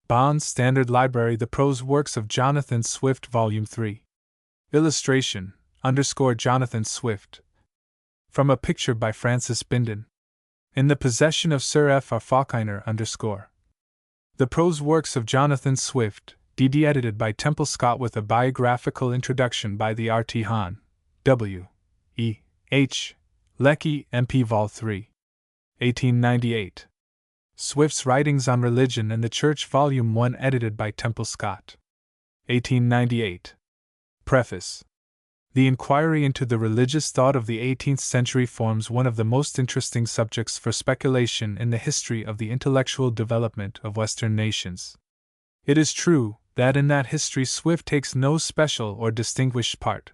Bond Standard Library. The Prose Works of Jonathan Swift, Volume 3. Illustration, Jonathan Swift. From a picture by Francis Bindon. In the possession of Sir F. R. Falkiner, The Prose Works of Jonathan Swift, D.D. edited by Temple Scott with a biographical introduction by the R.T. Hahn, W. E. H. Lecky, M.P. Vol. 3. 1898. Swift's Writings on Religion and the Church, Volume 1, edited by Temple Scott. 1898. Preface. The inquiry into the religious thought of the 18th century forms one of the most interesting subjects for speculation in the history of the intellectual development of Western nations. It is true that in that history Swift takes no special or distinguished part,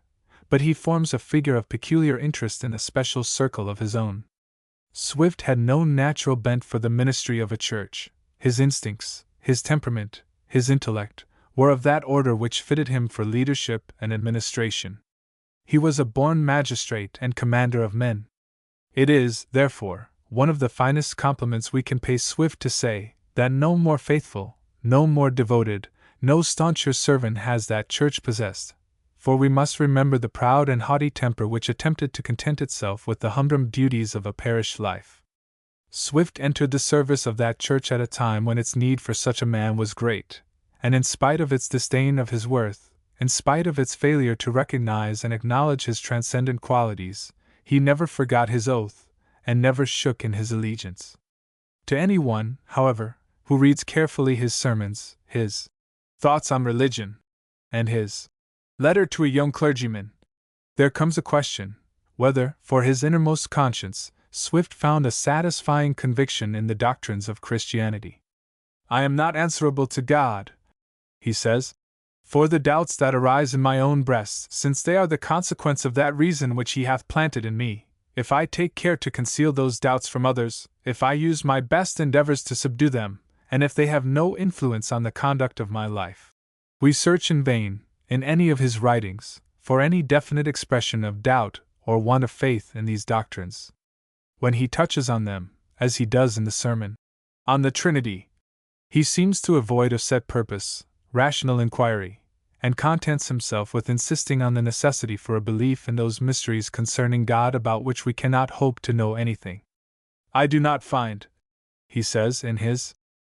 but he forms a figure of peculiar interest in a special circle of his own. Swift had no natural bent for the ministry of a church. His instincts, his temperament, his intellect, were of that order which fitted him for leadership and administration. He was a born magistrate and commander of men. It is, therefore, one of the finest compliments we can pay Swift to say that no more faithful, no more devoted, no stauncher servant has that church possessed, for we must remember the proud and haughty temper which attempted to content itself with the humdrum duties of a parish life. Swift entered the service of that church at a time when its need for such a man was great, and in spite of its disdain of his worth, in spite of its failure to recognize and acknowledge his transcendent qualities, he never forgot his oath, and never shook in his allegiance. To anyone, however, who reads carefully his sermons, his Thoughts on Religion, and his Letter to a Young Clergyman, there comes a question whether, for his innermost conscience, Swift found a satisfying conviction in the doctrines of Christianity. "I am not answerable to God," he says, "for the doubts that arise in my own breast, since they are the consequence of that reason which He hath planted in me, if I take care to conceal those doubts from others, if I use my best endeavors to subdue them, and if they have no influence on the conduct of my life." We search in vain, in any of his writings, for any definite expression of doubt or want of faith in these doctrines. When he touches on them, as he does in the Sermon on the Trinity, he seems to avoid of set purpose, rational inquiry, and contents himself with insisting on the necessity for a belief in those mysteries concerning God about which we cannot hope to know anything. "I do not find," he says in his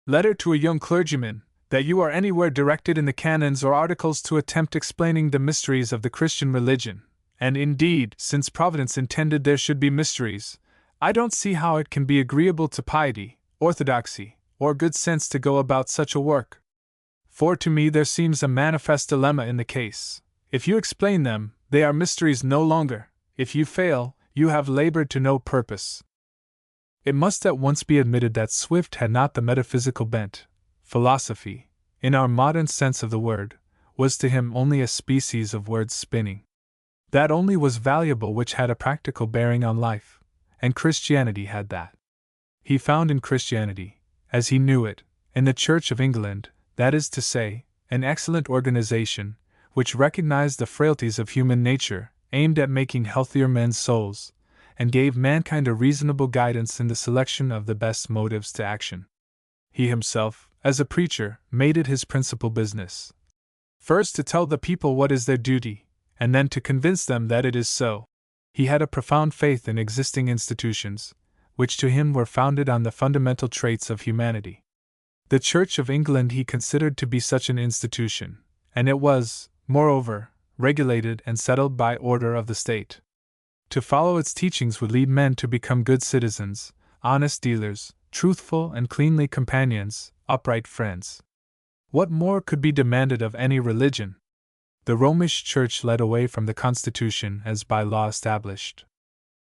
Letter to a Young Clergyman, "that you are anywhere directed in the canons or articles to attempt explaining the mysteries of the Christian religion, and indeed, since Providence intended there should be mysteries, I don't see how it can be agreeable to piety, orthodoxy, or good sense to go about such a work. For to me there seems a manifest dilemma in the case. If you explain them, they are mysteries no longer; if you fail, you have labored to no purpose." It must at once be admitted that Swift had not the metaphysical bent. Philosophy, in our modern sense of the word, was to him only a species of word spinning. That only was valuable which had a practical bearing on life, and Christianity had that. He found in Christianity, as he knew it, in the Church of England, that is to say, an excellent organization, which recognized the frailties of human nature, aimed at making healthier men's souls, and gave mankind a reasonable guidance in the selection of the best motives to action. He himself, as a preacher, made it his principal business, first to tell the people what is their duty, and then to convince them that it is so. He had a profound faith in existing institutions, which to him were founded on the fundamental traits of humanity. The Church of England he considered to be such an institution, and it was, moreover, regulated and settled by order of the state. To follow its teachings would lead men to become good citizens, honest dealers, truthful and cleanly companions, upright friends. What more could be demanded of any religion? The Romish Church led away from the Constitution as by law established.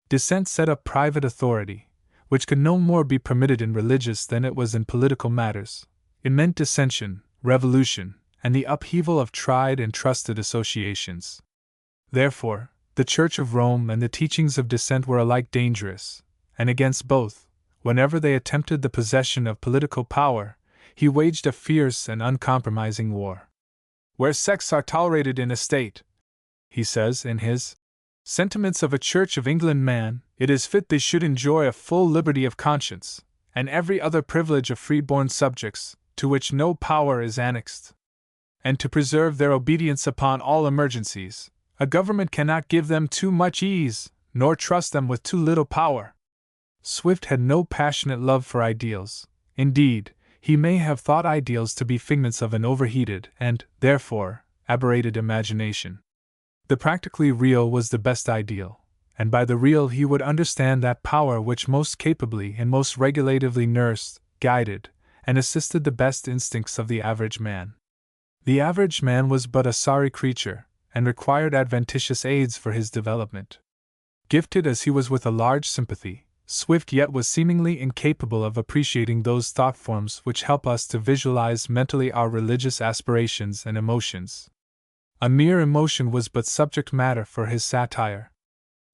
Dissent set up private authority, which could no more be permitted in religious than it was in political matters. It meant dissension, revolution, and the upheaval of tried and trusted associations. Therefore, the Church of Rome and the teachings of dissent were alike dangerous, and against both, whenever they attempted the possession of political power, he waged a fierce and uncompromising war. "Where sects are tolerated in a state," he says in his Sentiments of a Church of England man, "it is fit they should enjoy a full liberty of conscience, and every other privilege of free-born subjects, to which no power is annexed. And to preserve their obedience upon all emergencies, a government cannot give them too much ease, nor trust them with too little power. Swift had no passionate love for ideals. Indeed, he may have thought ideals to be figments of an overheated and, therefore, aberrated imagination. The practically real was the best ideal, and by the real he would understand that power which most capably and most regulatively nursed, guided, and assisted the best instincts of the average man. The average man was but a sorry creature, and required adventitious aids for his development. Gifted as he was with a large sympathy, Swift yet was seemingly incapable of appreciating those thought forms which help us to visualize mentally our religious aspirations and emotions. A mere emotion was but subject matter for his satire.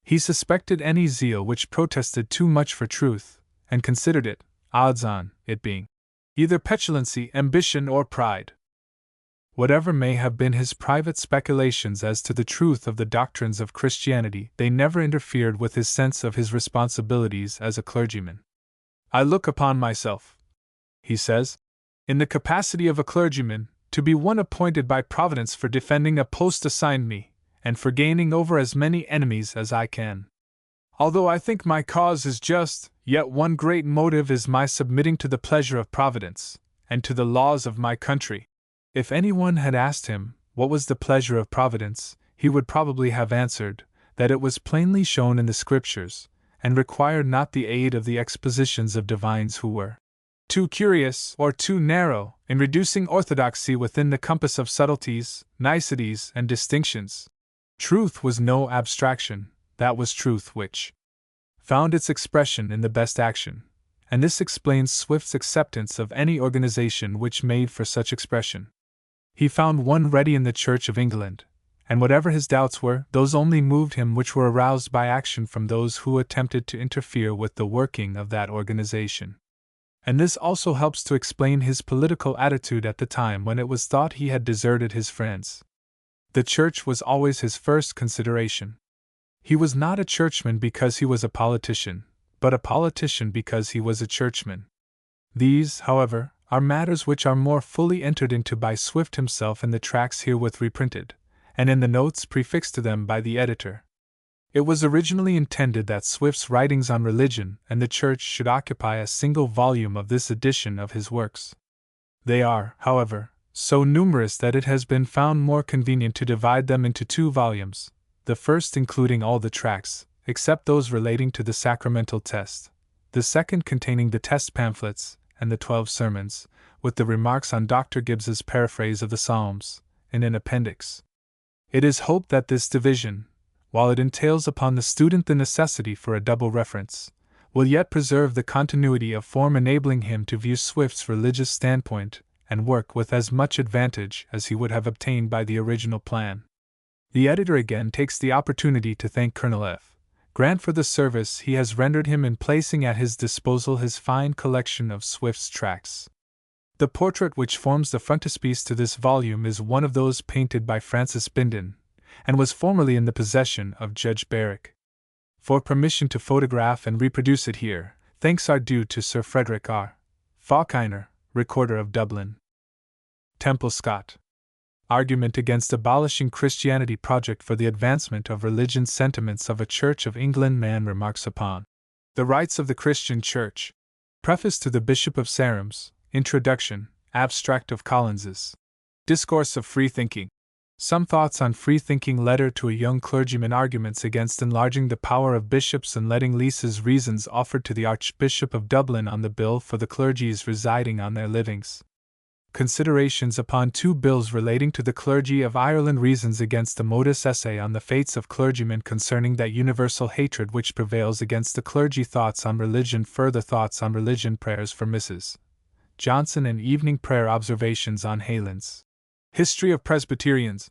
He suspected any zeal which protested too much for truth, and considered it, odds on it being, either petulancy, ambition, or pride. Whatever may have been his private speculations as to the truth of the doctrines of Christianity, they never interfered with his sense of his responsibilities as a clergyman. "I look upon myself," he says, "in the capacity of a clergyman, to be one appointed by Providence for defending a post assigned me, and for gaining over as many enemies as I can. Although I think my cause is just, yet one great motive is my submitting to the pleasure of Providence, and to the laws of my country." If anyone had asked him what was the pleasure of Providence, he would probably have answered that it was plainly shown in the Scriptures, and required not the aid of the expositions of divines who were too curious or too narrow in reducing orthodoxy within the compass of subtleties, niceties, and distinctions. Truth was no abstraction, that was truth which found its expression in the best action, and this explains Swift's acceptance of any organization which made for such expression. He found one ready in the Church of England, and whatever his doubts were, those only moved him which were aroused by action from those who attempted to interfere with the working of that organization. And this also helps to explain his political attitude at the time when it was thought he had deserted his friends. The Church was always his first consideration. He was not a churchman because he was a politician, but a politician because he was a churchman. These, however, are matters which are more fully entered into by Swift himself in the tracts herewith reprinted, and in the notes prefixed to them by the editor. It was originally intended that Swift's writings on religion and the Church should occupy a single volume of this edition of his works. They are, however, so numerous that it has been found more convenient to divide them into 2 volumes, the first including all the tracts, except those relating to the sacramental test, the second containing the test pamphlets and the 12 sermons, with the remarks on Dr. Gibbs's paraphrase of the Psalms, in an appendix. It is hoped that this division, while it entails upon the student the necessity for a double reference, will yet preserve the continuity of form, enabling him to view Swift's religious standpoint and work with as much advantage as he would have obtained by the original plan. The editor again takes the opportunity to thank Colonel F. Grant for the service he has rendered him in placing at his disposal his fine collection of Swift's tracts. The portrait which forms the frontispiece to this volume is one of those painted by Francis Bindon, and was formerly in the possession of Judge Barrick. For permission to photograph and reproduce it here, thanks are due to Sir Frederick R. Falkiner, Recorder of Dublin. Temple Scott. Argument against abolishing Christianity. Project for the advancement of religion. Sentiments of a Church of England. Man remarks upon the rights of the Christian Church. Preface to the Bishop of Sarum's. Introduction. Abstract of Collins's Discourse of Free Thinking. Some thoughts on free thinking. Letter to a young clergyman. Arguments against enlarging the power of bishops and letting leases. Reasons offered to the Archbishop of Dublin on the bill for the clergy's residing on their livings. Considerations upon 2 bills relating to the clergy of Ireland. Reasons against the modus essay on the fates of clergymen concerning that universal hatred which prevails against the clergy. Thoughts on religion. Further thoughts on religion. Prayers for Mrs. Johnson and evening prayer. Observations on Heylyn's History of Presbyterians.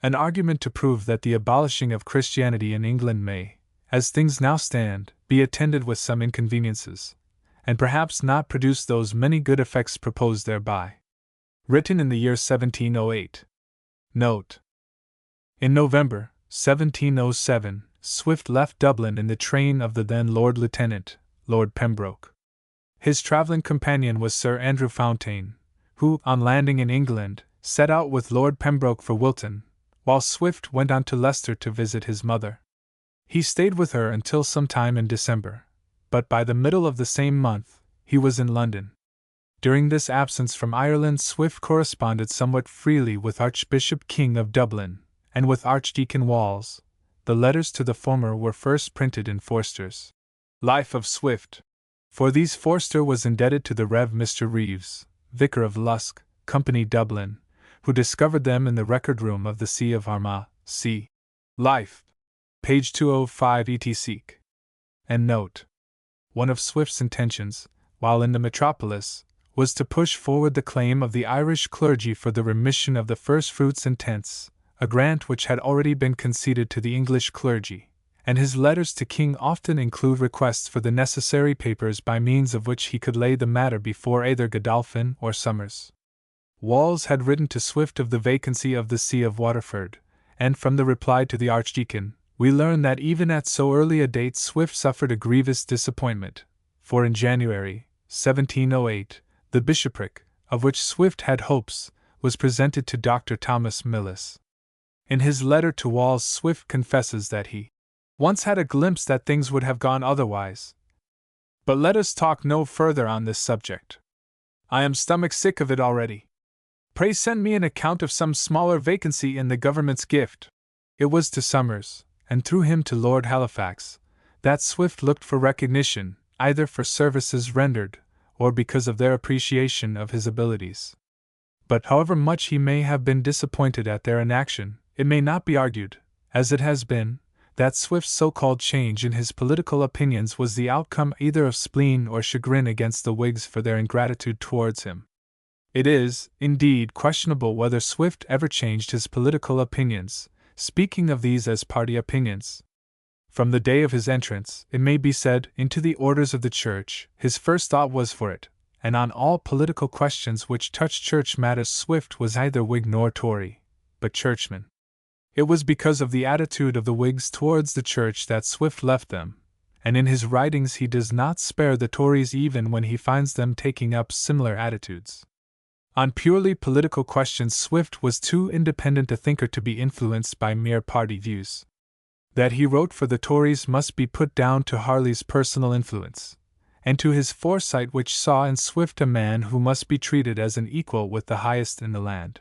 An argument to prove that the abolishing of Christianity in England may, as things now stand, be attended with some inconveniences, and perhaps not produce those many good effects proposed thereby. Written in the year 1708. Note. In November 1707, Swift left Dublin in the train of the then Lord Lieutenant, Lord Pembroke. His travelling companion was Sir Andrew Fountaine, who, on landing in England, set out with Lord Pembroke for Wilton, while Swift went on to Leicester to visit his mother. He stayed with her until sometime in December, but by the middle of the same month, he was in London. During this absence from Ireland, Swift corresponded somewhat freely with Archbishop King of Dublin, and with Archdeacon Walls. The letters to the former were first printed in Forster's Life of Swift. For these Forster was indebted to the Rev. Mr. Reeves, Vicar of Lusk, Company Dublin, who discovered them in the record room of the See of Armagh. See Life, page 205 etc. And note. One of Swift's intentions, while in the metropolis, was to push forward the claim of the Irish clergy for the remission of the first fruits and tenths, a grant which had already been conceded to the English clergy, and his letters to King often include requests for the necessary papers by means of which he could lay the matter before either Godolphin or Somers. Walls had written to Swift of the vacancy of the See of Waterford, and from the reply to the Archdeacon, we learn that even at so early a date Swift suffered a grievous disappointment, for in January, 1708, the bishopric, of which Swift had hopes, was presented to Dr. Thomas Millis. In his letter to Walls, Swift confesses that he once had a glimpse that things would have gone otherwise. But let us talk no further on this subject. I am stomach sick of it already. Pray send me an account of some smaller vacancy in the government's gift. It was to Somers, and through him to Lord Halifax, that Swift looked for recognition, either for services rendered, or because of their appreciation of his abilities. But however much he may have been disappointed at their inaction, it may not be argued, as it has been, that Swift's so-called change in his political opinions was the outcome either of spleen or chagrin against the Whigs for their ingratitude towards him. It is, indeed, questionable whether Swift ever changed his political opinions, speaking of these as party opinions. From the day of his entrance, it may be said, into the orders of the Church, his first thought was for it, and on all political questions which touched church matters Swift was neither Whig nor Tory, but churchman. It was because of the attitude of the Whigs towards the Church that Swift left them, and in his writings he does not spare the Tories even when he finds them taking up similar attitudes. On purely political questions Swift was too independent a thinker to be influenced by mere party views. That he wrote for the Tories must be put down to Harley's personal influence, and to his foresight which saw in Swift a man who must be treated as an equal with the highest in the land.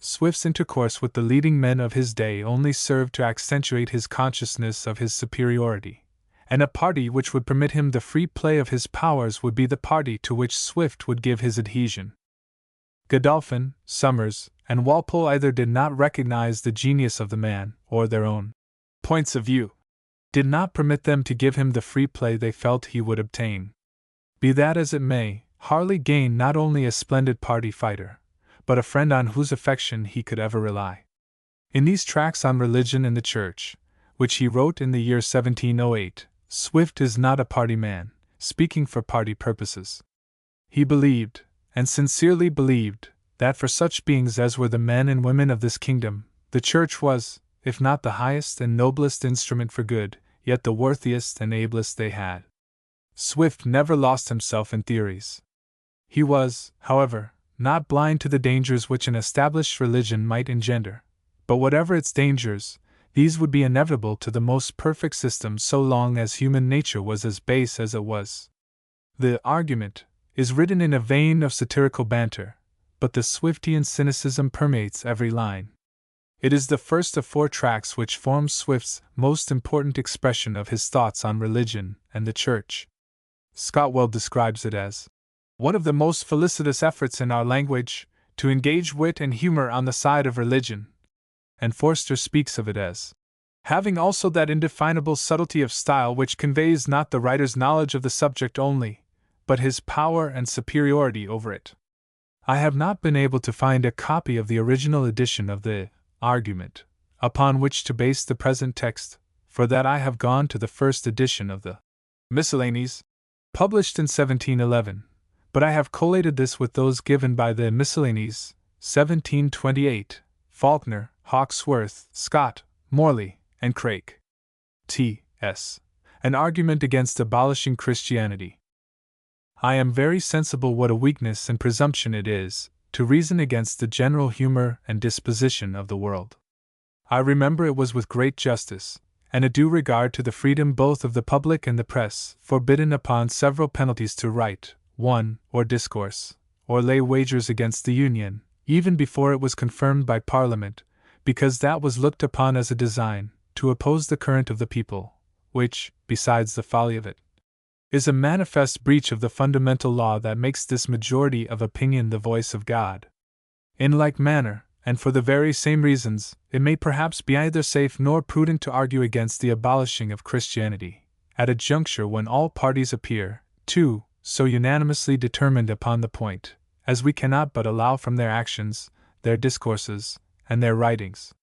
Swift's intercourse with the leading men of his day only served to accentuate his consciousness of his superiority, and a party which would permit him the free play of his powers would be the party to which Swift would give his adhesion. Godolphin, Somers, and Walpole either did not recognize the genius of the man, or their own points of view did not permit them to give him the free play they felt he would obtain. Be that as it may, Harley gained not only a splendid party fighter, but a friend on whose affection he could ever rely. In these tracts on religion and the Church, which he wrote in the year 1708, Swift is not a party man, speaking for party purposes. He believed, and sincerely believed, that for such beings as were the men and women of this kingdom, the Church was, if not the highest and noblest instrument for good, yet the worthiest and ablest they had. Swift never lost himself in theories. He was, however, not blind to the dangers which an established religion might engender, but whatever its dangers, these would be inevitable to the most perfect system so long as human nature was as base as it was. The argument is written in a vein of satirical banter, but the Swiftian cynicism permeates every line. It is the first of 4 tracts which forms Swift's most important expression of his thoughts on religion and the Church. Scotwell describes it as one of the most felicitous efforts in our language to engage wit and humor on the side of religion, and Forster speaks of it as having also that indefinable subtlety of style which conveys not the writer's knowledge of the subject only, but his power and superiority over it. I have not been able to find a copy of the original edition of the argument, upon which to base the present text, for that I have gone to the first edition of the Miscellanies, published in 1711, but I have collated this with those given by the Miscellanies, 1728, Faulkner, Hawkesworth, Scott, Morley, and Craik. T.S. An argument against abolishing Christianity. I am very sensible what a weakness and presumption it is, to reason against the general humor and disposition of the world. I remember it was with great justice, and a due regard to the freedom both of the public and the press, forbidden upon several penalties to write, 1. Or discourse, or lay wagers against the Union, even before it was confirmed by Parliament, because that was looked upon as a design to oppose the current of the people, which, besides the folly of it, is a manifest breach of the fundamental law that makes this majority of opinion the voice of God. In like manner, and for the very same reasons, it may perhaps be neither safe nor prudent to argue against the abolishing of Christianity, at a juncture when all parties appear, too, so unanimously determined upon the point, as we cannot but allow from their actions, their discourses, and their writings.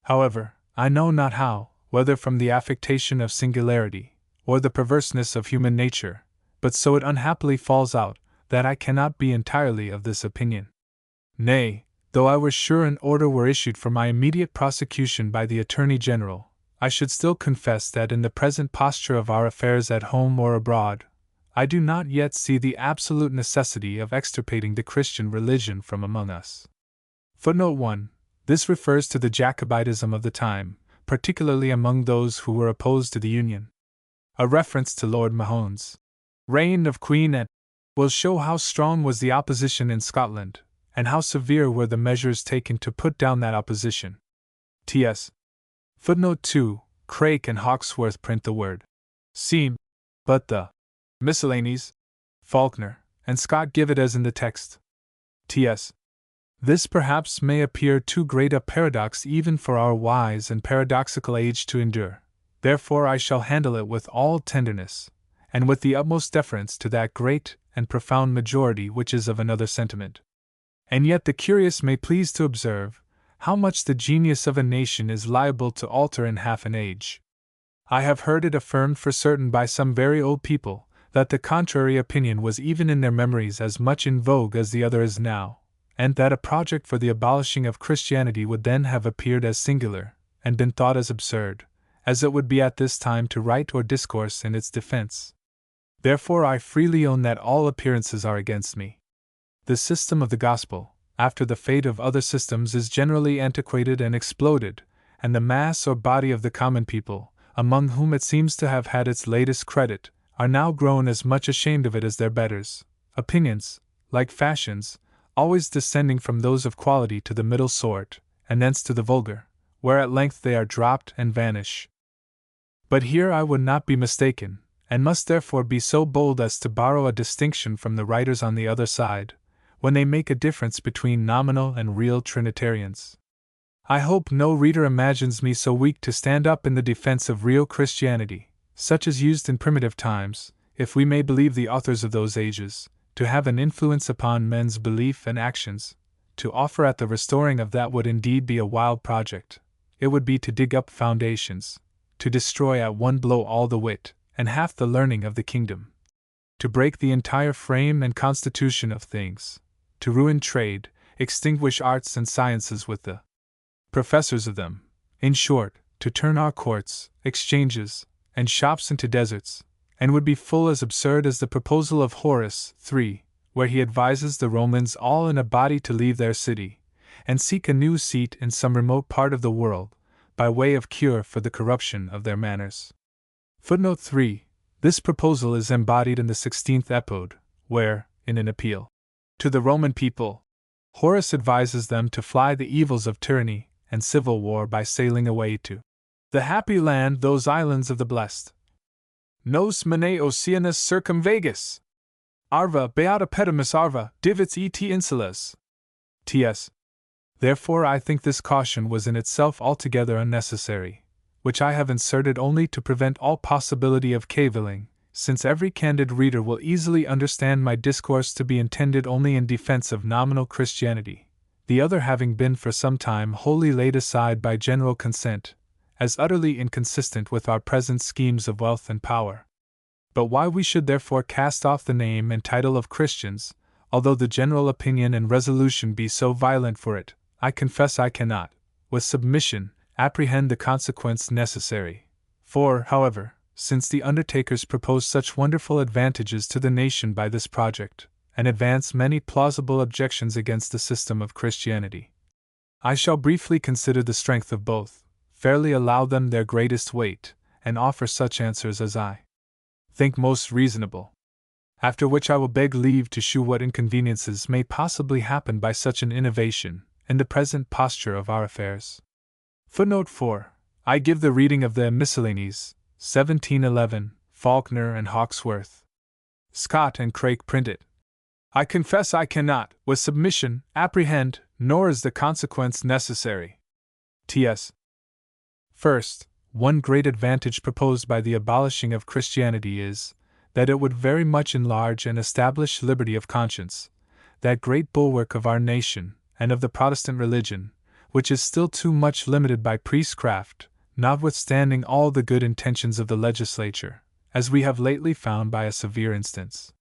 However, I know not how, whether from the affectation of singularity, or the perverseness of human nature, but so it unhappily falls out, that I cannot be entirely of this opinion. Nay, though I were sure an order were issued for my immediate prosecution by the Attorney General, I should still confess that in the present posture of our affairs at home or abroad, I do not yet see the absolute necessity of extirpating the Christian religion from among us. Footnote 1. This refers to the Jacobitism of the time, particularly among those who were opposed to the Union. A reference to Lord Mahone's reign of Queen Anne will show how strong was the opposition in Scotland, and how severe were the measures taken to put down that opposition. T.S. Footnote 2. Craik and Hawkesworth print the word seem, but the miscellanies, Faulkner, and Scott give it as in the text. T.S. This perhaps may appear too great a paradox even for our wise and paradoxical age to endure. Therefore I shall handle it with all tenderness, and with the utmost deference to that great and profound majority which is of another sentiment. And yet the curious may please to observe how much the genius of a nation is liable to alter in half an age. I have heard it affirmed for certain by some very old people, that the contrary opinion was even in their memories as much in vogue as the other is now, and that a project for the abolishing of Christianity would then have appeared as singular, and been thought as absurd, as it would be at this time to write or discourse in its defense. Therefore I freely own that all appearances are against me. The system of the gospel, after the fate of other systems, is generally antiquated and exploded, and the mass or body of the common people, among whom it seems to have had its latest credit, are now grown as much ashamed of it as their betters. Opinions, like fashions, always descending from those of quality to the middle sort, and thence to the vulgar, where at length they are dropped and vanish. But here I would not be mistaken, and must therefore be so bold as to borrow a distinction from the writers on the other side, when they make a difference between nominal and real Trinitarians. I hope no reader imagines me so weak to stand up in the defense of real Christianity, such as used in primitive times, if we may believe the authors of those ages, to have an influence upon men's belief and actions. To offer at the restoring of that would indeed be a wild project. It would be to dig up foundations, to destroy at one blow all the wit and half the learning of the kingdom, to break the entire frame and constitution of things, to ruin trade, extinguish arts and sciences with the professors of them, in short, to turn our courts, exchanges, and shops into deserts, and would be full as absurd as the proposal of Horace 3, where he advises the Romans all in a body to leave their city, and seek a new seat in some remote part of the world, by way of cure for the corruption of their manners. Footnote 3. This proposal is embodied in the 16th Epode, where, in an appeal to the Roman people, Horace advises them to fly the evils of tyranny and civil war by sailing away to the happy land, those islands of the blessed. Nos mene oceanus circumvagus. Arva beata pedimus arva divits et insulas. T.S. Therefore I think this caution was in itself altogether unnecessary, which I have inserted only to prevent all possibility of cavilling, since every candid reader will easily understand my discourse to be intended only in defense of nominal Christianity, the other having been for some time wholly laid aside by general consent, as utterly inconsistent with our present schemes of wealth and power. But why we should therefore cast off the name and title of Christians, although the general opinion and resolution be so violent for it, I confess I cannot, with submission, apprehend the consequence necessary. For, however, since the undertakers propose such wonderful advantages to the nation by this project, and advance many plausible objections against the system of Christianity. I shall briefly consider the strength of both, fairly allow them their greatest weight, and offer such answers as I think most reasonable. After which I will beg leave to shew what inconveniences may possibly happen by such an innovation, in the present posture of our affairs. Footnote 4. I give the reading of the Miscellanies, 1711, Faulkner and Hawkesworth. Scott and Craik print it. I confess I cannot, with submission, apprehend, nor is the consequence necessary. T.S. First, one great advantage proposed by the abolishing of Christianity is, that it would very much enlarge and establish liberty of conscience, that great bulwark of our nation, and of the Protestant religion, which is still too much limited by priestcraft, notwithstanding all the good intentions of the legislature, as we have lately found by a severe instance.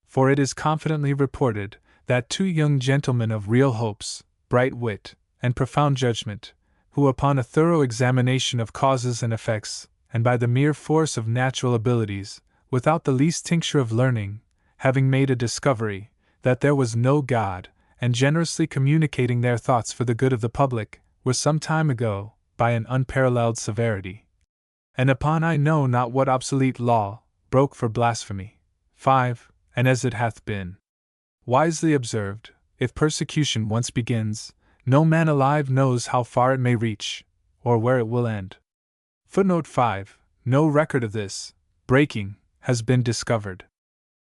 For it is confidently reported, that 2 young gentlemen of real hopes, bright wit, and profound judgment, who upon a thorough examination of causes and effects, and by the mere force of natural abilities, without the least tincture of learning, having made a discovery, that there was no God, and generously communicating their thoughts for the good of the public, were some time ago, by an unparalleled severity, and upon I know not what obsolete law, broke for blasphemy. 5. And as it hath been wisely observed, if persecution once begins, no man alive knows how far it may reach, or where it will end. Footnote 5. No record of this breaking has been discovered.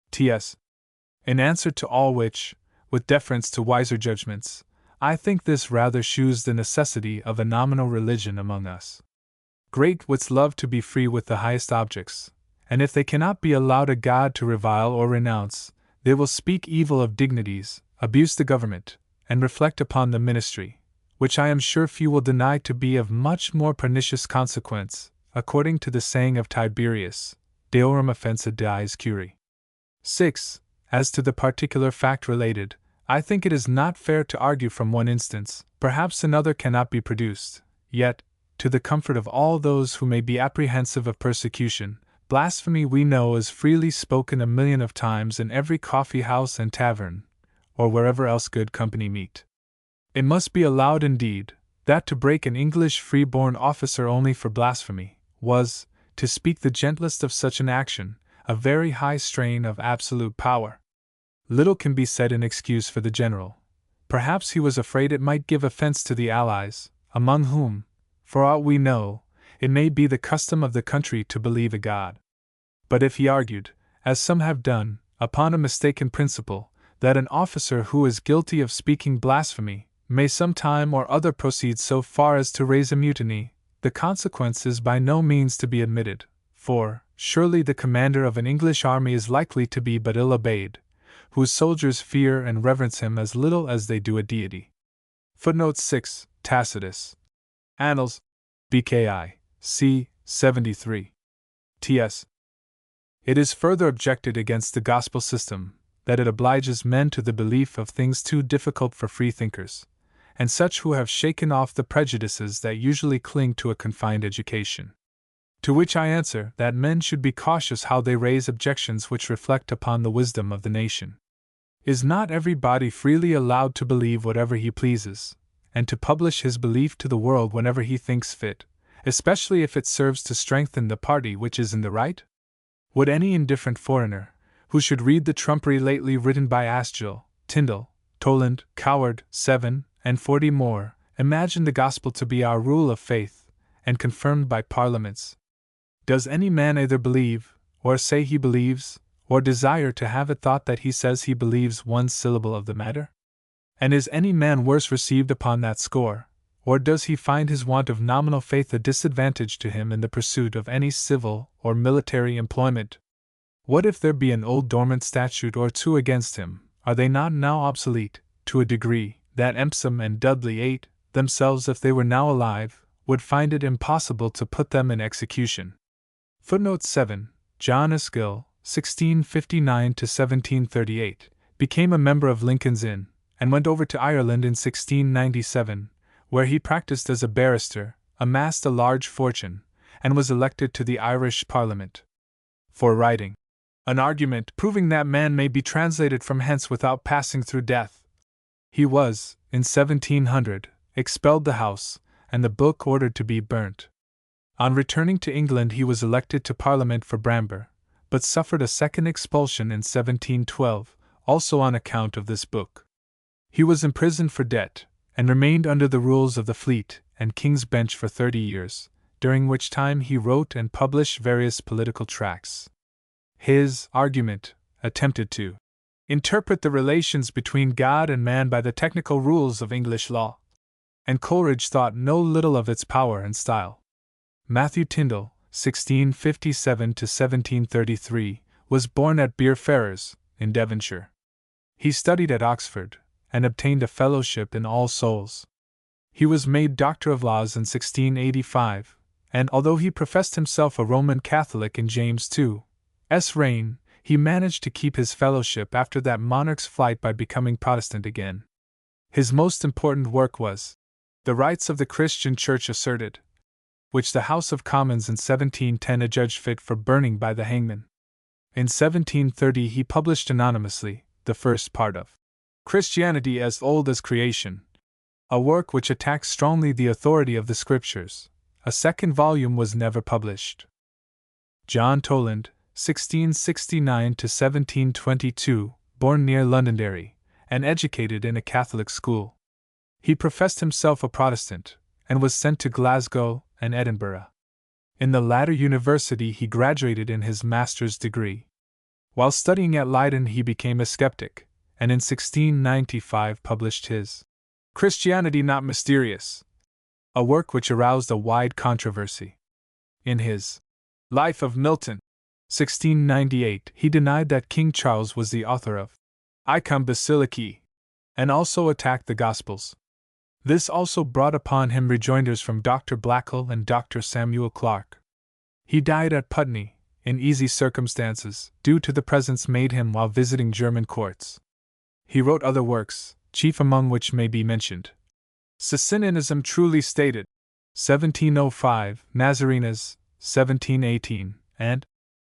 T.S. In answer to all which, with deference to wiser judgments, I think this rather shews the necessity of a nominal religion among us. Great wits love to be free with the highest objects, and if they cannot be allowed a God to revile or renounce, they will speak evil of dignities, abuse the government, and reflect upon the ministry, which I am sure few will deny to be of much more pernicious consequence, according to the saying of Tiberius, Deorum offensa dies curi. 6. As to the particular fact related, I think it is not fair to argue from one instance, perhaps another cannot be produced, yet, to the comfort of all those who may be apprehensive of persecution, blasphemy we know is freely spoken 1,000,000 of times in every coffee house and tavern, or wherever else good company meet. It must be allowed indeed, that to break an English free-born officer only for blasphemy, was, to speak the gentlest of such an action, a very high strain of absolute power. Little can be said in excuse for the general. Perhaps he was afraid it might give offense to the allies, among whom, for aught we know, it may be the custom of the country to believe a God. But if he argued, as some have done, upon a mistaken principle, that an officer who is guilty of speaking blasphemy may some time or other proceed so far as to raise a mutiny, the consequence is by no means to be admitted, for, surely the commander of an English army is likely to be but ill obeyed, whose soldiers fear and reverence him as little as they do a deity. Footnote 6. Tacitus. Annals. BKI. C. 73. T.S. It is further objected against the gospel system, that it obliges men to the belief of things too difficult for freethinkers, and such who have shaken off the prejudices that usually cling to a confined education. To which I answer that men should be cautious how they raise objections which reflect upon the wisdom of the nation. Is not everybody freely allowed to believe whatever he pleases, and to publish his belief to the world whenever he thinks fit, especially if it serves to strengthen the party which is in the right? Would any indifferent foreigner, who should read the trumpery lately written by Asgill, Tyndall, Toland, Coward, 7, and 40 more, imagine the gospel to be our rule of faith, and confirmed by parliaments? Does any man either believe, or say he believes, or desire to have it thought that he says he believes one syllable of the matter? And is any man worse received upon that score, or does he find his want of nominal faith a disadvantage to him in the pursuit of any civil or military employment? What if there be an old dormant statute or two against him, are they not now obsolete, to a degree, that Empson and Dudley 8, themselves if they were now alive, would find it impossible to put them in execution? Footnote 7. John Asgill, 1659–1738, became a member of Lincoln's Inn, and went over to Ireland in 1697, where he practiced as a barrister, amassed a large fortune, and was elected to the Irish Parliament. For writing. An argument proving that man may be translated from hence without passing through death. He was, in 1700, expelled the house, and the book ordered to be burnt. On returning to England he was elected to Parliament for Bramber, but suffered a second expulsion in 1712, also on account of this book. He was imprisoned for debt, and remained under the rules of the Fleet and King's Bench for 30 years, during which time he wrote and published various political tracts. His argument attempted to interpret the relations between God and man by the technical rules of English law, and Coleridge thought no little of its power and style. Matthew Tyndall, 1657 to 1733, was born at Bierferrers, in Devonshire. He studied at Oxford, and obtained a fellowship in All Souls. He was made Doctor of Laws in 1685, and although he professed himself a Roman Catholic in James II's reign, he managed to keep his fellowship after that monarch's flight by becoming Protestant again. His most important work was The Rights of the Christian Church Asserted, which the House of Commons in 1710 adjudged fit for burning by the hangman. In 1730 he published anonymously the first part of Christianity as Old as Creation, a work which attacked strongly the authority of the Scriptures. A second volume was never published. John Toland, 1669 to 1722, born near Londonderry, and educated in a Catholic school. He professed himself a Protestant, and was sent to Glasgow and Edinburgh. In the latter university he graduated in his master's degree. While studying at Leiden he became a skeptic, and in 1695 published his Christianity Not Mysterious, a work which aroused a wide controversy. In his Life of Milton, 1698, he denied that King Charles was the author of Icam Basilici, and also attacked the Gospels. This also brought upon him rejoinders from Dr. Blackall and Dr. Samuel Clarke. He died at Putney, in easy circumstances, due to the presents made him while visiting German courts. He wrote other works, chief among which may be mentioned Socinianism Truly Stated, 1705, Nazarenas, 1718, and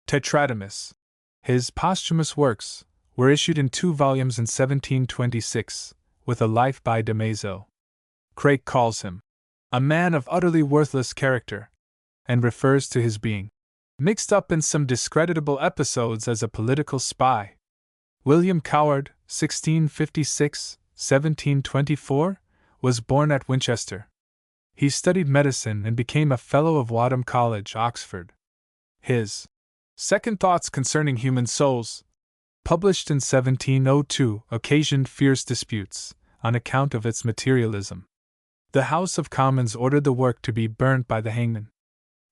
Tetradamus. His posthumous works were issued in 2 volumes in 1726, with a life by Damaso. Craik calls him a man of utterly worthless character, and refers to his being mixed up in some discreditable episodes as a political spy. William Coward, 1656, 1724, was born at Winchester. He studied medicine and became a Fellow of Wadham College, Oxford. His Second Thoughts Concerning Human Souls, published in 1702, occasioned fierce disputes, on account of its materialism. The House of Commons ordered the work to be burnt by the hangman.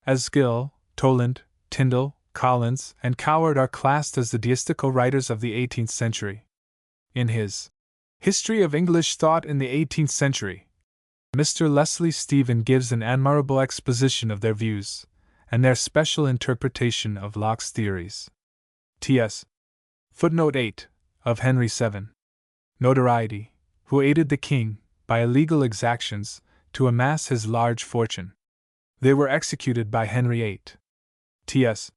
As Gill, Toland, Tyndall, Collins, and Coward are classed as the deistical writers of the 18th century. In his History of English Thought in the 18th Century, Mr. Leslie Stephen gives an admirable exposition of their views, and their special interpretation of Locke's theories. T.S. Footnote 8, of Henry VII. Notoriety, who aided the king, by illegal exactions, to amass his large fortune. They were executed by Henry VIII. T.S.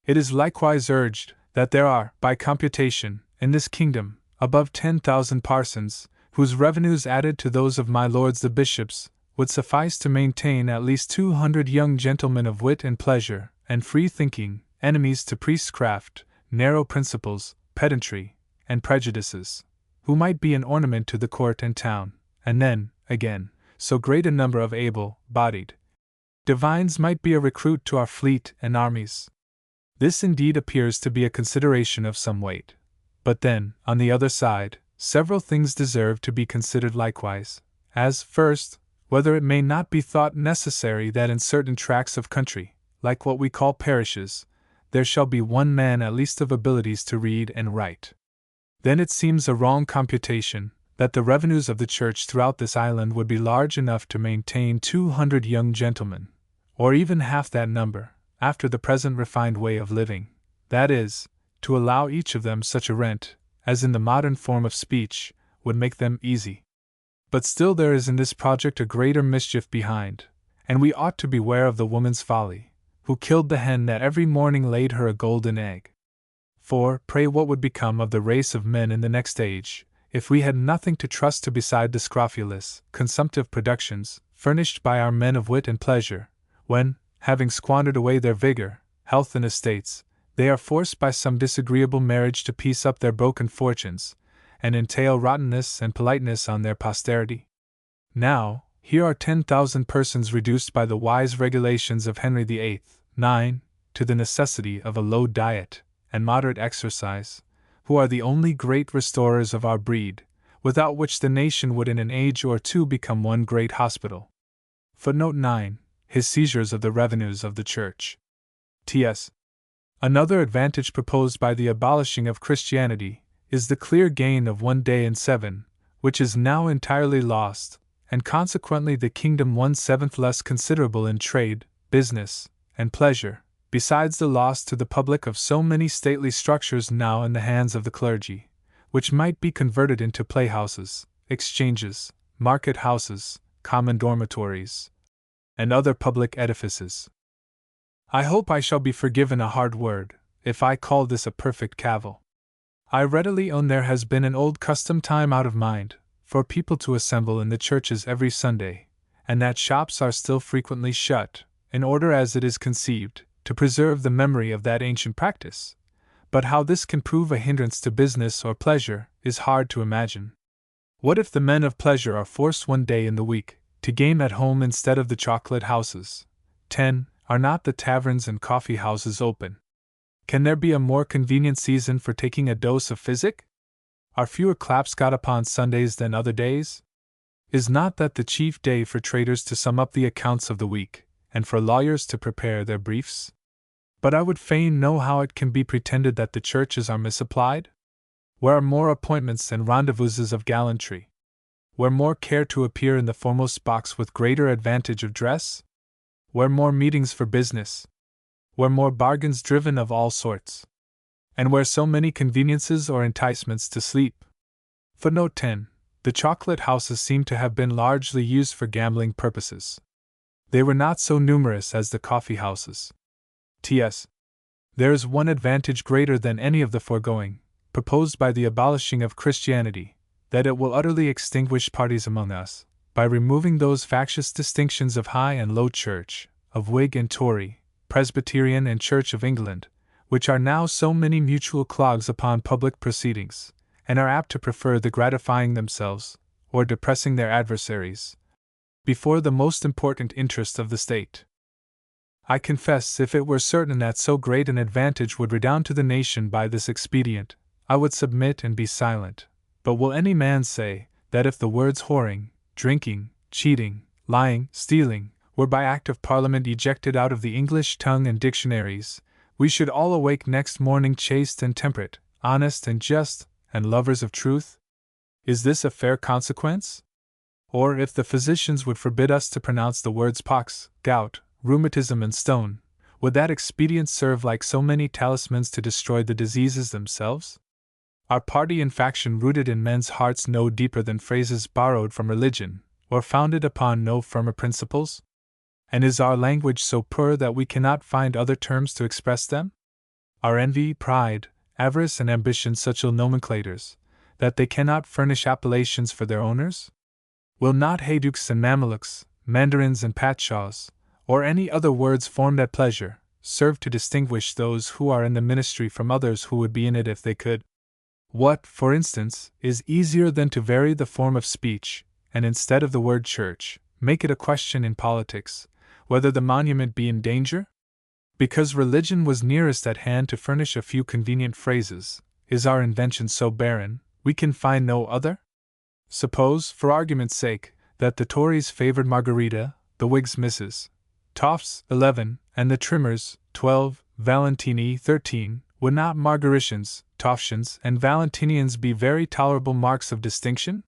It is likewise urged that there are, by computation, in this kingdom, above 10,000 parsons, whose revenues added to those of my lords the bishops, would suffice to maintain at least 200 young gentlemen of wit and pleasure, and free thinking, enemies to priestcraft, narrow principles, pedantry, and prejudices, who might be an ornament to the court and town, and then, again, so great a number of able-bodied divines might be a recruit to our fleet and armies. This indeed appears to be a consideration of some weight. But then, on the other side, several things deserve to be considered likewise, as, first, whether it may not be thought necessary that in certain tracts of country, like what we call parishes, there shall be one man at least of abilities to read and write. Then it seems a wrong computation that the revenues of the church throughout this island would be large enough to maintain 200 young gentlemen, or even half that number, after the present refined way of living, that is, to allow each of them such a rent, as in the modern form of speech, would make them easy. But still there is in this project a greater mischief behind, and we ought to beware of the woman's folly, who killed the hen that every morning laid her a golden egg. For, pray, what would become of the race of men in the next age, if we had nothing to trust to beside the scrofulous, consumptive productions, furnished by our men of wit and pleasure, when, having squandered away their vigor, health, and estates, they are forced by some disagreeable marriage to piece up their broken fortunes, and entail rottenness and politeness on their posterity? Now, here are 10,000 persons reduced by the wise regulations of Henry VIII, 9, to the necessity of a low diet and moderate exercise, who are the only great restorers of our breed, without which the nation would in an age or two become one great hospital. Footnote 9. His seizures of the revenues of the Church. T.S. Another advantage proposed by the abolishing of Christianity is the clear gain of 1 day in 7, which is now entirely lost, and consequently the kingdom 1/7 less considerable in trade, business, and pleasure, besides the loss to the public of so many stately structures now in the hands of the clergy, which might be converted into playhouses, exchanges, market houses, common dormitories, and other public edifices. I hope I shall be forgiven a hard word, if I call this a perfect cavil. I readily own there has been an old custom time out of mind, for people to assemble in the churches every Sunday, and that shops are still frequently shut, in order as it is conceived, to preserve the memory of that ancient practice. But how this can prove a hindrance to business or pleasure is hard to imagine. What if the men of pleasure are forced 1 day in the week to game at home instead of the chocolate houses? 10. Are not the taverns and coffee houses open? Can there be a more convenient season for taking a dose of physic? Are fewer claps got upon Sundays than other days? Is not that the chief day for traders to sum up the accounts of the week, and for lawyers to prepare their briefs? But I would fain know how it can be pretended that the churches are misapplied? Where are more appointments and rendezvouses of gallantry? Where more care to appear in the foremost box with greater advantage of dress? Where more meetings for business? Where more bargains driven of all sorts? And where so many conveniences or enticements to sleep? Footnote 10. The chocolate houses seem to have been largely used for gambling purposes. They were not so numerous as the coffee houses. T.S. There is one advantage greater than any of the foregoing, proposed by the abolishing of Christianity, that it will utterly extinguish parties among us, by removing those factious distinctions of high and low church, of Whig and Tory, Presbyterian and Church of England, which are now so many mutual clogs upon public proceedings, and are apt to prefer the gratifying themselves, or depressing their adversaries, before the most important interest of the state. I confess, if it were certain that so great an advantage would redound to the nation by this expedient, I would submit and be silent. But will any man say, that if the words whoring, drinking, cheating, lying, stealing, were by Act of Parliament ejected out of the English tongue and dictionaries, we should all awake next morning chaste and temperate, honest and just, and lovers of truth? Is this a fair consequence? Or if the physicians would forbid us to pronounce the words pox, gout, rheumatism, and stone, would that expedient serve like so many talismans to destroy the diseases themselves? Are party and faction rooted in men's hearts no deeper than phrases borrowed from religion, or founded upon no firmer principles? And is our language so poor that we cannot find other terms to express them? Are envy, pride, avarice, and ambition such ill nomenclators, that they cannot furnish appellations for their owners? Will not heyduks and mamelukes, mandarins and patshaws, or any other words formed at pleasure, serve to distinguish those who are in the ministry from others who would be in it if they could? What, for instance, is easier than to vary the form of speech, and instead of the word church, make it a question in politics, whether the monument be in danger? Because religion was nearest at hand to furnish a few convenient phrases, is our invention so barren, we can find no other? Suppose, for argument's sake, that the Tories favored Margarita, the Whigs Mrs. Toffs, 11, and the Trimmers, 12, Valentini, 13, would not Margaritians, Tofftians, and Valentinians be very tolerable marks of distinction?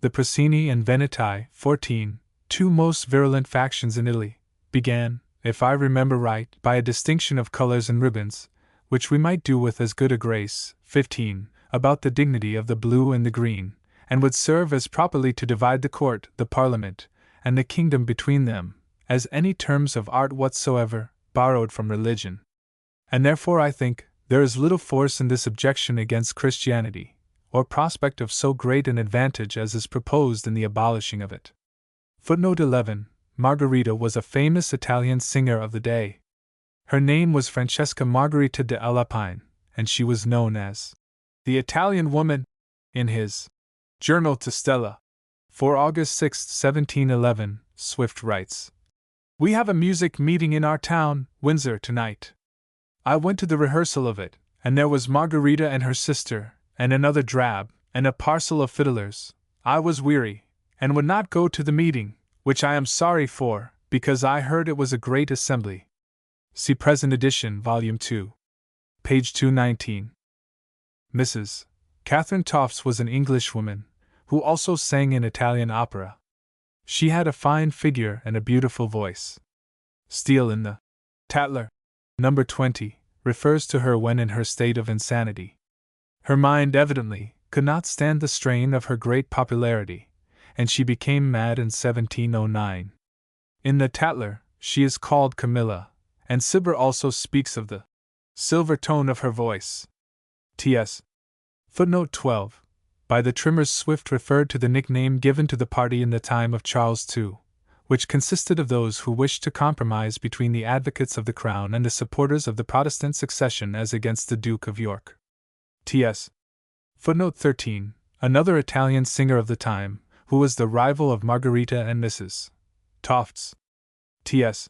The Prasini and Veneti, 14, two most virulent factions in Italy, began, if I remember right, by a distinction of colors and ribbons, which we might do with as good a grace, 15, about the dignity of the blue and the green, and would serve as properly to divide the court, the parliament, and the kingdom between them, as any terms of art whatsoever, borrowed from religion. And therefore I think, There is little force in this objection against Christianity, or prospect of so great an advantage as is proposed in the abolishing of it. Footnote 11. Margherita was a famous Italian singer of the day. Her name was Francesca Margherita de Alpine, and she was known as the Italian woman. In his Journal to Stella, for August 6, 1711, Swift writes, "We have a music meeting in our town, Windsor, tonight. I went to the rehearsal of it, and there was Margherita and her sister, and another drab, and a parcel of fiddlers. I was weary, and would not go to the meeting, which I am sorry for, because I heard it was a great assembly." See present edition, Volume 2. Page 219. Mrs. Catherine Tofts was an Englishwoman, who also sang in Italian opera. She had a fine figure and a beautiful voice. Steele in the Tatler, No. 20, refers to her when in her state of insanity. Her mind evidently could not stand the strain of her great popularity, and she became mad in 1709. In the Tatler, she is called Camilla, and Cibber also speaks of the silver tone of her voice. T.S. Footnote 12. By the Trimmers, Swift referred to the nickname given to the party in the time of Charles II, which consisted of those who wished to compromise between the advocates of the crown and the supporters of the Protestant succession as against the Duke of York. T.S. Footnote 13. Another Italian singer of the time, who was the rival of Margherita and Mrs. Tofts. T.S.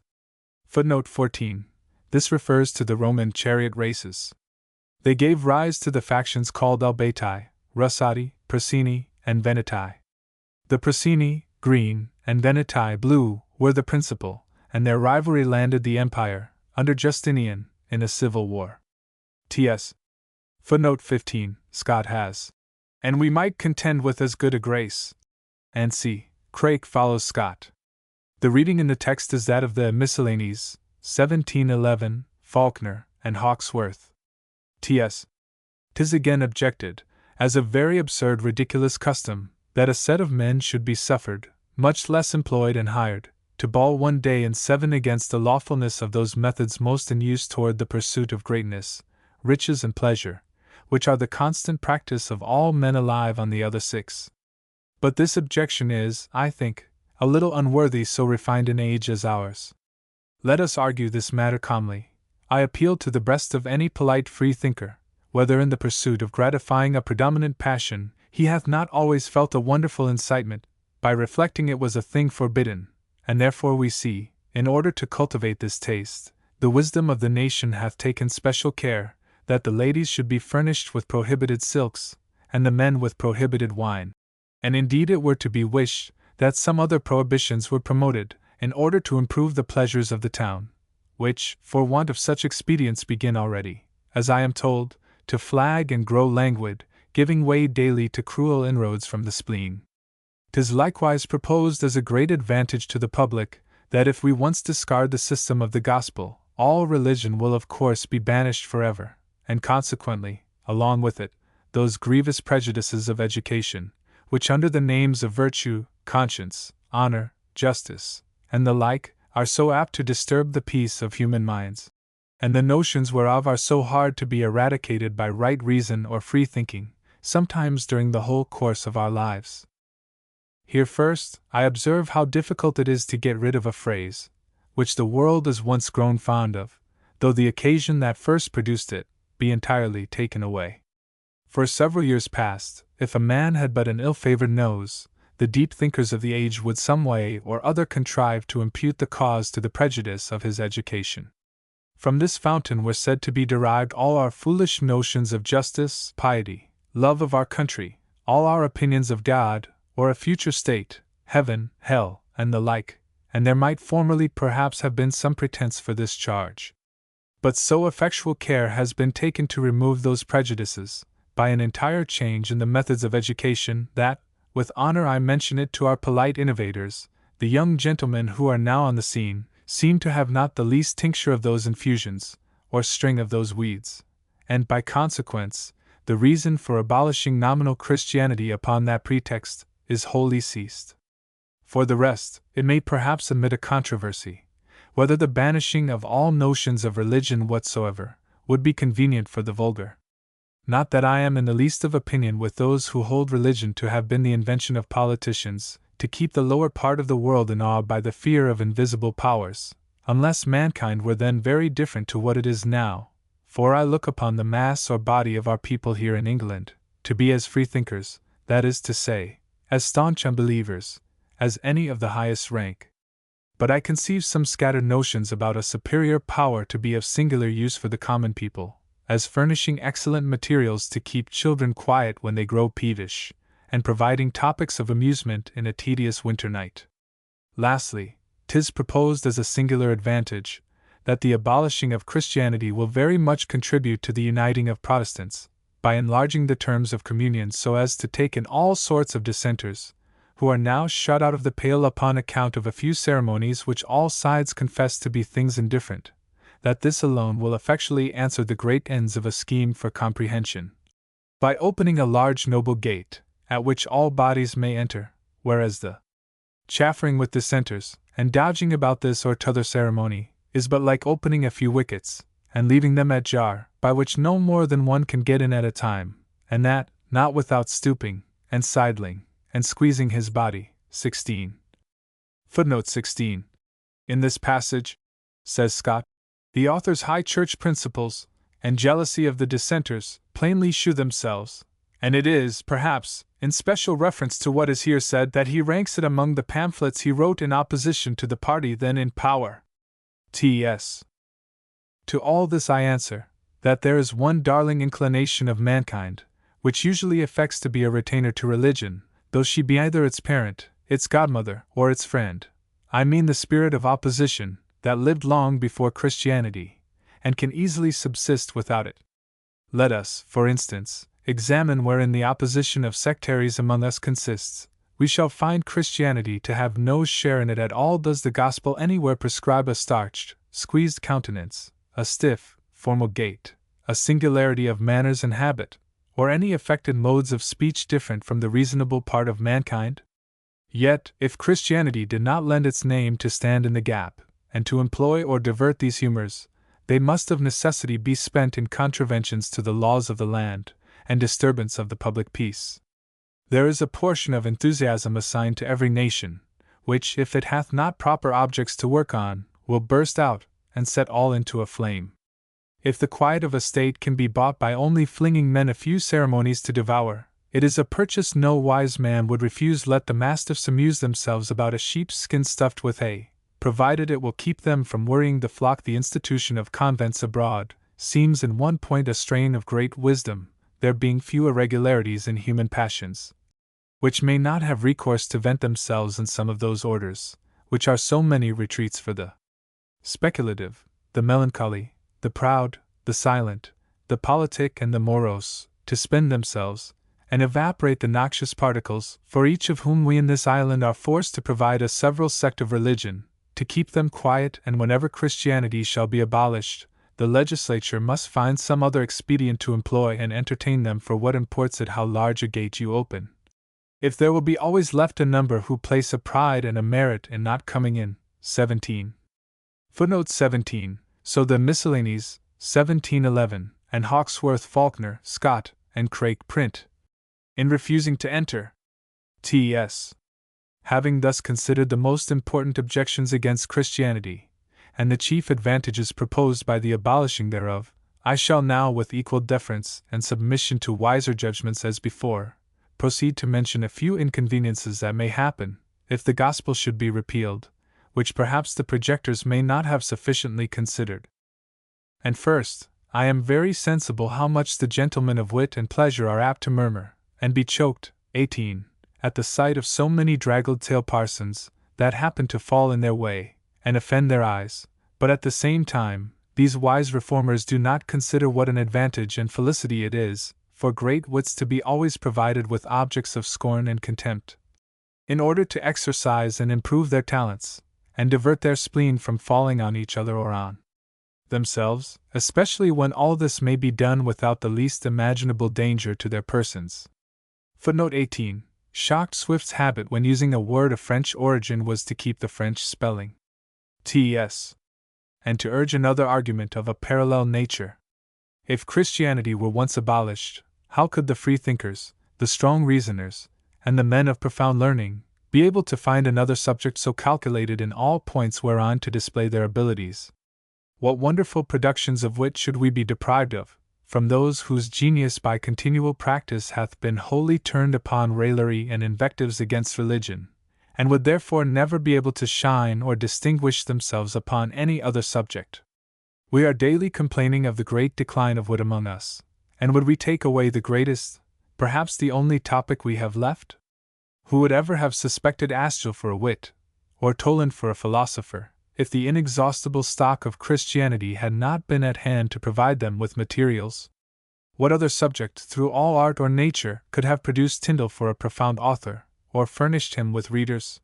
Footnote 14. This refers to the Roman chariot races. They gave rise to the factions called Albatai, Russati, Prasini, and Veneti. The Prasini, green, and Veneti, blue, were the principal, and their rivalry landed the empire, under Justinian, in a civil war. T.S. Footnote 15. Scott has, "And we might contend with as good a grace." And C. Craik follows Scott. The reading in the text is that of the Miscellanies, 1711, Faulkner, and Hawkesworth. T.S. 'Tis again objected, as a very absurd ridiculous custom, that a set of men should be suffered, much less employed and hired, to bawl one day in 7 against the lawfulness of those methods most in use toward the pursuit of greatness, riches and pleasure, which are the constant practice of all men alive on the other 6. But this objection is, I think, a little unworthy so refined an age as ours. Let us argue this matter calmly. I appeal to the breast of any polite free thinker, whether in the pursuit of gratifying a predominant passion he hath not always felt a wonderful incitement, by reflecting it was a thing forbidden, and therefore we see, in order to cultivate this taste, the wisdom of the nation hath taken special care, that the ladies should be furnished with prohibited silks, and the men with prohibited wine. And indeed it were to be wished that some other prohibitions were promoted, in order to improve the pleasures of the town, which, for want of such expedients, begin already, as I am told, to flag and grow languid, giving way daily to cruel inroads from the spleen. 'Tis likewise proposed as a great advantage to the public, that if we once discard the system of the gospel, all religion will of course be banished forever, and consequently, along with it, those grievous prejudices of education, which under the names of virtue, conscience, honor, justice, and the like, are so apt to disturb the peace of human minds, and the notions whereof are so hard to be eradicated by right reason or free thinking, sometimes during the whole course of our lives. Here first, I observe how difficult it is to get rid of a phrase, which the world is once grown fond of, though the occasion that first produced it be entirely taken away. For several years past, if a man had but an ill-favored nose, the deep thinkers of the age would some way or other contrive to impute the cause to the prejudice of his education. From this fountain were said to be derived all our foolish notions of justice, piety, love of our country, all our opinions of God, or a future state, heaven, hell, and the like, and there might formerly perhaps have been some pretense for this charge. But so effectual care has been taken to remove those prejudices, by an entire change in the methods of education, that, with honor I mention it to our polite innovators, the young gentlemen who are now on the scene, seem to have not the least tincture of those infusions, or string of those weeds, and by consequence, the reason for abolishing nominal Christianity upon that pretext is wholly ceased. For the rest, it may perhaps admit a controversy, whether the banishing of all notions of religion whatsoever, would be convenient for the vulgar. Not that I am in the least of opinion with those who hold religion to have been the invention of politicians, to keep the lower part of the world in awe by the fear of invisible powers, unless mankind were then very different to what it is now, for I look upon the mass or body of our people here in England to be as freethinkers, that is to say, as staunch unbelievers, as any of the highest rank. But I conceive some scattered notions about a superior power to be of singular use for the common people, as furnishing excellent materials to keep children quiet when they grow peevish, and providing topics of amusement in a tedious winter night. Lastly, 'tis proposed as a singular advantage, that the abolishing of Christianity will very much contribute to the uniting of Protestants, by enlarging the terms of communion so as to take in all sorts of dissenters, who are now shut out of the pale upon account of a few ceremonies which all sides confess to be things indifferent, that this alone will effectually answer the great ends of a scheme for comprehension. By opening a large noble gate, at which all bodies may enter, whereas the chaffering with dissenters, and dodging about this or t'other ceremony, is but like opening a few wickets, and leaving them ajar, by which no more than one can get in at a time, and that, not without stooping, and sidling, and squeezing his body. 16. Footnote 16. In this passage, says Scott, the author's high church principles, and jealousy of the dissenters, plainly shew themselves, and it is, perhaps, in special reference to what is here said that he ranks it among the pamphlets he wrote in opposition to the party then in power. T.S. To all this I answer, that there is one darling inclination of mankind, which usually affects to be a retainer to religion, though she be either its parent, its godmother, or its friend. I mean the spirit of opposition, that lived long before Christianity, and can easily subsist without it. Let us, for instance, examine wherein the opposition of sectaries among us consists. We shall find Christianity to have no share in it at all. Does the gospel anywhere prescribe a starched, squeezed countenance, a stiff, formal gait, a singularity of manners and habit, or any affected modes of speech different from the reasonable part of mankind? Yet, if Christianity did not lend its name to stand in the gap, and to employ or divert these humors, they must of necessity be spent in contraventions to the laws of the land, and disturbance of the public peace. There is a portion of enthusiasm assigned to every nation, which, if it hath not proper objects to work on, will burst out, and set all into a flame. If the quiet of a state can be bought by only flinging men a few ceremonies to devour, it is a purchase no wise man would refuse. Let the mastiffs amuse themselves about a sheep's skin stuffed with hay, provided it will keep them from worrying the flock. The institution of convents abroad seems in one point a strain of great wisdom, there being few irregularities in human passions, which may not have recourse to vent themselves in some of those orders, which are so many retreats for the speculative, the melancholy, the proud, the silent, the politic and the morose, to spend themselves, and evaporate the noxious particles, for each of whom we in this island are forced to provide a several sect of religion, to keep them quiet. And whenever Christianity shall be abolished, the legislature must find some other expedient to employ and entertain them. For what imports it how large a gate you open, if there will be always left a number who place a pride and a merit in not coming in? 17. Footnote 17. So the Miscellanies, 1711, and Hawkesworth, Faulkner, Scott, and Craik print. In refusing to enter. T.S. Having thus considered the most important objections against Christianity, and the chief advantages proposed by the abolishing thereof, I shall now, with equal deference and submission to wiser judgments as before, proceed to mention a few inconveniences that may happen, if the gospel should be repealed, which perhaps the projectors may not have sufficiently considered. And first, I am very sensible how much the gentlemen of wit and pleasure are apt to murmur, and be choked, 18, at the sight of so many draggled-tail parsons, that happen to fall in their way, and offend their eyes. But at the same time, these wise reformers do not consider what an advantage and felicity it is, for great wits to be always provided with objects of scorn and contempt, in order to exercise and improve their talents, and divert their spleen from falling on each other or on themselves, especially when all this may be done without the least imaginable danger to their persons. Footnote 18. Shocked Swift's habit when using a word of French origin was to keep the French spelling. T.S. And to urge another argument of a parallel nature. If Christianity were once abolished, how could the freethinkers, the strong reasoners, and the men of profound learning be able to find another subject so calculated in all points whereon to display their abilities? What wonderful productions of wit should we be deprived of, from those whose genius by continual practice hath been wholly turned upon raillery and invectives against religion, and would therefore never be able to shine or distinguish themselves upon any other subject? We are daily complaining of the great decline of wit among us, and would we take away the greatest, perhaps the only topic we have left? Who would ever have suspected Astle for a wit, or Toland for a philosopher, if the inexhaustible stock of Christianity had not been at hand to provide them with materials? What other subject through all art or nature could have produced Tyndall for a profound author, or furnished him with readers?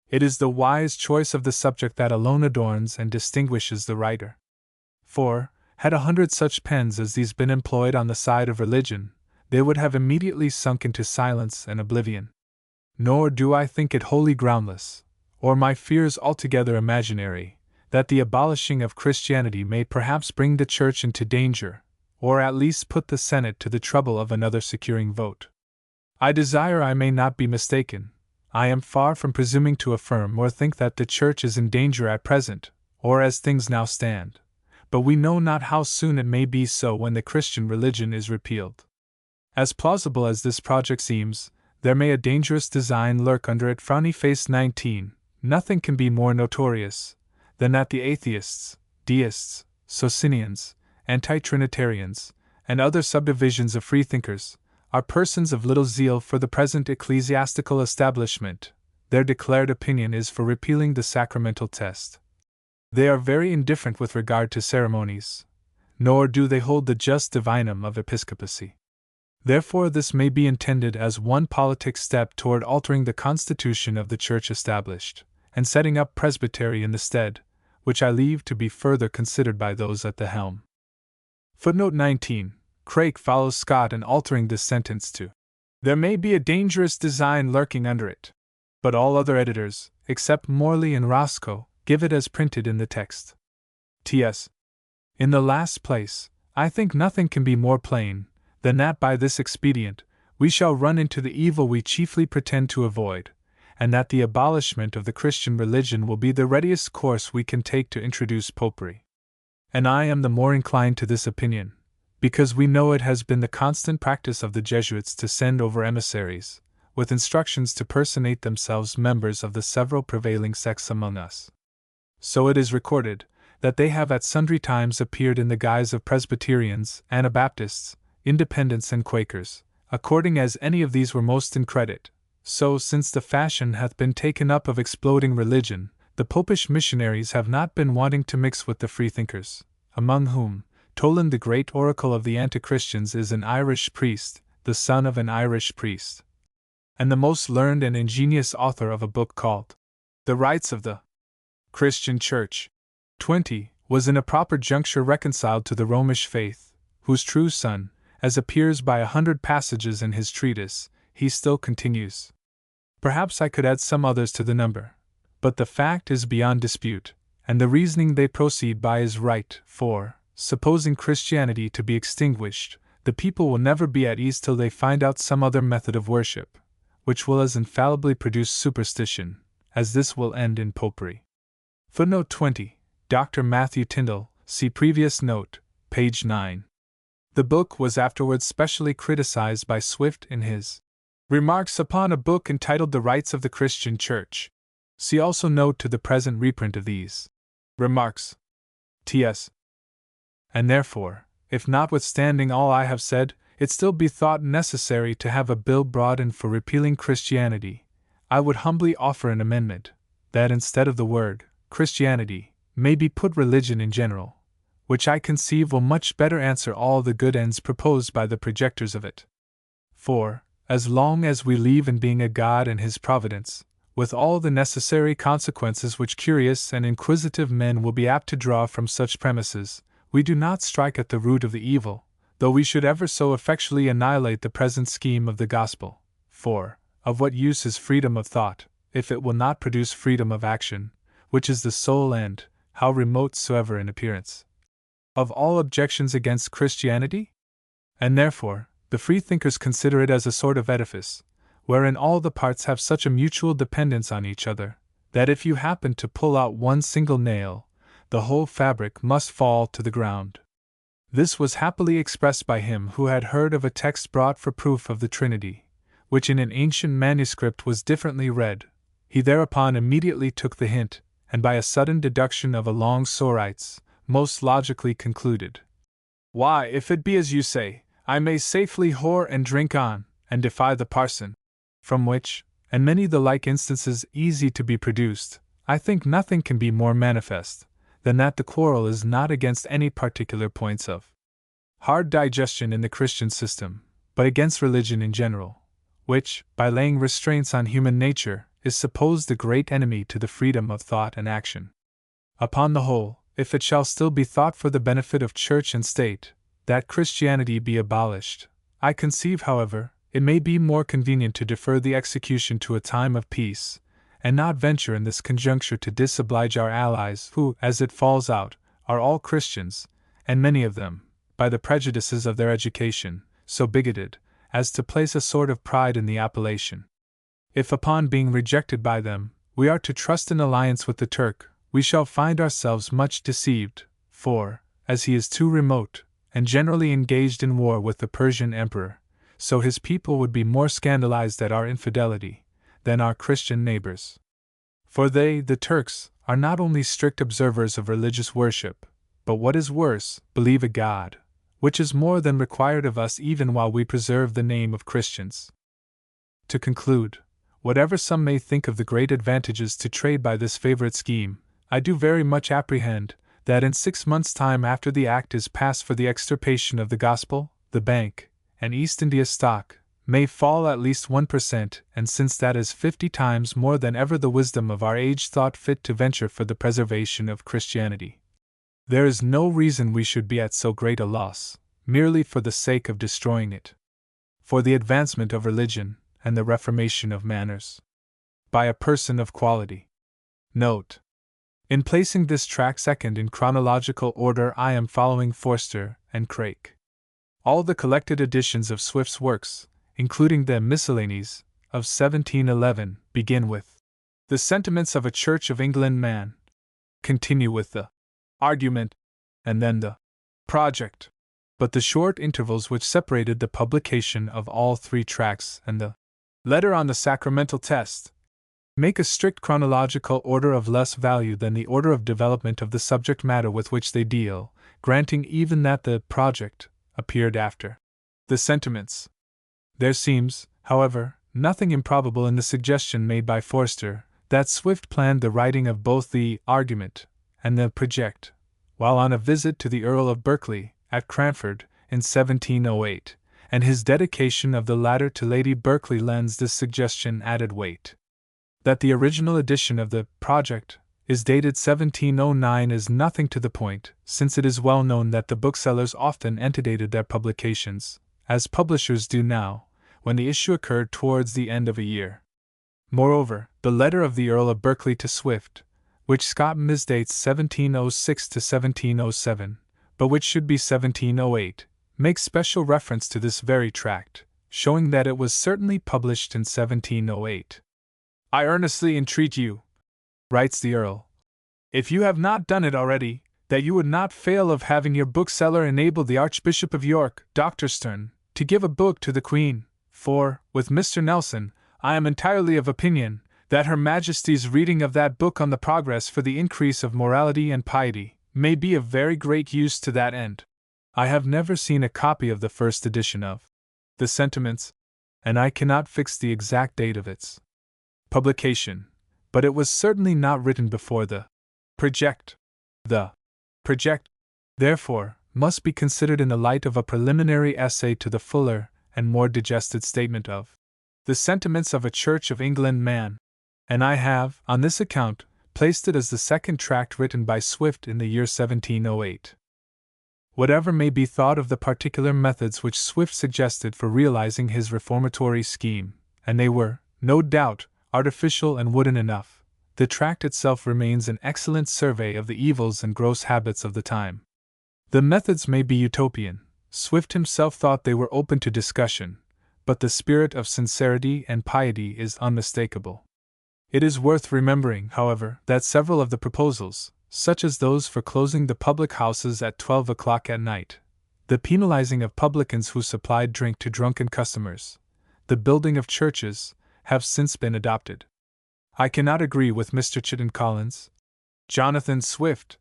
It is the wise choice of the subject that alone adorns and distinguishes the writer. For, had 100 such pens as these been employed on the side of religion, they would have immediately sunk into silence and oblivion. Nor do I think it wholly groundless, or my fears altogether imaginary, that the abolishing of Christianity may perhaps bring the Church into danger, or at least put the Senate to the trouble of another securing vote. I desire I may not be mistaken. I am far from presuming to affirm or think that the Church is in danger at present, or as things now stand, but we know not how soon it may be so when the Christian religion is repealed. As plausible as this project seems, there may a dangerous design lurk under it. Frowny face 19. Nothing can be more notorious than that the atheists, deists, Socinians, anti-Trinitarians, and other subdivisions of freethinkers are persons of little zeal for the present ecclesiastical establishment. Their declared opinion is for repealing the sacramental test. They are very indifferent with regard to ceremonies, nor do they hold the just divinum of episcopacy. Therefore this may be intended as one politic step toward altering the constitution of the Church established, and setting up presbytery in the stead, which I leave to be further considered by those at the helm. Footnote 19. Craik follows Scott in altering this sentence to, "There may be a dangerous design lurking under it," but all other editors, except Morley and Roscoe, give it as printed in the text. T.S. In the last place, I think nothing can be more plain than that by this expedient we shall run into the evil we chiefly pretend to avoid, and that the abolishment of the Christian religion will be the readiest course we can take to introduce popery. And I am the more inclined to this opinion, because we know it has been the constant practice of the Jesuits to send over emissaries, with instructions to personate themselves members of the several prevailing sects among us. So it is recorded that they have at sundry times appeared in the guise of Presbyterians, Anabaptists, Independents, and Quakers, according as any of these were most in credit. So, since the fashion hath been taken up of exploding religion, the popish missionaries have not been wanting to mix with the freethinkers, among whom Toland, the great oracle of the anti-Christians, is an Irish priest, the son of an Irish priest, and the most learned and ingenious author of a book called The Rites of the Christian Church. 20. Was in a proper juncture reconciled to the Romish faith, whose true son, as appears by 100 passages in his treatise, he still continues. Perhaps I could add some others to the number, but the fact is beyond dispute, and the reasoning they proceed by is right, for, supposing Christianity to be extinguished, the people will never be at ease till they find out some other method of worship, which will as infallibly produce superstition, as this will end in popery. Footnote 20. Dr. Matthew Tyndall, see previous note, page 9. The book was afterwards specially criticized by Swift in his Remarks upon a book entitled The Rites of the Christian Church. See also note to the present reprint of these Remarks. T.S. And therefore, if notwithstanding all I have said, it still be thought necessary to have a bill brought in for repealing Christianity, I would humbly offer an amendment, that instead of the word Christianity may be put religion in general, which I conceive will much better answer all the good ends proposed by the projectors of it. For, as long as we believe in being a God and His providence, with all the necessary consequences which curious and inquisitive men will be apt to draw from such premises, we do not strike at the root of the evil, though we should ever so effectually annihilate the present scheme of the gospel. For, of what use is freedom of thought, if it will not produce freedom of action, which is the sole end, how remote soever in appearance? of all objections against Christianity? And therefore, the freethinkers consider it as a sort of edifice, wherein all the parts have such a mutual dependence on each other, that if you happen to pull out one single nail, the whole fabric must fall to the ground. This was happily expressed by him who had heard of a text brought for proof of the Trinity, which in an ancient manuscript was differently read. He thereupon immediately took the hint, and by a sudden deduction of a long sorites, most logically concluded, "Why, if it be as you say, I may safely whore and drink on, and defy the parson." From which, and many the like instances easy to be produced, I think nothing can be more manifest than that the quarrel is not against any particular points of hard digestion in the Christian system, but against religion in general, which, by laying restraints on human nature, is supposed the great enemy to the freedom of thought and action. Upon the whole, if it shall still be thought for the benefit of Church and State that Christianity be abolished, I conceive, however, it may be more convenient to defer the execution to a time of peace, and not venture in this conjuncture to disoblige our allies, who, as it falls out, are all Christians, and many of them, by the prejudices of their education, so bigoted as to place a sort of pride in the appellation. If upon being rejected by them, we are to trust in alliance with the Turk, we shall find ourselves much deceived, for, as he is too remote, and generally engaged in war with the Persian emperor, so his people would be more scandalized at our infidelity than our Christian neighbors. For they, the Turks, are not only strict observers of religious worship, but what is worse, believe a God, which is more than required of us even while we preserve the name of Christians. To conclude, whatever some may think of the great advantages to trade by this favorite scheme, I do very much apprehend that in 6 months' time after the Act is passed for the extirpation of the Gospel, the Bank and East India stock may fall at least 1%, and since that is 50 times more than ever the wisdom of our age thought fit to venture for the preservation of Christianity, there is no reason we should be at so great a loss, merely for the sake of destroying it. For the advancement of religion, and the reformation of manners, by a person of quality. Note: in placing this tract second in chronological order, I am following Forster and Craik. All the collected editions of Swift's works, including the Miscellanies of 1711, begin with the Sentiments of a Church of England Man, continue with the Argument, and then the Project. But the short intervals which separated the publication of all 3 tracts and the Letter on the Sacramental Test make a strict chronological order of less value than the order of development of the subject matter with which they deal, granting even that the Project appeared after the Sentiments. There seems, however, nothing improbable in the suggestion made by Forster that Swift planned the writing of both the Argument and the Project while on a visit to the Earl of Berkeley at Cranford in 1708, and his dedication of the latter to Lady Berkeley lends this suggestion added weight. That the original edition of the Project is dated 1709 is nothing to the point, since it is well known that the booksellers often antedated their publications, as publishers do now, when the issue occurred towards the end of a year. Moreover, the letter of the Earl of Berkeley to Swift, which Scott misdates 1706 to 1707, but which should be 1708, makes special reference to this very tract, showing that it was certainly published in 1708. "I earnestly entreat you," writes the Earl, "if you have not done it already, that you would not fail of having your bookseller enable the Archbishop of York, Dr. Sterne, to give a book to the Queen, for, with Mr. Nelson, I am entirely of opinion that Her Majesty's reading of that book on the progress for the increase of morality and piety may be of very great use to that end. I have never seen a copy of the first edition of the Sentiments, and I cannot fix the exact date of its publication, but it was certainly not written before the Project. The Project, therefore, must be considered in the light of a preliminary essay to the fuller and more digested statement of the Sentiments of a Church of England Man, and I have, on this account, placed it as the second tract written by Swift in the year 1708. Whatever may be thought of the particular methods which Swift suggested for realizing his reformatory scheme, and they were, no doubt, artificial and wooden enough, the tract itself remains an excellent survey of the evils and gross habits of the time. The methods may be utopian, Swift himself thought they were open to discussion, but the spirit of sincerity and piety is unmistakable. It is worth remembering, however, that several of the proposals, such as those for closing the public houses at 12 o'clock at night, the penalizing of publicans who supplied drink to drunken customers, the building of churches, have since been adopted. I cannot agree with Mr. Chittenden Collins, Jonathan Swift,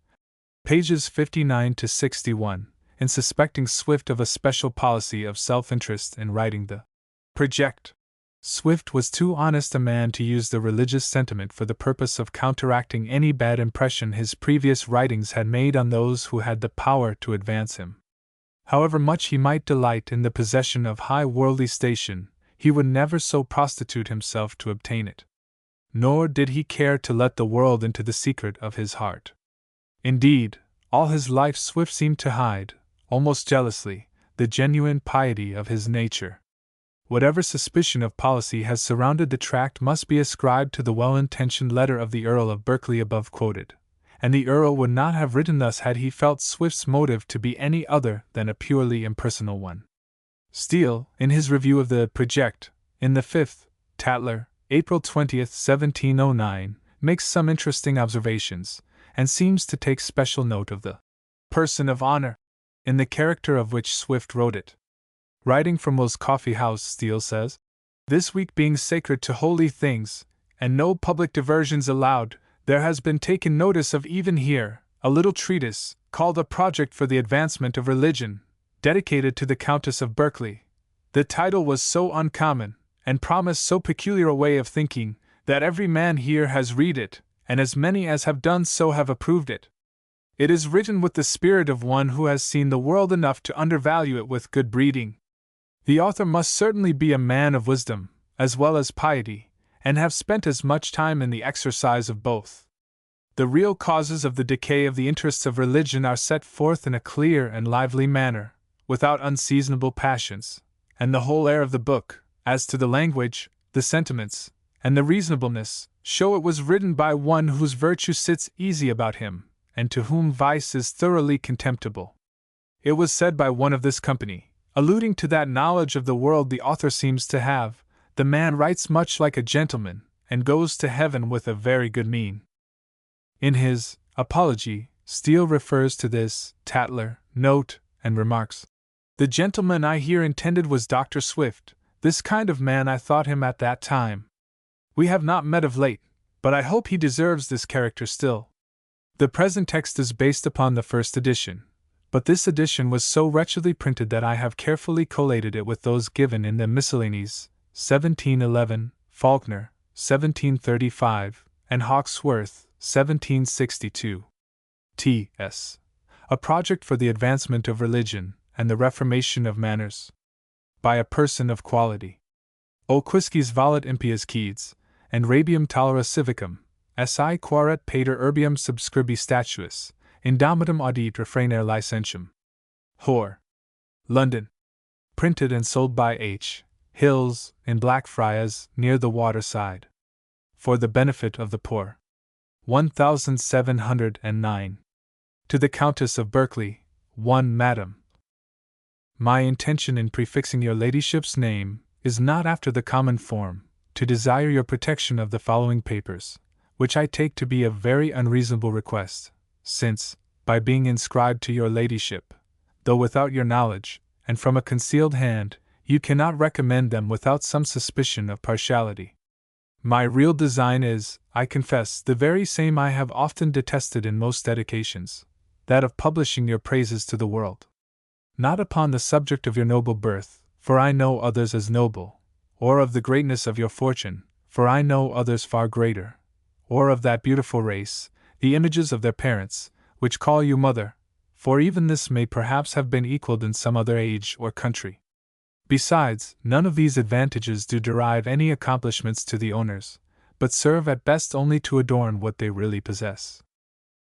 pages 59 to 61, in suspecting Swift of a special policy of self-interest in writing the project. Swift was too honest a man to use the religious sentiment for the purpose of counteracting any bad impression his previous writings had made on those who had the power to advance him. However much he might delight in the possession of high worldly station, he would never so prostitute himself to obtain it. Nor did he care to let the world into the secret of his heart. Indeed, all his life Swift seemed to hide, almost jealously, the genuine piety of his nature. Whatever suspicion of policy has surrounded the tract must be ascribed to the well-intentioned letter of the Earl of Berkeley above quoted, and the Earl would not have written thus had he felt Swift's motive to be any other than a purely impersonal one. Steele, in his review of the project, in the 5th, Tatler, April 20, 1709, makes some interesting observations, and seems to take special note of the person of honor, in the character of which Swift wrote it. Writing from Will's Coffee House, Steele says, "This week being sacred to holy things, and no public diversions allowed, there has been taken notice of even here, a little treatise, called A Project for the Advancement of Religion, dedicated to the Countess of Berkeley. The title was so uncommon, and promised so peculiar a way of thinking, that every man here has read it, and as many as have done so have approved it. It is written with the spirit of one who has seen the world enough to undervalue it with good breeding. The author must certainly be a man of wisdom, as well as piety, and have spent as much time in the exercise of both. The real causes of the decay of the interests of religion are set forth in a clear and lively manner, without unseasonable passions, and the whole air of the book, as to the language, the sentiments, and the reasonableness, show it was written by one whose virtue sits easy about him, and to whom vice is thoroughly contemptible. It was said by one of this company, alluding to that knowledge of the world the author seems to have, the man writes much like a gentleman, and goes to heaven with a very good mien." In his Apology, Steele refers to this Tatler note, and remarks, "The gentleman I here intended was Dr. Swift. This kind of man I thought him at that time. We have not met of late, but I hope he deserves this character still." The present text is based upon the first edition, but this edition was so wretchedly printed that I have carefully collated it with those given in the Miscellanies, 1711, Faulkner, 1735, and Hawkesworth, 1762. T.S. A Project for the Advancement of Religion, and the Reformation of Manners. By a Person of Quality. O quisquis valet impias quedes, and rabium tolera civicum, si quaret pater urbium subscribi statuus, indomitum audit refrainere licentium. Hoare. London. Printed and sold by H. Hills, in Blackfriars, near the waterside. For the benefit of the poor. 1709. To the Countess of Berkeley, 1 Madam. My intention in prefixing your ladyship's name is not after the common form, to desire your protection of the following papers, which I take to be a very unreasonable request, since, by being inscribed to your ladyship, though without your knowledge, and from a concealed hand, you cannot recommend them without some suspicion of partiality. My real design is, I confess, the very same I have often detested in most dedications, that of publishing your praises to the world. Not upon the subject of your noble birth, for I know others as noble, or of the greatness of your fortune, for I know others far greater, or of that beautiful race, the images of their parents, which call you mother, for even this may perhaps have been equaled in some other age or country. Besides, none of these advantages do derive any accomplishments to the owners, but serve at best only to adorn what they really possess.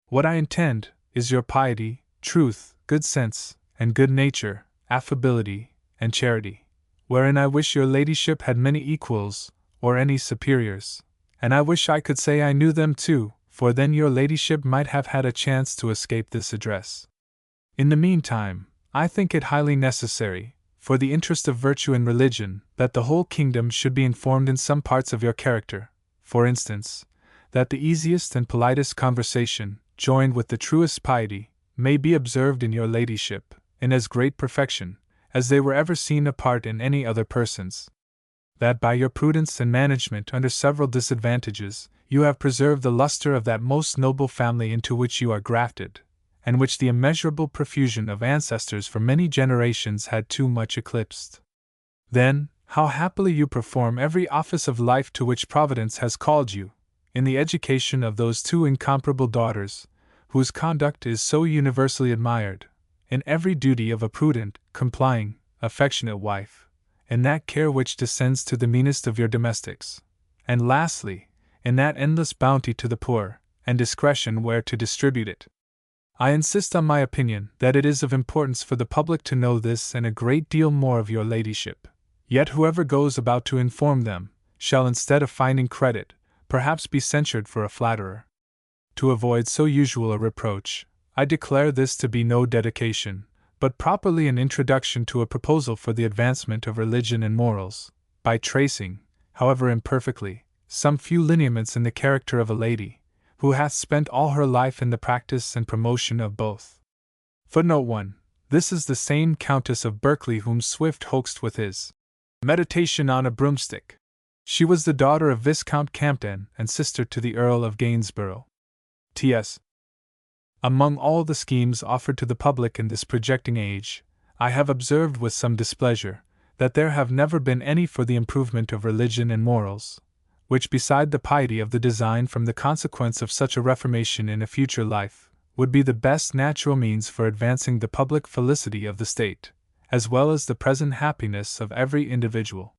What I intend is your piety, truth, good sense, and good nature, affability, and charity, wherein I wish your ladyship had many equals, or any superiors, and I wish I could say I knew them too, for then your ladyship might have had a chance to escape this address. In the meantime, I think it highly necessary, for the interest of virtue and religion, that the whole kingdom should be informed in some parts of your character, for instance, that the easiest and politest conversation, joined with the truest piety, may be observed in your ladyship, in as great perfection, as they were ever seen apart in any other persons. That by your prudence and management under several disadvantages, you have preserved the luster of that most noble family into which you are grafted, and which the immeasurable profusion of ancestors for many generations had too much eclipsed. Then, how happily you perform every office of life to which Providence has called you, in the education of those two incomparable daughters, whose conduct is so universally admired, in every duty of a prudent, complying, affectionate wife, in that care which descends to the meanest of your domestics, and lastly, in that endless bounty to the poor, and discretion where to distribute it. I insist on my opinion that it is of importance for the public to know this and a great deal more of your ladyship. Yet whoever goes about to inform them, shall instead of finding credit, perhaps be censured for a flatterer. To avoid so usual a reproach, I declare this to be no dedication, but properly an introduction to a proposal for the advancement of religion and morals, by tracing, however imperfectly, some few lineaments in the character of a lady, who hath spent all her life in the practice and promotion of both. Footnote 1. This is the same Countess of Berkeley whom Swift hoaxed with his Meditation on a Broomstick. She was the daughter of Viscount Campden and sister to the Earl of Gainsborough. T.S. Among all the schemes offered to the public in this projecting age, I have observed with some displeasure that there have never been any for the improvement of religion and morals, which, beside the piety of the design from the consequence of such a reformation in a future life, would be the best natural means for advancing the public felicity of the state, as well as the present happiness of every individual.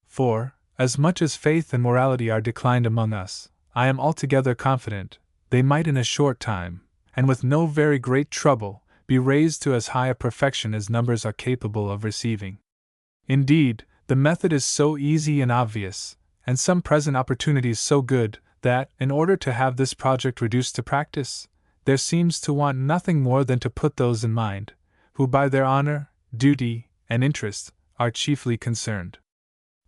For, as much as faith and morality are declined among us, I am altogether confident they might in a short time, and with no very great trouble, be raised to as high a perfection as numbers are capable of receiving. Indeed, the method is so easy and obvious, and some present opportunities so good, that, in order to have this project reduced to practice, there seems to want nothing more than to put those in mind, who by their honor, duty, and interest, are chiefly concerned.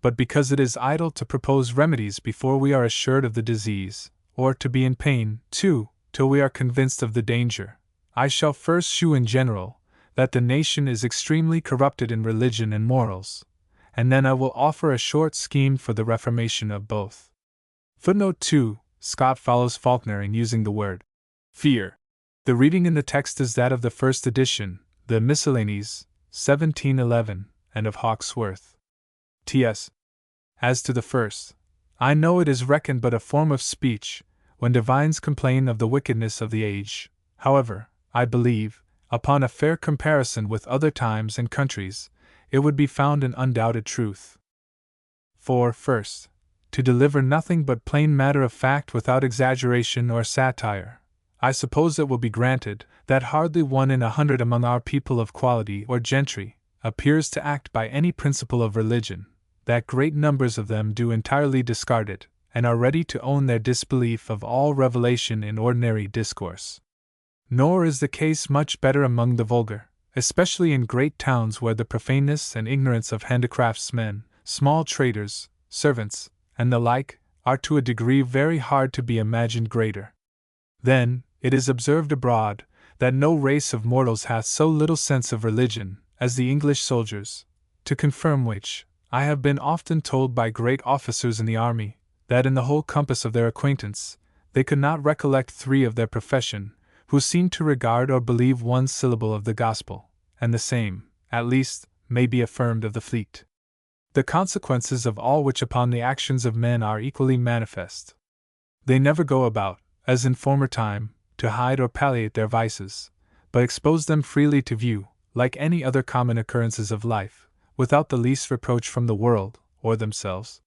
But because it is idle to propose remedies before we are assured of the disease, or to be in pain, too, till we are convinced of the danger, I shall first shew in general that the nation is extremely corrupted in religion and morals, and then I will offer a short scheme for the reformation of both. Footnote 2. Scott follows Faulkner in using the word fear. The reading in the text is that of the first edition, the Miscellanies, 1711, and of Hawkesworth. T.S. As to the first, I know it is reckoned but a form of speech, when divines complain of the wickedness of the age. However, I believe, upon a fair comparison with other times and countries, it would be found an undoubted truth. For, first, to deliver nothing but plain matter of fact without exaggeration or satire, I suppose it will be granted that hardly 1 in 100 among our people of quality or gentry appears to act by any principle of religion, that great numbers of them do entirely discard it, and are ready to own their disbelief of all revelation in ordinary discourse. Nor is the case much better among the vulgar, especially in great towns where the profaneness and ignorance of handicraftsmen, small traders, servants, and the like, are to a degree very hard to be imagined greater. Then, it is observed abroad, that no race of mortals hath so little sense of religion as the English soldiers, to confirm which, I have been often told by great officers in the army, that in the whole compass of their acquaintance, they could not recollect 3 of their profession, who seemed to regard or believe 1 syllable of the gospel, and the same, at least, may be affirmed of the fleet. The consequences of all which upon the actions of men are equally manifest. They never go about, as in former time, to hide or palliate their vices, but expose them freely to view, like any other common occurrences of life, without the least reproach from the world, or themselves.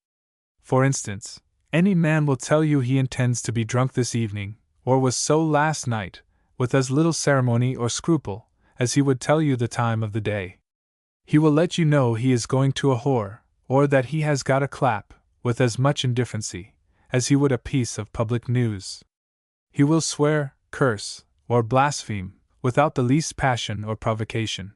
For instance, any man will tell you he intends to be drunk this evening, or was so last night, with as little ceremony or scruple, as he would tell you the time of the day. He will let you know he is going to a whore, or that he has got a clap, with as much indifferency, as he would a piece of public news. He will swear, curse, or blaspheme, without the least passion or provocation.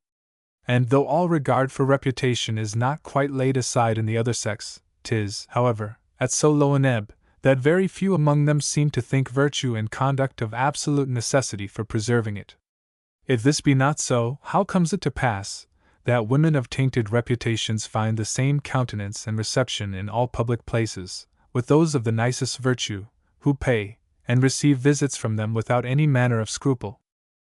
And though all regard for reputation is not quite laid aside in the other sex, 'tis, however, at so low an ebb, that very few among them seem to think virtue and conduct of absolute necessity for preserving it. If this be not so, how comes it to pass that women of tainted reputations find the same countenance and reception in all public places, with those of the nicest virtue, who pay and receive visits from them without any manner of scruple?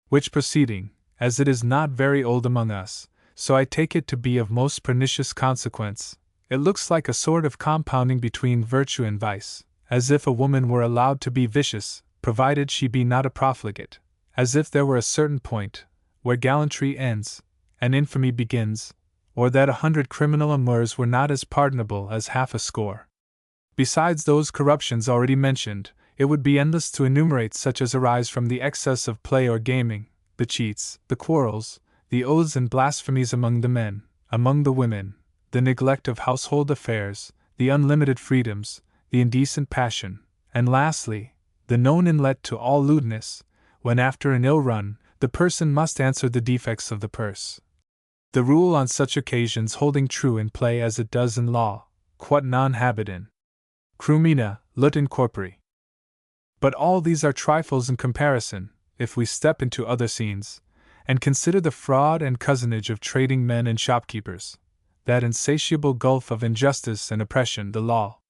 Which proceeding, as it is not very old among us, so I take it to be of most pernicious consequence, it looks like a sort of compounding between virtue and vice, as if a woman were allowed to be vicious, provided she be not a profligate, as if there were a certain point where gallantry ends and infamy begins, or that 100 criminal amours were not as pardonable as half a score. Besides those corruptions already mentioned, it would be endless to enumerate such as arise from the excess of play or gaming, the cheats, the quarrels, the oaths and blasphemies among the men, among the women, the neglect of household affairs, the unlimited freedoms, the indecent passion, and lastly, the known inlet to all lewdness, when after an ill run, the person must answer the defects of the purse. The rule on such occasions holding true in play as it does in law, quod non habet in crumina, lut in corpore. But all these are trifles in comparison, if we step into other scenes, and consider the fraud and cozenage of trading men and shopkeepers, that insatiable gulf of injustice and oppression, the law.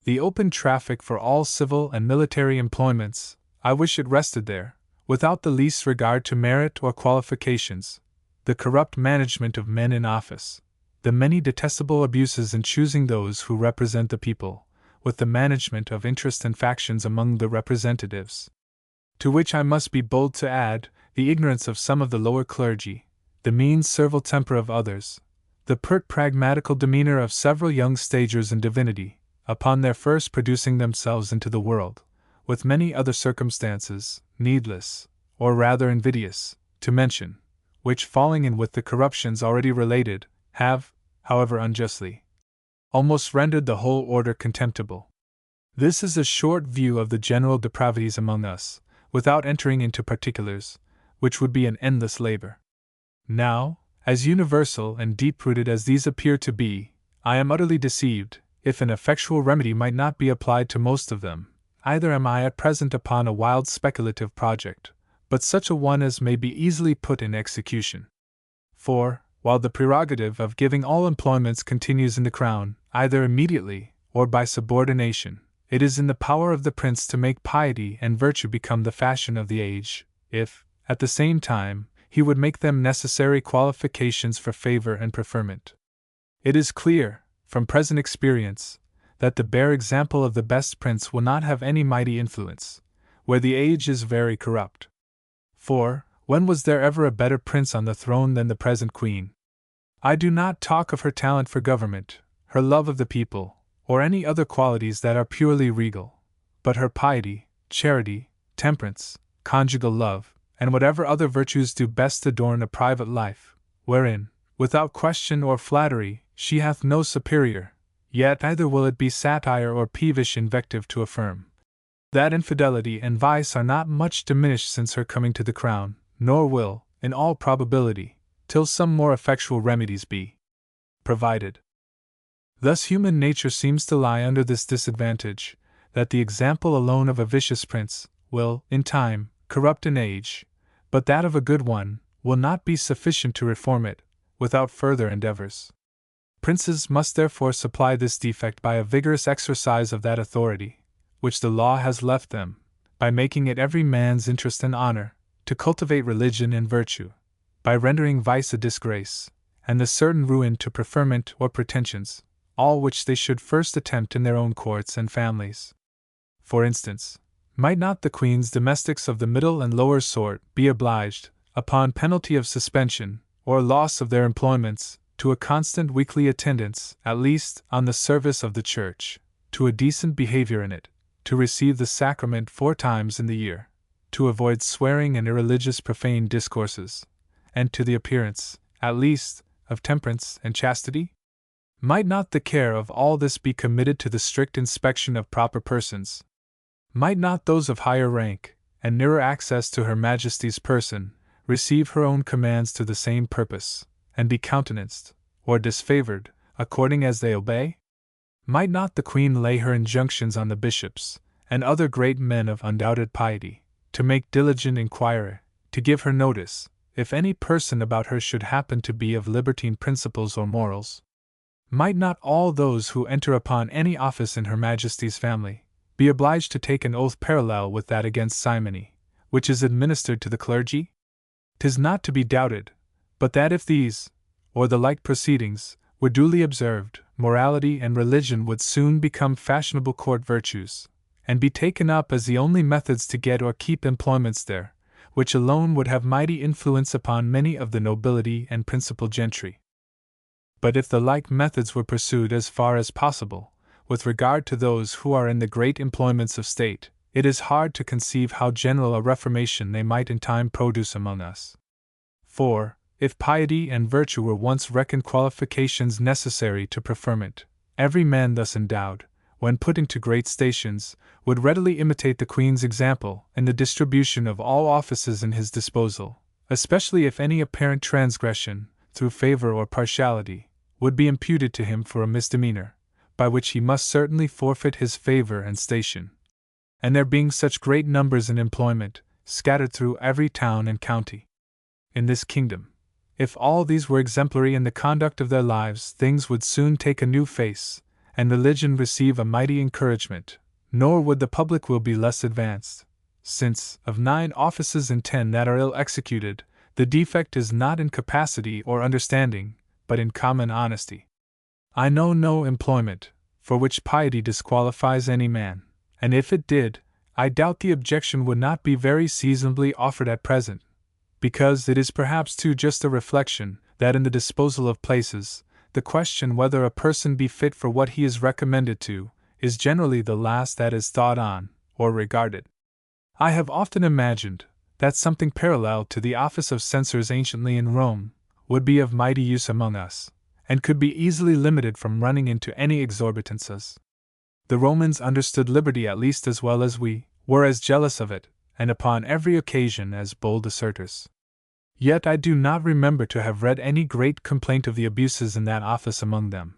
The open traffic for all civil and military employments, I wish it rested there, without the least regard to merit or qualifications, the corrupt management of men in office, the many detestable abuses in choosing those who represent the people, with the management of interest and factions among the representatives. To which I must be bold to add, the ignorance of some of the lower clergy, the mean servile temper of others, the pert pragmatical demeanor of several young stagers in divinity, upon their first producing themselves into the world, with many other circumstances, needless, or rather invidious, to mention, which falling in with the corruptions already related, have, however unjustly, almost rendered the whole order contemptible. This is a short view of the general depravities among us, without entering into particulars, which would be an endless labor. Now, as universal and deep-rooted as these appear to be, I am utterly deceived, if an effectual remedy might not be applied to most of them. Either am I at present upon a wild speculative project, but such a one as may be easily put in execution. For, while the prerogative of giving all employments continues in the crown, either immediately or by subordination, it is in the power of the prince to make piety and virtue become the fashion of the age, if, at the same time, he would make them necessary qualifications for favor and preferment. It is clear, from present experience, that the bare example of the best prince will not have any mighty influence, where the age is very corrupt. For, when was there ever a better prince on the throne than the present queen? I do not talk of her talent for government, her love of the people, or any other qualities that are purely regal, but her piety, charity, temperance, conjugal love, and whatever other virtues do best adorn a private life, wherein, without question or flattery, she hath no superior, yet neither will it be satire or peevish invective to affirm that infidelity and vice are not much diminished since her coming to the crown, nor will, in all probability, till some more effectual remedies be provided. Thus human nature seems to lie under this disadvantage, that the example alone of a vicious prince will, in time, corrupt an age, but that of a good one will not be sufficient to reform it, without further endeavors. Princes must therefore supply this defect by a vigorous exercise of that authority, which the law has left them, by making it every man's interest and honor, to cultivate religion and virtue, by rendering vice a disgrace, and the certain ruin to preferment or pretensions, all which they should first attempt in their own courts and families. For instance, might not the queen's domestics of the middle and lower sort be obliged, upon penalty of suspension, or loss of their employments, to a constant weekly attendance, at least, on the service of the church, to a decent behavior in it, to receive the sacrament 4 times in the year, to avoid swearing and irreligious profane discourses, and to the appearance, at least, of temperance and chastity? Might not the care of all this be committed to the strict inspection of proper persons? Might not those of higher rank, and nearer access to Her Majesty's person, receive her own commands to the same purpose, and be countenanced, or disfavored, according as they obey? Might not the Queen lay her injunctions on the bishops, and other great men of undoubted piety, to make diligent inquiry, to give her notice, if any person about her should happen to be of libertine principles or morals? Might not all those who enter upon any office in Her Majesty's family be obliged to take an oath parallel with that against simony, which is administered to the clergy? 'Tis not to be doubted, but that if these, or the like proceedings, were duly observed, morality and religion would soon become fashionable court virtues, and be taken up as the only methods to get or keep employments there, which alone would have mighty influence upon many of the nobility and principal gentry. But if the like methods were pursued as far as possible, with regard to those who are in the great employments of state, it is hard to conceive how general a reformation they might in time produce among us. For, if piety and virtue were once reckoned qualifications necessary to preferment, every man thus endowed, when put into great stations, would readily imitate the Queen's example in the distribution of all offices in his disposal, especially if any apparent transgression, through favor or partiality, would be imputed to him for a misdemeanor, by which he must certainly forfeit his favor and station. And there being such great numbers in employment, scattered through every town and county in this kingdom, if all these were exemplary in the conduct of their lives, things would soon take a new face, and religion receive a mighty encouragement, nor would the public will be less advanced, since, of 9 offices in 10 that are ill executed, the defect is not in capacity or understanding, but in common honesty. I know no employment for which piety disqualifies any man, and if it did, I doubt the objection would not be very seasonably offered at present, because it is perhaps too just a reflection that in the disposal of places, the question whether a person be fit for what he is recommended to is generally the last that is thought on or regarded. I have often imagined that something parallel to the office of censors anciently in Rome would be of mighty use among us, and could be easily limited from running into any exorbitances. The Romans understood liberty at least as well as we, were as jealous of it, and upon every occasion as bold assertors. Yet I do not remember to have read any great complaint of the abuses in that office among them,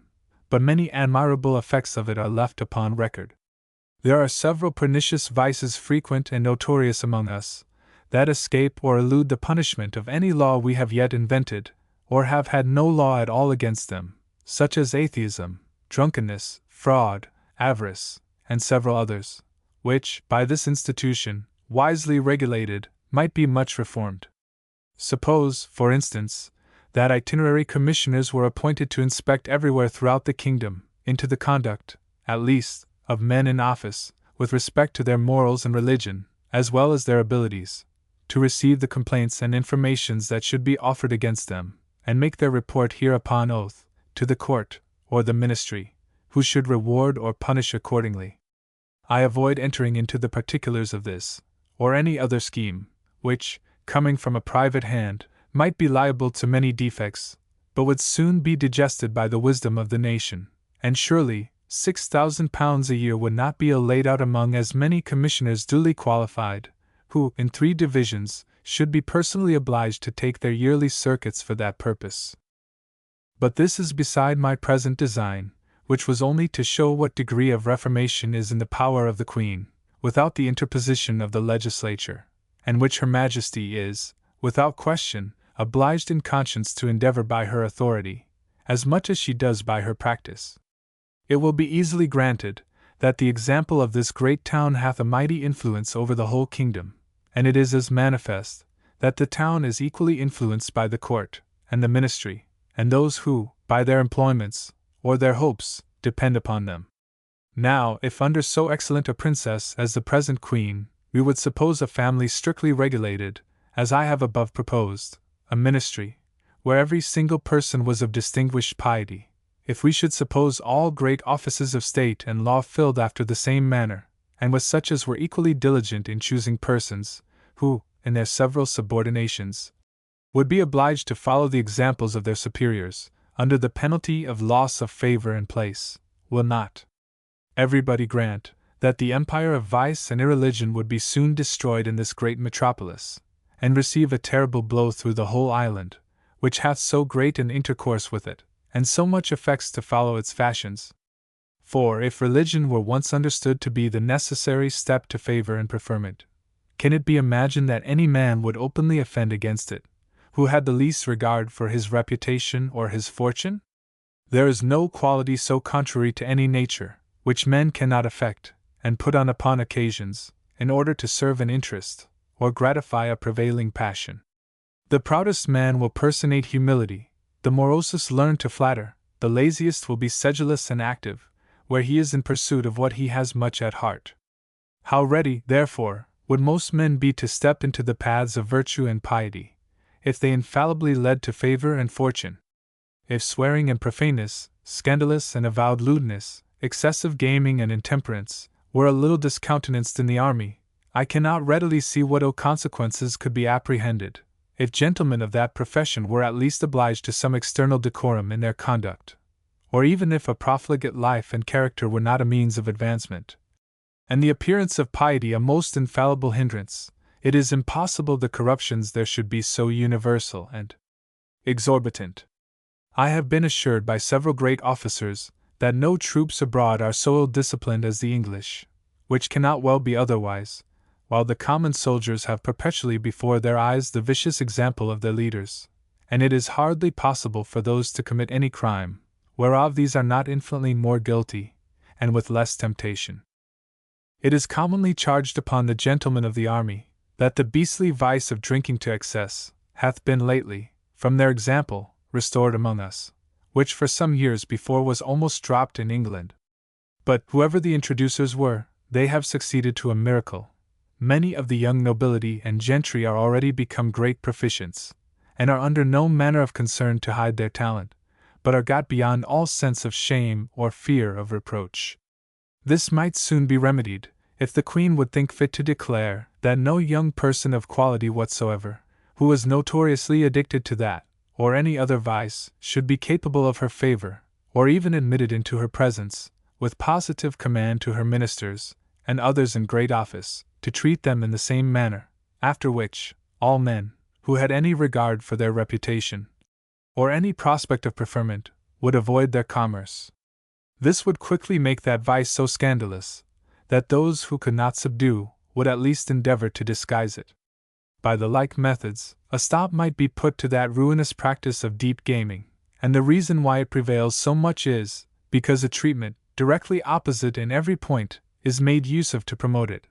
but many admirable effects of it are left upon record. There are several pernicious vices frequent and notorious among us, that escape or elude the punishment of any law we have yet invented, or have had no law at all against them, such as atheism, drunkenness, fraud, avarice, and several others, which, by this institution, wisely regulated, might be much reformed. Suppose, for instance, that itinerary commissioners were appointed to inspect everywhere throughout the kingdom, into the conduct, at least, of men in office, with respect to their morals and religion, as well as their abilities, to receive the complaints and informations that should be offered against them, and make their report here upon oath, to the court, or the ministry, who should reward or punish accordingly. I avoid entering into the particulars of this, or any other scheme, which, coming from a private hand, might be liable to many defects, but would soon be digested by the wisdom of the nation, and surely £6,000 a year would not be ill laid out among as many commissioners duly qualified, who, in 3 divisions, should be personally obliged to take their yearly circuits for that purpose. But this is beside my present design, which was only to show what degree of reformation is in the power of the Queen, without the interposition of the legislature, and which Her Majesty is, without question, obliged in conscience to endeavor by her authority, as much as she does by her practice. It will be easily granted that the example of this great town hath a mighty influence over the whole kingdom, and it is as manifest that the town is equally influenced by the court, and the ministry, and those who, by their employments, or their hopes, depend upon them. Now, if under so excellent a princess as the present Queen, we would suppose a family strictly regulated, as I have above proposed, a ministry, where every single person was of distinguished piety, if we should suppose all great offices of state and law filled after the same manner, and with such as were equally diligent in choosing persons, who, in their several subordinations, would be obliged to follow the examples of their superiors, under the penalty of loss of favor and place, will not everybody grant that the empire of vice and irreligion would be soon destroyed in this great metropolis, and receive a terrible blow through the whole island, which hath so great an intercourse with it, and so much affects to follow its fashions. For if religion were once understood to be the necessary step to favor and preferment, can it be imagined that any man would openly offend against it, who had the least regard for his reputation or his fortune? There is no quality so contrary to any nature, which men cannot affect, and put on upon occasions, in order to serve an interest, or gratify a prevailing passion. The proudest man will personate humility, the morosest learn to flatter, the laziest will be sedulous and active, where he is in pursuit of what he has much at heart. How ready, therefore, would most men be to step into the paths of virtue and piety, if they infallibly led to favor and fortune! If swearing and profaneness, scandalous and avowed lewdness, excessive gaming and intemperance, were a little discountenanced in the army, I cannot readily see what consequences could be apprehended, if gentlemen of that profession were at least obliged to some external decorum in their conduct, or even if a profligate life and character were not a means of advancement, and the appearance of piety a most infallible hindrance. It is impossible the corruptions there should be so universal and exorbitant. I have been assured by several great officers that no troops abroad are so ill disciplined as the English, which cannot well be otherwise, while the common soldiers have perpetually before their eyes the vicious example of their leaders, and it is hardly possible for those to commit any crime, whereof these are not infinitely more guilty, and with less temptation. It is commonly charged upon the gentlemen of the army, that the beastly vice of drinking to excess hath been lately, from their example, restored among us, which for some years before was almost dropped in England. But, whoever the introducers were, they have succeeded to a miracle. Many of the young nobility and gentry are already become great proficients, and are under no manner of concern to hide their talent, but are got beyond all sense of shame or fear of reproach. This might soon be remedied, if the Queen would think fit to declare that no young person of quality whatsoever, who was notoriously addicted to that, or any other vice, should be capable of her favor, or even admitted into her presence, with positive command to her ministers, and others in great office, to treat them in the same manner, after which, all men, who had any regard for their reputation, or any prospect of preferment, would avoid their commerce. This would quickly make that vice so scandalous, that those who could not subdue, would at least endeavor to disguise it. By the like methods, a stop might be put to that ruinous practice of deep gaming, and the reason why it prevails so much is, because a treatment, directly opposite in every point, is made use of to promote it,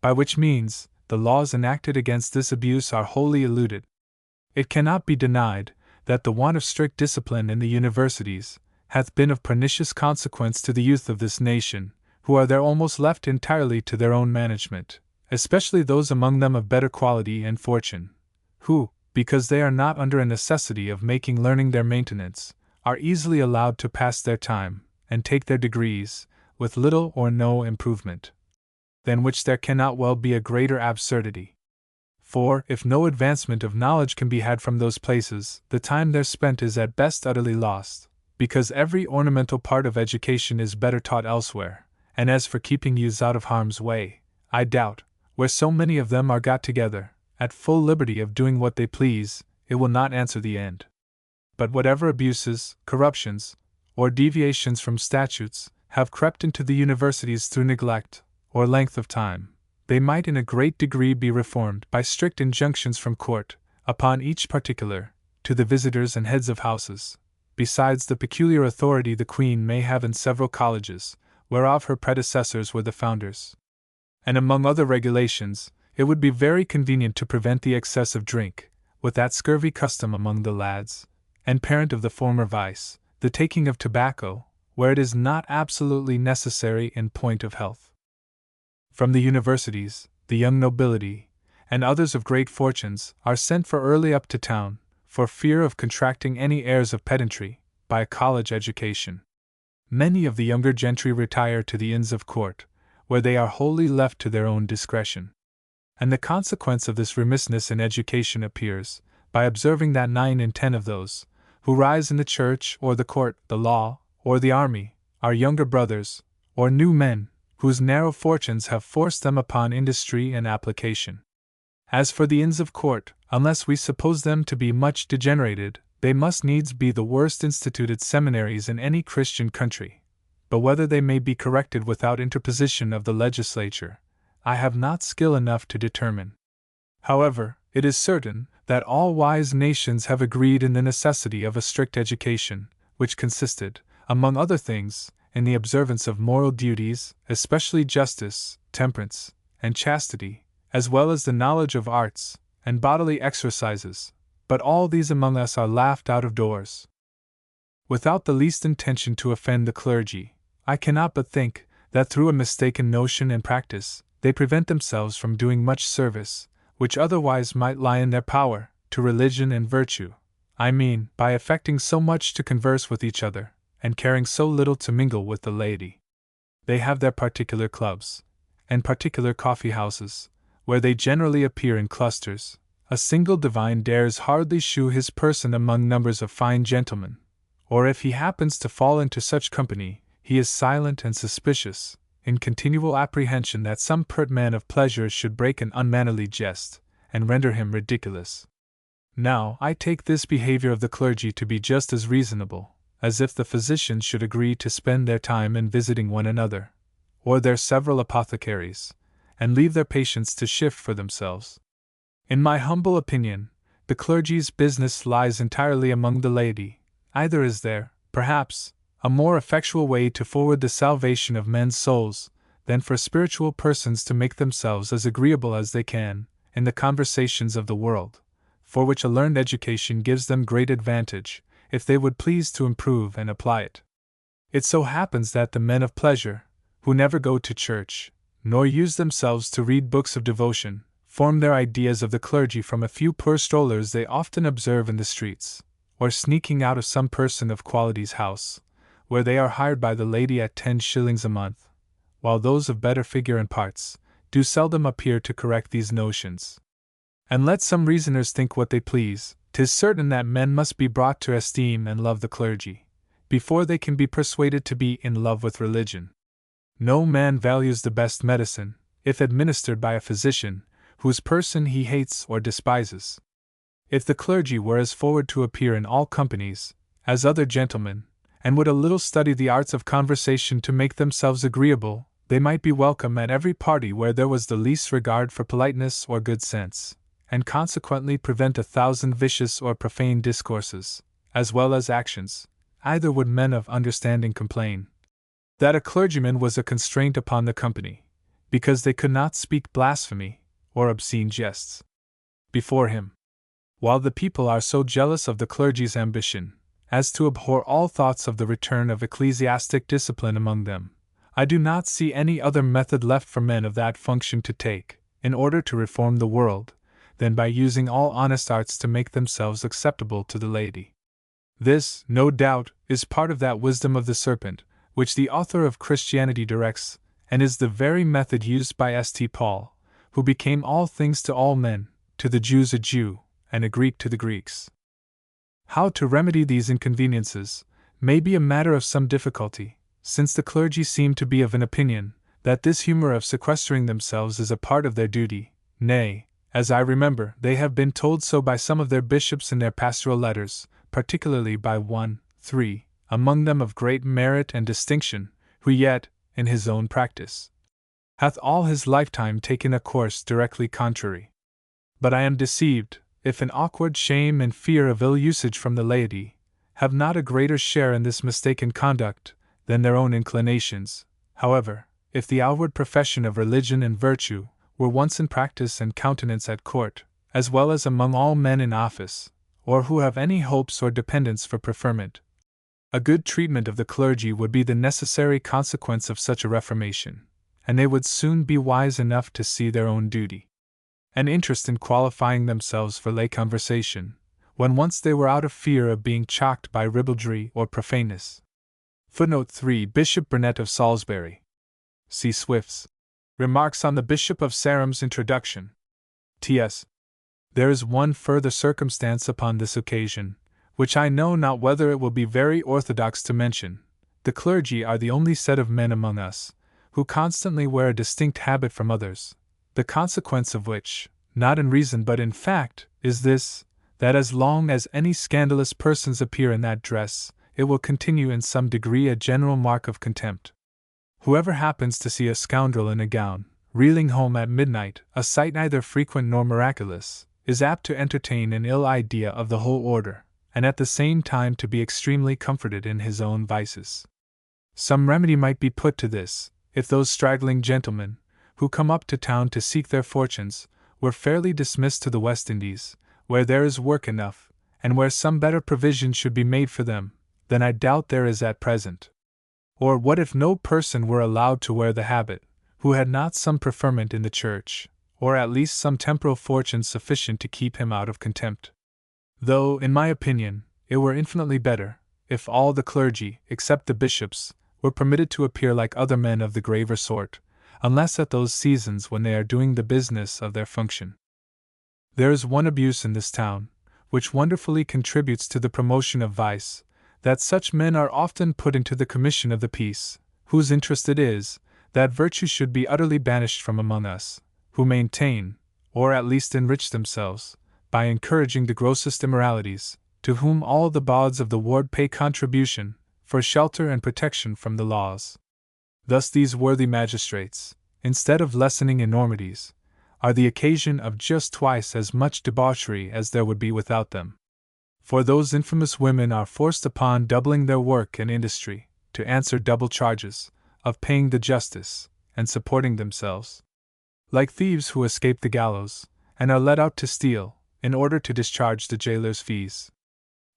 by which means, the laws enacted against this abuse are wholly eluded. It cannot be denied, that the want of strict discipline in the universities hath been of pernicious consequence to the youth of this nation, who are there almost left entirely to their own management, especially those among them of better quality and fortune, who, because they are not under a necessity of making learning their maintenance, are easily allowed to pass their time, and take their degrees, with little or no improvement, than which there cannot well be a greater absurdity. For, if no advancement of knowledge can be had from those places, the time there spent is at best utterly lost, because every ornamental part of education is better taught elsewhere, and as for keeping youths out of harm's way, I doubt, where so many of them are got together, at full liberty of doing what they please, it will not answer the end. But whatever abuses, corruptions, or deviations from statutes, have crept into the universities through neglect, or length of time, they might in a great degree be reformed by strict injunctions from court, upon each particular, to the visitors and heads of houses, besides the peculiar authority the Queen may have in several colleges, whereof her predecessors were the founders. And among other regulations, it would be very convenient to prevent the excess of drink, with that scurvy custom among the lads, and parent of the former vice, the taking of tobacco, where it is not absolutely necessary in point of health. From the universities, the young nobility, and others of great fortunes, are sent for early up to town, for fear of contracting any airs of pedantry, by a college education. Many of the younger gentry retire to the Inns of Court, where they are wholly left to their own discretion. And the consequence of this remissness in education appears, by observing that 9 in 10 of those, who rise in the church or the court, the law, or the army, are younger brothers, or new men, whose narrow fortunes have forced them upon industry and application. As for the Inns of Court, unless we suppose them to be much degenerated, they must needs be the worst instituted seminaries in any Christian country. But whether they may be corrected without interposition of the legislature, I have not skill enough to determine. However, it is certain that all wise nations have agreed in the necessity of a strict education, which consisted, among other things, in the observance of moral duties, especially justice, temperance, and chastity, as well as the knowledge of arts and bodily exercises, but all these among us are laughed out of doors. Without the least intention to offend the clergy, I cannot but think that through a mistaken notion and practice, they prevent themselves from doing much service, which otherwise might lie in their power, to religion and virtue. I mean, by affecting so much to converse with each other, and caring so little to mingle with the laity. They have their particular clubs, and particular coffee-houses, where they generally appear in clusters. A single divine dares hardly shew his person among numbers of fine gentlemen, or if he happens to fall into such company, he is silent and suspicious, in continual apprehension that some pert man of pleasure should break an unmannerly jest, and render him ridiculous. Now, I take this behavior of the clergy to be just as reasonable, as if the physicians should agree to spend their time in visiting one another, or their several apothecaries, and leave their patients to shift for themselves. In my humble opinion, the clergy's business lies entirely among the laity. Either is there, perhaps, a more effectual way to forward the salvation of men's souls, than for spiritual persons to make themselves as agreeable as they can, in the conversations of the world, for which a learned education gives them great advantage, if they would please to improve and apply it. It so happens that the men of pleasure, who never go to church, nor use themselves to read books of devotion, form their ideas of the clergy from a few poor strollers they often observe in the streets, or sneaking out of some person of quality's house, where they are hired by the lady at 10 shillings a month, while those of better figure and parts do seldom appear to correct these notions. And let some reasoners think what they please, 'tis certain that men must be brought to esteem and love the clergy, before they can be persuaded to be in love with religion. No man values the best medicine, if administered by a physician, whose person he hates or despises. If the clergy were as forward to appear in all companies, as other gentlemen, and would a little study the arts of conversation to make themselves agreeable, they might be welcome at every party where there was the least regard for politeness or good sense, and consequently prevent 1,000 vicious or profane discourses, as well as actions. Either would men of understanding complain that a clergyman was a constraint upon the company, because they could not speak blasphemy or obscene jests before him. While the people are so jealous of the clergy's ambition as to abhor all thoughts of the return of ecclesiastic discipline among them, I do not see any other method left for men of that function to take, in order to reform the world, than by using all honest arts to make themselves acceptable to the laity. This, no doubt, is part of that wisdom of the serpent, which the author of Christianity directs, and is the very method used by St. Paul, who became all things to all men, to the Jews a Jew, and a Greek to the Greeks. How to remedy these inconveniences may be a matter of some difficulty, since the clergy seem to be of an opinion that this humor of sequestering themselves is a part of their duty. Nay, as I remember, they have been told so by some of their bishops in their pastoral letters, particularly by one, 3, among them of great merit and distinction, who yet, in his own practice, hath all his lifetime taken a course directly contrary. But I am deceived, if an awkward shame and fear of ill usage from the laity have not a greater share in this mistaken conduct than their own inclinations. However, if the outward profession of religion and virtue were once in practice and countenance at court, as well as among all men in office, or who have any hopes or dependence for preferment, a good treatment of the clergy would be the necessary consequence of such a reformation, and they would soon be wise enough to see their own duty and interest in qualifying themselves for lay conversation, when once they were out of fear of being chocked by ribaldry or profaneness. Footnote 3. Bishop Burnet of Salisbury. See Swift's Remarks on the Bishop of Sarum's Introduction. T.S. There is one further circumstance upon this occasion, which I know not whether it will be very orthodox to mention. The clergy are the only set of men among us who constantly wear a distinct habit from others, the consequence of which, not in reason but in fact, is this, that as long as any scandalous persons appear in that dress, it will continue in some degree a general mark of contempt. Whoever happens to see a scoundrel in a gown, reeling home at midnight, a sight neither frequent nor miraculous, is apt to entertain an ill idea of the whole order, and at the same time to be extremely comforted in his own vices. Some remedy might be put to this, if those straggling gentlemen, who come up to town to seek their fortunes, were fairly dismissed to the West Indies, where there is work enough, and where some better provision should be made for them than I doubt there is at present. Or what if no person were allowed to wear the habit, who had not some preferment in the church, or at least some temporal fortune sufficient to keep him out of contempt? Though, in my opinion, it were infinitely better, if all the clergy, except the bishops, were permitted to appear like other men of the graver sort, unless at those seasons when they are doing the business of their function. There is one abuse in this town, which wonderfully contributes to the promotion of vice, that such men are often put into the commission of the peace, whose interest it is, that virtue should be utterly banished from among us, who maintain, or at least enrich themselves, by encouraging the grossest immoralities, to whom all the bawds of the ward pay contribution, for shelter and protection from the laws. Thus these worthy magistrates, instead of lessening enormities, are the occasion of just twice as much debauchery as there would be without them. For those infamous women are forced upon doubling their work and industry, to answer double charges, of paying the justice, and supporting themselves, like thieves who escape the gallows, and are let out to steal, in order to discharge the jailer's fees.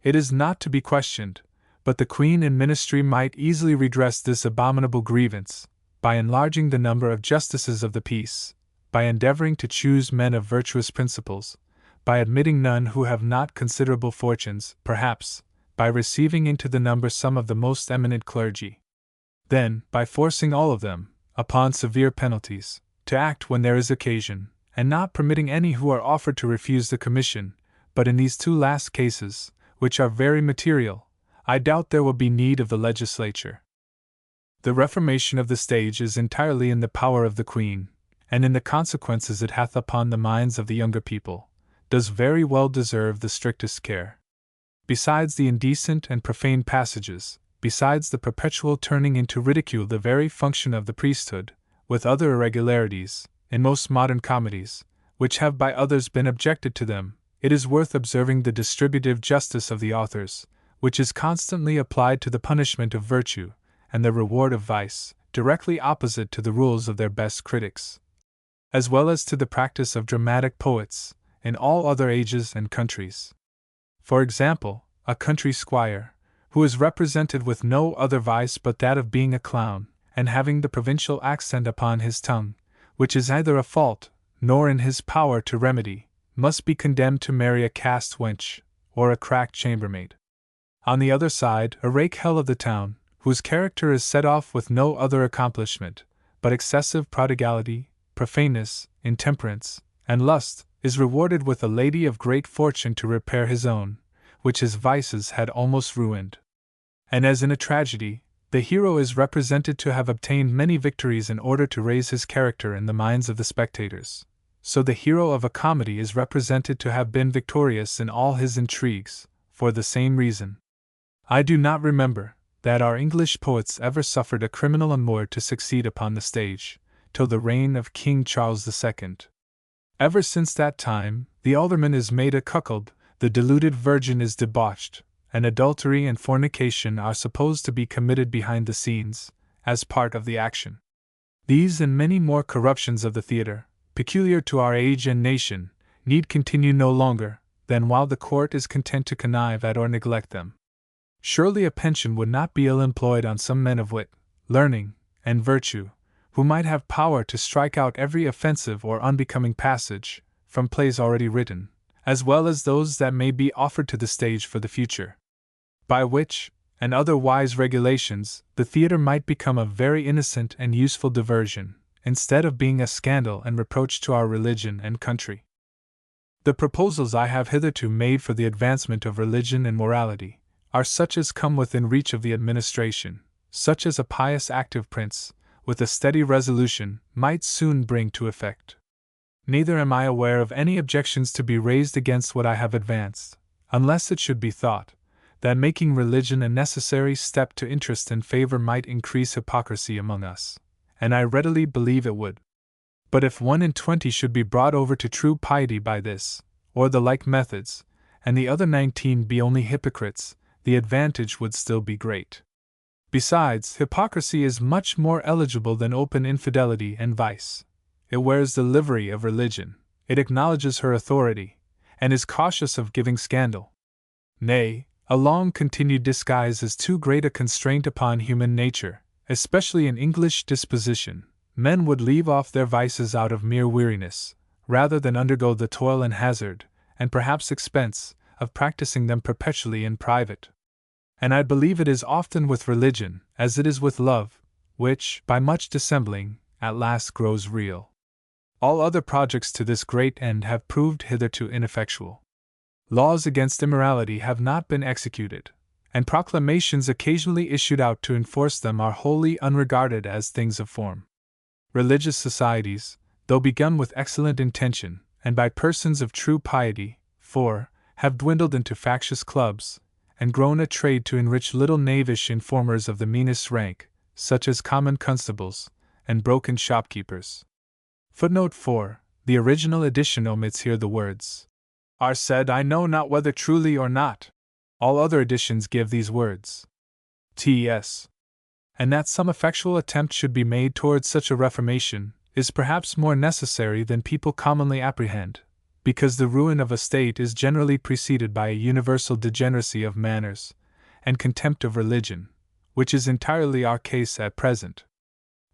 It is not to be questioned, but the Queen and Ministry might easily redress this abominable grievance, by enlarging the number of justices of the peace, by endeavoring to choose men of virtuous principles, by admitting none who have not considerable fortunes, perhaps, by receiving into the number some of the most eminent clergy. Then, by forcing all of them, upon severe penalties, to act when there is occasion, and not permitting any who are offered to refuse the commission, but in these two last cases, which are very material, I doubt there will be need of the legislature. The reformation of the stage is entirely in the power of the Queen, and in the consequences it hath upon the minds of the younger people, does very well deserve the strictest care. Besides the indecent and profane passages, besides the perpetual turning into ridicule the very function of the priesthood, with other irregularities, in most modern comedies, which have by others been objected to them, it is worth observing the distributive justice of the authors, which is constantly applied to the punishment of virtue, and the reward of vice, directly opposite to the rules of their best critics, as well as to the practice of dramatic poets, in all other ages and countries. For example, a country squire, who is represented with no other vice but that of being a clown, and having the provincial accent upon his tongue, which is neither a fault, nor in his power to remedy, must be condemned to marry a cast wench, or a cracked chambermaid. On the other side, a rake-hell of the town, whose character is set off with no other accomplishment, but excessive prodigality, profaneness, intemperance, and lust, is rewarded with a lady of great fortune to repair his own, which his vices had almost ruined. And as in a tragedy, the hero is represented to have obtained many victories in order to raise his character in the minds of the spectators, so the hero of a comedy is represented to have been victorious in all his intrigues, for the same reason. I do not remember that our English poets ever suffered a criminal amour to succeed upon the stage, till the reign of King Charles II. Ever since that time, the alderman is made a cuckold, the deluded virgin is debauched, and adultery and fornication are supposed to be committed behind the scenes, as part of the action. These and many more corruptions of the theatre, peculiar to our age and nation, need continue no longer than while the court is content to connive at or neglect them. Surely a pension would not be ill employed on some men of wit, learning, and virtue, who might have power to strike out every offensive or unbecoming passage, from plays already written, as well as those that may be offered to the stage for the future. By which, and other wise regulations, the theatre might become a very innocent and useful diversion, instead of being a scandal and reproach to our religion and country. The proposals I have hitherto made for the advancement of religion and morality are such as come within reach of the administration, such as a pious active prince, with a steady resolution, might soon bring to effect. neither am I aware of any objections to be raised against what I have advanced, unless it should be thought that making religion a necessary step to interest and favor might increase hypocrisy among us, and I readily believe it would. But if 1 in 20 should be brought over to true piety by this, or the like methods, and the other 19 be only hypocrites, the advantage would still be great. Besides, hypocrisy is much more eligible than open infidelity and vice. It wears the livery of religion, it acknowledges her authority, and is cautious of giving scandal. Nay, a long-continued disguise is too great a constraint upon human nature, especially in English disposition. Men would leave off their vices out of mere weariness, rather than undergo the toil and hazard, and perhaps expense, of practicing them perpetually in private. And I believe it is often with religion, as it is with love, which, by much dissembling, at last grows real. All other projects to this great end have proved hitherto ineffectual. Laws against immorality have not been executed, and proclamations occasionally issued out to enforce them are wholly unregarded as things of form. Religious societies, though begun with excellent intention, and by persons of true piety, have dwindled into factious clubs, and grown a trade to enrich little knavish informers of the meanest rank, such as common constables, and broken shopkeepers. Footnote 4. The original edition omits here the words, "are said, I know not whether truly or not." All other editions give these words. T.S. And that some effectual attempt should be made towards such a reformation, is perhaps more necessary than people commonly apprehend, because the ruin of a state is generally preceded by a universal degeneracy of manners, and contempt of religion, which is entirely our case at present.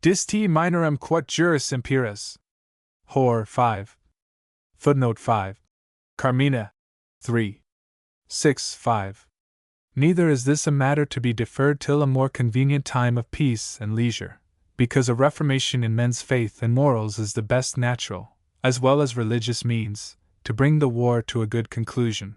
Disti minorem quot juris imperas. Hor. 5. Footnote 5. Carmina. 3. 6. 5. Neither is this a matter to be deferred till a more convenient time of peace and leisure, because a reformation in men's faith and morals is the best natural, as well as religious means, to bring the war to a good conclusion.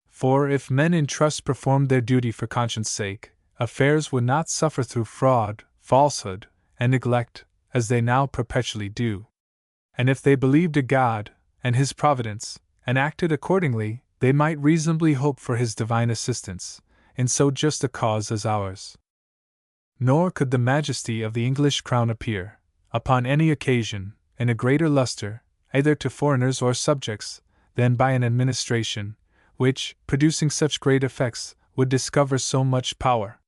For if men in trust performed their duty for conscience' sake, affairs would not suffer through fraud, falsehood, and neglect, as they now perpetually do. And if they believed a God, and His providence, and acted accordingly, they might reasonably hope for His divine assistance, in so just a cause as ours. Nor could the majesty of the English crown appear, upon any occasion, in a greater lustre, either to foreigners or subjects, than by an administration, which, producing such great effects, would discover so much power.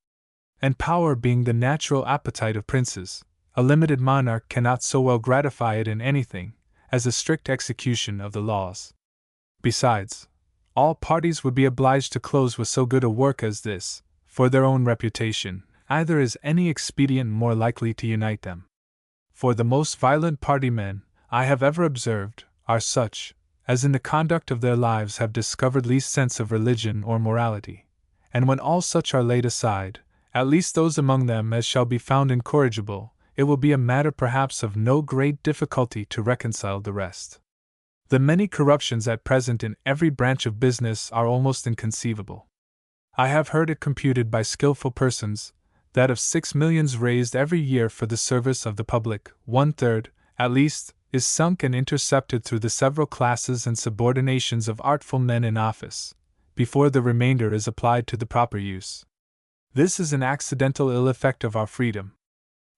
And power being the natural appetite of princes, a limited monarch cannot so well gratify it in anything, as a strict execution of the laws. Besides, all parties would be obliged to close with so good a work as this, for their own reputation, either is any expedient more likely to unite them. For the most violent party men, I have ever observed, are such, as in the conduct of their lives have discovered least sense of religion or morality, and when all such are laid aside, at least those among them as shall be found incorrigible, it will be a matter perhaps of no great difficulty to reconcile the rest. The many corruptions at present in every branch of business are almost inconceivable. I have heard it computed by skillful persons, that of 6 millions raised every year for the service of the public, 1/3, at least, is sunk and intercepted through the several classes and subordinations of artful men in office, before the remainder is applied to the proper use. This is an accidental ill effect of our freedom.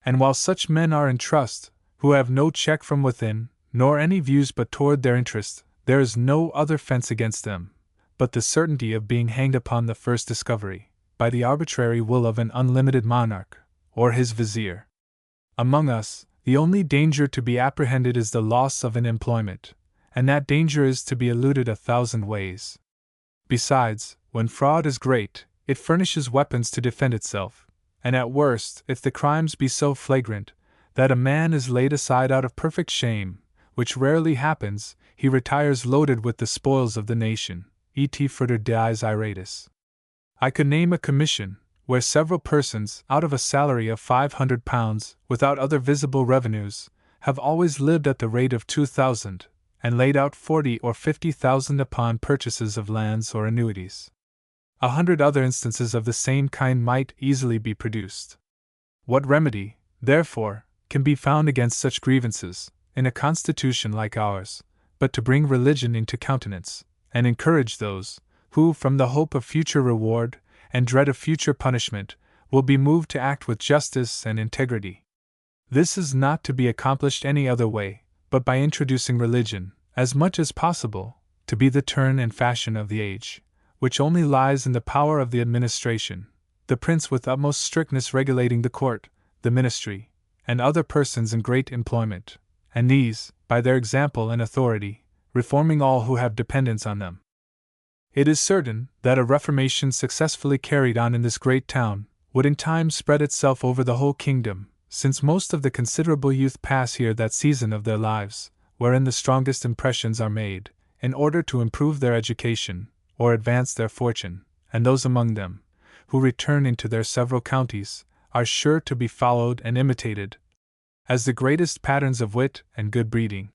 And while such men are in trust, who have no check from within, nor any views but toward their interest, there is no other fence against them, but the certainty of being hanged upon the first discovery, by the arbitrary will of an unlimited monarch, or his vizier. Among us, the only danger to be apprehended is the loss of an employment, and that danger is to be eluded 1,000 ways. Besides, when fraud is great, it furnishes weapons to defend itself, and at worst, if the crimes be so flagrant, that a man is laid aside out of perfect shame, which rarely happens, he retires loaded with the spoils of the nation, et fructer dies iratus. I could name a commission, where several persons, out of a salary of £500, without other visible revenues, have always lived at the rate of 2,000, and laid out 40 or 50,000 upon purchases of lands or annuities. 100 other instances of the same kind might easily be produced. What remedy, therefore, can be found against such grievances, in a constitution like ours, but to bring religion into countenance, and encourage those, who, from the hope of future reward, and dread of future punishment, will be moved to act with justice and integrity. This is not to be accomplished any other way, but by introducing religion, as much as possible, to be the turn and fashion of the age, which only lies in the power of the administration, the prince with utmost strictness regulating the court, the ministry, and other persons in great employment, and these, by their example and authority, reforming all who have dependence on them. It is certain that a reformation successfully carried on in this great town would in time spread itself over the whole kingdom, since most of the considerable youth pass here that season of their lives, wherein the strongest impressions are made, in order to improve their education, or advance their fortune, and those among them, who return into their several counties, are sure to be followed and imitated, as the greatest patterns of wit and good breeding.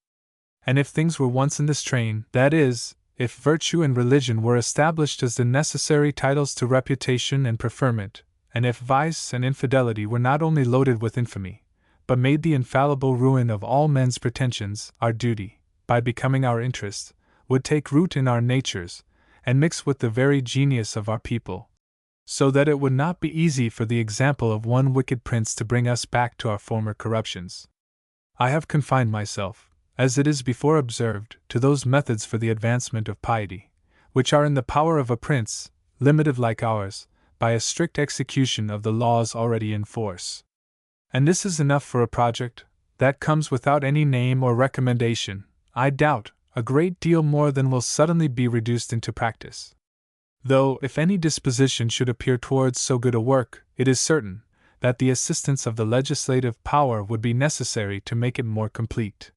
And if things were once in this train, that is, if virtue and religion were established as the necessary titles to reputation and preferment, and if vice and infidelity were not only loaded with infamy, but made the infallible ruin of all men's pretensions, our duty, by becoming our interest, would take root in our natures, and mix with the very genius of our people, so that it would not be easy for the example of one wicked prince to bring us back to our former corruptions. I have confined myself, as it is before observed, to those methods for the advancement of piety, which are in the power of a prince, limited like ours, by a strict execution of the laws already in force. And this is enough for a project that comes without any name or recommendation, I doubt, a great deal more than will suddenly be reduced into practice. Though, if any disposition should appear towards so good a work, it is certain that the assistance of the legislative power would be necessary to make it more complete.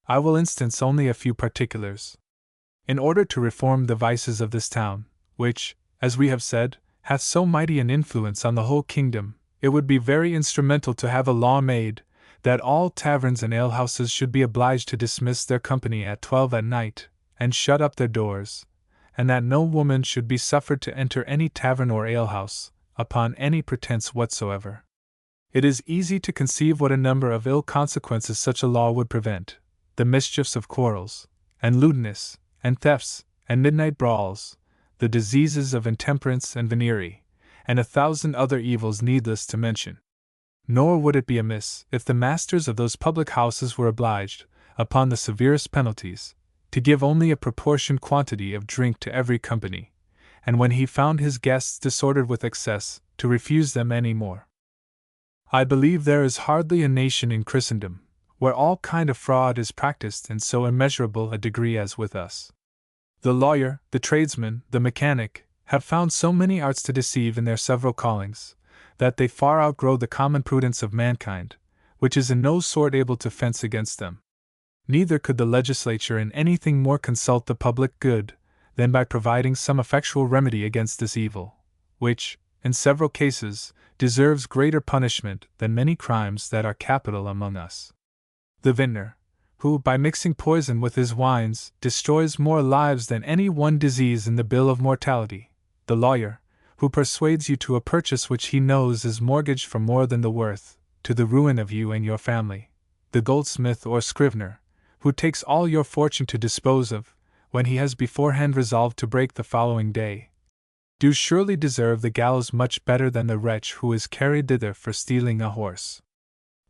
I will instance only a few particulars. In order to reform the vices of this town, which, as we have said, hath so mighty an influence on the whole kingdom, it would be very instrumental to have a law made, that all taverns and alehouses should be obliged to dismiss their company at 12 at night, and shut up their doors, and that no woman should be suffered to enter any tavern or alehouse, upon any pretense whatsoever. It is easy to conceive what a number of ill consequences such a law would prevent: the mischiefs of quarrels, and lewdness, and thefts, and midnight brawls, the diseases of intemperance and venery, and 1,000 other evils needless to mention. Nor would it be amiss if the masters of those public houses were obliged, upon the severest penalties, to give only a proportioned quantity of drink to every company, and when he found his guests disordered with excess, to refuse them any more. I believe there is hardly a nation in Christendom where all kind of fraud is practiced in so immeasurable a degree as with us. The lawyer, the tradesman, the mechanic, have found so many arts to deceive in their several callings, that they far outgrow the common prudence of mankind, which is in no sort able to fence against them. Neither could the legislature in anything more consult the public good than by providing some effectual remedy against this evil, which, in several cases, deserves greater punishment than many crimes that are capital among us. The vintner, who, by mixing poison with his wines, destroys more lives than any one disease in the bill of mortality; the lawyer, who persuades you to a purchase which he knows is mortgaged for more than the worth, to the ruin of you and your family; the goldsmith or scrivener, who takes all your fortune to dispose of, when he has beforehand resolved to break the following day, do surely deserve the gallows much better than the wretch who is carried thither for stealing a horse.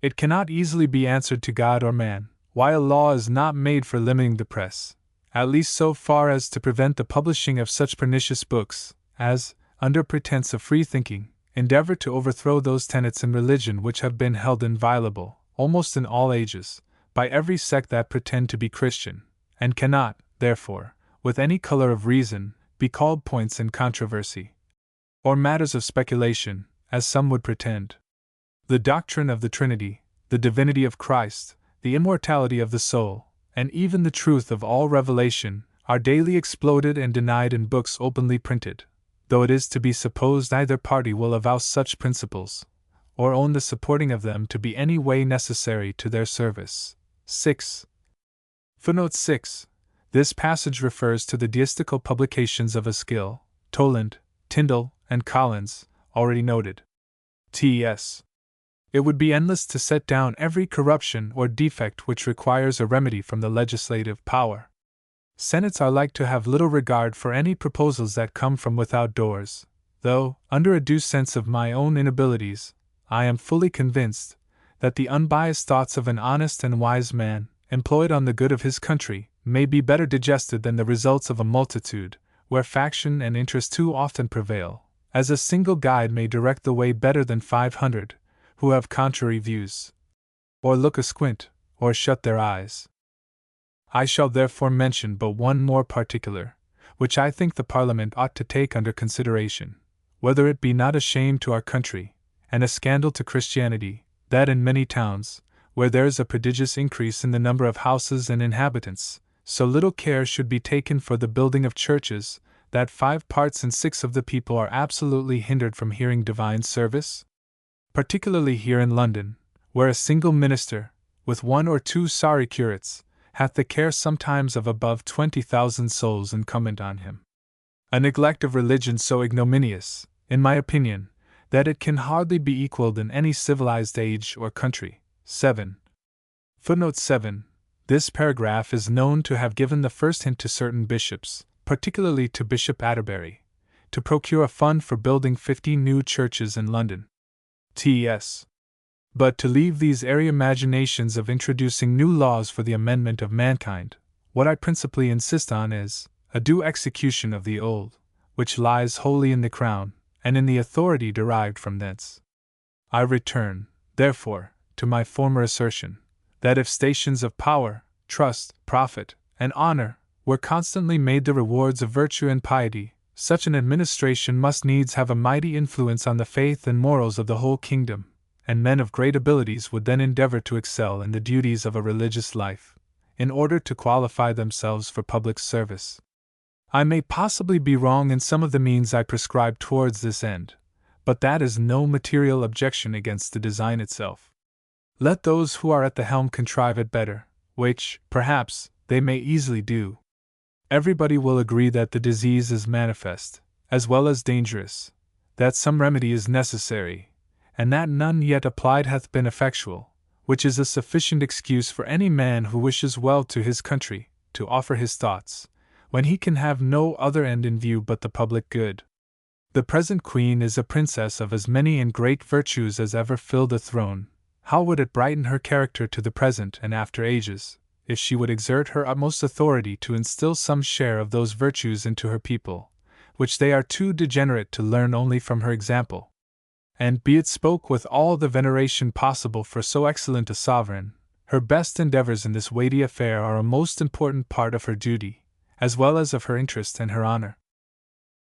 It cannot easily be answered to God or man, why a law is not made for limiting the press, at least so far as to prevent the publishing of such pernicious books, as, under pretense of free thinking, endeavor to overthrow those tenets in religion which have been held inviolable, almost in all ages, by every sect that pretend to be Christian, and cannot, therefore, with any color of reason, be called points in controversy, or matters of speculation, as some would pretend. The doctrine of the Trinity, the divinity of Christ, the immortality of the soul, and even the truth of all revelation, are daily exploded and denied in books openly printed, though it is to be supposed either party will avow such principles, or own the supporting of them to be any way necessary to their service. 6. Footnote 6. This passage refers to the deistical publications of Askill, Toland, Tyndall, and Collins, already noted. T.S. It would be endless to set down every corruption or defect which requires a remedy from the legislative power. Senates are like to have little regard for any proposals that come from without doors, though, under a due sense of my own inabilities, I am fully convinced that the unbiased thoughts of an honest and wise man, employed on the good of his country, may be better digested than the results of a multitude, where faction and interest too often prevail, as a single guide may direct the way better than 500, who have contrary views, or look asquint, or shut their eyes. I shall therefore mention but one more particular, which I think the Parliament ought to take under consideration, whether it be not a shame to our country, and a scandal to Christianity, that in many towns, where there is a prodigious increase in the number of houses and inhabitants, so little care should be taken for the building of churches, that 5 parts in 6 of the people are absolutely hindered from hearing divine service? Particularly here in London, where a single minister, with 1 or 2 sorry curates, hath the care sometimes of above 20,000 souls incumbent on him. A neglect of religion so ignominious, in my opinion, that it can hardly be equaled in any civilized age or country. 7. Footnote 7. This paragraph is known to have given the first hint to certain bishops, particularly to Bishop Atterbury, to procure a fund for building 50 new churches in London. T.S. But to leave these airy imaginations of introducing new laws for the amendment of mankind, what I principally insist on is a due execution of the old, which lies wholly in the Crown, and in the authority derived from thence. I return, therefore, to my former assertion, that if stations of power, trust, profit, and honor were constantly made the rewards of virtue and piety, such an administration must needs have a mighty influence on the faith and morals of the whole kingdom, and men of great abilities would then endeavor to excel in the duties of a religious life, in order to qualify themselves for public service. I may possibly be wrong in some of the means I prescribe towards this end, but that is no material objection against the design itself. Let those who are at the helm contrive it better, which, perhaps, they may easily do. Everybody will agree that the disease is manifest, as well as dangerous, that some remedy is necessary, and that none yet applied hath been effectual, which is a sufficient excuse for any man who wishes well to his country, to offer his thoughts, when he can have no other end in view but the public good. The present Queen is a princess of as many and great virtues as ever filled a throne. How would it brighten her character to the present and after ages, if she would exert her utmost authority to instill some share of those virtues into her people, which they are too degenerate to learn only from her example? And be it spoke with all the veneration possible for so excellent a sovereign, her best endeavors in this weighty affair are a most important part of her duty, as well as of her interest and her honor.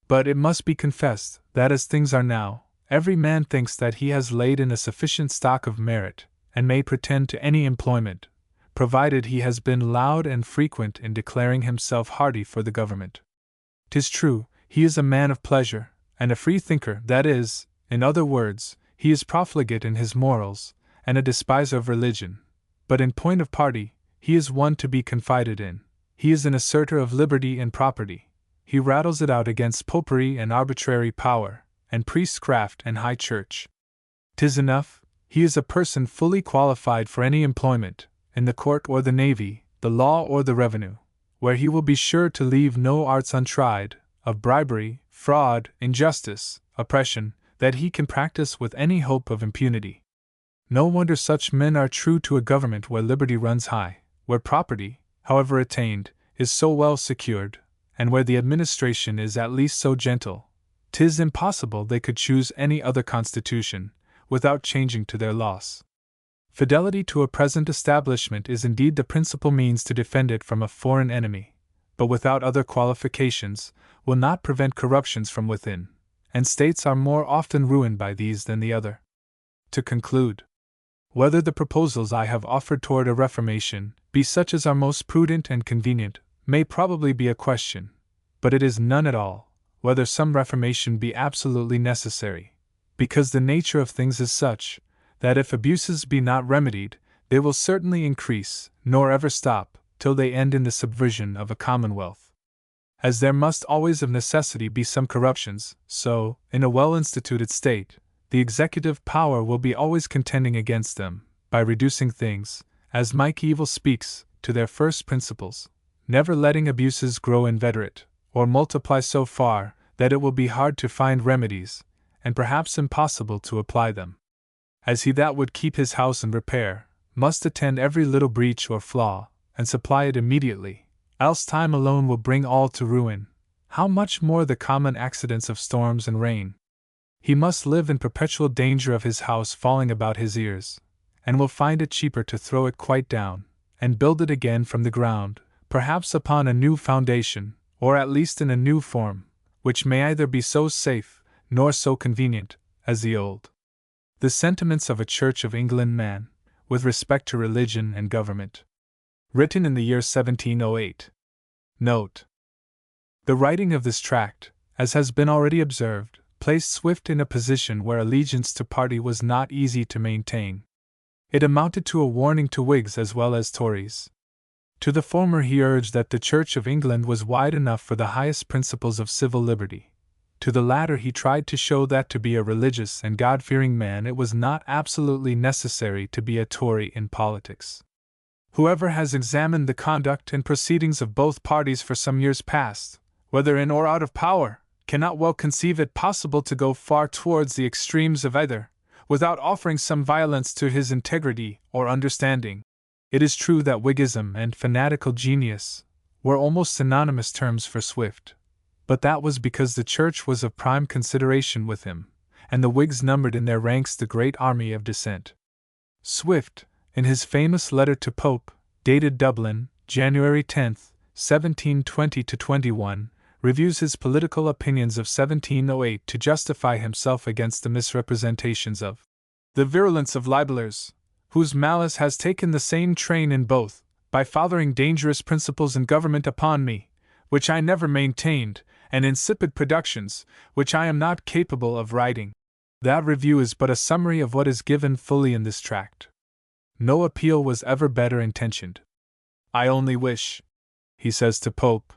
But it must be confessed that as things are now, every man thinks that he has laid in a sufficient stock of merit, and may pretend to any employment, provided he has been loud and frequent in declaring himself hearty for the government. 'Tis true, he is a man of pleasure, and a free thinker, that is, in other words, he is profligate in his morals, and a despiser of religion, but in point of party, he is one to be confided in. He is an asserter of liberty and property. He rattles it out against popery and arbitrary power, and priestcraft and high church. 'Tis enough, he is a person fully qualified for any employment, in the court or the navy, the law or the revenue, where he will be sure to leave no arts untried, of bribery, fraud, injustice, oppression, that he can practice with any hope of impunity. No wonder such men are true to a government where liberty runs high, where property, however attained, is so well secured, and where the administration is at least so gentle. 'Tis impossible they could choose any other constitution, without changing to their loss. Fidelity to a present establishment is indeed the principal means to defend it from a foreign enemy, but without other qualifications, will not prevent corruptions from within, and states are more often ruined by these than the other. To conclude, whether the proposals I have offered toward a reformation be such as are most prudent and convenient, may probably be a question, but it is none at all, whether some reformation be absolutely necessary, because the nature of things is such, that if abuses be not remedied, they will certainly increase, nor ever stop, till they end in the subversion of a commonwealth. As there must always of necessity be some corruptions, so, in a well-instituted state, the executive power will be always contending against them, by reducing things, as Mike Evil speaks, to their first principles, never letting abuses grow inveterate, or multiply so far that it will be hard to find remedies, and perhaps impossible to apply them. As he that would keep his house in repair, must attend every little breach or flaw, and supply it immediately, else time alone will bring all to ruin, how much more the common accidents of storms and rain. He must live in perpetual danger of his house falling about his ears, and will find it cheaper to throw it quite down, and build it again from the ground, perhaps upon a new foundation, or at least in a new form, which may either be so safe, nor so convenient, as the old. The sentiments of a Church of England man, with respect to religion and government. Written in the year 1708. Note: the writing of this tract, as has been already observed, placed Swift in a position where allegiance to party was not easy to maintain. It amounted to a warning to Whigs as well as Tories. To the former he urged that the Church of England was wide enough for the highest principles of civil liberty. To the latter he tried to show that to be a religious and God-fearing man it was not absolutely necessary to be a Tory in politics. Whoever has examined the conduct and proceedings of both parties for some years past, whether in or out of power, cannot well conceive it possible to go far towards the extremes of either, without offering some violence to his integrity or understanding. It is true that Whiggism and fanatical genius were almost synonymous terms for Swift, but that was because the Church was of prime consideration with him, and the Whigs numbered in their ranks the great army of dissent. Swift, in his famous letter to Pope, dated Dublin, January 10, 1720-21, reviews his political opinions of 1708 to justify himself against the misrepresentations of the virulence of libellers, whose malice has taken the same train in both, by fathering dangerous principles in government upon me, which I never maintained, and insipid productions, which I am not capable of writing. That review is but a summary of what is given fully in this tract. No appeal was ever better intentioned. I only wish, he says to Pope,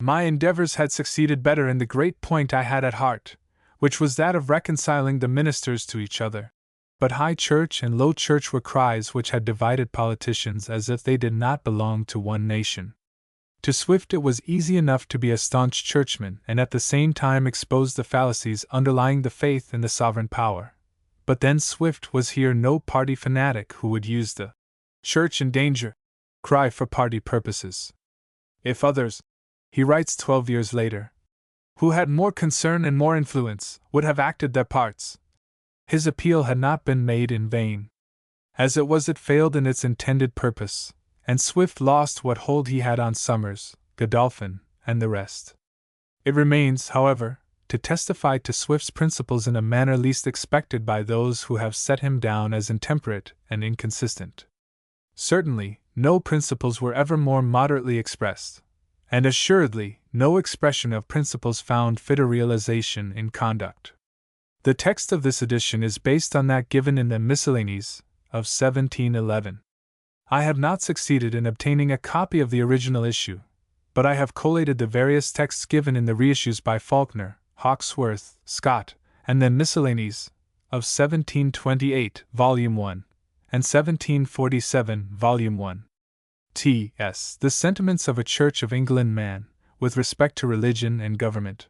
my endeavors had succeeded better in the great point I had at heart, which was that of reconciling the ministers to each other. But High Church and Low Church were cries which had divided politicians as if they did not belong to one nation. To Swift it was easy enough to be a staunch churchman and at the same time expose the fallacies underlying the faith in the sovereign power. But then Swift was here no party fanatic who would use the "Church in danger" cry for party purposes. If others, he writes 12 years later, who had more concern and more influence, would have acted their parts, his appeal had not been made in vain. As it was, it failed in its intended purpose, and Swift lost what hold he had on Somers, Godolphin, and the rest. It remains, however, to testify to Swift's principles in a manner least expected by those who have set him down as intemperate and inconsistent. Certainly, no principles were ever more moderately expressed, and assuredly, no expression of principles found fitter realization in conduct. The text of this edition is based on that given in the Miscellanies of 1711. I have not succeeded in obtaining a copy of the original issue, but I have collated the various texts given in the reissues by Faulkner, Hawkesworth, Scott, and the Miscellanies of 1728, Volume 1, and 1747, Volume 1. T.S. The Sentiments of a Church of England Man, with respect to religion and government.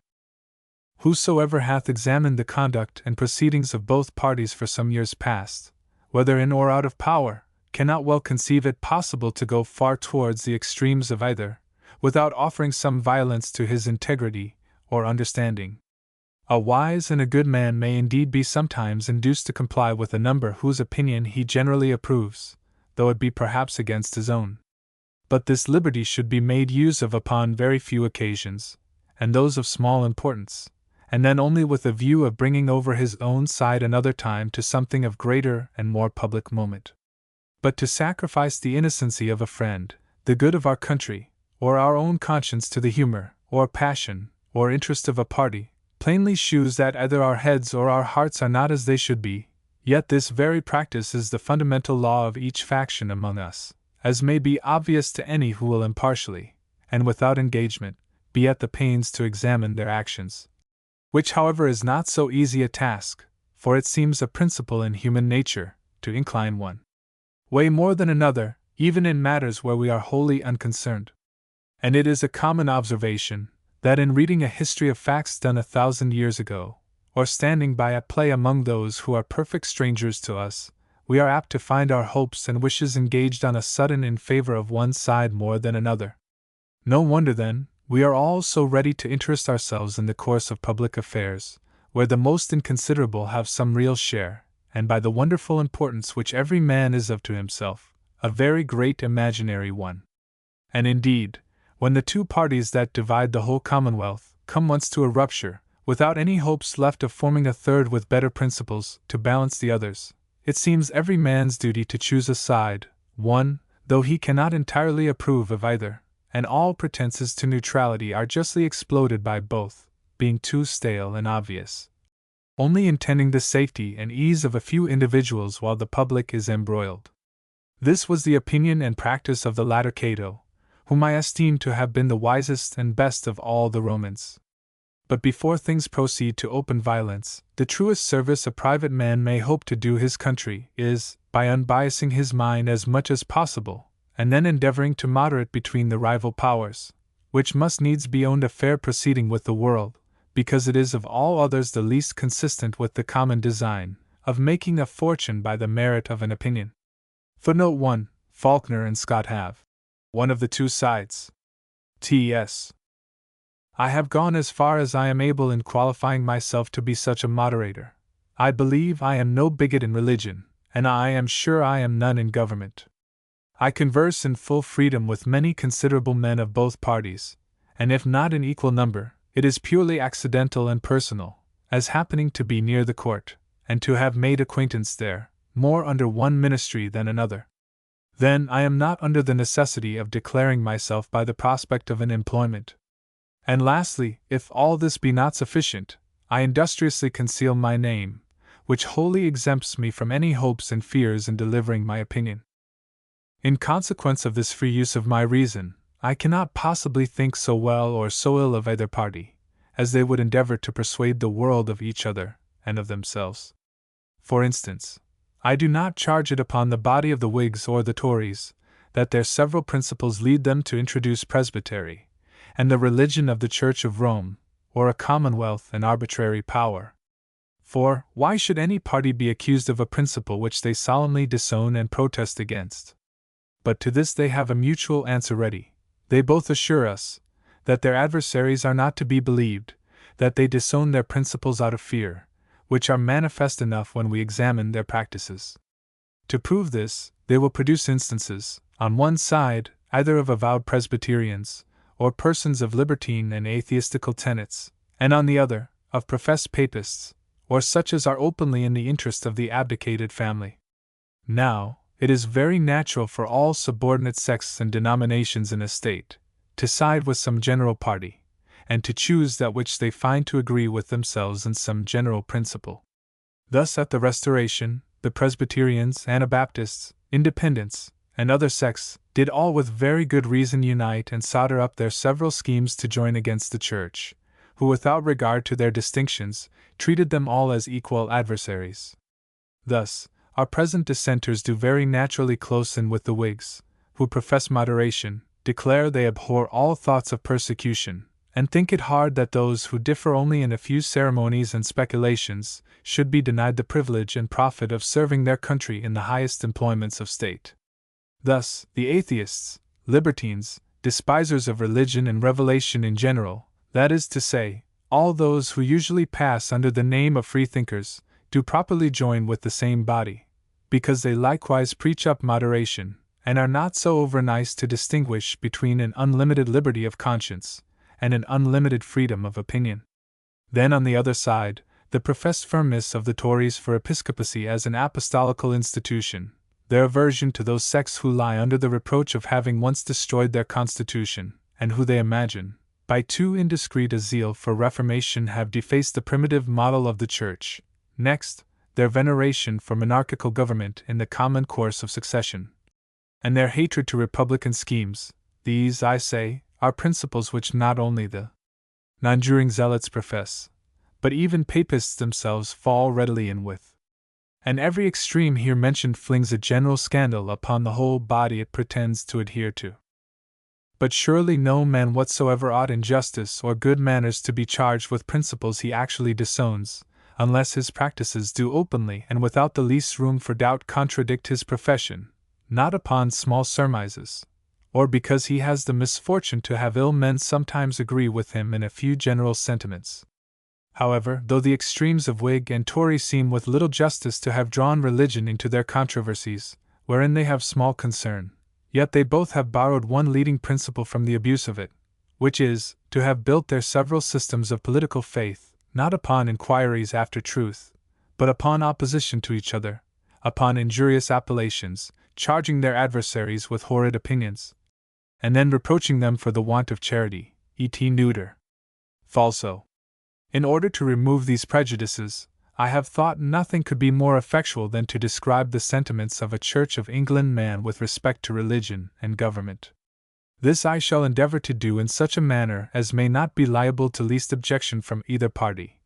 Whosoever hath examined the conduct and proceedings of both parties for some years past, whether in or out of power, cannot well conceive it possible to go far towards the extremes of either, without offering some violence to his integrity or understanding. A wise and a good man may indeed be sometimes induced to comply with a number whose opinion he generally approves, though it be perhaps against his own. But this liberty should be made use of upon very few occasions, and those of small importance, and then only with a view of bringing over his own side another time to something of greater and more public moment. But to sacrifice the innocency of a friend, the good of our country, or our own conscience to the humor, or passion, or interest of a party, plainly shews that either our heads or our hearts are not as they should be. Yet this very practice is the fundamental law of each faction among us, as may be obvious to any who will impartially, and without engagement, be at the pains to examine their actions. Which, however, is not so easy a task, for it seems a principle in human nature to incline one way more than another, even in matters where we are wholly unconcerned. And it is a common observation that in reading a history of facts done 1,000 years ago, or standing by a play among those who are perfect strangers to us, we are apt to find our hopes and wishes engaged on a sudden in favor of one side more than another. No wonder, then, we are all so ready to interest ourselves in the course of public affairs, where the most inconsiderable have some real share, and by the wonderful importance which every man is of to himself, a very great imaginary one. And indeed, when the two parties that divide the whole commonwealth come once to a rupture, without any hopes left of forming a third with better principles to balance the others, it seems every man's duty to choose a side, one, though he cannot entirely approve of either, and all pretenses to neutrality are justly exploded by both, being too stale and obvious, only intending the safety and ease of a few individuals while the public is embroiled. This was the opinion and practice of the latter Cato, whom I esteem to have been the wisest and best of all the Romans. But before things proceed to open violence, the truest service a private man may hope to do his country is, by unbiasing his mind as much as possible, and then endeavoring to moderate between the rival powers, which must needs be owned a fair proceeding with the world, because it is of all others the least consistent with the common design of making a fortune by the merit of an opinion. Footnote 1. Faulkner and Scott have one of the two sides. T.S. I have gone as far as I am able in qualifying myself to be such a moderator. I believe I am no bigot in religion, and I am sure I am none in government. I converse in full freedom with many considerable men of both parties, and if not in equal number, it is purely accidental and personal, as happening to be near the court, and to have made acquaintance there, more under one ministry than another. Then I am not under the necessity of declaring myself by the prospect of an employment. And lastly, if all this be not sufficient, I industriously conceal my name, which wholly exempts me from any hopes and fears in delivering my opinion. In consequence of this free use of my reason, I cannot possibly think so well or so ill of either party, as they would endeavor to persuade the world of each other, and of themselves. For instance, I do not charge it upon the body of the Whigs or the Tories, that their several principles lead them to introduce presbytery, and the religion of the Church of Rome, or a commonwealth and arbitrary power. For, why should any party be accused of a principle which they solemnly disown and protest against? But to this they have a mutual answer ready. They both assure us that their adversaries are not to be believed, that they disown their principles out of fear, which are manifest enough when we examine their practices. To prove this, they will produce instances, on one side, either of avowed Presbyterians, or persons of libertine and atheistical tenets, and on the other, of professed Papists, or such as are openly in the interest of the abdicated family. Now, it is very natural for all subordinate sects and denominations in a state to side with some general party, and to choose that which they find to agree with themselves in some general principle. Thus at the Restoration, the Presbyterians, Anabaptists, Independents, and other sects did all with very good reason unite and solder up their several schemes to join against the Church, who without regard to their distinctions, treated them all as equal adversaries. Thus, our present dissenters do very naturally close in with the Whigs, who profess moderation, declare they abhor all thoughts of persecution, and think it hard that those who differ only in a few ceremonies and speculations should be denied the privilege and profit of serving their country in the highest employments of state. Thus, the atheists, libertines, despisers of religion and revelation in general, that is to say, all those who usually pass under the name of freethinkers, do properly join with the same body, because they likewise preach up moderation, and are not so overnice to distinguish between an unlimited liberty of conscience and an unlimited freedom of opinion. Then on the other side, the professed firmness of the Tories for episcopacy as an apostolical institution, their aversion to those sects who lie under the reproach of having once destroyed their constitution, and who they imagine, by too indiscreet a zeal for reformation, have defaced the primitive model of the Church. Next, their veneration for monarchical government in the common course of succession, and their hatred to republican schemes. These, I say, are principles which not only the nonjuring zealots profess, but even papists themselves fall readily in with. And every extreme here mentioned flings a general scandal upon the whole body it pretends to adhere to. But surely no man whatsoever ought in justice or good manners to be charged with principles he actually disowns, unless his practices do openly and without the least room for doubt contradict his profession, not upon small surmises, or because he has the misfortune to have ill men sometimes agree with him in a few general sentiments. However, though the extremes of Whig and Tory seem with little justice to have drawn religion into their controversies, wherein they have small concern, yet they both have borrowed one leading principle from the abuse of it, which is, to have built their several systems of political faith, not upon inquiries after truth, but upon opposition to each other, upon injurious appellations, charging their adversaries with horrid opinions, and then reproaching them for the want of charity, et neuter. Falso. In order to remove these prejudices, I have thought nothing could be more effectual than to describe the sentiments of a Church of England man with respect to religion and government. This I shall endeavor to do in such a manner as may not be liable to least objection from either party,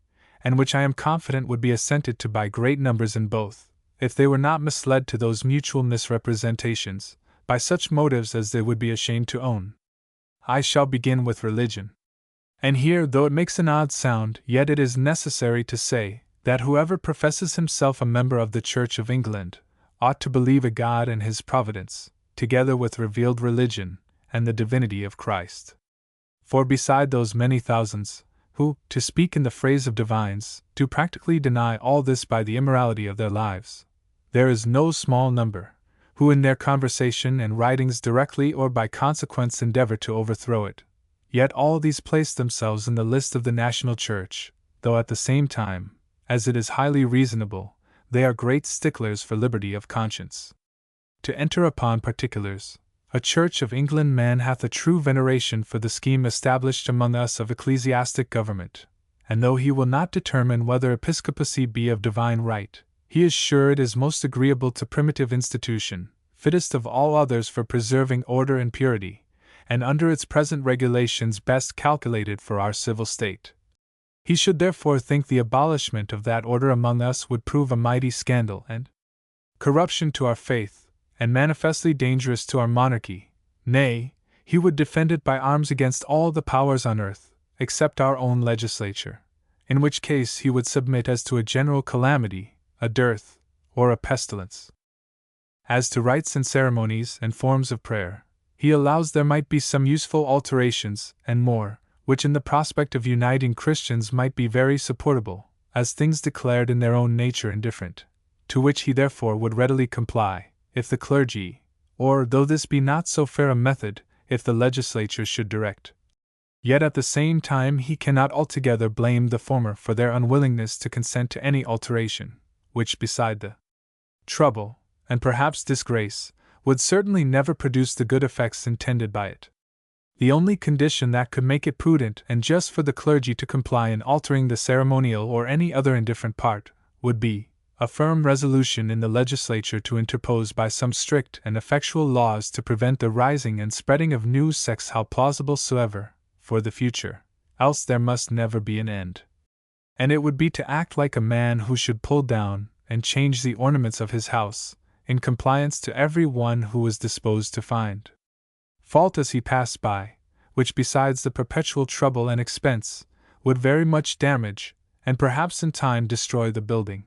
and which I am confident would be assented to by great numbers in both, if they were not misled to those mutual misrepresentations, by such motives as they would be ashamed to own. I shall begin with religion. And here, though it makes an odd sound, yet it is necessary to say, that whoever professes himself a member of the Church of England, ought to believe a God and his providence, together with revealed religion, and the divinity of Christ. For beside those many thousands, who, to speak in the phrase of divines, do practically deny all this by the immorality of their lives, there is no small number, who in their conversation and writings directly or by consequence endeavor to overthrow it. Yet all these place themselves in the list of the national church, though at the same time, as it is highly reasonable, they are great sticklers for liberty of conscience. To enter upon particulars, a Church of England man hath a true veneration for the scheme established among us of ecclesiastic government, and though he will not determine whether episcopacy be of divine right, he is sure it is most agreeable to primitive institution, fittest of all others for preserving order and purity, and under its present regulations best calculated for our civil state. He should therefore think the abolishment of that order among us would prove a mighty scandal and corruption to our faith, and manifestly dangerous to our monarchy. Nay, he would defend it by arms against all the powers on earth, except our own legislature, in which case he would submit as to a general calamity, a dearth, or a pestilence. As to rites and ceremonies and forms of prayer, he allows there might be some useful alterations, and more, which in the prospect of uniting Christians might be very supportable, as things declared in their own nature indifferent, to which he therefore would readily comply, if the clergy, or though this be not so fair a method, if the legislature should direct. Yet at the same time he cannot altogether blame the former for their unwillingness to consent to any alteration, which beside the trouble, and perhaps disgrace, would certainly never produce the good effects intended by it. The only condition that could make it prudent and just for the clergy to comply in altering the ceremonial or any other indifferent part, would be a firm resolution in the legislature to interpose by some strict and effectual laws to prevent the rising and spreading of new sects how plausible soever, for the future, else there must never be an end. And it would be to act like a man who should pull down and change the ornaments of his house, in compliance to every one who was disposed to find fault as he passed by, which besides the perpetual trouble and expense, would very much damage, and perhaps in time destroy the building.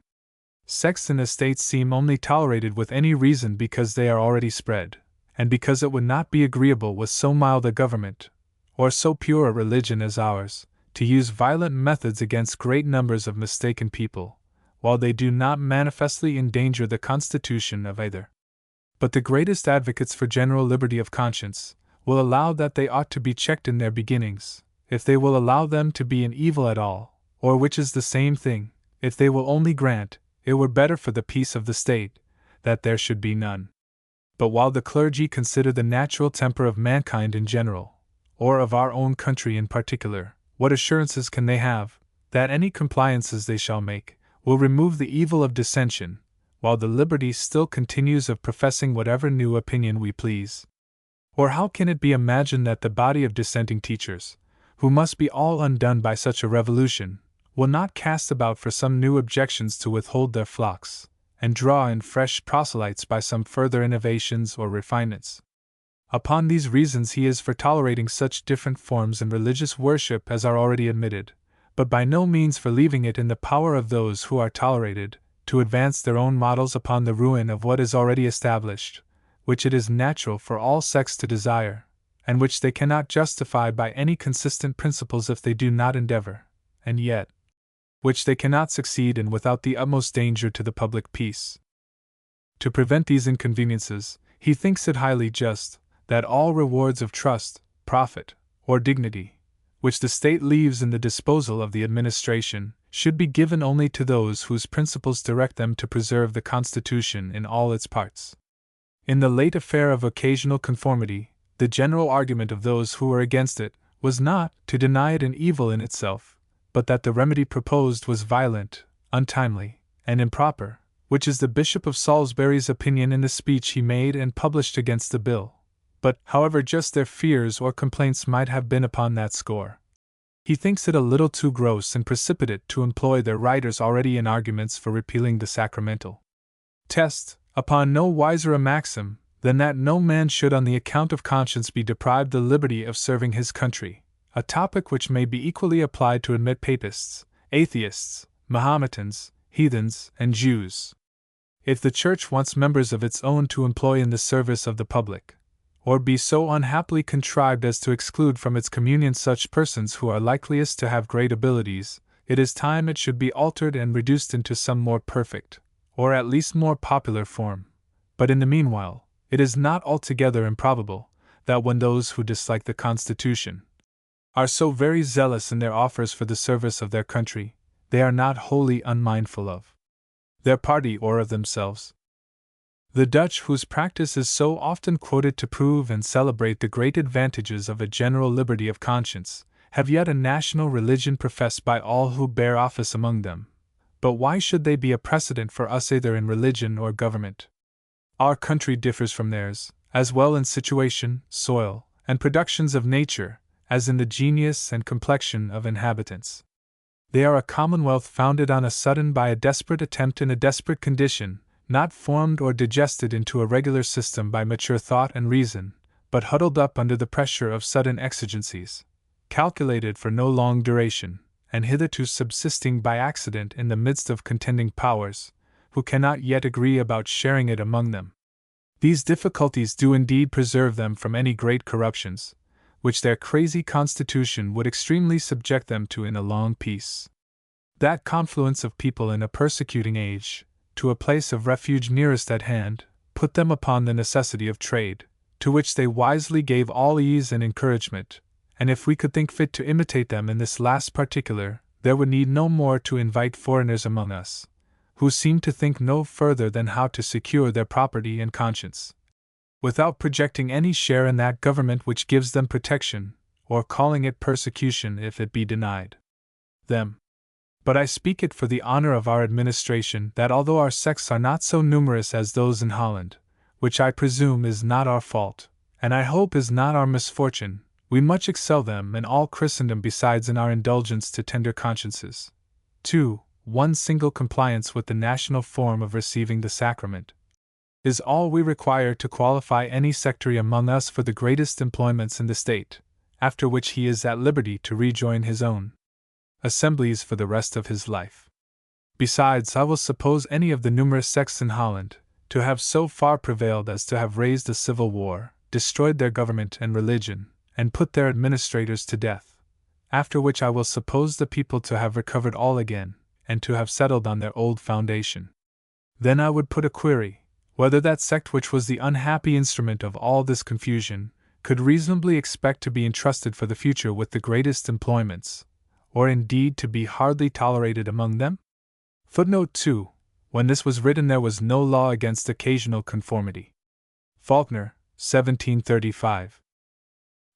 Sects and estates seem only tolerated with any reason because they are already spread, and because it would not be agreeable with so mild a government, or so pure a religion as ours, to use violent methods against great numbers of mistaken people, while they do not manifestly endanger the constitution of either. But the greatest advocates for general liberty of conscience will allow that they ought to be checked in their beginnings, if they will allow them to be an evil at all, or which is the same thing, if they will only grant, it were better for the peace of the state, that there should be none. But while the clergy consider the natural temper of mankind in general, or of our own country in particular, what assurances can they have, that any compliances they shall make, will remove the evil of dissension, while the liberty still continues of professing whatever new opinion we please? Or how can it be imagined that the body of dissenting teachers, who must be all undone by such a revolution, will not cast about for some new objections to withhold their flocks, and draw in fresh proselytes by some further innovations or refinements. Upon these reasons he is for tolerating such different forms in religious worship as are already admitted, but by no means for leaving it in the power of those who are tolerated, to advance their own models upon the ruin of what is already established, which it is natural for all sects to desire, and which they cannot justify by any consistent principles if they do not endeavor, and yet which they cannot succeed in without the utmost danger to the public peace. To prevent these inconveniences, he thinks it highly just that all rewards of trust, profit, or dignity, which the state leaves in the disposal of the administration, should be given only to those whose principles direct them to preserve the Constitution in all its parts. In the late affair of occasional conformity, the general argument of those who were against it was not to deny it an evil in itself, but that the remedy proposed was violent, untimely, and improper, which is the Bishop of Salisbury's opinion in the speech he made and published against the bill. But, however just their fears or complaints might have been upon that score, he thinks it a little too gross and precipitate to employ their writers already in arguments for repealing the sacramental test, upon no wiser a maxim than that no man should on the account of conscience be deprived the liberty of serving his country, a topic which may be equally applied to admit papists, atheists, Mahometans, heathens, and Jews. If the Church wants members of its own to employ in the service of the public, or be so unhappily contrived as to exclude from its communion such persons who are likeliest to have great abilities, it is time it should be altered and reduced into some more perfect, or at least more popular form. But in the meanwhile, it is not altogether improbable that when those who dislike the Constitution are so very zealous in their offers for the service of their country, they are not wholly unmindful of their party or of themselves. The Dutch, whose practice is so often quoted to prove and celebrate the great advantages of a general liberty of conscience, have yet a national religion professed by all who bear office among them. But why should they be a precedent for us either in religion or government? Our country differs from theirs, as well in situation, soil, and productions of nature, as in the genius and complexion of inhabitants. They are a commonwealth founded on a sudden by a desperate attempt in a desperate condition, not formed or digested into a regular system by mature thought and reason, but huddled up under the pressure of sudden exigencies, calculated for no long duration, and hitherto subsisting by accident in the midst of contending powers, who cannot yet agree about sharing it among them. These difficulties do indeed preserve them from any great corruptions, which their crazy constitution would extremely subject them to in a long peace. That confluence of people in a persecuting age, to a place of refuge nearest at hand, put them upon the necessity of trade, to which they wisely gave all ease and encouragement, and if we could think fit to imitate them in this last particular, there would need no more to invite foreigners among us, who seem to think no further than how to secure their property and conscience, without projecting any share in that government which gives them protection, or calling it persecution if it be denied them. But I speak it for the honor of our administration that although our sects are not so numerous as those in Holland, which I presume is not our fault, and I hope is not our misfortune, we much excel them in all Christendom besides in our indulgence to tender consciences. 2. One single compliance with the national form of receiving the sacrament is all we require to qualify any sectary among us for the greatest employments in the state, after which he is at liberty to rejoin his own assemblies for the rest of his life. Besides, I will suppose any of the numerous sects in Holland to have so far prevailed as to have raised a civil war, destroyed their government and religion, and put their administrators to death, after which I will suppose the people to have recovered all again, and to have settled on their old foundation. Then I would put a query, whether that sect which was the unhappy instrument of all this confusion could reasonably expect to be entrusted for the future with the greatest employments, or indeed to be hardly tolerated among them? Footnote 2. When this was written there was no law against occasional conformity. Faulkner, 1735.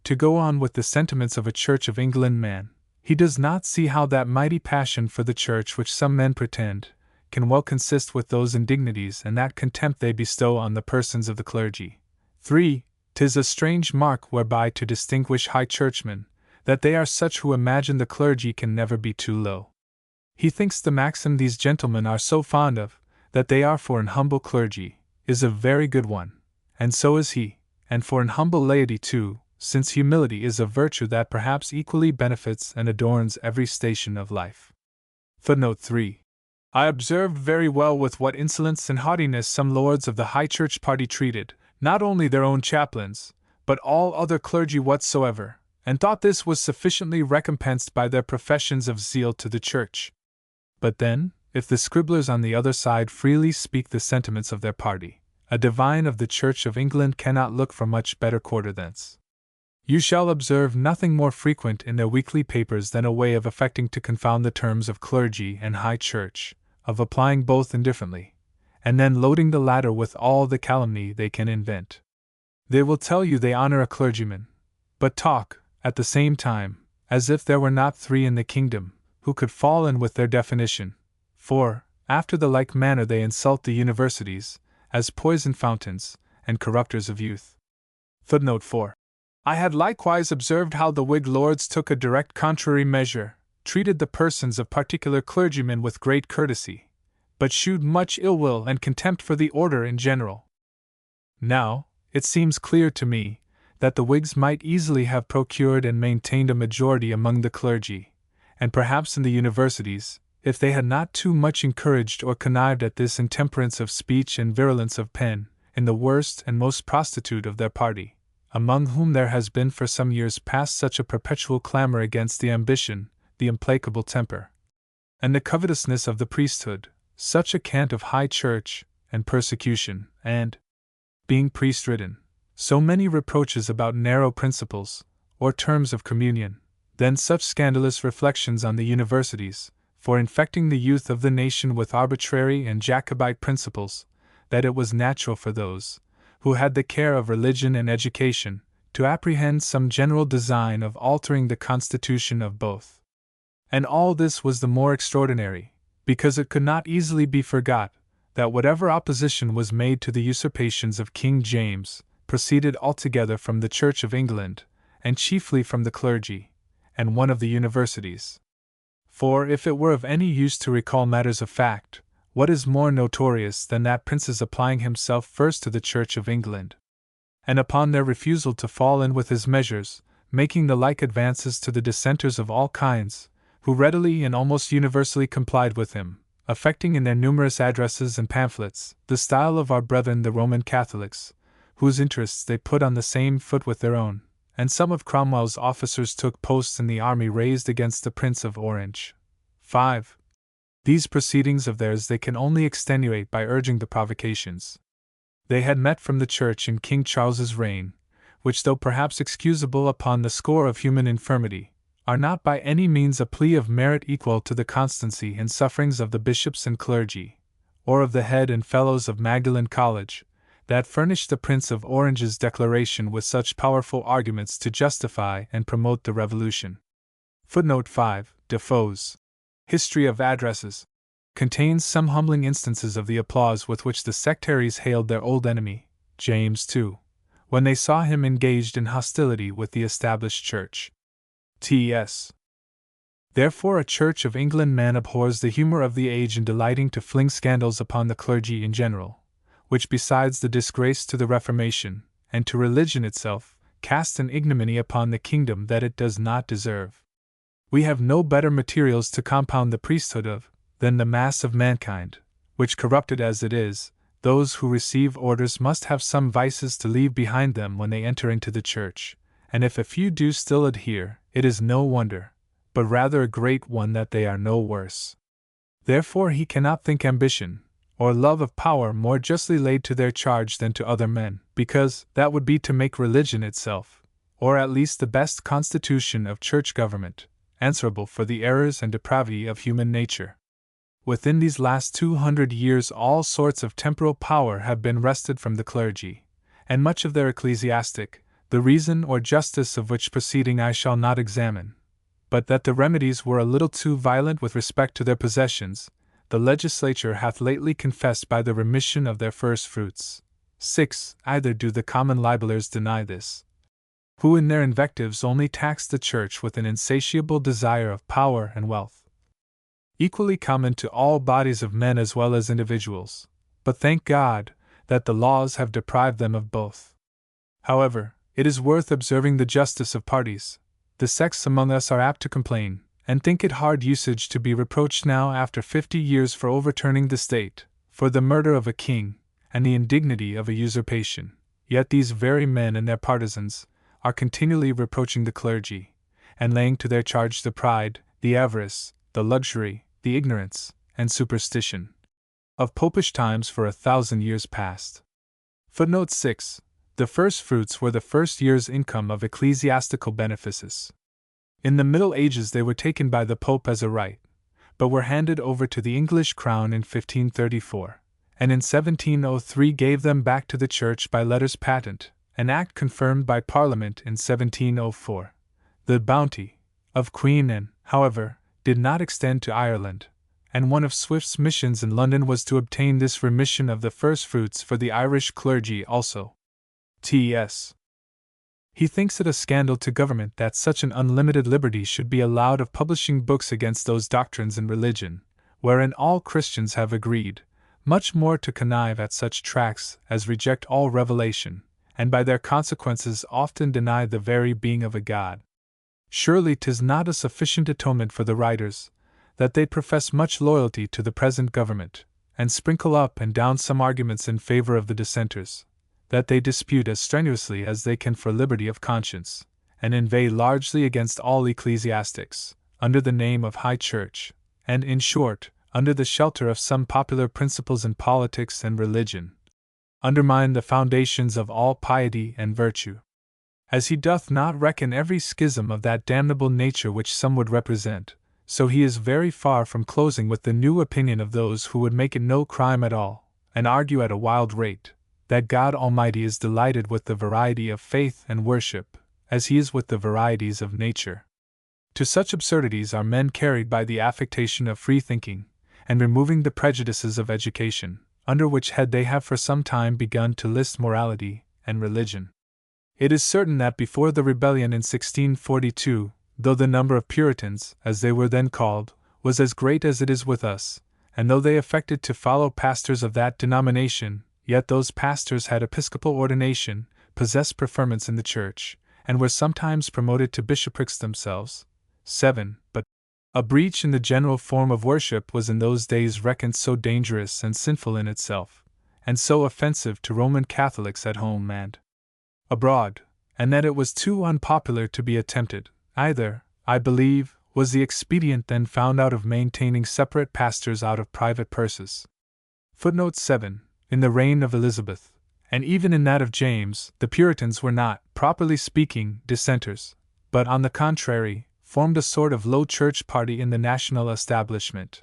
To go on with the sentiments of a Church of England man, he does not see how that mighty passion for the Church which some men pretend, can well consist with those indignities and that contempt they bestow on the persons of the clergy. 3. 'Tis a strange mark whereby to distinguish high churchmen, that they are such who imagine the clergy can never be too low. He thinks the maxim these gentlemen are so fond of, that they are for an humble clergy, is a very good one, and so is he, and for an humble laity too, since humility is a virtue that perhaps equally benefits and adorns every station of life. Footnote 3. I observed very well with what insolence and haughtiness some lords of the High Church party treated, not only their own chaplains, but all other clergy whatsoever, and thought this was sufficiently recompensed by their professions of zeal to the Church. But then, if the scribblers on the other side freely speak the sentiments of their party, a divine of the Church of England cannot look for much better quarter thence. You shall observe nothing more frequent in their weekly papers than a way of affecting to confound the terms of clergy and high church, of applying both indifferently, and then loading the latter with all the calumny they can invent. They will tell you they honor a clergyman, but talk, at the same time, as if there were not three in the kingdom, who could fall in with their definition, for, after the like manner they insult the universities, as poison fountains, and corrupters of youth. Footnote 4. I had likewise observed how the Whig lords took a direct contrary measure, treated the persons of particular clergymen with great courtesy, but shewed much ill will and contempt for the order in general. Now, it seems clear to me, that the Whigs might easily have procured and maintained a majority among the clergy, and perhaps in the universities, if they had not too much encouraged or connived at this intemperance of speech and virulence of pen, in the worst and most prostitute of their party, among whom there has been for some years past such a perpetual clamor against the ambition, the implacable temper, and the covetousness of the priesthood, such a cant of high church, and persecution, and, being priest-ridden, so many reproaches about narrow principles, or terms of communion, then such scandalous reflections on the universities, for infecting the youth of the nation with arbitrary and Jacobite principles, that it was natural for those, who had the care of religion and education, to apprehend some general design of altering the constitution of both. And all this was the more extraordinary, because it could not easily be forgot, that whatever opposition was made to the usurpations of King James, proceeded altogether from the Church of England, and chiefly from the clergy, and one of the universities. For if it were of any use to recall matters of fact, what is more notorious than that Prince's applying himself first to the Church of England, and upon their refusal to fall in with his measures, making the like advances to the dissenters of all kinds, who readily and almost universally complied with him, affecting in their numerous addresses and pamphlets the style of our brethren the Roman Catholics, whose interests they put on the same foot with their own, and some of Cromwell's officers took posts in the army raised against the Prince of Orange. 5. These proceedings of theirs they can only extenuate by urging the provocations they had met from the Church in King Charles's reign, which, though perhaps excusable upon the score of human infirmity, are not by any means a plea of merit equal to the constancy and sufferings of the bishops and clergy, or of the head and fellows of Magdalen College, that furnished the Prince of Orange's declaration with such powerful arguments to justify and promote the Revolution. Footnote 5. Defoe's History of Addresses contains some humbling instances of the applause with which the sectaries hailed their old enemy, James II, when they saw him engaged in hostility with the established Church. T.S. Therefore a Church of England man abhors the humour of the age in delighting to fling scandals upon the clergy in general, which besides the disgrace to the Reformation, and to religion itself, cast an ignominy upon the kingdom that it does not deserve. We have no better materials to compound the priesthood of, than the mass of mankind, which corrupted as it is, those who receive orders must have some vices to leave behind them when they enter into the Church, and if a few do still adhere, it is no wonder, but rather a great one that they are no worse. Therefore he cannot think ambition, or love of power more justly laid to their charge than to other men, because that would be to make religion itself, or at least the best constitution of church government, answerable for the errors and depravity of human nature. Within these last 200 years all sorts of temporal power have been wrested from the clergy, and much of their ecclesiastic, the reason or justice of which proceeding I shall not examine, but that the remedies were a little too violent with respect to their possessions, the legislature hath lately confessed by the remission of their first fruits. 6. Either do the common libellers deny this, who in their invectives only tax the Church with an insatiable desire of power and wealth, equally common to all bodies of men as well as individuals, but thank God that the laws have deprived them of both. However, it is worth observing the justice of parties. The sects among us are apt to complain, and think it hard usage to be reproached now after 50 years for overturning the state, for the murder of a king, and the indignity of a usurpation. Yet these very men and their partisans are continually reproaching the clergy, and laying to their charge the pride, the avarice, the luxury, the ignorance, and superstition of popish times for 1,000 years past. Footnote 6. The first fruits were the first year's income of ecclesiastical benefices. In the Middle Ages they were taken by the Pope as a right, but were handed over to the English crown in 1534, and in 1703 gave them back to the Church by letters patent, an act confirmed by Parliament in 1704. The bounty of Queen Anne, however, did not extend to Ireland, and one of Swift's missions in London was to obtain this remission of the first fruits for the Irish clergy also. T.S. He thinks it a scandal to government that such an unlimited liberty should be allowed of publishing books against those doctrines in religion, wherein all Christians have agreed, much more to connive at such tracts as reject all revelation, and by their consequences often deny the very being of a God. Surely 'tis not a sufficient atonement for the writers, that they profess much loyalty to the present government, and sprinkle up and down some arguments in favor of the dissenters, that they dispute as strenuously as they can for liberty of conscience, and inveigh largely against all ecclesiastics, under the name of High Church, and, in short, under the shelter of some popular principles in politics and religion, undermine the foundations of all piety and virtue. As he doth not reckon every schism of that damnable nature which some would represent, so he is very far from closing with the new opinion of those who would make it no crime at all, and argue at a wild rate, that God Almighty is delighted with the variety of faith and worship, as he is with the varieties of nature. To such absurdities are men carried by the affectation of free thinking, and removing the prejudices of education, under which head they have for some time begun to list morality and religion. It is certain that before the rebellion in 1642, though the number of Puritans, as they were then called, was as great as it is with us, and though they affected to follow pastors of that denomination, yet those pastors had episcopal ordination, possessed preferments in the church, and were sometimes promoted to bishoprics themselves. 7. But a breach in the general form of worship was in those days reckoned so dangerous and sinful in itself, and so offensive to Roman Catholics at home and abroad, and that it was too unpopular to be attempted. Either, I believe, was the expedient then found out of maintaining separate pastors out of private purses. Footnote 7. In the reign of Elizabeth, and even in that of James, the Puritans were not, properly speaking, dissenters, but on the contrary, formed a sort of low church party in the national establishment.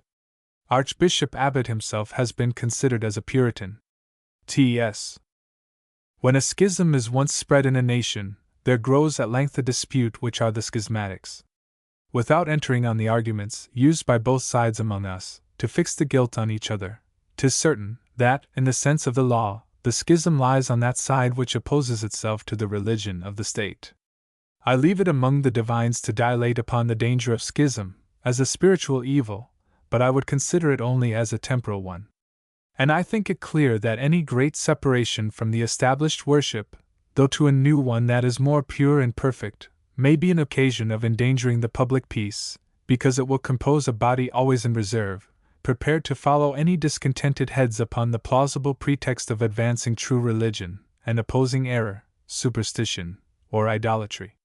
Archbishop Abbott himself has been considered as a Puritan. T.S. When a schism is once spread in a nation, there grows at length a dispute which are the schismatics. Without entering on the arguments used by both sides among us, to fix the guilt on each other, 'tis certain that, in the sense of the law, the schism lies on that side which opposes itself to the religion of the state. I leave it among the divines to dilate upon the danger of schism, as a spiritual evil, but I would consider it only as a temporal one. And I think it clear that any great separation from the established worship, though to a new one that is more pure and perfect, may be an occasion of endangering the public peace, because it will compose a body always in reserve, prepared to follow any discontented heads upon the plausible pretext of advancing true religion, and opposing error, superstition, or idolatry.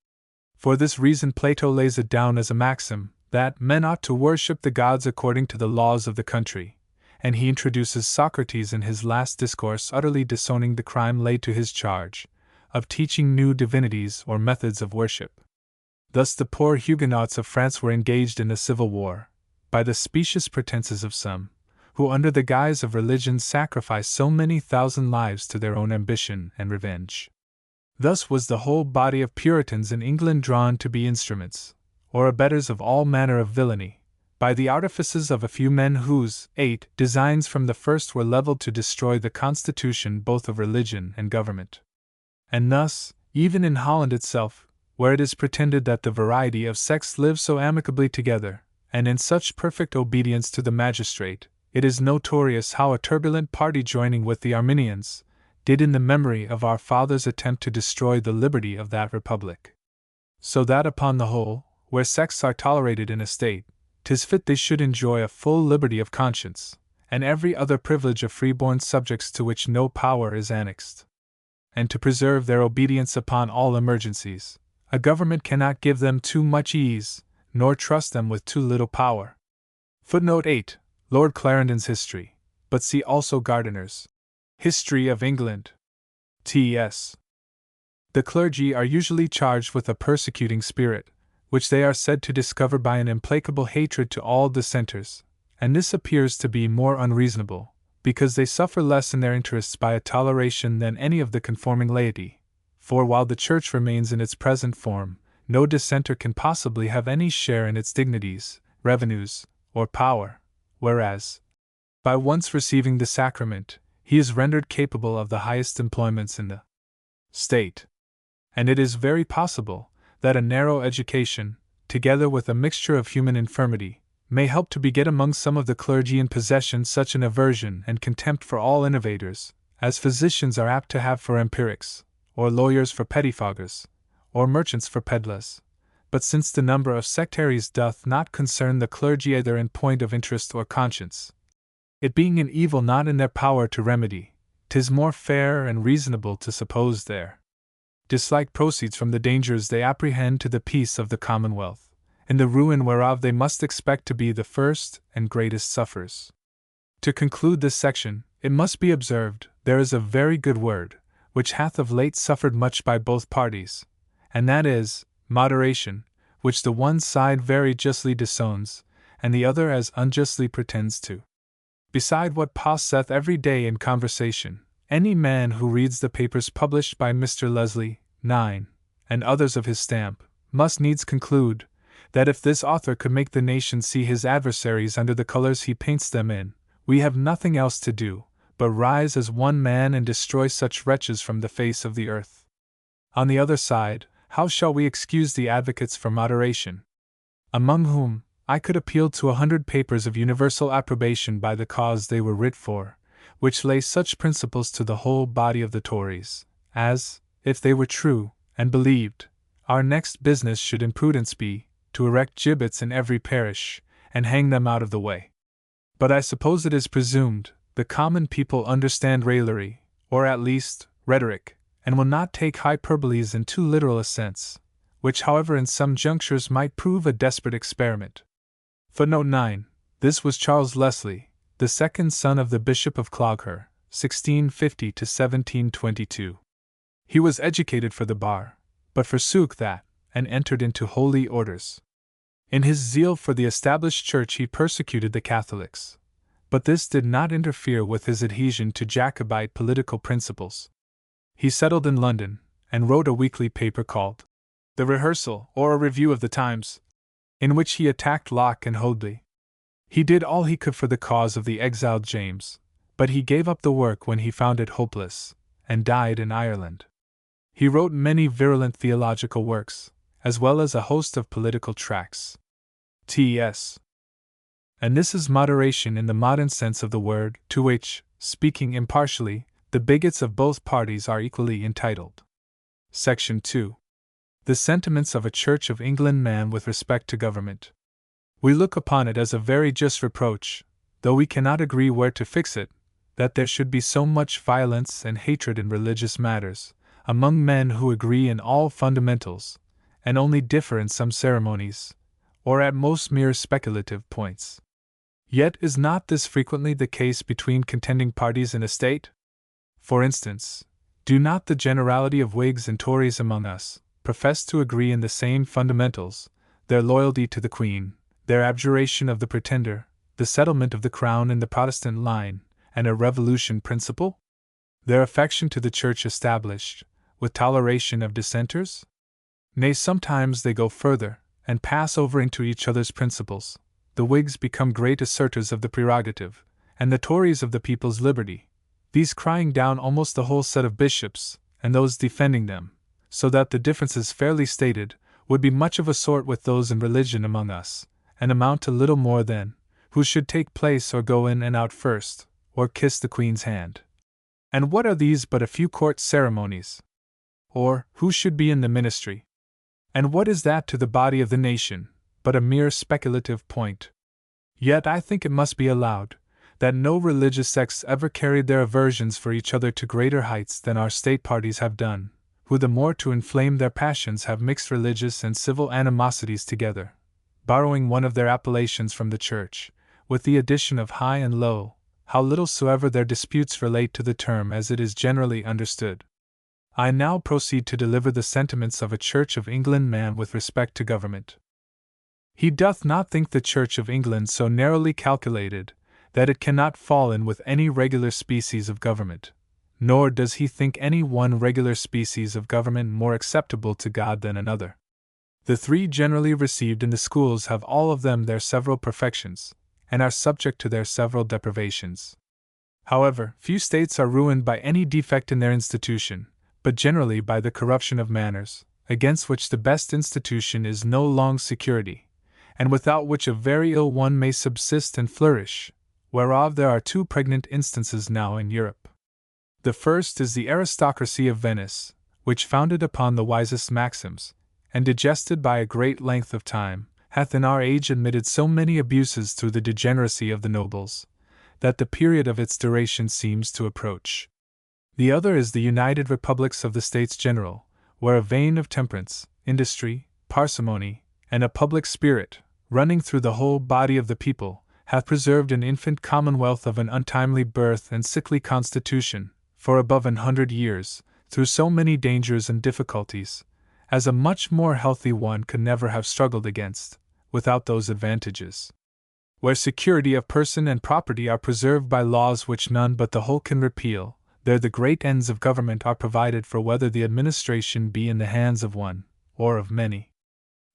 For this reason Plato lays it down as a maxim, that men ought to worship the gods according to the laws of the country, and he introduces Socrates in his last discourse utterly disowning the crime laid to his charge, of teaching new divinities or methods of worship. Thus the poor Huguenots of France were engaged in a civil war, by the specious pretenses of some, who under the guise of religion sacrificed so many thousand lives to their own ambition and revenge. Thus was the whole body of Puritans in England drawn to be instruments, or abettors of all manner of villainy, by the artifices of a few men whose 8 designs from the first were levelled to destroy the constitution both of religion and government. And thus, even in Holland itself, where it is pretended that the variety of sects live so amicably together, and in such perfect obedience to the magistrate, it is notorious how a turbulent party joining with the Arminians did in the memory of our fathers attempt to destroy the liberty of that republic. So that upon the whole, where sects are tolerated in a state, 'tis fit they should enjoy a full liberty of conscience, and every other privilege of free-born subjects to which no power is annexed. And to preserve their obedience upon all emergencies, a government cannot give them too much ease, nor trust them with too little power. Footnote 8. Lord Clarendon's History, but see also Gardiner's History of England. T.S. The clergy are usually charged with a persecuting spirit, which they are said to discover by an implacable hatred to all dissenters, and this appears to be more unreasonable, because they suffer less in their interests by a toleration than any of the conforming laity, for while the Church remains in its present form, no dissenter can possibly have any share in its dignities, revenues, or power, whereas, by once receiving the sacrament, he is rendered capable of the highest employments in the state. And it is very possible that a narrow education, together with a mixture of human infirmity, may help to beget among some of the clergy in possession such an aversion and contempt for all innovators, as physicians are apt to have for empirics, or lawyers for pettifoggers, or merchants for peddlers. But since the number of sectaries doth not concern the clergy either in point of interest or conscience, it being an evil not in their power to remedy, 'tis more fair and reasonable to suppose their dislike proceeds from the dangers they apprehend to the peace of the commonwealth, in the ruin whereof they must expect to be the first and greatest sufferers. To conclude this section, it must be observed, there is a very good word, which hath of late suffered much by both parties, and that is, moderation, which the one side very justly disowns, and the other as unjustly pretends to. Beside what passeth every day in conversation, any man who reads the papers published by Mr. Leslie, 9, and others of his stamp, must needs conclude, that if this author could make the nation see his adversaries under the colors he paints them in, we have nothing else to do, but rise as one man and destroy such wretches from the face of the earth. On the other side, how shall we excuse the advocates for moderation, among whom I could appeal to 100 papers of universal approbation by the cause they were writ for, which lay such principles to the whole body of the Tories, as, if they were true, and believed, our next business should in prudence be, to erect gibbets in every parish, and hang them out of the way. But I suppose it is presumed, the common people understand raillery, or at least, rhetoric, and will not take hyperboles in too literal a sense, which however in some junctures might prove a desperate experiment. Footnote 9. This was Charles Leslie, the second son of the Bishop of Clogher, 1650 to 1722. He was educated for the bar, but forsook that, and entered into holy orders. In his zeal for the established church he persecuted the Catholics, but this did not interfere with his adhesion to Jacobite political principles. He settled in London, and wrote a weekly paper called The Rehearsal, or a Review of the Times, in which he attacked Locke and Hoadley. He did all he could for the cause of the exiled James, but he gave up the work when he found it hopeless, and died in Ireland. He wrote many virulent theological works, as well as a host of political tracts. T.S. And this is moderation in the modern sense of the word, to which, speaking impartially, the bigots of both parties are equally entitled. Section 2. The sentiments of a Church of England man with respect to government. We look upon it as a very just reproach, though we cannot agree where to fix it, that there should be so much violence and hatred in religious matters, among men who agree in all fundamentals, and only differ in some ceremonies, or at most mere speculative points. Yet is not this frequently the case between contending parties in a state? For instance, do not the generality of Whigs and Tories among us profess to agree in the same fundamentals, their loyalty to the Queen, their abjuration of the Pretender, the settlement of the Crown in the Protestant line, and a revolution principle? Their affection to the Church established, with toleration of dissenters? Nay, sometimes they go further, and pass over into each other's principles. The Whigs become great assertors of the prerogative, and the Tories of the people's liberty, these crying down almost the whole set of bishops, and those defending them, so that the differences fairly stated would be much of a sort with those in religion among us, and amount to little more than who should take place or go in and out first, or kiss the Queen's hand. And what are these but a few court ceremonies? Or, who should be in the ministry? And what is that to the body of the nation, but a mere speculative point? Yet I think it must be allowed that no religious sects ever carried their aversions for each other to greater heights than our state parties have done, who the more to inflame their passions have mixed religious and civil animosities together, borrowing one of their appellations from the Church, with the addition of high and low, how little soever their disputes relate to the term as it is generally understood. I now proceed to deliver the sentiments of a Church of England man with respect to government. He doth not think the Church of England so narrowly calculated that it cannot fall in with any regular species of government, nor does he think any one regular species of government more acceptable to God than another. The three generally received in the schools have all of them their several perfections, and are subject to their several deprivations. However, few states are ruined by any defect in their institution, but generally by the corruption of manners, against which the best institution is no long security, and without which a very ill one may subsist and flourish, whereof there are two pregnant instances now in Europe. The first is the aristocracy of Venice, which, founded upon the wisest maxims, and digested by a great length of time, hath in our age admitted so many abuses through the degeneracy of the nobles, that the period of its duration seems to approach. The other is the united republics of the States General, where a vein of temperance, industry, parsimony, and a public spirit, running through the whole body of the people, hath preserved an infant commonwealth of an untimely birth and sickly constitution, for above 100 years, through so many dangers and difficulties, as a much more healthy one could never have struggled against, without those advantages. Where security of person and property are preserved by laws which none but the whole can repeal, there the great ends of government are provided for, whether the administration be in the hands of one, or of many.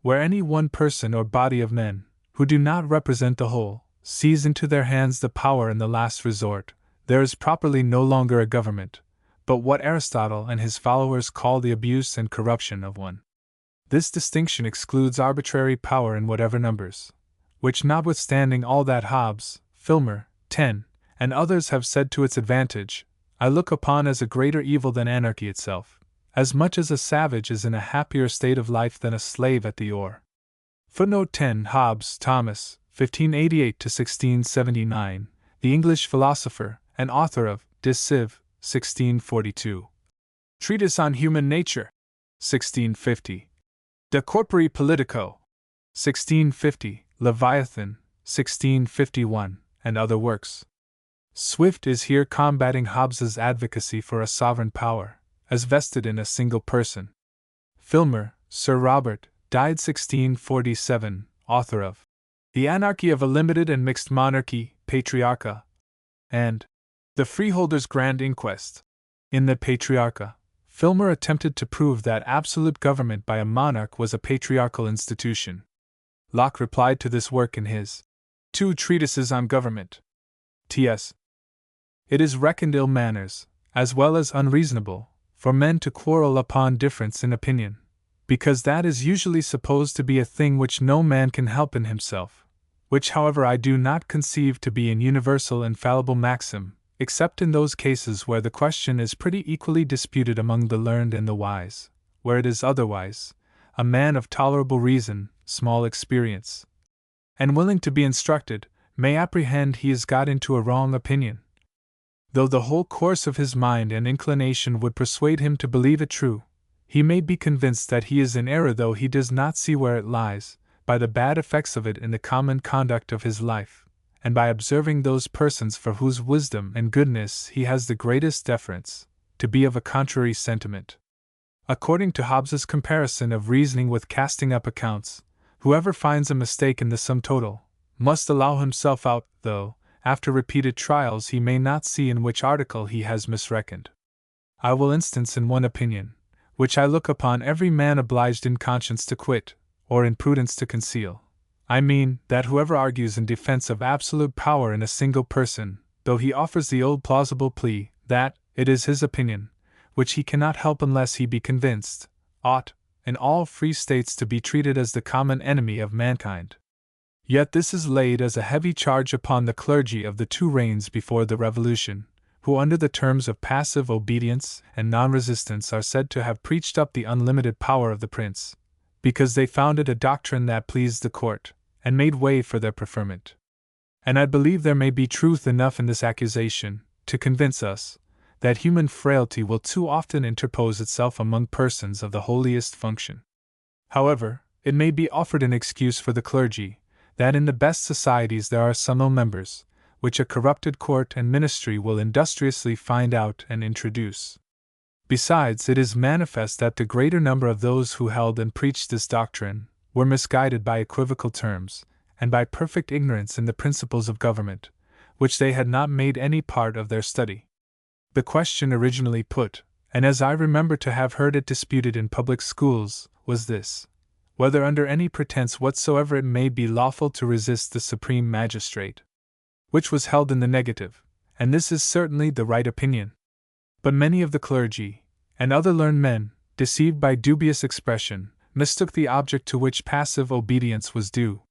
Where any one person or body of men, who do not represent the whole, seize into their hands the power in the last resort, there is properly no longer a government, but what Aristotle and his followers call the abuse and corruption of one. This distinction excludes arbitrary power in whatever numbers, which, notwithstanding all that Hobbes, Filmer, Taine, and others have said to its advantage, I look upon as a greater evil than anarchy itself, as much as a savage is in a happier state of life than a slave at the oar. Footnote 10. Hobbes, Thomas, 1588–1679, the English philosopher, and author of De Civ. 1642. Treatise on Human Nature, 1650. De Corpore Politico, 1650, Leviathan, 1651, and other works. Swift is here combating Hobbes's advocacy for a sovereign power, as vested in a single person. Filmer, Sir Robert, died 1647, author of The Anarchy of a Limited and Mixed Monarchy, Patriarcha, and The Freeholders' Grand Inquest. In the Patriarcha, Filmer attempted to prove that absolute government by a monarch was a patriarchal institution. Locke replied to this work in his Two Treatises on Government. T.S. It is reckoned ill manners, as well as unreasonable, for men to quarrel upon difference in opinion, because that is usually supposed to be a thing which no man can help in himself, which however I do not conceive to be an universal infallible maxim, except in those cases where the question is pretty equally disputed among the learned and the wise. Where it is otherwise, a man of tolerable reason, small experience, and willing to be instructed, may apprehend he has got into a wrong opinion, though the whole course of his mind and inclination would persuade him to believe it true. He may be convinced that he is in error, though he does not see where it lies, by the bad effects of it in the common conduct of his life, and by observing those persons for whose wisdom and goodness he has the greatest deference, to be of a contrary sentiment. According to Hobbes's comparison of reasoning with casting up accounts, whoever finds a mistake in the sum total, must allow himself out, though, after repeated trials, he may not see in which article he has misreckoned. I will instance in one opinion, which I look upon every man obliged in conscience to quit, or in prudence to conceal. I mean, that whoever argues in defense of absolute power in a single person, though he offers the old plausible plea, that it is his opinion, which he cannot help unless he be convinced, ought, in all free states, to be treated as the common enemy of mankind. Yet this is laid as a heavy charge upon the clergy of the two reigns before the Revolution, who under the terms of passive obedience and non-resistance are said to have preached up the unlimited power of the prince, because they founded a doctrine that pleased the court, and made way for their preferment. And I believe there may be truth enough in this accusation to convince us that human frailty will too often interpose itself among persons of the holiest function. However, it may be offered an excuse for the clergy that in the best societies there are some ill members, which a corrupted court and ministry will industriously find out and introduce. Besides, it is manifest that the greater number of those who held and preached this doctrine were misguided by equivocal terms, and by perfect ignorance in the principles of government, which they had not made any part of their study. The question originally put, and as I remember to have heard it disputed in public schools, was this: whether under any pretense whatsoever it may be lawful to resist the supreme magistrate. Which was held in the negative, and this is certainly the right opinion. But many of the clergy, and other learned men, deceived by dubious expression, mistook the object to which passive obedience was due.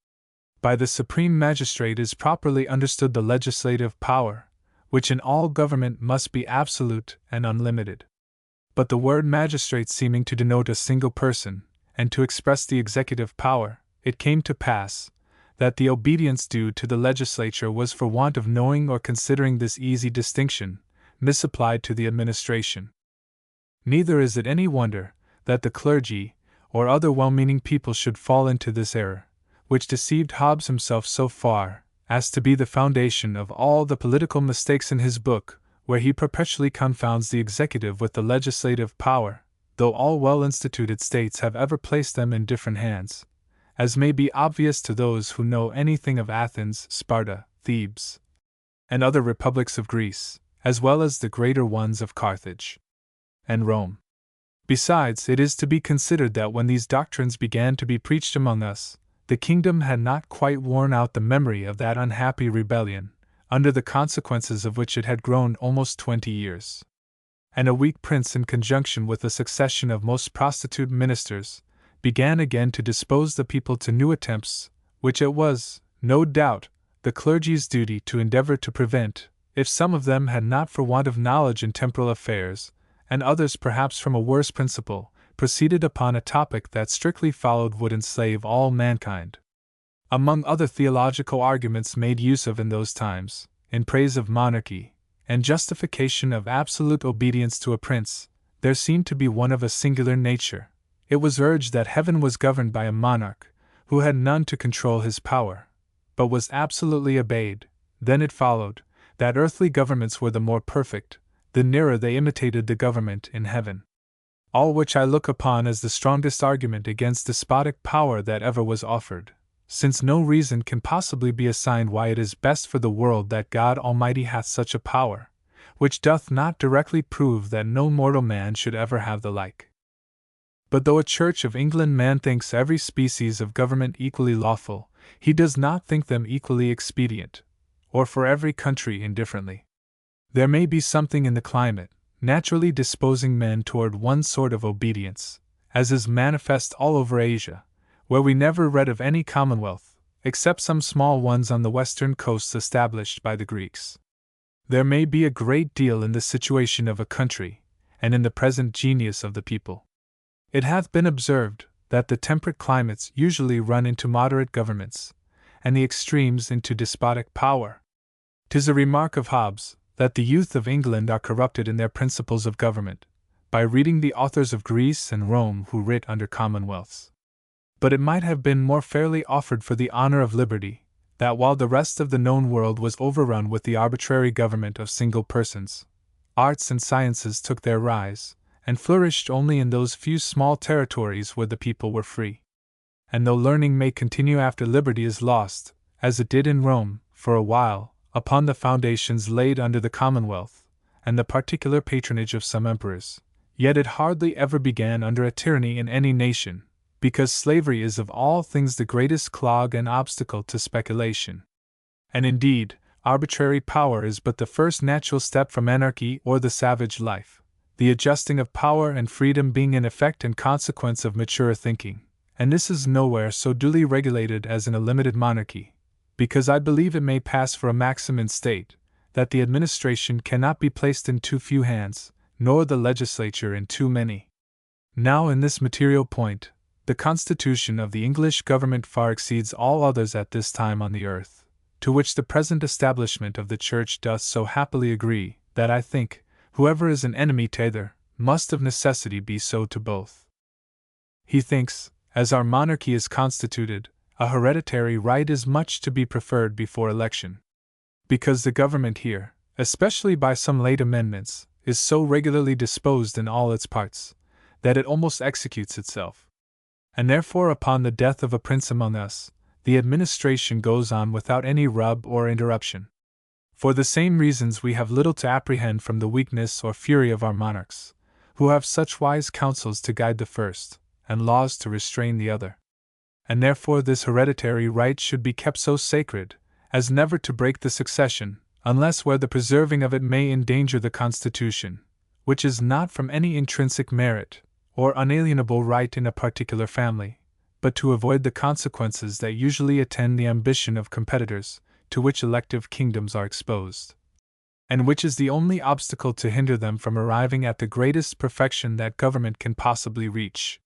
By the supreme magistrate is properly understood the legislative power, which in all government must be absolute and unlimited. But the word magistrate seeming to denote a single person, and to express the executive power, it came to pass that the obedience due to the legislature was, for want of knowing or considering this easy distinction, misapplied to the administration. Neither is it any wonder that the clergy, or other well-meaning people, should fall into this error, which deceived Hobbes himself so far as to be the foundation of all the political mistakes in his book, where he perpetually confounds the executive with the legislative power, though all well-instituted states have ever placed them in different hands, as may be obvious to those who know anything of Athens, Sparta, Thebes, and other republics of Greece, as well as the greater ones of Carthage and Rome. Besides, it is to be considered that when these doctrines began to be preached among us, the kingdom had not quite worn out the memory of that unhappy rebellion, under the consequences of which it had groaned almost 20 years. And a weak prince, in conjunction with a succession of most prostitute ministers, began again to dispose the people to new attempts, which it was, no doubt, the clergy's duty to endeavor to prevent, if some of them had not for want of knowledge in temporal affairs, and others perhaps from a worse principle, proceeded upon a topic that strictly followed would enslave all mankind. Among other theological arguments made use of in those times, in praise of monarchy, and justification of absolute obedience to a prince, there seemed to be one of a singular nature. It was urged that heaven was governed by a monarch, who had none to control his power, but was absolutely obeyed. Then it followed that earthly governments were the more perfect, the nearer they imitated the government in heaven. All which I look upon as the strongest argument against despotic power that ever was offered, since no reason can possibly be assigned why it is best for the world that God Almighty hath such a power, which doth not directly prove that no mortal man should ever have the like. But though a Church of England man thinks every species of government equally lawful, he does not think them equally expedient, or for every country indifferently. There may be something in the climate, naturally disposing men toward one sort of obedience, as is manifest all over Asia, where we never read of any commonwealth, except some small ones on the western coasts established by the Greeks. There may be a great deal in the situation of a country, and in the present genius of the people. It hath been observed that the temperate climates usually run into moderate governments, and the extremes into despotic power. 'Tis a remark of Hobbes that the youth of England are corrupted in their principles of government, by reading the authors of Greece and Rome who writ under commonwealths. But it might have been more fairly offered for the honor of liberty, that while the rest of the known world was overrun with the arbitrary government of single persons, arts and sciences took their rise, and flourished only in those few small territories where the people were free. And though learning may continue after liberty is lost, as it did in Rome, for a while, upon the foundations laid under the Commonwealth, and the particular patronage of some emperors, yet it hardly ever began under a tyranny in any nation, because slavery is of all things the greatest clog and obstacle to speculation. And indeed, arbitrary power is but the first natural step from anarchy or the savage life, the adjusting of power and freedom being an effect and consequence of mature thinking, and this is nowhere so duly regulated as in a limited monarchy, because I believe it may pass for a maxim in state, that the administration cannot be placed in too few hands, nor the legislature in too many. Now, in this material point, the constitution of the English government far exceeds all others at this time on the earth, to which the present establishment of the Church doth so happily agree, that I think, whoever is an enemy to either, must of necessity be so to both. He thinks, as our monarchy is constituted, a hereditary right is much to be preferred before election. Because the government here, especially by some late amendments, is so regularly disposed in all its parts, that it almost executes itself. And therefore, upon the death of a prince among us, the administration goes on without any rub or interruption. For the same reasons we have little to apprehend from the weakness or fury of our monarchs, who have such wise counsels to guide the first, and laws to restrain the other. And therefore this hereditary right should be kept so sacred, as never to break the succession, unless where the preserving of it may endanger the constitution, which is not from any intrinsic merit, or unalienable right in a particular family, but to avoid the consequences that usually attend the ambition of competitors, to which elective kingdoms are exposed, and which is the only obstacle to hinder them from arriving at the greatest perfection that government can possibly reach.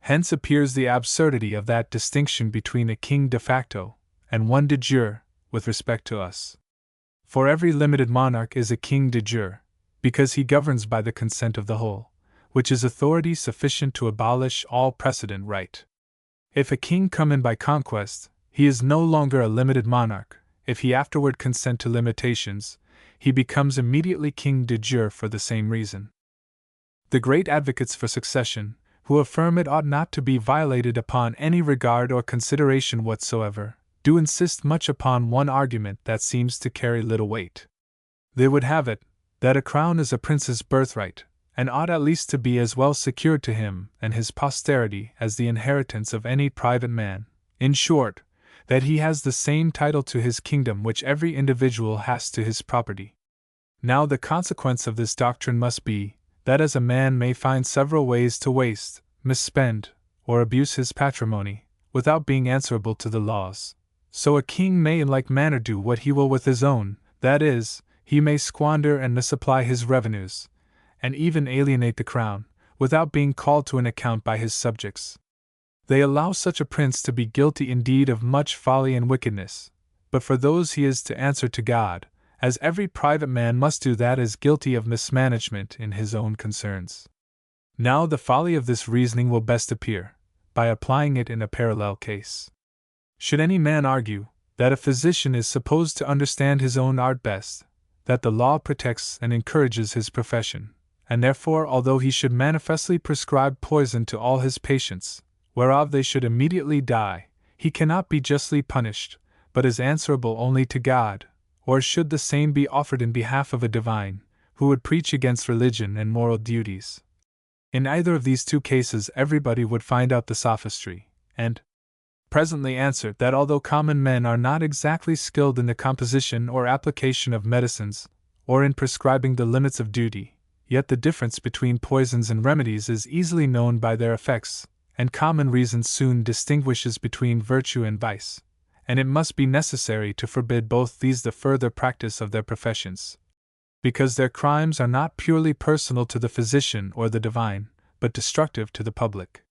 Hence appears the absurdity of that distinction between a king de facto and one de jure, with respect to us. For every limited monarch is a king de jure, because he governs by the consent of the whole, which is authority sufficient to abolish all precedent right. If a king come in by conquest, he is no longer a limited monarch. If he afterward consent to limitations, he becomes immediately king de jure for the same reason. The great advocates for succession, who affirm it ought not to be violated upon any regard or consideration whatsoever, do insist much upon one argument that seems to carry little weight. They would have it, that a crown is a prince's birthright, and ought at least to be as well secured to him and his posterity as the inheritance of any private man. In short, that he has the same title to his kingdom which every individual has to his property. Now the consequence of this doctrine must be, that as a man may find several ways to waste, misspend, or abuse his patrimony, without being answerable to the laws, so a king may in like manner do what he will with his own, that is, he may squander and misapply his revenues, and even alienate the crown, without being called to an account by his subjects. They allow such a prince to be guilty indeed of much folly and wickedness, but for those he is to answer to God, as every private man must do that is guilty of mismanagement in his own concerns. Now the folly of this reasoning will best appear, by applying it in a parallel case. Should any man argue, that a physician is supposed to understand his own art best, that the law protects and encourages his profession, and therefore although he should manifestly prescribe poison to all his patients, whereof they should immediately die, he cannot be justly punished, but is answerable only to God, or should the same be offered in behalf of a divine, who would preach against religion and moral duties? In either of these two cases everybody would find out the sophistry, and presently answer that although common men are not exactly skilled in the composition or application of medicines, or in prescribing the limits of duty, yet the difference between poisons and remedies is easily known by their effects, and common reason soon distinguishes between virtue and vice, and it must be necessary to forbid both these the further practice of their professions, because their crimes are not purely personal to the physician or the divine, but destructive to the public.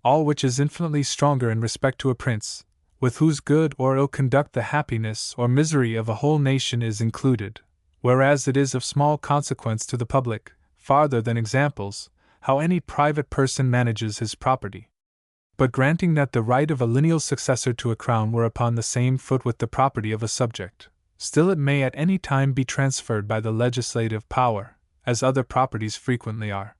All which is infinitely stronger in respect to a prince, with whose good or ill conduct the happiness or misery of a whole nation is included, whereas it is of small consequence to the public, farther than examples, how any private person manages his property. But granting that the right of a lineal successor to a crown were upon the same foot with the property of a subject, still it may at any time be transferred by the legislative power, as other properties frequently are.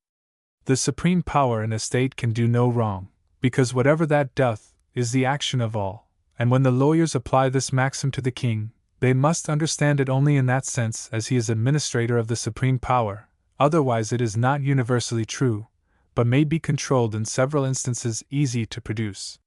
The supreme power in a state can do no wrong, because whatever that doth, is the action of all, and when the lawyers apply this maxim to the king, they must understand it only in that sense as he is administrator of the supreme power, otherwise it is not universally true, but may be controlled in several instances easy to produce.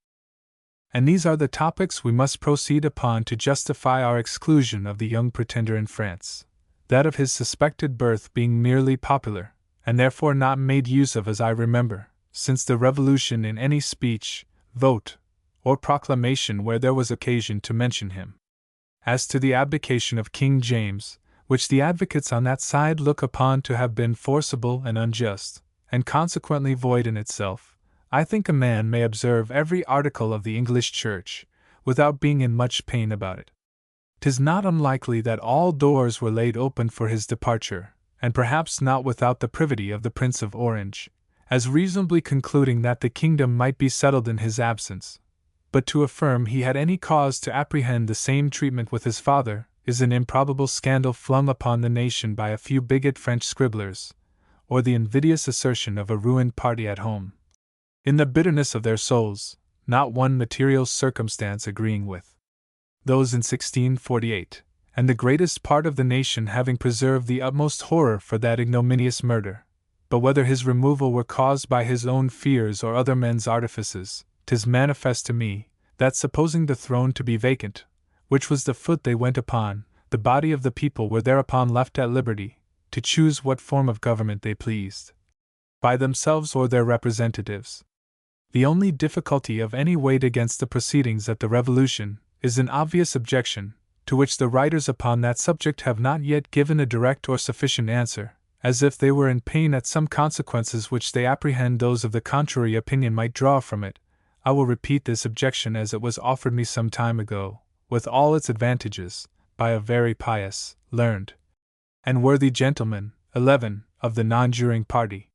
And these are the topics we must proceed upon to justify our exclusion of the young pretender in France, that of his suspected birth being merely popular, and therefore not made use of as I remember, since the Revolution in any speech, vote, or proclamation where there was occasion to mention him. As to the abdication of King James, which the advocates on that side look upon to have been forcible and unjust, and consequently void in itself, I think a man may observe every article of the English Church, without being in much pain about it. 'Tis not unlikely that all doors were laid open for his departure, and perhaps not without the privity of the Prince of Orange, as reasonably concluding that the kingdom might be settled in his absence. But to affirm he had any cause to apprehend the same treatment with his father is an improbable scandal flung upon the nation by a few bigot French scribblers, or the invidious assertion of a ruined party at home, in the bitterness of their souls, not one material circumstance agreeing with those in 1648, and the greatest part of the nation having preserved the utmost horror for that ignominious murder. But whether his removal were caused by his own fears or other men's artifices, 'tis manifest to me, that supposing the throne to be vacant, which was the foot they went upon, the body of the people were thereupon left at liberty, to choose what form of government they pleased, by themselves or their representatives. The only difficulty of any weight against the proceedings at the Revolution is an obvious objection, to which the writers upon that subject have not yet given a direct or sufficient answer, as if they were in pain at some consequences which they apprehend those of the contrary opinion might draw from it. I will repeat this objection as it was offered me some time ago, with all its advantages, by a very pious, learned, and worthy gentleman, 11, of the non-juring party.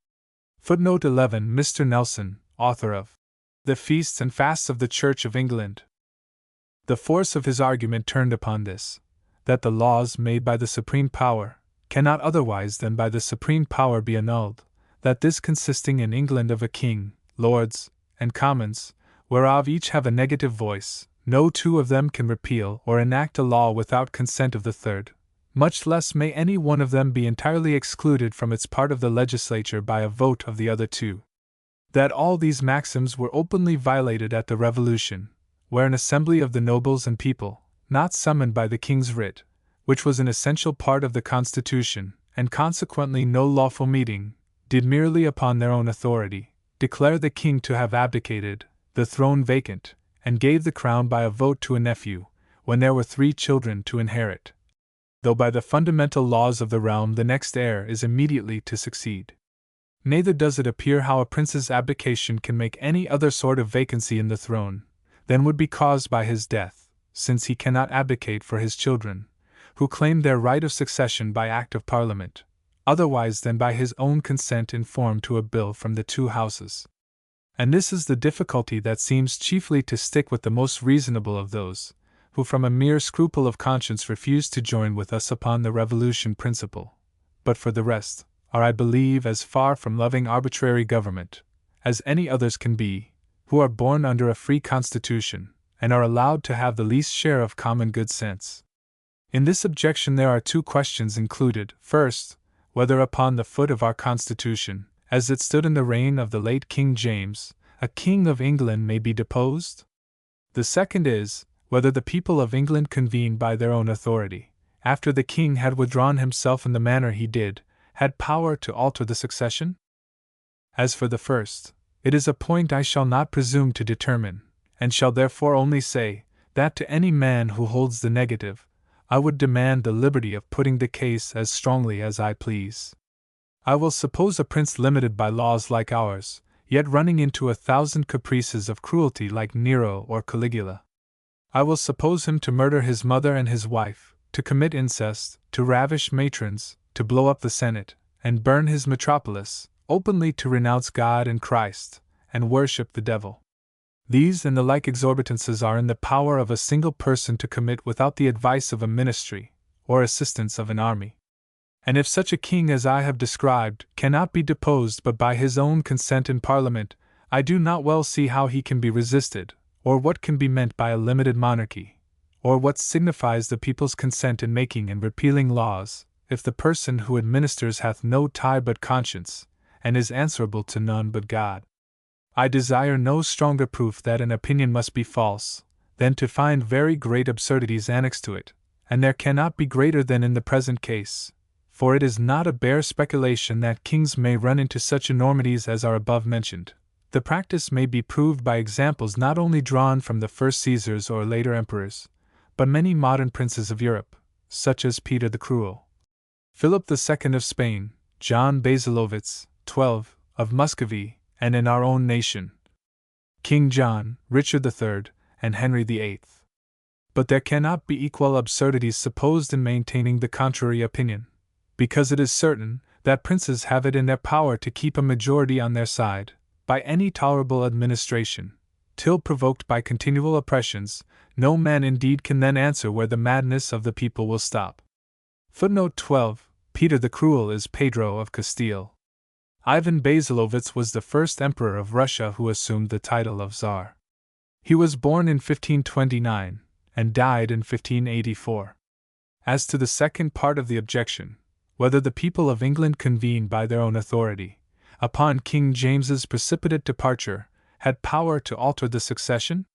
Footnote 11. Mr. Nelson, author of The Feasts and Fasts of the Church of England. The force of his argument turned upon this, that the laws made by the supreme power cannot otherwise than by the supreme power be annulled, that this consisting in England of a king, lords, and commons, whereof each have a negative voice, no two of them can repeal or enact a law without consent of the third, much less may any one of them be entirely excluded from its part of the legislature by a vote of the other two. That all these maxims were openly violated at the Revolution, where an assembly of the nobles and people, not summoned by the king's writ, which was an essential part of the Constitution, and consequently no lawful meeting, did merely upon their own authority declare the king to have abdicated, the throne vacant, and gave the crown by a vote to a nephew, when there were 3 children to inherit, though by the fundamental laws of the realm the next heir is immediately to succeed. Neither does it appear how a prince's abdication can make any other sort of vacancy in the throne than would be caused by his death, since he cannot abdicate for his children, who claim their right of succession by Act of Parliament, otherwise than by his own consent in form to a bill from the 2 houses. And this is the difficulty that seems chiefly to stick with the most reasonable of those, who from a mere scruple of conscience refuse to join with us upon the Revolution principle, but for the rest, are I believe as far from loving arbitrary government, as any others can be, who are born under a free constitution, and are allowed to have the least share of common good sense. In this objection there are 2 questions included. First, whether upon the foot of our Constitution, as it stood in the reign of the late King James, a king of England may be deposed? The second is, whether the people of England convened by their own authority, after the king had withdrawn himself in the manner he did, had power to alter the succession? As for the first, it is a point I shall not presume to determine, and shall therefore only say, that to any man who holds the negative, I would demand the liberty of putting the case as strongly as I please. I will suppose a prince limited by laws like ours, yet running into 1,000 caprices of cruelty like Nero or Caligula. I will suppose him to murder his mother and his wife, to commit incest, to ravish matrons, to blow up the Senate, and burn his metropolis, openly to renounce God and Christ, and worship the devil. These and the like exorbitances are in the power of a single person to commit without the advice of a ministry, or assistance of an army. And if such a king as I have described cannot be deposed but by his own consent in Parliament, I do not well see how he can be resisted, or what can be meant by a limited monarchy, or what signifies the people's consent in making and repealing laws, if the person who administers hath no tie but conscience, and is answerable to none but God. I desire no stronger proof that an opinion must be false, than to find very great absurdities annexed to it, and there cannot be greater than in the present case, for it is not a bare speculation that kings may run into such enormities as are above mentioned, The practice may be proved by examples not only drawn from the first Caesars or later emperors, but many modern princes of Europe, such as Peter the Cruel, Philip II of Spain, John Basilovitz, 12, of Muscovy, and in our own nation, King John, Richard III, and Henry VIII. But there cannot be equal absurdities supposed in maintaining the contrary opinion, because it is certain that princes have it in their power to keep a majority on their side, by any tolerable administration, till provoked by continual oppressions. No man indeed can then answer where the madness of the people will stop. Footnote 12. Peter the Cruel is Pedro of Castile. Ivan Basilovitz was the first emperor of Russia who assumed the title of Tsar. He was born in 1529, and died in 1584. As to the second part of the objection, whether the people of England convened by their own authority, upon King James's precipitate departure, had power to alter the succession?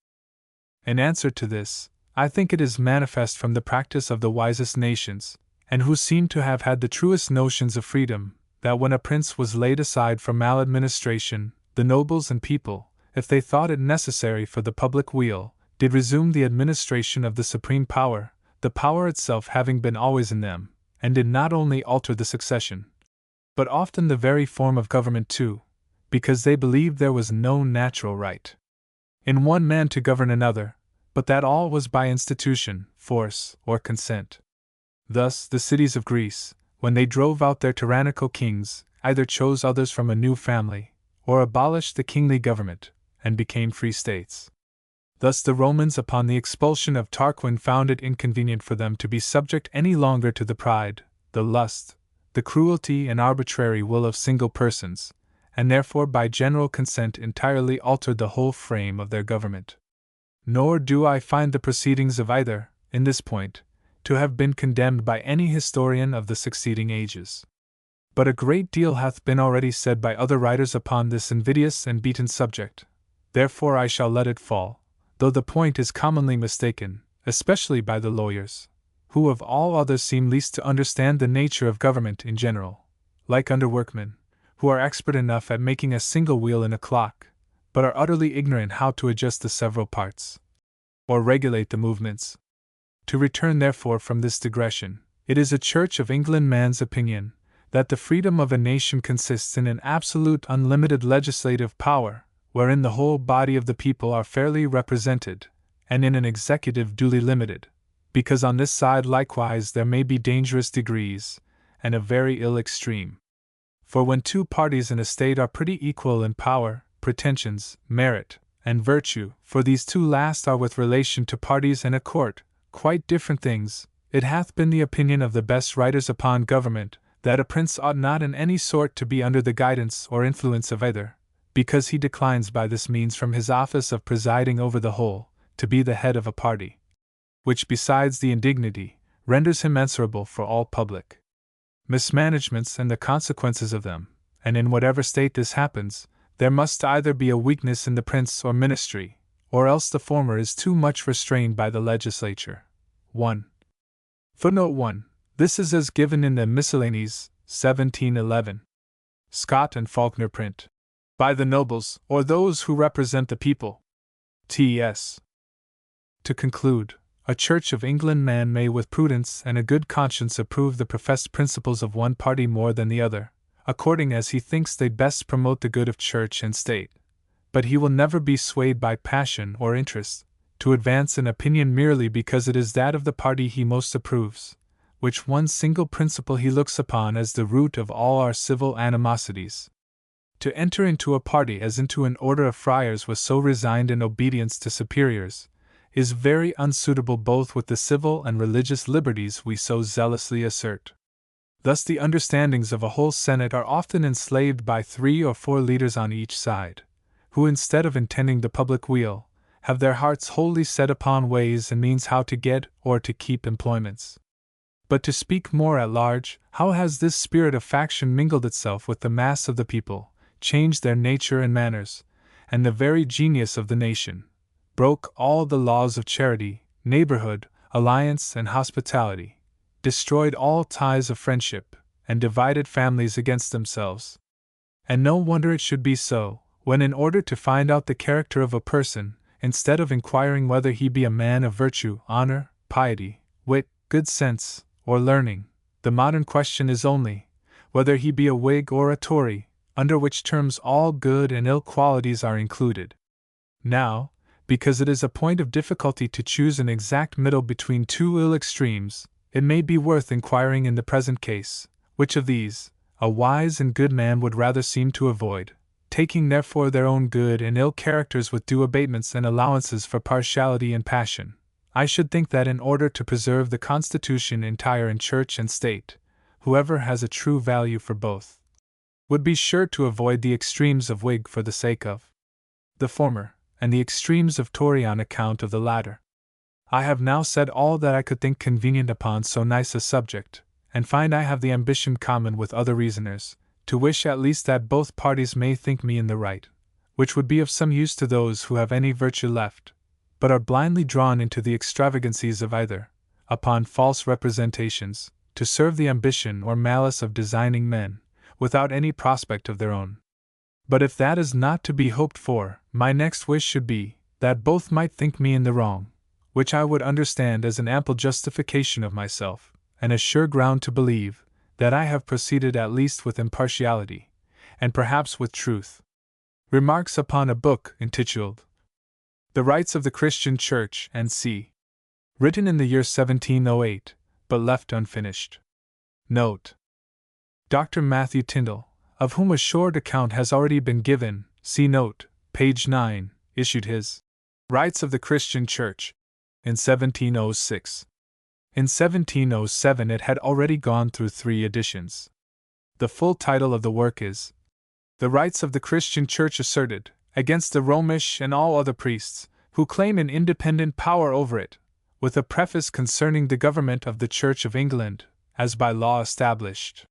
In answer to this, I think it is manifest from the practice of the wisest nations, and who seem to have had the truest notions of freedom, that when a prince was laid aside for maladministration, the nobles and people, if they thought it necessary for the public weal, did resume the administration of the supreme power, the power itself having been always in them, and did not only alter the succession, but often the very form of government too, because they believed there was no natural right in one man to govern another, but that all was by institution, force, or consent. Thus, the cities of Greece, when they drove out their tyrannical kings, either chose others from a new family, or abolished the kingly government, and became free states. Thus the Romans, upon the expulsion of Tarquin, found it inconvenient for them to be subject any longer to the pride, the lust, the cruelty and arbitrary will of single persons, and therefore by general consent entirely altered the whole frame of their government. Nor do I find the proceedings of either, in this point, to have been condemned by any historian of the succeeding ages. But a great deal hath been already said by other writers upon this invidious and beaten subject, therefore I shall let it fall, though the point is commonly mistaken, especially by the lawyers, who of all others seem least to understand the nature of government in general, like underworkmen, who are expert enough at making a single wheel in a clock, but are utterly ignorant how to adjust the several parts, or regulate the movements. To return therefore from this digression, it is a Church of England man's opinion, that the freedom of a nation consists in an absolute unlimited legislative power, wherein the whole body of the people are fairly represented, and in an executive duly limited, because on this side likewise there may be dangerous degrees, and a very ill extreme. For when two parties in a state are pretty equal in power, pretensions, merit, and virtue, for these two last are with relation to parties and a court, quite different things, it hath been the opinion of the best writers upon government, that a prince ought not in any sort to be under the guidance or influence of either, because he declines by this means from his office of presiding over the whole, to be the head of a party, which besides the indignity, renders him answerable for all public mismanagements and the consequences of them, and in whatever state this happens, there must either be a weakness in the prince or ministry, or else the former is too much restrained by the legislature. 1. Footnote 1. This is as given in the Miscellanies, 1711. Scott and Faulkner print. By the nobles, or those who represent the people. T.S. To conclude, a Church of England man may with prudence and a good conscience approve the professed principles of one party more than the other, according as he thinks they best promote the good of Church and State, but he will never be swayed by passion or interest, to advance an opinion merely because it is that of the party he most approves, which one single principle he looks upon as the root of all our civil animosities. To enter into a party as into an order of friars with so resigned an obedience to superiors, is very unsuitable both with the civil and religious liberties we so zealously assert. Thus the understandings of a whole Senate are often enslaved by 3 or 4 leaders on each side, who instead of intending the public weal, have their hearts wholly set upon ways and means how to get or to keep employments. But to speak more at large, how has this spirit of faction mingled itself with the mass of the people, changed their nature and manners, and the very genius of the nation, broke all the laws of charity, neighborhood, alliance, and hospitality, destroyed all ties of friendship, and divided families against themselves. And no wonder it should be so, when in order to find out the character of a person, instead of inquiring whether he be a man of virtue, honor, piety, wit, good sense, or learning, the modern question is only, whether he be a Whig or a Tory, under which terms all good and ill qualities are included. Now, because it is a point of difficulty to choose an exact middle between two ill extremes, it may be worth inquiring in the present case, which of these, a wise and good man would rather seem to avoid, taking therefore their own good and ill characters with due abatements and allowances for partiality and passion. I should think that in order to preserve the Constitution entire in Church and State, whoever has a true value for both would be sure to avoid the extremes of Whig for the sake of the former, and the extremes of Tory on account of the latter. I have now said all that I could think convenient upon so nice a subject, and find I have the ambition common with other reasoners, to wish at least that both parties may think me in the right, which would be of some use to those who have any virtue left, but are blindly drawn into the extravagancies of either, upon false representations, to serve the ambition or malice of designing men, without any prospect of their own. But if that is not to be hoped for, my next wish should be, that both might think me in the wrong, which I would understand as an ample justification of myself, and a sure ground to believe that I have proceeded at least with impartiality, and perhaps with truth. Remarks upon a book entitled The Rights of the Christian Church and c. written in the year 1708, but left unfinished. Note: Dr. Matthew Tyndall, of whom a short account has already been given, see note, page 9, issued his Rights of the Christian Church in 1706. In 1707 it had already gone through 3 editions. The full title of the work is The Rights of the Christian Church Asserted against the Romish and all other priests, who claim an independent power over it, with a preface concerning the government of the Church of England, as by law established.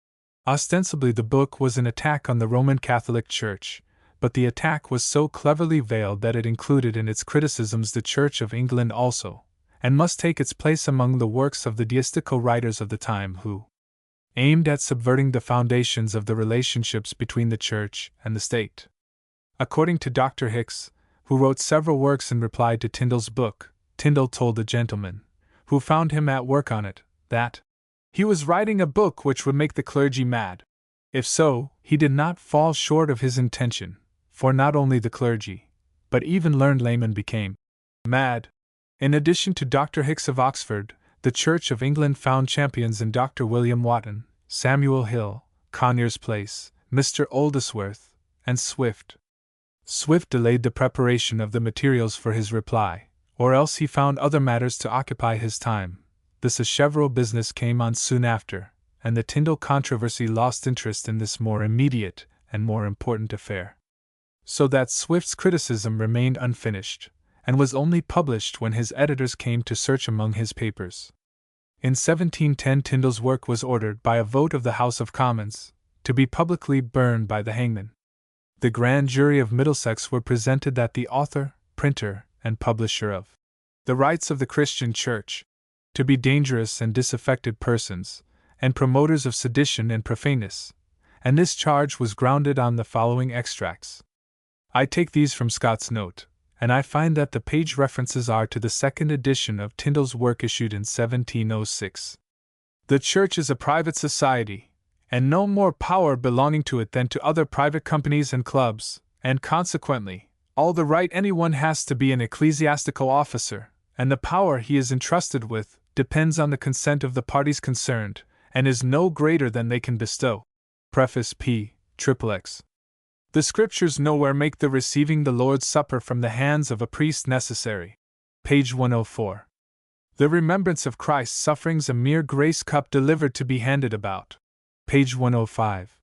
Ostensibly the book was an attack on the Roman Catholic Church, but the attack was so cleverly veiled that it included in its criticisms the Church of England also, and must take its place among the works of the deistical writers of the time who aimed at subverting the foundations of the relationships between the Church and the State. According to Dr. Hicks, who wrote several works in reply to Tyndall's book, Tyndall told a gentleman, who found him at work on it, that he was writing a book which would make the clergy mad. If so, he did not fall short of his intention, for not only the clergy, but even learned laymen became mad. In addition to Dr. Hicks of Oxford, the Church of England found champions in Dr. William Wotton, Samuel Hill, Conyers Place, Mr. Oldesworth, and Swift. Swift delayed the preparation of the materials for his reply, or else he found other matters to occupy his time. The Sacheverell business came on soon after, and the Tyndall controversy lost interest in this more immediate and more important affair. So that Swift's criticism remained unfinished, and was only published when his editors came to search among his papers. In 1710 Tyndall's work was ordered by a vote of the House of Commons to be publicly burned by the hangman. The grand jury of Middlesex were presented that the author, printer, and publisher of The Rights of the Christian Church to be dangerous and disaffected persons, and promoters of sedition and profaneness, and this charge was grounded on the following extracts. I take these from Scott's note, and I find that the page references are to the 2nd edition of Tyndall's work issued in 1706. The Church is a private society, and no more power belonging to it than to other private companies and clubs, and consequently, all the right anyone has to be an ecclesiastical officer, and the power he is entrusted with, depends on the consent of the parties concerned, and is no greater than they can bestow. Preface P. XXX. The Scriptures nowhere make the receiving the Lord's Supper from the hands of a priest necessary. Page 104. The remembrance of Christ's sufferings a mere grace cup delivered to be handed about. Page 105.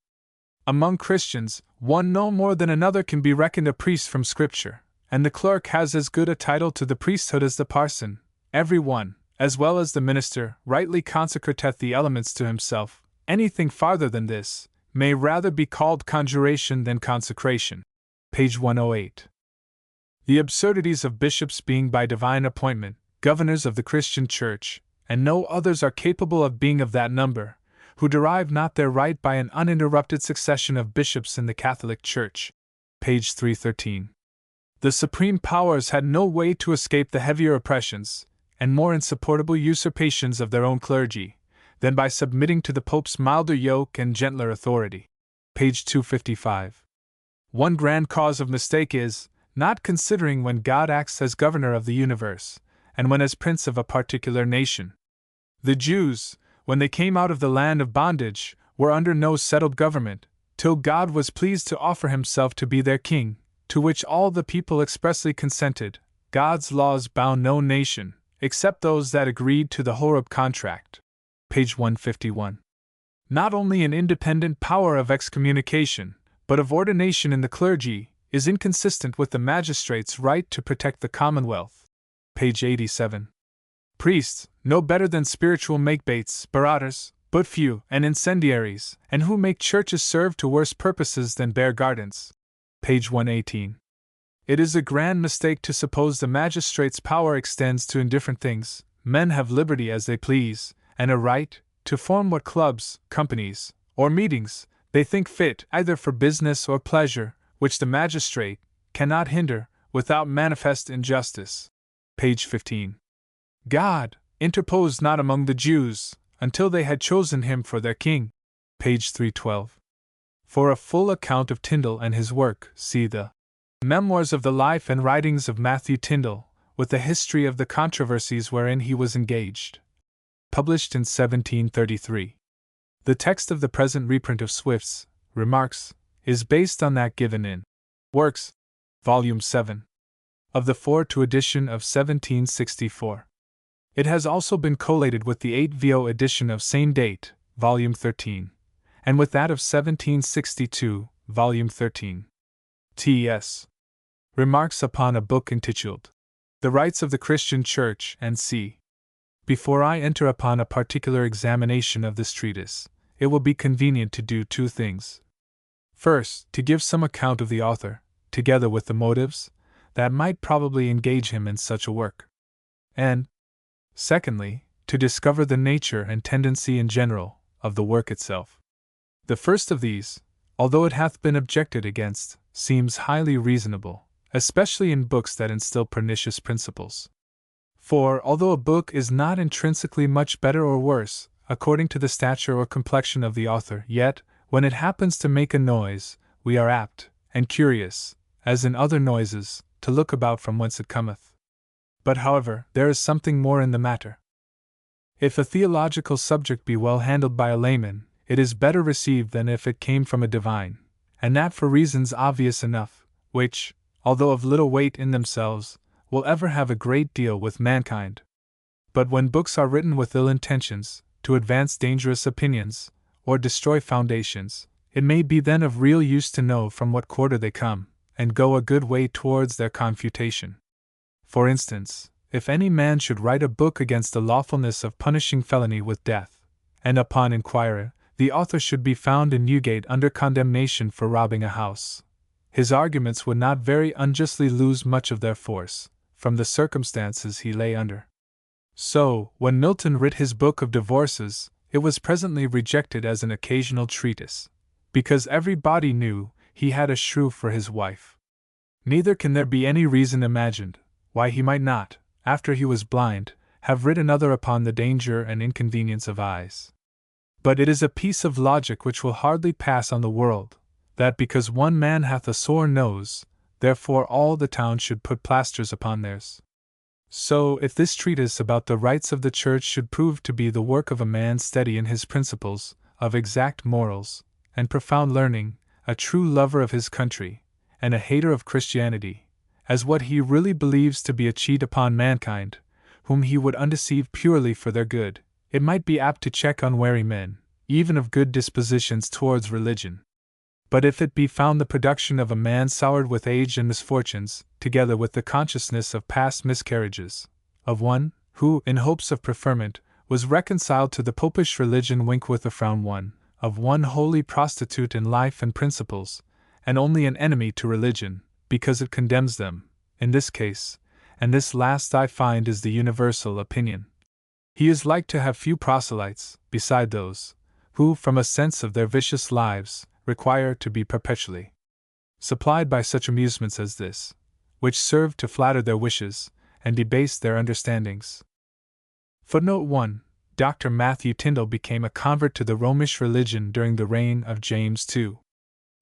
Among Christians, one no more than another can be reckoned a priest from Scripture, and the clerk has as good a title to the priesthood as the parson. Every one, as well as the minister, rightly consecrateth the elements to himself. Anything farther than this may rather be called conjuration than consecration. Page 108. The absurdities of bishops being by divine appointment governors of the Christian Church, and no others are capable of being of that number, who derive not their right by an uninterrupted succession of bishops in the Catholic Church. page 313. The supreme powers had no way to escape the heavier oppressions and more insupportable usurpations of their own clergy than by submitting to the Pope's milder yoke and gentler authority. Page 255. One grand cause of mistake is, not considering when God acts as governor of the universe, and when as prince of a particular nation. The Jews, when they came out of the land of bondage, were under no settled government, till God was pleased to offer himself to be their king, to which all the people expressly consented. God's laws bound no nation, except those that agreed to the Horeb contract. Page 151. Not only an independent power of excommunication, but of ordination in the clergy, is inconsistent with the magistrate's right to protect the commonwealth. Page 87. Priests, no better than spiritual makebaits, baraters, but few, and incendiaries, and who make churches serve to worse purposes than bear gardens. Page 118. It is a grand mistake to suppose the magistrate's power extends to indifferent things. Men have liberty as they please, and a right to form what clubs, companies, or meetings they think fit, either for business or pleasure, which the magistrate cannot hinder without manifest injustice. Page 15. God interposed not among the Jews until they had chosen him for their king. Page 312. For a full account of Tyndale and his work, see the Memoirs of the Life and Writings of Matthew Tyndale, with the history of the controversies wherein he was engaged. Published in 1733. The text of the present reprint of Swift's Remarks is based on that given in Works, Volume 7, of the 4th edition of 1764. It has also been collated with the 8vo edition of same date, Volume 13, and with that of 1762, Volume 13. T.S. Remarks upon a book entitled The Rights of the Christian Church, and c. Before I enter upon a particular examination of this treatise, it will be convenient to do two things. First, to give some account of the author, together with the motives that might probably engage him in such a work. And, secondly, to discover the nature and tendency in general of the work itself. The first of these, although it hath been objected against, seems highly reasonable, especially in books that instill pernicious principles. For, although a book is not intrinsically much better or worse, according to the stature or complexion of the author, yet, when it happens to make a noise, we are apt, and curious, as in other noises, to look about from whence it cometh. But however, there is something more in the matter. If a theological subject be well handled by a layman, it is better received than if it came from a divine, and that for reasons obvious enough, which, although of little weight in themselves, will ever have a great deal with mankind. But when books are written with ill intentions, to advance dangerous opinions, or destroy foundations, it may be then of real use to know from what quarter they come, and go a good way towards their confutation. For instance, if any man should write a book against the lawfulness of punishing felony with death, and upon inquiry, the author should be found in Newgate under condemnation for robbing a house, his arguments would not very unjustly lose much of their force, from the circumstances he lay under. So, when Milton writ his book of divorces, it was presently rejected as an occasional treatise, because everybody knew he had a shrew for his wife. Neither can there be any reason imagined why he might not, after he was blind, have writ another upon the danger and inconvenience of eyes. But it is a piece of logic which will hardly pass on the world, that because one man hath a sore nose, therefore all the town should put plasters upon theirs. So, if this treatise about the rights of the Church should prove to be the work of a man steady in his principles, of exact morals, and profound learning, a true lover of his country, and a hater of Christianity, as what he really believes to be a cheat upon mankind, whom he would undeceive purely for their good, it might be apt to check unwary men, even of good dispositions towards religion. But if it be found the production of a man soured with age and misfortunes, together with the consciousness of past miscarriages, of one, who, in hopes of preferment, was reconciled to the popish religion wink with a frown one, of one wholly prostitute in life and principles, and only an enemy to religion, because it condemns them, in this case, and this last I find is the universal opinion, he is like to have few proselytes, beside those, who, from a sense of their vicious lives, require to be perpetually supplied by such amusements as this, which served to flatter their wishes and debase their understandings. Footnote 1. Dr. Matthew Tyndall became a convert to the Romish religion during the reign of James II.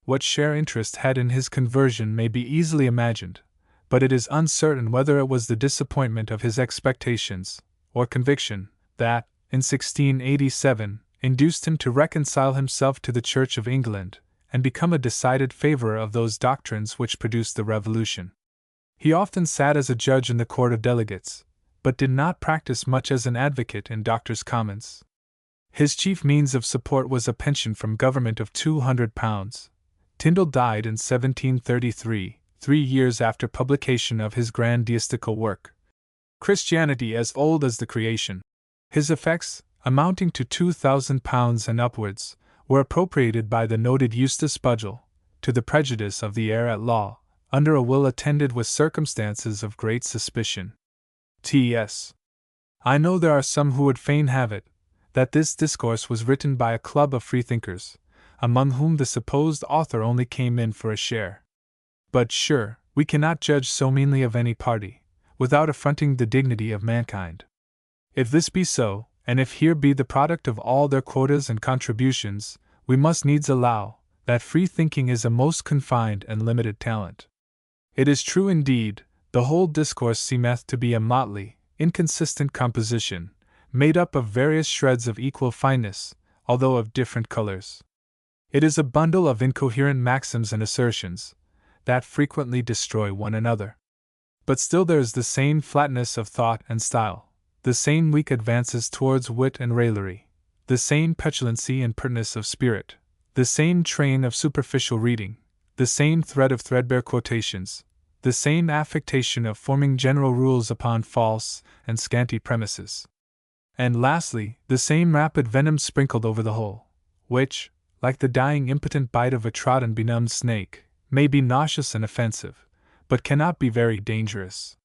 What share interest had in his conversion may be easily imagined, but it is uncertain whether it was the disappointment of his expectations, or conviction, that, in 1687, induced him to reconcile himself to the Church of England, and become a decided favorer of those doctrines which produced the Revolution. He often sat as a judge in the Court of Delegates, but did not practice much as an advocate in Doctors' Commons. His chief means of support was a pension from government of £200. Tyndall died in 1733, 3 years after publication of his grand deistical work, Christianity as Old as the Creation. His effects, amounting to £2,000 and upwards, were appropriated by the noted Eustace Budgell, to the prejudice of the heir at law, under a will attended with circumstances of great suspicion. T.S. I know there are some who would fain have it, that this discourse was written by a club of freethinkers, among whom the supposed author only came in for a share. But sure, we cannot judge so meanly of any party, without affronting the dignity of mankind. If this be so, and if here be the product of all their quotas and contributions, we must needs allow that free thinking is a most confined and limited talent. It is true indeed, the whole discourse seemeth to be a motley, inconsistent composition, made up of various shreds of equal fineness, although of different colors. It is a bundle of incoherent maxims and assertions, that frequently destroy one another. But still there is the same flatness of thought and style, the same weak advances towards wit and raillery, the same petulancy and pertness of spirit, the same train of superficial reading, the same thread of threadbare quotations, the same affectation of forming general rules upon false and scanty premises. And lastly, the same rapid venom sprinkled over the whole, which, like the dying impotent bite of a trodden benumbed snake, may be nauseous and offensive, but cannot be very dangerous.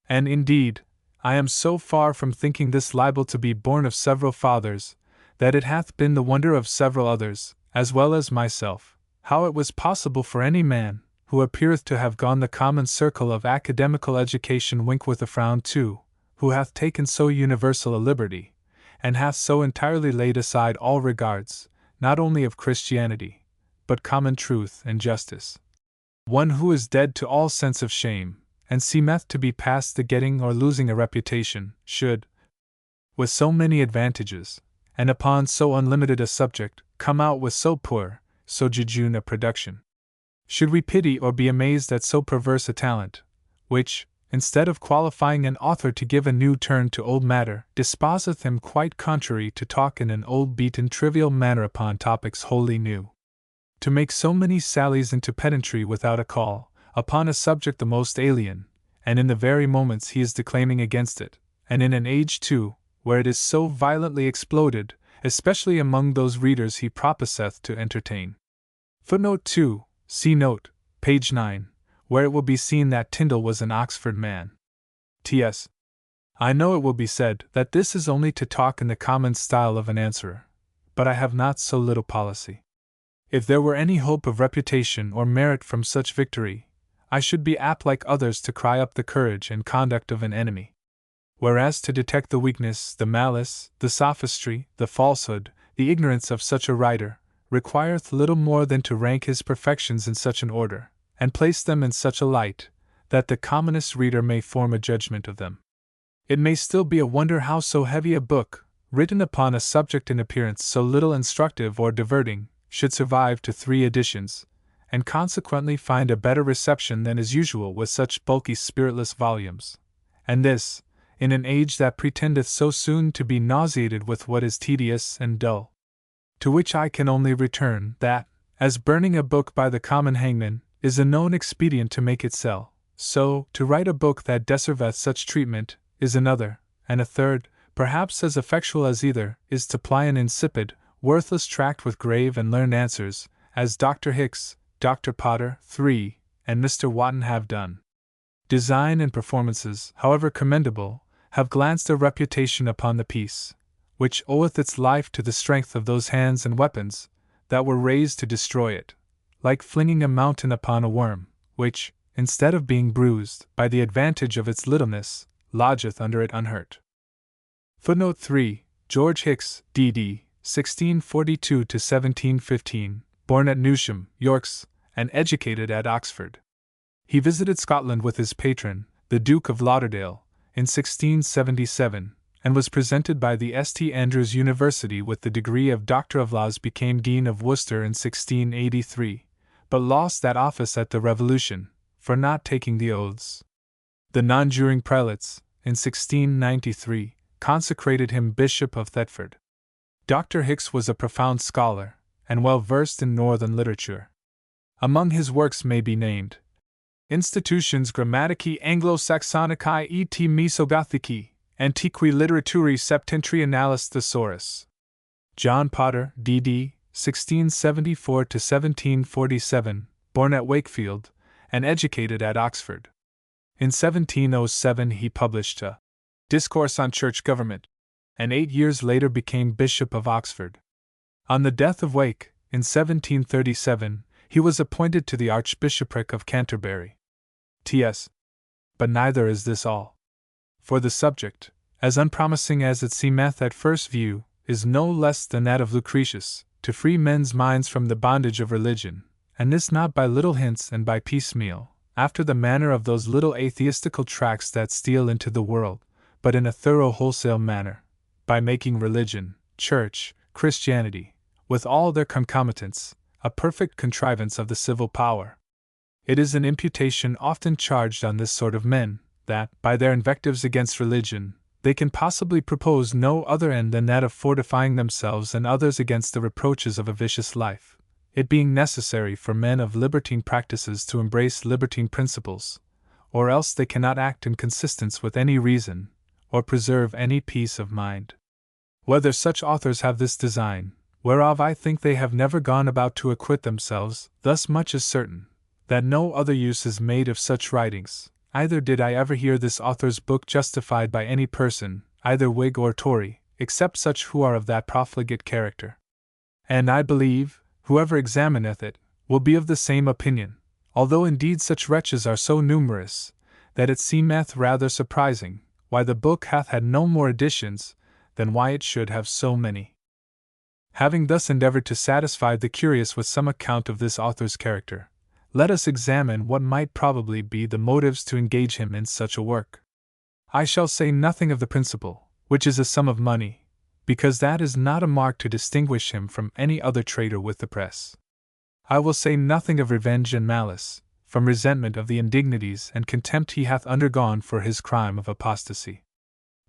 And indeed, I am so far from thinking this libel to be born of several fathers, that it hath been the wonder of several others, as well as myself, how it was possible for any man, who appeareth to have gone the common circle of academical education wink with a frown too, who hath taken so universal a liberty, and hath so entirely laid aside all regards, not only of Christianity, but common truth and justice. One who is dead to all sense of shame, and seemeth to be past the getting or losing a reputation, should, with so many advantages, and upon so unlimited a subject, come out with so poor, so jejune a production. Should we pity or be amazed at so perverse a talent, which, instead of qualifying an author to give a new turn to old matter, disposeth him quite contrary to talk in an old beaten trivial manner upon topics wholly new? To make so many sallies into pedantry without a call, upon a subject the most alien, and in the very moments he is declaiming against it, and in an age too, where it is so violently exploded, especially among those readers he proposeth to entertain. Footnote 2. See note, page 9, where it will be seen that Tyndall was an Oxford man. T.S. I know it will be said that this is only to talk in the common style of an answerer, but I have not so little policy. If there were any hope of reputation or merit from such victory, I should be apt like others to cry up the courage and conduct of an enemy. Whereas to detect the weakness, the malice, the sophistry, the falsehood, the ignorance of such a writer, requireth little more than to rank his perfections in such an order, and place them in such a light, that the commonest reader may form a judgment of them. It may still be a wonder how so heavy a book, written upon a subject in appearance so little instructive or diverting, should survive to 3 editions, and consequently find a better reception than is usual with such bulky spiritless volumes, and this, in an age that pretendeth so soon to be nauseated with what is tedious and dull. To which I can only return that, as burning a book by the common hangman is a known expedient to make it sell, so to write a book that deserveth such treatment is another, and a third, perhaps as effectual as either, is to ply an insipid, worthless tract with grave and learned answers, as Dr. Hicks, Dr. Potter, 3, and Mr. Wotton have done. Design and performances, however commendable, have glanced a reputation upon the piece, which oweth its life to the strength of those hands and weapons that were raised to destroy it, like flinging a mountain upon a worm, which, instead of being bruised, by the advantage of its littleness, lodgeth under it unhurt. Footnote 3. George Hicks, D.D., 1642 to 1715, born at Newsham, Yorks, and educated at Oxford. He visited Scotland with his patron, the Duke of Lauderdale, in 1677, and was presented by the St. Andrews University with the degree of Doctor of Laws, became Dean of Worcester in 1683, but lost that office at the Revolution, for not taking the oaths. The non-juring prelates, in 1693, consecrated him Bishop of Thetford. Dr. Hicks was a profound scholar, and well versed in northern literature. Among his works may be named Institutions Grammaticae Anglo-Saxonicae et Mesogothicae, Antiqui Literaturi Septentrionalis Thesaurus. John Potter, D.D., 1674 to 1747, born at Wakefield, and educated at Oxford. In 1707 he published a Discourse on Church Government, and 8 years later became Bishop of Oxford. On the death of Wake, in 1737, he was appointed to the Archbishopric of Canterbury. T.S. But neither is this all. For the subject, as unpromising as it seemeth at first view, is no less than that of Lucretius, to free men's minds from the bondage of religion, and this not by little hints and by piecemeal, after the manner of those little atheistical tracts that steal into the world, but in a thorough wholesale manner, by making religion, church, Christianity, with all their concomitants, a perfect contrivance of the civil power. It is an imputation often charged on this sort of men, that, by their invectives against religion, they can possibly propose no other end than that of fortifying themselves and others against the reproaches of a vicious life, it being necessary for men of libertine practices to embrace libertine principles, or else they cannot act in consistence with any reason, or preserve any peace of mind. Whether such authors have this design, whereof I think they have never gone about to acquit themselves, thus much is certain, that no other use is made of such writings, either did I ever hear this author's book justified by any person, either Whig or Tory, except such who are of that profligate character. And I believe, whoever examineth it, will be of the same opinion, although indeed such wretches are so numerous, that it seemeth rather surprising, why the book hath had no more editions, than why it should have so many. Having thus endeavored to satisfy the curious with some account of this author's character, let us examine what might probably be the motives to engage him in such a work. I shall say nothing of the principal, which is a sum of money, because that is not a mark to distinguish him from any other trader with the press. I will say nothing of revenge and malice, from resentment of the indignities and contempt he hath undergone for his crime of apostasy.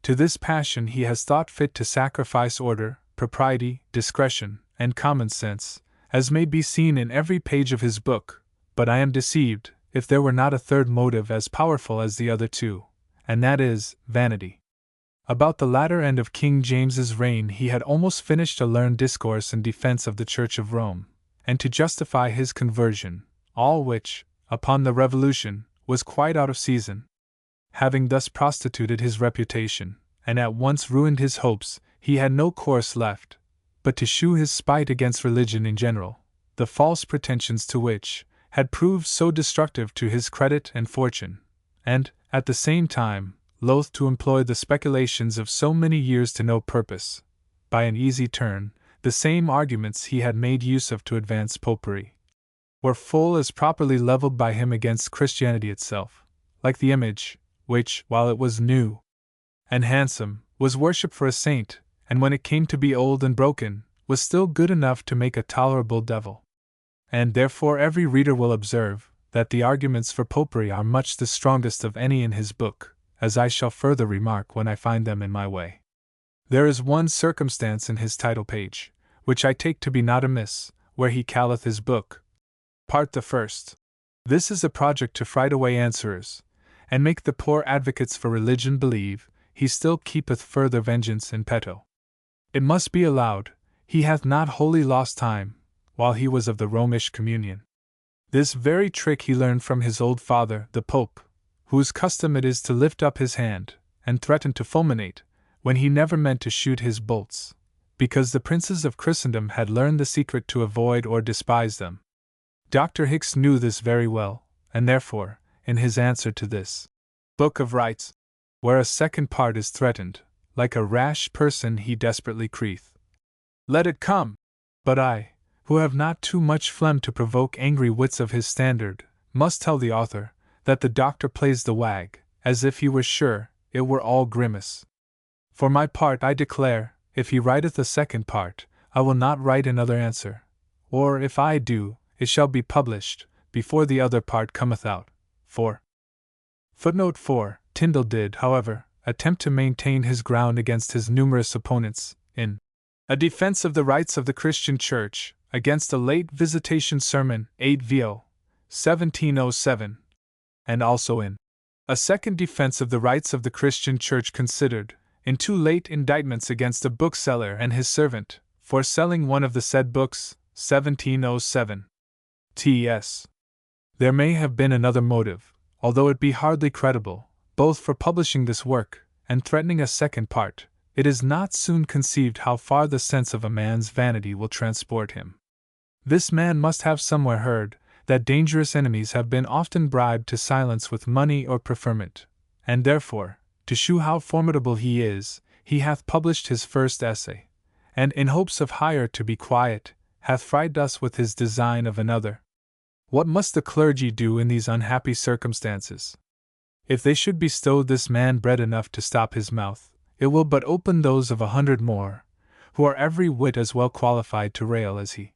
To this passion he has thought fit to sacrifice order, propriety, discretion, and common sense, as may be seen in every page of his book, but I am deceived, if there were not a third motive as powerful as the other two, and that is, vanity. About the latter end of King James's reign he had almost finished a learned discourse in defense of the Church of Rome, and to justify his conversion, all which, upon the Revolution, was quite out of season. Having thus prostituted his reputation, and at once ruined his hopes, he had no course left, but to shew his spite against religion in general, the false pretensions to which had proved so destructive to his credit and fortune, and, at the same time, loath to employ the speculations of so many years to no purpose, by an easy turn, the same arguments he had made use of to advance popery, were full as properly levelled by him against Christianity itself, like the image, which, while it was new and handsome, was worshipped for a saint, and when it came to be old and broken, was still good enough to make a tolerable devil. And therefore every reader will observe, that the arguments for popery are much the strongest of any in his book, as I shall further remark when I find them in my way. There is one circumstance in his title page, which I take to be not amiss, where he calleth his book, Part the First. This is a project to fright away answerers, and make the poor advocates for religion believe he still keepeth further vengeance in petto. It must be allowed, he hath not wholly lost time, while he was of the Romish communion. This very trick he learned from his old father, the Pope, whose custom it is to lift up his hand, and threaten to fulminate, when he never meant to shoot his bolts, because the princes of Christendom had learned the secret to avoid or despise them. Dr. Hicks knew this very well, and therefore, in his answer to this book of rights, where a second part is threatened, like a rash person he desperately crieth, "Let it come!" But I, who have not too much phlegm to provoke angry wits of his standard, must tell the author that the doctor plays the wag, as if he were sure it were all grimace. For my part, I declare, if he writeth a second part, I will not write another answer, or if I do, it shall be published before the other part cometh out. For Footnote 4. Tyndall did, however, attempt to maintain his ground against his numerous opponents, in A Defense of the Rights of the Christian Church, against a late Visitation Sermon, 8 Vo. 1707, and also in A Second Defense of the Rights of the Christian Church considered, in 2 late indictments against a bookseller and his servant, for selling one of the said books, 1707. T.S. There may have been another motive, although it be hardly credible, both for publishing this work, and threatening a second part. It is not soon conceived how far the sense of a man's vanity will transport him. This man must have somewhere heard that dangerous enemies have been often bribed to silence with money or preferment, and therefore, to shew how formidable he is, he hath published his first essay, and in hopes of hire to be quiet, hath frightened us with his design of another. What must the clergy do in these unhappy circumstances? If they should bestow this man bread enough to stop his mouth, it will but open those of 100 more, who are every whit as well qualified to rail as he.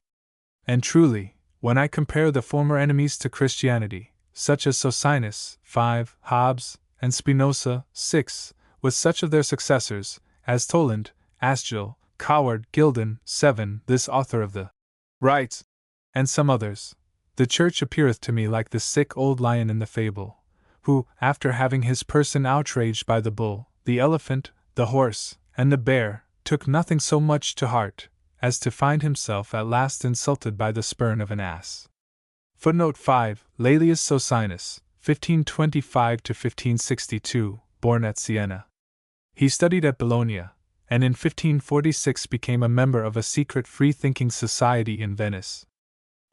And truly, when I compare the former enemies to Christianity, such as Socinus, 5, Hobbes, and Spinoza, 6, with such of their successors, as Toland, Asgill, Coward, Gildon, 7, this author of the Rights, and some others, the Church appeareth to me like the sick old lion in the fable, who, after having his person outraged by the bull, the elephant, the horse, and the bear, took nothing so much to heart as to find himself at last insulted by the spurn of an ass. Footnote 5. Laelius Socinus, 1525–1562, born at Siena. He studied at Bologna, and in 1546 became a member of a secret free-thinking society in Venice.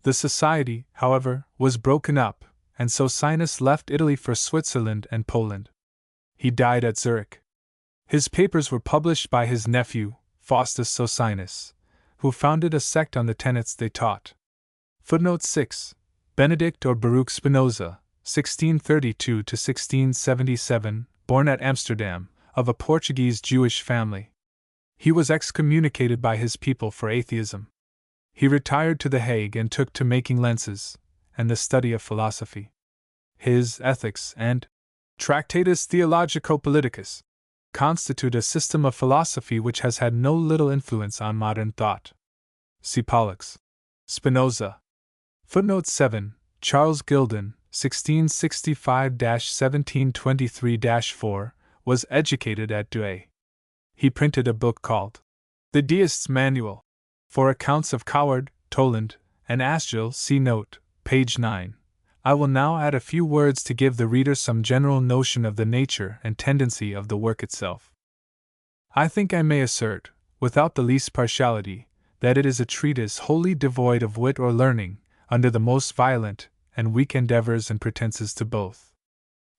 The society, however, was broken up, and Socinus left Italy for Switzerland and Poland. He died at Zurich. His papers were published by his nephew, Faustus Socinus, who founded a sect on the tenets they taught. Footnote 6. Benedict or Baruch Spinoza, 1632–1677, born at Amsterdam, of a Portuguese Jewish family. He was excommunicated by his people for atheism. He retired to The Hague and took to making lenses, and the study of philosophy. His Ethics and Tractatus Theologico-Politicus constitute a system of philosophy which has had no little influence on modern thought. See Pollux. Spinoza. Footnote 7. Charles Gildon, 1665–1723–4, was educated at Douai. He printed a book called The Deist's Manual, for accounts of Coward, Toland, and Asgill. See note, page 9. I will now add a few words to give the reader some general notion of the nature and tendency of the work itself. I think I may assert, without the least partiality, that it is a treatise wholly devoid of wit or learning, under the most violent and weak endeavors and pretenses to both.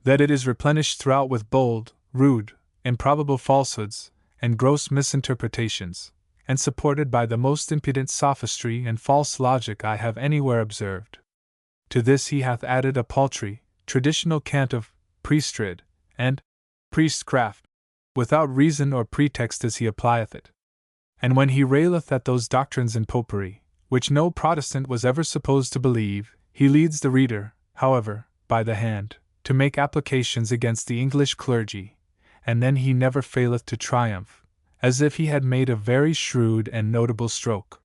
That it is replenished throughout with bold, rude, improbable falsehoods, and gross misinterpretations, and supported by the most impudent sophistry and false logic I have anywhere observed. To this he hath added a paltry, traditional cant of priesthood and priestcraft, without reason or pretext as he applieth it. And when he raileth at those doctrines in popery, which no Protestant was ever supposed to believe, he leads the reader, however, by the hand, to make applications against the English clergy, and then he never faileth to triumph, as if he had made a very shrewd and notable stroke.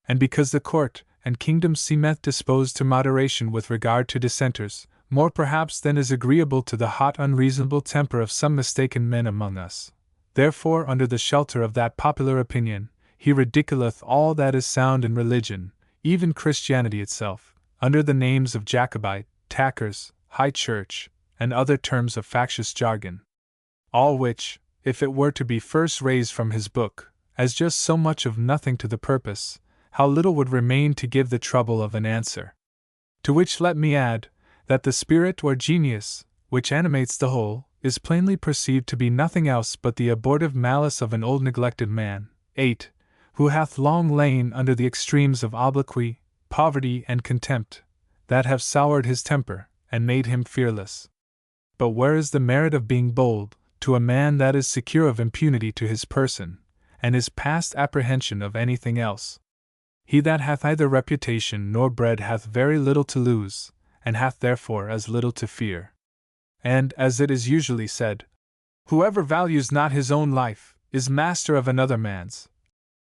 And because the court and kingdom seemeth disposed to moderation with regard to dissenters, more perhaps than is agreeable to the hot unreasonable temper of some mistaken men among us, therefore under the shelter of that popular opinion, he ridiculeth all that is sound in religion, even Christianity itself, under the names of Jacobite, Tackers, High Church, and other terms of factious jargon. All which, if it were to be first raised from his book, as just so much of nothing to the purpose, how little would remain to give the trouble of an answer. To which let me add, that the spirit or genius, which animates the whole, is plainly perceived to be nothing else but the abortive malice of an old neglected man, 8, who hath long lain under the extremes of obloquy, poverty, and contempt, that have soured his temper, and made him fearless. But where is the merit of being bold, to a man that is secure of impunity to his person, and is past apprehension of anything else? He that hath neither reputation nor bread hath very little to lose, and hath therefore as little to fear. And, as it is usually said, whoever values not his own life, is master of another man's.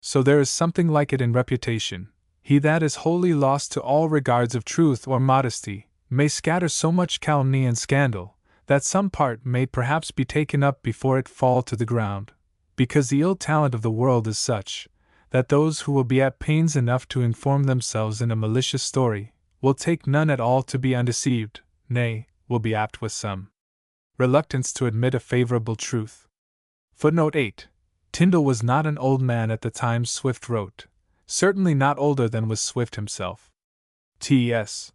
So there is something like it in reputation. He that is wholly lost to all regards of truth or modesty, may scatter so much calumny and scandal, that some part may perhaps be taken up before it fall to the ground, because the ill talent of the world is such, that those who will be at pains enough to inform themselves in a malicious story, will take none at all to be undeceived, nay, will be apt with some reluctance to admit a favorable truth. Footnote 8. Tyndall was not an old man at the time Swift wrote, certainly not older than was Swift himself. T.S.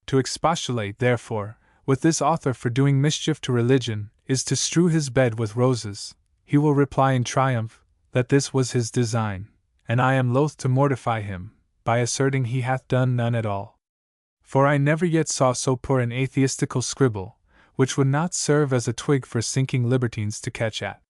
To expostulate, therefore, with this author for doing mischief to religion, is to strew his bed with roses. He will reply in triumph, that this was his design, and I am loath to mortify him, by asserting he hath done none at all. For I never yet saw so poor an atheistical scribble, which would not serve as a twig for sinking libertines to catch at.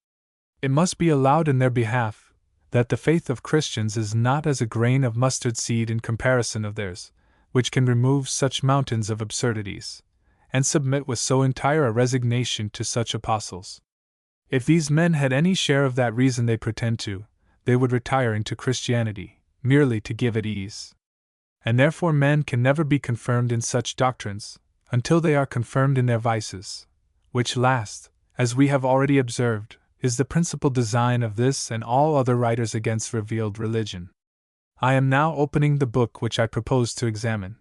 It must be allowed in their behalf, that the faith of Christians is not as a grain of mustard seed in comparison of theirs, which can remove such mountains of absurdities, and submit with so entire a resignation to such apostles. If these men had any share of that reason they pretend to, they would retire into Christianity, merely to give it ease. And therefore men can never be confirmed in such doctrines, until they are confirmed in their vices, which last, as we have already observed, is the principal design of this and all other writers against revealed religion. I am now opening the book which I propose to examine.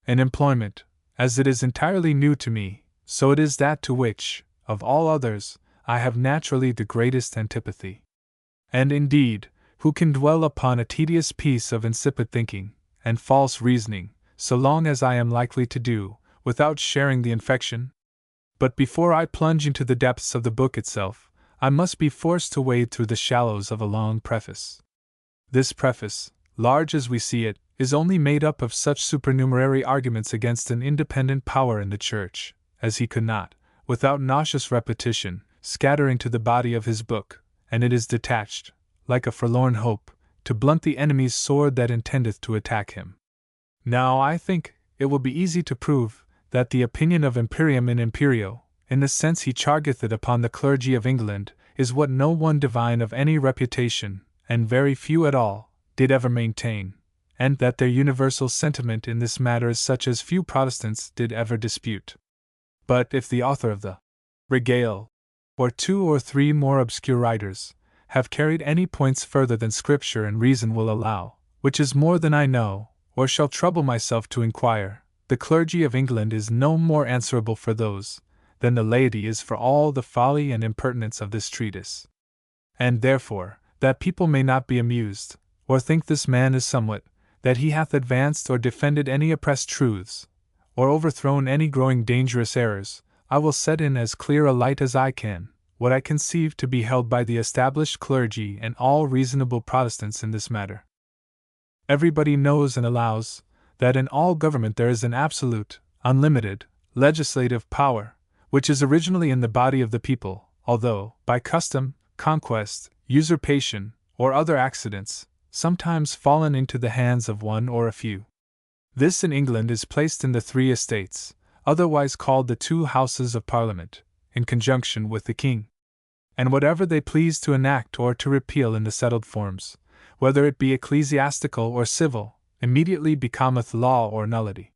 An employment, as it is entirely new to me, so it is that to which, of all others, I have naturally the greatest antipathy. And indeed, who can dwell upon a tedious piece of insipid thinking, and false reasoning, so long as I am likely to do, without sharing the infection? But before I plunge into the depths of the book itself, I must be forced to wade through the shallows of a long preface. This preface, large as we see it, is only made up of such supernumerary arguments against an independent power in the Church, as he could not, without nauseous repetition, scatter into the body of his book, and it is detached, like a forlorn hope, to blunt the enemy's sword that intendeth to attack him. Now I think it will be easy to prove that the opinion of Imperium in Imperio, in the sense he chargeth it upon the clergy of England, is what no one divine of any reputation, and very few at all, did ever maintain, and that their universal sentiment in this matter is such as few Protestants did ever dispute. But if the author of the Regale, or 2 or 3 more obscure writers, have carried any points further than Scripture and reason will allow, which is more than I know, or shall trouble myself to inquire, the clergy of England is no more answerable for those, than the laity is for all the folly and impertinence of this treatise. And therefore, that people may not be amused, or think this man is somewhat, that he hath advanced or defended any oppressed truths, or overthrown any growing dangerous errors, I will set in as clear a light as I can, what I conceive to be held by the established clergy and all reasonable Protestants in this matter. Everybody knows and allows, that in all government there is an absolute, unlimited, legislative power, which is originally in the body of the people, although, by custom, conquest, usurpation, or other accidents, sometimes fallen into the hands of one or a few. This in England is placed in the 3 estates, otherwise called the 2 houses of Parliament, in conjunction with the king. And whatever they please to enact or to repeal in the settled forms, whether it be ecclesiastical or civil, immediately becometh law or nullity.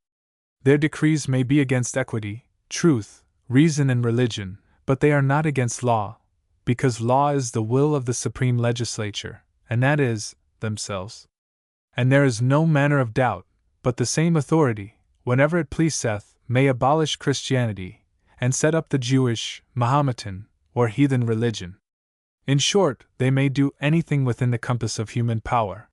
Their decrees may be against equity, truth, reason, and religion, but they are not against law, because law is the will of the supreme legislature, and that is, themselves. And there is no manner of doubt, but the same authority, whenever it pleaseth, may abolish Christianity, and set up the Jewish, Mahometan, or heathen religion. In short, they may do anything within the compass of human power.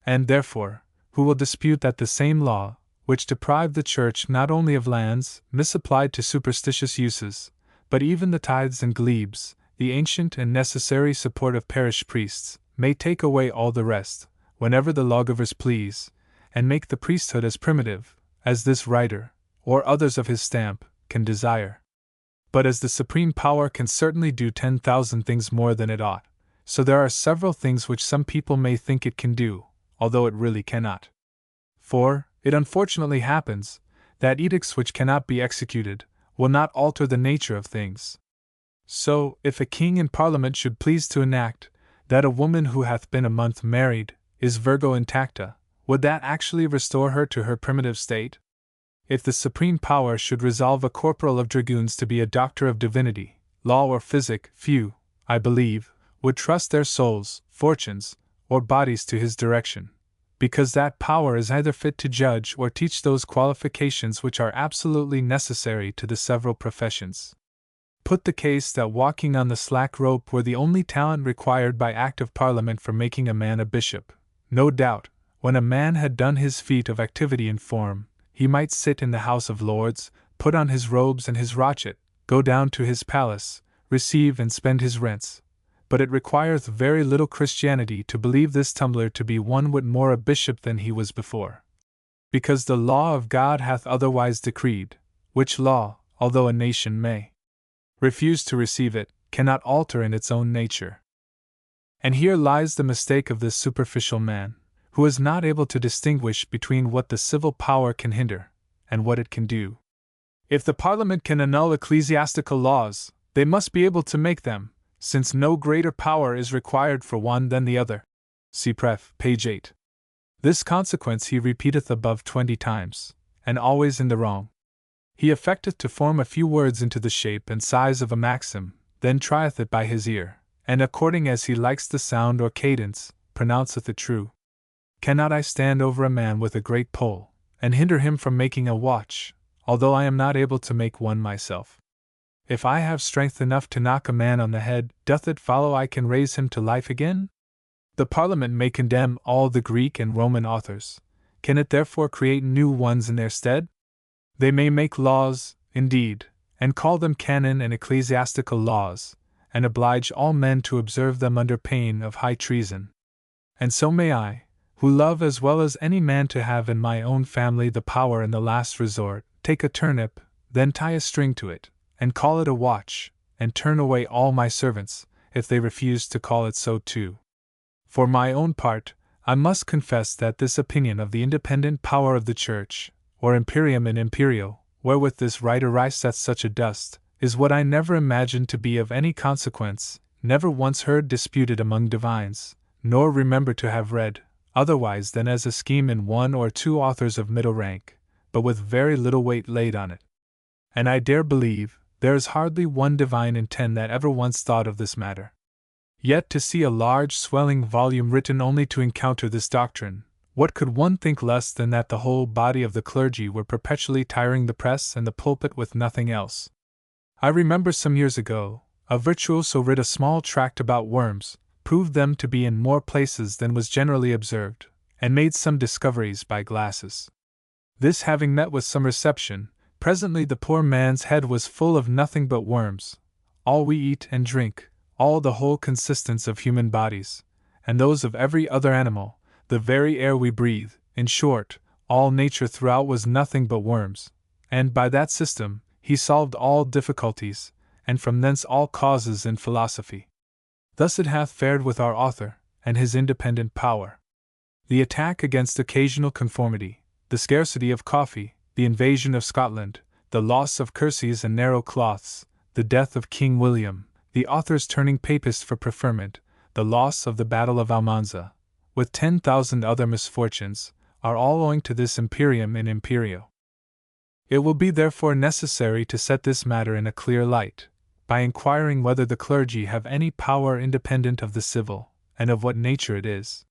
And therefore, who will dispute that the same law, which deprived the Church not only of lands misapplied to superstitious uses, but even the tithes and glebes, the ancient and necessary support of parish priests, may take away all the rest, whenever the lawgivers please, and make the priesthood as primitive as this writer, or others of his stamp, can desire. But as the supreme power can certainly do 10,000 things more than it ought, so there are several things which some people may think it can do, although it really cannot. For, it unfortunately happens, that edicts which cannot be executed will not alter the nature of things. So, if a king in Parliament should please to enact that a woman who hath been a month married is virgo intacta, would that actually restore her to her primitive state? If the supreme power should resolve a corporal of dragoons to be a doctor of divinity, law or physic, few, I believe, would trust their souls, fortunes, or bodies to his direction, because that power is either fit to judge or teach those qualifications which are absolutely necessary to the several professions. Put the case that walking on the slack rope were the only talent required by Act of Parliament for making a man a bishop. No doubt, when a man had done his feat of activity in form, he might sit in the House of Lords, put on his robes and his rochet, go down to his palace, receive and spend his rents. But it requireth very little Christianity to believe this tumbler to be one whit more a bishop than he was before. Because the law of God hath otherwise decreed, which law, although a nation may refuse to receive it, cannot alter in its own nature. And here lies the mistake of this superficial man, who is not able to distinguish between what the civil power can hinder, and what it can do. If the Parliament can annul ecclesiastical laws, they must be able to make them, since no greater power is required for one than the other. See Pref, page 8. This consequence he repeateth above 20 times, and always in the wrong. He affecteth to form a few words into the shape and size of a maxim, then trieth it by his ear, and according as he likes the sound or cadence, pronounceth it true. Cannot I stand over a man with a great pole, and hinder him from making a watch, although I am not able to make one myself? If I have strength enough to knock a man on the head, doth it follow I can raise him to life again? The Parliament may condemn all the Greek and Roman authors. Can it therefore create new ones in their stead? They may make laws, indeed, and call them canon and ecclesiastical laws, and oblige all men to observe them under pain of high treason. And so may I, who love as well as any man to have in my own family the power in the last resort, take a turnip, then tie a string to it, and call it a watch, and turn away all my servants, if they refuse to call it so too. For my own part, I must confess that this opinion of the independent power of the Church, or imperium in imperio, wherewith this writer riseth such a dust, is what I never imagined to be of any consequence, never once heard disputed among divines, nor remember to have read, otherwise than as a scheme in one or two authors of middle rank, but with very little weight laid on it. And I dare believe, there is hardly one divine in 10 that ever once thought of this matter. Yet to see a large swelling volume written only to encounter this doctrine, what could one think less than that the whole body of the clergy were perpetually tiring the press and the pulpit with nothing else? I remember some years ago, a virtuoso writ a small tract about worms, proved them to be in more places than was generally observed, and made some discoveries by glasses. This having met with some reception, presently the poor man's head was full of nothing but worms, all we eat and drink, all the whole consistence of human bodies, and those of every other animal, the very air we breathe, in short, all nature throughout was nothing but worms, and by that system, he solved all difficulties, and from thence all causes in philosophy. Thus it hath fared with our author, and his independent power. The attack against occasional conformity, the scarcity of coffee, the invasion of Scotland, the loss of kerseys and narrow cloths, the death of King William, the author's turning papist for preferment, the loss of the Battle of Almanza, with 10,000 other misfortunes, are all owing to this imperium in imperio. It will be therefore necessary to set this matter in a clear light, by inquiring whether the clergy have any power independent of the civil, and of what nature it is.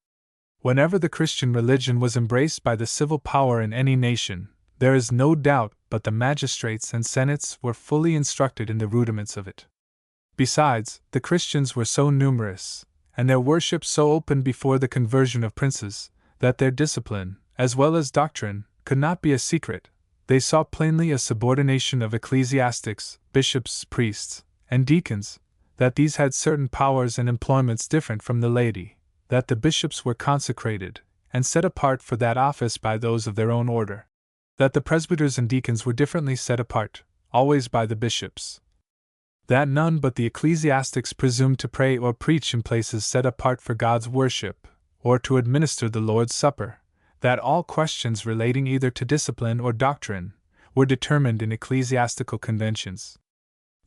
Whenever the Christian religion was embraced by the civil power in any nation, there is no doubt but the magistrates and senates were fully instructed in the rudiments of it. Besides, the Christians were so numerous, and their worship so open before the conversion of princes, that their discipline, as well as doctrine, could not be a secret. They saw plainly a subordination of ecclesiastics, bishops, priests, and deacons, that these had certain powers and employments different from the laity, that the bishops were consecrated and set apart for that office by those of their own order, that the presbyters and deacons were differently set apart, always by the bishops, that none but the ecclesiastics presumed to pray or preach in places set apart for God's worship, or to administer the Lord's Supper, that all questions relating either to discipline or doctrine were determined in ecclesiastical conventions.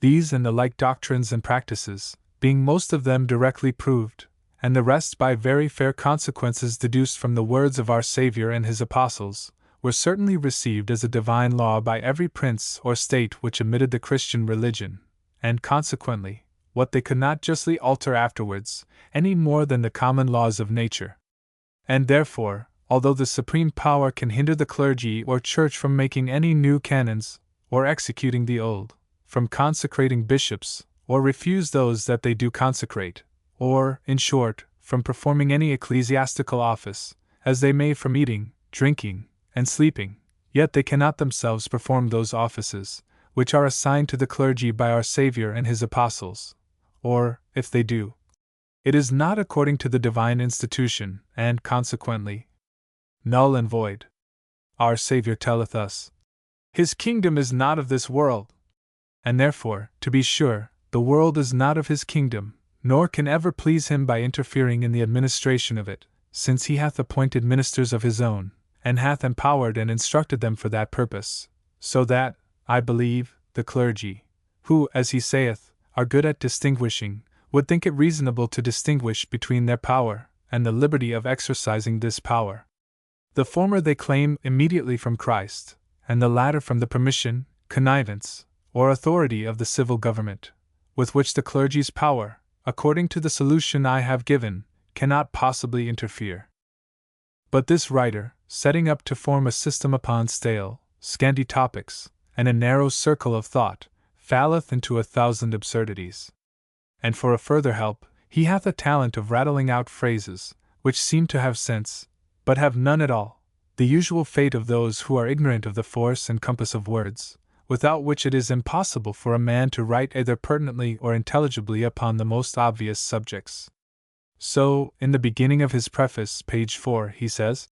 These and the like doctrines and practices, being most of them directly proved, and the rest by very fair consequences deduced from the words of our Saviour and his apostles, were certainly received as a divine law by every prince or state which admitted the Christian religion, and consequently, what they could not justly alter afterwards, any more than the common laws of nature. And therefore, although the supreme power can hinder the clergy or church from making any new canons, or executing the old, from consecrating bishops, or refuse those that they do consecrate, or, in short, from performing any ecclesiastical office, as they may from eating, drinking, and sleeping, yet they cannot themselves perform those offices, which are assigned to the clergy by our Saviour and his apostles, or, if they do, it is not according to the divine institution, and, consequently, null and void. Our Saviour telleth us, his kingdom is not of this world. And therefore, to be sure, the world is not of his kingdom, nor can ever please him by interfering in the administration of it, since he hath appointed ministers of his own, and hath empowered and instructed them for that purpose, so that, I believe, the clergy, who, as he saith, are good at distinguishing, would think it reasonable to distinguish between their power and the liberty of exercising this power. The former they claim immediately from Christ, and the latter from the permission, connivance, or authority of the civil government, with which the clergy's power, according to the solution I have given, cannot possibly interfere. But this writer, setting up to form a system upon stale, scanty topics, and a narrow circle of thought, falleth into 1,000 absurdities. And for a further help, he hath a talent of rattling out phrases, which seem to have sense, but have none at all, the usual fate of those who are ignorant of the force and compass of words, without which it is impossible for a man to write either pertinently or intelligibly upon the most obvious subjects. So, in the beginning of his preface, page 4, he says,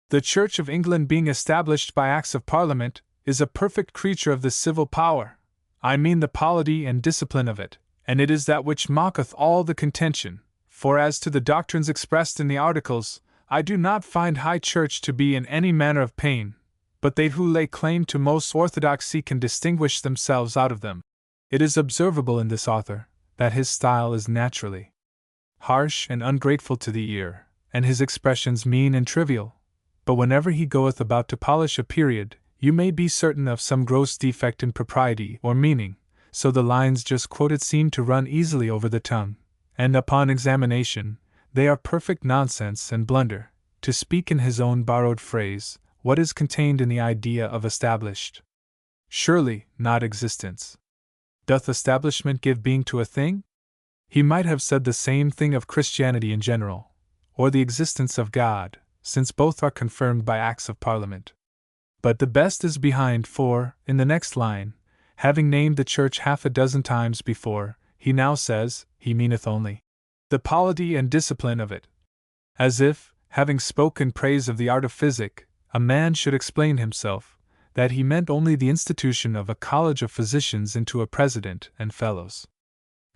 "The Church of England being established by Acts of Parliament, is a perfect creature of the civil power, I mean the polity and discipline of it, and it is that which mocketh all the contention, for as to the doctrines expressed in the Articles, I do not find High Church to be in any manner of pain, but they who lay claim to most orthodoxy can distinguish themselves out of them." It is observable in this author, that his style is naturally harsh and ungrateful to the ear, and his expressions mean and trivial, but whenever he goeth about to polish a period, you may be certain of some gross defect in propriety or meaning, so the lines just quoted seem to run easily over the tongue, and upon examination, they are perfect nonsense and blunder, to speak in his own borrowed phrase, what is contained in the idea of established. Surely, not existence. Doth establishment give being to a thing? He might have said the same thing of Christianity in general, or the existence of God, since both are confirmed by Acts of Parliament. But the best is behind, for, in the next line, having named the Church half a dozen times before, he now says, he meaneth only the polity and discipline of it. As if, having spoken praise of the art of physic, a man should explain himself, that he meant only the institution of a college of physicians into a president and fellows.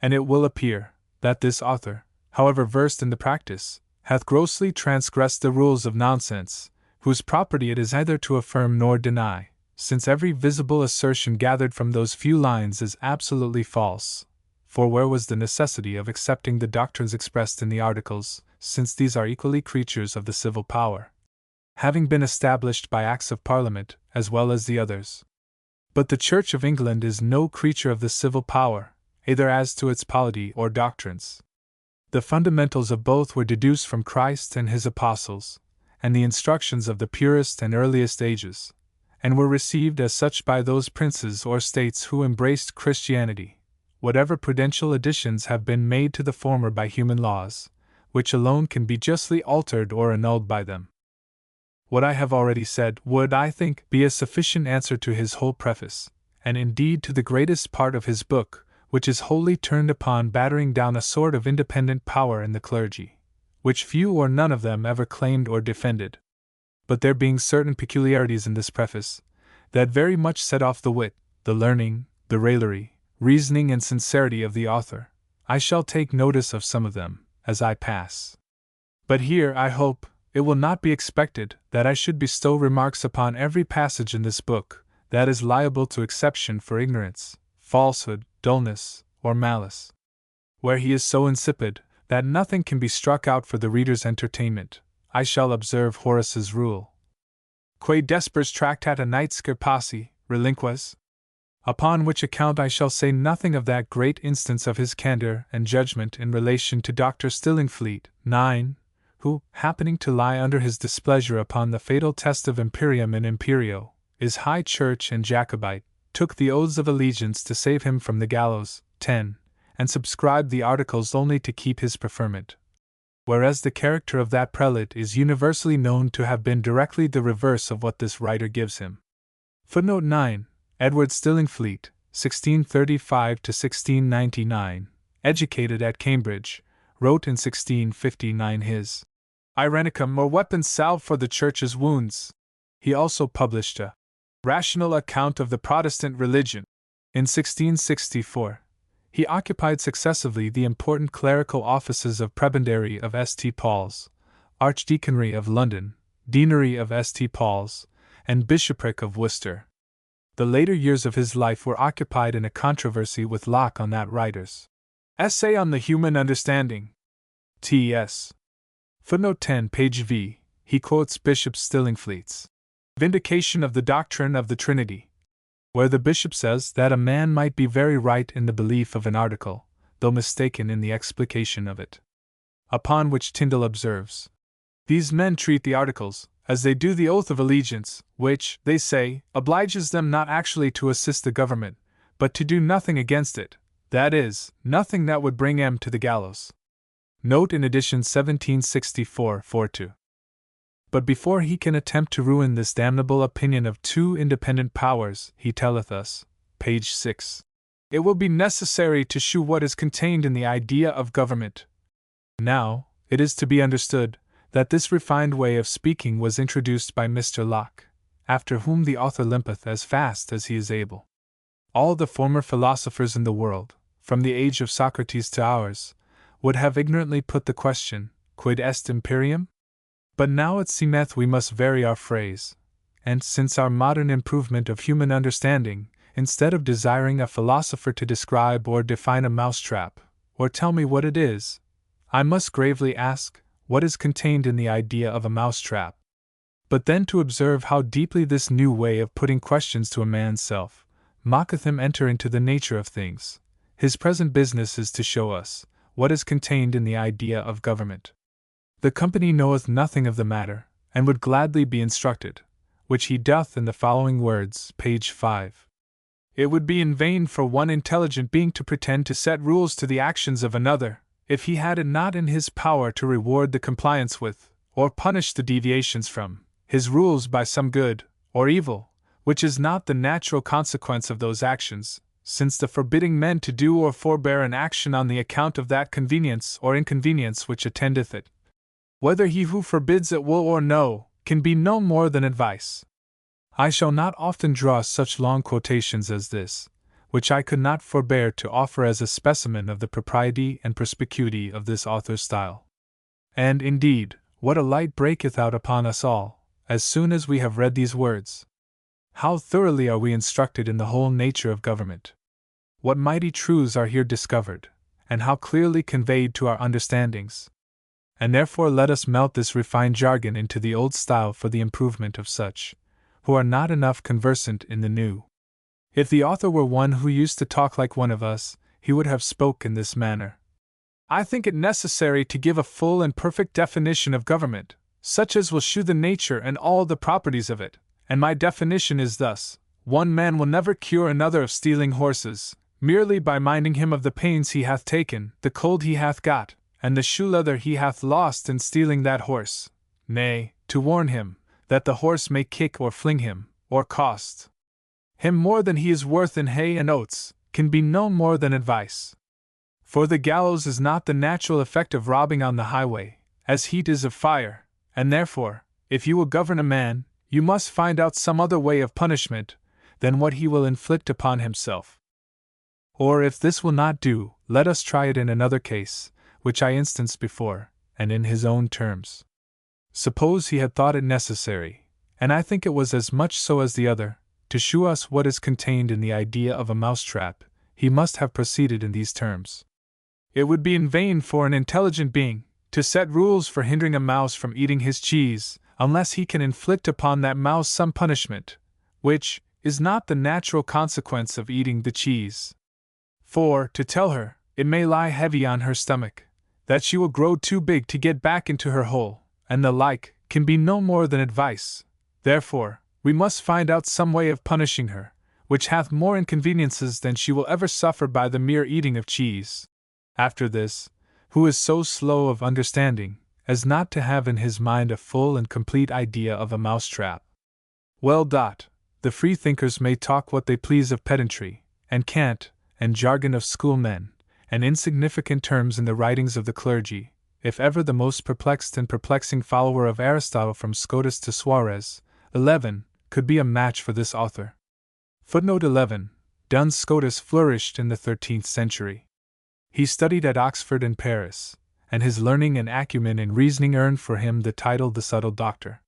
And it will appear, that this author, however versed in the practice, hath grossly transgressed the rules of nonsense, whose property it is neither to affirm nor deny, since every visible assertion gathered from those few lines is absolutely false. For where was the necessity of accepting the doctrines expressed in the Articles, since these are equally creatures of the civil power, having been established by Acts of Parliament, as well as the others? But the Church of England is no creature of the civil power, either as to its polity or doctrines. The fundamentals of both were deduced from Christ and his apostles, and the instructions of the purest and earliest ages, and were received as such by those princes or states who embraced Christianity, whatever prudential additions have been made to the former by human laws, which alone can be justly altered or annulled by them. What I have already said would, I think, be a sufficient answer to his whole preface, and indeed to the greatest part of his book, which is wholly turned upon battering down a sort of independent power in the clergy, which few or none of them ever claimed or defended. But there being certain peculiarities in this preface, that very much set off the wit, the learning, the raillery, reasoning, and sincerity of the author, I shall take notice of some of them, as I pass. But here, I hope, it will not be expected that I should bestow remarks upon every passage in this book that is liable to exception for ignorance, falsehood, dullness, or malice. Where he is so insipid that nothing can be struck out for the reader's entertainment, I shall observe Horace's rule. Quae despers tractata nitsker passi, relinques? Upon which account I shall say nothing of that great instance of his candor and judgment in relation to Dr. Stillingfleet, 9, who, happening to lie under his displeasure upon the fatal test of Imperium in Imperio, is High Church and Jacobite, took the oaths of allegiance to save him from the gallows, 10, and subscribed the articles only to keep his preferment. Whereas the character of that prelate is universally known to have been directly the reverse of what this writer gives him. Footnote 9. Edward Stillingfleet, 1635 to 1699, educated at Cambridge, wrote in 1659 his Irenicum, or weapons salve for the Church's wounds. He also published a Rational Account of the Protestant Religion. In 1664, he occupied successively the important clerical offices of Prebendary of St. Paul's, Archdeaconry of London, Deanery of St. Paul's, and Bishopric of Worcester. The later years of his life were occupied in a controversy with Locke on that writer's Essay on the Human Understanding. T.S. Footnote 10, page V. He quotes Bishop Stillingfleet's Vindication of the Doctrine of the Trinity, where the bishop says that a man might be very right in the belief of an article, though mistaken in the explication of it. Upon which Tyndall observes, "These men treat the articles as they do the oath of allegiance, which, they say, obliges them not actually to assist the government, but to do nothing against it, that is, nothing that would bring them to the gallows." Note in edition 1764, 4-2. But before he can attempt to ruin this damnable opinion of two independent powers, he telleth us, page 6, it will be necessary to shew what is contained in the idea of government. Now, it is to be understood that this refined way of speaking was introduced by Mr. Locke, after whom the author limpeth as fast as he is able. All the former philosophers in the world, from the age of Socrates to ours, would have ignorantly put the question, quid est imperium? But now it seemeth we must vary our phrase, and since our modern improvement of human understanding, instead of desiring a philosopher to describe or define a mousetrap, or tell me what it is, I must gravely ask, what is contained in the idea of a mousetrap? But then to observe how deeply this new way of putting questions to a man's self mocketh him enter into the nature of things. His present business is to show us what is contained in the idea of government. The company knoweth nothing of the matter, and would gladly be instructed, which he doth in the following words, page 5. It would be in vain for one intelligent being to pretend to set rules to the actions of another, if he had it not in his power to reward the compliance with, or punish the deviations from, his rules by some good, or evil, which is not the natural consequence of those actions, since the forbidding men to do or forbear an action on the account of that convenience or inconvenience which attendeth it, whether he who forbids it will or no, can be no more than advice. I shall not often draw such long quotations as this, which I could not forbear to offer as a specimen of the propriety and perspicuity of this author's style. And, indeed, what a light breaketh out upon us all, as soon as we have read these words! How thoroughly are we instructed in the whole nature of government! What mighty truths are here discovered, and how clearly conveyed to our understandings! And therefore let us melt this refined jargon into the old style for the improvement of such, who are not enough conversant in the new. If the author were one who used to talk like one of us, he would have spoke in this manner. I think it necessary to give a full and perfect definition of government, such as will shew the nature and all the properties of it, and my definition is thus: one man will never cure another of stealing horses, merely by minding him of the pains he hath taken, the cold he hath got, and the shoe leather he hath lost in stealing that horse, nay, to warn him, that the horse may kick or fling him, or cost him more than he is worth in hay and oats, can be no more than advice. For the gallows is not the natural effect of robbing on the highway, as heat is of fire, and therefore, if you will govern a man, you must find out some other way of punishment than what he will inflict upon himself. Or if this will not do, let us try it in another case, which I instanced before, and in his own terms. Suppose he had thought it necessary, and I think it was as much so as the other, to shew us what is contained in the idea of a mousetrap, he must have proceeded in these terms. It would be in vain for an intelligent being to set rules for hindering a mouse from eating his cheese, unless he can inflict upon that mouse some punishment, which is not the natural consequence of eating the cheese. For, to tell her, it may lie heavy on her stomach, that she will grow too big to get back into her hole, and the like, can be no more than advice. Therefore, we must find out some way of punishing her, which hath more inconveniences than she will ever suffer by the mere eating of cheese. After this, who is so slow of understanding, as not to have in his mind a full and complete idea of a mousetrap? Well, the freethinkers may talk what they please of pedantry, and cant, and jargon of schoolmen, and insignificant terms in the writings of the clergy, if ever the most perplexed and perplexing follower of Aristotle from Scotus to Suarez, 11, could be a match for this author. Footnote 11. Duns Scotus flourished in the 13th century. He studied at Oxford and Paris, and his learning and acumen in reasoning earned for him the title the subtle doctor.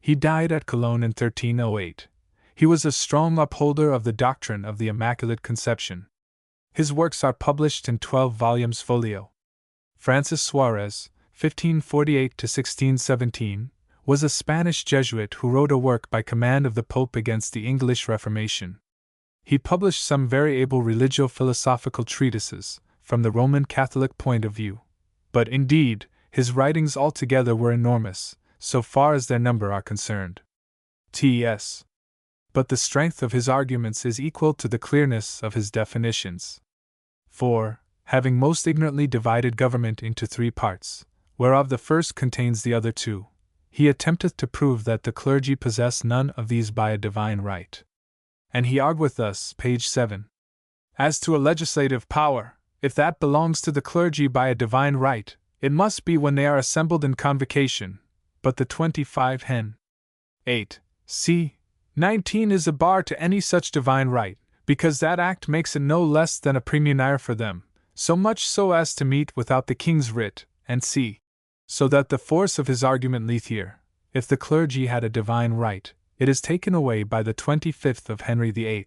He died at Cologne in 1308. He was a strong upholder of the doctrine of the Immaculate Conception. His works are published in 12 volumes folio. Francis Suarez, 1548–1617, was a Spanish Jesuit who wrote a work by command of the Pope against the English Reformation. He published some very able religio-philosophical treatises, from the Roman Catholic point of view. But indeed, his writings altogether were enormous, so far as their number are concerned. T.S. But the strength of his arguments is equal to the clearness of his definitions. For, having most ignorantly divided government into 3 parts, whereof the first contains the other 2, he attempteth to prove that the clergy possess none of these by a divine right. And he argueth thus, page 7. As to a legislative power, if that belongs to the clergy by a divine right, it must be when they are assembled in convocation, but the 25 hen. 8. c. 19 is a bar to any such divine right, because that act makes it no less than a premunire for them, so much so as to meet without the king's writ, and c. So that the force of his argument lieth here: if the clergy had a divine right, it is taken away by the 25th of Henry VIII.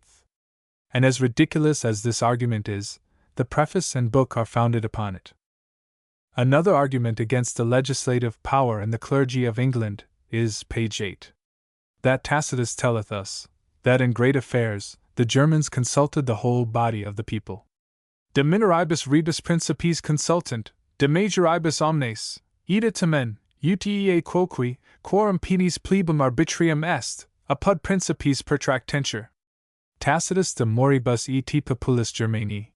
And as ridiculous as this argument is, the preface and book are founded upon it. Another argument against the legislative power in the clergy of England is, page 8. That Tacitus telleth us, that in great affairs, the Germans consulted the whole body of the people. De minoribus rebus principes consultant, de majoribus omnes, ida tamen, utea quoque, quorum penis plebum arbitrium est, apud principes pertractentur. Tacitus de moribus et populis Germani.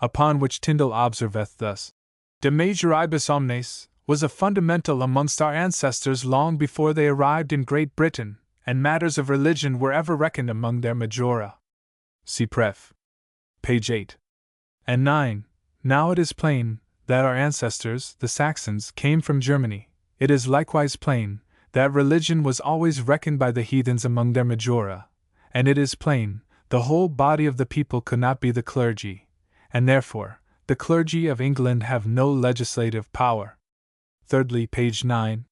Upon which Tyndall observeth thus: De majoribus omnes was a fundamental amongst our ancestors long before they arrived in Great Britain, and matters of religion were ever reckoned among their majora. See Pref. Page 8. And 9. Now it is plain that our ancestors, the Saxons, came from Germany. It is likewise plain that religion was always reckoned by the heathens among their majora, and it is plain the whole body of the people could not be the clergy, and therefore the clergy of England have no legislative power. Thirdly, page 9.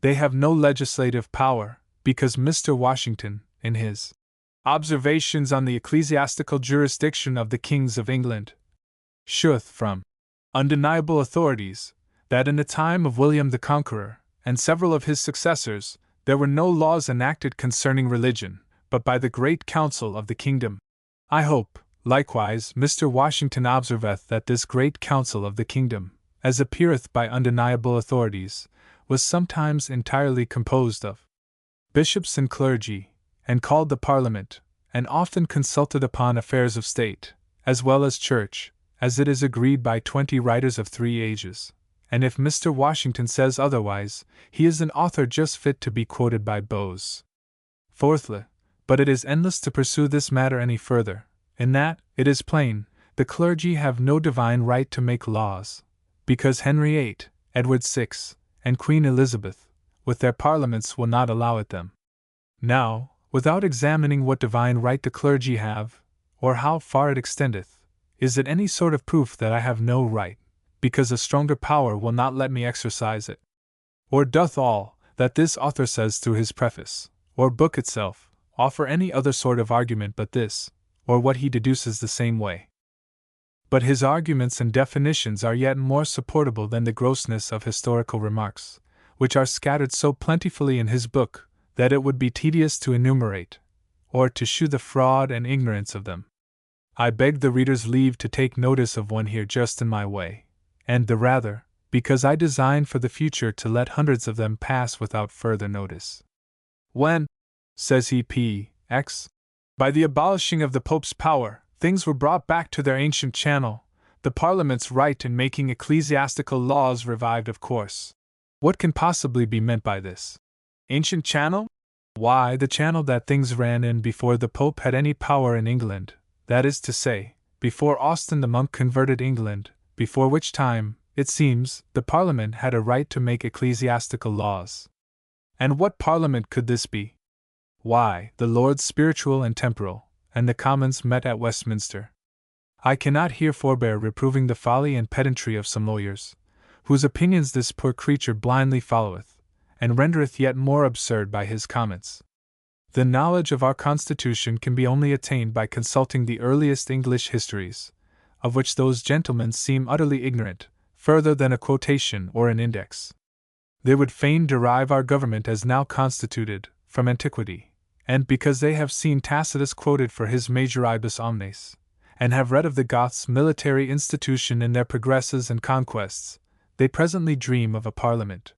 They have no legislative power, because Mr. Washington, in his Observations on the Ecclesiastical Jurisdiction of the Kings of England, sheweth from undeniable authorities, that in the time of William the Conqueror, and several of his successors, there were no laws enacted concerning religion, but by the Great Council of the Kingdom. I hope, likewise, Mr. Washington observeth that this Great Council of the Kingdom, as appeareth by undeniable authorities, was sometimes entirely composed of bishops and clergy, and called the Parliament, and often consulted upon affairs of state, as well as church, as it is agreed by 20 writers of 3 ages, and if Mr. Washington says otherwise, he is an author just fit to be quoted by Bose. Fourthly, but it is endless to pursue this matter any further, in that, it is plain, the clergy have no divine right to make laws, because Henry VIII, Edward VI, and Queen Elizabeth, with their parliaments, will not allow it them. Now, without examining what divine right the clergy have, or how far it extendeth, is it any sort of proof that I have no right, because a stronger power will not let me exercise it? Or doth all that this author says through his preface, or book itself, offer any other sort of argument but this, or what he deduces the same way? But his arguments and definitions are yet more supportable than the grossness of historical remarks, which are scattered so plentifully in his book, that it would be tedious to enumerate, or to shew the fraud and ignorance of them. I beg the reader's leave to take notice of one here just in my way, and the rather, because I design for the future to let hundreds of them pass without further notice. When, says he p.x., by the abolishing of the Pope's power, things were brought back to their ancient channel, the Parliament's right in making ecclesiastical laws revived, of course. What can possibly be meant by this? Ancient channel? Why, the channel that things ran in before the Pope had any power in England, that is to say, before Austin the monk converted England, before which time, it seems, the Parliament had a right to make ecclesiastical laws. And what Parliament could this be? Why, the Lords spiritual and temporal, and the Commons met at Westminster. I cannot here forbear reproving the folly and pedantry of some lawyers, whose opinions this poor creature blindly followeth, and rendereth yet more absurd by his comments. The knowledge of our Constitution can be only attained by consulting the earliest English histories, of which those gentlemen seem utterly ignorant, further than a quotation or an index. They would fain derive our government as now constituted, from antiquity, and because they have seen Tacitus quoted for his Majoribus Omnes, and have read of the Goths' military institution in their progresses and conquests, they presently dream of a parliament.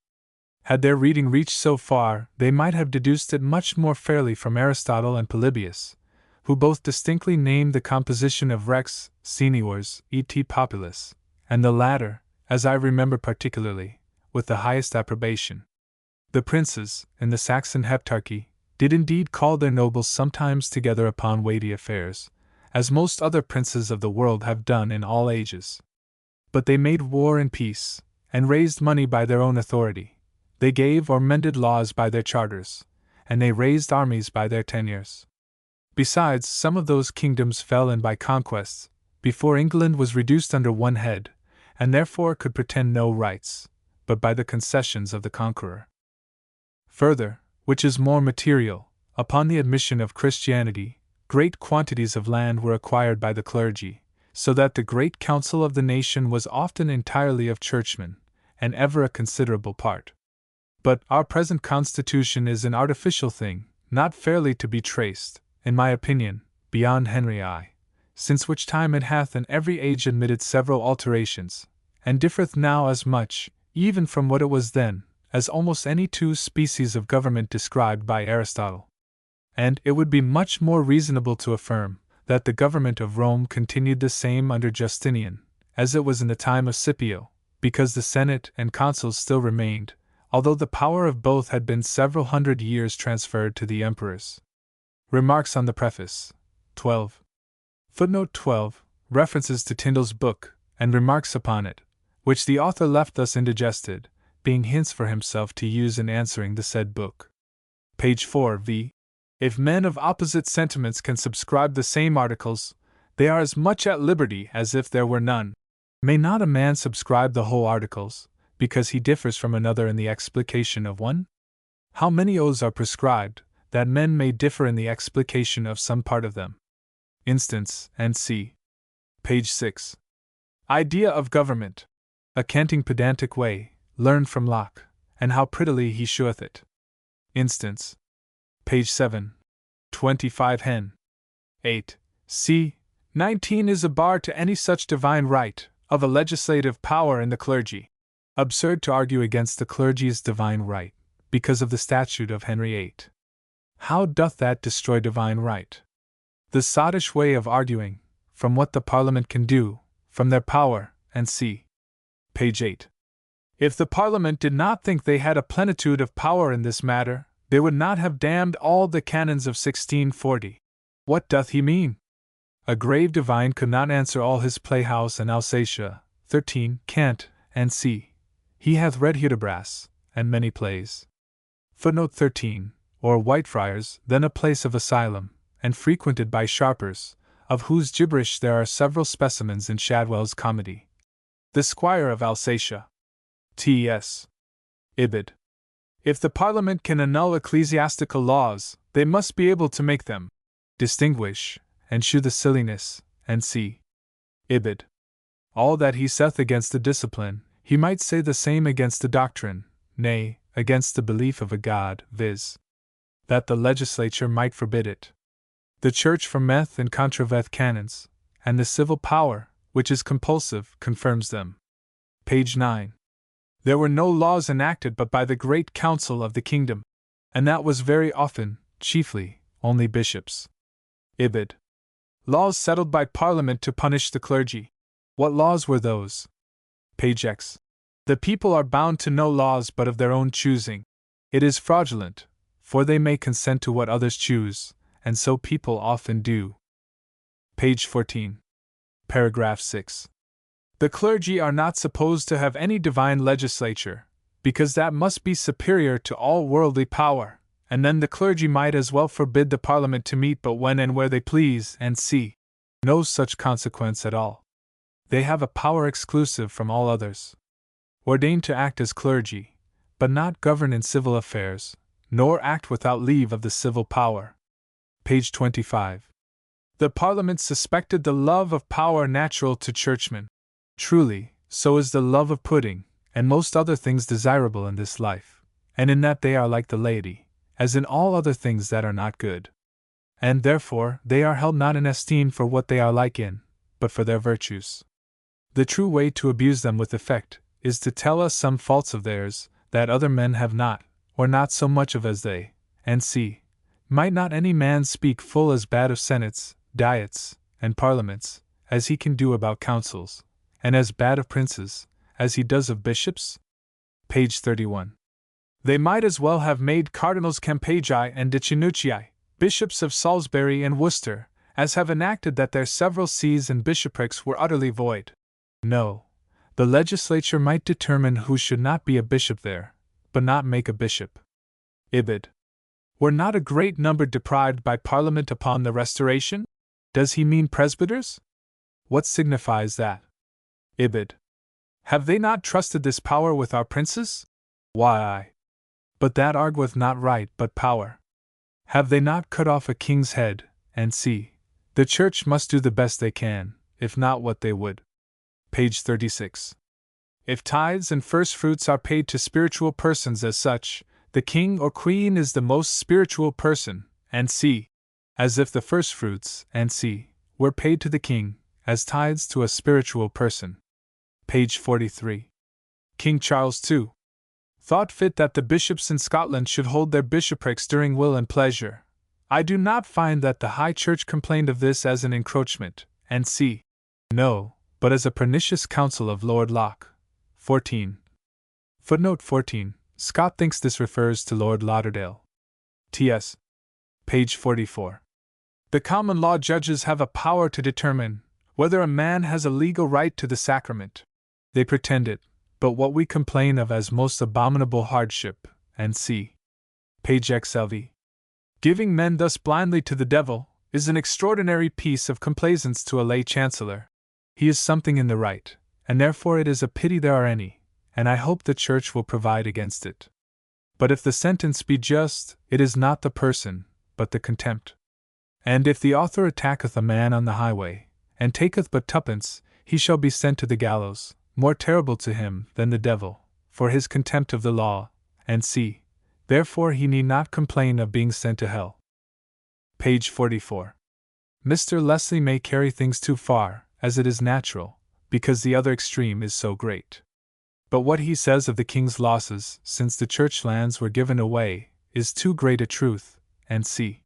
Had their reading reached so far, they might have deduced it much more fairly from Aristotle and Polybius, who both distinctly named the composition of Rex, Seniors, et Populus, and the latter, as I remember particularly, with the highest approbation. The princes, in the Saxon Heptarchy, did indeed call their nobles sometimes together upon weighty affairs, as most other princes of the world have done in all ages. But they made war and peace, and raised money by their own authority. They gave or mended laws by their charters, and they raised armies by their tenures. Besides, some of those kingdoms fell in by conquests, before England was reduced under one head, and therefore could pretend no rights, but by the concessions of the conqueror. Further, which is more material, upon the admission of Christianity, great quantities of land were acquired by the clergy, so that the great council of the nation was often entirely of churchmen, and ever a considerable part. But our present constitution is an artificial thing, not fairly to be traced, in my opinion, beyond Henry I, since which time it hath in every age admitted several alterations, and differeth now as much, even from what it was then, as almost any two species of government described by Aristotle. And it would be much more reasonable to affirm that the government of Rome continued the same under Justinian, as it was in the time of Scipio, because the Senate and consuls still remained, although the power of both had been several hundred years transferred to the emperors. Remarks on the Preface. 12. Footnote 12, references to Tyndall's book, and remarks upon it, which the author left thus indigested, being hints for himself to use in answering the said book. Page 4 v. If men of opposite sentiments can subscribe the same articles, they are as much at liberty as if there were none. May not a man subscribe the whole articles, because he differs from another in the explication of one? How many oaths are prescribed, that men may differ in the explication of some part of them? Instance, and c. Page 6. Idea of government. A canting pedantic way, learned from Locke, and how prettily he sheweth it. Instance. Page 7. 25 hen. 8. c. 19 is a bar to any such divine right, of a legislative power in the clergy. Absurd to argue against the clergy's divine right, because of the statute of Henry VIII. How doth that destroy divine right? The sottish way of arguing, from what the Parliament can do, from their power, and c. Page 8. If the Parliament did not think they had a plenitude of power in this matter, they would not have damned all the canons of 1640. What doth he mean? A grave divine could not answer all his playhouse and Alsatia, 13, Kent, and c. He hath read Hudibras, and many plays. Footnote 13, or Whitefriars, then a place of asylum, and frequented by sharpers, of whose gibberish there are several specimens in Shadwell's comedy. The Squire of Alsatia. T.S. Ibid. If the Parliament can annul ecclesiastical laws, they must be able to make them distinguish, and shew the silliness, and c. Ibid. All that he saith against the discipline, he might say the same against the doctrine, nay, against the belief of a God, viz. That the legislature might forbid it. The Church formeth and contraveth canons, and the civil power, which is compulsive, confirms them. Page 9. There were no laws enacted but by the great council of the kingdom, and that was very often, chiefly, only bishops. Ibid. Laws settled by Parliament to punish the clergy. What laws were those? Page X. The people are bound to no laws but of their own choosing. It is fraudulent, for they may consent to what others choose, and so people often do. Page 14. Paragraph 6. The clergy are not supposed to have any divine legislature, because that must be superior to all worldly power, and then the clergy might as well forbid the Parliament to meet but when and where they please, and see no such consequence at all. They have a power exclusive from all others, ordained to act as clergy, but not govern in civil affairs, nor act without leave of the civil power. Page 25. The Parliament suspected the love of power natural to churchmen. Truly, so is the love of pudding, and most other things desirable in this life, and in that they are like the laity, as in all other things that are not good. And therefore they are held not in esteem for what they are like in, but for their virtues. The true way to abuse them with effect is to tell us some faults of theirs, that other men have not, or not so much of as they, and see, might not any man speak full as bad of senates, diets, and parliaments, as he can do about councils, and as bad of princes, as he does of bishops? Page 31. They might as well have made Cardinals Campagi and Dicinucci, bishops of Salisbury and Worcester, as have enacted that their several sees and bishoprics were utterly void. No, the legislature might determine who should not be a bishop there, but not make a bishop. Ibid. Were not a great number deprived by Parliament upon the Restoration? Does he mean presbyters? What signifies that? Ibid. Have they not trusted this power with our princes? Why? But that argueth not right but power. Have they not cut off a king's head, and see, the church must do the best they can, if not what they would. Page 36. If tithes and first fruits are paid to spiritual persons as such, the king or queen is the most spiritual person, and see, as if the first fruits, and see, were paid to the king, as tithes to a spiritual person. Page 43. King Charles II thought fit that the bishops in Scotland should hold their bishoprics during will and pleasure. I do not find that the High Church complained of this as an encroachment, and see, no, but as a pernicious counsel of Lord Locke. 14. Footnote 14. Scott thinks this refers to Lord Lauderdale. T.S. Page 44. The common law judges have a power to determine whether a man has a legal right to the sacrament. They pretend it, but what we complain of as most abominable hardship, and see. Page XLV. Giving men thus blindly to the devil is an extraordinary piece of complaisance to a lay chancellor. He is something in the right, and therefore it is a pity there are any, and I hope the Church will provide against it. But if the sentence be just, it is not the person, but the contempt. And if the author attacketh a man on the highway, and taketh but twopence, he shall be sent to the gallows, more terrible to him than the devil, for his contempt of the law, and see, therefore he need not complain of being sent to hell. Page 44. Mr. Leslie may carry things too far, as it is natural, because the other extreme is so great. But what he says of the king's losses, since the church lands were given away, is too great a truth, and see.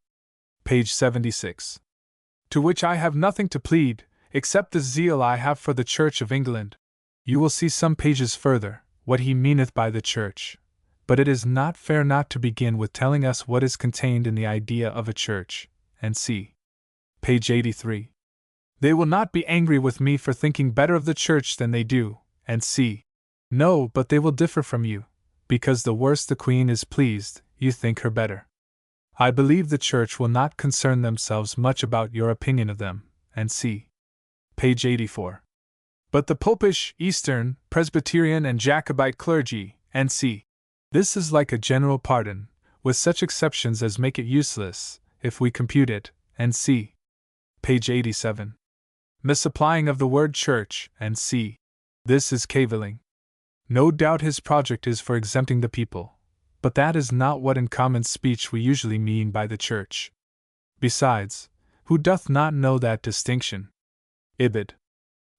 Page 76. To which I have nothing to plead, except the zeal I have for the Church of England. You will see some pages further, what he meaneth by the church, but it is not fair not to begin with telling us what is contained in the idea of a church, and see page 83. They will not be angry with me for thinking better of the church than they do, and see. No, but they will differ from you, because the worse the Queen is pleased, you think her better. I believe the church will not concern themselves much about your opinion of them, and see page 84. But the Popish, Eastern, Presbyterian, and Jacobite clergy, and see. This is like a general pardon, with such exceptions as make it useless, if we compute it, and see page 87. Misapplying of the word church, and see. This is cavilling. No doubt his project is for exempting the people, but that is not what in common speech we usually mean by the church. Besides, who doth not know that distinction? Ibid.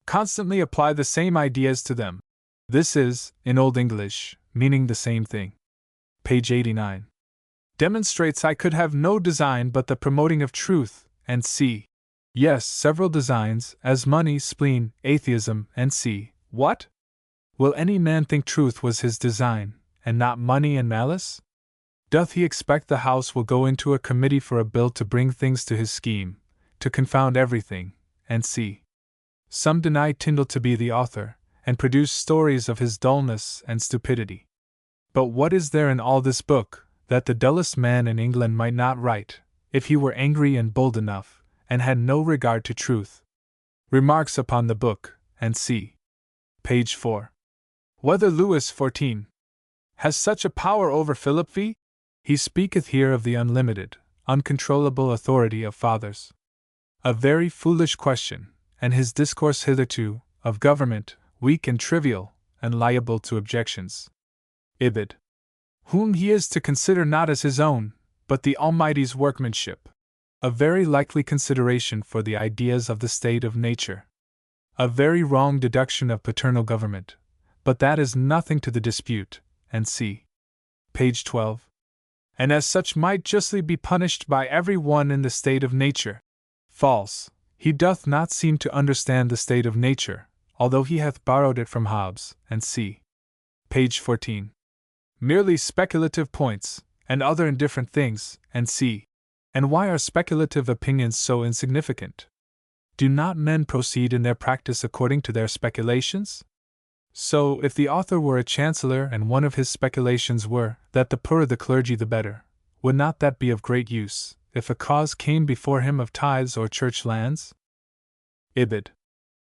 Constantly apply the same ideas to them. This is, in Old English, meaning the same thing. Page 89. Demonstrates I could have no design but the promoting of truth, and see. Yes, several designs, as money, spleen, atheism, and see. What? Will any man think truth was his design, and not money and malice? Doth he expect the House will go into a committee for a bill to bring things to his scheme, to confound everything, and see? Some deny Tyndall to be the author, and produce stories of his dullness and stupidity. But what is there in all this book, that the dullest man in England might not write, if he were angry and bold enough, and had no regard to truth? Remarks upon the book, and see page 4. Whether Louis XIV has such a power over Philip V? He speaketh here of the unlimited, uncontrollable authority of fathers. A very foolish question, and his discourse hitherto, of government, weak and trivial, and liable to objections. Ibid. Whom he is to consider not as his own, but the Almighty's workmanship. A very likely consideration for the ideas of the state of nature. A very wrong deduction of paternal government, but that is nothing to the dispute, and see page 12. And as such might justly be punished by every one in the state of nature. False. He doth not seem to understand the state of nature, although he hath borrowed it from Hobbes, and see page 14. Merely speculative points, and other indifferent things, and see. And why are speculative opinions so insignificant? Do not men proceed in their practice according to their speculations? So, if the author were a chancellor and one of his speculations were, that the poorer the clergy the better, would not that be of great use, if a cause came before him of tithes or church lands? Ibid.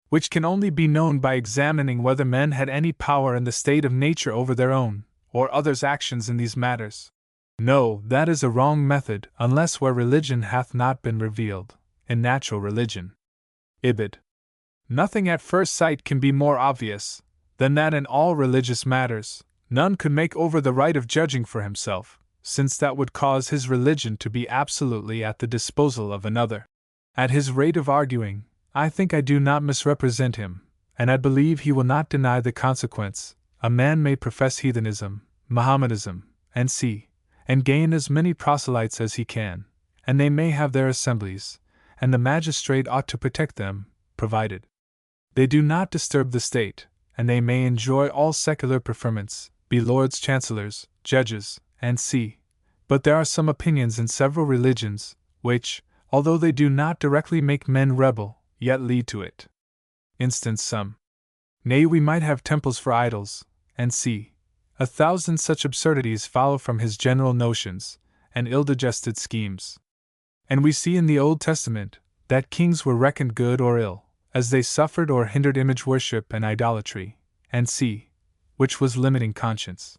Which can only be known by examining whether men had any power in the state of nature over their own, or others' actions in these matters. No, that is a wrong method, unless where religion hath not been revealed, in natural religion. Ibid. Nothing at first sight can be more obvious, than that in all religious matters, none could make over the right of judging for himself, since that would cause his religion to be absolutely at the disposal of another. At his rate of arguing, I think I do not misrepresent him, and I believe he will not deny the consequence. A man may profess heathenism, Mohammedanism, and see, and gain as many proselytes as he can, and they may have their assemblies, and the magistrate ought to protect them, provided they do not disturb the state, and they may enjoy all secular preferments, be lords chancellors, judges, and see. But there are some opinions in several religions, which, although they do not directly make men rebel, yet lead to it. Instance some. Nay, we might have temples for idols, and see. 1,000 such absurdities follow from his general notions, and ill-digested schemes. And we see in the Old Testament, that kings were reckoned good or ill, as they suffered or hindered image worship and idolatry, and see, which was limiting conscience.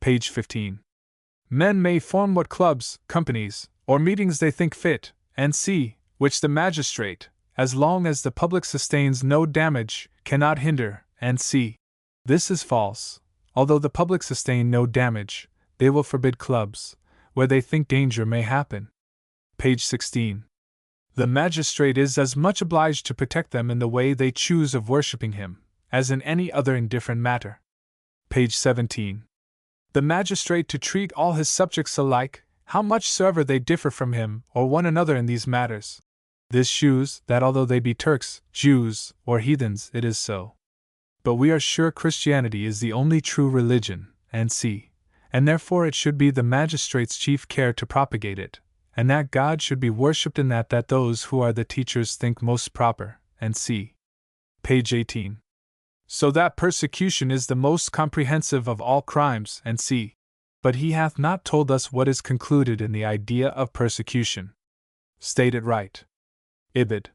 Page 15. Men may form what clubs, companies, or meetings they think fit, and see, which the magistrate, as long as the public sustains no damage, cannot hinder, and see. This is false. Although the public sustain no damage, they will forbid clubs, where they think danger may happen. Page 16. The magistrate is as much obliged to protect them in the way they choose of worshipping him, as in any other indifferent matter. Page 17. The magistrate to treat all his subjects alike, how much soever they differ from him or one another in these matters. This shews that although they be Turks, Jews, or heathens, it is so. but we are sure Christianity is the only true religion, and c. And therefore it should be the magistrate's chief care to propagate it, and that God should be worshipped in that those who are the teachers think most proper, and c. Page 18. So that persecution is the most comprehensive of all crimes, and c. But he hath not told us what is concluded in the idea of persecution. State it right. Ibid.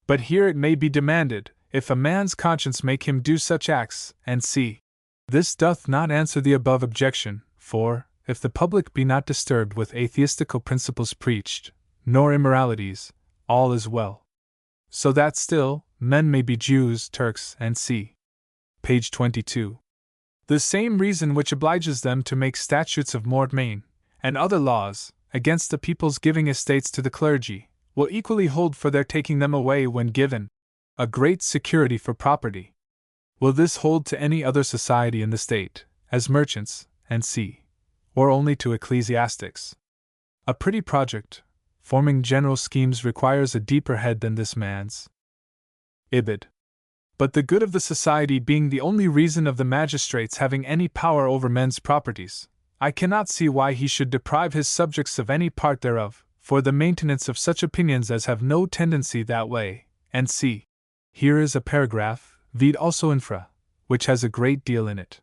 But here it may be demanded, if a man's conscience make him do such acts, and c. This doth not answer the above objection, for, if the public be not disturbed with atheistical principles preached, nor immoralities, all is well. So that still, men may be Jews, Turks, and c. Page 22. The same reason which obliges them to make statutes of mortmain, and other laws, against the people's giving estates to the clergy, will equally hold for their taking them away when given, a great security for property. Will this hold to any other society in the state, as merchants, and c. or only to ecclesiastics? A pretty project, forming general schemes, requires a deeper head than this man's. Ibid. But the good of the society being the only reason of the magistrates having any power over men's properties, I cannot see why he should deprive his subjects of any part thereof, for the maintenance of such opinions as have no tendency that way, and c. Here is a paragraph, vide also infra, which has a great deal in it.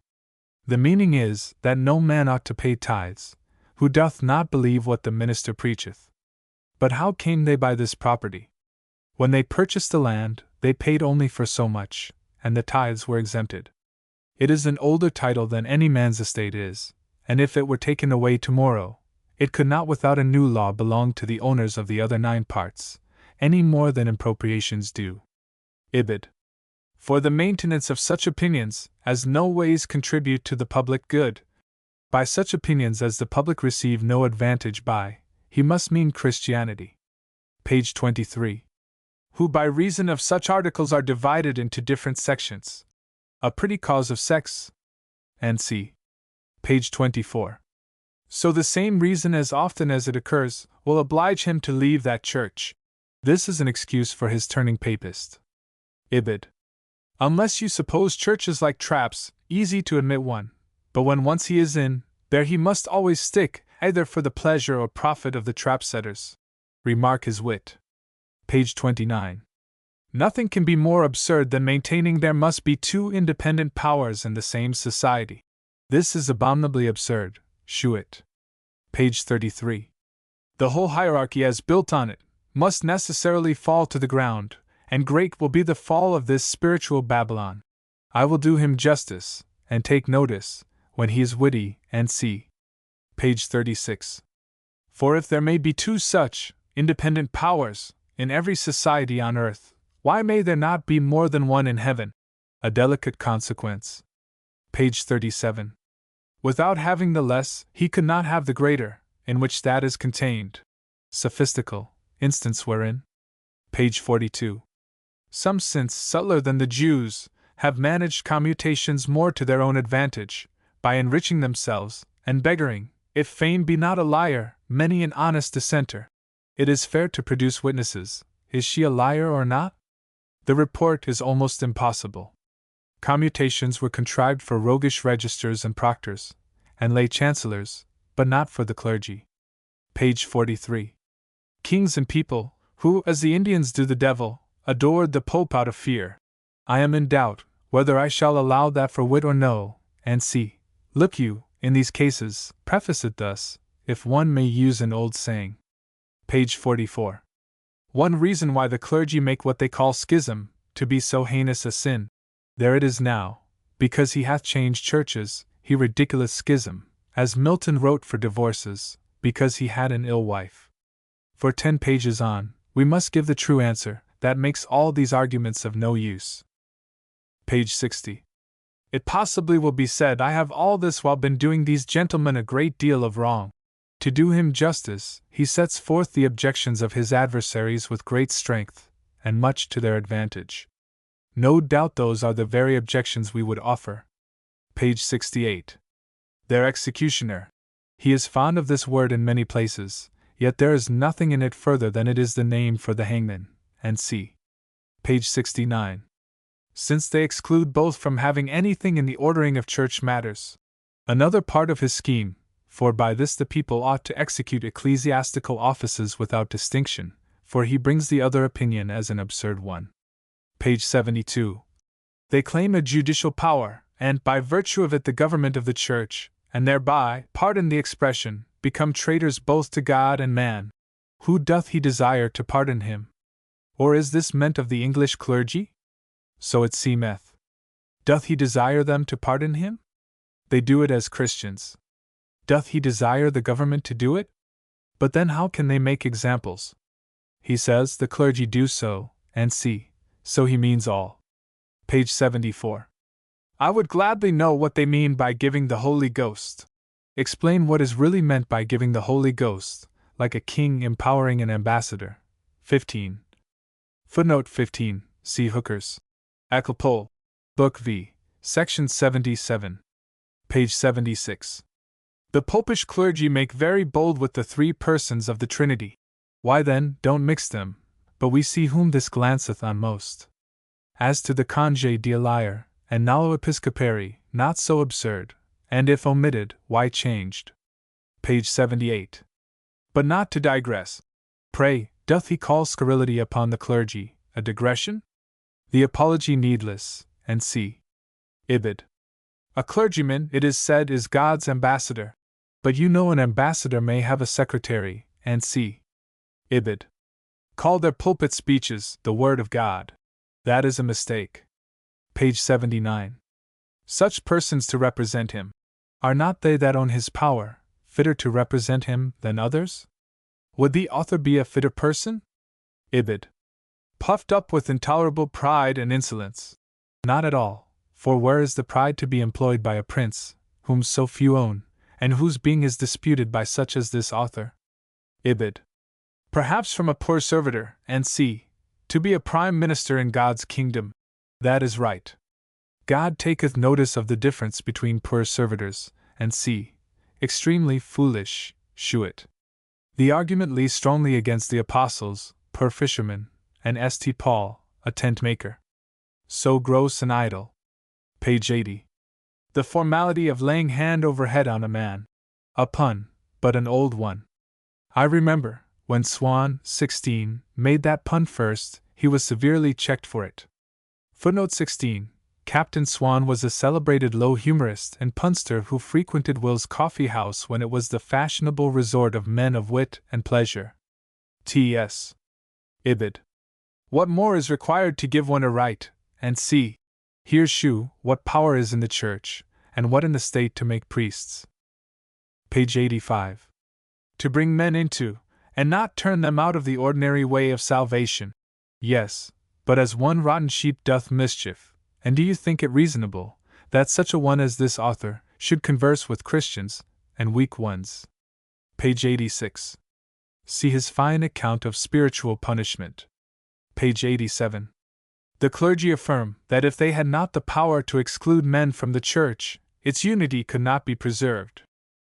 The meaning is, that no man ought to pay tithes, who doth not believe what the minister preacheth. But how came they by this property? When they purchased the land, they paid only for so much, and the tithes were exempted. It is an older title than any man's estate is, and if it were taken away tomorrow, it could not without a new law belong to the owners of the other 9 parts, any more than impropriations do. Ibid. For the maintenance of such opinions as no ways contribute to the public good, by such opinions as the public receive no advantage by, he must mean Christianity. Page 23. Who by reason of such articles are divided into different sections. A pretty cause of sects. And c. Page 24. So the same reason, as often as it occurs, will oblige him to leave that church. This is an excuse for his turning papist. Ibid. Unless you suppose churches like traps, easy to admit one, but when once he is in, there he must always stick, either for the pleasure or profit of the trap setters. Remark his wit. Page 29. Nothing can be more absurd than maintaining there must be 2 independent powers in the same society. This is abominably absurd. Shew it. Page 33. The whole hierarchy as built on it must necessarily fall to the ground, and great will be the fall of this spiritual Babylon. I will do him justice, and take notice, when he is witty, and see. Page 36. For if there may be 2 such independent powers in every society on earth, why may there not be more than one in heaven? A delicate consequence. Page 37. Without having the less, he could not have the greater, in which that is contained. Sophistical instance wherein. Page 42. Some, since subtler than the Jews, have managed commutations more to their own advantage, by enriching themselves, and beggaring, if fame be not a liar, many an honest dissenter. It is fair to produce witnesses. Is she a liar or not? The report is almost impossible. Commutations were contrived for roguish registers and proctors, and lay chancellors, but not for the clergy. Page 43. Kings and people, who, as the Indians do the devil, adored the Pope out of fear. I am in doubt whether I shall allow that for wit or no, and see. Look you, in these cases, preface it thus, if one may use an old saying. Page 44. One reason why the clergy make what they call schism to be so heinous a sin. There it is now, because he hath changed churches, he ridiculous schism, as Milton wrote for divorces, because he had an ill wife. For 10 pages on, we must give the true answer, that makes all these arguments of no use. Page 60. It possibly will be said I have all this while been doing these gentlemen a great deal of wrong. To do him justice, he sets forth the objections of his adversaries with great strength, and much to their advantage. No doubt those are the very objections we would offer. Page 68. Their executioner. He is fond of this word in many places, yet there is nothing in it further than it is the name for the hangman, and c. Page 69. since they exclude both from having anything in the ordering of church matters. Another part of his scheme, for by this the people ought to execute ecclesiastical offices without distinction, for he brings the other opinion as an absurd one. Page 72. They claim a judicial power, and by virtue of it the government of the church, and thereby, pardon the expression, become traitors both to God and man. Who doth he desire to pardon him? Or is this meant of the English clergy? So it seemeth. Doth he desire them to pardon him? They do it as Christians. Doth he desire the government to do it? But then how can they make examples? He says the clergy do so, and see, so he means all. Page 74. I would gladly know what they mean by giving the Holy Ghost. Explain what is really meant by giving the Holy Ghost, like a king empowering an ambassador. 15. Footnote 15. See Hooker's Ecclepole, Book V, Section 77. Page 76. The popish clergy make very bold with the three persons of the Trinity. Why then, don't mix them, but we see whom this glanceth on most. As to the Conge d'Eliar, and Nolo Episcopari, not so absurd, and if omitted, why changed? Page 78. But not to digress. Pray, doth he call scurrility upon the clergy a digression? The apology needless, and c. Ibid. A clergyman, it is said, is God's ambassador. But you know an ambassador may have a secretary, and c. Ibid. Call their pulpit speeches the Word of God. That is a mistake. Page 79. Such persons to represent him. Are not they that own his power, fitter to represent him than others? Would the author be a fitter person? Ibid. Puffed up with intolerable pride and insolence. Not at all, for where is the pride to be employed by a prince, whom so few own, and whose being is disputed by such as this author? Ibid. Perhaps from a poor servitor, and c. to be a prime minister in God's kingdom. That is right. God taketh notice of the difference between poor servitors, and c. extremely foolish, shew it. The argument leads strongly against the apostles, poor fishermen, and St. Paul, a tent maker. So gross and idle. Page 80. The formality of laying hand over head on a man. A pun, but an old one. I remember, when Swan, 16, made that pun first, he was severely checked for it. Footnote 16. Captain Swan was a celebrated low humorist and punster who frequented Will's coffee house when it was the fashionable resort of men of wit and pleasure. T.S. Ibid. What more is required to give one a right, and see, here shew what power is in the church, and what in the state to make priests. Page 85. To bring men into, and not turn them out of the ordinary way of salvation. Yes, but as one rotten sheep doth mischief, and do you think it reasonable, that such a one as this author should converse with Christians, and weak ones? Page 86. See his fine account of spiritual punishment. Page 87. The clergy affirm that if they had not the power to exclude men from the church, its unity could not be preserved.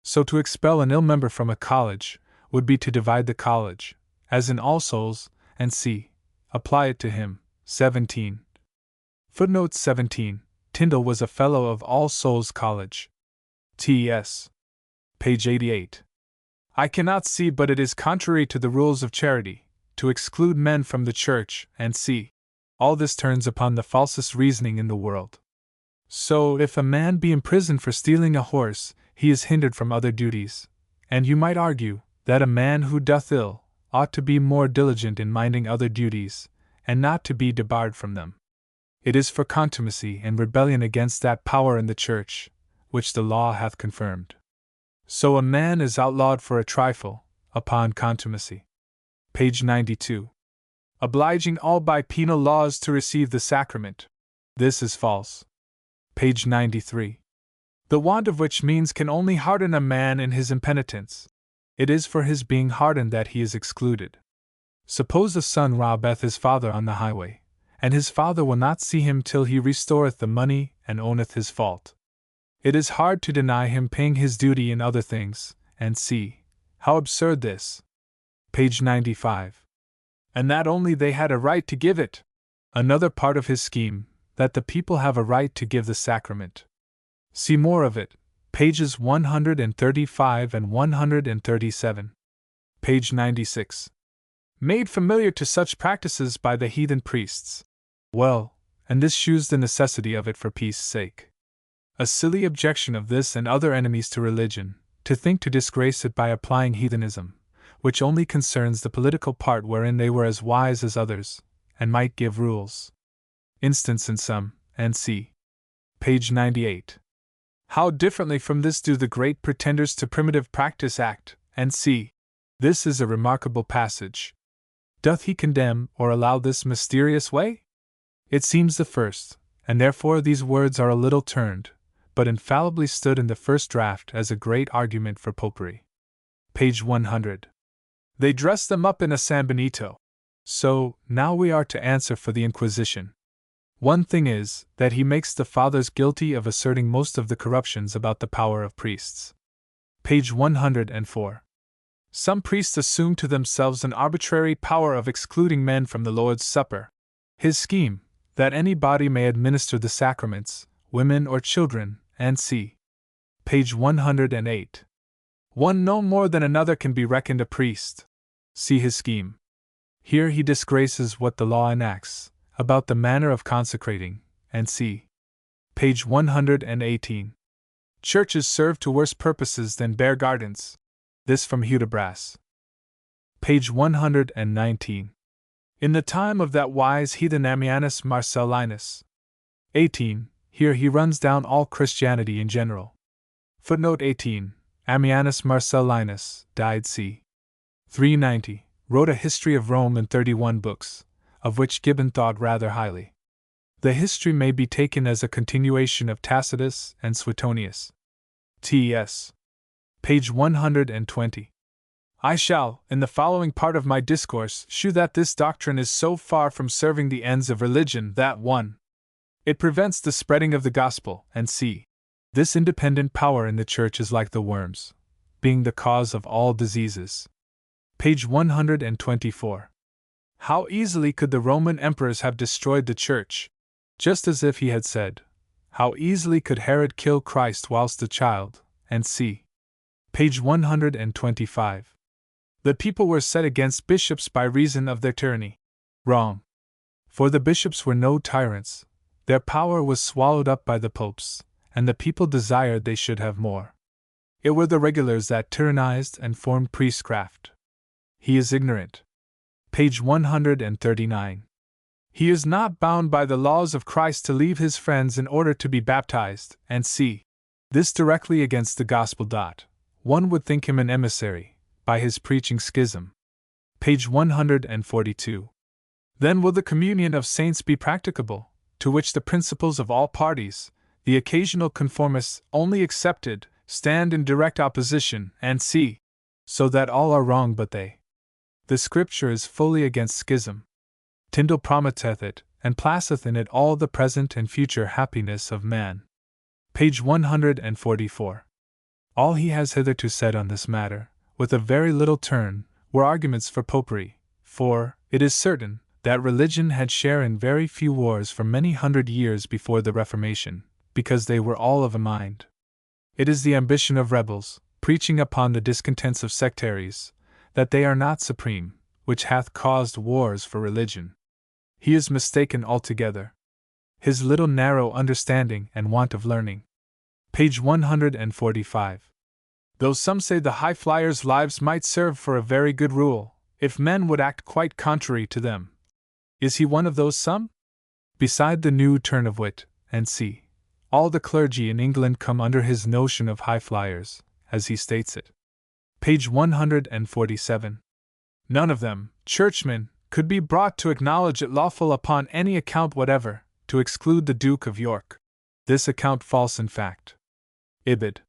So to expel an ill member from a college would be to divide the college, as in All Souls, and c. apply it to him. 17. Footnote 17. Tyndall was a Fellow of All Souls College. T.S. Page 88. I cannot see but it is contrary to the rules of charity, to exclude men from the church, and c. all this turns upon the falsest reasoning in the world. So, if a man be imprisoned for stealing a horse, he is hindered from other duties, and you might argue that a man who doth ill ought to be more diligent in minding other duties, and not to be debarred from them. It is for contumacy and rebellion against that power in the church, which the law hath confirmed. So a man is outlawed for a trifle, upon contumacy. Page 92. Obliging all by penal laws to receive the sacrament. This is false. Page 93. The want of which means can only harden a man in his impenitence. It is for his being hardened that he is excluded. Suppose a son robbeth his father on the highway, and his father will not see him till he restoreth the money and owneth his fault. It is hard to deny him paying his duty in other things, and see how absurd this. Page 95. And that only they had a right to give it. Another part of his scheme, that the people have a right to give the sacrament. See more of it, pages 135 and 137. Page 96. Made familiar to such practices by the heathen priests. Well, and this shews the necessity of it for peace' sake. A silly objection of this and other enemies to religion, to think to disgrace it by applying heathenism, which only concerns the political part wherein they were as wise as others, and might give rules. Instance in some, and see. Page 98. How differently from this do the great pretenders to primitive practice act, and see. This is a remarkable passage. Doth he condemn or allow this mysterious way? It seems the first, and therefore these words are a little turned, but infallibly stood in the first draft as a great argument for popery. Page 100. They dressed them up in a San Benito. So, now we are to answer for the Inquisition. One thing is, that he makes the fathers guilty of asserting most of the corruptions about the power of priests. Page 104. Some priests assume to themselves an arbitrary power of excluding men from the Lord's Supper. His scheme, that any body may administer the sacraments, women or children, and see. Page 108. One no more than another can be reckoned a priest. See his scheme. Here he disgraces what the law enacts, about the manner of consecrating, and see. Page 118. Churches serve to worse purposes than bare gardens. This from Hudibras. Page 119. In the time of that wise heathen Ammianus Marcellinus. 18. Here he runs down all Christianity in general. Footnote 18. Ammianus Marcellinus, died c. 390, wrote a history of Rome in 31 books, of which Gibbon thought rather highly. The history may be taken as a continuation of Tacitus and Suetonius. T.S. Page 120. I shall, in the following part of my discourse, shew that this doctrine is so far from serving the ends of religion that 1. It prevents the spreading of the gospel, and c. This independent power in the church is like the worms, being the cause of all diseases. Page 124. How easily could the Roman emperors have destroyed the church? Just as if he had said, how easily could Herod kill Christ whilst a child, and c. Page 125. The people were set against bishops by reason of their tyranny. Wrong. For the bishops were no tyrants, their power was swallowed up by the popes, and the people desired they should have more. It were the regulars that tyrannized and formed priestcraft. He is ignorant. Page 139. He is not bound by the laws of Christ to leave his friends in order to be baptized, and see. This directly against the gospel. One would think him an emissary, by his preaching schism. Page 142. Then will the communion of saints be practicable, to which the principles of all parties, the occasional conformists only excepted, stand in direct opposition, and see. So that all are wrong but they. The Scripture is fully against schism. Tyndale promitteth it, and placeth in it all the present and future happiness of man. Page 144. All he has hitherto said on this matter, with a very little turn, were arguments for popery, for, it is certain, that religion had share in very few wars for many hundred years before the Reformation, because they were all of a mind. It is the ambition of rebels, preaching upon the discontents of sectaries, that they are not supreme, which hath caused wars for religion. He is mistaken altogether. His little narrow understanding and want of learning. Page 145. Though some say the high flyers' lives might serve for a very good rule, if men would act quite contrary to them. Is he one of those some? Beside the new turn of wit, and see, all the clergy in England come under his notion of high flyers, as he states it. Page 147. None of them, churchmen, could be brought to acknowledge it lawful upon any account whatever, to exclude the Duke of York. This account false in fact. Ibid.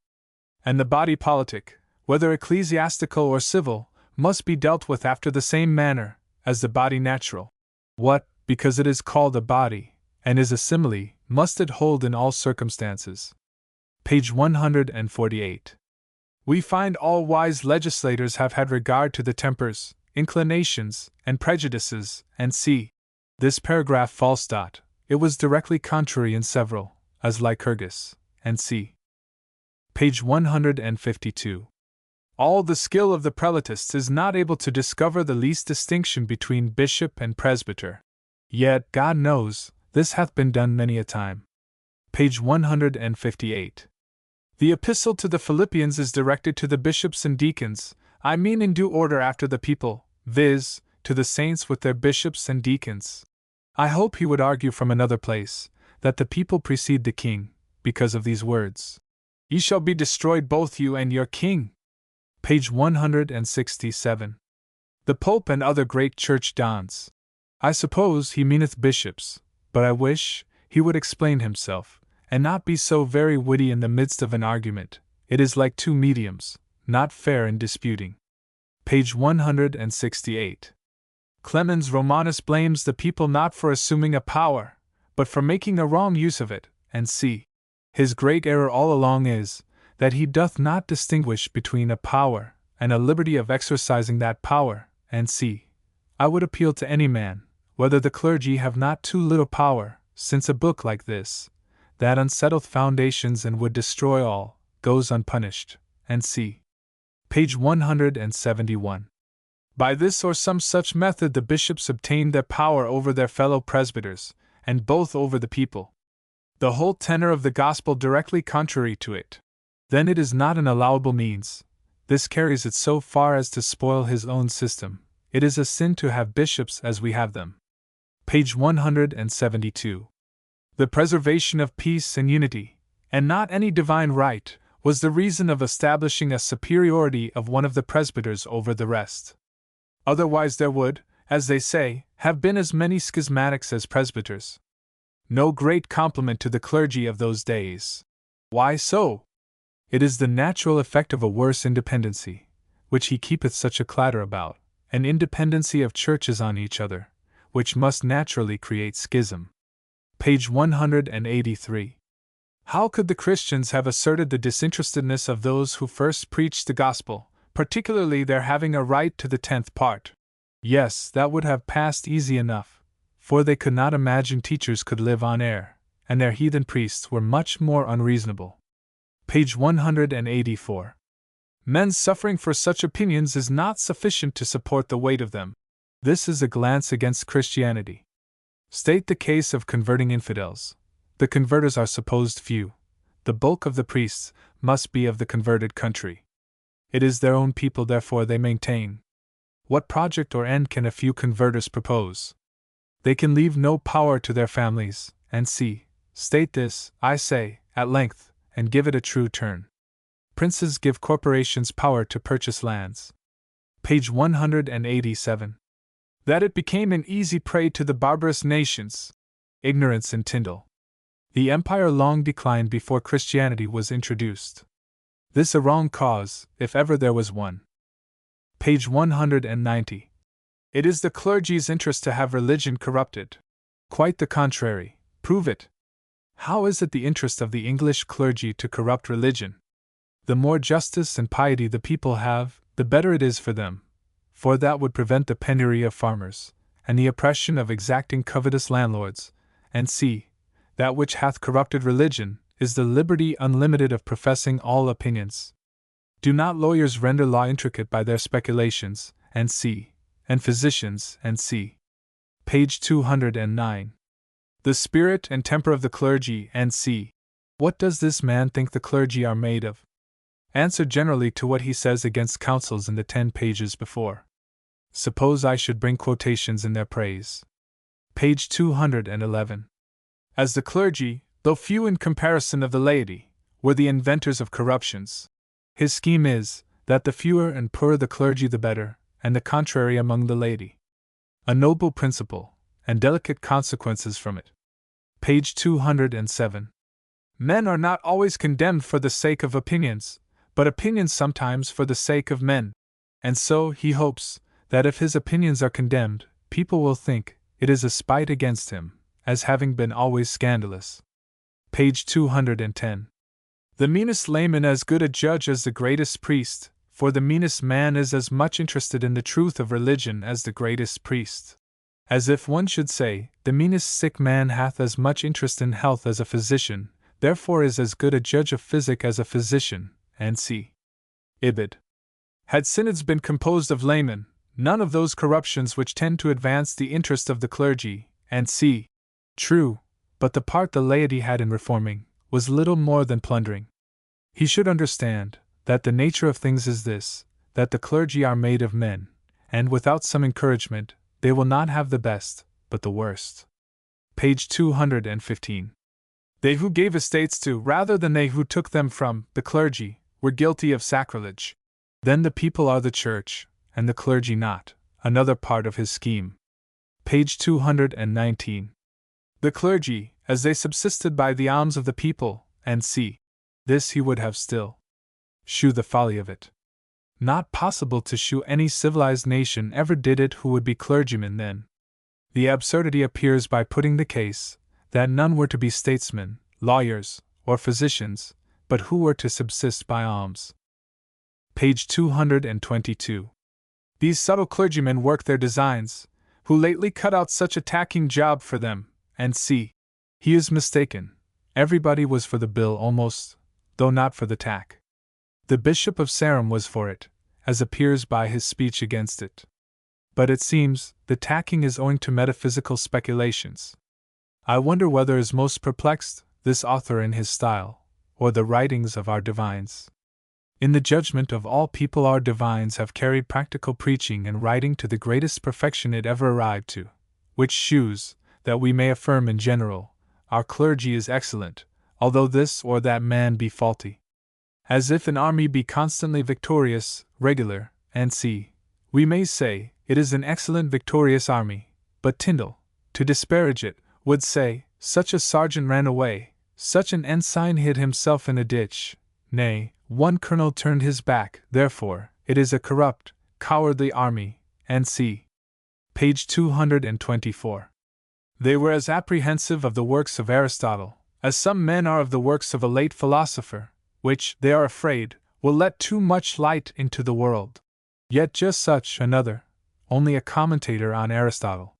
And the body politic, whether ecclesiastical or civil, must be dealt with after the same manner, as the body natural. What, because it is called a body, and is a simile, must it hold in all circumstances? Page 148. We find all wise legislators have had regard to the tempers, inclinations, and prejudices, and see. This paragraph false. It was directly contrary in several, as Lycurgus, and c. Page 152. All the skill of the prelatists is not able to discover the least distinction between bishop and presbyter. Yet, God knows, this hath been done many a time. Page 158. The epistle to the Philippians is directed to the bishops and deacons, I mean in due order after the people, viz., to the saints with their bishops and deacons. I hope he would argue from another place, that the people precede the king, because of these words. Ye shall be destroyed both you and your king. Page 167. The Pope and other great church dons. I suppose he meaneth bishops, but I wish he would explain himself, and not be so very witty in the midst of an argument. It is like two mediums, not fair in disputing. Page 168. Clemens Romanus blames the people not for assuming a power, but for making a wrong use of it, and c. His great error all along is, that he doth not distinguish between a power and a liberty of exercising that power, and c. I would appeal to any man, whether the clergy have not too little power, since a book like this, that unsettleth foundations and would destroy all, goes unpunished, and c. Page 171. By this or some such method the bishops obtained their power over their fellow presbyters, and both over the people. The whole tenor of the gospel directly contrary to it. Then it is not an allowable means. This carries it so far as to spoil his own system. It is a sin to have bishops as we have them. Page 172. The preservation of peace and unity, and not any divine right, was the reason of establishing a superiority of one of the presbyters over the rest. Otherwise there would, as they say, have been as many schismatics as presbyters. No great compliment to the clergy of those days. Why so? It is the natural effect of a worse independency, which he keepeth such a clatter about, an independency of churches on each other, which must naturally create schism. Page 183. How could the Christians have asserted the disinterestedness of those who first preached the gospel, particularly their having a right to the 10th part? Yes, that would have passed easy enough, for they could not imagine teachers could live on air, and their heathen priests were much more unreasonable. Page 184. Men's suffering for such opinions is not sufficient to support the weight of them. This is a glance against Christianity. State the case of converting infidels. The converters are supposed few. The bulk of the priests must be of the converted country. It is their own people, therefore they maintain. What project or end can a few converters propose? They can leave no power to their families, and see. State this, I say, at length, and give it a true turn. Princes give corporations power to purchase lands. Page 187. That it became an easy prey to the barbarous nations. Ignorance and Tyndall. The empire long declined before Christianity was introduced. This a wrong cause, if ever there was one. Page 190. It is the clergy's interest to have religion corrupted. Quite the contrary. Prove it. How is it the interest of the English clergy to corrupt religion? The more justice and piety the people have, the better it is for them, for that would prevent the penury of farmers, and the oppression of exacting covetous landlords, and see, that which hath corrupted religion is the liberty unlimited of professing all opinions. Do not lawyers render law intricate by their speculations, and see, and physicians, and see. Page 209. The spirit and temper of the clergy, and see. What does this man think the clergy are made of? Answer generally to what he says against councils in the 10 pages before. Suppose I should bring quotations in their praise. Page 211. As the clergy, though few in comparison of the laity, were the inventors of corruptions. His scheme is, that the fewer and poorer the clergy the better, and the contrary among the laity. A noble principle, and delicate consequences from it. Page 207. Men are not always condemned for the sake of opinions, but opinions sometimes for the sake of men. And so, he hopes, that if his opinions are condemned, people will think it is a spite against him, as having been always scandalous. Page 210. The meanest layman as good a judge as the greatest priest, for the meanest man is as much interested in the truth of religion as the greatest priest. As if one should say, the meanest sick man hath as much interest in health as a physician, therefore is as good a judge of physic as a physician, and c. Ibid. Had synods been composed of laymen, none of those corruptions which tend to advance the interest of the clergy, and c. True, but the part the laity had in reforming was little more than plundering. He should understand that the nature of things is this, that the clergy are made of men, and without some encouragement, they will not have the best, but the worst. Page 215. They who gave estates to, rather than they who took them from, the clergy, were guilty of sacrilege. Then the people are the church, and the clergy not, another part of his scheme. Page 219. The clergy, as they subsisted by the alms of the people, and c. This he would have still. Shew the folly of it. Not possible to shew any civilized nation ever did it who would be clergymen then. The absurdity appears by putting the case, that none were to be statesmen, lawyers, or physicians, but who were to subsist by alms. Page 222. These subtle clergymen work their designs, who lately cut out such a tacking job for them, and see. He is mistaken. Everybody was for the bill almost, though not for the tack. The Bishop of Sarum was for it, as appears by his speech against it. But it seems, the tacking is owing to metaphysical speculations. I wonder whether is most perplexed, this author in his style, or the writings of our divines. In the judgment of all people our divines have carried practical preaching and writing to the greatest perfection it ever arrived to, which shews, that we may affirm in general, our clergy is excellent, although this or that man be faulty. As if an army be constantly victorious, regular, and c. We may say, it is an excellent victorious army, but Tyndall, to disparage it, would say, such a sergeant ran away, such an ensign hid himself in a ditch, nay, one colonel turned his back, therefore, it is a corrupt, cowardly army, and c. Page 224. They were as apprehensive of the works of Aristotle, as some men are of the works of a late philosopher, which, they are afraid, will let too much light into the world. Yet just such another, only a commentator on Aristotle.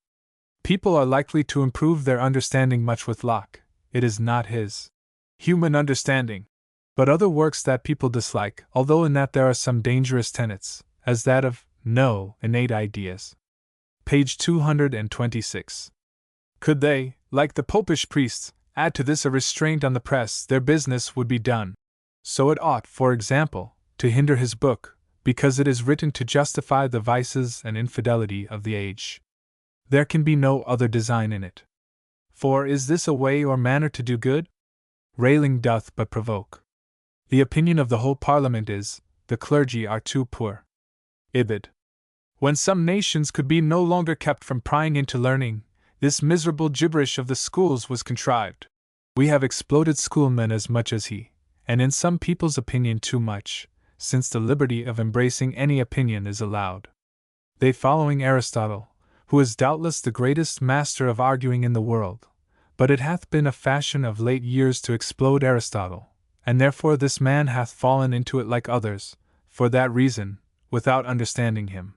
People are likely to improve their understanding much with Locke, it is not his human understanding, but other works that people dislike, although in that there are some dangerous tenets, as that of no innate ideas. Page 226. Could they, like the popish priests, add to this a restraint on the press, their business would be done. So it ought, for example, to hinder his book, because it is written to justify the vices and infidelity of the age. There can be no other design in it. For is this a way or manner to do good? Railing doth but provoke. The opinion of the whole Parliament is, the clergy are too poor. Ibid. When some nations could be no longer kept from prying into learning, this miserable gibberish of the schools was contrived. We have exploded schoolmen as much as he, and in some people's opinion too much, since the liberty of embracing any opinion is allowed. They following Aristotle, who is doubtless the greatest master of arguing in the world, but it hath been a fashion of late years to explode Aristotle, and therefore this man hath fallen into it like others, for that reason, without understanding him.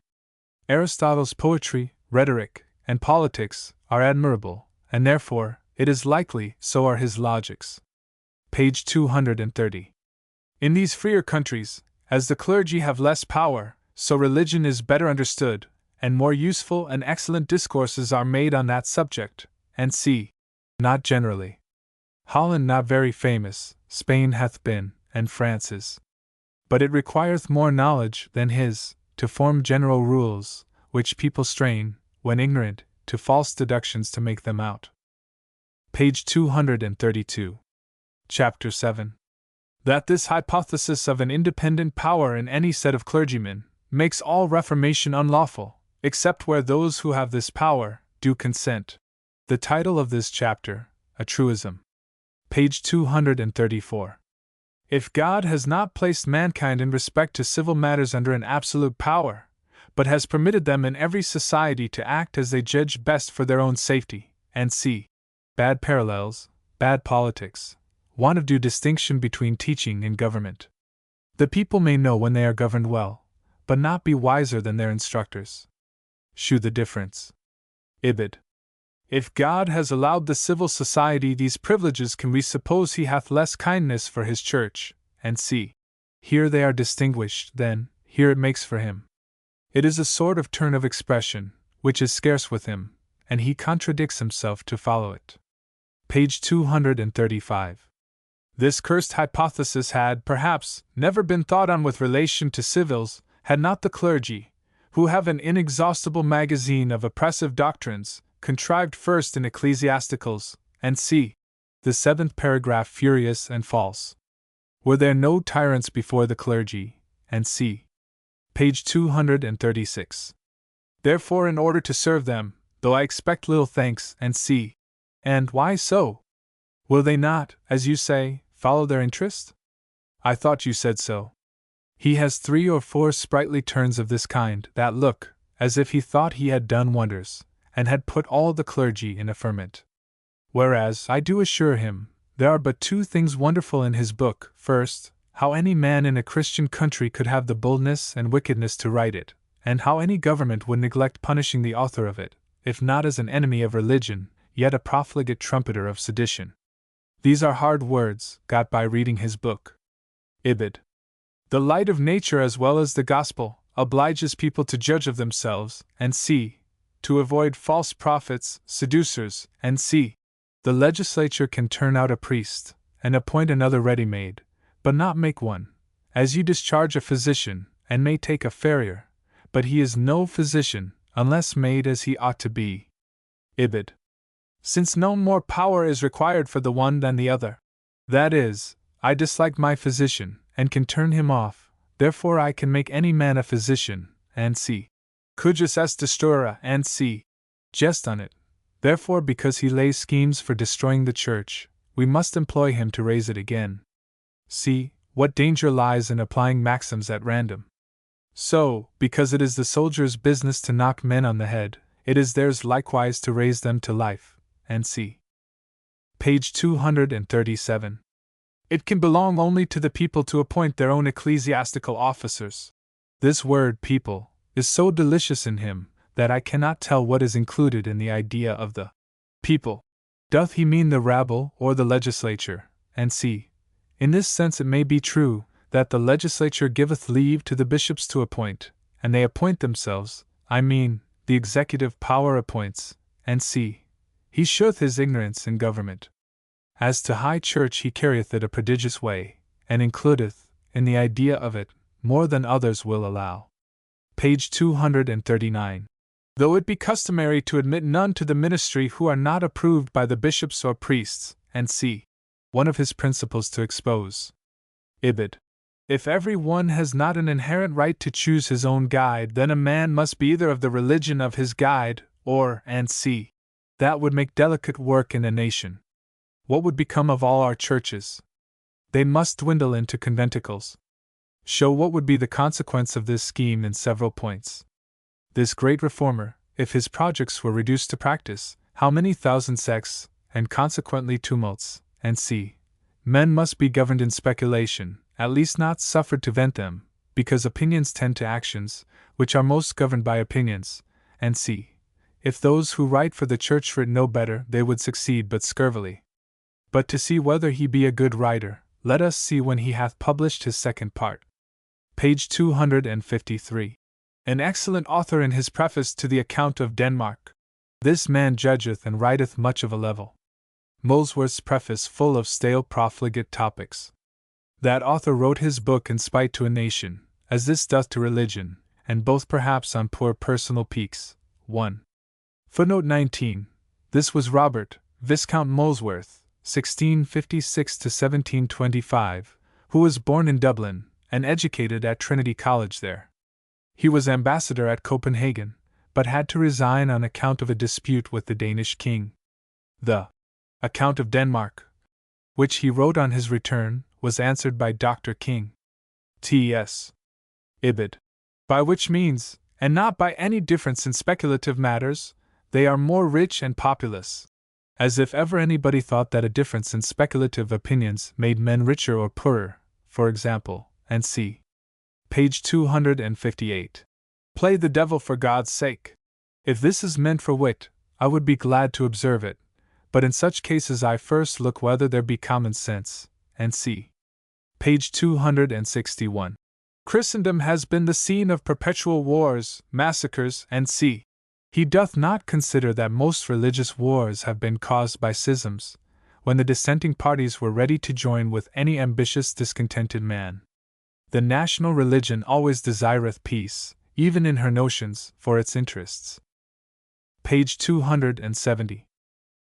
Aristotle's poetry, rhetoric, and politics are admirable, and therefore, it is likely, so are his logics. Page 230. In these freer countries, as the clergy have less power, so religion is better understood, and more useful and excellent discourses are made on that subject, and c. Not generally. Holland not very famous, Spain hath been, and France is. But it requireth more knowledge than his, to form general rules, which people strain, when ignorant, to false deductions to make them out. Page 232. Chapter 7. That this hypothesis of an independent power in any set of clergymen makes all reformation unlawful, except where those who have this power do consent. The title of this chapter, A Truism. Page 234. If God has not placed mankind in respect to civil matters under an absolute power, but has permitted them in every society to act as they judge best for their own safety, and c. Bad parallels, bad politics, want of due distinction between teaching and government. The people may know when they are governed well, but not be wiser than their instructors. Shew the difference. Ibid. If God has allowed the civil society these privileges, can we suppose he hath less kindness for his church? And c. Here they are distinguished, then, here it makes for him. It is a sort of turn of expression, which is scarce with him, and he contradicts himself to follow it. Page 235. This cursed hypothesis had, perhaps, never been thought on with relation to civils, had not the clergy, who have an inexhaustible magazine of oppressive doctrines, contrived first in ecclesiasticals, and c. the 7th paragraph furious and false. Were there no tyrants before the clergy, and c. Page 236. Therefore, in order to serve them, though I expect little thanks, and c. And why so? Will they not, as you say, follow their interest? I thought you said so. He has 3 or 4 sprightly turns of this kind that look as if he thought he had done wonders, and had put all the clergy in a ferment. Whereas, I do assure him, there are but 2 things wonderful in his book. First, how any man in a Christian country could have the boldness and wickedness to write it, and how any government would neglect punishing the author of it, if not as an enemy of religion, yet a profligate trumpeter of sedition. These are hard words, got by reading his book. Ibid. The light of nature as well as the gospel obliges people to judge of themselves, and c. to avoid false prophets, seducers, and c. the legislature can turn out a priest, and appoint another ready-made, but not make one, as you discharge a physician, and may take a farrier, but he is no physician, unless made as he ought to be. Ibid. Since no more power is required for the one than the other. That is, I dislike my physician, and can turn him off, therefore I can make any man a physician, and c. Cujus est destruere, and c. jest on it. Therefore, because he lays schemes for destroying the church, we must employ him to raise it again. See what danger lies in applying maxims at random. So, because it is the soldier's business to knock men on the head, it is theirs likewise to raise them to life, and c. Page 237. It can belong only to the people to appoint their own ecclesiastical officers. This word, people, is so delicious in him, that I cannot tell what is included in the idea of the people. Doth he mean the rabble or the legislature? And c. In this sense it may be true, that the legislature giveth leave to the bishops to appoint, and they appoint themselves, I mean, the executive power appoints, and c. He sheweth his ignorance in government. As to high church he carrieth it a prodigious way, and includeth, in the idea of it, more than others will allow. Page 239. Though it be customary to admit none to the ministry who are not approved by the bishops or priests, and c. one of his principles to expose. Ibid. If every one has not an inherent right to choose his own guide, then a man must be either of the religion of his guide, or, and c. that would make delicate work in a nation. What would become of all our churches? They must dwindle into conventicles. Show what would be the consequence of this scheme in several points. This great reformer, if his projects were reduced to practice, how many thousand sects, and consequently tumults, and c. men must be governed in speculation, at least not suffered to vent them, because opinions tend to actions, which are most governed by opinions, and c. if those who write for the church writ no better, they would succeed but scurvily. But to see whether he be a good writer, let us see when he hath published his second part. Page 253. An excellent author in his preface to the account of Denmark. This man judgeth and writeth much of a level. Molesworth's preface full of stale profligate topics. That author wrote his book in spite to a nation, as this doth to religion, and both perhaps on poor personal piques. 1. Footnote 19. This was Robert, Viscount Molesworth, 1656 to 1725, who was born in Dublin, and educated at Trinity College there. He was ambassador at Copenhagen, but had to resign on account of a dispute with the Danish king. The account of Denmark, which he wrote on his return, was answered by Dr. King. T.S. Ibid. By which means, and not by any difference in speculative matters, they are more rich and populous. As if ever anybody thought that a difference in speculative opinions made men richer or poorer, for example, and c. Page 258. Play the devil for God's sake. If this is meant for wit, I would be glad to observe it, but in such cases I first look whether there be common sense, and see. Page 261. Christendom has been the scene of perpetual wars, massacres, and c. He doth not consider that most religious wars have been caused by schisms, when the dissenting parties were ready to join with any ambitious discontented man. The national religion always desireth peace, even in her notions, for its interests. Page 270.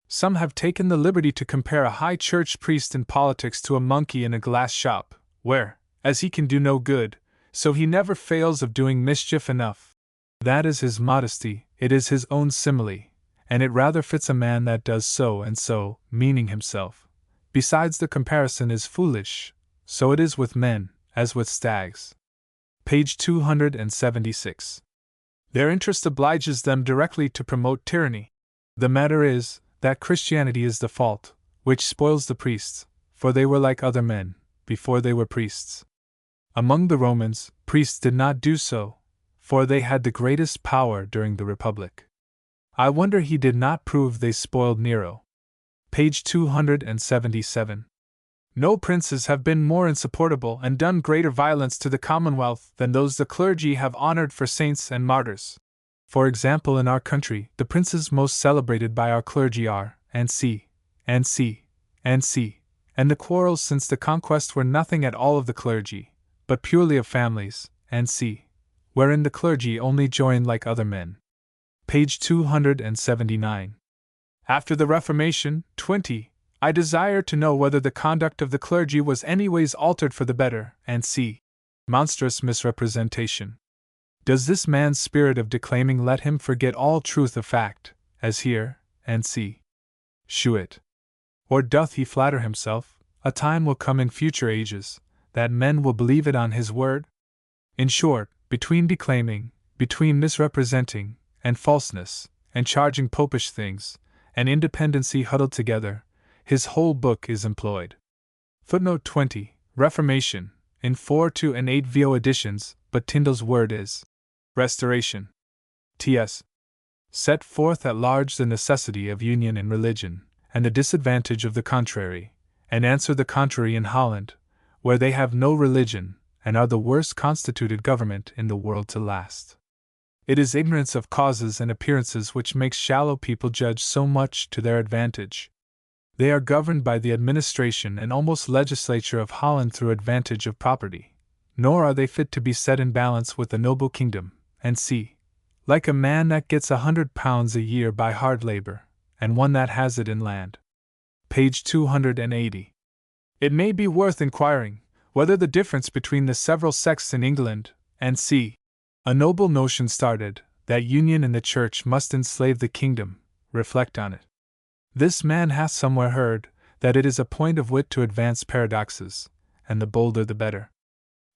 Some have taken the liberty to compare a high church priest in politics to a monkey in a glass shop, where, as he can do no good, so he never fails of doing mischief enough. That is his modesty, it is his own simile, and it rather fits a man that does so and so, meaning himself. Besides, the comparison is foolish, so it is with men, as with stags. Page 276. Their interest obliges them directly to promote tyranny. The matter is, that Christianity is the fault, which spoils the priests, for they were like other men, before they were priests. Among the Romans, priests did not do so, for they had the greatest power during the Republic. I wonder he did not prove they spoiled Nero. Page 277. No princes have been more insupportable and done greater violence to the Commonwealth than those the clergy have honored for saints and martyrs. For example, in our country, the princes most celebrated by our clergy are, and the quarrels since the conquest were nothing at all of the clergy, but purely of families, wherein the clergy only joined like other men. Page 279. After the Reformation, 20. I desire to know whether the conduct of the clergy was anyways altered for the better, and monstrous misrepresentation. Does this man's spirit of declaiming let him forget all truth of fact, as here, and shew it? Or doth he flatter himself, a time will come in future ages, that men will believe it on his word? In short, between declaiming, between misrepresenting, and falseness, and charging popish things, and independency huddled together, his whole book is employed. Footnote 20, Reformation, in 4, 2, and 8 VO editions, but Tyndale's word is Restoration. T.S. set forth at large the necessity of union in religion, and the disadvantage of the contrary, and answer the contrary in Holland, where they have no religion, and are the worst constituted government in the world to last. It is ignorance of causes and appearances which makes shallow people judge so much to their advantage. They are governed by the administration and almost legislature of Holland through advantage of property, nor are they fit to be set in balance with the noble kingdom, and like a man that gets £100 a year by hard labor, and one that has it in land. Page 280. It may be worth inquiring whether the difference between the several sects in England, and a noble notion started, that union in the church must enslave the kingdom, reflect on it. This man hath somewhere heard, that it is a point of wit to advance paradoxes, and the bolder the better.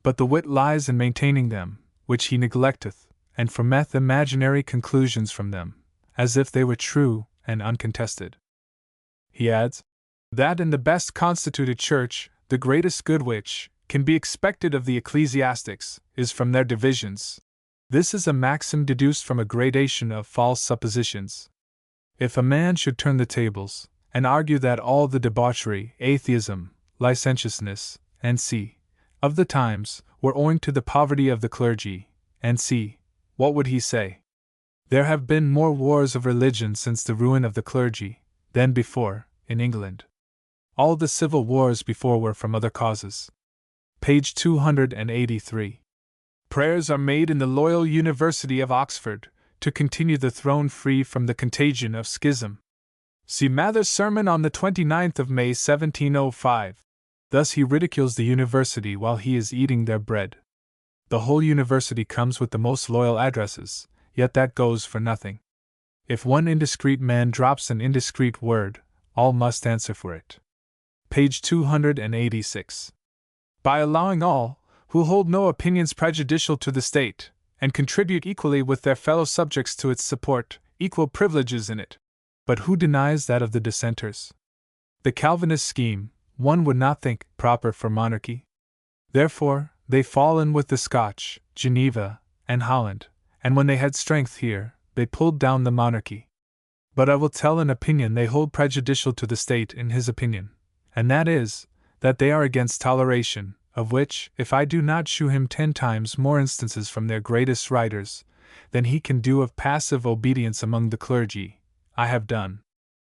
But the wit lies in maintaining them, which he neglecteth, and formeth imaginary conclusions from them, as if they were true and uncontested. He adds, that in the best constituted church, the greatest good which can be expected of the ecclesiastics is from their divisions. This is a maxim deduced from a gradation of false suppositions. If a man should turn the tables, and argue that all the debauchery, atheism, licentiousness, and of the times were owing to the poverty of the clergy, and what would he say? There have been more wars of religion since the ruin of the clergy than before, in England. All the civil wars before were from other causes. Page 283. Prayers are made in the Loyal University of Oxford to continue the throne free from the contagion of schism. See Mather's sermon on the 29th of May 1705. Thus he ridicules the university while he is eating their bread. The whole university comes with the most loyal addresses, yet that goes for nothing. If one indiscreet man drops an indiscreet word, all must answer for it. Page 286. By allowing all, who hold no opinions prejudicial to the state, and contribute equally with their fellow subjects to its support, equal privileges in it. But who denies that of the dissenters? The Calvinist scheme, one would not think proper for monarchy. Therefore, they fall in with the Scotch, Geneva, and Holland, and when they had strength here, they pulled down the monarchy. But I will tell an opinion they hold prejudicial to the state in his opinion, and that is, that they are against toleration, of which, if I do not shew him 10 times more instances from their greatest writers than he can do of passive obedience among the clergy, I have done.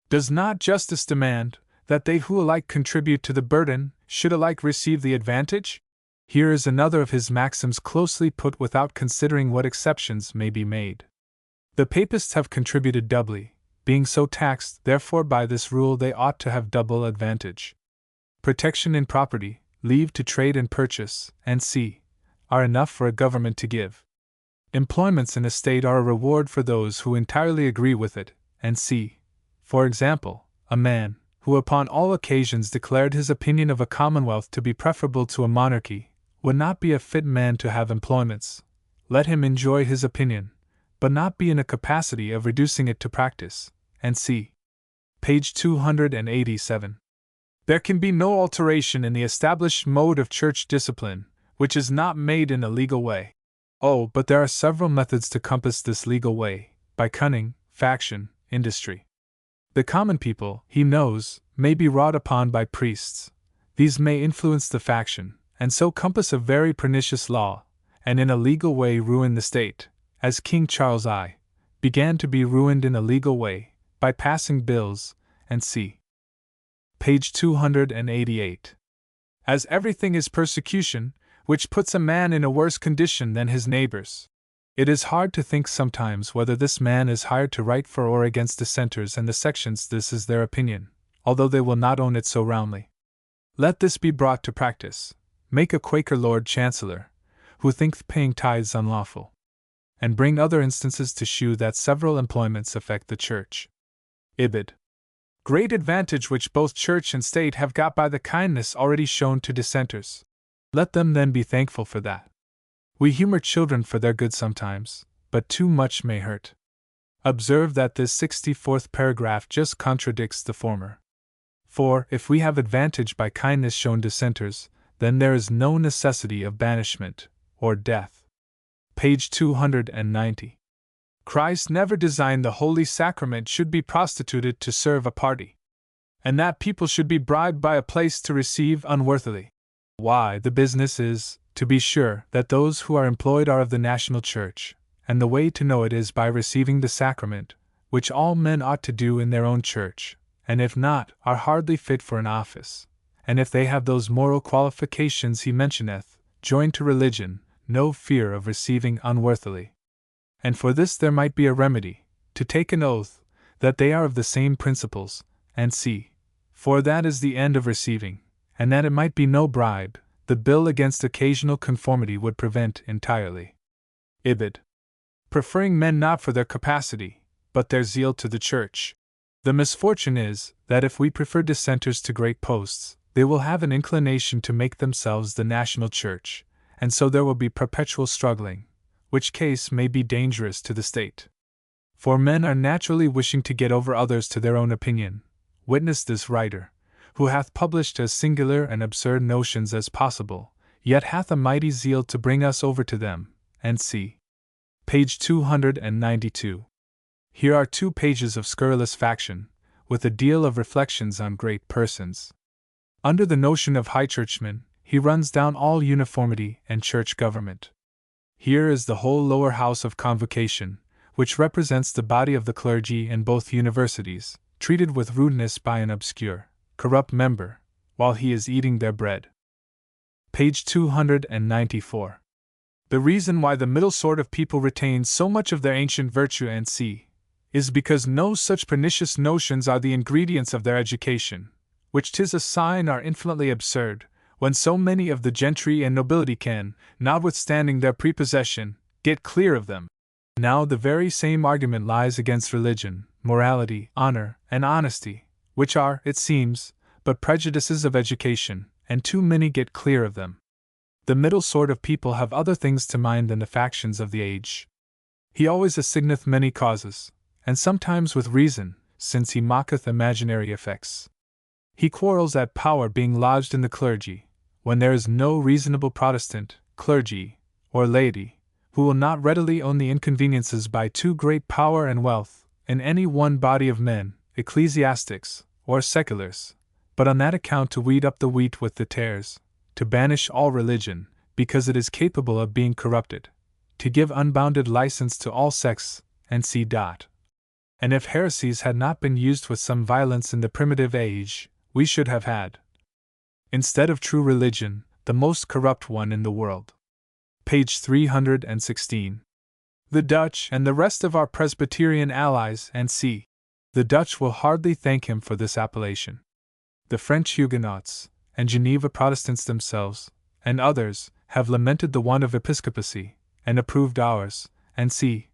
Does not justice demand that they who alike contribute to the burden should alike receive the advantage? Here is another of his maxims closely put without considering what exceptions may be made. The Papists have contributed doubly, being so taxed, therefore by this rule they ought to have double advantage. Protection in property, leave to trade and purchase, and c. are enough for a government to give. Employments in a state are a reward for those who entirely agree with it, and c. For example, a man, who upon all occasions declared his opinion of a commonwealth to be preferable to a monarchy, would not be a fit man to have employments. Let him enjoy his opinion, but not be in a capacity of reducing it to practice, and c. Page 287. There can be no alteration in the established mode of church discipline, which is not made in a legal way. Oh, but there are several methods to compass this legal way, by cunning, faction, industry. The common people, he knows, may be wrought upon by priests. These may influence the faction, and so compass a very pernicious law, and in a legal way ruin the state, as King Charles I began to be ruined in a legal way, by passing bills, and c. Page 288. As everything is persecution, which puts a man in a worse condition than his neighbors. It is hard to think sometimes whether this man is hired to write for or against dissenters and the sections. This is their opinion, although they will not own it so roundly. Let this be brought to practice. Make a Quaker Lord Chancellor, who thinketh paying tithes unlawful, and bring other instances to shew that several employments affect the Church. Ibid. Great advantage which both Church and State have got by the kindness already shown to dissenters. Let them then be thankful for that. We humor children for their good sometimes, but too much may hurt. Observe that this 64th paragraph just contradicts the former. For, if we have advantage by kindness shown dissenters, then there is no necessity of banishment, or death. Page 290. Christ never designed the Holy Sacrament should be prostituted to serve a party, and that people should be bribed by a place to receive unworthily. Why, the business is, to be sure, that those who are employed are of the national church, and the way to know it is by receiving the sacrament, which all men ought to do in their own church, and if not, are hardly fit for an office, and if they have those moral qualifications he mentioneth, joined to religion, no fear of receiving unworthily. And for this there might be a remedy, to take an oath, that they are of the same principles, and c. For that is the end of receiving, and that it might be no bribe, the bill against occasional conformity would prevent entirely. Ibid. Preferring men not for their capacity, but their zeal to the Church. The misfortune is, that if we prefer dissenters to great posts, they will have an inclination to make themselves the national church, and so there will be perpetual struggling, which case may be dangerous to the state. For men are naturally wishing to get over others to their own opinion. Witness this writer, who hath published as singular and absurd notions as possible, yet hath a mighty zeal to bring us over to them, and c. Page 292. Here are 2 pages of scurrilous faction, with a deal of reflections on great persons. Under the notion of high churchmen, he runs down all uniformity and church government. Here is the whole lower house of convocation, which represents the body of the clergy in both universities, treated with rudeness by an obscure, corrupt member, while he is eating their bread. Page 294. The reason why the middle sort of people retain so much of their ancient virtue and c. is because no such pernicious notions are the ingredients of their education, which 'tis a sign are infinitely absurd, when so many of the gentry and nobility can, notwithstanding their prepossession, get clear of them. Now the very same argument lies against religion, morality, honor, and honesty, which are, it seems, but prejudices of education, and too many get clear of them. The middle sort of people have other things to mind than the factions of the age. He always assigneth many causes, and sometimes with reason, since he mocketh imaginary effects. He quarrels at power being lodged in the clergy, when there is no reasonable Protestant, clergy, or laity, who will not readily own the inconveniences by too great power and wealth, in any one body of men, ecclesiastics, or seculars, but on that account to weed up the wheat with the tares, to banish all religion, because it is capable of being corrupted, to give unbounded license to all sects, and c. And if heresies had not been used with some violence in the primitive age, we should have had, instead of true religion, the most corrupt one in the world. Page 316. The Dutch and the rest of our Presbyterian allies, and c. The Dutch will hardly thank him for this appellation. The French Huguenots, and Geneva Protestants themselves, and others, have lamented the want of episcopacy, and approved ours, and c.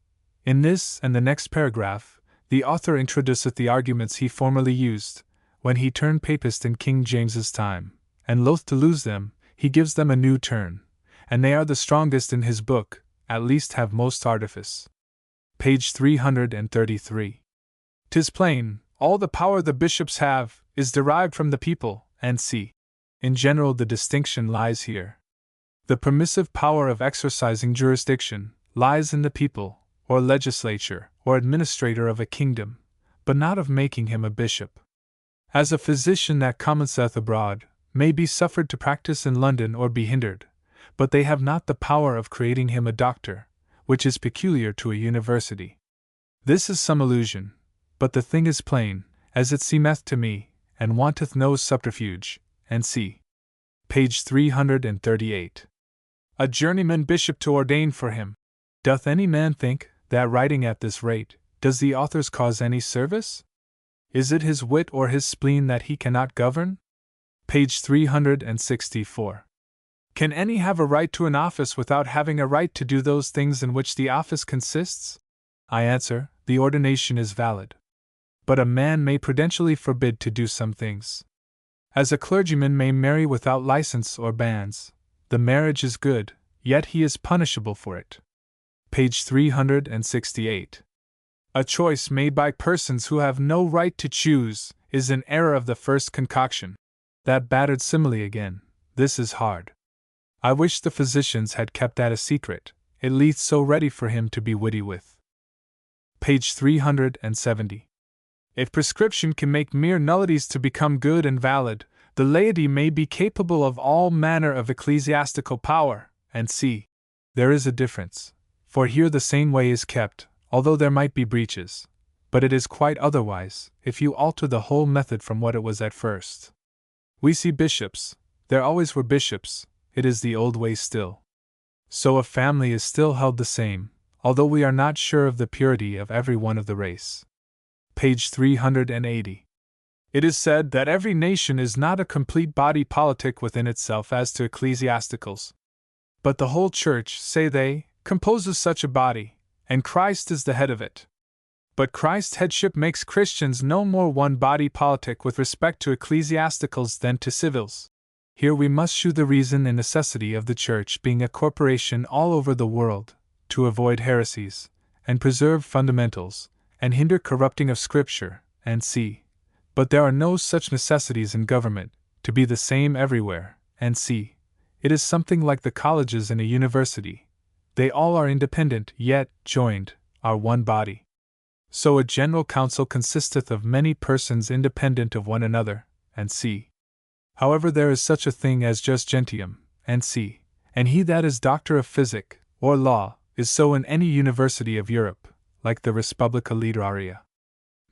In this and the next paragraph, the author introduceth the arguments he formerly used, when he turned Papist in King James's time, and loath to lose them, he gives them a new turn, and they are the strongest in his book, at least have most artifice. Page 333. 'Tis plain, all the power the bishops have, is derived from the people, and c. In general the distinction lies here. The permissive power of exercising jurisdiction lies in the people, or legislature, or administrator of a kingdom, but not of making him a bishop. As a physician that commenceth abroad may be suffered to practice in London or be hindered, but they have not the power of creating him a doctor, which is peculiar to a university. This is some illusion, but the thing is plain, as it seemeth to me, and wanteth no subterfuge, and c. Page 338. A journeyman bishop to ordain for him. Doth any man think, that writing at this rate, does the author's cause any service? Is it his wit or his spleen that he cannot govern? Page 364. Can any have a right to an office without having a right to do those things in which the office consists? I answer, the ordination is valid. But a man may prudentially forbid to do some things. As a clergyman may marry without license or bans, the marriage is good, yet he is punishable for it. Page 368. A choice made by persons who have no right to choose is an error of the first concoction. That battered simile again, this is hard. I wish the physicians had kept that a secret, it lieth so ready for him to be witty with. Page 370. If prescription can make mere nullities to become good and valid, the laity may be capable of all manner of ecclesiastical power, and c. There is a difference, for here the same way is kept, although there might be breaches, but it is quite otherwise, if you alter the whole method from what it was at first. We see bishops, there always were bishops, it is the old way still. So a family is still held the same, although we are not sure of the purity of every one of the race. Page 380. It is said that every nation is not a complete body politic within itself as to ecclesiasticals. But the whole church, say they, composes such a body, and Christ is the head of it. But Christ's headship makes Christians no more one body politic with respect to ecclesiasticals than to civils. Here we must shew the reason and necessity of the church being a corporation all over the world, to avoid heresies, and preserve fundamentals, and hinder corrupting of Scripture, and c. But there are no such necessities in government, to be the same everywhere, and c. It is something like the colleges in a university. They all are independent, yet, joined, are one body. So a general council consisteth of many persons independent of one another, and c. However, there is such a thing as jus gentium, and c. And he that is doctor of physic, or law, is so in any university of Europe, like the Respublica Literaria.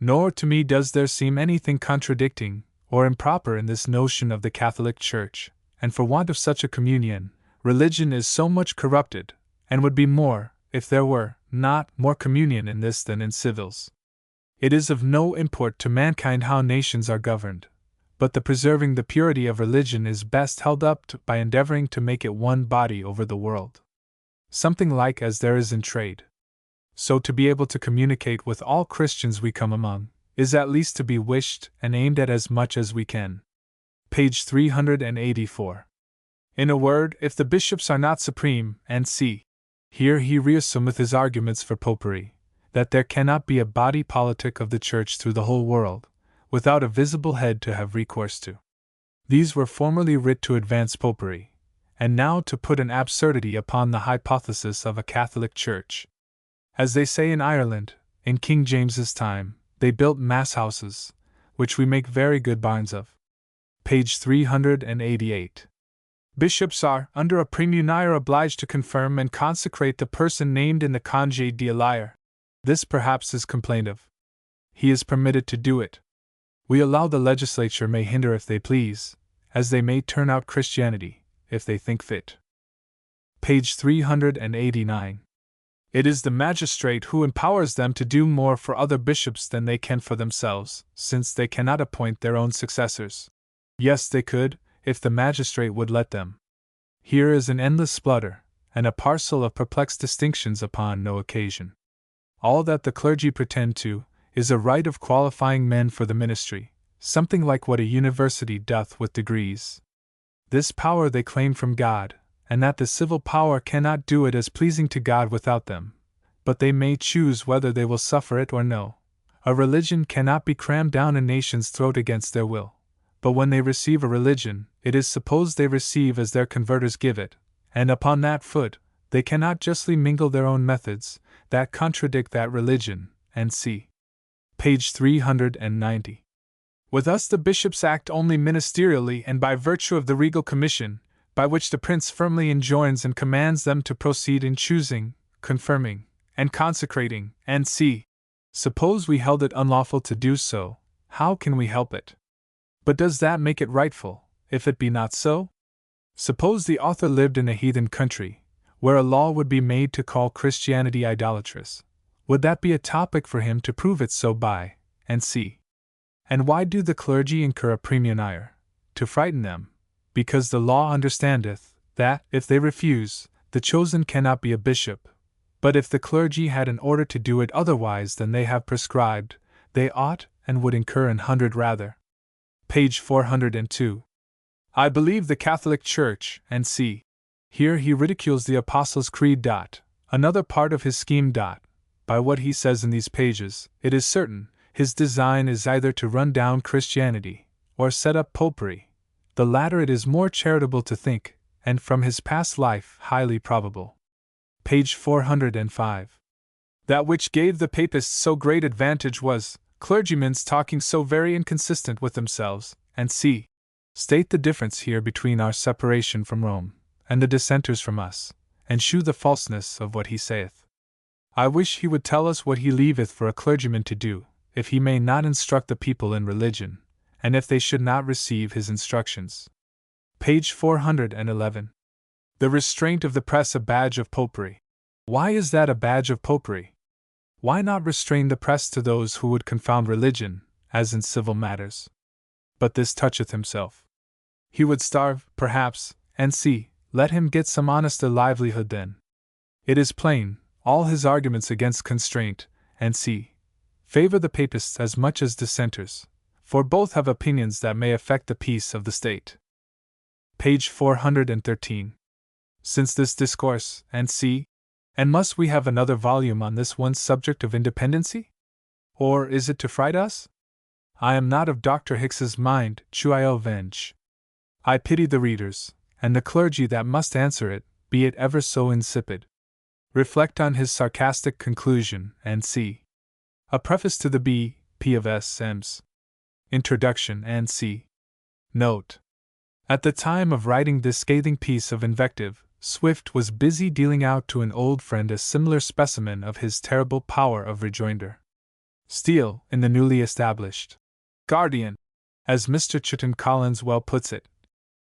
Nor to me does there seem anything contradicting, or improper in this notion of the Catholic Church, and for want of such a communion, religion is so much corrupted, and would be more, if there were not more communion in this than in civils. It is of no import to mankind how nations are governed, but the preserving the purity of religion is best held up by endeavoring to make it one body over the world. Something like as there is in trade. So to be able to communicate with all Christians we come among, is at least to be wished and aimed at as much as we can. Page 384. In a word, if the bishops are not supreme, and c. Here he reassumeth his arguments for popery, that there cannot be a body politic of the Church through the whole world, without a visible head to have recourse to. These were formerly writ to advance popery, and now to put an absurdity upon the hypothesis of a Catholic Church. As they say in Ireland, in King James's time, they built mass houses, which we make very good barns of. Page 388. Bishops are, under a praemunire, obliged to confirm and consecrate the person named in the Congé d'Élire. This perhaps is complained of. He is permitted to do it. We allow the legislature may hinder if they please, as they may turn out Christianity, if they think fit. Page 389. It is the magistrate who empowers them to do more for other bishops than they can for themselves, since they cannot appoint their own successors. Yes, they could, if the magistrate would let them. Here is an endless splutter, and a parcel of perplexed distinctions upon no occasion. All that the clergy pretend to, is a right of qualifying men for the ministry, something like what a university doth with degrees. This power they claim from God, and that the civil power cannot do it as pleasing to God without them, but they may choose whether they will suffer it or no. A religion cannot be crammed down a nation's throat against their will, but when they receive a religion, it is supposed they receive as their converters give it, and upon that foot, they cannot justly mingle their own methods, that contradict that religion, and see. Page 390. With us the bishops act only ministerially and by virtue of the regal commission, by which the prince firmly enjoins and commands them to proceed in choosing, confirming, and consecrating, and see. Suppose we held it unlawful to do so, how can we help it? But does that make it rightful, if it be not so? Suppose the author lived in a heathen country, where a law would be made to call Christianity idolatrous. Would that be a topic for him to prove it so by, and see? And why do the clergy incur a praemunire? To frighten them, because the law understandeth, that, if they refuse, the chosen cannot be a bishop. But if the clergy had an order to do it otherwise than they have prescribed, they ought, and would incur 100 rather. Page 402. I believe the Catholic Church, and see. Here he ridicules the Apostles' Creed. Another part of his scheme. By what he says in these pages, it is certain, his design is either to run down Christianity, or set up popery. The latter it is more charitable to think, and from his past life highly probable. Page 405. That which gave the papists so great advantage was, clergymen's talking so very inconsistent with themselves, and see. State the difference here between our separation from Rome, and the dissenters from us, and shew the falseness of what he saith. I wish he would tell us what he leaveth for a clergyman to do, if he may not instruct the people in religion, and if they should not receive his instructions. Page 411. The restraint of the press a badge of popery. Why is that a badge of popery? Why not restrain the press to those who would confound religion, as in civil matters? But this toucheth himself. He would starve, perhaps, and see, let him get some honester livelihood then. It is plain, all his arguments against constraint, and see, favor the papists as much as dissenters, for both have opinions that may affect the peace of the state. Page 413. Since this discourse, and see, and must we have another volume on this one subject of independency? Or is it to fright us? I am not of Dr. Hicks's mind, Chuio Venge. I pity the readers, and the clergy that must answer it, be it ever so insipid. Reflect on his sarcastic conclusion, and see. A preface to the B.P. of S.M.'s Introduction, and see. Note. At the time of writing this scathing piece of invective, Swift was busy dealing out to an old friend a similar specimen of his terrible power of rejoinder. Steele, in the newly established Guardian, as Mr. Chilton Collins well puts it,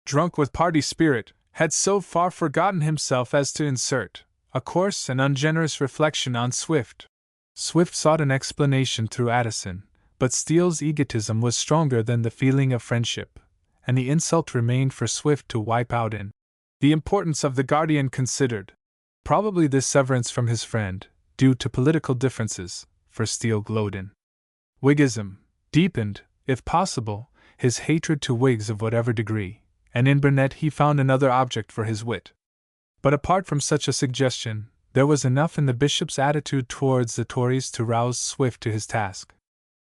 drunk with party spirit, had so far forgotten himself as to insert a coarse and ungenerous reflection on Swift. Swift sought an explanation through Addison, but Steele's egotism was stronger than the feeling of friendship, and the insult remained for Swift to wipe out in. The importance of the Guardian considered. Probably this severance from his friend, due to political differences, for Steele glowed in Whiggism, deepened, if possible, his hatred to Whigs of whatever degree, and in Burnet he found another object for his wit. But apart from such a suggestion, there was enough in the bishop's attitude towards the Tories to rouse Swift to his task.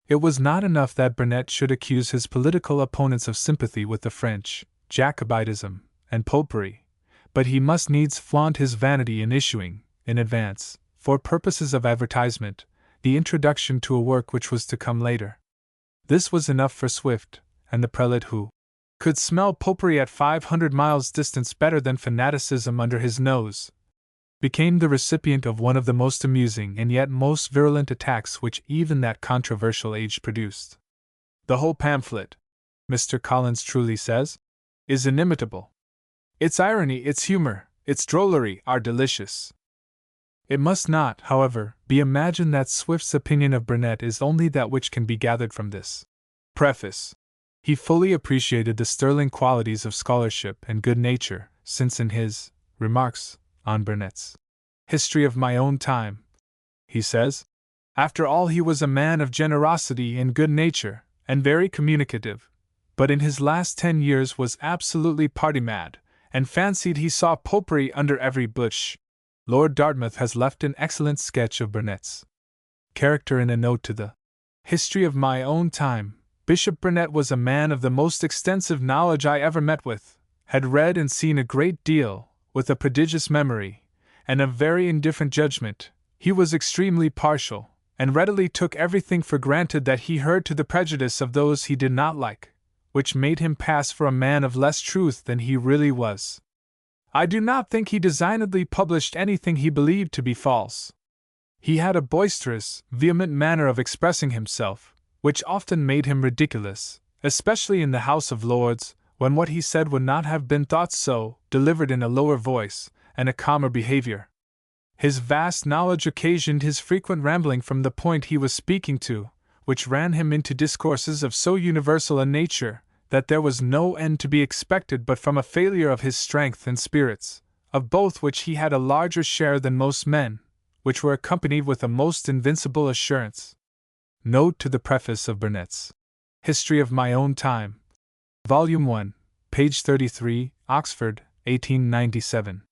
It was not enough that Burnet should accuse his political opponents of sympathy with the French, Jacobitism, and Popery, but he must needs flaunt his vanity in issuing, in advance, for purposes of advertisement, the introduction to a work which was to come later. This was enough for Swift, and the prelate who could smell popery at 500 miles distance better than fanaticism under his nose, became the recipient of one of the most amusing and yet most virulent attacks which even that controversial age produced. The whole pamphlet, Mr. Collins truly says, is inimitable. Its irony, its humor, its drollery are delicious. It must not, however, be imagined that Swift's opinion of Burnet is only that which can be gathered from this preface. He fully appreciated the sterling qualities of scholarship and good nature, since in his remarks on Burnet's History of My Own Time, he says, after all he was a man of generosity and good nature, and very communicative, but in his last 10 years was absolutely party mad, and fancied he saw popery under every bush. Lord Dartmouth has left an excellent sketch of Burnet's character in a note to the History of My Own Time. Bishop Burnet was a man of the most extensive knowledge I ever met with, had read and seen a great deal, with a prodigious memory, and a very indifferent judgment. He was extremely partial, and readily took everything for granted that he heard to the prejudice of those he did not like, which made him pass for a man of less truth than he really was. I do not think he designedly published anything he believed to be false. He had a boisterous, vehement manner of expressing himself, which often made him ridiculous, especially in the House of Lords, when what he said would not have been thought so, delivered in a lower voice, and a calmer behavior. His vast knowledge occasioned his frequent rambling from the point he was speaking to, which ran him into discourses of so universal a nature, that there was no end to be expected but from a failure of his strength and spirits, of both which he had a larger share than most men, which were accompanied with a most invincible assurance. Note to the preface of Burnet's History of My Own Time, Volume 1, page 33, Oxford, 1897.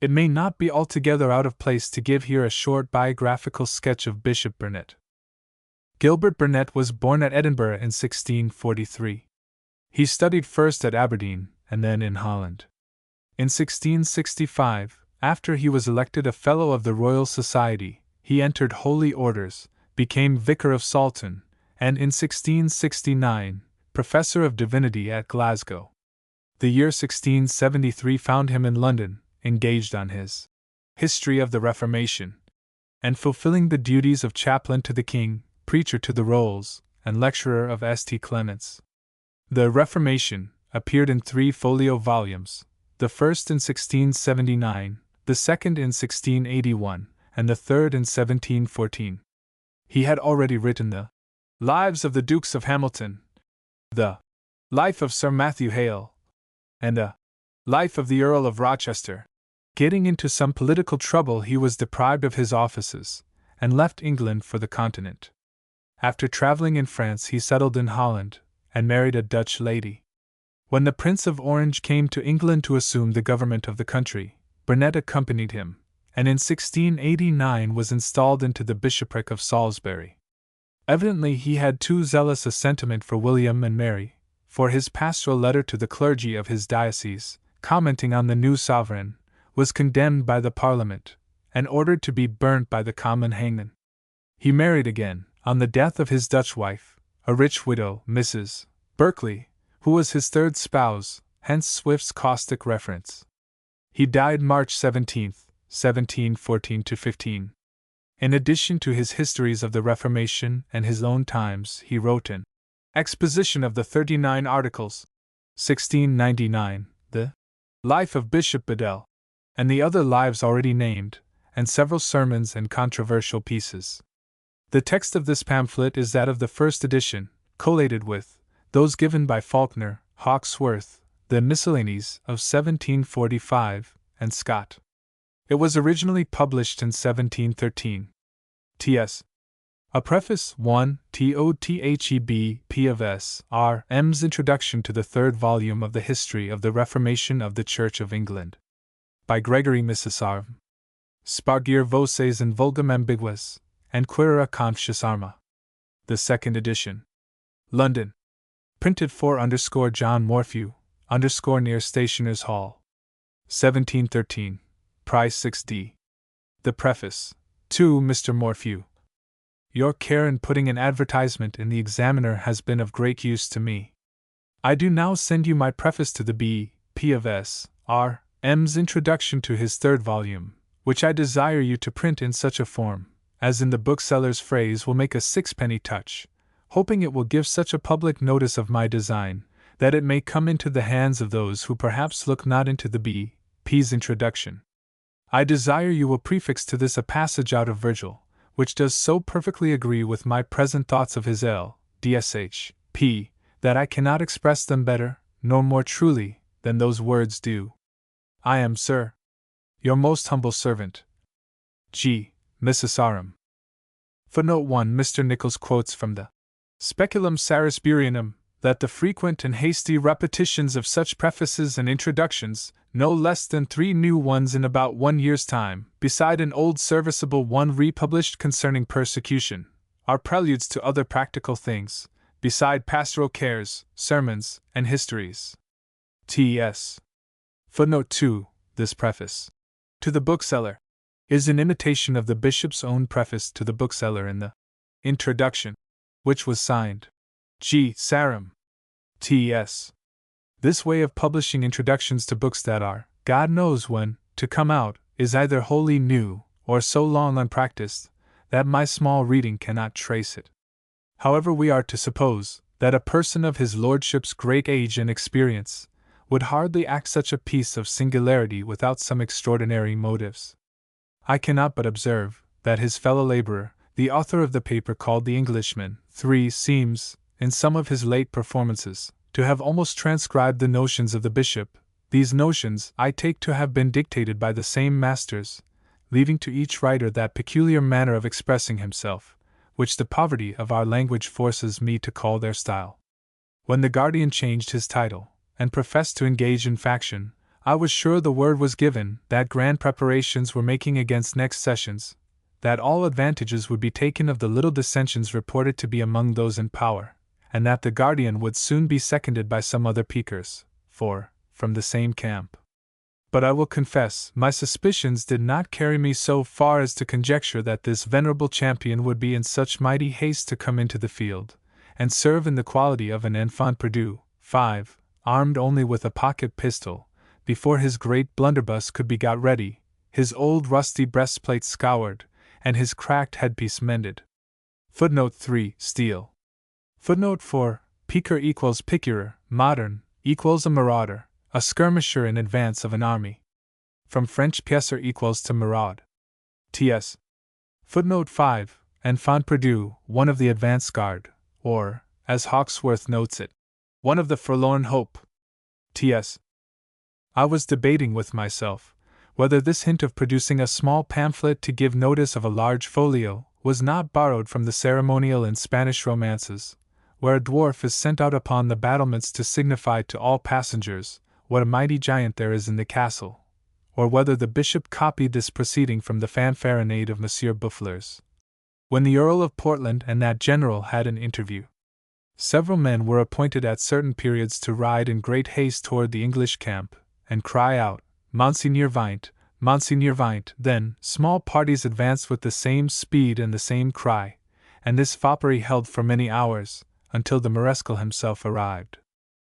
It may not be altogether out of place to give here a short biographical sketch of Bishop Burnet. Gilbert Burnet was born at Edinburgh in 1643. He studied first at Aberdeen, and then in Holland. In 1665, after he was elected a Fellow of the Royal Society, he entered Holy Orders, became Vicar of Salton, and in 1669, Professor of Divinity at Glasgow. The year 1673 found him in London, engaged on his History of the Reformation, and fulfilling the duties of chaplain to the King, preacher to the Rolls, and lecturer of St. Clement's. The Reformation appeared in 3 folio volumes, the first in 1679, the second in 1681, and the third in 1714. He had already written the Lives of the Dukes of Hamilton, the Life of Sir Matthew Hale, and a Life of the Earl of Rochester. Getting into some political trouble, he was deprived of his offices, and left England for the Continent. After traveling in France, he settled in Holland, and married a Dutch lady. When the Prince of Orange came to England to assume the government of the country, Burnet accompanied him, and in 1689 was installed into the bishopric of Salisbury. Evidently he had too zealous a sentiment for William and Mary, for his pastoral letter to the clergy of his diocese, commenting on the new sovereign, was condemned by the Parliament, and ordered to be burnt by the common hangman. He married again, on the death of his Dutch wife, a rich widow, Mrs. Berkeley, who was his third spouse, hence Swift's caustic reference. He died March 17, 1714-15. In addition to his histories of the Reformation and his own times, he wrote an Exposition of the 39 Articles, 1699, the Life of Bishop Bedell, and the other lives already named, and several sermons and controversial pieces. The text of this pamphlet is that of the first edition, collated with those given by Faulkner, Hawkesworth, the Miscellanies of 1745, and Scott. It was originally published in 1713. T.S. A Preface 1 Totheb P of S. R. M's Introduction to the Third Volume of the History of the Reformation of the Church of England. By Gregory Mississar. Spargir voces in vulgum ambiguous, and quaera conscius arma. The Second Edition. London. Printed for John Morphew, near Stationers' Hall. 1713. Price 6d. The Preface. To Mr. Morphew. your care in putting an advertisement in the Examiner has been of great use to me. I do now send you my preface to the B.P. of S.R.M.'s introduction to his third volume, which I desire you to print in such a form, as in the bookseller's phrase will make a sixpenny touch, hoping it will give such a public notice of my design, that it may come into the hands of those who perhaps look not into the B.P.'s introduction. I desire you will prefix to this a passage out of Virgil, which does so perfectly agree with my present thoughts of his L.D.S.H.P., that I cannot express them better, nor more truly, than those words do. I am, sir, your most humble servant, G. Mrs. R.M. Footnote 1. Mr. Nichols quotes from the Speculum Salisburianum that the frequent and hasty repetitions of such prefaces and introductions, no less than 3 new ones in about 1 year's time, beside an old serviceable one republished concerning persecution, are preludes to other practical things, beside pastoral cares, sermons, and histories. T.S. Footnote 2. This preface to the bookseller is an imitation of the bishop's own preface to the bookseller in the introduction, which was signed G. Sarum. T.S. This way of publishing introductions to books that are, God knows when, to come out, is either wholly new, or so long unpracticed, that my small reading cannot trace it. However, we are to suppose that a person of his lordship's great age and experience would hardly act such a piece of singularity without some extraordinary motives. I cannot but observe that his fellow laborer, the author of the paper called The Englishman, 3, seems, in some of his late performances, to have almost transcribed the notions of the bishop. These notions I take to have been dictated by the same masters, leaving to each writer that peculiar manner of expressing himself, which the poverty of our language forces me to call their style. When the Guardian changed his title, and professed to engage in faction, I was sure the word was given that grand preparations were making against next sessions, that all advantages would be taken of the little dissensions reported to be among those in power, and that the Guardian would soon be seconded by some other piquers, from the same camp. But I will confess, my suspicions did not carry me so far as to conjecture that this venerable champion would be in such mighty haste to come into the field, and serve in the quality of an enfant perdu, 5, armed only with a pocket pistol, before his great blunderbuss could be got ready, his old rusty breastplate scoured, and his cracked headpiece mended. Footnote 3. Steel. Footnote 4. Piquer equals piqueur, modern, equals a marauder, a skirmisher in advance of an army. From French piècer equals to maraud. T.S. Footnote 5. Enfant perdu, one of the advance guard, or, as Hawkesworth notes it, one of the forlorn hope. T.S. I was debating with myself whether this hint of producing a small pamphlet to give notice of a large folio was not borrowed from the ceremonial in Spanish romances, where a dwarf is sent out upon the battlements to signify to all passengers what a mighty giant there is in the castle, or whether the bishop copied this proceeding from the fanfaronade of Monsieur Boufflers. When the Earl of Portland and that general had an interview, several men were appointed at certain periods to ride in great haste toward the English camp, and cry out, Monseigneur Vint, Monseigneur Vint. Then small parties advanced with the same speed and the same cry, and this foppery held for many hours, until the mareschal himself arrived.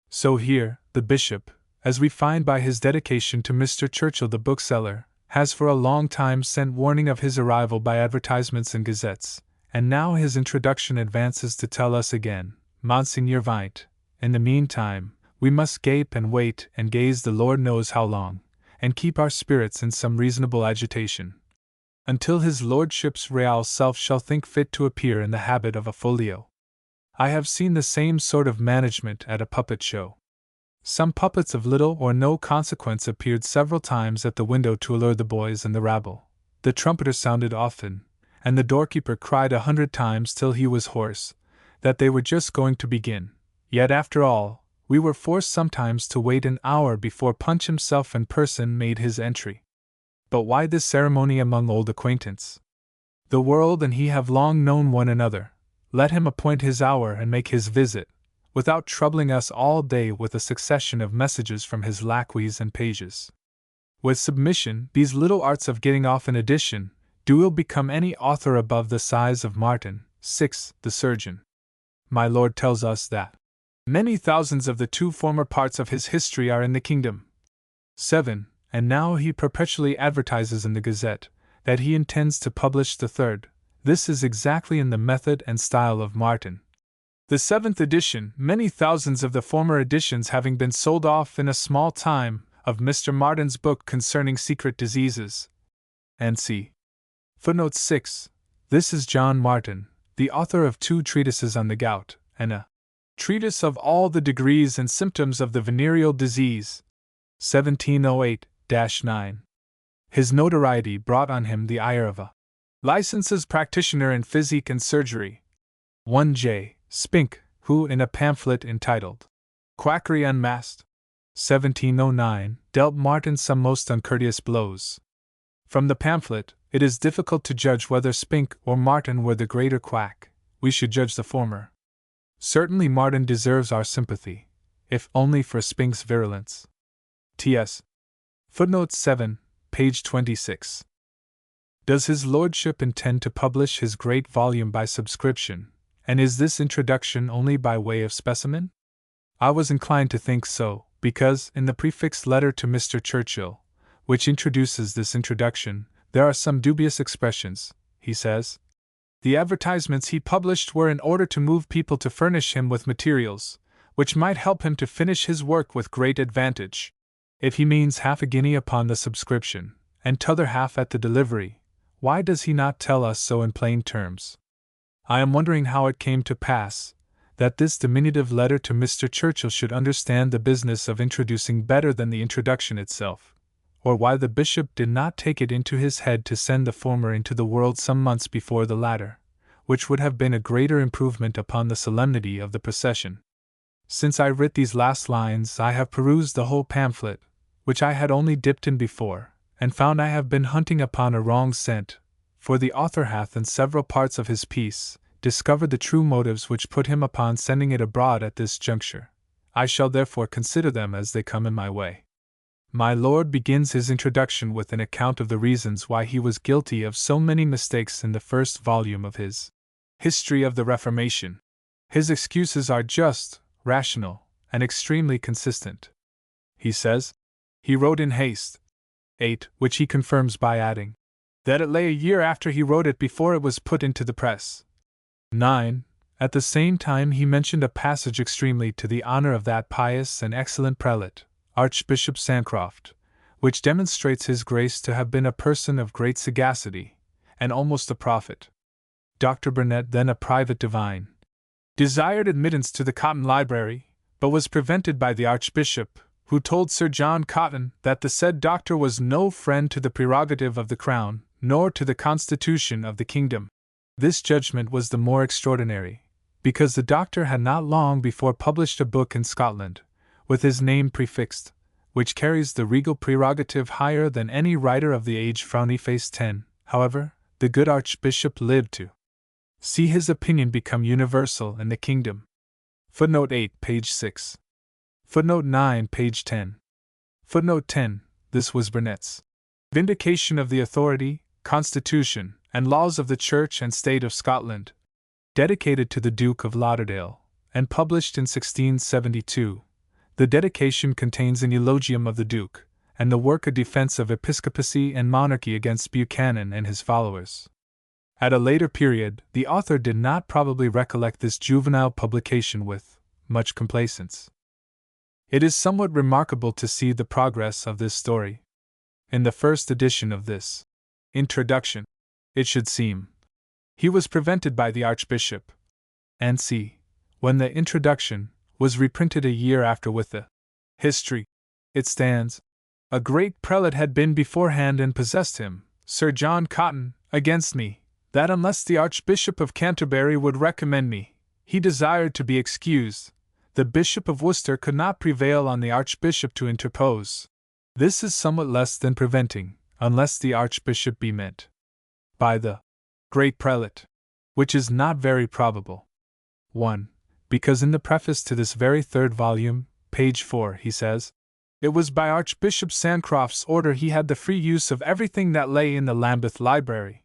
So here, the bishop, as we find by his dedication to Mr. Churchill the bookseller, has for a long time sent warning of his arrival by advertisements and gazettes, and now his introduction advances to tell us again, Monseigneur Vint. In the meantime, we must gape and wait and gaze the Lord knows how long, and keep our spirits in some reasonable agitation, until his lordship's real self shall think fit to appear in the habit of a folio. I have seen the same sort of management at a puppet show. Some puppets of little or no consequence appeared several times at the window to allure the boys and the rabble. The trumpeter sounded often, and the doorkeeper cried 100 times till he was hoarse, that they were just going to begin. Yet after all, we were forced sometimes to wait an hour before Punch himself in person made his entry. But why this ceremony among old acquaintance? The world and he have long known one another. Let him appoint his hour and make his visit, without troubling us all day with a succession of messages from his lacqueys and pages. With submission, these little arts of getting off an edition, do ill become any author above the size of Martin, 6. The surgeon. My Lord tells us that many thousands of the 2 former parts of his history are in the kingdom. 7. And now he perpetually advertises in the Gazette that he intends to publish the 3rd. This is exactly in the method and style of Martin. The 7th edition, many thousands of the former editions having been sold off in a small time, of Mr. Martin's book concerning secret diseases. And c. Footnote 6. This is John Martin, the author of 2 treatises on the gout, and a treatise of all the degrees and symptoms of the venereal disease, 1708-9. His notoriety brought on him the ire of a licensed practitioner in physic and surgery, 1 J. Spink, who, in a pamphlet entitled Quackery Unmasked, 1709, dealt Martin some most uncourteous blows. From the pamphlet, it is difficult to judge whether Spink or Martin were the greater quack. We should judge the former. Certainly Martin deserves our sympathy, if only for Spink's virulence. T.S. Footnote 7, page 26. Does his lordship intend to publish his great volume by subscription, and is this introduction only by way of specimen? I was inclined to think so, because, in the prefixed letter to Mr. Churchill, which introduces this introduction, there are some dubious expressions. He says, the advertisements he published were in order to move people to furnish him with materials, which might help him to finish his work with great advantage. If he means half a guinea upon the subscription, and t'other half at the delivery, why does he not tell us so in plain terms? I am wondering how it came to pass that this diminutive letter to Mr. Churchill should understand the business of introducing better than the introduction itself, or why the bishop did not take it into his head to send the former into the world some months before the latter, which would have been a greater improvement upon the solemnity of the procession. Since I writ these last lines, I have perused the whole pamphlet, which I had only dipped in before, and found I have been hunting upon a wrong scent, for the author hath in several parts of his piece discovered the true motives which put him upon sending it abroad at this juncture. I shall therefore consider them as they come in my way. My lord begins his introduction with an account of the reasons why he was guilty of so many mistakes in the first volume of his History of the Reformation. His excuses are just, rational, and extremely consistent. He says, he wrote in haste. 8. Which he confirms by adding that it lay a year after he wrote it before it was put into the press. 9. At the same time he mentioned a passage extremely to the honor of that pious and excellent prelate, Archbishop Sancroft, which demonstrates his grace to have been a person of great sagacity, and almost a prophet. Dr. Burnet, then a private divine, desired admittance to the Cotton Library, but was prevented by the Archbishop, who told Sir John Cotton that the said doctor was no friend to the prerogative of the Crown, nor to the constitution of the kingdom. This judgment was the more extraordinary, because the doctor had not long before published a book in Scotland, with his name prefixed, which carries the regal prerogative higher than any writer of the age. Frowny face 10. However, the good Archbishop lived to see his opinion become universal in the kingdom. Footnote 8, page 6. Footnote 9, page 10. Footnote 10. This was Burnet's Vindication of the Authority, Constitution, and Laws of the Church and State of Scotland, dedicated to the Duke of Lauderdale, and published in 1672. The dedication contains an eulogium of the Duke, and the work a defense of episcopacy and monarchy against Buchanan and his followers. At a later period, the author did not probably recollect this juvenile publication with much complacence. It is somewhat remarkable to see the progress of this story. In the first edition of this introduction, it should seem, he was prevented by the Archbishop, and c. when the introduction was reprinted a year after with the history, it stands, a great prelate had been beforehand and possessed him, Sir John Cotton, against me, that unless the Archbishop of Canterbury would recommend me, he desired to be excused. The Bishop of Worcester could not prevail on the Archbishop to interpose. This is somewhat less than preventing, unless the Archbishop be meant by the great prelate, which is not very probable. 1. Because in the preface to this very 3rd volume, page 4, he says, it was by Archbishop Sancroft's order he had the free use of everything that lay in the Lambeth Library.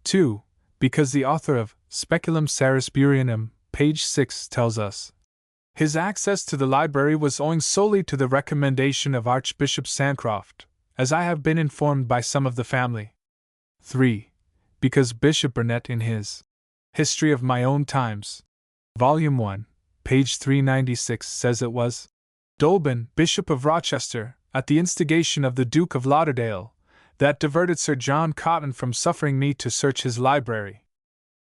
2. Because the author of Speculum Salisburianum, page 6, tells us. His access to the library was owing solely to the recommendation of Archbishop Sancroft, as I have been informed by some of the family. 3. Because Bishop Burnet in his History of My Own Times, Volume 1, page 396 says it was Dolben, Bishop of Rochester, at the instigation of the Duke of Lauderdale, that diverted Sir John Cotton from suffering me to search his library.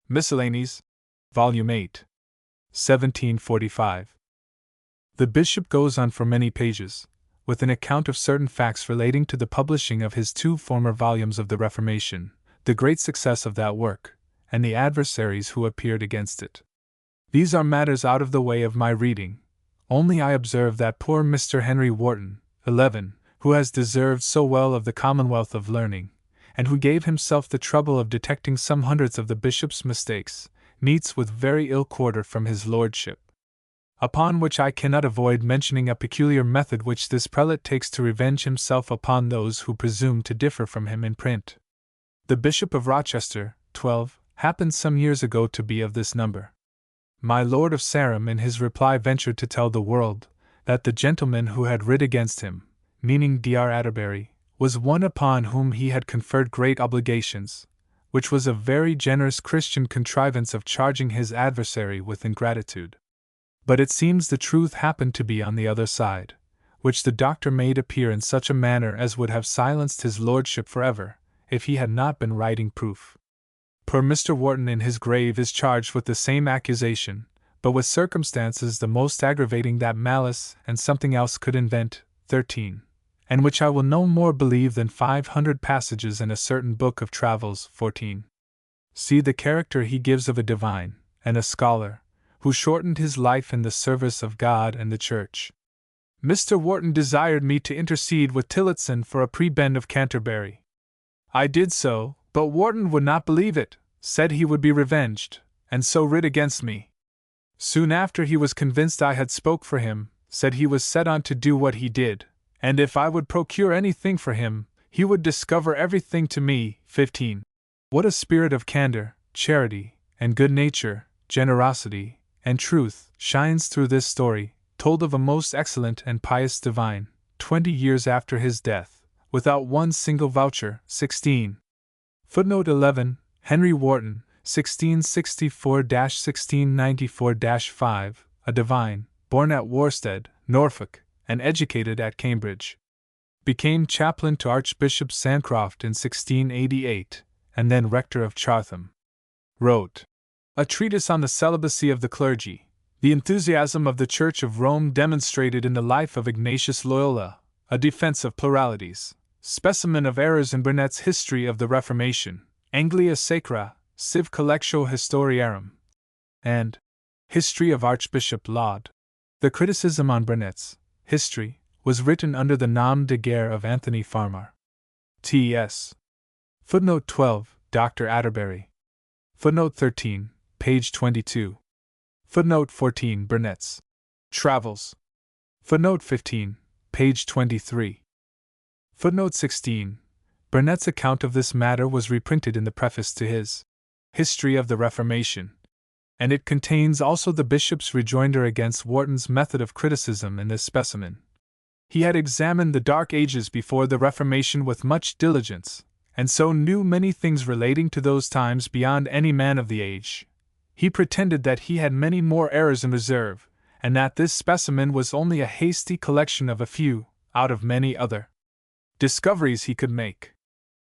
Miscellanies, Volume 8, 1745. The bishop goes on for many pages, with an account of certain facts relating to the publishing of his 2 former volumes of the Reformation, the great success of that work, and the adversaries who appeared against it. These are matters out of the way of my reading, only I observe that poor Mr. Henry Wharton, 11, who has deserved so well of the Commonwealth of Learning, and who gave himself the trouble of detecting some hundreds of the bishop's mistakes, meets with very ill quarter from his lordship. Upon which I cannot avoid mentioning a peculiar method which this prelate takes to revenge himself upon those who presume to differ from him in print. The Bishop of Rochester, 12, happened some years ago to be of this number. My Lord of Sarum in his reply ventured to tell the world that the gentleman who had writ against him, meaning Dr. Atterbury, was one upon whom he had conferred great obligations, which was a very generous Christian contrivance of charging his adversary with ingratitude. But it seems the truth happened to be on the other side, which the doctor made appear in such a manner as would have silenced his lordship forever, if he had not been writing proof. Poor Mr. Wharton in his grave is charged with the same accusation, but with circumstances the most aggravating that malice and something else could invent. 13. And which I will no more believe than 500 passages in a certain book of travels. 14. See the character he gives of a divine, and a scholar, who shortened his life in the service of God and the Church. Mr. Wharton desired me to intercede with Tillotson for a prebend of Canterbury. I did so, but Wharton would not believe it, said he would be revenged, and so writ against me. Soon after he was convinced I had spoke for him, said he was set on to do what he did, and if I would procure anything for him, he would discover everything to me. 15. What a spirit of candor, charity, and good nature, generosity, and truth shines through this story, told of a most excellent and pious divine, 20 years after his death, without one single voucher. 16. Footnote 11. Henry Wharton, 1664-1694-5, a divine, born at Worstead, Norfolk, and educated at Cambridge. Became chaplain to Archbishop Sancroft in 1688, and then rector of Chartham. Wrote a treatise on the celibacy of the clergy, the enthusiasm of the Church of Rome demonstrated in the life of Ignatius Loyola, a defense of pluralities, specimen of errors in Burnet's History of the Reformation, Anglia Sacra, Civ Collectio Historiarum, and History of Archbishop Laud. The criticism on Burnet's History was written under the nom de guerre of Anthony Farmar. T.S. Footnote 12. Dr. Atterbury. Footnote 13. Page 22. Footnote 14. Burnet's Travels. Footnote 15. Page 23. Footnote 16. Burnet's account of this matter was reprinted in the preface to his History of the Reformation, and it contains also the bishop's rejoinder against Wharton's method of criticism in this specimen. He had examined the Dark Ages before the Reformation with much diligence, and so knew many things relating to those times beyond any man of the age. He pretended that he had many more errors in reserve, and that this specimen was only a hasty collection of a few, out of many other discoveries he could make.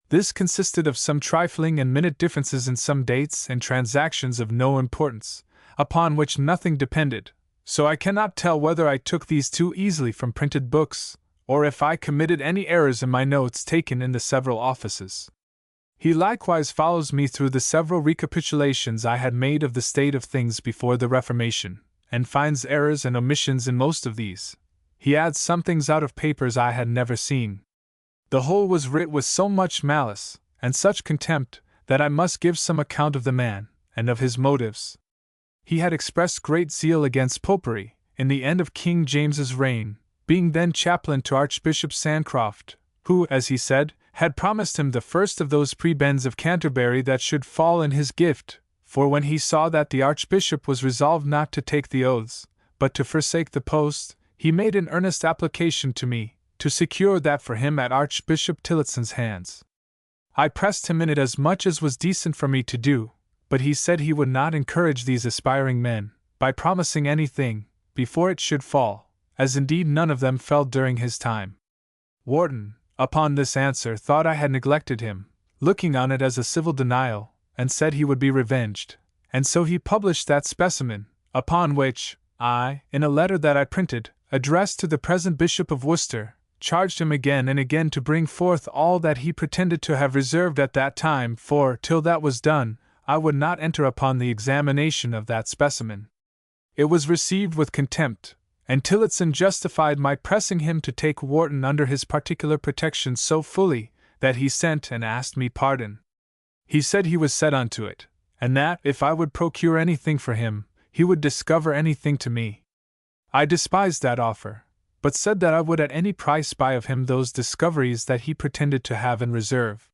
This consisted of some trifling and minute differences in some dates and transactions of no importance, upon which nothing depended, so I cannot tell whether I took these too easily from printed books, or if I committed any errors in my notes taken in the several offices. He likewise follows me through the several recapitulations I had made of the state of things before the Reformation, and finds errors and omissions in most of these. He adds some things out of papers I had never seen. The whole was writ with so much malice, and such contempt, that I must give some account of the man, and of his motives. He had expressed great zeal against popery, in the end of King James's reign, being then chaplain to Archbishop Sancroft, who, as he said, had promised him the first of those prebends of Canterbury that should fall in his gift. For when he saw that the Archbishop was resolved not to take the oaths, but to forsake the post, he made an earnest application to me, to secure that for him at Archbishop Tillotson's hands. I pressed him in it as much as was decent for me to do, but he said he would not encourage these aspiring men, by promising anything, before it should fall, as indeed none of them fell during his time. Wharton, upon this answer, thought I had neglected him, looking on it as a civil denial, and said he would be revenged, and so he published that specimen, upon which I, in a letter that I printed, addressed to the present Bishop of Worcester, charged him again and again to bring forth all that he pretended to have reserved at that time, for, till that was done, I would not enter upon the examination of that specimen. It was received with contempt, and Tillotson justified my pressing him to take Wharton under his particular protection so fully, that he sent and asked me pardon. He said he was set unto it, and that, if I would procure anything for him, he would discover anything to me. I despised that offer, but said that I would at any price buy of him those discoveries that he pretended to have in reserve.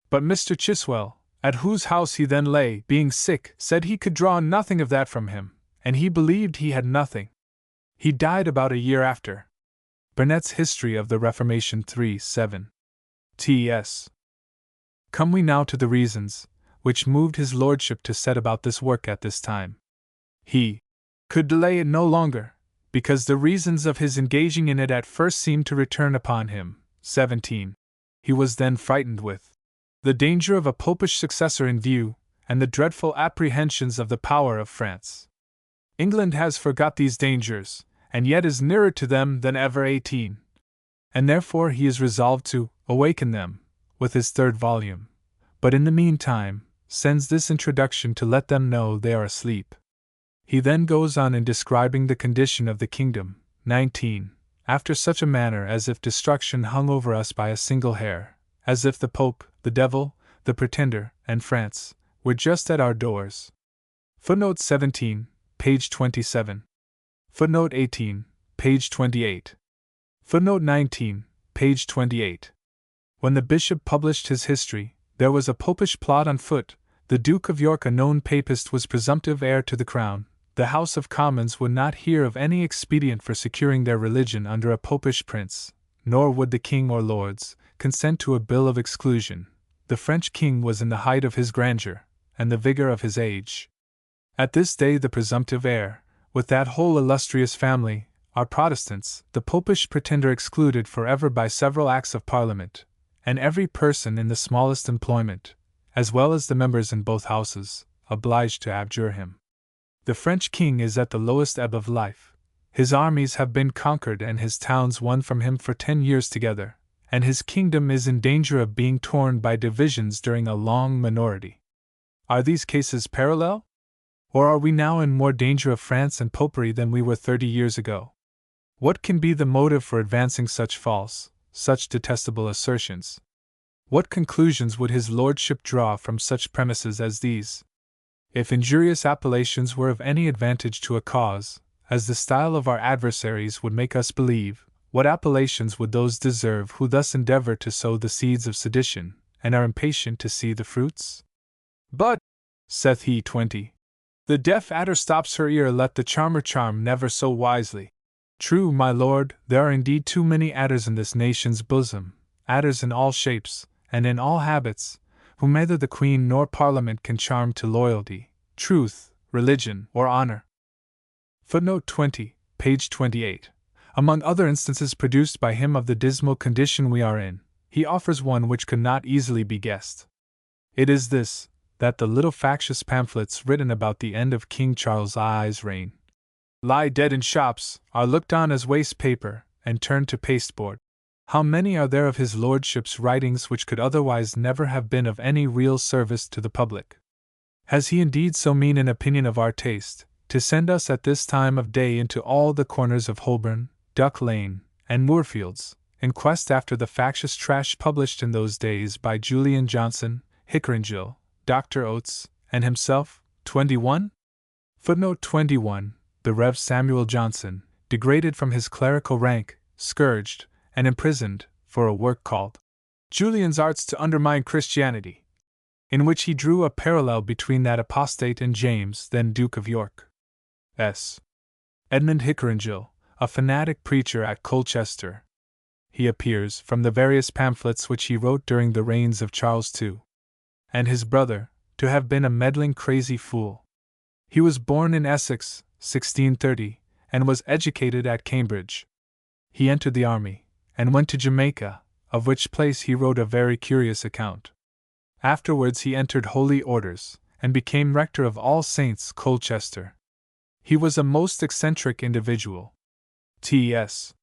But Mr. Chiswell, at whose house he then lay, being sick, said he could draw nothing of that from him, and he believed he had nothing. He died about a year after. Burnet's History of the Reformation 3:7. T.S. Come we now to the reasons which moved his lordship to set about this work at this time. He could delay it no longer, because the reasons of his engaging in it at first seemed to return upon him. 17. He was then frightened with the danger of a popish successor in view, and the dreadful apprehensions of the power of France. England has forgot these dangers, and yet is nearer to them than ever. 18. And therefore he is resolved to awaken them, with his third volume, but in the meantime, sends this introduction to let them know they are asleep. He then goes on in describing the condition of the kingdom. 19. After such a manner as if destruction hung over us by a single hair, as if the Pope, the Devil, the Pretender, and France, were just at our doors. Footnote 17, page 27. Footnote 18, page 28. Footnote 19, page 28. When the bishop published his history, there was a popish plot on foot. The Duke of York, a known papist, was presumptive heir to the crown. The House of Commons would not hear of any expedient for securing their religion under a popish prince, nor would the king or lords consent to a bill of exclusion. The French king was in the height of his grandeur, and the vigor of his age. At this day the presumptive heir, with that whole illustrious family, are Protestants, the popish pretender excluded forever by several acts of Parliament, and every person in the smallest employment, as well as the members in both houses, obliged to abjure him. The French king is at the lowest ebb of life. His armies have been conquered and his towns won from him for 10 years together, and his kingdom is in danger of being torn by divisions during a long minority. Are these cases parallel? Or are we now in more danger of France and Popery than we were 30 years ago? What can be the motive for advancing such false, such detestable assertions? What conclusions would his lordship draw from such premises as these? If injurious appellations were of any advantage to a cause, as the style of our adversaries would make us believe, what appellations would those deserve who thus endeavor to sow the seeds of sedition, and are impatient to see the fruits? But, saith he, 20. The deaf adder stops her ear, let the charmer charm never so wisely. True, my lord, there are indeed too many adders in this nation's bosom, adders in all shapes, and in all habits, whom neither the Queen nor Parliament can charm to loyalty, truth, religion, or honor. Footnote 20, page 28. Among other instances produced by him of the dismal condition we are in, he offers one which could not easily be guessed. It is this, that the little factious pamphlets written about the end of King Charles I's reign lie dead in shops, are looked on as waste paper, and turned to pasteboard. How many are there of his lordship's writings which could otherwise never have been of any real service to the public? Has he indeed so mean an opinion of our taste, to send us at this time of day into all the corners of Holborn, Duck Lane, and Moorfields, in quest after the factious trash published in those days by Julian Johnson, Hickeringill, Dr. Oates, and himself? 21? Footnote 21. The Rev. Samuel Johnson, degraded from his clerical rank, scourged, and imprisoned, for a work called Julian's Arts to Undermine Christianity. in which he drew a parallel between that apostate and James, then Duke of York. S. Edmund Hickeringill, a fanatic preacher at Colchester. He appears from the various pamphlets which he wrote during the reigns of Charles II. And his brother, to have been a meddling crazy fool. He was born in Essex, 1630, and was educated at Cambridge. He entered the army, and went to Jamaica, of which place he wrote a very curious account. Afterwards he entered holy orders, and became rector of All Saints, Colchester. He was a most eccentric individual. T.S.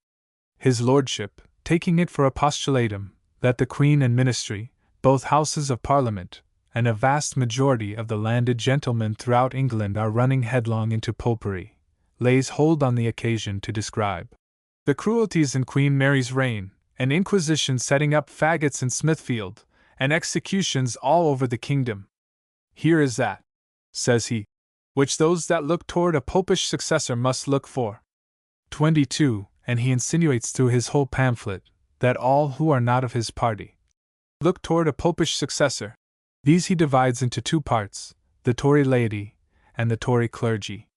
His lordship, taking it for a postulatum, that the Queen and Ministry, both Houses of Parliament, and a vast majority of the landed gentlemen throughout England are running headlong into popery, lays hold on the occasion to describe the cruelties in Queen Mary's reign, and Inquisition setting up faggots in Smithfield, and executions all over the kingdom. Here is that, says he, which those that look toward a popish successor must look for. 22, and he insinuates through his whole pamphlet, that all who are not of his party look toward a popish successor. These he divides into two parts, the Tory laity, and the Tory clergy.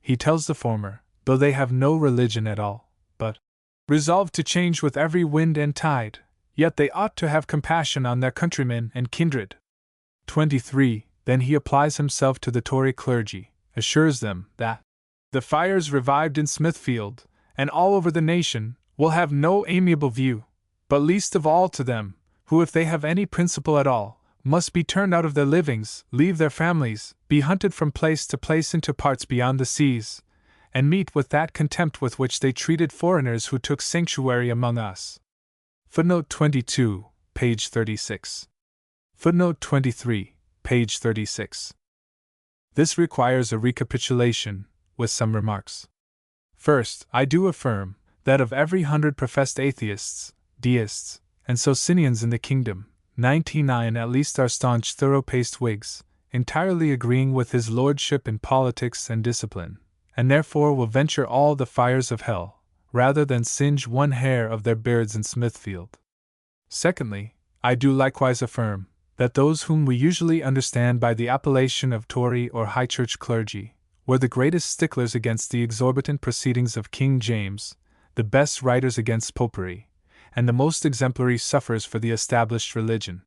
He tells the former, though they have no religion at all, but resolve to change with every wind and tide, yet they ought to have compassion on their countrymen and kindred. 23. Then he applies himself to the Tory clergy, assures them that the fires revived in Smithfield, and all over the nation, will have no amiable view, but least of all to them, who, if they have any principle at all, must be turned out of their livings, leave their families, be hunted from place to place into parts beyond the seas, and meet with that contempt with which they treated foreigners who took sanctuary among us. Footnote 22, page 36. Footnote 23, page 36. This requires a recapitulation, with some remarks. First, I do affirm that of every 100 professed atheists, deists, and Socinians in the kingdom, 99 at least are staunch thorough-paced Whigs, entirely agreeing with his lordship in politics and discipline, and therefore will venture all the fires of hell, rather than singe one hair of their beards in Smithfield. Secondly, I do likewise affirm that those whom we usually understand by the appellation of Tory or High Church clergy were the greatest sticklers against the exorbitant proceedings of King James, the best writers against popery, and the most exemplary sufferers for the established religion.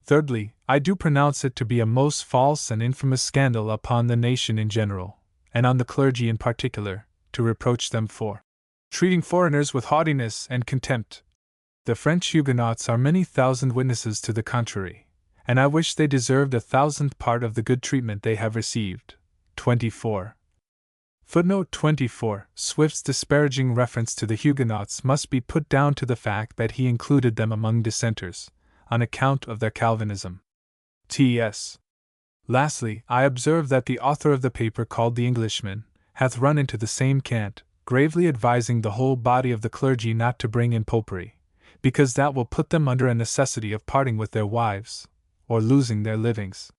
Thirdly, I do pronounce it to be a most false and infamous scandal upon the nation in general, and on the clergy in particular, to reproach them for treating foreigners with haughtiness and contempt. The French Huguenots are many thousand witnesses to the contrary, and I wish they deserved 1,000th part of the good treatment they have received. 24. Footnote 24. Swift's disparaging reference to the Huguenots must be put down to the fact that he included them among dissenters, on account of their Calvinism. T.S. Lastly, I observe that the author of the paper called The Englishman hath run into the same cant, gravely advising the whole body of the clergy not to bring in popery, because that will put them under a necessity of parting with their wives, or losing their livings.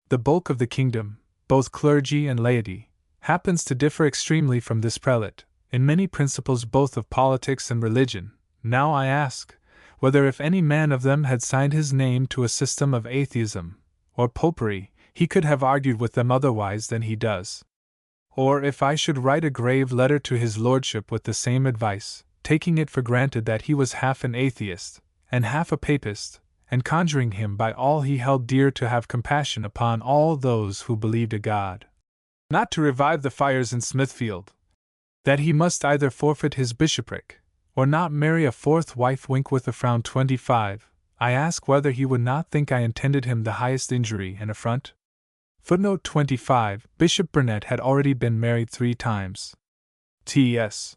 The bulk of the kingdom, both clergy and laity, happens to differ extremely from this prelate, in many principles both of politics and religion. Now I ask, whether if any man of them had signed his name to a system of atheism, or popery, he could have argued with them otherwise than he does. Or if I should write a grave letter to his lordship with the same advice, taking it for granted that he was half an atheist, and half a papist, and conjuring him by all he held dear to have compassion upon all those who believed a God, not to revive the fires in Smithfield, that he must either forfeit his bishopric, or not marry a fourth wife, wink with a frown. 25. I ask whether he would not think I intended him the highest injury and affront? Footnote 25. Bishop Burnet had already been married 3 times. T.S.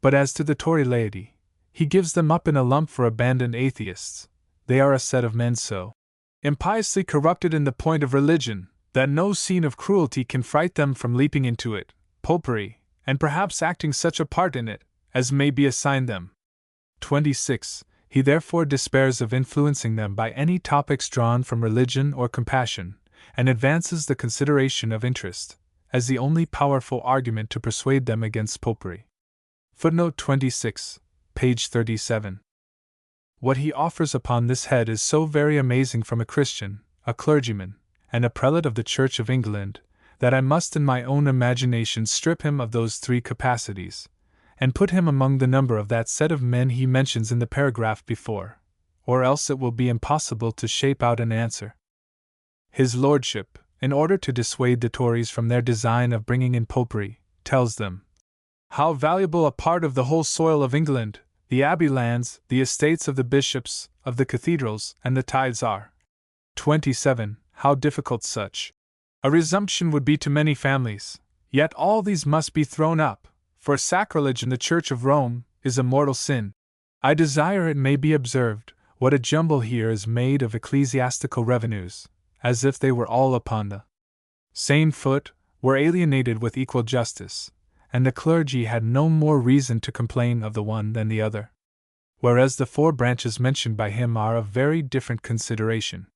But as to the Tory laity, he gives them up in a lump for abandoned atheists. They are a set of men so impiously corrupted in the point of religion, that no scene of cruelty can fright them from leaping into it, popery, and perhaps acting such a part in it, as may be assigned them. 26. He therefore despairs of influencing them by any topics drawn from religion or compassion, and advances the consideration of interest, as the only powerful argument to persuade them against popery. Footnote 26, page 37. What he offers upon this head is so very amazing from a Christian, a clergyman, and a prelate of the Church of England, that I must in my own imagination strip him of those three capacities, and put him among the number of that set of men he mentions in the paragraph before, or else it will be impossible to shape out an answer. His lordship, in order to dissuade the Tories from their design of bringing in popery, tells them how valuable a part of the whole soil of England, the abbey lands, the estates of the bishops, of the cathedrals, and the tithes are. 27. How difficult such a resumption would be to many families, yet all these must be thrown up, for sacrilege in the Church of Rome is a mortal sin. I desire it may be observed what a jumble here is made of ecclesiastical revenues, as if they were all upon the same foot, were alienated with equal justice, and the clergy had no more reason to complain of the one than the other, whereas the four branches mentioned by him are of very different consideration.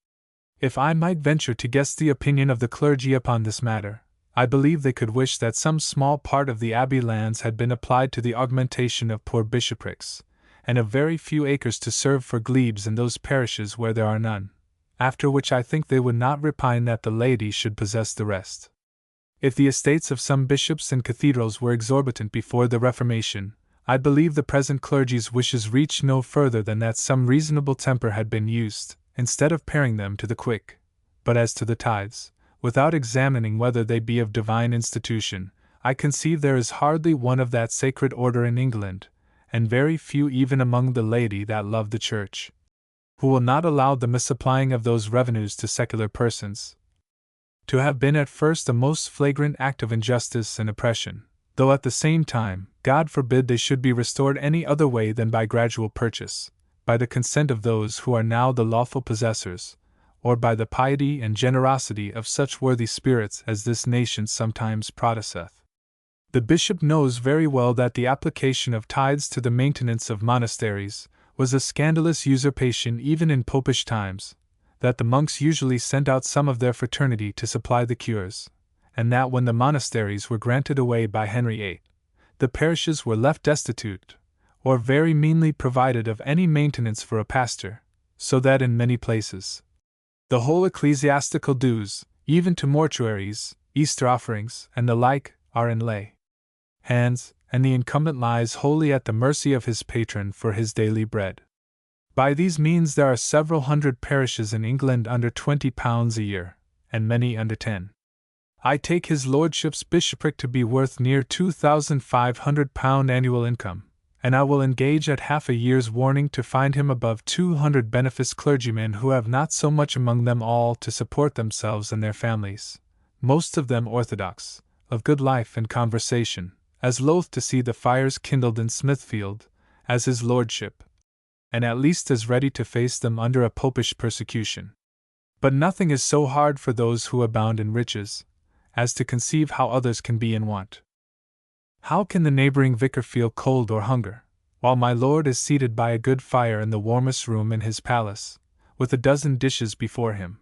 If I might venture to guess the opinion of the clergy upon this matter, I believe they could wish that some small part of the abbey lands had been applied to the augmentation of poor bishoprics, and a very few acres to serve for glebes in those parishes where there are none, after which I think they would not repine that the laity should possess the rest. If the estates of some bishops and cathedrals were exorbitant before the Reformation, I believe the present clergy's wishes reach no further than that some reasonable temper had been used, instead of paring them to the quick. But as to the tithes, without examining whether they be of divine institution, I conceive there is hardly one of that sacred order in England, and very few even among the laity that love the Church, who will not allow the misapplying of those revenues to secular persons to have been at first a most flagrant act of injustice and oppression, though at the same time, God forbid they should be restored any other way than by gradual purchase, by the consent of those who are now the lawful possessors, or by the piety and generosity of such worthy spirits as this nation sometimes protesteth. The bishop knows very well that the application of tithes to the maintenance of monasteries was a scandalous usurpation even in popish times, that the monks usually sent out some of their fraternity to supply the cures, and that when the monasteries were granted away by Henry VIII, the parishes were left destitute, or very meanly provided of any maintenance for a pastor, so that in many places the whole ecclesiastical dues, even to mortuaries, Easter offerings, and the like, are in lay hands, and the incumbent lies wholly at the mercy of his patron for his daily bread. By these means there are several hundred parishes in England under £20 a year, and many under 10. I take his lordship's bishopric to be worth near £2,500 annual income, and I will engage at half a year's warning to find him above 200 beneficed clergymen who have not so much among them all to support themselves and their families, most of them orthodox, of good life and conversation, as loath to see the fires kindled in Smithfield as his lordship, and at least as ready to face them under a popish persecution. But nothing is so hard for those who abound in riches, as to conceive how others can be in want. How can the neighboring vicar feel cold or hunger, while my lord is seated by a good fire in the warmest room in his palace, with a dozen dishes before him?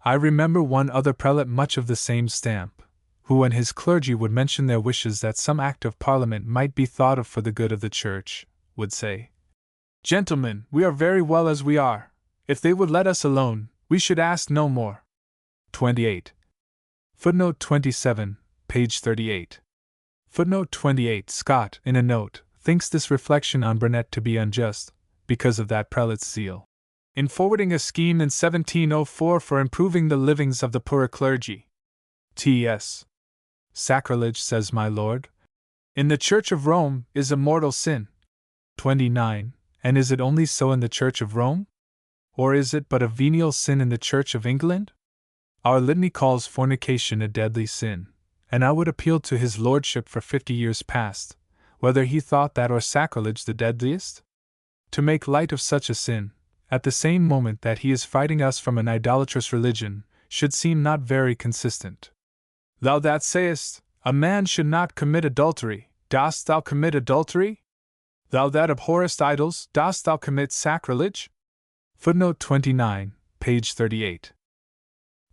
I remember one other prelate much of the same stamp, who when his clergy would mention their wishes that some act of Parliament might be thought of for the good of the Church, would say, "Gentlemen, we are very well as we are. If they would let us alone, we should ask no more." 28. Footnote 27, page 38. Footnote 28. Scott, in a note, thinks this reflection on Burnet to be unjust, because of that prelate's zeal in forwarding a scheme in 1704 for improving the livings of the poorer clergy. T.S. Sacrilege, says my lord, in the Church of Rome is a mortal sin. 29. And is it only so in the Church of Rome? Or is it but a venial sin in the Church of England? Our litany calls fornication a deadly sin, and I would appeal to his lordship for 50 years past, whether he thought that or sacrilege the deadliest? To make light of such a sin, at the same moment that he is fighting us from an idolatrous religion, should seem not very consistent. Thou that sayest, a man should not commit adultery, dost thou commit adultery? Thou that abhorrest idols, dost thou commit sacrilege? Footnote 29, page 38.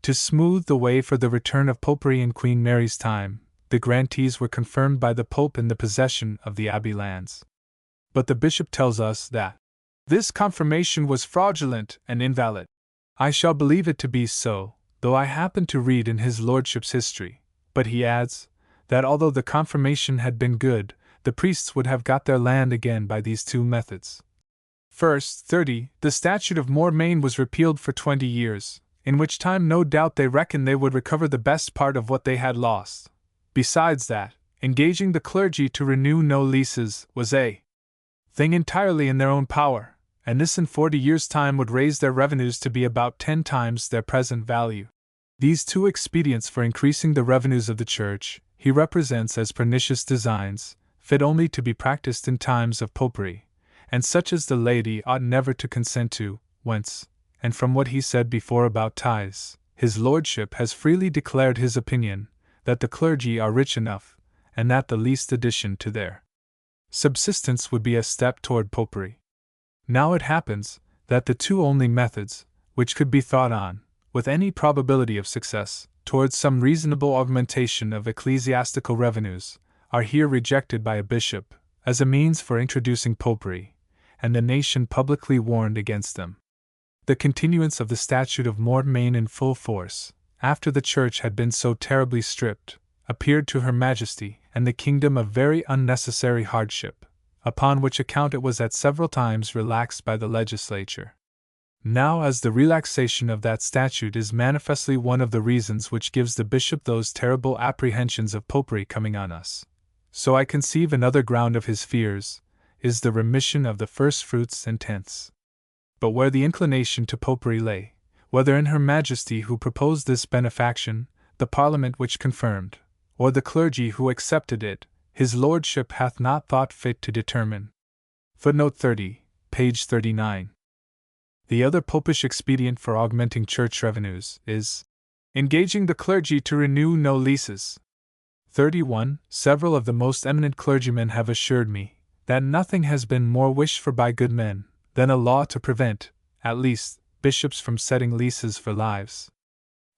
To smooth the way for the return of popery in Queen Mary's time, the grantees were confirmed by the Pope in the possession of the abbey lands. But the bishop tells us that this confirmation was fraudulent and invalid. I shall believe it to be so, though I happen to read in his lordship's history, but he adds, that although the confirmation had been good, the priests would have got their land again by these two methods. First, 30, the statute of Mortmain was repealed for 20 years, in which time no doubt they reckoned they would recover the best part of what they had lost. Besides that, engaging the clergy to renew no leases was a thing entirely in their own power, and this in 40 years' time would raise their revenues to be about 10 times their present value. These two expedients for increasing the revenues of the Church he represents as pernicious designs, fit only to be practiced in times of popery, and such as the laity ought never to consent to, whence, and from what he said before about tithes, his lordship has freely declared his opinion, that the clergy are rich enough, and that the least addition to their subsistence would be a step toward popery. Now it happens, that the two only methods, which could be thought on, with any probability of success, towards some reasonable augmentation of ecclesiastical revenues, are here rejected by a bishop, as a means for introducing popery, and the nation publicly warned against them. The continuance of the statute of Mortmain in full force, after the Church had been so terribly stripped, appeared to Her Majesty and the kingdom a very unnecessary hardship, upon which account it was at several times relaxed by the legislature. Now, as the relaxation of that statute is manifestly one of the reasons which gives the bishop those terrible apprehensions of popery coming on us, so I conceive another ground of his fears is the remission of the first fruits and tenths. But where the inclination to popery lay, whether in Her Majesty who proposed this benefaction, the Parliament which confirmed, or the clergy who accepted it, his lordship hath not thought fit to determine. Footnote 30, page 39. The other popish expedient for augmenting church revenues is engaging the clergy to renew no leases. 31. Several of the most eminent clergymen have assured me that nothing has been more wished for by good men than a law to prevent, at least, bishops from setting leases for lives.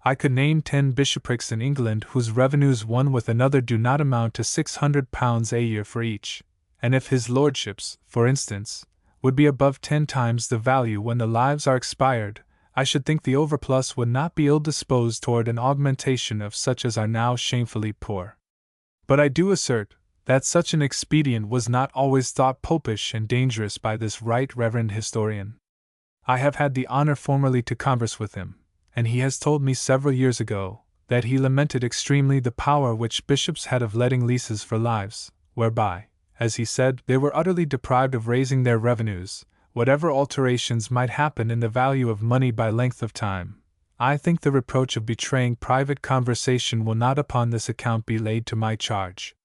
I could name 10 bishoprics in England whose revenues one with another do not amount to £600 a year for each, and if his lordship's, for instance, would be above 10 times the value when the lives are expired, I should think the overplus would not be ill disposed toward an augmentation of such as are now shamefully poor. But I do assert that such an expedient was not always thought popish and dangerous by this right reverend historian. I have had the honor formerly to converse with him, and he has told me several years ago that he lamented extremely the power which bishops had of letting leases for lives, whereby, as he said, they were utterly deprived of raising their revenues, whatever alterations might happen in the value of money by length of time. I think the reproach of betraying private conversation will not upon this account be laid to my charge.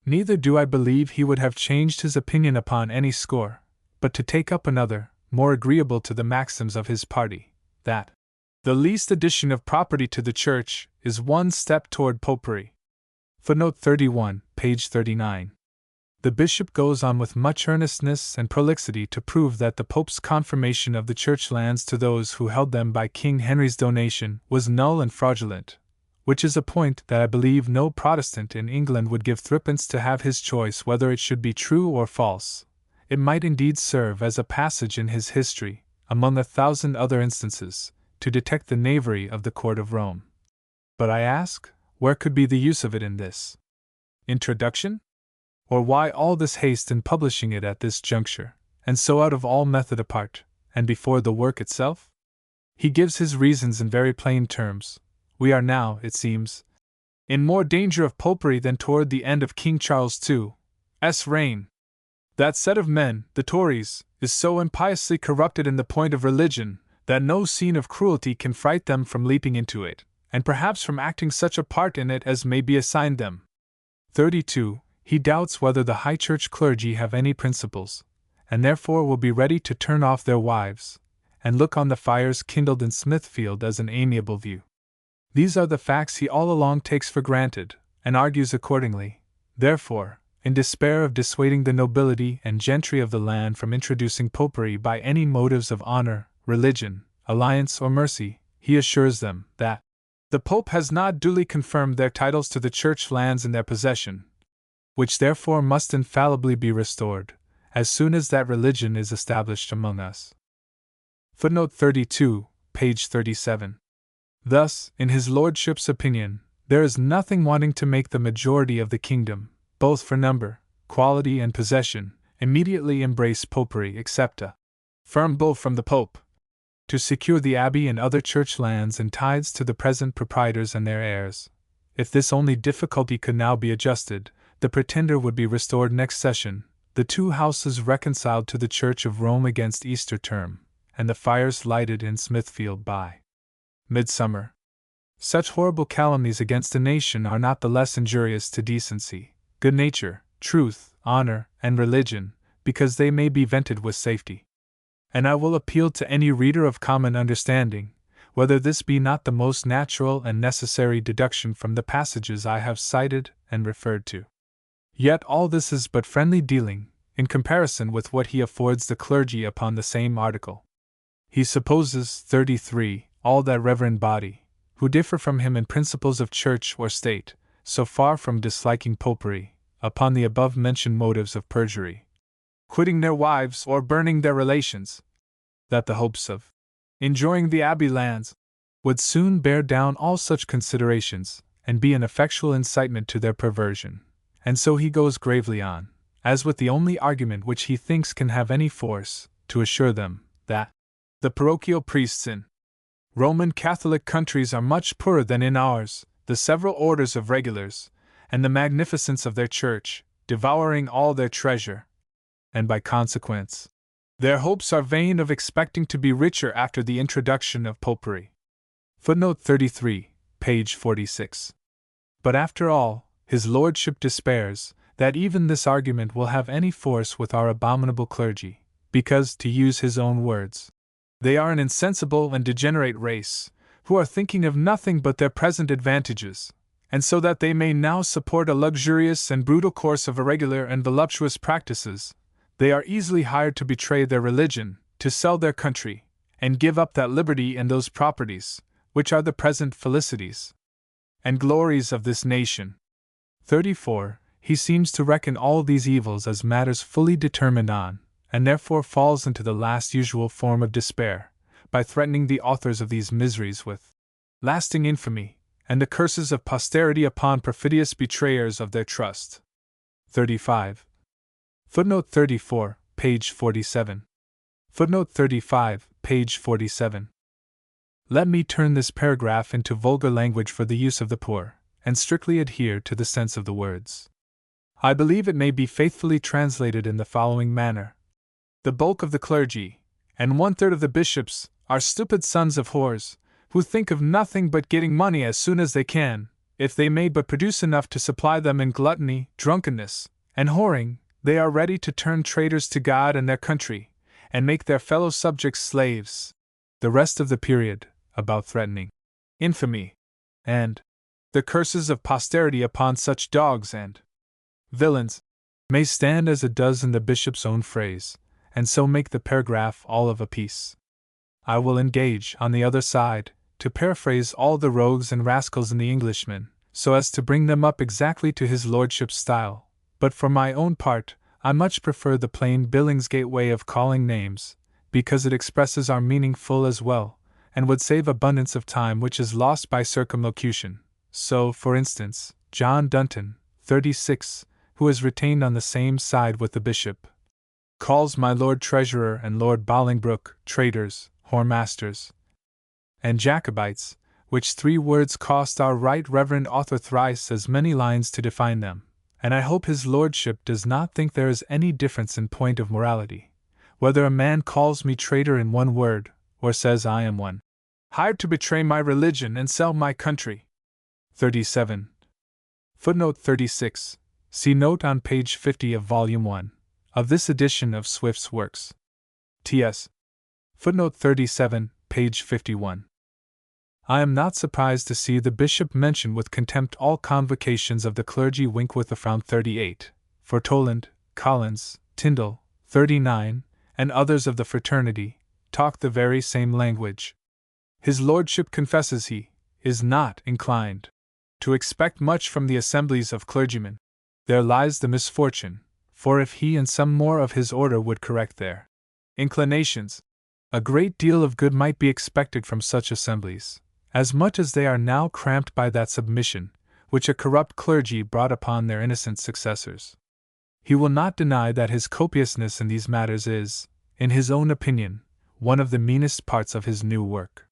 Neither do I believe he would have changed his opinion upon any score, but to take up another, more agreeable to the maxims of his party, that the least addition of property to the Church is one step toward popery. Footnote 31, page 39. The bishop goes on with much earnestness and prolixity to prove that the Pope's confirmation of the Church lands to those who held them by King Henry's donation was null and fraudulent, which is a point that I believe no Protestant in England would give threepence to have his choice whether it should be true or false. It might indeed serve as a passage in his history, among 1,000 other instances, to detect the knavery of the court of Rome. But I ask, where could be the use of it in this introduction? Or why all this haste in publishing it at this juncture, and so out of all method apart, and before the work itself? He gives his reasons in very plain terms. We are now, it seems, in more danger of popery than toward the end of King Charles II's reign. That set of men, the Tories, is so impiously corrupted in the point of religion, that no scene of cruelty can fright them from leaping into it, and perhaps from acting such a part in it as may be assigned them. 32. He doubts whether the High Church clergy have any principles, and therefore will be ready to turn off their wives, and look on the fires kindled in Smithfield as an amiable view. These are the facts he all along takes for granted, and argues accordingly. Therefore, in despair of dissuading the nobility and gentry of the land from introducing popery by any motives of honor, religion, alliance, or mercy, he assures them that the Pope has not duly confirmed their titles to the Church lands in their possession, which therefore must infallibly be restored, as soon as that religion is established among us. Footnote 32, page 37. Thus, in his lordship's opinion, there is nothing wanting to make the majority of the kingdom, both for number, quality, and possession, immediately embrace popery except a firm bull from the Pope to secure the abbey and other church lands and tithes to the present proprietors and their heirs. If this only difficulty could now be adjusted, the pretender would be restored next session, the two houses reconciled to the Church of Rome against Easter term, and the fires lighted in Smithfield by midsummer. Such horrible calumnies against a nation are not the less injurious to decency, good nature, truth, honor, and religion, because they may be vented with safety. And I will appeal to any reader of common understanding, whether this be not the most natural and necessary deduction from the passages I have cited and referred to. Yet all this is but friendly dealing, in comparison with what he affords the clergy upon the same article. He supposes, 33, all that reverend body, who differ from him in principles of church or state, so far from disliking popery, upon the above-mentioned motives of perjury, quitting their wives or burning their relations, that the hopes of enjoying the abbey lands would soon bear down all such considerations, and be an effectual incitement to their perversion. And so he goes gravely on, as with the only argument which he thinks can have any force, to assure them that the parochial priests in Roman Catholic countries are much poorer than in ours, the several orders of regulars, and the magnificence of their church, devouring all their treasure, and by consequence, their hopes are vain of expecting to be richer after the introduction of popery. Footnote 33, page 46. But after all, his lordship despairs that even this argument will have any force with our abominable clergy, because, to use his own words, they are an insensible and degenerate race, who are thinking of nothing but their present advantages, and so that they may now support a luxurious and brutal course of irregular and voluptuous practices, they are easily hired to betray their religion, to sell their country, and give up that liberty and those properties, which are the present felicities and glories of this nation. 34. He seems to reckon all these evils as matters fully determined on, and therefore falls into the last usual form of despair, by threatening the authors of these miseries with lasting infamy, and the curses of posterity upon perfidious betrayers of their trust. 35. Footnote 34, page 47. Footnote 35, page 47. Let me turn this paragraph into vulgar language for the use of the poor, and strictly adhere to the sense of the words. I believe it may be faithfully translated in the following manner. The bulk of the clergy, and 1/3 of the bishops, are stupid sons of whores, who think of nothing but getting money as soon as they can, if they may but produce enough to supply them in gluttony, drunkenness, and whoring. They are ready to turn traitors to God and their country, and make their fellow subjects slaves. The rest of the period, about threatening infamy, and the curses of posterity upon such dogs and villains, may stand as it does in the bishop's own phrase, and so make the paragraph all of a piece. I will engage, on the other side, to paraphrase all the rogues and rascals in the Englishman, so as to bring them up exactly to his lordship's style. But for my own part, I much prefer the plain Billingsgate way of calling names, because it expresses our meaning full as well, and would save abundance of time which is lost by circumlocution. So, for instance, John Dunton, 36, who is retained on the same side with the bishop, calls my Lord Treasurer and Lord Bolingbroke traitors, whoremasters, and Jacobites, which 3 words cost our right reverend author thrice as many lines to define them. And I hope his lordship does not think there is any difference in point of morality, whether a man calls me traitor in 1 word, or says I am one hired to betray my religion and sell my country. 37. Footnote 36. See note on page 50 of Volume 1, of this edition of Swift's works. T.S. Footnote 37, page 51. I am not surprised to see the bishop mention with contempt all convocations of the clergy. Winkworth around 38, for Toland, Collins, Tyndall, 39, and others of the fraternity, talk the very same language. His lordship confesses he is not inclined to expect much from the assemblies of clergymen. There lies the misfortune, for if he and some more of his order would correct their inclinations, A great deal of good might be expected from such assemblies, as much as they are now cramped by that submission which a corrupt clergy brought upon their innocent successors. He will not deny that his copiousness in these matters is, in his own opinion, one of the meanest parts of his new work.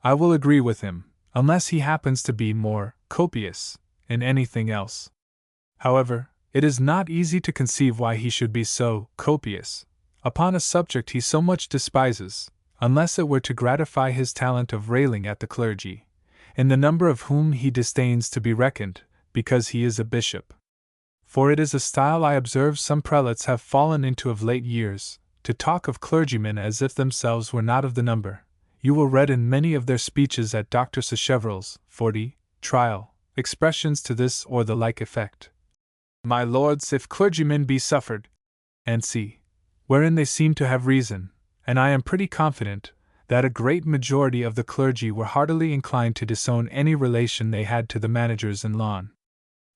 I will agree with him, unless he happens to be more copious in anything else. However, it is not easy to conceive why he should be so copious upon a subject he so much despises, unless it were to gratify his talent of railing at the clergy, in the number of whom he disdains to be reckoned, because he is a bishop. For it is a style I observe some prelates have fallen into of late years, to talk of clergymen as if themselves were not of the number. You will read in many of their speeches at Dr. Sacheverell's 40 trial expressions to this or the like effect. My lords, if clergymen be suffered, and see, wherein they seem to have reason, and I am pretty confident that a great majority of the clergy were heartily inclined to disown any relation they had to the managers in lawn.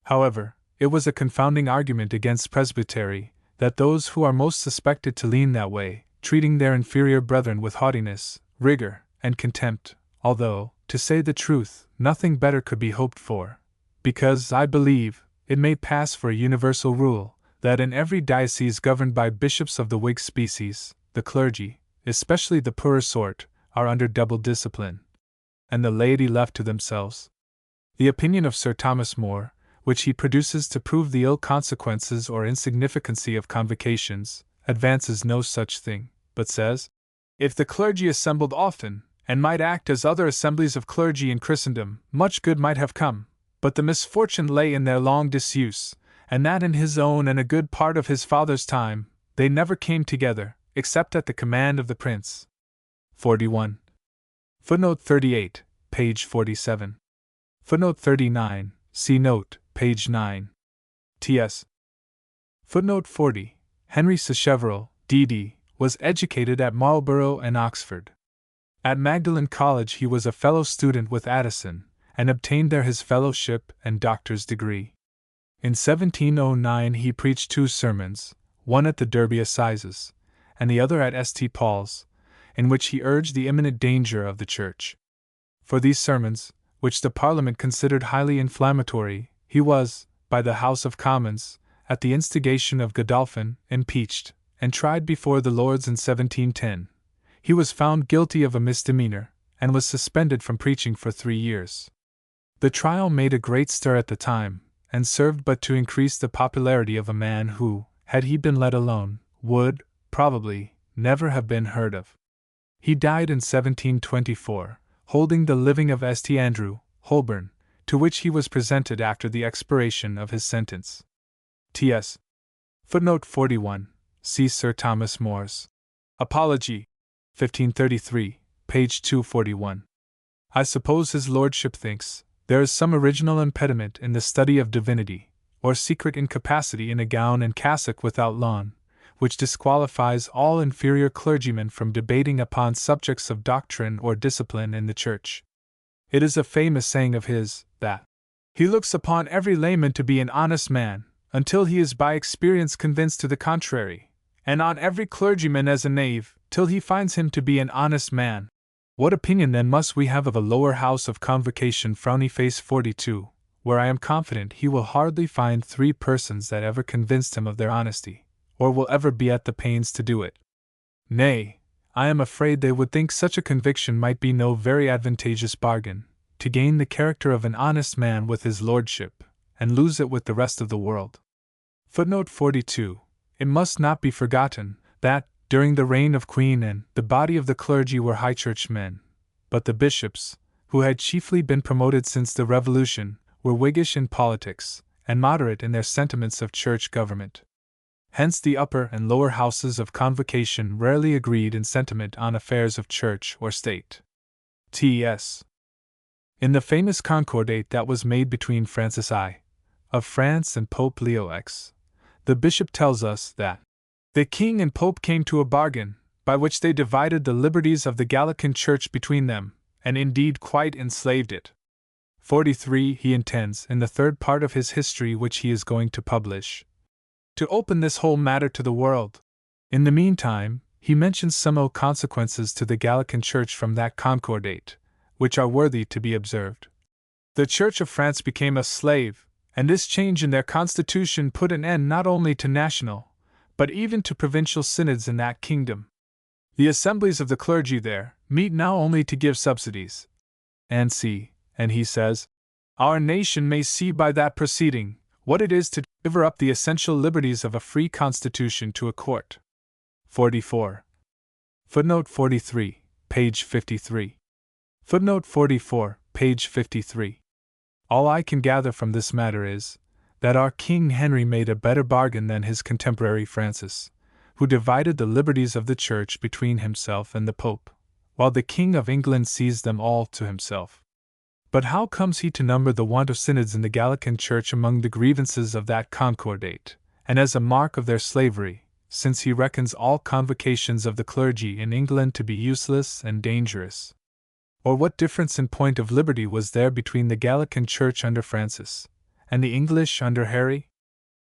However, it was a confounding argument against presbytery, that those who are most suspected to lean that way, treating their inferior brethren with haughtiness, rigor, and contempt, although, to say the truth, nothing better could be hoped for, because, I believe, it may pass for a universal rule, that in every diocese governed by bishops of the Whig species, the clergy, especially the poorer sort, are under double discipline, and the laity left to themselves. The opinion of Sir Thomas More, which he produces to prove the ill consequences or insignificancy of convocations, advances no such thing, but says, if the clergy assembled often, and might act as other assemblies of clergy in Christendom, much good might have come, but the misfortune lay in their long disuse, and that in his own and a good part of his father's time, they never came together, except at the command of the prince. 41. Footnote 38, page 47. Footnote 39, see note, page 9. T.S. Footnote 40. Henry Sacheverell, D.D., was educated at Marlborough and Oxford. At Magdalen College he was a fellow student with Addison, and obtained there his fellowship and doctor's degree. In 1709 he preached 2 sermons, one at the Derby Assizes, and the other at St. Paul's, in which he urged the imminent danger of the Church. For these sermons, which the Parliament considered highly inflammatory, he was, by the House of Commons, at the instigation of Godolphin, impeached, and tried before the Lords in 1710. He was found guilty of a misdemeanor, and was suspended from preaching for 3 years. The trial made a great stir at the time, and served but to increase the popularity of a man who, had he been let alone, would, probably, never have been heard of. He died in 1724, holding the living of St. Andrew, Holborn, to which he was presented after the expiration of his sentence. T.S. Footnote 41. See Sir Thomas More's Apology, 1533, page 241. I suppose his lordship thinks there is some original impediment in the study of divinity, or secret incapacity in a gown and cassock without lawn, which disqualifies all inferior clergymen from debating upon subjects of doctrine or discipline in the Church. It is a famous saying of his, that he looks upon every layman to be an honest man, until he is by experience convinced to the contrary, and on every clergyman as a knave, till he finds him to be an honest man. What opinion then must we have of a lower house of convocation? Frowny face 42, where I am confident he will hardly find 3 persons that ever convinced him of their honesty, or will ever be at the pains to do it. Nay, I am afraid they would think such a conviction might be no very advantageous bargain, to gain the character of an honest man with his lordship, and lose it with the rest of the world. Footnote 42. It must not be forgotten that, during the reign of Queen Anne, the body of the clergy were high church men, but the bishops, who had chiefly been promoted since the Revolution, were Whiggish in politics, and moderate in their sentiments of church government. Hence the upper and lower houses of convocation rarely agreed in sentiment on affairs of church or state. T.S. In the famous concordate that was made between Francis I. of France and Pope Leo X, the bishop tells us that the king and pope came to a bargain, by which they divided the liberties of the Gallican Church between them, and indeed quite enslaved it. 43. He intends, in the 3rd part of his history which he is going to publish, to open this whole matter to the world. In the meantime, he mentions some consequences to the Gallican Church from that concordate, which are worthy to be observed. The Church of France became a slave, and this change in their constitution put an end not only to national, but even to provincial synods in that kingdom. The assemblies of the clergy there meet now only to give subsidies. And he says, our nation may see by that proceeding what it is to deliver up the essential liberties of a free constitution to a court. 44. Footnote 43, page 53. Footnote 44, page 53. All I can gather from this matter is that our King Henry made a better bargain than his contemporary Francis, who divided the liberties of the Church between himself and the Pope, while the King of England seized them all to himself. But how comes he to number the want of synods in the Gallican Church among the grievances of that concordate, and as a mark of their slavery, since he reckons all convocations of the clergy in England to be useless and dangerous? Or what difference in point of liberty was there between the Gallican Church under Francis and the English under Harry?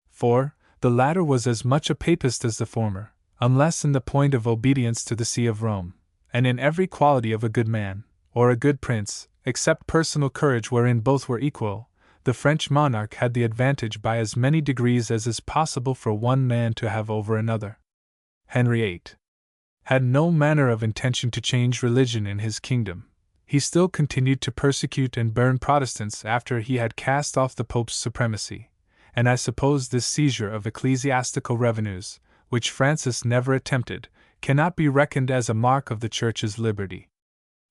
For the latter was as much a papist as the former, unless in the point of obedience to the See of Rome, and in every quality of a good man, or a good prince, except personal courage wherein both were equal. The French monarch had the advantage by as many degrees as is possible for one man to have over another. Henry VIII had no manner of intention to change religion in his kingdom. He still continued to persecute and burn Protestants after he had cast off the Pope's supremacy, and I suppose this seizure of ecclesiastical revenues, which Francis never attempted, cannot be reckoned as a mark of the Church's liberty.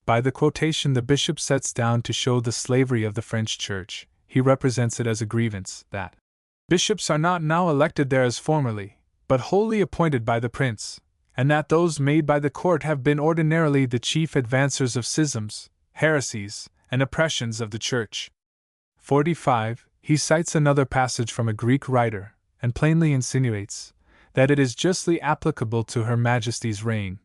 By the quotation the bishop sets down to show the slavery of the French Church, he represents it as a grievance that bishops are not now elected there as formerly, but wholly appointed by the prince, and that those made by the court have been ordinarily the chief advancers of schisms, heresies, and oppressions of the Church. 45. He cites another passage from a Greek writer, and plainly insinuates that it is justly applicable to Her Majesty's reign.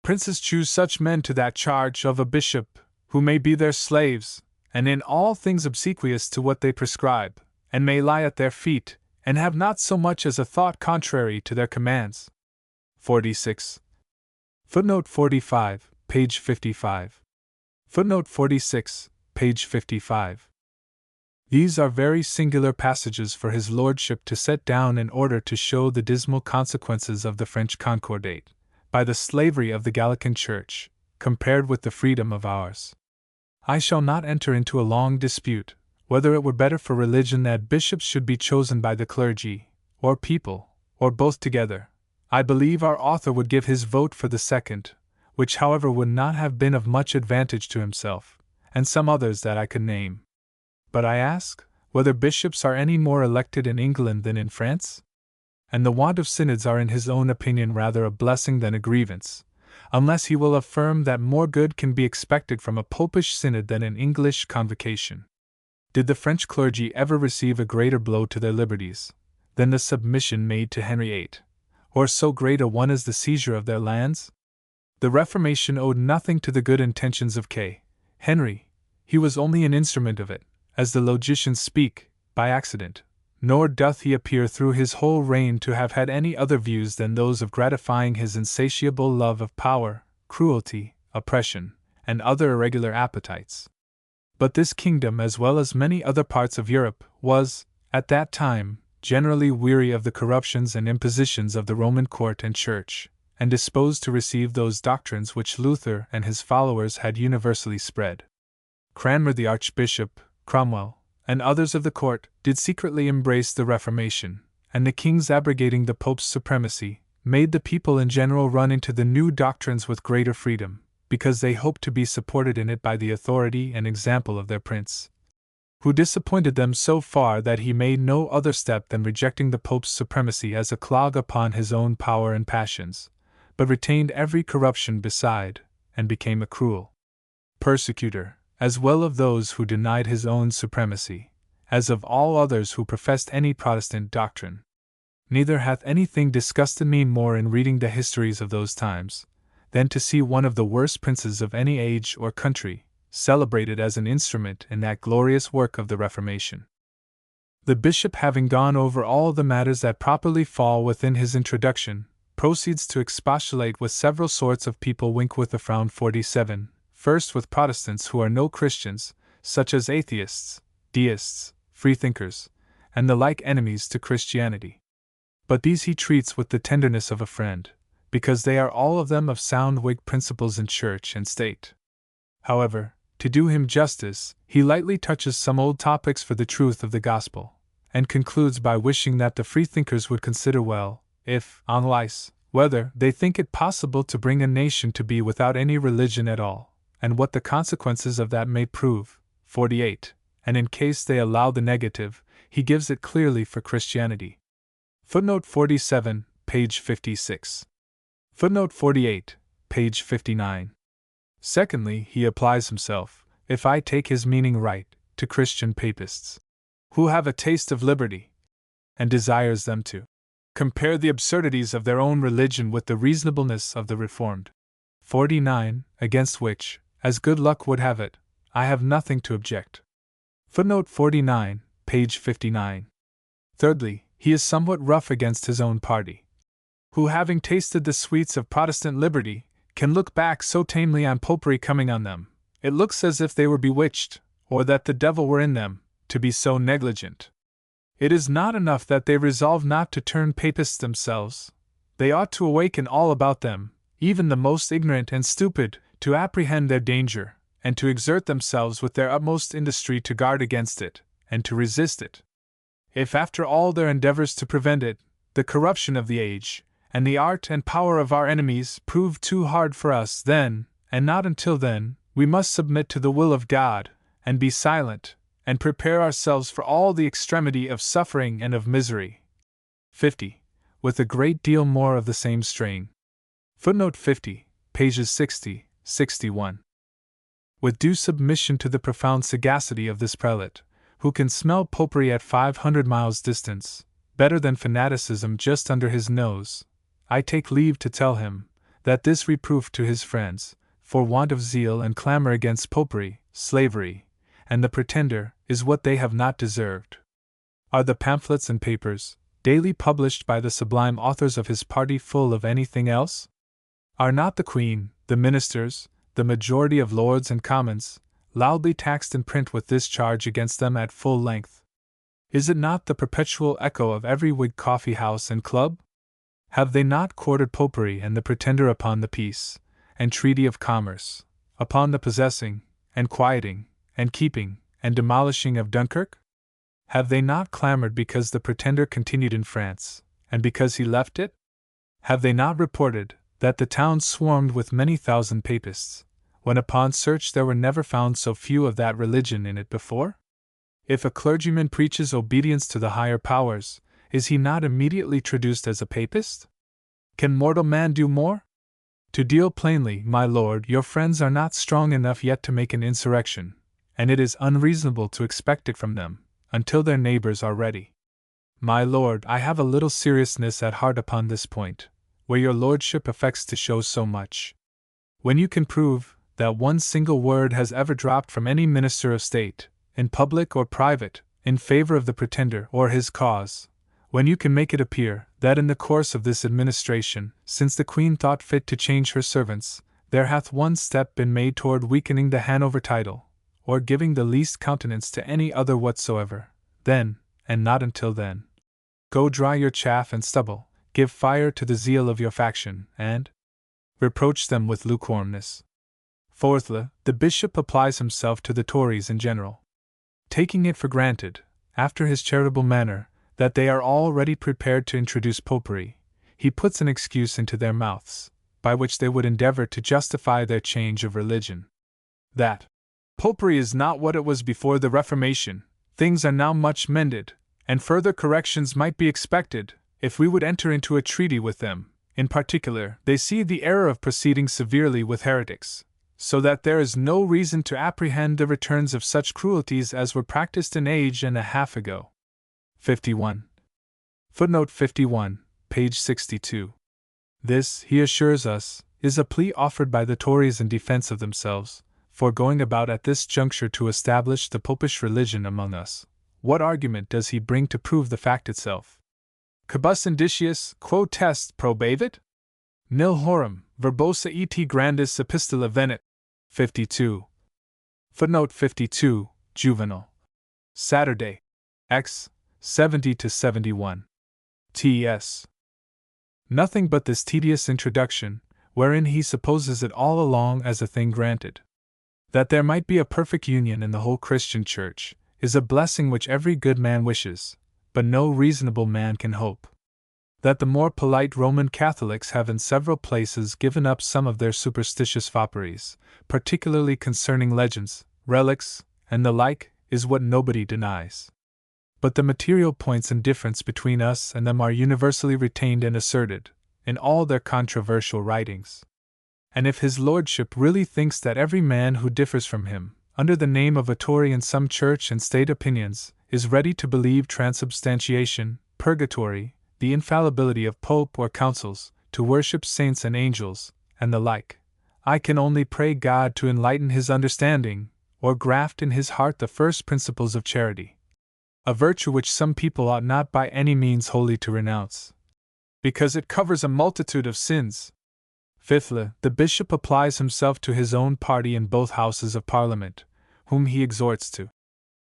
Princes choose such men to that charge of a bishop, who may be their slaves, and in all things obsequious to what they prescribe, and may lie at their feet, and have not so much as a thought contrary to their commands. 46. Footnote 45, page 55. Footnote 46, page 55. These are very singular passages for his lordship to set down in order to show the dismal consequences of the French concordate, by the slavery of the Gallican Church, compared with the freedom of ours. I shall not enter into a long dispute, whether it were better for religion that bishops should be chosen by the clergy, or people, or both together. I believe our author would give his vote for the second, which however would not have been of much advantage to himself, and some others that I could name. But I ask, whether bishops are any more elected in England than in France? And the want of synods are in his own opinion rather a blessing than a grievance, unless he will affirm that more good can be expected from a popish synod than an English convocation. Did the French clergy ever receive a greater blow to their liberties than the submission made to Henry VIII, or so great a one as the seizure of their lands? The Reformation owed nothing to the good intentions of Henry. He was only an instrument of it, as the logicians speak, by accident, nor doth he appear through his whole reign to have had any other views than those of gratifying his insatiable love of power, cruelty, oppression, and other irregular appetites. But this kingdom, as well as many other parts of Europe, was, at that time, generally weary of the corruptions and impositions of the Roman court and church, and disposed to receive those doctrines which Luther and his followers had universally spread. Cranmer the Archbishop, Cromwell, and others of the court did secretly embrace the Reformation, and the kings abrogating the Pope's supremacy made the people in general run into the new doctrines with greater freedom, because they hoped to be supported in it by the authority and example of their prince, who disappointed them so far that he made no other step than rejecting the Pope's supremacy as a clog upon his own power and passions, but retained every corruption beside, and became a cruel persecutor, as well of those who denied his own supremacy, as of all others who professed any Protestant doctrine. Neither hath anything disgusted me more in reading the histories of those times, than to see one of the worst princes of any age or country celebrated as an instrument in that glorious work of the Reformation. The bishop, having gone over all the matters that properly fall within his introduction, proceeds to expostulate with several sorts of people. Wink with a frown. 47. First, with Protestants who are no Christians, such as atheists, deists, freethinkers, and the like enemies to Christianity. But these he treats with the tenderness of a friend, because they are all of them of sound Whig principles in church and state. However, to do him justice, he lightly touches some old topics for the truth of the gospel, and concludes by wishing that the freethinkers would consider well, if, on lice, whether they think it possible to bring a nation to be without any religion at all, and what the consequences of that may prove. 48. And in case they allow the negative, he gives it clearly for Christianity. Footnote 47, page 56. Footnote 48, page 59. Secondly, he applies himself, if I take his meaning right, to Christian papists, who have a taste of liberty, and desires them to compare the absurdities of their own religion with the reasonableness of the Reformed. 49, against which, as good luck would have it, I have nothing to object. Footnote 49, page 59. Thirdly, he is somewhat rough against his own party, who, having tasted the sweets of Protestant liberty, can look back so tamely on popery coming on them, it looks as if they were bewitched, or that the devil were in them, to be so negligent. It is not enough that they resolve not to turn papists themselves, they ought to awaken all about them, even the most ignorant and stupid, to apprehend their danger, and to exert themselves with their utmost industry to guard against it, and to resist it. If after all their endeavors to prevent it, the corruption of the age, and the art and power of our enemies prove too hard for us, then, and not until then, we must submit to the will of God, and be silent, and prepare ourselves for all the extremity of suffering and of misery. 50. With a great deal more of the same strain. Footnote 50, pages 60, 61. With due submission to the profound sagacity of this prelate, who can smell popery at 500 miles distance, better than fanaticism just under his nose, I take leave to tell him, that this reproof to his friends, for want of zeal and clamor against popery, slavery, and the pretender, is what they have not deserved. Are the pamphlets and papers, daily published by the sublime authors of his party, full of anything else? Are not the Queen, the ministers, the majority of Lords and Commons, loudly taxed in print with this charge against them at full length? Is it not the perpetual echo of every Whig coffee house and club? Have they not quartered popery and the pretender upon the peace and treaty of commerce, upon the possessing, and quieting, and keeping, and demolishing of Dunkirk? Have they not clamored because the pretender continued in France, and because he left it? Have they not reported that the town swarmed with many thousand papists, when upon search there were never found so few of that religion in it before? If a clergyman preaches obedience to the higher powers, is he not immediately traduced as a papist? Can mortal man do more? To deal plainly, my lord, your friends are not strong enough yet to make an insurrection, and it is unreasonable to expect it from them, until their neighbors are ready. My lord, I have a little seriousness at heart upon this point, where your lordship affects to show so much. When you can prove that one single word has ever dropped from any minister of state, in public or private, in favor of the pretender or his cause, when you can make it appear that in the course of this administration, since the Queen thought fit to change her servants, there hath one step been made toward weakening the Hanover title, or giving the least countenance to any other whatsoever, then, and not until then, go dry your chaff and stubble, give fire to the zeal of your faction, and reproach them with lukewarmness. Fourthly, the bishop applies himself to the Tories in general, taking it for granted, after his charitable manner, that they are already prepared to introduce popery. He puts an excuse into their mouths, by which they would endeavor to justify their change of religion. That popery is not what it was before the Reformation, things are now much mended, and further corrections might be expected, if we would enter into a treaty with them. In particular, they see the error of proceeding severely with heretics, so that there is no reason to apprehend the returns of such cruelties as were practiced an age and a half ago. 51. Footnote 51, page 62. This, he assures us, is a plea offered by the Tories in defense of themselves, for going about at this juncture to establish the popish religion among us. What argument does he bring to prove the fact itself? Quibus indicius, quo test probavit? Nil horum, verbosa et grandis epistola venet. 52. Footnote 52, Juvenal. Saturday. X. 70-71. T.S. Nothing but this tedious introduction, wherein he supposes it all along as a thing granted. That there might be a perfect union in the whole Christian Church, is a blessing which every good man wishes, but no reasonable man can hope. That the more polite Roman Catholics have in several places given up some of their superstitious fopperies, particularly concerning legends, relics, and the like, is what nobody denies. But the material points in difference between us and them are universally retained and asserted, in all their controversial writings. And if his lordship really thinks that every man who differs from him, under the name of a Tory in some church and state opinions, is ready to believe transubstantiation, purgatory, the infallibility of pope or councils, to worship saints and angels, and the like, I can only pray God to enlighten his understanding, or graft in his heart the first principles of charity. A virtue which some people ought not by any means wholly to renounce, because it covers a multitude of sins. Fifthly, the bishop applies himself to his own party in both houses of Parliament, whom he exhorts to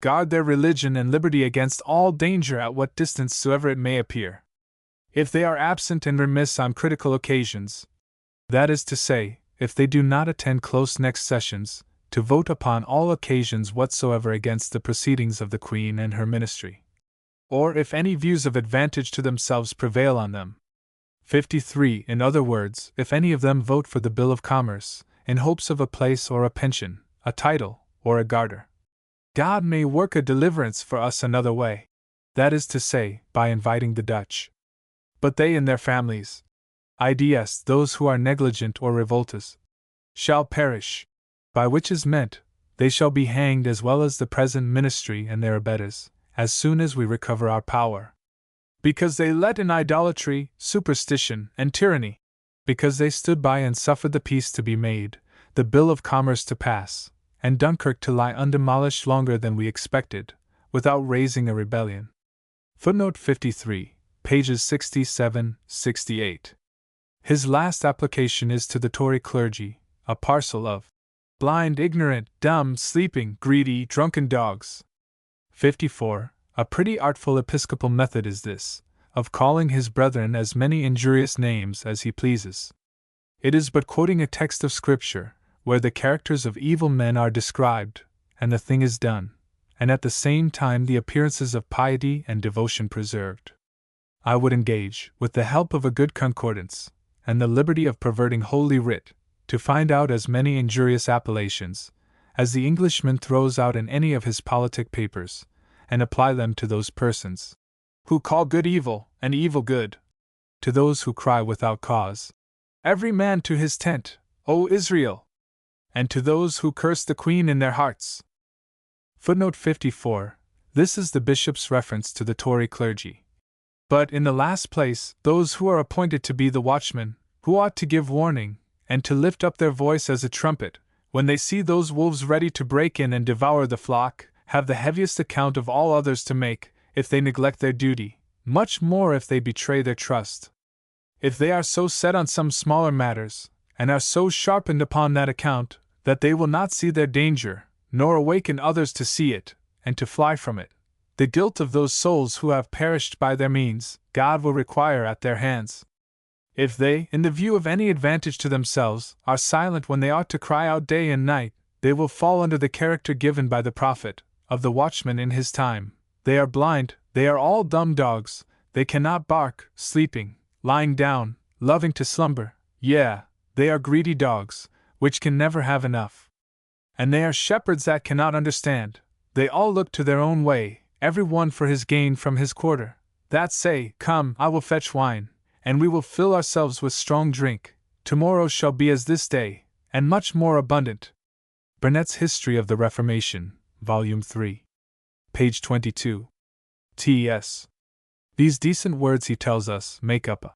guard their religion and liberty against all danger at what distance soever it may appear. If they are absent and remiss on critical occasions, that is to say, if they do not attend close next sessions, to vote upon all occasions whatsoever against the proceedings of the Queen and her ministry. Or if any views of advantage to themselves prevail on them. 53. In other words, if any of them vote for the Bill of Commerce, in hopes of a place or a pension, a title, or a garter, God may work a deliverance for us another way, that is to say, by inviting the Dutch. But they and their families, i.e., those who are negligent or revolters, shall perish, by which is meant, they shall be hanged as well as the present ministry and their abettors, as soon as we recover our power. Because they let in idolatry, superstition, and tyranny, because they stood by and suffered the peace to be made, the Bill of Commerce to pass, and Dunkirk to lie undemolished longer than we expected, without raising a rebellion. Footnote 53, pages 67-68. His last application is to the Tory clergy, a parcel of blind, ignorant, dumb, sleeping, greedy, drunken dogs. 54. A pretty artful episcopal method is this, of calling his brethren as many injurious names as he pleases. It is but quoting a text of Scripture, where the characters of evil men are described, and the thing is done, and at the same time the appearances of piety and devotion preserved. I would engage, with the help of a good concordance, and the liberty of perverting Holy Writ, to find out as many injurious appellations as the Englishman throws out in any of his politic papers, and apply them to those persons who call good evil and evil good, to those who cry without cause, every man to his tent, O Israel, and to those who curse the Queen in their hearts. Footnote 54. This is the bishop's reference to the Tory clergy. But, in the last place, those who are appointed to be the watchmen, who ought to give warning, and to lift up their voice as a trumpet, when they see those wolves ready to break in and devour the flock, have the heaviest account of all others to make, if they neglect their duty, much more if they betray their trust. If they are so set on some smaller matters, and are so sharpened upon that account, that they will not see their danger, nor awaken others to see it, and to fly from it, the guilt of those souls who have perished by their means, God will require at their hands. If they, in the view of any advantage to themselves, are silent when they ought to cry out day and night, they will fall under the character given by the prophet, of the watchman in his time. They are blind, they are all dumb dogs, they cannot bark, sleeping, lying down, loving to slumber, they are greedy dogs, which can never have enough. And they are shepherds that cannot understand, they all look to their own way, every one for his gain from his quarter, that say, Come, I will fetch wine, and we will fill ourselves with strong drink, tomorrow shall be as this day, and much more abundant. Burnet's History of the Reformation, Volume 3. Page 22. T.S. These decent words, he tells us, make up a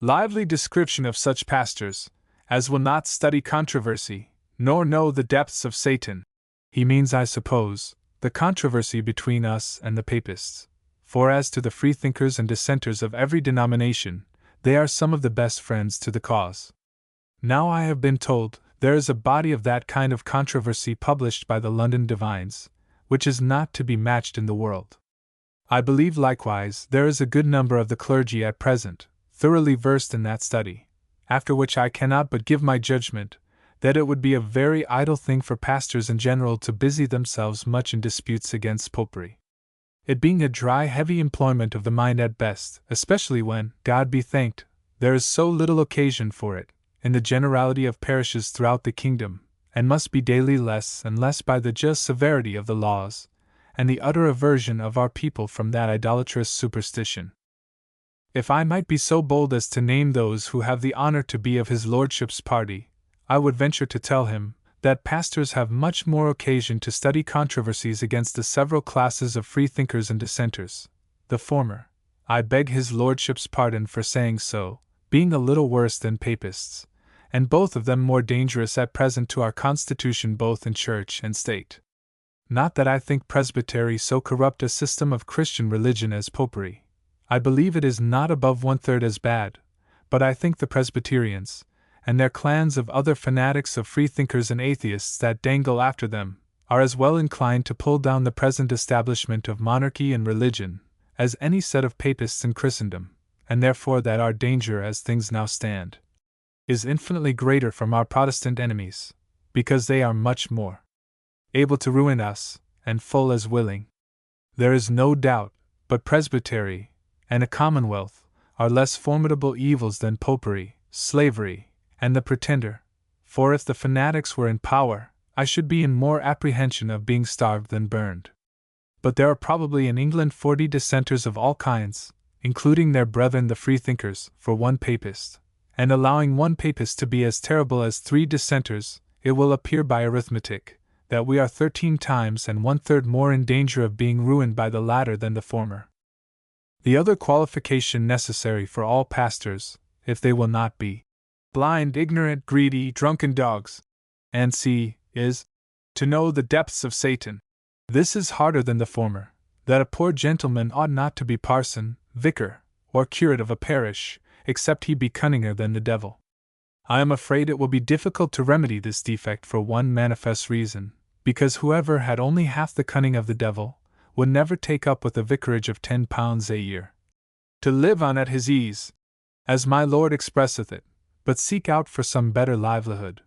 lively description of such pastors, as will not study controversy, nor know the depths of Satan. He means, I suppose, the controversy between us and the Papists. For as to the freethinkers and dissenters of every denomination, They are some of the best friends to the cause. Now I have been told there is a body of that kind of controversy published by the London divines, which is not to be matched in the world. I believe likewise there is a good number of the clergy at present, thoroughly versed in that study, after which I cannot but give my judgment, that it would be a very idle thing for pastors in general to busy themselves much in disputes against popery. It being a dry, heavy employment of the mind at best, especially when, God be thanked, there is so little occasion for it, in the generality of parishes throughout the kingdom, and must be daily less and less by the just severity of the laws, and the utter aversion of our people from that idolatrous superstition. If I might be so bold as to name those who have the honor to be of his lordship's party, I would venture to tell him that pastors have much more occasion to study controversies against the several classes of freethinkers and dissenters. The former, I beg his lordship's pardon for saying so, being a little worse than papists, and both of them more dangerous at present to our constitution both in church and state. Not that I think presbytery so corrupt a system of Christian religion as popery. I believe it is not above 1/3 as bad, but I think the Presbyterians, and their clans of other fanatics of freethinkers and atheists that dangle after them, are as well inclined to pull down the present establishment of monarchy and religion, as any set of papists in Christendom, and therefore that our danger as things now stand is infinitely greater from our Protestant enemies, because they are much more able to ruin us, and full as willing. There is no doubt, but presbytery, and a commonwealth, are less formidable evils than popery, slavery, and the pretender, for if the fanatics were in power, I should be in more apprehension of being starved than burned. But there are probably in England 40 dissenters of all kinds, including their brethren the freethinkers, for one papist, and allowing one papist to be as terrible as 3 dissenters, it will appear by arithmetic that we are 13 times and 1/3 more in danger of being ruined by the latter than the former. The other qualification necessary for all pastors, if they will not be blind, ignorant, greedy, drunken dogs, and see, is to know the depths of Satan. This is harder than the former, that a poor gentleman ought not to be parson, vicar, or curate of a parish, except he be cunninger than the devil. I am afraid it will be difficult to remedy this defect for one manifest reason, because whoever had only half the cunning of the devil would never take up with a vicarage of £10 a year, to live on at his ease, as my lord expresseth it, but seek out for some better livelihood.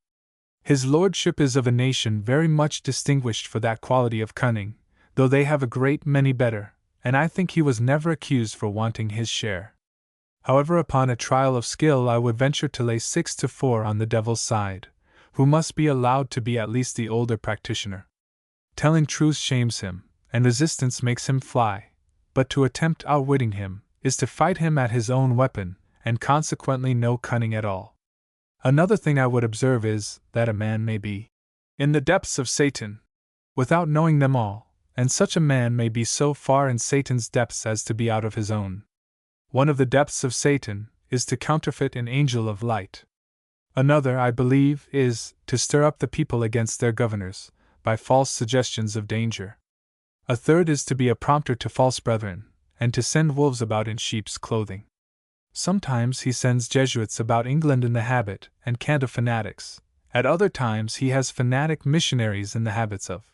His lordship is of a nation very much distinguished for that quality of cunning, though they have a great many better, and I think he was never accused for wanting his share. However, upon a trial of skill I would venture to lay 6-4 on the devil's side, who must be allowed to be at least the older practitioner. Telling truth shames him, and resistance makes him fly, but to attempt outwitting him is to fight him at his own weapon, and consequently no cunning at all. Another thing I would observe is, that a man may be in the depths of Satan, without knowing them all, and such a man may be so far in Satan's depths as to be out of his own. One of the depths of Satan is to counterfeit an angel of light. Another, I believe, is to stir up the people against their governors, by false suggestions of danger. A third is to be a prompter to false brethren, and to send wolves about in sheep's clothing. Sometimes he sends Jesuits about England in the habit and cant of fanatics, at other times he has fanatic missionaries in the habits of.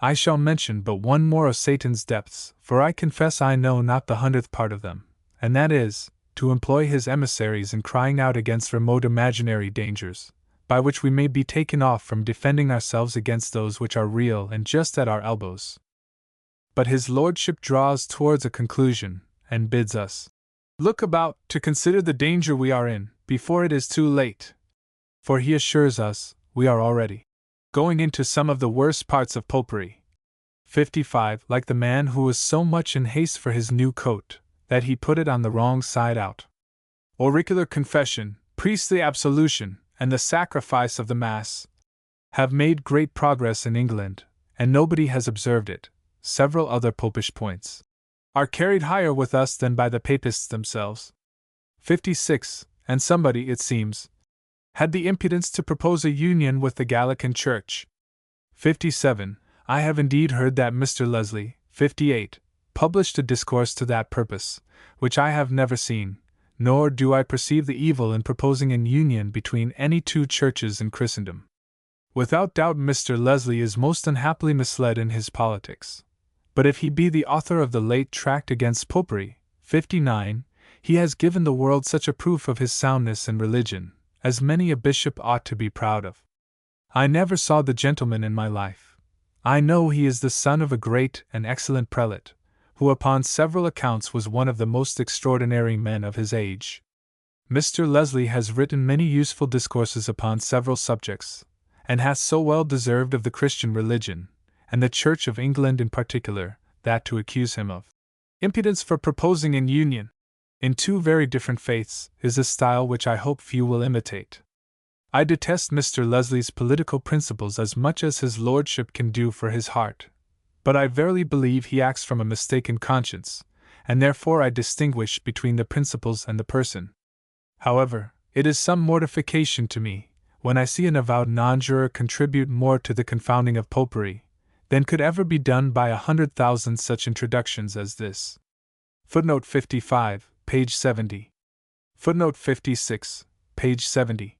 I shall mention but one more of Satan's depths, for I confess I know not the 100th part of them, and that is, to employ his emissaries in crying out against remote imaginary dangers, by which we may be taken off from defending ourselves against those which are real and just at our elbows. But his lordship draws towards a conclusion, and bids us look about to consider the danger we are in, before it is too late. For he assures us, we are already going into some of the worst parts of popery. 55. Like the man who was so much in haste for his new coat, that he put it on the wrong side out. Auricular confession, priestly absolution, and the sacrifice of the Mass have made great progress in England, and nobody has observed it. Several other popish points are carried higher with us than by the papists themselves. 56. And somebody, it seems, had the impudence to propose a union with the Gallican Church. 57. I have indeed heard that Mr. Leslie, 58, published a discourse to that purpose, which I have never seen, nor do I perceive the evil in proposing an union between any two churches in Christendom. Without doubt Mr. Leslie is most unhappily misled in his politics. But if he be the author of the late tract against Popery, 59, he has given the world such a proof of his soundness in religion, as many a bishop ought to be proud of. I never saw the gentleman in my life. I know he is the son of a great and excellent prelate, who upon several accounts was one of the most extraordinary men of his age. Mr. Leslie has written many useful discourses upon several subjects, and has so well deserved of the Christian religion, and the Church of England in particular, that to accuse him of impudence for proposing an union in two very different faiths is a style which I hope few will imitate. I detest Mr. Leslie's political principles as much as his lordship can do for his heart, but I verily believe he acts from a mistaken conscience, and therefore I distinguish between the principles and the person. However, it is some mortification to me, when I see an avowed nonjuror contribute more to the confounding of Popery than could ever be done by 100,000 such introductions as this. Footnote 55, page 70. Footnote 56, page 70.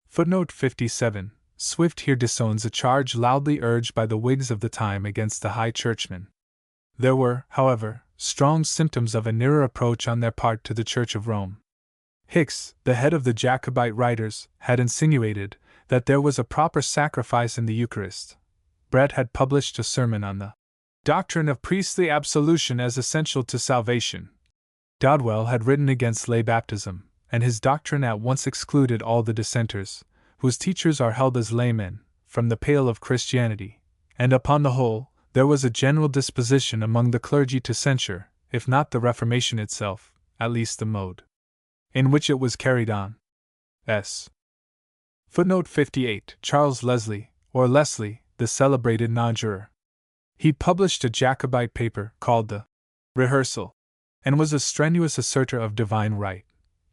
Footnote 57. Swift here disowns a charge loudly urged by the Whigs of the time against the High Churchmen. There were, however, strong symptoms of a nearer approach on their part to the Church of Rome. Hicks, the head of the Jacobite writers, had insinuated that there was a proper sacrifice in the Eucharist. Brett had published a sermon on the doctrine of priestly absolution as essential to salvation. Dodwell had written against lay baptism, and his doctrine at once excluded all the dissenters, whose teachers are held as laymen, from the pale of Christianity, and upon the whole, there was a general disposition among the clergy to censure, if not the Reformation itself, at least the mode in which it was carried on. S. Footnote 58. Charles Leslie, or Leslie, the celebrated nonjuror. He published a Jacobite paper called the Rehearsal, and was a strenuous asserter of divine right.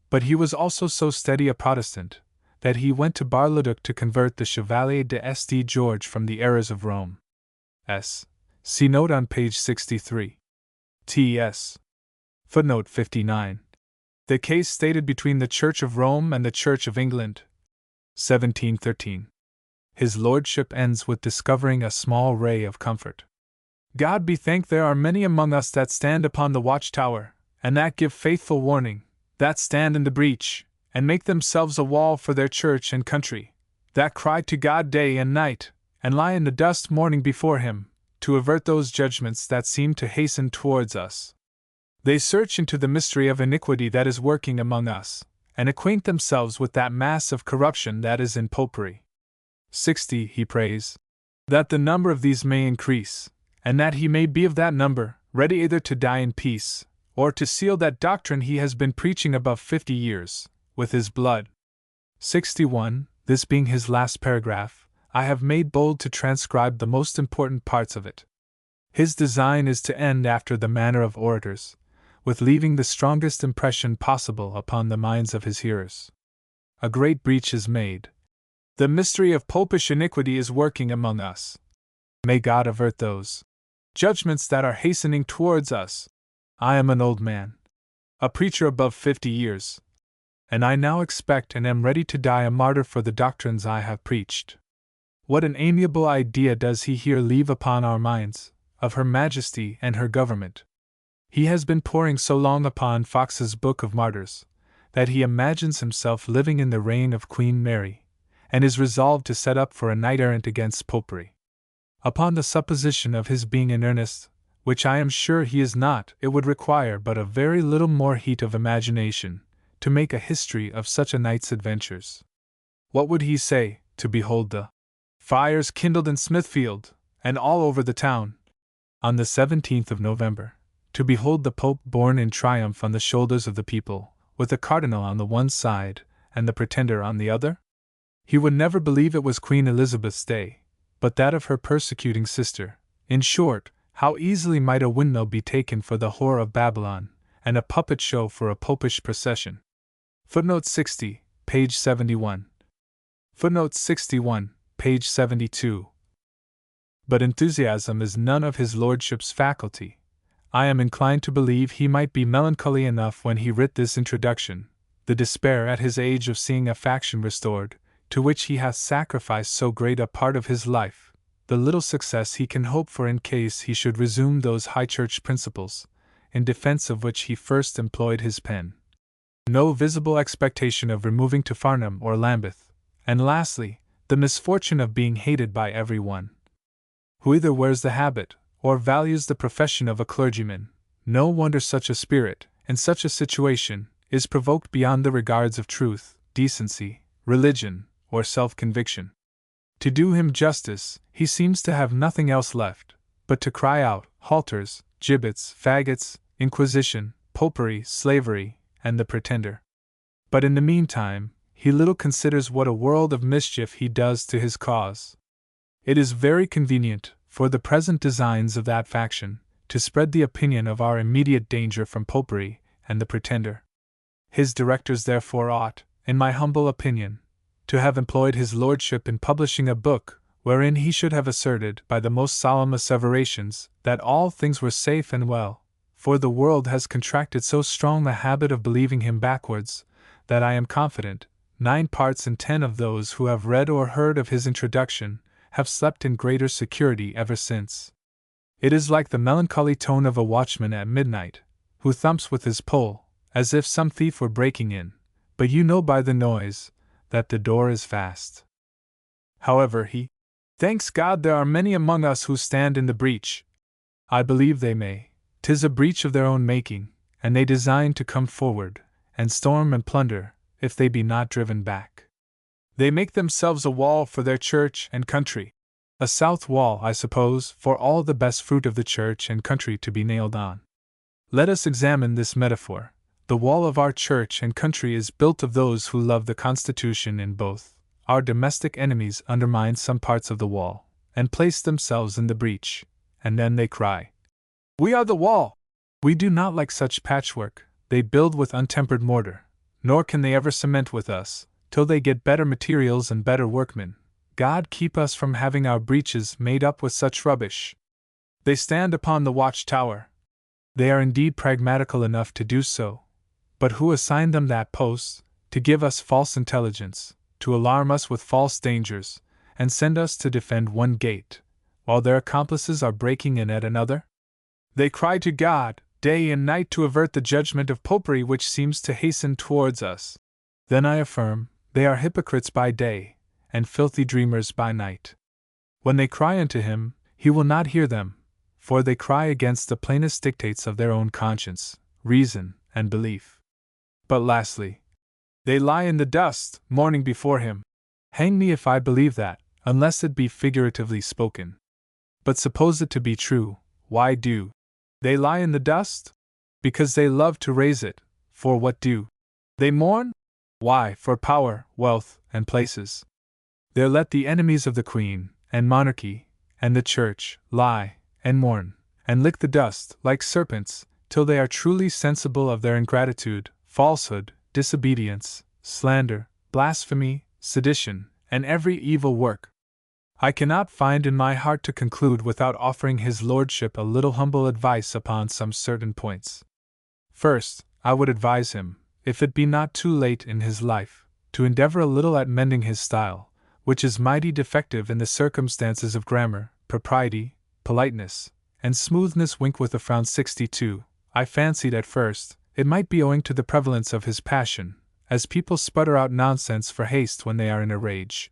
But he was also so steady a Protestant that he went to Bar-le-Duc to convert the Chevalier de St. George from the errors of Rome. S. See note on page 63. T.S. Footnote 59. The case stated between the Church of Rome and the Church of England. 1713. His lordship ends with discovering a small ray of comfort. God be thanked there are many among us that stand upon the watchtower, and that give faithful warning, that stand in the breach, and make themselves a wall for their church and country, that cry to God day and night, and lie in the dust mourning before Him, to avert those judgments that seem to hasten towards us. They search into the mystery of iniquity that is working among us, and acquaint themselves with that mass of corruption that is in Popery. 60. He prays that the number of these may increase, and that he may be of that number, ready either to die in peace, or to seal that doctrine he has been preaching above 50 years, with his blood. 61. This being his last paragraph, I have made bold to transcribe the most important parts of it. His design is to end after the manner of orators, with leaving the strongest impression possible upon the minds of his hearers. A great breach is made. The mystery of popish iniquity is working among us. May God avert those judgments that are hastening towards us. I am an old man, a preacher above 50 years, and I now expect and am ready to die a martyr for the doctrines I have preached. What an amiable idea does he here leave upon our minds, of Her Majesty and her government. He has been poring so long upon Fox's Book of Martyrs, that he imagines himself living in the reign of Queen Mary, and is resolved to set up for a knight-errant against Popery. Upon the supposition of his being in earnest, which I am sure he is not, it would require but a very little more heat of imagination to make a history of such a knight's adventures. What would he say, to behold the fires kindled in Smithfield, and all over the town, on the 17th of November, to behold the Pope borne in triumph on the shoulders of the people, with the Cardinal on the one side, and the Pretender on the other? He would never believe it was Queen Elizabeth's day, but that of her persecuting sister. In short, how easily might a windmill be taken for the whore of Babylon, and a puppet show for a popish procession. Footnote 60, page 71. Footnote 61, page 72. But enthusiasm is none of his lordship's faculty. I am inclined to believe he might be melancholy enough when he writ this introduction, the despair at his age of seeing a faction restored, to which he hath sacrificed so great a part of his life, the little success he can hope for in case he should resume those high church principles, in defense of which he first employed his pen. No visible expectation of removing to Farnham or Lambeth, and lastly, the misfortune of being hated by every one who either wears the habit, or values the profession of a clergyman. No wonder such a spirit, in such a situation, is provoked beyond the regards of truth, decency, religion, or self-conviction. To do him justice, he seems to have nothing else left, but to cry out, halters, gibbets, faggots, inquisition, popery, slavery, and the Pretender. But in the meantime, he little considers what a world of mischief he does to his cause. It is very convenient, for the present designs of that faction, to spread the opinion of our immediate danger from popery and the Pretender. His directors therefore ought, in my humble opinion, to have employed his lordship in publishing a book, wherein he should have asserted by the most solemn asseverations that all things were safe and well, for the world has contracted so strong the habit of believing him backwards, that I am confident 9 parts in 10 of those who have read or heard of his introduction have slept in greater security ever since. It is like the melancholy tone of a watchman at midnight, who thumps with his pole, as if some thief were breaking in, but you know by the noise that the door is fast. However, he thanks God there are many among us who stand in the breach. I believe they may. 'Tis a breach of their own making, and they design to come forward, and storm and plunder, if they be not driven back. They make themselves a wall for their church and country. A south wall, I suppose, for all the best fruit of the church and country to be nailed on. Let us examine this metaphor. The wall of our church and country is built of those who love the Constitution in both. Our domestic enemies undermine some parts of the wall, and place themselves in the breach, and then they cry, "We are the wall!" We do not like such patchwork. They build with untempered mortar, nor can they ever cement with us, till they get better materials and better workmen. God keep us from having our breaches made up with such rubbish. They stand upon the watch-tower. They are indeed pragmatical enough to do so, but who assigned them that post? To give us false intelligence, to alarm us with false dangers, and send us to defend one gate, while their accomplices are breaking in at another? They cry to God, day and night, to avert the judgment of popery which seems to hasten towards us. Then I affirm, they are hypocrites by day, and filthy dreamers by night. When they cry unto him, he will not hear them, for they cry against the plainest dictates of their own conscience, reason, and belief. But lastly, they lie in the dust, mourning before him. Hang me if I believe that, unless it be figuratively spoken. But suppose it to be true, why do they lie in the dust? Because they love to raise it. For what do they mourn? Why, for power, wealth, and places. There let the enemies of the Queen, and monarchy, and the Church, lie, and mourn, and lick the dust, like serpents, till they are truly sensible of their ingratitude, falsehood, disobedience, slander, blasphemy, sedition, and every evil work. I cannot find in my heart to conclude without offering his lordship a little humble advice upon some certain points. First, I would advise him, if it be not too late in his life, to endeavor a little at mending his style, which is mighty defective in the circumstances of grammar, propriety, politeness, and smoothness. Wink with a frown. 62. I fancied at first it might be owing to the prevalence of his passion, as people sputter out nonsense for haste when they are in a rage.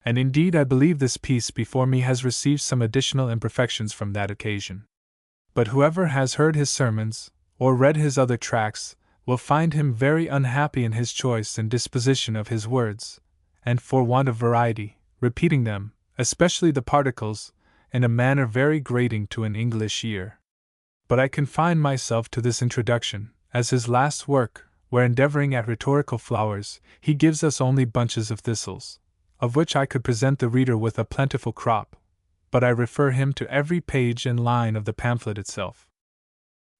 And indeed I believe this piece before me has received some additional imperfections from that occasion. But whoever has heard his sermons, or read his other tracts, will find him very unhappy in his choice and disposition of his words, and for want of variety, repeating them, especially the particles, in a manner very grating to an English ear. But I confine myself to this introduction, as his last work, where endeavoring at rhetorical flowers, he gives us only bunches of thistles, of which I could present the reader with a plentiful crop, but I refer him to every page and line of the pamphlet itself.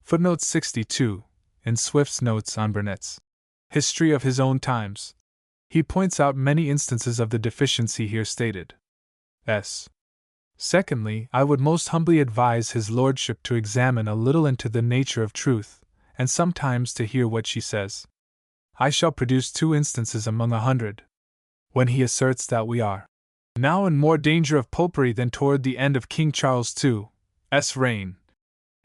Footnote 62. In Swift's Notes on Burnet's History of his own times, he points out many instances of the deficiency here stated. S. Secondly, I would most humbly advise his lordship to examine a little into the nature of truth, and sometimes to hear what she says. I shall produce 2 instances among 100. When he asserts that we are now in more danger of popery than toward the end of King Charles II's reign,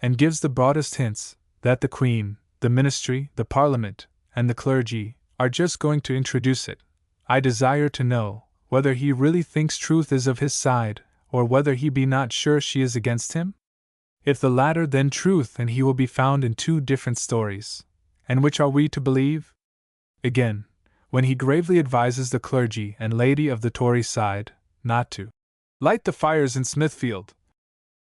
and gives the broadest hints that the Queen, the Ministry, the Parliament, and the clergy are just going to introduce it, I desire to know whether he really thinks truth is of his side, or whether he be not sure she is against him? If the latter, then truth and he will be found in 2 different stories. And which are we to believe? Again, when he gravely advises the clergy and laity of the Tory side not to light the fires in Smithfield,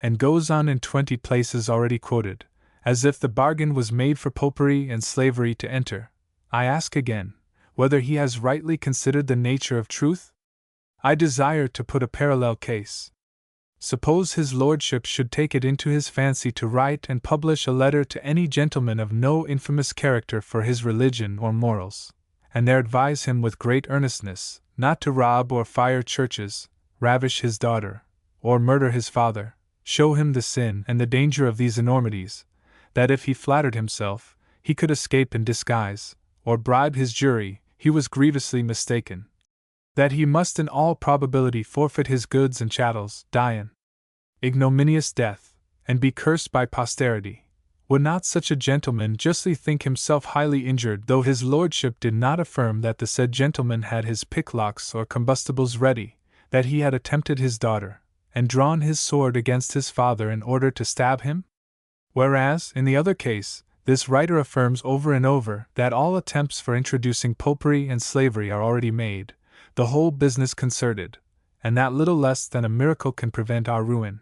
and goes on in 20 places already quoted, as if the bargain was made for popery and slavery to enter, I ask again, whether he has rightly considered the nature of truth? I desire to put a parallel case. Suppose his lordship should take it into his fancy to write and publish a letter to any gentleman of no infamous character for his religion or morals, and there advise him with great earnestness not to rob or fire churches, ravish his daughter, or murder his father, show him the sin and the danger of these enormities, that if he flattered himself he could escape in disguise, or bribe his jury, he was grievously mistaken. That he must in all probability forfeit his goods and chattels, die an ignominious death, and be cursed by posterity. Would not such a gentleman justly think himself highly injured, though his lordship did not affirm that the said gentleman had his picklocks or combustibles ready, that he had attempted his daughter, and drawn his sword against his father in order to stab him? Whereas, in the other case, this writer affirms over and over that all attempts for introducing popery and slavery are already made, the whole business concerted, and that little less than a miracle can prevent our ruin.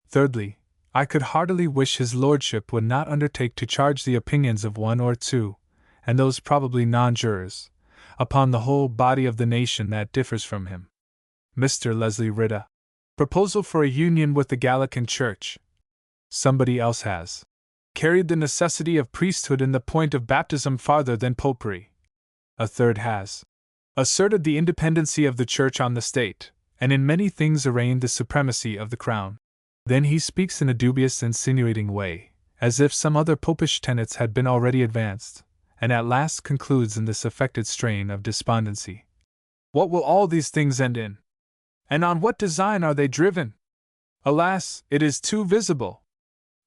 Thirdly, I could heartily wish his lordship would not undertake to charge the opinions of 1 or 2, and those probably non-jurors, upon the whole body of the nation that differs from him. Mr. Leslie writ a proposal for a union with the Gallican Church. Somebody else has carried the necessity of priesthood in the point of baptism farther than popery. A third has asserted the independency of the Church on the State, and in many things arraigned the supremacy of the Crown. Then he speaks in a dubious, insinuating way, as if some other popish tenets had been already advanced, and at last concludes in this affected strain of despondency. What will all these things end in? And on what design are they driven? Alas, it is too visible.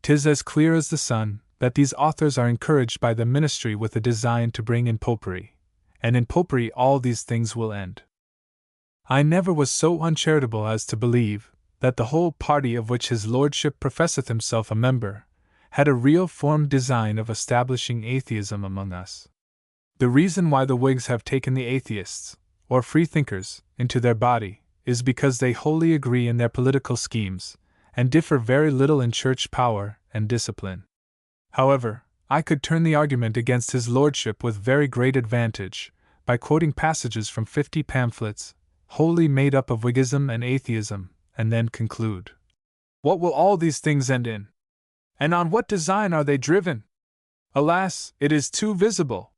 'Tis as clear as the sun that these authors are encouraged by the ministry with a design to bring in popery, and in popery all these things will end. I never was so uncharitable as to believe that the whole party of which his lordship professeth himself a member had a real formed design of establishing atheism among us. The reason why the Whigs have taken the atheists, or freethinkers, into their body, is because they wholly agree in their political schemes, and differ very little in church power and discipline. However, I could turn the argument against his lordship with very great advantage, by quoting passages from 50 pamphlets, wholly made up of Whiggism and atheism, and then conclude. What will all these things end in? And on what design are they driven? Alas, it is too visible.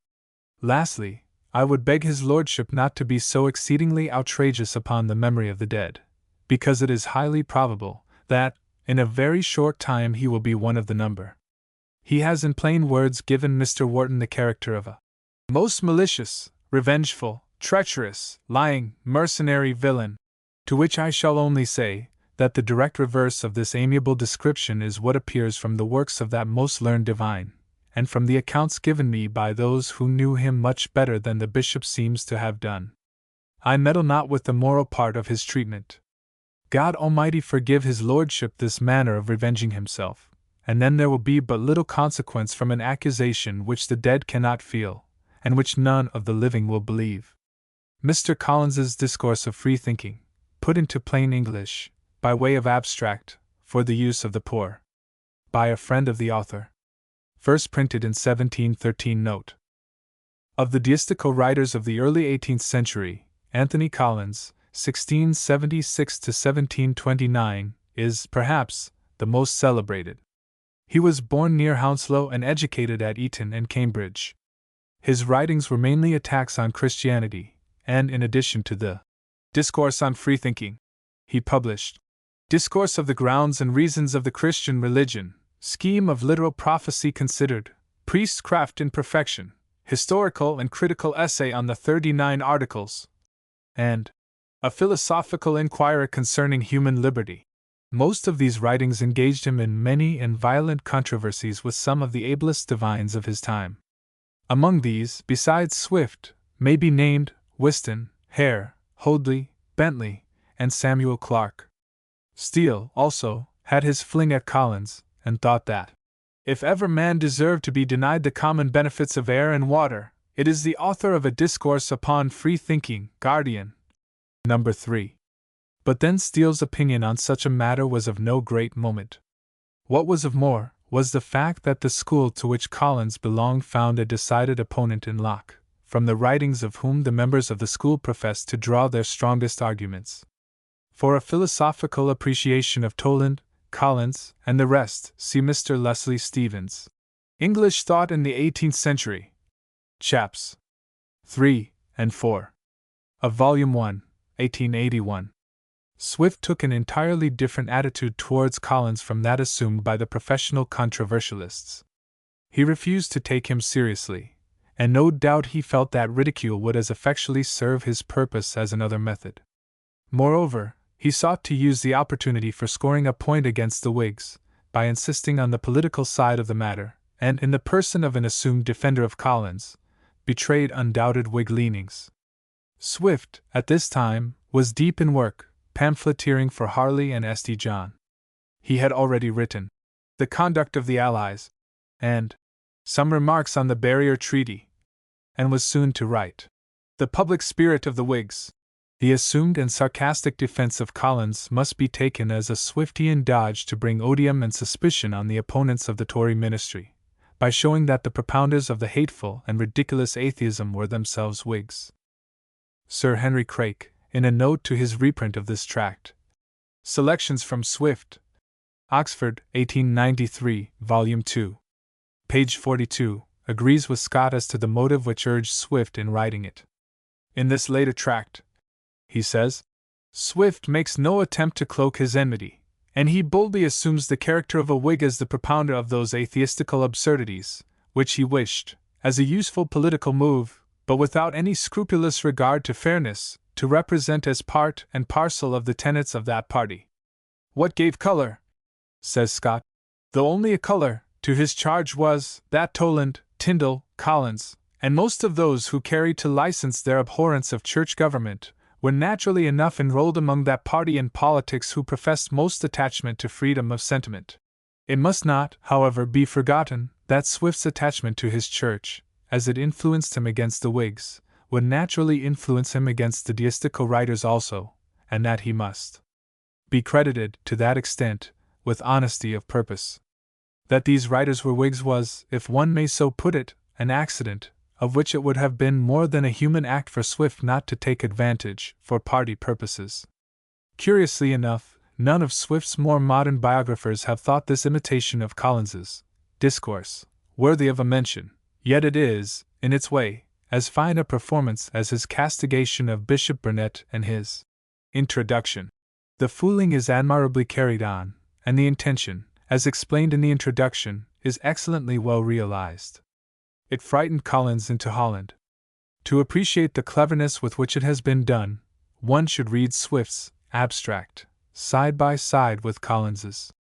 Lastly, I would beg his lordship not to be so exceedingly outrageous upon the memory of the dead, because it is highly probable that, in a very short time, he will be one of the number. He has in plain words given Mr. Wharton the character of a most malicious, revengeful, treacherous, lying, mercenary villain, to which I shall only say, that the direct reverse of this amiable description is what appears from the works of that most learned divine, and from the accounts given me by those who knew him much better than the bishop seems to have done. I meddle not with the moral part of his treatment. God Almighty forgive his lordship this manner of revenging himself, and then there will be but little consequence from an accusation which the dead cannot feel, and which none of the living will believe. Mr. Collins's Discourse of Free Thinking, put into plain English, by way of abstract, for the use of the poor, by a friend of the author. First printed in 1713. Note. Of the deistical writers of the early 18th century, Anthony Collins, 1676 to 1729, is, perhaps, the most celebrated. He was born near Hounslow and educated at Eton and Cambridge. His writings were mainly attacks on Christianity, and in addition to the Discourse on Freethinking, he published Discourse of the Grounds and Reasons of the Christian Religion, Scheme of Literal Prophecy Considered, Priestcraft in Perfection, Historical and Critical Essay on the 39 Articles, and A Philosophical Inquiry Concerning Human Liberty. Most of these writings engaged him in many and violent controversies with some of the ablest divines of his time. Among these, besides Swift, may be named Whiston, Hare, Hoadley, Bentley, and Samuel Clarke. Steele, also, had his fling at Collins, and thought that, if ever man deserved to be denied the common benefits of air and water, it is the author of a Discourse upon Free Thinking, Guardian. No. 3. But then Steele's opinion on such a matter was of no great moment. What was of more, was the fact that the school to which Collins belonged found a decided opponent in Locke, from the writings of whom the members of the school professed to draw their strongest arguments. For a philosophical appreciation of Toland, Collins, and the rest, see Mr. Leslie Stevens. English Thought in the 18th Century. Chaps. 3 and 4. Of Volume 1, 1881. Swift took an entirely different attitude towards Collins from that assumed by the professional controversialists. He refused to take him seriously, and no doubt he felt that ridicule would as effectually serve his purpose as another method. Moreover, he sought to use the opportunity for scoring a point against the Whigs, by insisting on the political side of the matter, and, in the person of an assumed defender of Collins, betrayed undoubted Whig leanings. Swift, at this time, was deep in work, pamphleteering for Harley and St. John. He had already written The Conduct of the Allies, and Some Remarks on the Barrier Treaty, and was soon to write The Public Spirit of the Whigs. The assumed and sarcastic defense of Collins must be taken as a Swiftian dodge to bring odium and suspicion on the opponents of the Tory ministry, by showing that the propounders of the hateful and ridiculous atheism were themselves Whigs. Sir Henry Craik, in a note to his reprint of this tract, Selections from Swift, Oxford, 1893, Volume 2, page 42, agrees with Scott as to the motive which urged Swift in writing it. In this later tract, he says, Swift makes no attempt to cloak his enmity, and he boldly assumes the character of a Whig as the propounder of those atheistical absurdities, which he wished, as a useful political move, but without any scrupulous regard to fairness, to represent as part and parcel of the tenets of that party. What gave color, says Scott, though only a color, to his charge was, that Toland, Tyndall, Collins, and most of those who carried to license their abhorrence of church government, were naturally enough enrolled among that party in politics who professed most attachment to freedom of sentiment. It must not, however, be forgotten that Swift's attachment to his church, as it influenced him against the Whigs, would naturally influence him against the deistical writers also, and that he must be credited, to that extent, with honesty of purpose. That these writers were Whigs was, if one may so put it, an accident, of which it would have been more than a human act for Swift not to take advantage, for party purposes. Curiously enough, none of Swift's more modern biographers have thought this imitation of Collins's discourse worthy of a mention, yet it is, in its way, as fine a performance as his castigation of Bishop Burnet and his introduction. The fooling is admirably carried on, and the intention, as explained in the introduction, is excellently well realized. It frightened Collins into Holland. To appreciate the cleverness with which it has been done, one should read Swift's abstract, side by side with Collins's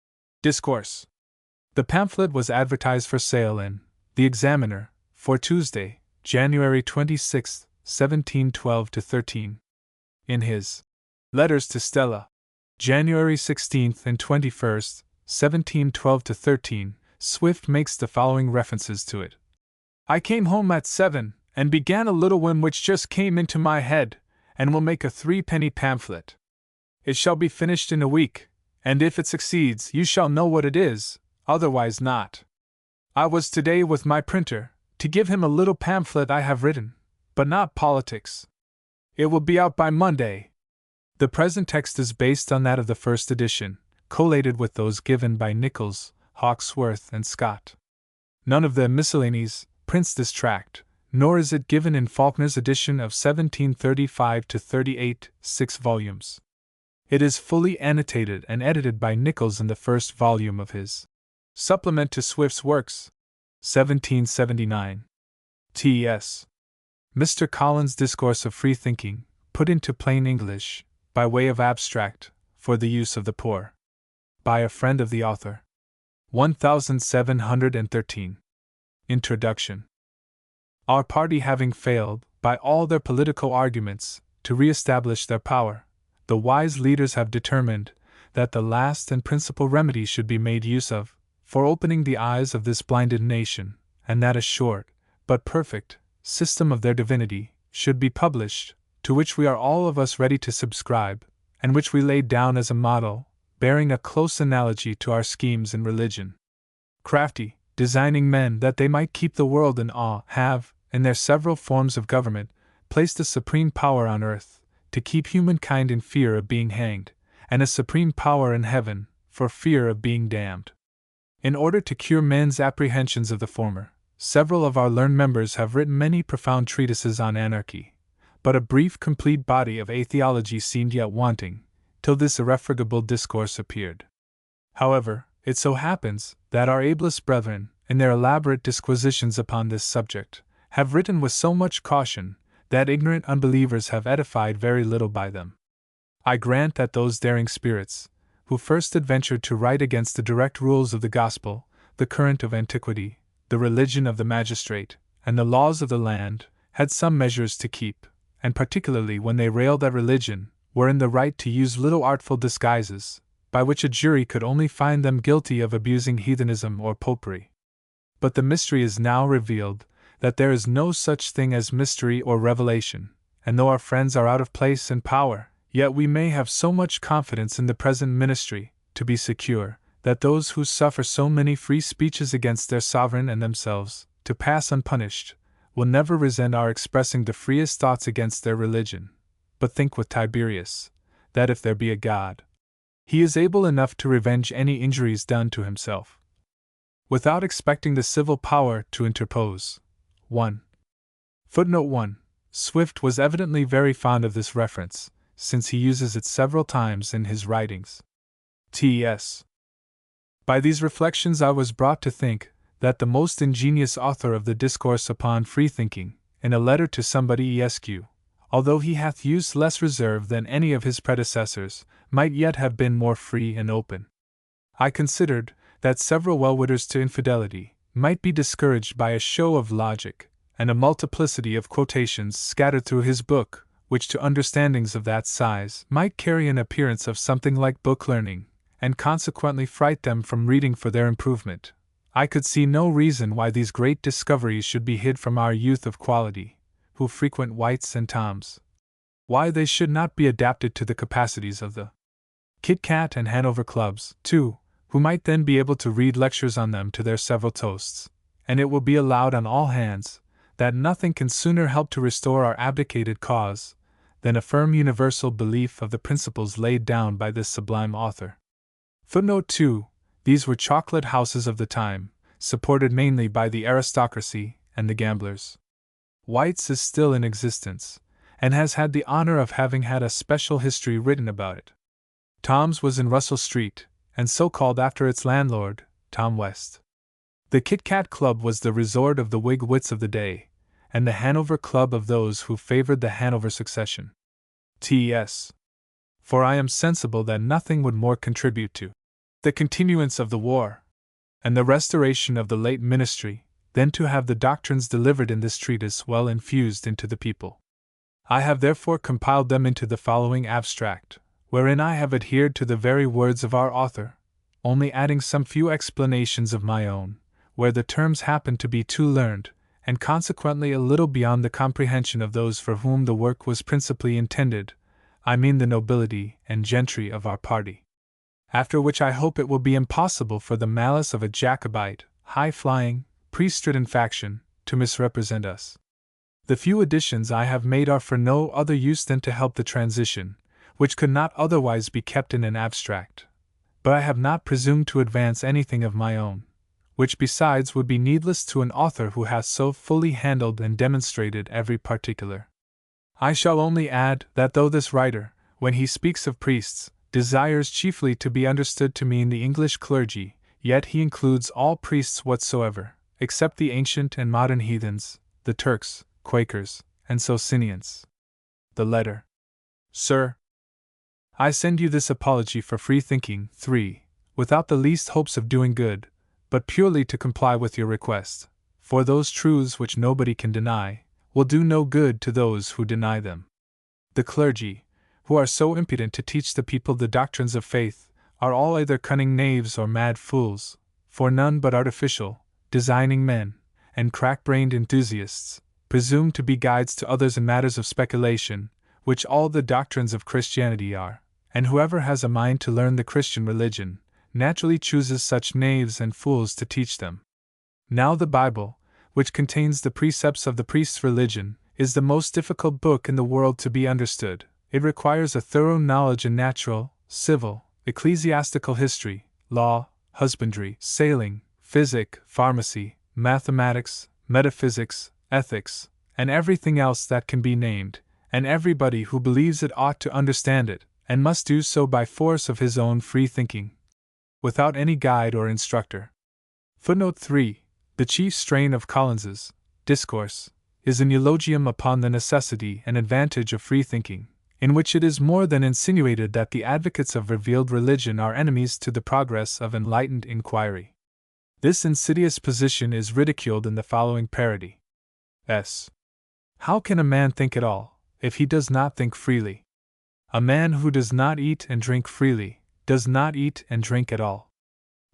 discourse. The pamphlet was advertised for sale in The Examiner, for Tuesday, January 26, 1712-13. In his Letters to Stella, January 16 and 21, 1712-13, Swift makes the following references to it. I came home at 7, and began a little whim which just came into my head, and will make a 3-penny pamphlet. It shall be finished in a week, and if it succeeds, you shall know what it is, otherwise not. I was today with my printer, to give him a little pamphlet I have written, but not politics. It will be out by Monday. The present text is based on that of the first edition, collated with those given by Nichols, Hawkesworth, and Scott. None of the miscellanies prints this tract, nor is it given in Faulkner's edition of 1735-38, 6 volumes. It is fully annotated and edited by Nichols in the first volume of his Supplement to Swift's Works, 1779. T.S. Mr. Collins' Discourse of Free Thinking, put into plain English, by way of abstract, for the use of the poor. By a friend of the author. 1713. Introduction. Our party having failed, by all their political arguments, to re-establish their power, the wise leaders have determined that the last and principal remedy should be made use of, for opening the eyes of this blinded nation, and that a short, but perfect, system of their divinity should be published, to which we are all of us ready to subscribe, and which we laid down as a model, bearing a close analogy to our schemes in religion. Crafty, designing men that they might keep the world in awe have, in their several forms of government, placed a supreme power on earth, to keep humankind in fear of being hanged, and a supreme power in heaven, for fear of being damned. In order to cure men's apprehensions of the former, several of our learned members have written many profound treatises on anarchy, but a brief complete body of atheology seemed yet wanting, till this irrefragable discourse appeared. However, it so happens that our ablest brethren, in their elaborate disquisitions upon this subject, have written with so much caution that ignorant unbelievers have edified very little by them. I grant that those daring spirits, who first adventured to write against the direct rules of the gospel, the current of antiquity, the religion of the magistrate, and the laws of the land, had some measures to keep, and particularly when they railed at religion, were in the right to use little artful disguises, by which a jury could only find them guilty of abusing heathenism or popery. But the mystery is now revealed, that there is no such thing as mystery or revelation, and though our friends are out of place and power, yet we may have so much confidence in the present ministry, to be secure, that those who suffer so many free speeches against their sovereign and themselves, to pass unpunished, will never resent our expressing the freest thoughts against their religion, but think with Tiberius, that if there be a God, he is able enough to revenge any injuries done to himself, without expecting the civil power to interpose. 1. Footnote 1. Swift was evidently very fond of this reference, since he uses it several times in his writings. T.S. By these reflections I was brought to think that the most ingenious author of the Discourse upon Freethinking, in a letter to somebody Esq., although he hath used less reserve than any of his predecessors, might yet have been more free and open. I considered that several well-witters to infidelity might be discouraged by a show of logic, and a multiplicity of quotations scattered through his book, which to understandings of that size might carry an appearance of something like book learning, and consequently fright them from reading for their improvement. I could see no reason why these great discoveries should be hid from our youth of quality, who frequent White's and Tom's. Why they should not be adapted to the capacities of the Kit Kat and Hanover clubs, too, who might then be able to read lectures on them to their several toasts, and it will be allowed on all hands that nothing can sooner help to restore our abdicated cause than a firm universal belief of the principles laid down by this sublime author. Footnote 2. These were chocolate houses of the time, supported mainly by the aristocracy and the gamblers. White's is still in existence, and has had the honor of having had a special history written about it. Tom's was in Russell Street, and so called after its landlord, Tom West. The Kit Kat Club was the resort of the Whig wits of the day, and the Hanover Club of those who favored the Hanover succession. T.S. For I am sensible that nothing would more contribute to the continuance of the war, and the restoration of the late ministry, than to have the doctrines delivered in this treatise well infused into the people. I have therefore compiled them into the following abstract, wherein I have adhered to the very words of our author, only adding some few explanations of my own, where the terms happen to be too learned, and consequently a little beyond the comprehension of those for whom the work was principally intended, I mean the nobility and gentry of our party. After which I hope it will be impossible for the malice of a Jacobite, high-flying, priest-ridden faction to misrepresent us. The few additions I have made are for no other use than to help the transition, which could not otherwise be kept in an abstract. But I have not presumed to advance anything of my own, which besides would be needless to an author who hath so fully handled and demonstrated every particular. I shall only add that though this writer, when he speaks of priests, desires chiefly to be understood to mean the English clergy, yet he includes all priests whatsoever, except the ancient and modern heathens, the Turks, Quakers, and Socinians. The letter. Sir, I send you this apology for free thinking, 3, without the least hopes of doing good, but purely to comply with your request, for those truths which nobody can deny, will do no good to those who deny them. The clergy, who are so impudent to teach the people the doctrines of faith, are all either cunning knaves or mad fools, for none but artificial, designing men, and crack-brained enthusiasts, presume to be guides to others in matters of speculation, which all the doctrines of Christianity are, and whoever has a mind to learn the Christian religion, naturally chooses such knaves and fools to teach them. Now the Bible, which contains the precepts of the priest's religion, is the most difficult book in the world to be understood. It requires a thorough knowledge in natural, civil, ecclesiastical history, law, husbandry, sailing, physic, pharmacy, mathematics, metaphysics, ethics, and everything else that can be named, and everybody who believes it ought to understand it, and must do so by force of his own free thinking, without any guide or instructor. Footnote 3. The chief strain of Collins's discourse is an eulogium upon the necessity and advantage of free thinking, in which it is more than insinuated that the advocates of revealed religion are enemies to the progress of enlightened inquiry. This insidious position is ridiculed in the following parody. S. How can a man think at all, if he does not think freely? A man who does not eat and drink freely, does not eat and drink at all.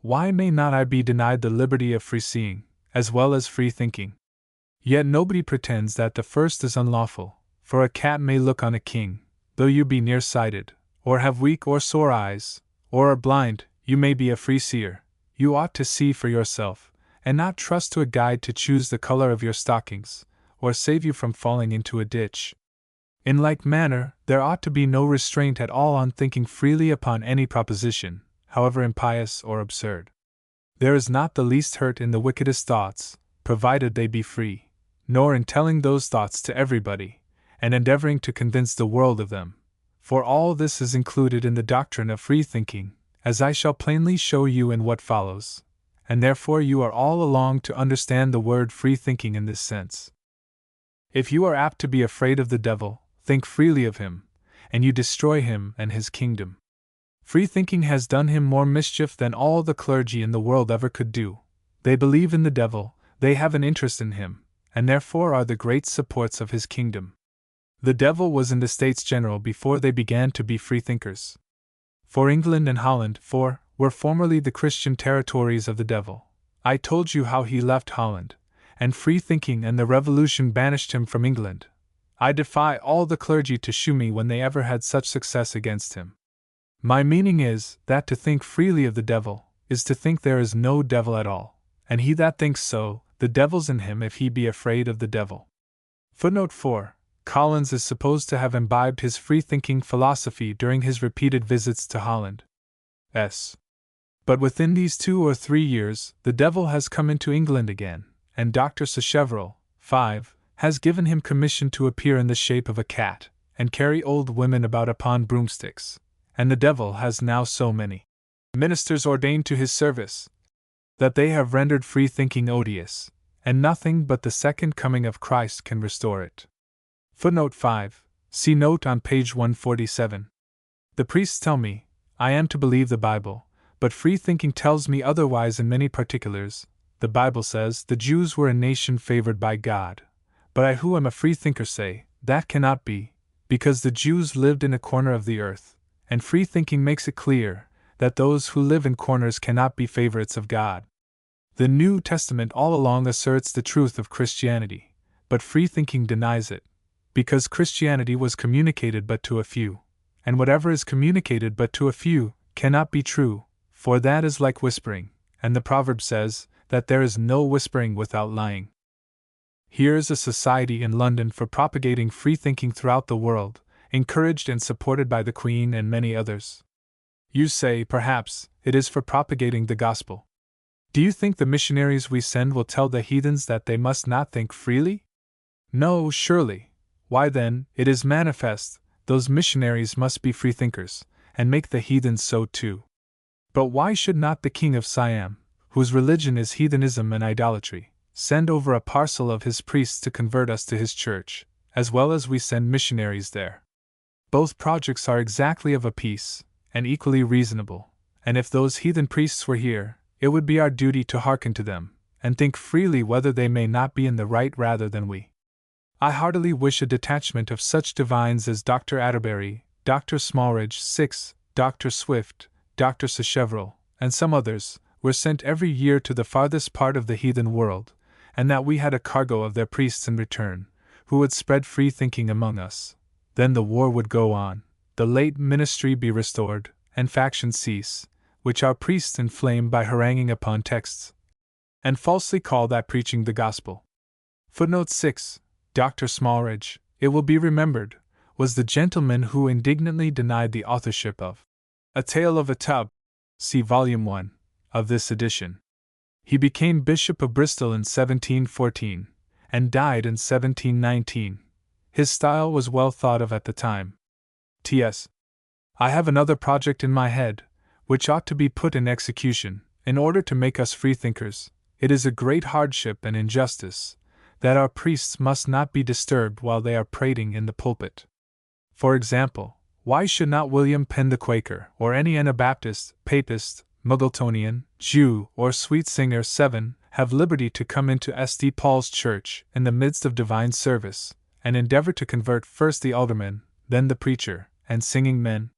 Why may not I be denied the liberty of free seeing, as well as free thinking? Yet nobody pretends that the first is unlawful, for a cat may look on a king, though you be nearsighted, or have weak or sore eyes, or are blind, you may be a free seer. You ought to see for yourself, and not trust to a guide to choose the color of your stockings, or save you from falling into a ditch. In like manner, there ought to be no restraint at all on thinking freely upon any proposition, however impious or absurd. There is not the least hurt in the wickedest thoughts, provided they be free, nor in telling those thoughts to everybody, and endeavoring to convince the world of them, for all this is included in the doctrine of free thinking, as I shall plainly show you in what follows, and therefore you are all along to understand the word free thinking in this sense. If you are apt to be afraid of the devil, think freely of him, and you destroy him and his kingdom. Free thinking has done him more mischief than all the clergy in the world ever could do. They believe in the devil, they have an interest in him, and therefore are the great supports of his kingdom. The devil was in the States General before they began to be freethinkers. For England and Holland, were formerly the Christian territories of the devil. I told you how he left Holland, and free thinking and the Revolution banished him from England. I defy all the clergy to shew me when they ever had such success against him. My meaning is, that to think freely of the devil, is to think there is no devil at all, and he that thinks so, the devil's in him if he be afraid of the devil. Footnote 4. Collins is supposed to have imbibed his free-thinking philosophy during his repeated visits to Holland. S. But within these 2 or 3 years, the devil has come into England again, and Dr. Sacheverell, 5, has given him commission to appear in the shape of a cat, and carry old women about upon broomsticks, and the devil has now so many ministers ordained to his service, that they have rendered free thinking odious, and nothing but the second coming of Christ can restore it. Footnote 5. See note on page 147. The priests tell me, I am to believe the Bible, but free thinking tells me otherwise in many particulars. The Bible says the Jews were a nation favored by God, but I who am a free thinker say, that cannot be, because the Jews lived in a corner of the earth, and free thinking makes it clear that those who live in corners cannot be favorites of God. The New Testament all along asserts the truth of Christianity, but free thinking denies it, because Christianity was communicated but to a few, and whatever is communicated but to a few cannot be true, for that is like whispering, and the proverb says that there is no whispering without lying. Here is a society in London for propagating free thinking throughout the world, encouraged and supported by the Queen and many others. You say, perhaps, it is for propagating the gospel. Do you think the missionaries we send will tell the heathens that they must not think freely? No, surely. Why then, it is manifest, those missionaries must be freethinkers, and make the heathens so too. But why should not the king of Siam, whose religion is heathenism and idolatry, send over a parcel of his priests to convert us to his church, as well as we send missionaries there? Both projects are exactly of a piece, and equally reasonable, and if those heathen priests were here, it would be our duty to hearken to them, and think freely whether they may not be in the right rather than we. I heartily wish a detachment of such divines as Dr. Atterbury, Dr. Smallridge, Dr. Swift, Dr. Sacheverell, and some others, were sent every year to the farthest part of the heathen world, and that we had a cargo of their priests in return, who would spread free thinking among us. Then the war would go on, the late ministry be restored, and factions cease, which our priests inflame by haranguing upon texts, and falsely call that preaching the gospel. Footnote 6. Dr. Smallridge, it will be remembered, was the gentleman who indignantly denied the authorship of A Tale of a Tub, see Volume 1, of this edition. He became Bishop of Bristol in 1714, and died in 1719. His style was well thought of at the time. T.S. I have another project in my head, which ought to be put in execution, in order to make us freethinkers. It is a great hardship and injustice, that our priests must not be disturbed while they are prating in the pulpit. For example, why should not William Penn the Quaker, or any Anabaptist, Papist, Muggletonian, Jew, or Sweet Singer 7, have liberty to come into St. Paul's Church in the midst of divine service, and endeavor to convert first the alderman, then the preacher, and singing men?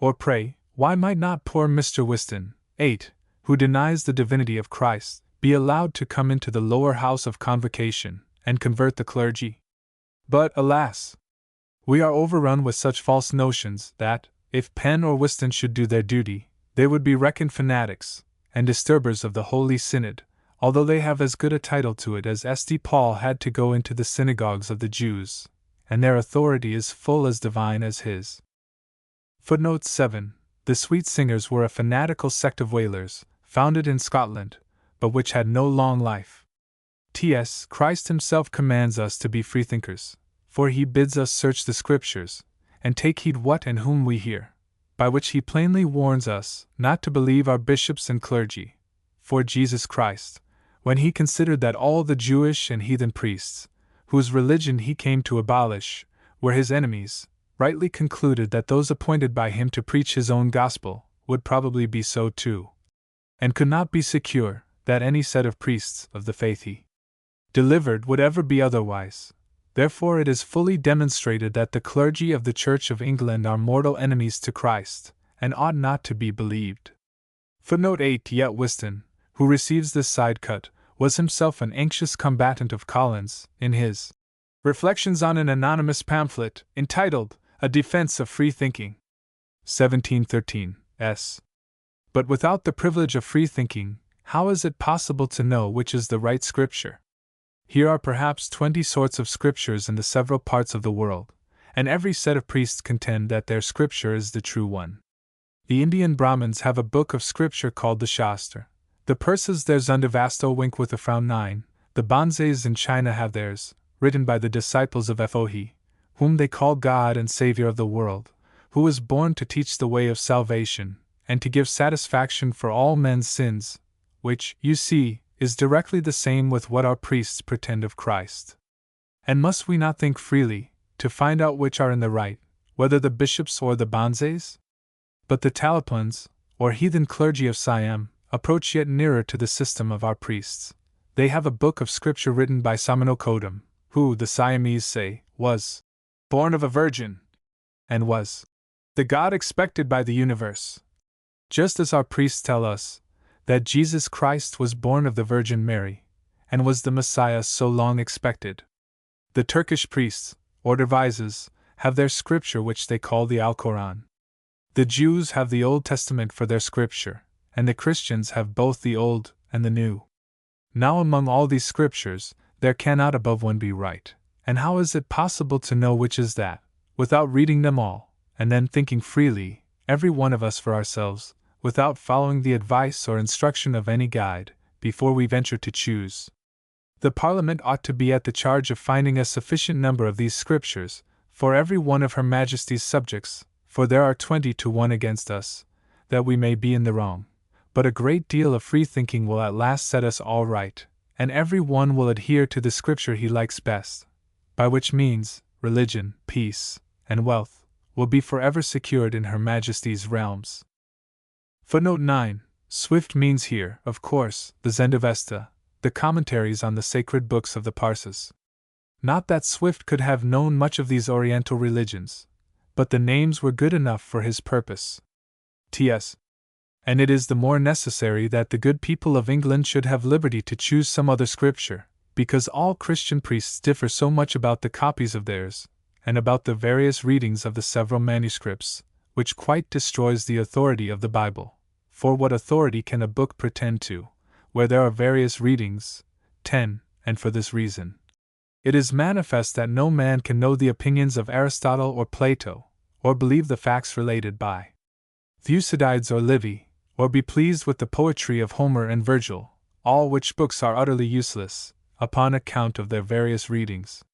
Or pray, why might not poor Mr. Whiston, 8, who denies the divinity of Christ, be allowed to come into the lower house of convocation, and convert the clergy? But, alas! We are overrun with such false notions that, if Penn or Whiston should do their duty, they would be reckoned fanatics, and disturbers of the Holy Synod, although they have as good a title to it as St. Paul had to go into the synagogues of the Jews, and their authority is full as divine as his. Footnote 7. The Sweet Singers were a fanatical sect of wailers, founded in Scotland, but which had no long life. T.S. Christ himself commands us to be freethinkers, for he bids us search the Scriptures, and take heed what and whom we hear, by which he plainly warns us not to believe our bishops and clergy. For Jesus Christ, when he considered that all the Jewish and heathen priests, whose religion he came to abolish, were his enemies, rightly concluded that those appointed by him to preach his own gospel would probably be so too, and could not be secure that any set of priests of the faith he delivered would ever be otherwise. Therefore it is fully demonstrated that the clergy of the Church of England are mortal enemies to Christ, and ought not to be believed. Footnote 8. Yet Whiston, who receives this side cut, was himself an anxious combatant of Collins, in his Reflections on an anonymous pamphlet, entitled, A Defense of Free Thinking, 1713, s. But without the privilege of free thinking, how is it possible to know which is the right Scripture? Here are perhaps 20 sorts of Scriptures in the several parts of the world, and every set of priests contend that their Scripture is the true one. The Indian Brahmins have a book of Scripture called the Shastra. The Persas their Zundavasto wink with a frown 9. The Bonzes in China have theirs, written by the disciples of Fohi, whom they call God and Savior of the world, who was born to teach the way of salvation, and to give satisfaction for all men's sins, which, you see, is directly the same with what our priests pretend of Christ. And must we not think freely, to find out which are in the right, whether the bishops or the bonzes? But the Talipans, or heathen clergy of Siam, approach yet nearer to the system of our priests. They have a book of Scripture written by Samanokodam, who, the Siamese say, was born of a virgin, and was the God expected by the universe. Just as our priests tell us that Jesus Christ was born of the Virgin Mary, and was the Messiah so long expected. The Turkish priests, or dervises, have their scripture which they call the Alcoran. The Jews have the Old Testament for their scripture, and the Christians have both the Old and the New. Now among all these scriptures, there cannot above one be right, and how is it possible to know which is that, without reading them all, and then thinking freely, every one of us for ourselves, without following the advice or instruction of any guide, before we venture to choose? The Parliament ought to be at the charge of finding a sufficient number of these scriptures, for every one of Her Majesty's subjects, for there are 20 to 1 against us, that we may be in the wrong. But a great deal of free thinking will at last set us all right, and every one will adhere to the scripture he likes best, by which means religion, peace, and wealth will be forever secured in Her Majesty's realms. Footnote 9. Swift means here, of course, the Zendavesta, the commentaries on the sacred books of the Parsis. Not that Swift could have known much of these Oriental religions, but the names were good enough for his purpose. T.S. And it is the more necessary that the good people of England should have liberty to choose some other scripture, because all Christian priests differ so much about the copies of theirs, and about the various readings of the several manuscripts, which quite destroys the authority of the Bible. For what authority can a book pretend to, where there are various readings? 10. And for this reason, it is manifest that no man can know the opinions of Aristotle or Plato, or believe the facts related by Thucydides or Livy, or be pleased with the poetry of Homer and Virgil, all which books are utterly useless, upon account of their various readings.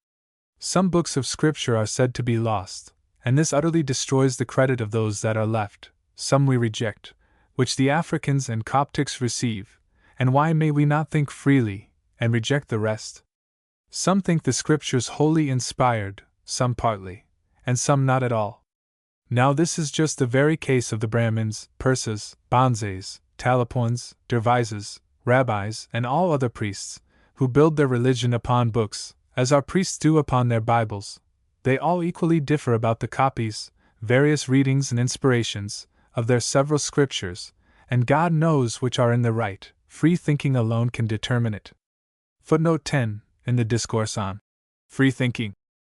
Some books of Scripture are said to be lost, and this utterly destroys the credit of those that are left. Some we reject, which the Africans and Coptics receive, and why may we not think freely, and reject the rest? Some think the Scriptures wholly inspired, some partly, and some not at all. Now this is just the very case of the Brahmins, Pursas, Bonzes, Talapoins, Dervises, rabbis, and all other priests, who build their religion upon books, as our priests do upon their Bibles. They all equally differ about the copies, various readings and inspirations, of their several scriptures, and God knows which are in the right. Free thinking alone can determine it. Footnote 10. In the Discourse on Free Thinking,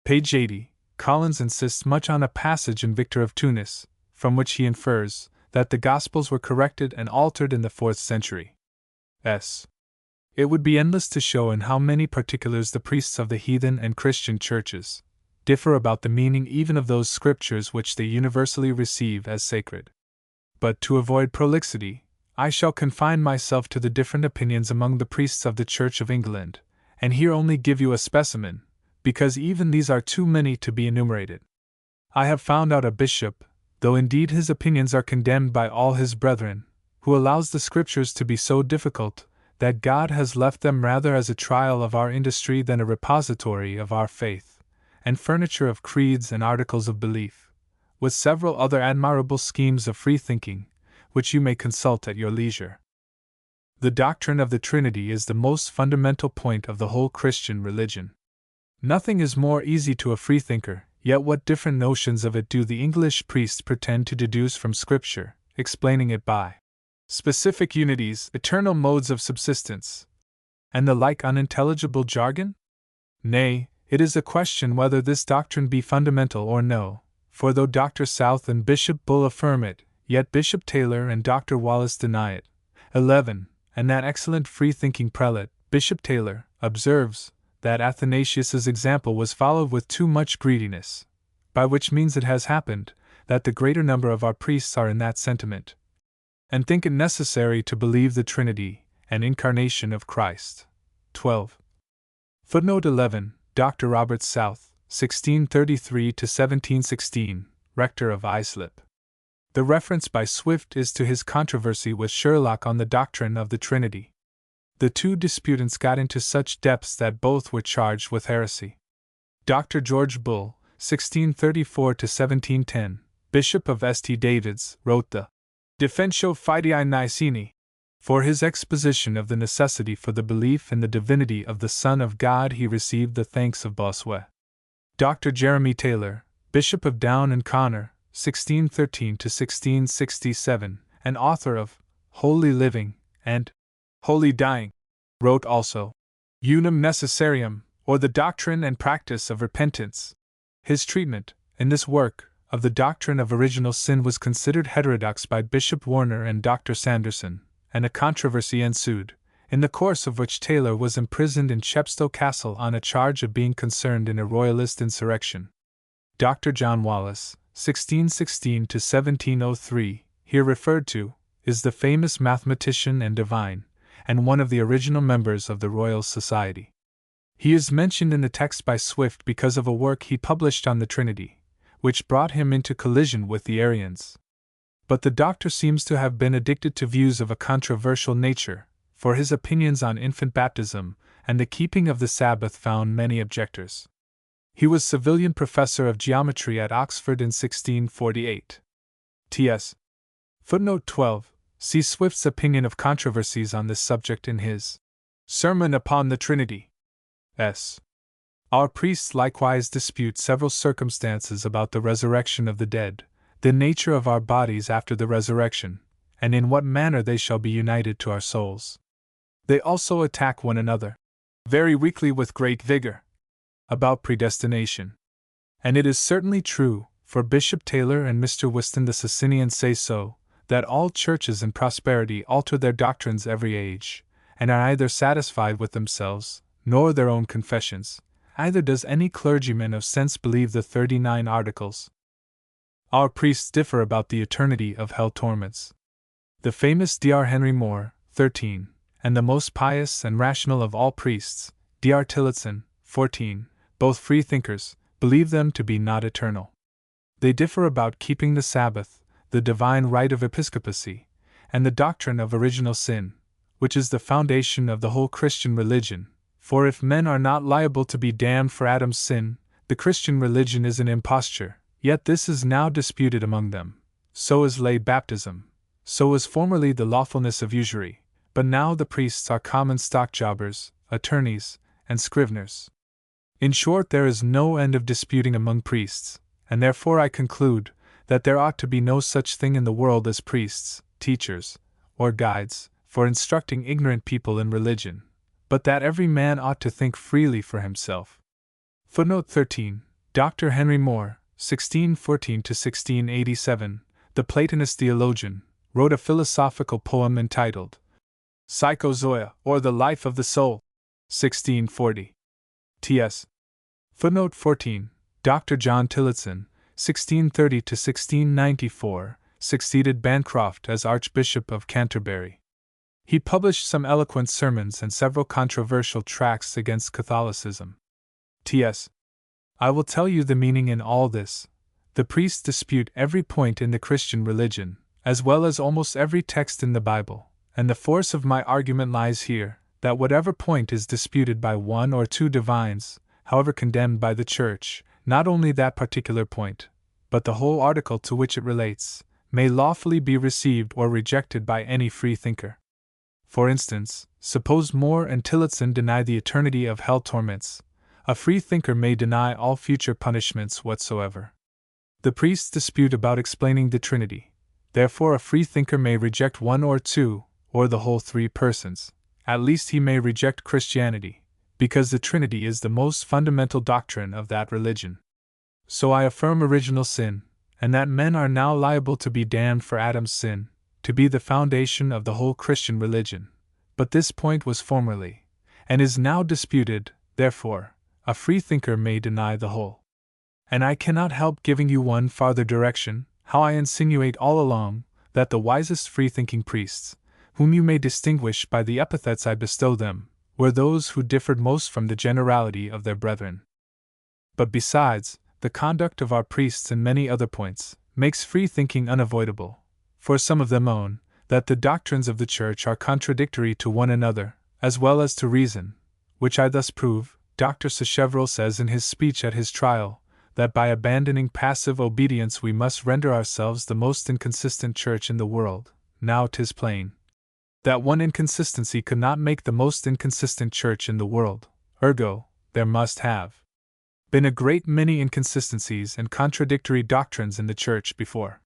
page 80, Collins insists much on a passage in Victor of Tunis, from which he infers that the Gospels were corrected and altered in the 4th century. S. It would be endless to show in how many particulars the priests of the heathen and Christian churches differ about the meaning even of those scriptures which they universally receive as sacred. But to avoid prolixity, I shall confine myself to the different opinions among the priests of the Church of England, and here only give you a specimen, because even these are too many to be enumerated. I have found out a bishop, though indeed his opinions are condemned by all his brethren, who allows the Scriptures to be so difficult that God has left them rather as a trial of our industry than a repository of our faith, and furniture of creeds and articles of belief, with several other admirable schemes of free thinking, which you may consult at your leisure. The doctrine of the Trinity is the most fundamental point of the whole Christian religion. Nothing is more easy to a freethinker, yet what different notions of it do the English priests pretend to deduce from Scripture, explaining it by specific unities, eternal modes of subsistence, and the like unintelligible jargon? Nay, it is a question whether this doctrine be fundamental or no, for though Dr. South and Bishop Bull affirm it, yet Bishop Taylor and Dr. Wallace deny it. 11. And that excellent free-thinking prelate, Bishop Taylor, observes that Athanasius's example was followed with too much greediness, by which means it has happened that the greater number of our priests are in that sentiment, and think it necessary to believe the Trinity and Incarnation of Christ. 12. Footnote 11. Dr. Robert South, 1633–1716, rector of Islip. The reference by Swift is to his controversy with Sherlock on the doctrine of the Trinity. The two disputants got into such depths that both were charged with heresy. Dr. George Bull, 1634–1710, Bishop of St. David's, wrote the Defensio Fidei Nicene. For his exposition of the necessity for the belief in the divinity of the Son of God he received the thanks of Bossuet. Dr. Jeremy Taylor, Bishop of Down and Connor, 1613–1667, and author of Holy Living and Holy Dying, wrote also Unum Necessarium, or the Doctrine and Practice of Repentance. His treatment, in this work, of the doctrine of original sin was considered heterodox by Bishop Warner and Dr. Sanderson, and a controversy ensued, in the course of which Taylor was imprisoned in Chepstow Castle on a charge of being concerned in a royalist insurrection. Dr. John Wallace, 1616–1703, here referred to, is the famous mathematician and divine, and one of the original members of the Royal Society. He is mentioned in the text by Swift because of a work he published on the Trinity, which brought him into collision with the Arians. But the doctor seems to have been addicted to views of a controversial nature, for his opinions on infant baptism and the keeping of the Sabbath found many objectors. He was Savilian professor of geometry at Oxford in 1648. T.S. Footnote 12. See Swift's opinion of controversies on this subject in his Sermon upon the Trinity. S. Our priests likewise dispute several circumstances about the resurrection of the dead, the nature of our bodies after the resurrection, and in what manner they shall be united to our souls. They also attack one another, very weakly with great vigor, about predestination. And it is certainly true, for Bishop Taylor and Mr. Whiston the Socinian say so, that all churches in prosperity alter their doctrines every age, and are either satisfied with themselves, nor their own confessions, either does any clergyman of sense believe the 39 Articles. Our priests differ about the eternity of hell torments. The famous Dr. Henry Moore, 13, and the most pious and rational of all priests, Dr. Tillotson, 14, both freethinkers, believe them to be not eternal. They differ about keeping the Sabbath, the divine right of episcopacy, and the doctrine of original sin, which is the foundation of the whole Christian religion, for if men are not liable to be damned for Adam's sin, the Christian religion is an imposture, yet this is now disputed among them. So is lay baptism, so was formerly the lawfulness of usury, but now the priests are common stock jobbers, attorneys, and scriveners. In short, there is no end of disputing among priests, and therefore I conclude that there ought to be no such thing in the world as priests, teachers, or guides, for instructing ignorant people in religion, but that every man ought to think freely for himself. Footnote 13. Dr. Henry Moore, 1614–1687, the Platonist theologian, wrote a philosophical poem entitled Psychozoia, or the Life of the Soul, 1640. T.S. Footnote 14. Dr. John Tillotson, 1630–1694, succeeded Bancroft as Archbishop of Canterbury. He published some eloquent sermons and several controversial tracts against Catholicism. T.S. I will tell you the meaning in all this. The priests dispute every point in the Christian religion, as well as almost every text in the Bible, and the force of my argument lies here, that whatever point is disputed by one or two divines, however condemned by the Church, not only that particular point, but the whole article to which it relates, may lawfully be received or rejected by any free thinker. For instance, suppose Moore and Tillotson deny the eternity of hell torments, a free thinker may deny all future punishments whatsoever. The priests dispute about explaining the Trinity, therefore a free thinker may reject one or two, or the whole three persons. At least he may reject Christianity, because the Trinity is the most fundamental doctrine of that religion. So I affirm original sin, and that men are now liable to be damned for Adam's sin, to be the foundation of the whole Christian religion. But this point was formerly, and is now disputed, therefore, a freethinker may deny the whole. And I cannot help giving you one farther direction, how I insinuate all along, that the wisest freethinking priests, whom you may distinguish by the epithets I bestow them, were those who differed most from the generality of their brethren. But besides, the conduct of our priests in many other points makes freethinking unavoidable, for some of them own that the doctrines of the Church are contradictory to one another, as well as to reason, which I thus prove. Dr. Sacheverell says in his speech at his trial, that by abandoning passive obedience we must render ourselves the most inconsistent church in the world. Now 'tis plain that one inconsistency could not make the most inconsistent church in the world, ergo, there must have been a great many inconsistencies and contradictory doctrines in the church before.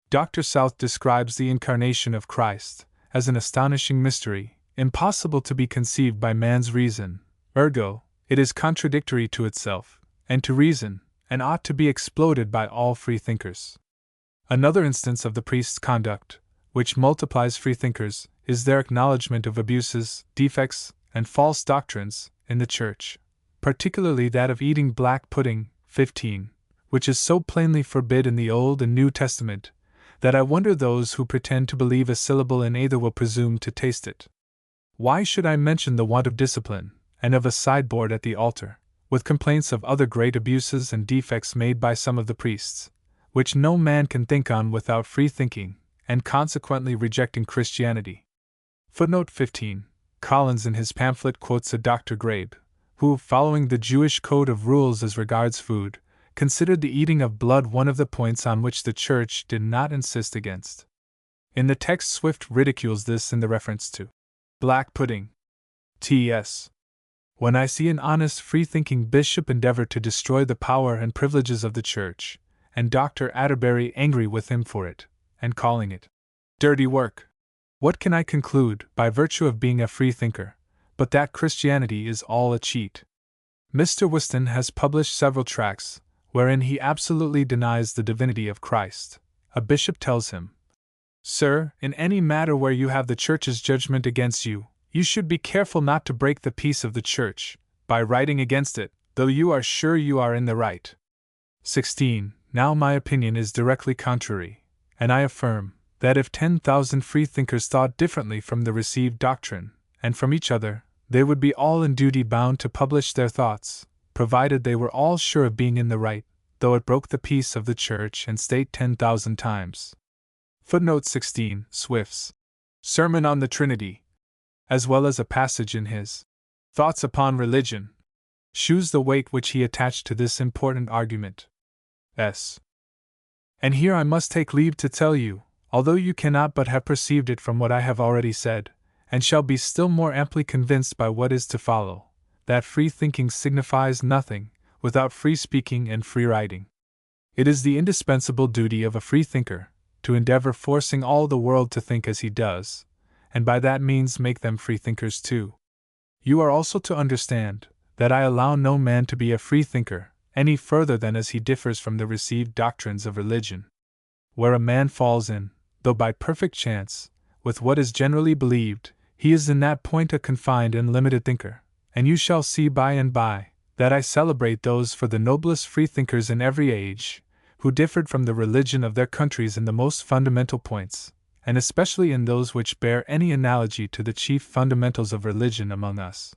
Dr. South describes the incarnation of Christ as an astonishing mystery, impossible to be conceived by man's reason, ergo, it is contradictory to itself, and to reason, and ought to be exploded by all freethinkers. Another instance of the priest's conduct, which multiplies freethinkers, is their acknowledgement of abuses, defects, and false doctrines in the Church, particularly that of eating black pudding, 15, which is so plainly forbid in the Old and New Testament, that I wonder those who pretend to believe a syllable in either will presume to taste it. Why should I mention the want of discipline, and of a sideboard at the altar, with complaints of other great abuses and defects made by some of the priests, which no man can think on without free thinking, and consequently rejecting Christianity. Footnote 15. Collins in his pamphlet quotes a Dr. Grabe, who, following the Jewish code of rules as regards food, considered the eating of blood one of the points on which the Church did not insist against. In the text, Swift ridicules this in the reference to black pudding. T.S. When I see an honest, free-thinking bishop endeavor to destroy the power and privileges of the Church, and Dr. Atterbury angry with him for it, and calling it dirty work, what can I conclude, by virtue of being a free-thinker, but that Christianity is all a cheat? Mr. Whiston has published several tracts, wherein he absolutely denies the divinity of Christ. A bishop tells him, "Sir, in any matter where you have the Church's judgment against you, you should be careful not to break the peace of the Church, by writing against it, though you are sure you are in the right." 16. Now my opinion is directly contrary, and I affirm, that if 10,000 freethinkers thought differently from the received doctrine, and from each other, they would be all in duty bound to publish their thoughts, provided they were all sure of being in the right, though it broke the peace of the Church and state 10,000 times. Footnote 16. Swift's Sermon on the Trinity, as well as a passage in his Thoughts upon Religion, shews the weight which he attached to this important argument. S. And here I must take leave to tell you, although you cannot but have perceived it from what I have already said, and shall be still more amply convinced by what is to follow, that free thinking signifies nothing without free speaking and free writing. It is the indispensable duty of a free thinker to endeavor forcing all the world to think as he does, and by that means make them free thinkers too. You are also to understand that I allow no man to be a free thinker any further than as he differs from the received doctrines of religion. Where a man falls in, though by perfect chance, with what is generally believed, he is in that point a confined and limited thinker, and you shall see by and by that I celebrate those for the noblest freethinkers in every age, who differed from the religion of their countries in the most fundamental points, and especially in those which bear any analogy to the chief fundamentals of religion among us.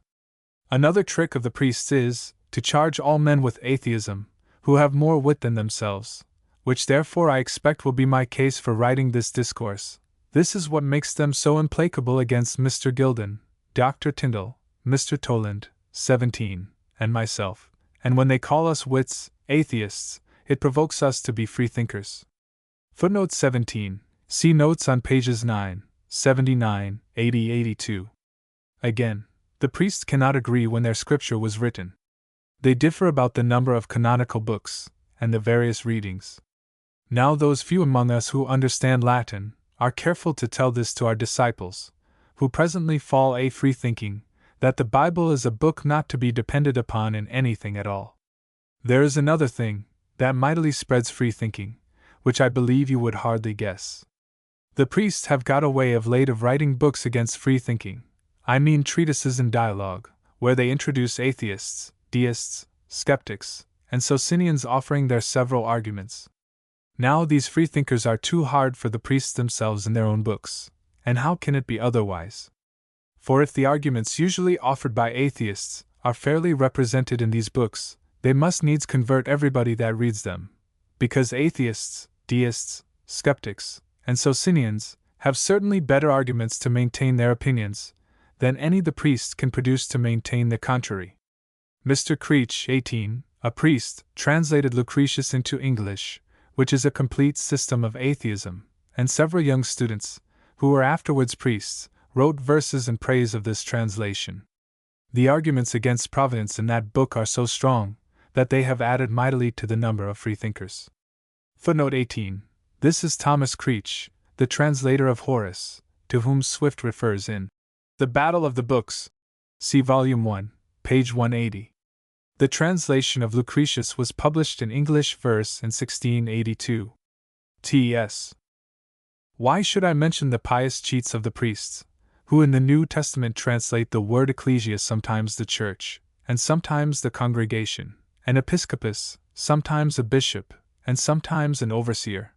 Another trick of the priests is to charge all men with atheism, who have more wit than themselves, which therefore I expect will be my case for writing this discourse. This is what makes them so implacable against Mr. Gilden, Dr. Tyndall, Mr. Toland, 17, and myself, and when they call us wits, atheists, it provokes us to be freethinkers. Footnote 17. See notes on pages 9, 79, 80, 82. Again, the priests cannot agree when their scripture was written. They differ about the number of canonical books, and the various readings. Now those few among us who understand Latin are careful to tell this to our disciples, who presently fall a free-thinking, that the Bible is a book not to be depended upon in anything at all. There is another thing that mightily spreads free-thinking, which I believe you would hardly guess. The priests have got a way of late of writing books against free-thinking, I mean treatises in dialogue, where they introduce atheists, deists, skeptics, and Socinians offering their several arguments. Now these freethinkers are too hard for the priests themselves in their own books, and how can it be otherwise? For if the arguments usually offered by atheists are fairly represented in these books, they must needs convert everybody that reads them, because atheists, deists, skeptics, and Socinians have certainly better arguments to maintain their opinions than any the priests can produce to maintain the contrary. Mr. Creech, 18, a priest, translated Lucretius into English, which is a complete system of atheism, and several young students, who were afterwards priests, wrote verses in praise of this translation. The arguments against providence in that book are so strong that they have added mightily to the number of freethinkers. Footnote 18. This is Thomas Creech, the translator of Horace, to whom Swift refers in The Battle of the Books. See Volume 1, page 180. The translation of Lucretius was published in English verse in 1682. T.S. Why should I mention the pious cheats of the priests, who in the New Testament translate the word ecclesia sometimes the church, and sometimes the congregation, and episcopus, sometimes a bishop, and sometimes an overseer?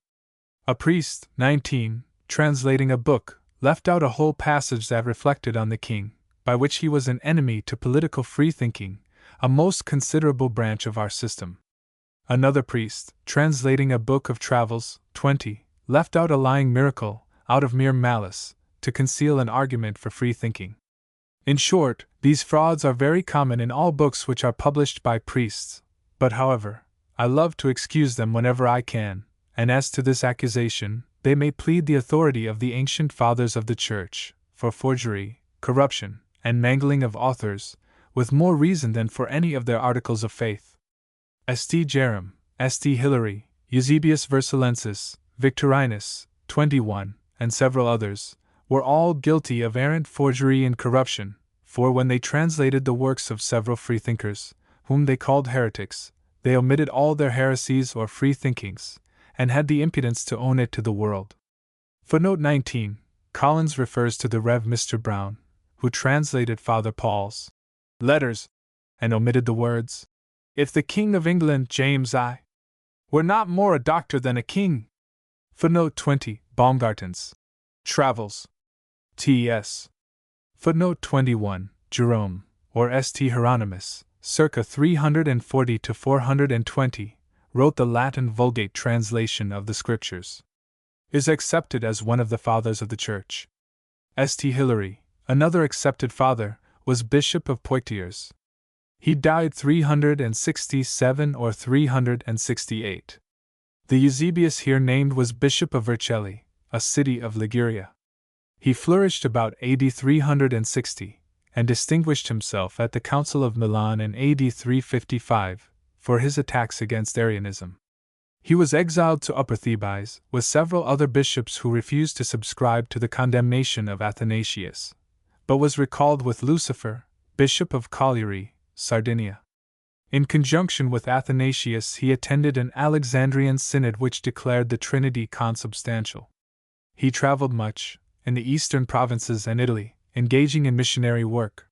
A priest, 19, translating a book, left out a whole passage that reflected on the king, by which he was an enemy to political free-thinking, a most considerable branch of our system. Another priest, translating a book of travels, 20, left out a lying miracle, out of mere malice, to conceal an argument for free thinking. In short, these frauds are very common in all books which are published by priests, but however, I love to excuse them whenever I can, and as to this accusation, they may plead the authority of the ancient fathers of the Church, for forgery, corruption, and mangling of authors, with more reason than for any of their articles of faith. St. Jerome, St. Hilary, Eusebius Vercellensis, Victorinus, 21, and several others, were all guilty of arrant forgery and corruption, for when they translated the works of several freethinkers, whom they called heretics, they omitted all their heresies or free thinkings, and had the impudence to own it to the world. Footnote 19. Collins refers to the Rev. Mr. Brown, who translated Father Paul's letters, and omitted the words, "If the King of England, James I, were not more a doctor than a king." Footnote 20. Baumgarten's Travels. T.S. Footnote 21. Jerome, or St. Hieronymus, circa 340 to 420, wrote the Latin Vulgate translation of the Scriptures. Is accepted as one of the fathers of the Church. St. Hilary, another accepted father, was Bishop of Poitiers. He died 367 or 368. The Eusebius here named was Bishop of Vercelli, a city of Liguria. He flourished about AD 360, and distinguished himself at the Council of Milan in AD 355, for his attacks against Arianism. He was exiled to Upper Thebais, with several other bishops who refused to subscribe to the condemnation of Athanasius, but was recalled with Lucifer, Bishop of Cagliari, Sardinia. In conjunction with Athanasius, he attended an Alexandrian synod which declared the Trinity consubstantial. He traveled much, in the eastern provinces and Italy, engaging in missionary work.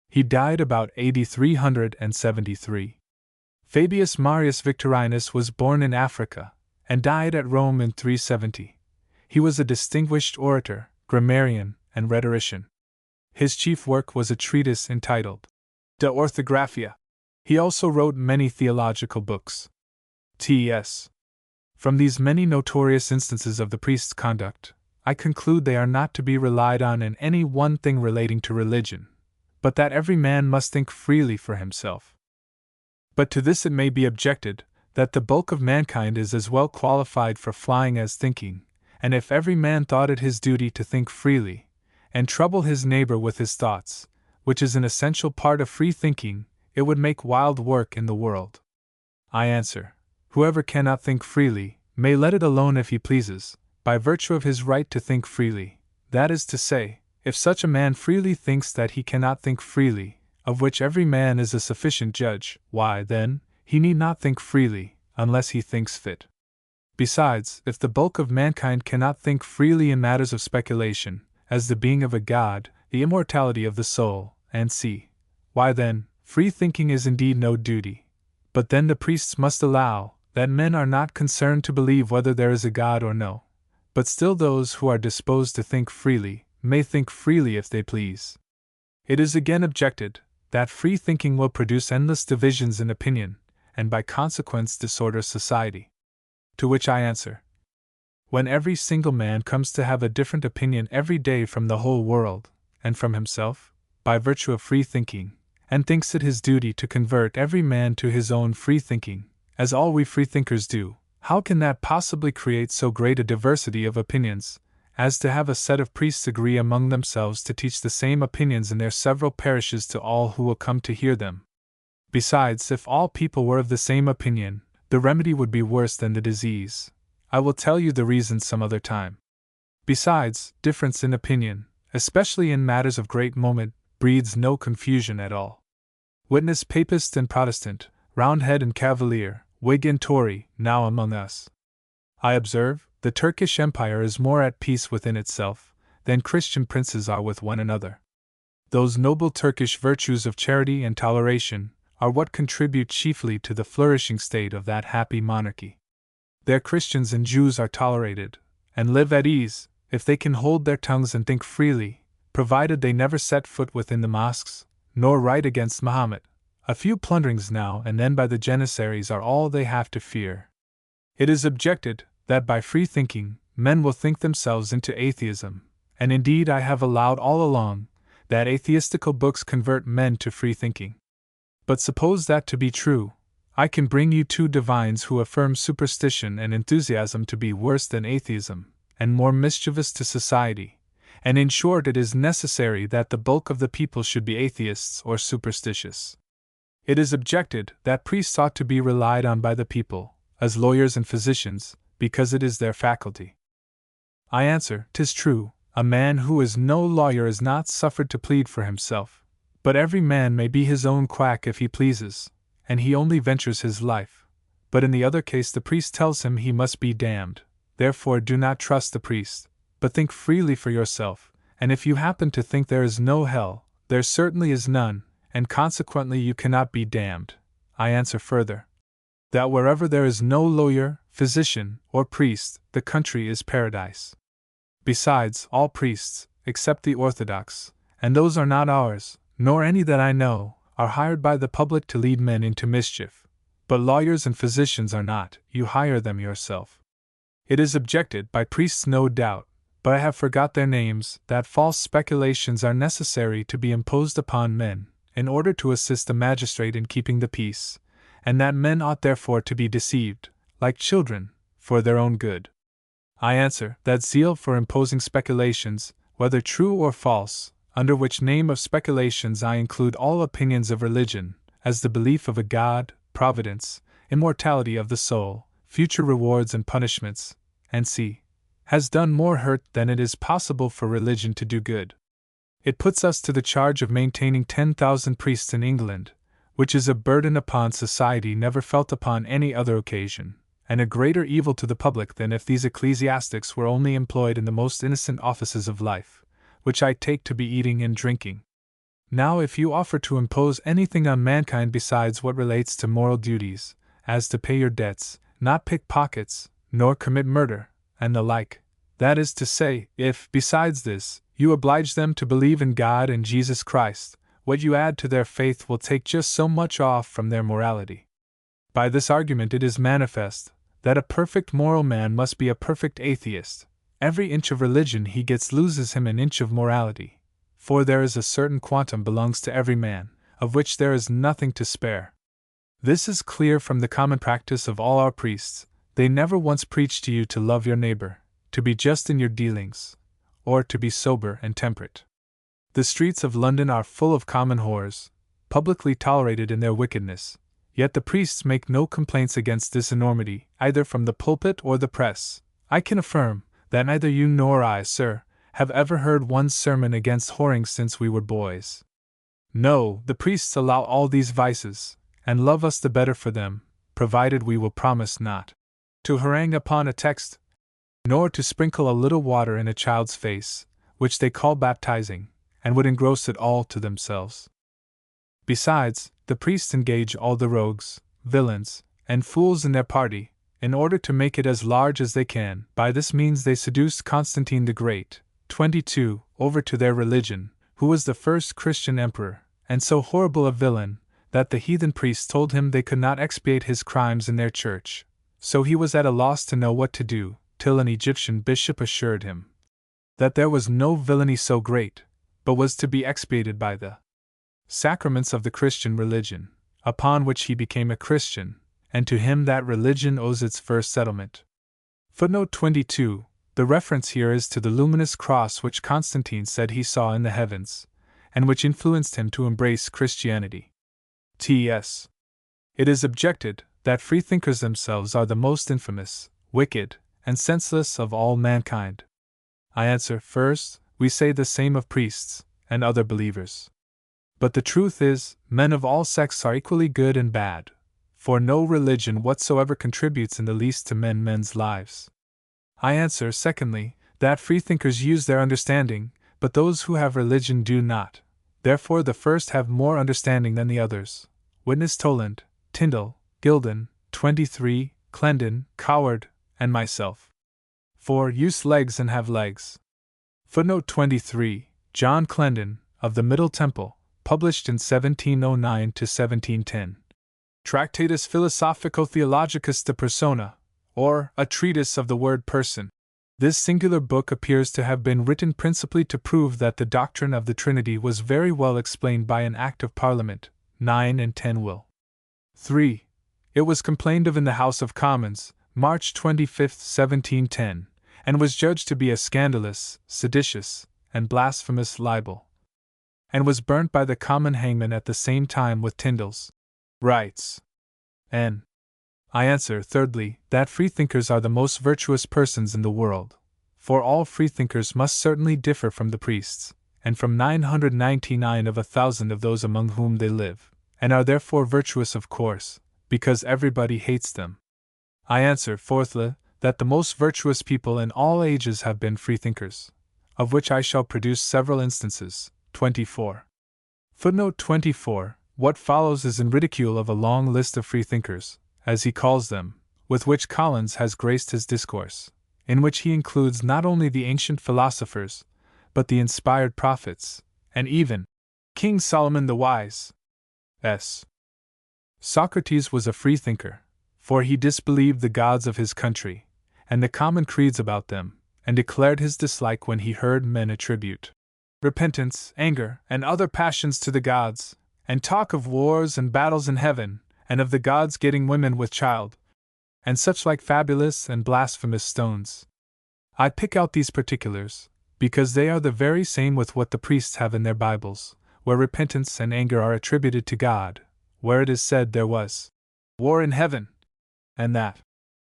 He died about AD 373. Fabius Marius Victorinus was born in Africa, and died at Rome in 370. He was a distinguished orator, grammarian, and rhetorician. His chief work was a treatise entitled De Orthographia. He also wrote many theological books. T.S. From these many notorious instances of the priest's conduct, I conclude they are not to be relied on in any one thing relating to religion, but that every man must think freely for himself. But to this it may be objected, that the bulk of mankind is as well qualified for flying as thinking, and if every man thought it his duty to think freely, and trouble his neighbor with his thoughts, which is an essential part of free thinking, it would make wild work in the world. I answer, whoever cannot think freely, may let it alone if he pleases, by virtue of his right to think freely, that is to say, if such a man freely thinks that he cannot think freely, of which every man is a sufficient judge, why, then, he need not think freely, unless he thinks fit. Besides, if the bulk of mankind cannot think freely in matters of speculation, as the being of a god, the immortality of the soul, and see, why then, free thinking is indeed no duty. But then the priests must allow that men are not concerned to believe whether there is a God or no, but still those who are disposed to think freely may think freely if they please. It is again objected that free thinking will produce endless divisions in opinion, and by consequence disorder society. To which I answer, when every single man comes to have a different opinion every day from the whole world, and from himself, by virtue of free thinking, and thinks it his duty to convert every man to his own free thinking, as all we freethinkers do, how can that possibly create so great a diversity of opinions, as to have a set of priests agree among themselves to teach the same opinions in their several parishes to all who will come to hear them? Besides, if all people were of the same opinion, the remedy would be worse than the disease. I will tell you the reason some other time. Besides, difference in opinion, especially in matters of great moment, breeds no confusion at all. Witness Papist and Protestant, Roundhead and Cavalier, Whig and Tory, now among us. I observe, the Turkish Empire is more at peace within itself than Christian princes are with one another. Those noble Turkish virtues of charity and toleration are what contribute chiefly to the flourishing state of that happy monarchy. Their Christians and Jews are tolerated, and live at ease, if they can hold their tongues and think freely, provided they never set foot within the mosques, nor write against Mahomet, A few plunderings now and then by the Janissaries are all they have to fear. It is objected that by free thinking, men will think themselves into atheism, and indeed I have allowed all along that atheistical books convert men to free thinking. But suppose that to be true, I can bring you two divines who affirm superstition and enthusiasm to be worse than atheism, and more mischievous to society, and in short it is necessary that the bulk of the people should be atheists or superstitious. It is objected that priests ought to be relied on by the people, as lawyers and physicians, because it is their faculty. I answer, 'tis true, a man who is no lawyer is not suffered to plead for himself, but every man may be his own quack if he pleases, and he only ventures his life. But in the other case the priest tells him he must be damned, therefore do not trust the priest, but think freely for yourself, and if you happen to think there is no hell, there certainly is none, and consequently you cannot be damned. I answer further, that wherever there is no lawyer, physician, or priest, the country is paradise. Besides, all priests, except the orthodox, and those are not ours, nor any that I know, are hired by the public to lead men into mischief. But lawyers and physicians are not, you hire them yourself. It is objected by priests no doubt, but I have forgot their names, that false speculations are necessary to be imposed upon men, in order to assist the magistrate in keeping the peace, and that men ought therefore to be deceived, like children, for their own good. I answer, that zeal for imposing speculations, whether true or false, under which name of speculations I include all opinions of religion, as the belief of a God, providence, immortality of the soul, future rewards and punishments, and has done more hurt than it is possible for religion to do good. It puts us to the charge of maintaining 10,000 priests in England, which is a burden upon society never felt upon any other occasion, and a greater evil to the public than if these ecclesiastics were only employed in the most innocent offices of life, which I take to be eating and drinking. Now if you offer to impose anything on mankind besides what relates to moral duties, as to pay your debts, not pick pockets, nor commit murder, and the like, that is to say, if, besides this, you oblige them to believe in God and Jesus Christ, what you add to their faith will take just so much off from their morality. By this argument it is manifest that a perfect moral man must be a perfect atheist. Every inch of religion he gets loses him an inch of morality, for there is a certain quantum belongs to every man, of which there is nothing to spare. This is clear from the common practice of all our priests. They never once preach to you to love your neighbor, to be just in your dealings, or to be sober and temperate. The streets of London are full of common whores, publicly tolerated in their wickedness, yet the priests make no complaints against this enormity, either from the pulpit or the press. I can affirm that neither you nor I, sir, have ever heard one sermon against whoring since we were boys. No, the priests allow all these vices, and love us the better for them, provided we will promise not to harangue upon a text, nor to sprinkle a little water in a child's face, which they call baptizing, and would engross it all to themselves. Besides, the priests engage all the rogues, villains, and fools in their party, in order to make it as large as they can. By this means they seduced Constantine the Great, 22, over to their religion, who was the first Christian emperor, and so horrible a villain, that the heathen priests told him they could not expiate his crimes in their church. So he was at a loss to know what to do, till an Egyptian bishop assured him that there was no villainy so great, but was to be expiated by the sacraments of the Christian religion, upon which he became a Christian, and to him that religion owes its first settlement. Footnote 22. The reference here is to the luminous cross which Constantine said he saw in the heavens, and which influenced him to embrace Christianity. T.S. It is objected that freethinkers themselves are the most infamous, wicked, and senseless of all mankind. I answer, first, we say the same of priests and other believers. But the truth is, men of all sects are equally good and bad, for no religion whatsoever contributes in the least to men's lives. I answer, secondly, that freethinkers use their understanding, but those who have religion do not. Therefore the first have more understanding than the others. Witness Toland, Tyndall, Gilden, 23, Clendon, Coward, and myself. 4. Use legs and have legs. Footnote 23. John Clendon, of the Middle Temple, published in 1709 to 1710. Tractatus Philosophico-Theologicus de Persona, or A Treatise of the Word Person. This singular book appears to have been written principally to prove that the doctrine of the Trinity was very well explained by an Act of Parliament, 9 and 10 Will. 3. It was complained of in the House of Commons, March 25, 1710, and was judged to be a scandalous, seditious, and blasphemous libel, and was burnt by the common hangman at the same time with Tyndall's rights. N. I answer, thirdly, that freethinkers are the most virtuous persons in the world, for all freethinkers must certainly differ from the priests, and from 999 of 1,000 of those among whom they live, and are therefore virtuous of course, because everybody hates them. I answer, fourthly, that the most virtuous people in all ages have been freethinkers, of which I shall produce several instances. 24. Footnote 24. What follows is in ridicule of a long list of freethinkers, as he calls them, with which Collins has graced his discourse, in which he includes not only the ancient philosophers, but the inspired prophets, and even King Solomon the Wise. S. Socrates was a freethinker, for he disbelieved the gods of his country, and the common creeds about them, and declared his dislike when he heard men attribute repentance, anger, and other passions to the gods, and talk of wars and battles in heaven, and of the gods getting women with child, and such like fabulous and blasphemous stones. I pick out these particulars, because they are the very same with what the priests have in their Bibles, where repentance and anger are attributed to God, where it is said there was war in heaven, and that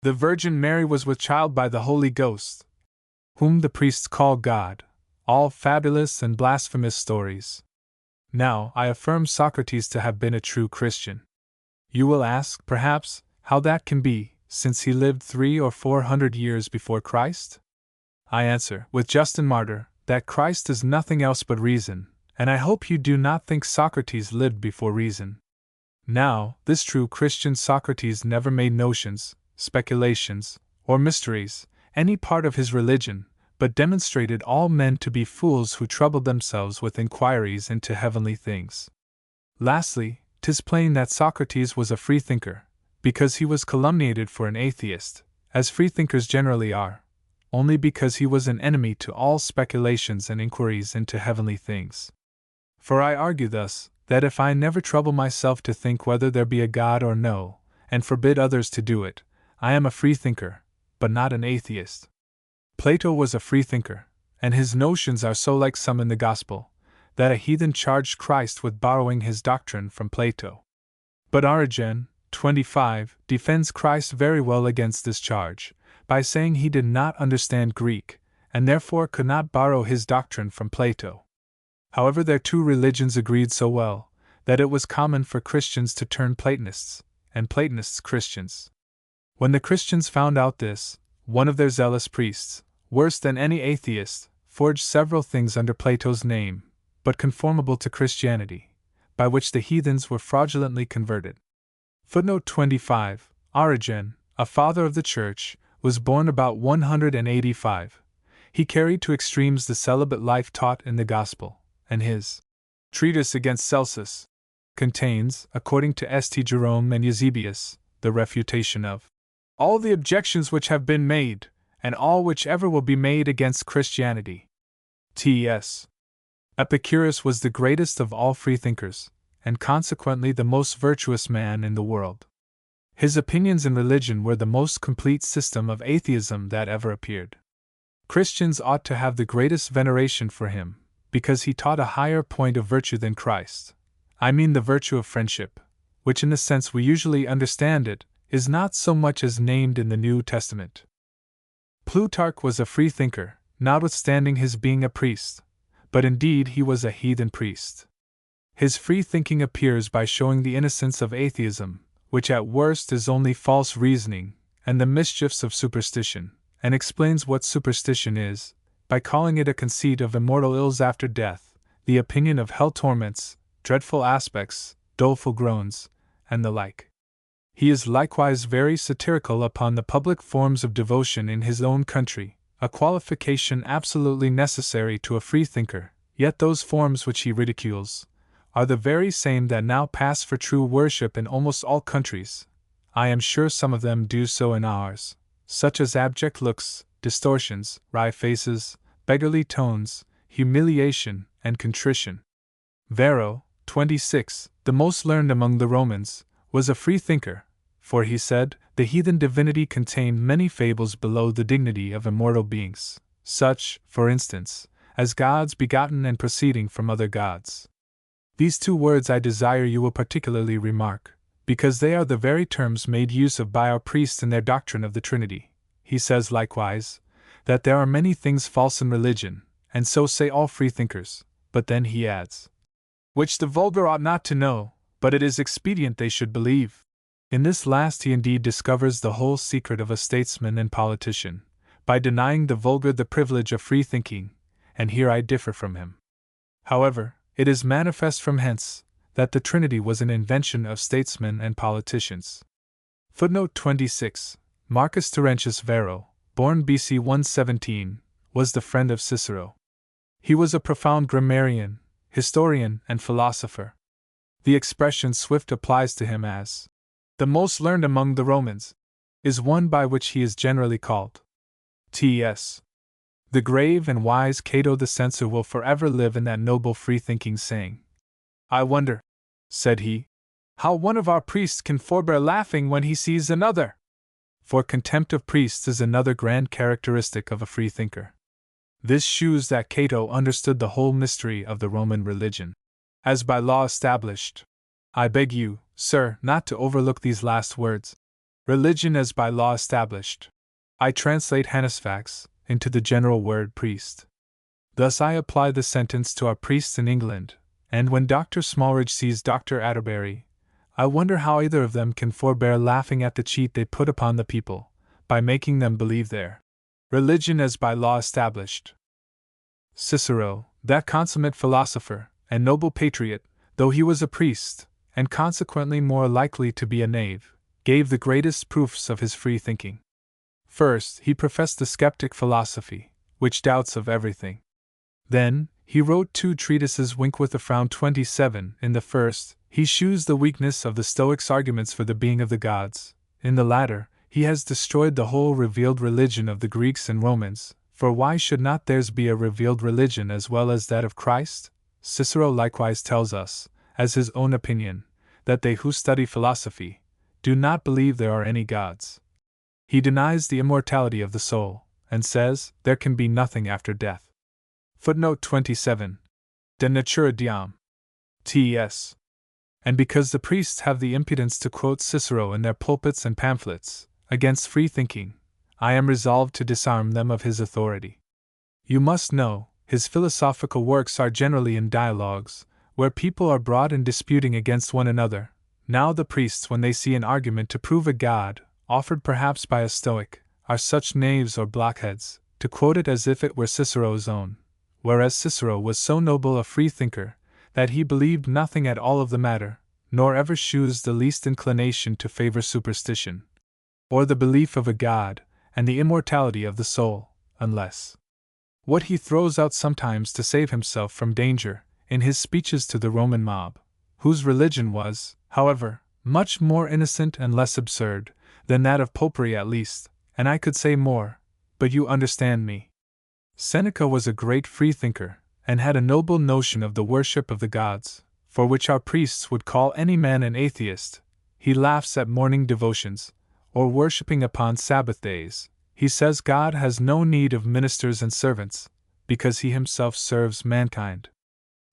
the Virgin Mary was with child by the Holy Ghost, whom the priests call God, all fabulous and blasphemous stories. Now, I affirm Socrates to have been a true Christian. You will ask, perhaps, how that can be, since he lived 300 or 400 years before Christ? I answer, with Justin Martyr, that Christ is nothing else but reason, and I hope you do not think Socrates lived before reason. Now, this true Christian Socrates never made notions, speculations, or mysteries any part of his religion, but demonstrated all men to be fools who troubled themselves with inquiries into heavenly things. Lastly, 'tis plain that Socrates was a freethinker, because he was calumniated for an atheist, as freethinkers generally are, only because he was an enemy to all speculations and inquiries into heavenly things. For I argue thus, that if I never trouble myself to think whether there be a God or no, and forbid others to do it, I am a freethinker, but not an atheist. Plato was a freethinker, and his notions are so like some in the Gospel, that a heathen charged Christ with borrowing his doctrine from Plato. But Origen, 25, defends Christ very well against this charge, by saying he did not understand Greek, and therefore could not borrow his doctrine from Plato. However, their two religions agreed so well, that it was common for Christians to turn Platonists, and Platonists Christians. When the Christians found out this, one of their zealous priests, worse than any atheist, forged several things under Plato's name, but conformable to Christianity, by which the heathens were fraudulently converted. Footnote 25. Origen, a father of the Church, was born about 185. He carried to extremes the celibate life taught in the Gospel, and his treatise against Celsus contains, according to St. Jerome and Eusebius, the refutation of all the objections which have been made, and all which ever will be made against Christianity. T.S. Epicurus was the greatest of all freethinkers, and consequently the most virtuous man in the world. His opinions in religion were the most complete system of atheism that ever appeared. Christians ought to have the greatest veneration for him, because he taught a higher point of virtue than Christ. I mean the virtue of friendship, which in the sense we usually understand it, is not so much as named in the New Testament. Plutarch was a freethinker, notwithstanding his being a priest, but indeed he was a heathen priest. His free thinking appears by showing the innocence of atheism, which at worst is only false reasoning, and the mischiefs of superstition, and explains what superstition is, by calling it a conceit of immortal ills after death, the opinion of hell torments, dreadful aspects, doleful groans, and the like. He is likewise very satirical upon the public forms of devotion in his own country, a qualification absolutely necessary to a freethinker, yet those forms which he ridicules are the very same that now pass for true worship in almost all countries. I am sure some of them do so in ours, such as abject looks, distortions, wry faces, beggarly tones, humiliation, and contrition. Varro, 26, the most learned among the Romans, was a free thinker, for he said, the heathen divinity contained many fables below the dignity of immortal beings, such, for instance, as gods begotten and proceeding from other gods. These two words I desire you will particularly remark, because they are the very terms made use of by our priests in their doctrine of the Trinity. He says likewise, that there are many things false in religion, and so say all freethinkers, but then he adds, which the vulgar ought not to know, but it is expedient they should believe. In this last he indeed discovers the whole secret of a statesman and politician, by denying the vulgar the privilege of free thinking, and here I differ from him. However, it is manifest from hence, that the Trinity was an invention of statesmen and politicians. Footnote 26. Marcus Terentius Varro, born BC 117, was the friend of Cicero. He was a profound grammarian, historian, and philosopher. The expression Swift applies to him as the most learned among the Romans, is one by which he is generally called. T.S. The grave and wise Cato the censor will forever live in that noble free-thinking saying. I wonder, said he, how one of our priests can forbear laughing when he sees another. For contempt of priests is another grand characteristic of a freethinker. This shews that Cato understood the whole mystery of the Roman religion, as by law established. I beg you, sir, not to overlook these last words. Religion as by law established. I translate Hannisfax into the general word priest. Thus I apply the sentence to our priests in England, and when Dr. Smallridge sees Dr. Atterbury, I wonder how either of them can forbear laughing at the cheat they put upon the people, by making them believe their religion as by law established. Cicero, that consummate philosopher and noble patriot, though he was a priest, and consequently more likely to be a knave, gave the greatest proofs of his free thinking. First, he professed the skeptic philosophy, which doubts of everything. Then, he wrote 2 treatises Winkworth a frown 27. In the first, he shews the weakness of the Stoics' arguments for the being of the gods. In the latter, he has destroyed the whole revealed religion of the Greeks and Romans, for why should not theirs be a revealed religion as well as that of Christ? Cicero likewise tells us, as his own opinion, that they who study philosophy do not believe there are any gods. He denies the immortality of the soul, and says, there can be nothing after death. Footnote 27. De Natura Deum. T.S. And because the priests have the impudence to quote Cicero in their pulpits and pamphlets against free thinking, I am resolved to disarm them of his authority. You must know, his philosophical works are generally in dialogues, where people are brought in disputing against one another. Now the priests, when they see an argument to prove a god, offered perhaps by a Stoic, are such knaves or blockheads, to quote it as if it were Cicero's own, whereas Cicero was so noble a free thinker, that he believed nothing at all of the matter, nor ever shews the least inclination to favor superstition, or the belief of a god, and the immortality of the soul, unless what he throws out sometimes to save himself from danger, in his speeches to the Roman mob, whose religion was, however, much more innocent and less absurd than that of popery at least, and I could say more, but you understand me. Seneca was a great freethinker, and had a noble notion of the worship of the gods, for which our priests would call any man an atheist. He laughs at morning devotions, or worshipping upon Sabbath days. He says God has no need of ministers and servants, because he himself serves mankind.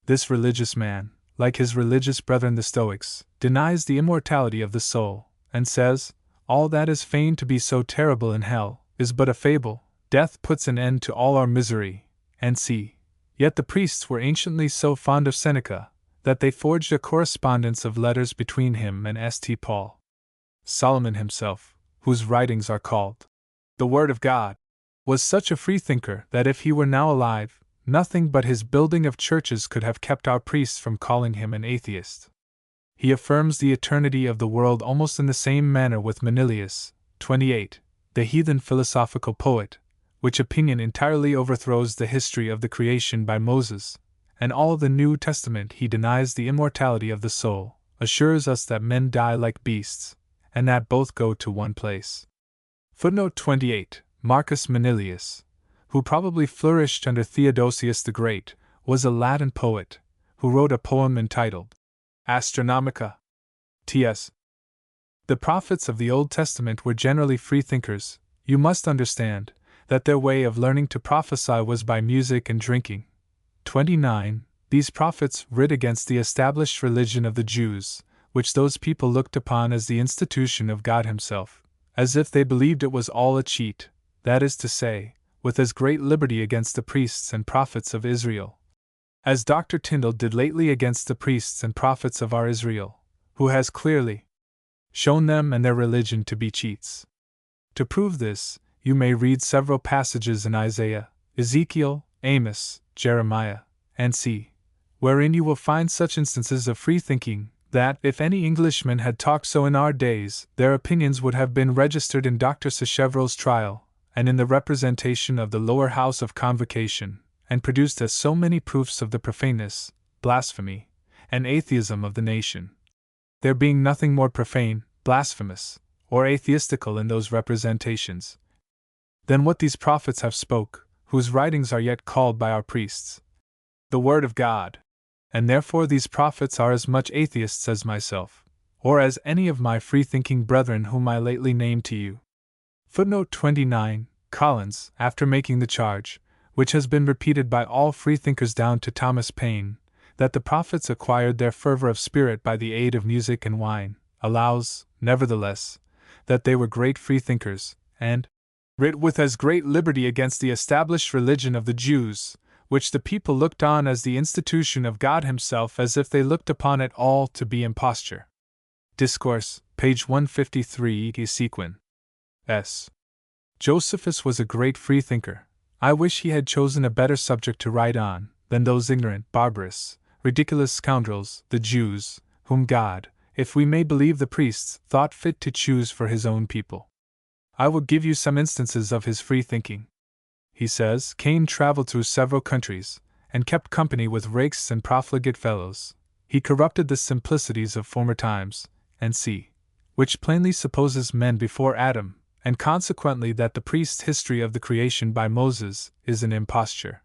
This religious man, like his religious brethren the Stoics, denies the immortality of the soul, and says, all that is feigned to be so terrible in hell is but a fable. Death puts an end to all our misery, and see. Yet the priests were anciently so fond of Seneca, that they forged a correspondence of letters between him and St. Paul. Solomon himself, whose writings are called the Word of God, was such a freethinker that if he were now alive, nothing but his building of churches could have kept our priests from calling him an atheist. He affirms the eternity of the world almost in the same manner with Manilius, 28, the heathen philosophical poet, which opinion entirely overthrows the history of the creation by Moses, and all the New Testament he denies the immortality of the soul, assures us that men die like beasts, and that both go to one place. Footnote 28. Marcus Manilius, who probably flourished under Theodosius the Great, was a Latin poet, who wrote a poem entitled Astronomica. T.S. The prophets of the Old Testament were generally freethinkers. You must understand that their way of learning to prophesy was by music and drinking. 29. These prophets writ against the established religion of the Jews, which those people looked upon as the institution of God Himself, as if they believed it was all a cheat, that is to say, with as great liberty against the priests and prophets of Israel as Dr. Tyndall did lately against the priests and prophets of our Israel, who has clearly shown them and their religion to be cheats. To prove this, you may read several passages in Isaiah, Ezekiel, Amos, Jeremiah, and c. wherein you will find such instances of freethinking that, if any Englishmen had talked so in our days, their opinions would have been registered in Dr. Sacheverell's trial, and in the representation of the lower house of convocation, and produced as so many proofs of the profaneness, blasphemy, and atheism of the nation. There being nothing more profane, blasphemous, or atheistical in those representations than what these prophets have spoke, whose writings are yet called by our priests the Word of God, and therefore these prophets are as much atheists as myself, or as any of my free-thinking brethren whom I lately named to you. Footnote 29. Collins, after making the charge, which has been repeated by all freethinkers down to Thomas Paine, that the prophets acquired their fervor of spirit by the aid of music and wine, allows, nevertheless, that they were great freethinkers, and writ with as great liberty against the established religion of the Jews, which the people looked on as the institution of God Himself, as if they looked upon it all to be imposture. Discourse, page 153 sequin. S. Josephus was a great freethinker. I wish he had chosen a better subject to write on than those ignorant, barbarous, ridiculous scoundrels, the Jews, whom God, if we may believe the priests, thought fit to choose for His own people. I will give you some instances of his free thinking. He says, Cain traveled through several countries, and kept company with rakes and profligate fellows. He corrupted the simplicities of former times, and c. which plainly supposes men before Adam, and consequently that the priest's history of the creation by Moses is an imposture.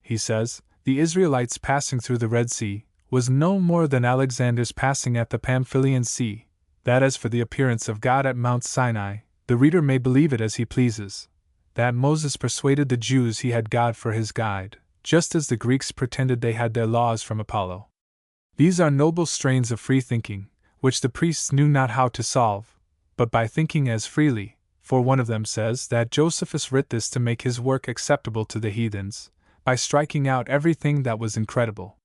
He says, the Israelites passing through the Red Sea was no more than Alexander's passing at the Pamphylian Sea, that as for the appearance of God at Mount Sinai, the reader may believe it as he pleases, that Moses persuaded the Jews he had God for his guide, just as the Greeks pretended they had their laws from Apollo. These are noble strains of free thinking, which the priests knew not how to solve, but by thinking as freely, for one of them says that Josephus writ this to make his work acceptable to the heathens, by striking out everything that was incredible.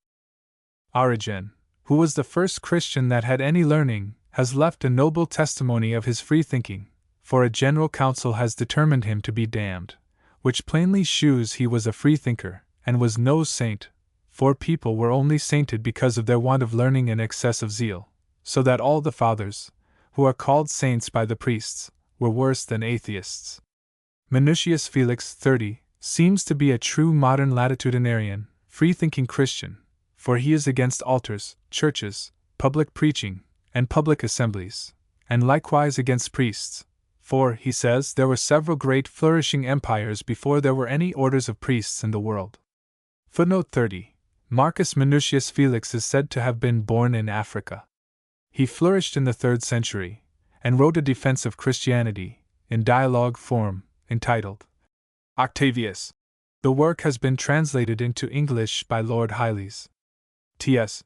Origen, who was the first Christian that had any learning, has left a noble testimony of his free thinking, for a general council has determined him to be damned, which plainly shews he was a free thinker, and was no saint, for people were only sainted because of their want of learning and excess of zeal, so that all the fathers, who are called saints by the priests, were worse than atheists. Minucius Felix 30 seems to be a true modern latitudinarian, free-thinking Christian, for he is against altars, churches, public preaching, and public assemblies, and likewise against priests, for, he says, there were several great flourishing empires before there were any orders of priests in the world. Footnote 30. Marcus Minucius Felix is said to have been born in Africa. He flourished in the 3rd century, and wrote a defense of Christianity, in dialogue form, entitled Octavius. The work has been translated into English by Lord Hylles. T.S.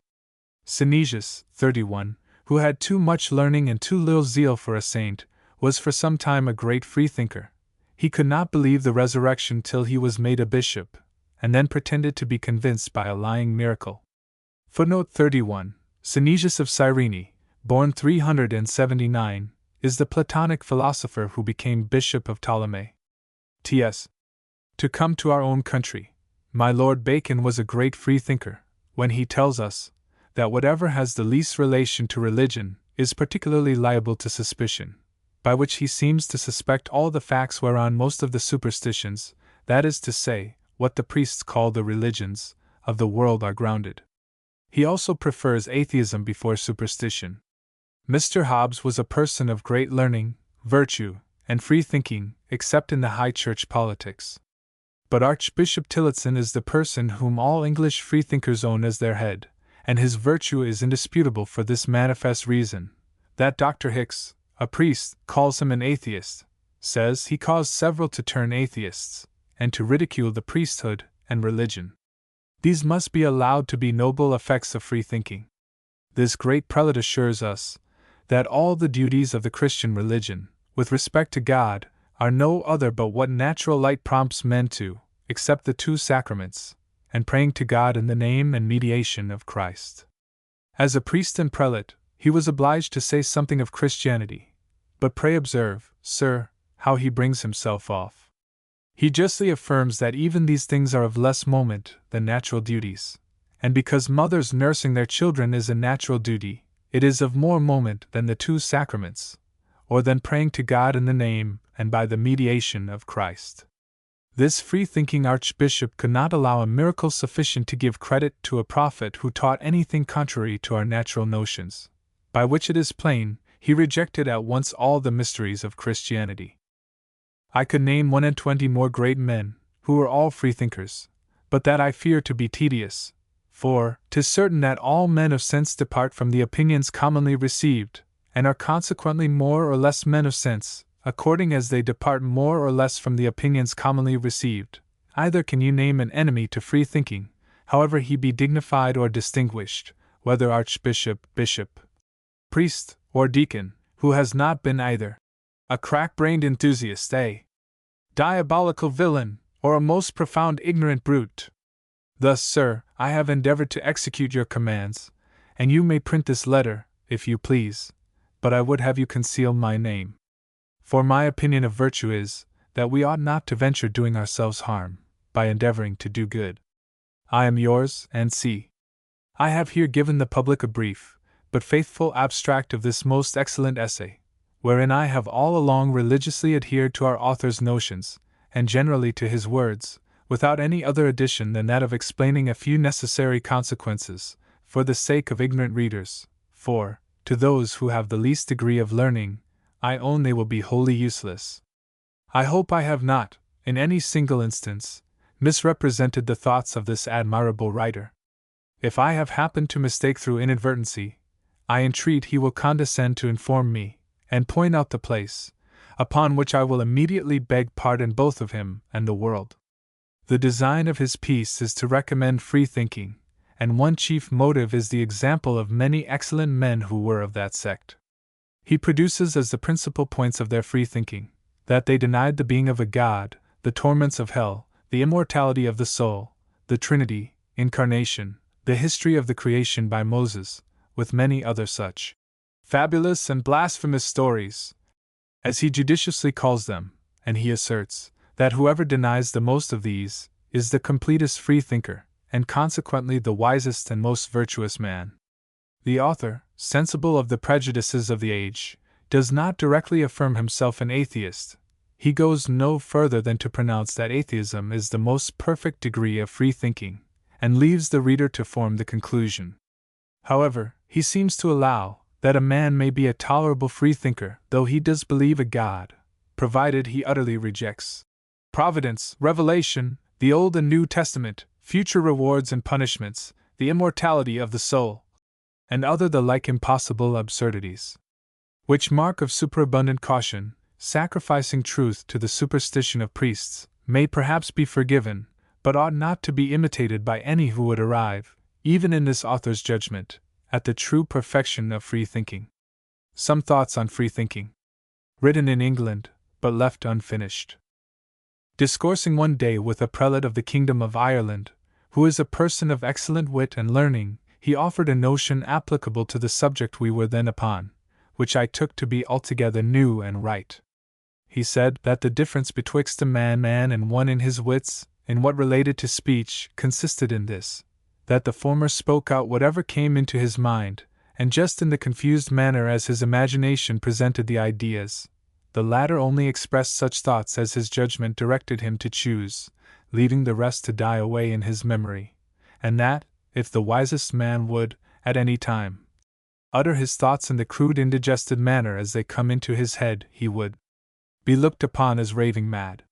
Synesius, 31, who had too much learning and too little zeal for a saint, was for some time a great freethinker. He could not believe the resurrection till he was made a bishop, and then pretended to be convinced by a lying miracle. Footnote 31. Synesius of Cyrene, born 379, is the Platonic philosopher who became Bishop of Ptolemy. T.S. To come to our own country, my Lord Bacon was a great freethinker, when he tells us that whatever has the least relation to religion is particularly liable to suspicion, by which he seems to suspect all the facts whereon most of the superstitions, that is to say, what the priests call the religions, of the world are grounded. He also prefers atheism before superstition. Mr. Hobbes was a person of great learning, virtue, and free thinking, except in the high church politics. But Archbishop Tillotson is the person whom all English freethinkers own as their head, and his virtue is indisputable for this manifest reason, that Dr. Hicks, a priest, calls him an atheist, says he caused several to turn atheists, and to ridicule the priesthood and religion. These must be allowed to be noble effects of free thinking. This great prelate assures us that all the duties of the Christian religion, with respect to God, are no other but what natural light prompts men to, accept the two sacraments, and praying to God in the name and mediation of Christ. As a priest and prelate, he was obliged to say something of Christianity, but pray observe, sir, how he brings himself off. He justly affirms that even these things are of less moment than natural duties, and because mothers nursing their children is a natural duty, it is of more moment than the two sacraments, or than praying to God in the name and by the mediation of Christ. This free-thinking archbishop could not allow a miracle sufficient to give credit to a prophet who taught anything contrary to our natural notions, by which it is plain he rejected at once all the mysteries of Christianity. I could name 21 more great men, who were all freethinkers, but that I fear to be tedious, for 'tis certain that all men of sense depart from the opinions commonly received, and are consequently more or less men of sense, according as they depart more or less from the opinions commonly received. Either can you name an enemy to free thinking, however he be dignified or distinguished, whether archbishop, bishop, priest, or deacon, who has not been either a crack-brained enthusiast, a diabolical villain, or a most profound ignorant brute? Thus, sir, I have endeavored to execute your commands, and you may print this letter, if you please, but I would have you conceal my name. For my opinion of virtue is, that we ought not to venture doing ourselves harm, by endeavoring to do good. I am yours, N.C. I have here given the public a brief, but faithful abstract of this most excellent essay, wherein I have all along religiously adhered to our author's notions, and generally to his words, without any other addition than that of explaining a few necessary consequences, for the sake of ignorant readers, for, to those who have the least degree of learning, I own they will be wholly useless. I hope I have not, in any single instance, misrepresented the thoughts of this admirable writer. If I have happened to mistake through inadvertency, I entreat he will condescend to inform me, and point out the place, upon which I will immediately beg pardon both of him and the world. The design of his piece is to recommend free thinking, and one chief motive is the example of many excellent men who were of that sect. He produces as the principal points of their free thinking, that they denied the being of a God, the torments of hell, the immortality of the soul, the Trinity, incarnation, the history of the creation by Moses, with many other such fabulous and blasphemous stories, as he judiciously calls them, and he asserts that whoever denies the most of these is the completest free thinker, and consequently the wisest and most virtuous man. The author, sensible of the prejudices of the age, does not directly affirm himself an atheist. He goes no further than to pronounce that atheism is the most perfect degree of free thinking, and leaves the reader to form the conclusion. However, he seems to allow that a man may be a tolerable free thinker though he does believe a God, provided he utterly rejects Providence, Revelation, the Old and New Testament, future rewards and punishments, the immortality of the soul, and other the like impossible absurdities. Which mark of superabundant caution, sacrificing truth to the superstition of priests, may perhaps be forgiven, but ought not to be imitated by any who would arrive, even in this author's judgment, at the true perfection of free thinking. Some thoughts on free thinking. Written in England, but left unfinished. Discoursing one day with a prelate of the Kingdom of Ireland, who is a person of excellent wit and learning, he offered a notion applicable to the subject we were then upon, which I took to be altogether new and right. He said that the difference betwixt a man and one in his wits, in what related to speech, consisted in this, that the former spoke out whatever came into his mind, and just in the confused manner as his imagination presented the ideas. The latter only expressed such thoughts as his judgment directed him to choose, leaving the rest to die away in his memory, and that, if the wisest man would, at any time, utter his thoughts in the crude indigested manner as they come into his head, he would be looked upon as raving mad.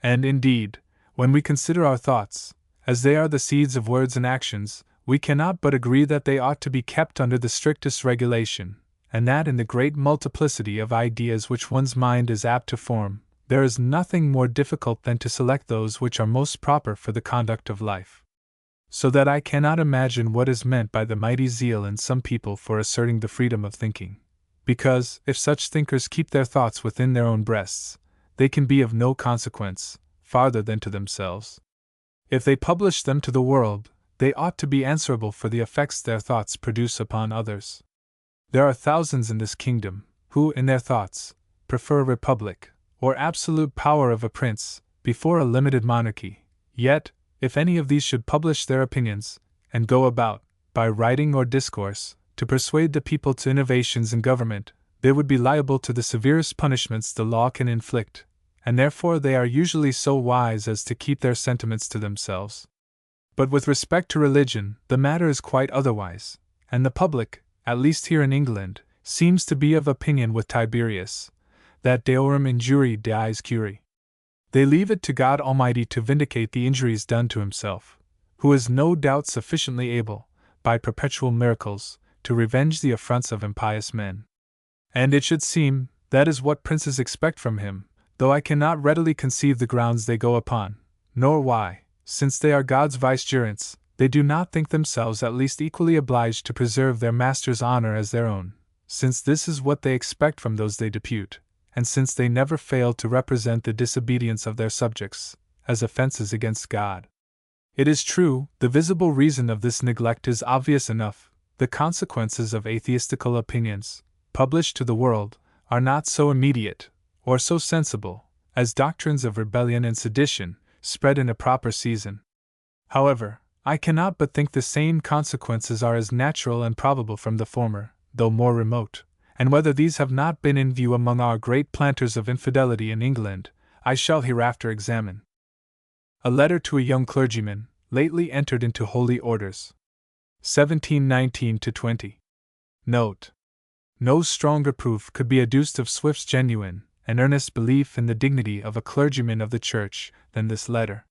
And indeed, when we consider our thoughts, as they are the seeds of words and actions, we cannot but agree that they ought to be kept under the strictest regulation, and that in the great multiplicity of ideas which one's mind is apt to form, there is nothing more difficult than to select those which are most proper for the conduct of life. So that I cannot imagine what is meant by the mighty zeal in some people for asserting the freedom of thinking, because, if such thinkers keep their thoughts within their own breasts, they can be of no consequence, farther than to themselves. If they publish them to the world, they ought to be answerable for the effects their thoughts produce upon others. There are thousands in this kingdom, who, in their thoughts, prefer a republic, or absolute power of a prince, before a limited monarchy. Yet, if any of these should publish their opinions, and go about, by writing or discourse, to persuade the people to innovations in government, they would be liable to the severest punishments the law can inflict, and therefore they are usually so wise as to keep their sentiments to themselves. But with respect to religion, the matter is quite otherwise, and the public, at least here in England, seems to be of opinion with Tiberius, that deorum injurii dies curi. They leave it to God Almighty to vindicate the injuries done to himself, who is no doubt sufficiently able, by perpetual miracles, to revenge the affronts of impious men. And it should seem, that is what princes expect from him, though I cannot readily conceive the grounds they go upon, nor why, since they are God's vicegerents, they do not think themselves at least equally obliged to preserve their master's honor as their own, since this is what they expect from those they depute, and since they never fail to represent the disobedience of their subjects as offenses against God. It is true, the visible reason of this neglect is obvious enough. The consequences of atheistical opinions, published to the world, are not so immediate, or so sensible, as doctrines of rebellion and sedition, spread in a proper season. However, I cannot but think the same consequences are as natural and probable from the former, though more remote, and whether these have not been in view among our great planters of infidelity in England, I shall hereafter examine. A letter to a young clergyman, lately entered into holy orders. 1719-20. Note. No stronger proof could be adduced of Swift's genuine and earnest belief in the dignity of a clergyman of the Church than this letter.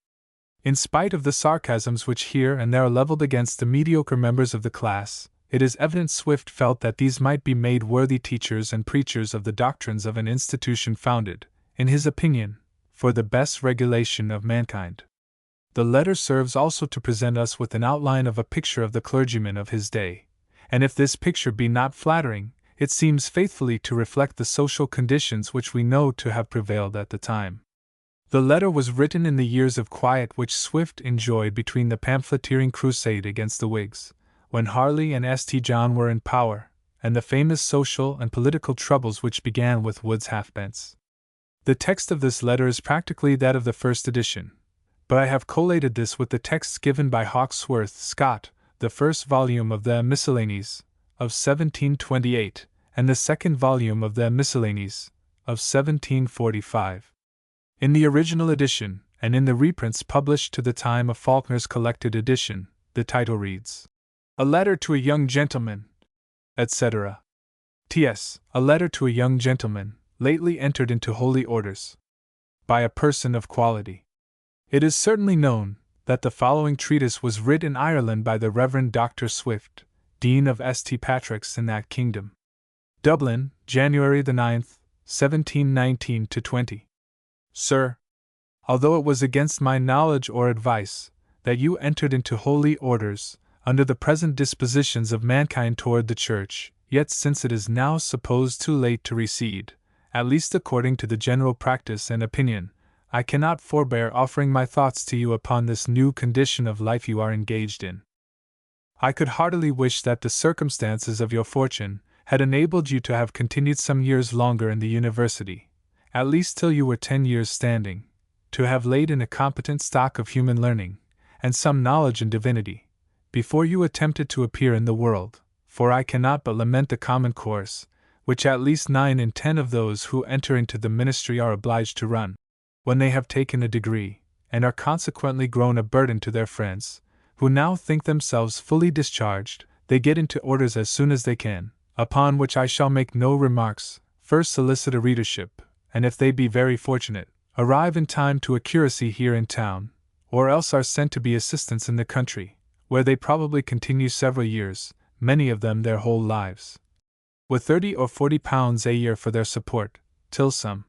In spite of the sarcasms which here and there are leveled against the mediocre members of the class, it is evident Swift felt that these might be made worthy teachers and preachers of the doctrines of an institution founded, in his opinion, for the best regulation of mankind. The letter serves also to present us with an outline of a picture of the clergyman of his day, and if this picture be not flattering, it seems faithfully to reflect the social conditions which we know to have prevailed at the time. The letter was written in the years of quiet which Swift enjoyed between the pamphleteering crusade against the Whigs, when Harley and St. John were in power, and the famous social and political troubles which began with Wood's halfpence. The text of this letter is practically that of the first edition, but I have collated this with the texts given by Hawkesworth Scott, the first volume of the Miscellanies, of 1728, and the second volume of the Miscellanies, of 1745. In the original edition, and in the reprints published to the time of Faulkner's collected edition, the title reads, A Letter to a Young Gentleman, etc. T.S. A Letter to a Young Gentleman, lately entered into holy orders. By a person of quality. It is certainly known that the following treatise was writ in Ireland by the Reverend Dr. Swift, Dean of St. Patrick's in that kingdom. Dublin, January the 9th, 1719-20. Sir, although it was against my knowledge or advice that you entered into holy orders, under the present dispositions of mankind toward the Church, yet since it is now supposed too late to recede, at least according to the general practice and opinion, I cannot forbear offering my thoughts to you upon this new condition of life you are engaged in. I could heartily wish that the circumstances of your fortune had enabled you to have continued some years longer in the university, at least till you were 10 years standing, to have laid in a competent stock of human learning, and some knowledge in divinity, before you attempted to appear in the world, for I cannot but lament the common course, which at least 9 in 10 of those who enter into the ministry are obliged to run, when they have taken a degree, and are consequently grown a burden to their friends, who now think themselves fully discharged, they get into orders as soon as they can, upon which I shall make no remarks, first solicit a readership, and if they be very fortunate, arrive in time to a curacy here in town, or else are sent to be assistants in the country, where they probably continue several years, many of them their whole lives, with 30 or 40 pounds a year for their support, till some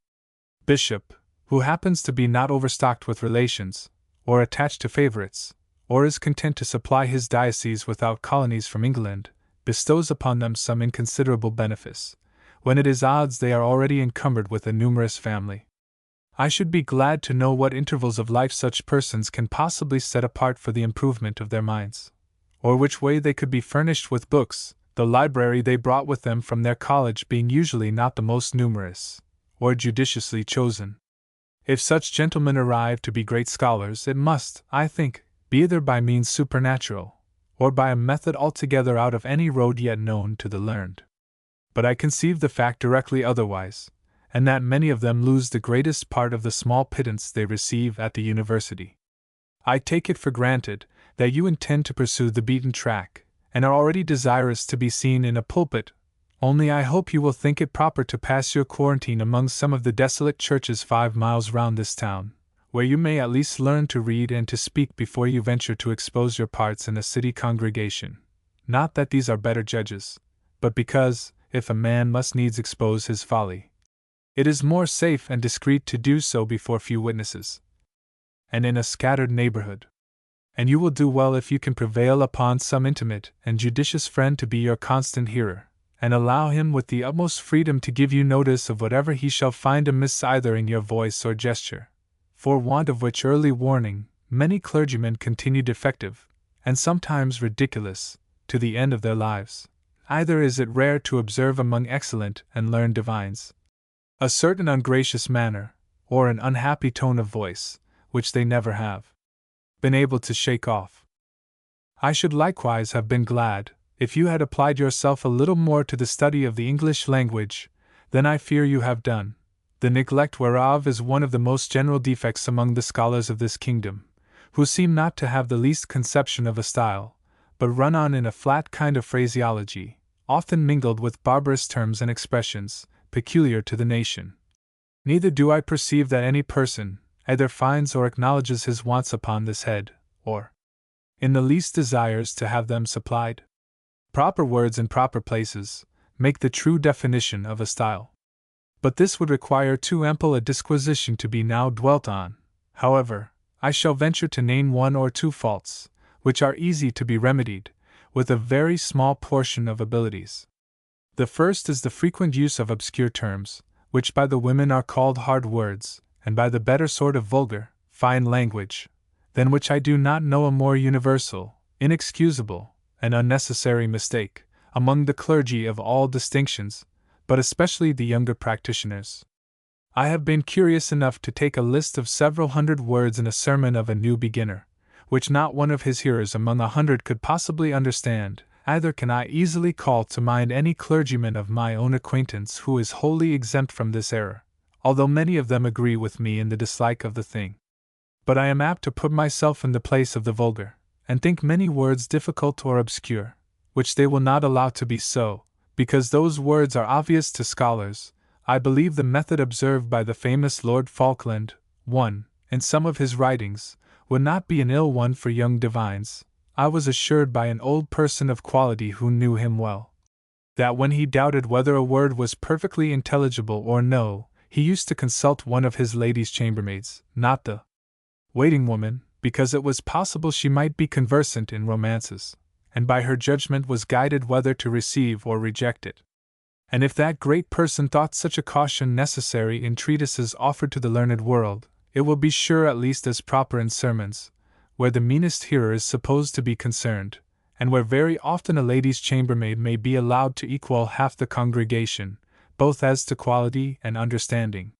bishop, who happens to be not overstocked with relations, or attached to favourites, or is content to supply his diocese without colonies from England, bestows upon them some inconsiderable benefice, when it is odds they are already encumbered with a numerous family. I should be glad to know what intervals of life such persons can possibly set apart for the improvement of their minds, or which way they could be furnished with books, the library they brought with them from their college being usually not the most numerous, or judiciously chosen. If such gentlemen arrive to be great scholars, it must, I think, be either by means supernatural, or by a method altogether out of any road yet known to the learned. But I conceive the fact directly otherwise, and that many of them lose the greatest part of the small pittance they receive at the university. I take it for granted that you intend to pursue the beaten track, and are already desirous to be seen in a pulpit, only I hope you will think it proper to pass your quarantine among some of the desolate churches 5 miles round this town, where you may at least learn to read and to speak before you venture to expose your parts in a city congregation. Not that these are better judges, but because, if a man must needs expose his folly, it is more safe and discreet to do so before few witnesses, and in a scattered neighborhood. And you will do well if you can prevail upon some intimate and judicious friend to be your constant hearer, and allow him with the utmost freedom to give you notice of whatever he shall find amiss either in your voice or gesture, for want of which early warning many clergymen continue defective, and sometimes ridiculous, to the end of their lives. Either is it rare to observe among excellent and learned divines a certain ungracious manner, or an unhappy tone of voice, which they never have been able to shake off. I should likewise have been glad if you had applied yourself a little more to the study of the English language than I fear you have done, the neglect whereof is one of the most general defects among the scholars of this kingdom, who seem not to have the least conception of a style, but run on in a flat kind of phraseology, often mingled with barbarous terms and expressions, peculiar to the nation. Neither do I perceive that any person either finds or acknowledges his wants upon this head, or in the least desires to have them supplied. Proper words in proper places make the true definition of a style. But this would require too ample a disquisition to be now dwelt on. However, I shall venture to name 1 or 2 faults, which are easy to be remedied, with a very small portion of abilities. The first is the frequent use of obscure terms, which by the women are called hard words, and by the better sort of vulgar, fine language, than which I do not know a more universal, inexcusable, and unnecessary mistake, among the clergy of all distinctions, but especially the younger practitioners. I have been curious enough to take a list of several hundred words in a sermon of a new beginner, which not one of his hearers among 100 could possibly understand. Either can I easily call to mind any clergyman of my own acquaintance who is wholly exempt from this error, although many of them agree with me in the dislike of the thing. But I am apt to put myself in the place of the vulgar, and think many words difficult or obscure, which they will not allow to be so, because those words are obvious to scholars. I believe the method observed by the famous Lord Falkland, 1, in some of his writings, would not be an ill one for young divines. I was assured by an old person of quality who knew him well, that when he doubted whether a word was perfectly intelligible or no, he used to consult one of his ladies' chambermaids, not the waiting woman, because it was possible she might be conversant in romances, and by her judgment was guided whether to receive or reject it. And if that great person thought such a caution necessary in treatises offered to the learned world, it will be sure at least as proper in sermons, where the meanest hearer is supposed to be concerned, and where very often a lady's chambermaid may be allowed to equal half the congregation, both as to quality and understanding.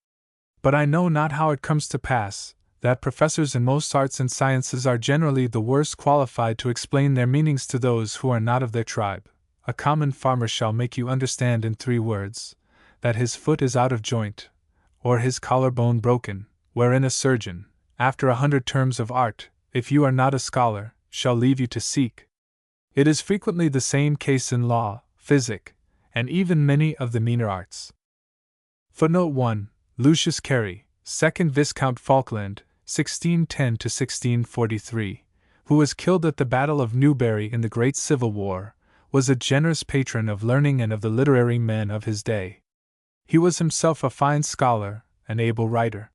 But I know not how it comes to pass that professors in most arts and sciences are generally the worst qualified to explain their meanings to those who are not of their tribe. A common farmer shall make you understand in 3 words that his foot is out of joint, or his collarbone broken, wherein a surgeon, after 100 terms of art, if you are not a scholar, shall leave you to seek. It is frequently the same case in law, physic, and even many of the meaner arts. Footnote 1. Lucius Carey, 2nd Viscount Falkland, 1610–1643, who was killed at the Battle of Newbury in the Great Civil War, was a generous patron of learning and of the literary men of his day. He was himself a fine scholar, an able writer.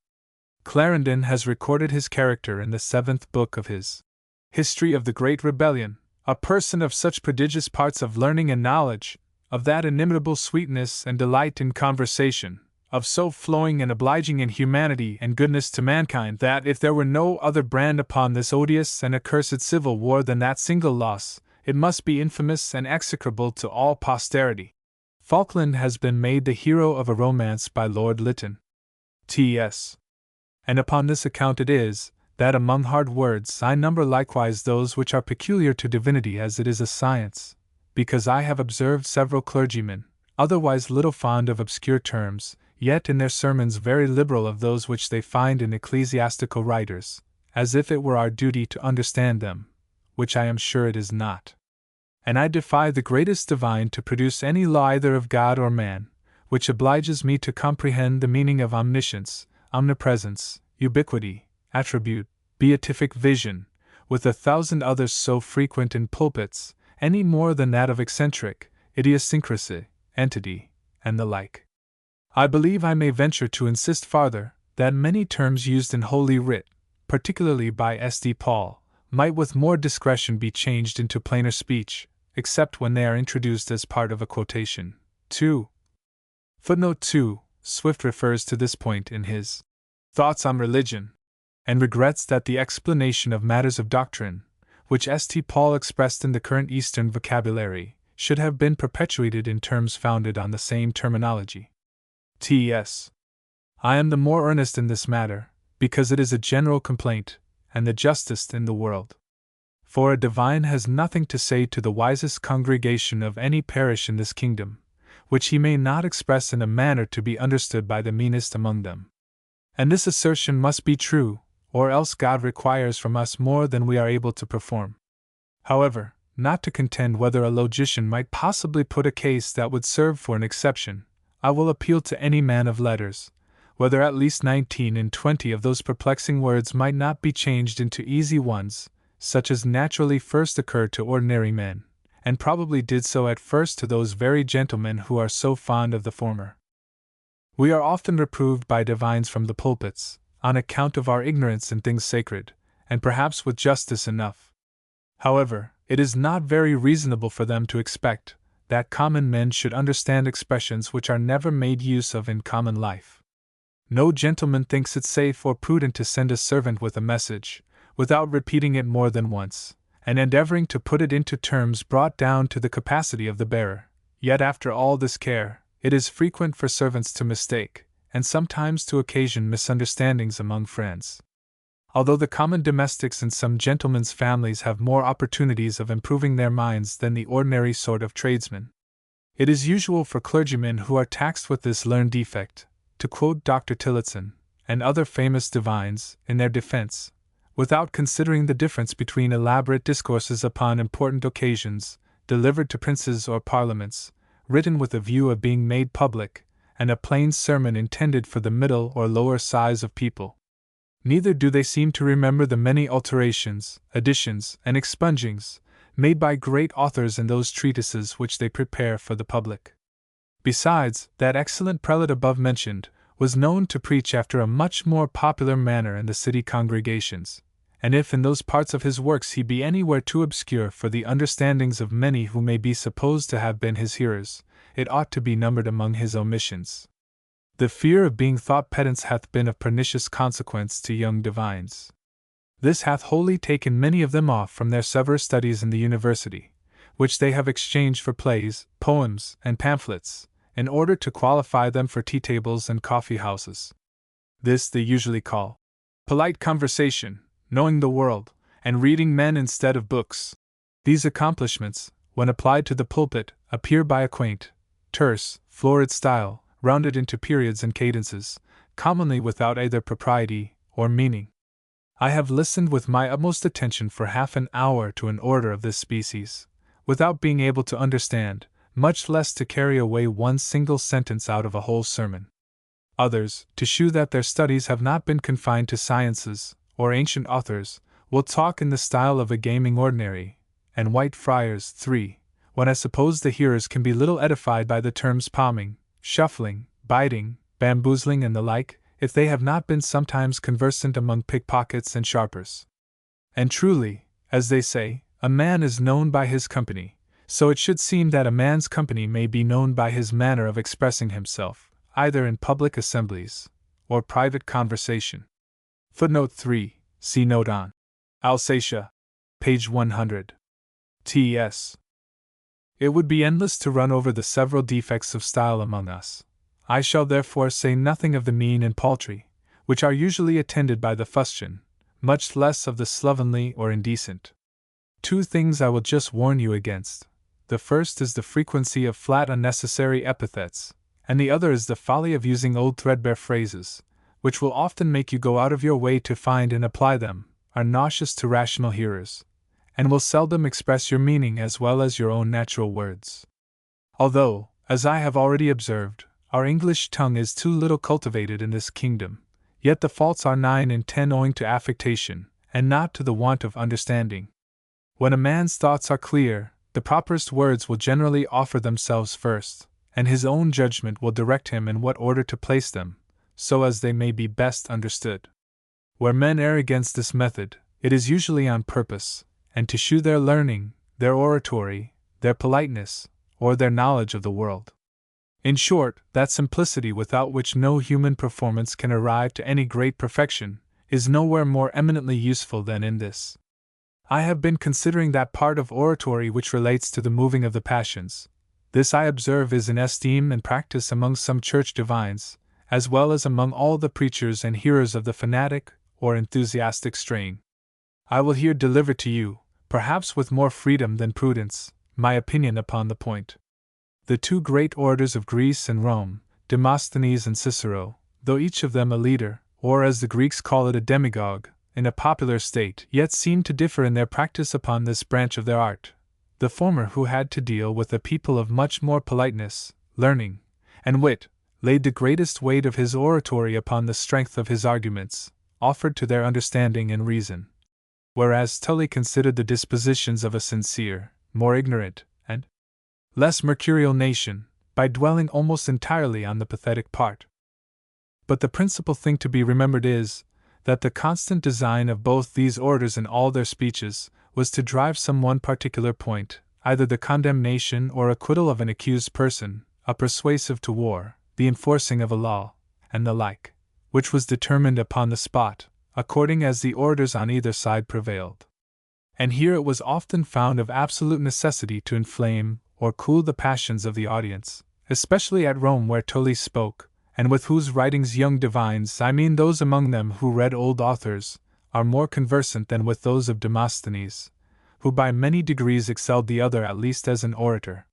Clarendon has recorded his character in the 7th book of his History of the Great Rebellion, a person of such prodigious parts of learning and knowledge, of that inimitable sweetness and delight in conversation, of so flowing and obliging in humanity and goodness to mankind, that if there were no other brand upon this odious and accursed civil war than that single loss, it must be infamous and execrable to all posterity. Falkland has been made the hero of a romance by Lord Lytton. T.S. And upon this account it is, that among hard words I number likewise those which are peculiar to divinity, as it is a science, because I have observed several clergymen, otherwise little fond of obscure terms, yet in their sermons very liberal of those which they find in ecclesiastical writers, as if it were our duty to understand them, which I am sure it is not. And I defy the greatest divine to produce any law either of God or man, which obliges me to comprehend the meaning of omniscience, omnipresence, ubiquity, attribute, beatific vision, with 1,000 others so frequent in pulpits, any more than that of eccentric, idiosyncrasy, entity, and the like. I believe I may venture to insist farther, that many terms used in Holy Writ, particularly by S.D. Paul, might with more discretion be changed into plainer speech, except when they are introduced as part of a quotation. 2. Footnote 2. Swift refers to this point in his Thoughts on Religion, and regrets that the explanation of matters of doctrine, which S.T. Paul expressed in the current Eastern vocabulary, should have been perpetuated in terms founded on the same terminology. T.S. I am the more earnest in this matter, because it is a general complaint, and the justest in the world. For a divine has nothing to say to the wisest congregation of any parish in this kingdom, which he may not express in a manner to be understood by the meanest among them. And this assertion must be true, or else God requires from us more than we are able to perform. However, not to contend whether a logician might possibly put a case that would serve for an exception, I will appeal to any man of letters, whether at least 19 in 20 of those perplexing words might not be changed into easy ones, such as naturally first occur to ordinary men, and probably did so at first to those very gentlemen who are so fond of the former. We are often reproved by divines from the pulpits, on account of our ignorance in things sacred, and perhaps with justice enough. However, it is not very reasonable for them to expect that common men should understand expressions which are never made use of in common life. No gentleman thinks it safe or prudent to send a servant with a message, without repeating it more than once, and endeavoring to put it into terms brought down to the capacity of the bearer. Yet after all this care, it is frequent for servants to mistake, and sometimes to occasion misunderstandings among friends. Although the common domestics in some gentlemen's families have more opportunities of improving their minds than the ordinary sort of tradesmen, it is usual for clergymen who are taxed with this learned defect, to quote Dr. Tillotson, and other famous divines, in their defense, without considering the difference between elaborate discourses upon important occasions, delivered to princes or parliaments, written with a view of being made public, and a plain sermon intended for the middle or lower size of people. Neither do they seem to remember the many alterations, additions, and expungings made by great authors in those treatises which they prepare for the public. Besides, that excellent prelate above mentioned was known to preach after a much more popular manner in the city congregations, and if in those parts of his works he be anywhere too obscure for the understandings of many who may be supposed to have been his hearers, it ought to be numbered among his omissions. The fear of being thought pedants hath been of pernicious consequence to young divines. This hath wholly taken many of them off from their severer studies in the university, which they have exchanged for plays, poems, and pamphlets, in order to qualify them for tea-tables and coffee-houses. This they usually call polite conversation, knowing the world, and reading men instead of books. These accomplishments, when applied to the pulpit, appear by a quaint, terse, florid style, rounded into periods and cadences, commonly without either propriety or meaning. I have listened with my utmost attention for half an hour to an orator of this species, without being able to understand, much less to carry away one single sentence out of a whole sermon. Others, to shew that their studies have not been confined to sciences, or ancient authors, will talk in the style of a gaming ordinary, and white friars. 3. When I suppose the hearers can be little edified by the terms palming, shuffling, biting, bamboozling, and the like, if they have not been sometimes conversant among pickpockets and sharpers. And truly, as they say, a man is known by his company, so it should seem that a man's company may be known by his manner of expressing himself, either in public assemblies or private conversation. Footnote 3. See note on Alsatia, page 100. T.S. It would be endless to run over the several defects of style among us. I shall therefore say nothing of the mean and paltry, which are usually attended by the fustian, much less of the slovenly or indecent. 2 things I will just warn you against. The first is the frequency of flat unnecessary epithets, and the other is the folly of using old threadbare phrases, which will often make you go out of your way to find and apply them, are nauseous to rational hearers, and will seldom express your meaning as well as your own natural words. Although, as I have already observed, our English tongue is too little cultivated in this kingdom, yet the faults are 9 in 10 owing to affectation, and not to the want of understanding. When a man's thoughts are clear, the properest words will generally offer themselves first, and his own judgment will direct him in what order to place them, so as they may be best understood. Where men err against this method, it is usually on purpose, and to shew their learning, their oratory, their politeness, or their knowledge of the world. In short, that simplicity without which no human performance can arrive to any great perfection, is nowhere more eminently useful than in this. I have been considering that part of oratory which relates to the moving of the passions. This I observe is in esteem and practice among some church divines, as well as among all the preachers and hearers of the fanatic or enthusiastic strain. I will here deliver to you, perhaps with more freedom than prudence, my opinion upon the point. The 2 great orators of Greece and Rome, Demosthenes and Cicero, though each of them a leader, or as the Greeks call it a demagogue, in a popular state, yet seem to differ in their practice upon this branch of their art. The former, who had to deal with a people of much more politeness, learning, and wit, laid the greatest weight of his oratory upon the strength of his arguments, offered to their understanding and reason. Whereas Tully considered the dispositions of a sincere, more ignorant, and less mercurial nation, by dwelling almost entirely on the pathetic part. But the principal thing to be remembered is, that the constant design of both these orators in all their speeches was to drive some one particular point, either the condemnation or acquittal of an accused person, a persuasive to war, the enforcing of a law, and the like, which was determined upon the spot, according as the orators on either side prevailed. And here it was often found of absolute necessity to inflame or cool the passions of the audience, especially at Rome where Tully spoke, and with whose writings young divines, I mean those among them who read old authors, are more conversant than with those of Demosthenes, who by many degrees excelled the other at least as an orator.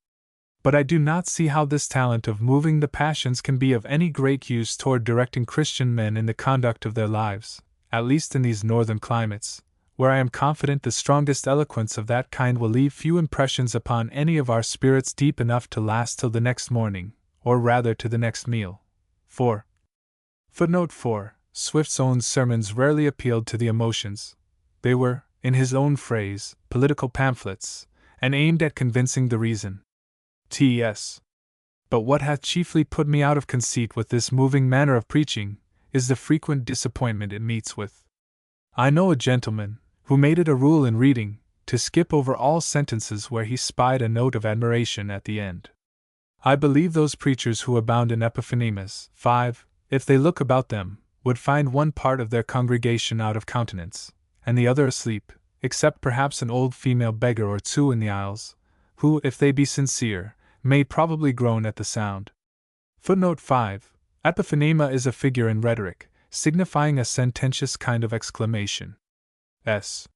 But I do not see how this talent of moving the passions can be of any great use toward directing Christian men in the conduct of their lives, at least in these northern climates, where I am confident the strongest eloquence of that kind will leave few impressions upon any of our spirits deep enough to last till the next morning, or rather to the next meal. 4. Footnote 4. Swift's own sermons rarely appealed to the emotions. They were, in his own phrase, political pamphlets, and aimed at convincing the reason. T.S. But what hath chiefly put me out of conceit with this moving manner of preaching, is the frequent disappointment it meets with. I know a gentleman, who made it a rule in reading, to skip over all sentences where he spied a note of admiration at the end. I believe those preachers who abound in epiphonemas, 5, if they look about them, would find one part of their congregation out of countenance, and the other asleep, except perhaps an old female beggar or 2 in the aisles, who, if they be sincere, may probably groan at the sound. Footnote 5. Epiphonema is a figure in rhetoric, signifying a sententious kind of exclamation. S.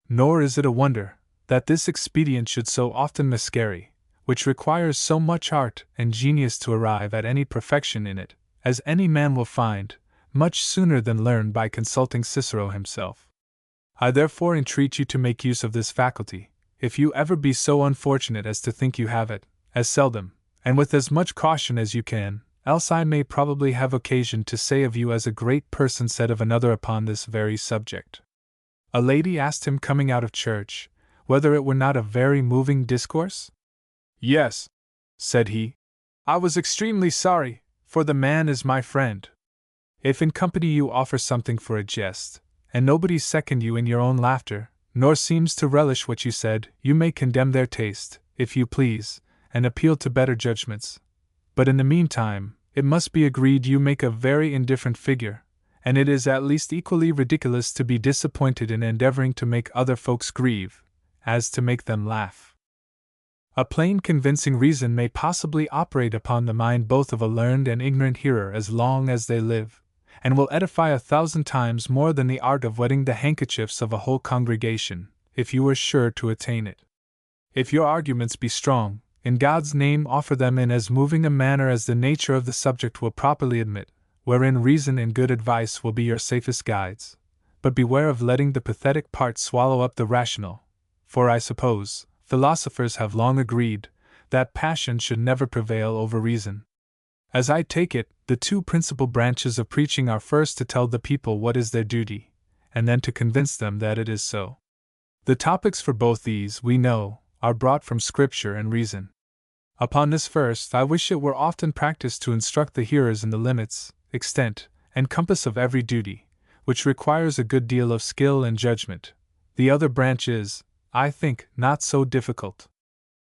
Nor is it a wonder that this expedient should so often miscarry, which requires so much art and genius to arrive at any perfection in it, as any man will find, much sooner than learn by consulting Cicero himself. I therefore entreat you to make use of this faculty, if you ever be so unfortunate as to think you have it, as seldom, and with as much caution as you can, else I may probably have occasion to say of you as a great person said of another upon this very subject. A lady asked him coming out of church, whether it were not a very moving discourse? Yes, said he. I was extremely sorry, for the man is my friend. If in company you offer something for a jest, and nobody second you in your own laughter, nor seems to relish what you said, you may condemn their taste, if you please, and appeal to better judgments. But in the meantime, it must be agreed you make a very indifferent figure, and it is at least equally ridiculous to be disappointed in endeavoring to make other folks grieve, as to make them laugh. A plain convincing reason may possibly operate upon the mind both of a learned and ignorant hearer as long as they live, and will edify 1,000 times more than the art of wetting the handkerchiefs of a whole congregation, if you are sure to attain it. If your arguments be strong, in God's name offer them in as moving a manner as the nature of the subject will properly admit, wherein reason and good advice will be your safest guides, but beware of letting the pathetic part swallow up the rational, for I suppose, philosophers have long agreed, that passion should never prevail over reason. As I take it, the two principal branches of preaching are first to tell the people what is their duty, and then to convince them that it is so. The topics for both these, we know, are brought from Scripture and reason. Upon this first, I wish it were often practiced to instruct the hearers in the limits, extent, and compass of every duty, which requires a good deal of skill and judgment. The other branch is, I think, not so difficult.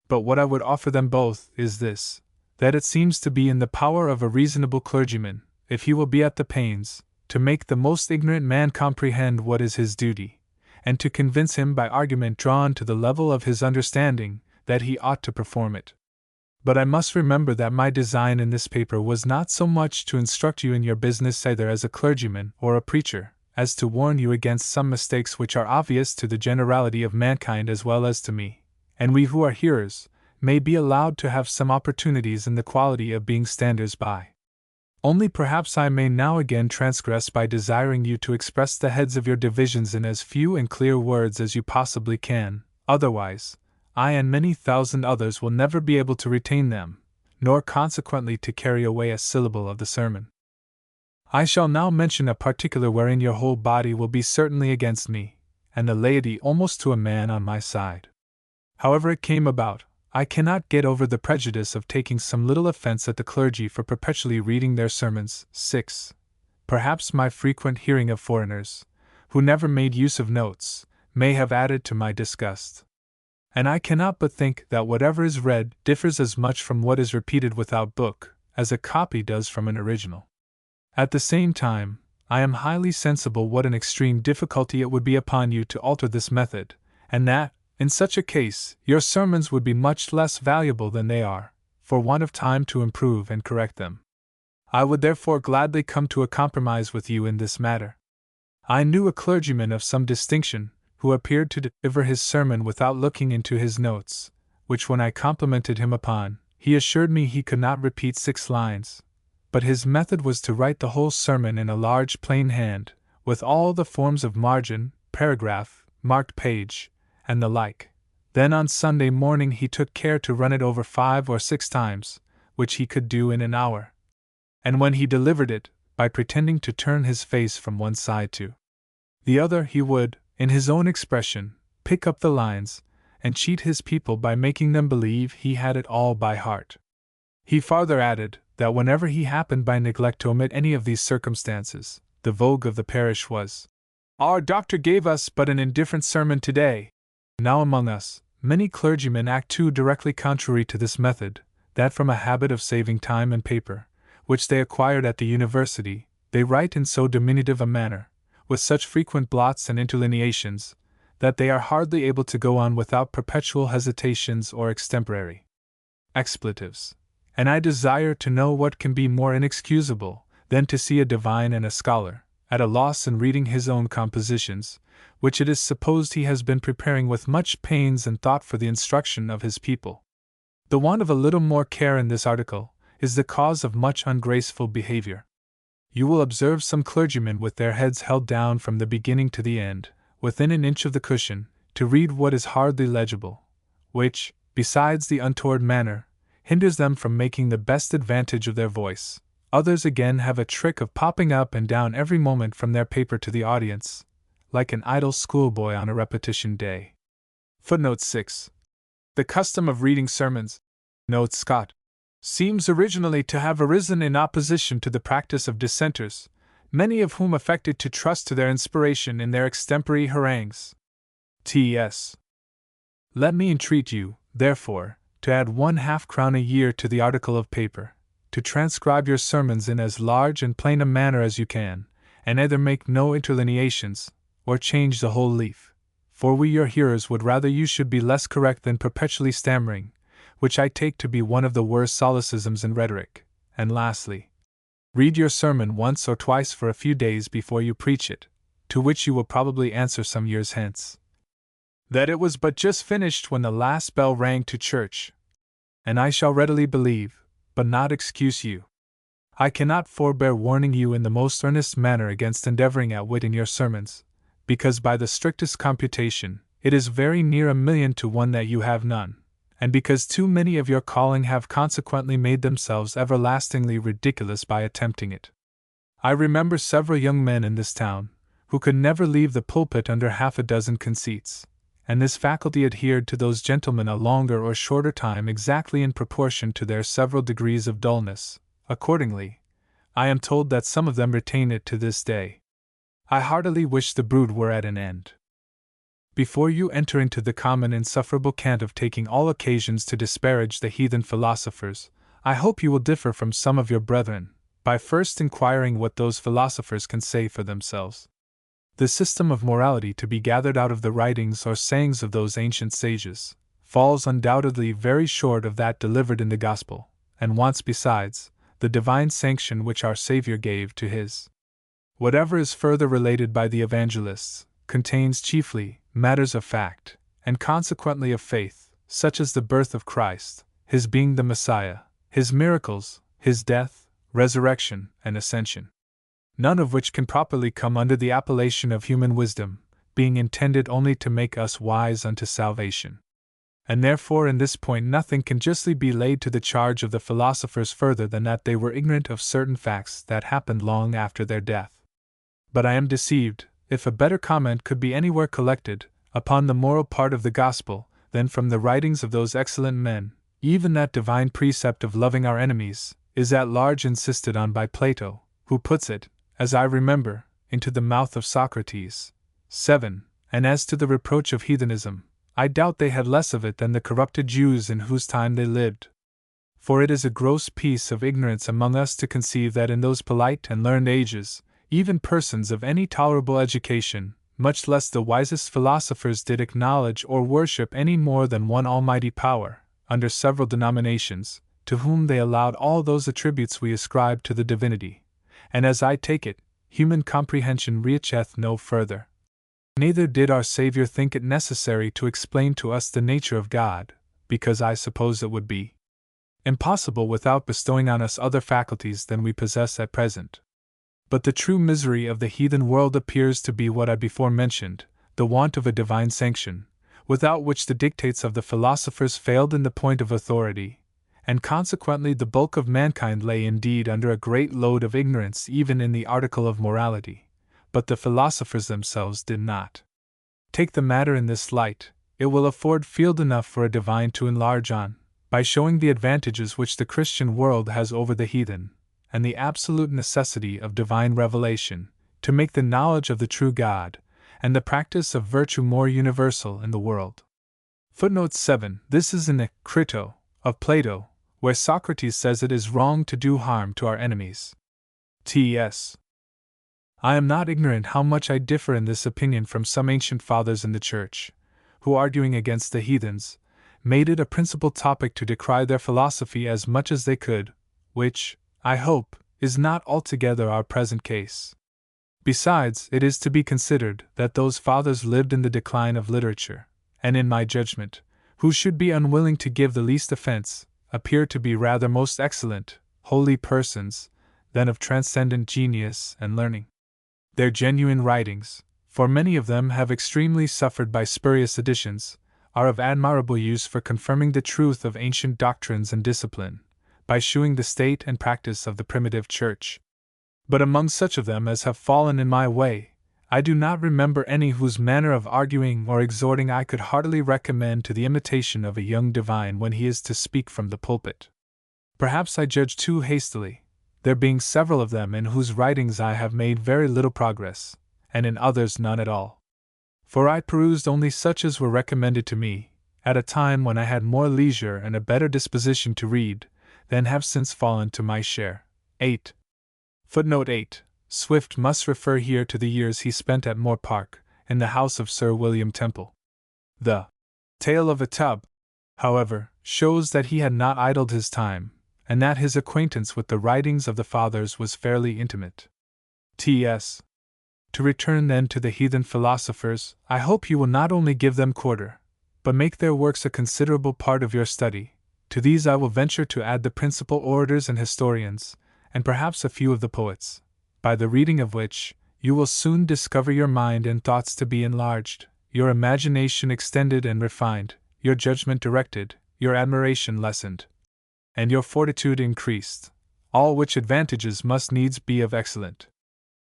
But what I would offer them both is this, that it seems to be in the power of a reasonable clergyman, if he will be at the pains, to make the most ignorant man comprehend what is his duty, and to convince him by argument drawn to the level of his understanding, that he ought to perform it. But I must remember that my design in this paper was not so much to instruct you in your business either as a clergyman or a preacher, as to warn you against some mistakes which are obvious to the generality of mankind as well as to me, and we who are hearers may be allowed to have some opportunities in the quality of being standers by. Only perhaps I may now again transgress by desiring you to express the heads of your divisions in as few and clear words as you possibly can, otherwise, I and many thousand others will never be able to retain them, nor consequently to carry away a syllable of the sermon. I shall now mention a particular wherein your whole body will be certainly against me, and the laity almost to a man on my side. However it came about, I cannot get over the prejudice of taking some little offense at the clergy for perpetually reading their sermons. 6. Perhaps my frequent hearing of foreigners, who never made use of notes, may have added to my disgust. And I cannot but think that whatever is read differs as much from what is repeated without book, as a copy does from an original. At the same time, I am highly sensible what an extreme difficulty it would be upon you to alter this method, and that, in such a case, your sermons would be much less valuable than they are, for want of time to improve and correct them. I would therefore gladly come to a compromise with you in this matter. I knew a clergyman of some distinction, who appeared to deliver his sermon without looking into his notes, which when I complimented him upon, he assured me he could not repeat 6 lines, but his method was to write the whole sermon in a large plain hand, with all the forms of margin, paragraph, marked page, and the like. Then on Sunday morning he took care to run it over 5 or 6 times, which he could do in an hour. And when he delivered it, by pretending to turn his face from one side to the other, he would, in his own expression, pick up the lines, and cheat his people by making them believe he had it all by heart. He farther added, that whenever he happened by neglect to omit any of these circumstances, the vogue of the parish was, "Our doctor gave us but an indifferent sermon today." Now among us, many clergymen act too directly contrary to this method, that from a habit of saving time and paper, which they acquired at the university, they write in so diminutive a manner, with such frequent blots and interlineations, that they are hardly able to go on without perpetual hesitations or extemporary expletives. And I desire to know what can be more inexcusable than to see a divine and a scholar, at a loss in reading his own compositions, which it is supposed he has been preparing with much pains and thought for the instruction of his people. The want of a little more care in this article is the cause of much ungraceful behavior. You will observe some clergymen with their heads held down from the beginning to the end, within an inch of the cushion, to read what is hardly legible, which, besides the untoward manner, hinders them from making the best advantage of their voice. Others again have a trick of popping up and down every moment from their paper to the audience, like an idle schoolboy on a repetition day. Footnote 6. The custom of reading sermons, notes Scott, seems originally to have arisen in opposition to the practice of dissenters, many of whom affected to trust to their inspiration in their extempore harangues. T.S. Let me entreat you, therefore, to add 1/2 crown a year to the article of paper, to transcribe your sermons in as large and plain a manner as you can, and either make no interlineations, or change the whole leaf, for we your hearers would rather you should be less correct than perpetually stammering, which I take to be one of the worst solecisms in rhetoric. And lastly, read your sermon once or twice for a few days before you preach it, to which you will probably answer some years hence that it was but just finished when the last bell rang to church. And I shall readily believe, but not excuse you. I cannot forbear warning you in the most earnest manner against endeavoring at wit in your sermons, because by the strictest computation, it is very near 1,000,000 to 1 that you have none, and because too many of your calling have consequently made themselves everlastingly ridiculous by attempting it. I remember several young men in this town, who could never leave the pulpit under 6 conceits, and this faculty adhered to those gentlemen a longer or shorter time exactly in proportion to their several degrees of dullness. Accordingly, I am told that some of them retain it to this day. I heartily wish the brood were at an end. Before you enter into the common insufferable cant of taking all occasions to disparage the heathen philosophers, I hope you will differ from some of your brethren, by first inquiring what those philosophers can say for themselves. The system of morality to be gathered out of the writings or sayings of those ancient sages falls undoubtedly very short of that delivered in the Gospel, and wants besides the divine sanction which our Savior gave to his. Whatever is further related by the evangelists contains chiefly matters of fact, and consequently of faith, such as the birth of Christ, his being the Messiah, his miracles, his death, resurrection, and ascension. None of which can properly come under the appellation of human wisdom, being intended only to make us wise unto salvation. And therefore in this point nothing can justly be laid to the charge of the philosophers further than that they were ignorant of certain facts that happened long after their death. But I am deceived, if a better comment could be anywhere collected, upon the moral part of the gospel, than from the writings of those excellent men. Even that divine precept of loving our enemies is at large insisted on by Plato, who puts it, as I remember, into the mouth of Socrates. 7. And as to the reproach of heathenism, I doubt they had less of it than the corrupted Jews in whose time they lived. For it is a gross piece of ignorance among us to conceive that in those polite and learned ages, even persons of any tolerable education, much less the wisest philosophers, did acknowledge or worship any more than one almighty power, under several denominations, to whom they allowed all those attributes we ascribe to the divinity. And as I take it, human comprehension reacheth no further. Neither did our Savior think it necessary to explain to us the nature of God, because I suppose it would be impossible without bestowing on us other faculties than we possess at present. But the true misery of the heathen world appears to be what I before mentioned, the want of a divine sanction, without which the dictates of the philosophers failed in the point of authority, and consequently the bulk of mankind lay indeed under a great load of ignorance even in the article of morality, but the philosophers themselves did not take the matter in this light. It will afford field enough for a divine to enlarge on, by showing the advantages which the Christian world has over the heathen, and the absolute necessity of divine revelation, to make the knowledge of the true God, and the practice of virtue more universal in the world. Footnote 7. This is in the Crito of Plato, where Socrates says it is wrong to do harm to our enemies. T.S. I am not ignorant how much I differ in this opinion from some ancient fathers in the Church, who, arguing against the heathens, made it a principal topic to decry their philosophy as much as they could, which, I hope, is not altogether our present case. Besides, it is to be considered that those fathers lived in the decline of literature, and in my judgment, who should be unwilling to give the least offense, appear to be rather most excellent, holy persons, than of transcendent genius and learning. Their genuine writings, for many of them have extremely suffered by spurious editions, are of admirable use for confirming the truth of ancient doctrines and discipline, by shewing the state and practice of the primitive church. But among such of them as have fallen in my way, I do not remember any whose manner of arguing or exhorting I could heartily recommend to the imitation of a young divine when he is to speak from the pulpit. Perhaps I judge too hastily, there being several of them in whose writings I have made very little progress, and in others none at all. For I perused only such as were recommended to me, at a time when I had more leisure and a better disposition to read, than have since fallen to my share. 8. Footnote 8. Swift must refer here to the years he spent at Moor Park, in the house of Sir William Temple. The Tale of a Tub, however, shows that he had not idled his time, and that his acquaintance with the writings of the Fathers was fairly intimate. T.S. To return then to the heathen philosophers, I hope you will not only give them quarter, but make their works a considerable part of your study. To these I will venture to add the principal orators and historians, and perhaps a few of the poets, by the reading of which, you will soon discover your mind and thoughts to be enlarged, your imagination extended and refined, your judgment directed, your admiration lessened, and your fortitude increased, all which advantages must needs be of excellent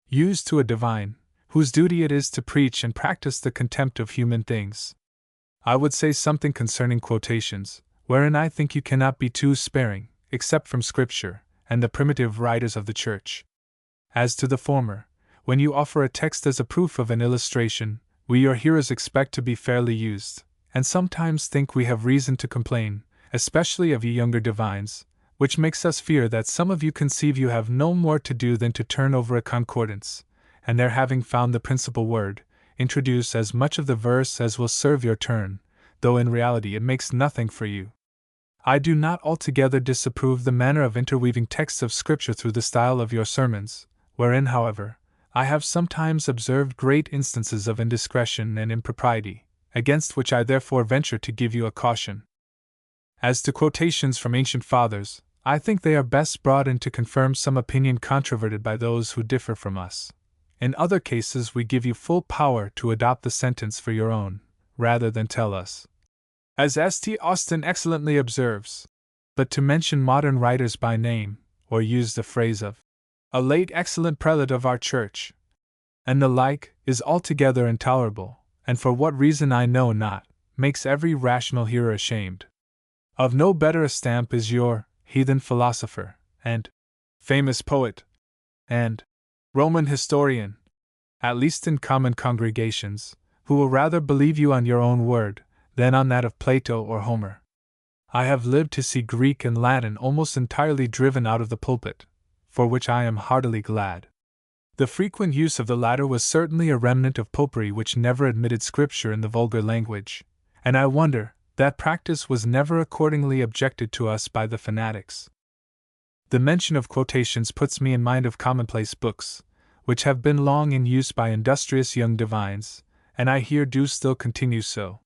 use to a divine, whose duty it is to preach and practice the contempt of human things. I would say something concerning quotations, wherein I think you cannot be too sparing, except from Scripture and the primitive writers of the Church. As to the former, when you offer a text as a proof of an illustration, we your hearers expect to be fairly used, and sometimes think we have reason to complain, especially of ye younger divines, which makes us fear that some of you conceive you have no more to do than to turn over a concordance, and there having found the principal word, introduce as much of the verse as will serve your turn, though in reality it makes nothing for you. I do not altogether disapprove the manner of interweaving texts of Scripture through the style of your sermons, wherein, however, I have sometimes observed great instances of indiscretion and impropriety, against which I therefore venture to give you a caution. As to quotations from ancient fathers, I think they are best brought in to confirm some opinion controverted by those who differ from us. In other cases we give you full power to adopt the sentence for your own, rather than tell us. As St. Austin excellently observes, but to mention modern writers by name, or use the phrase of a late excellent prelate of our church, and the like, is altogether intolerable, and for what reason I know not, makes every rational hearer ashamed. Of no better a stamp is your heathen philosopher, and famous poet, and Roman historian, at least in common congregations, who will rather believe you on your own word, than on that of Plato or Homer. I have lived to see Greek and Latin almost entirely driven out of the pulpit, for which I am heartily glad. The frequent use of the latter was certainly a remnant of popery which never admitted Scripture in the vulgar language, and I wonder that practice was never accordingly objected to us by the fanatics. The mention of quotations puts me in mind of commonplace books, which have been long in use by industrious young divines, and I hear do still continue so.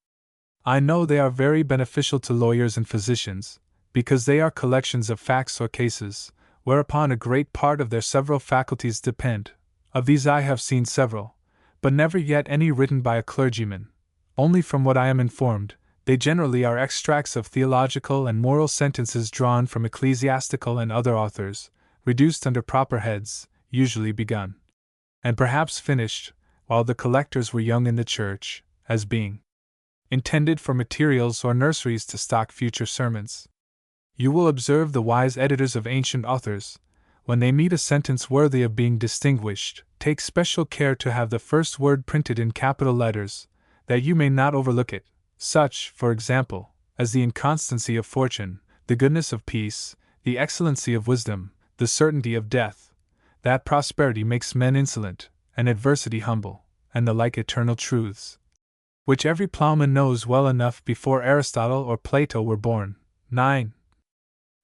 I know they are very beneficial to lawyers and physicians, because they are collections of facts or cases, whereupon a great part of their several faculties depend. Of these I have seen several, but never yet any written by a clergyman. Only from what I am informed, they generally are extracts of theological and moral sentences drawn from ecclesiastical and other authors, reduced under proper heads, usually begun, and perhaps finished, while the collectors were young in the church, as being intended for materials or nurseries to stock future sermons. You will observe the wise editors of ancient authors, when they meet a sentence worthy of being distinguished, take special care to have the first word printed in capital letters, that you may not overlook it, such, for example, as the inconstancy of fortune, the goodness of peace, the excellency of wisdom, the certainty of death, that prosperity makes men insolent, and adversity humble, and the like eternal truths, which every plowman knows well enough before Aristotle or Plato were born. 9.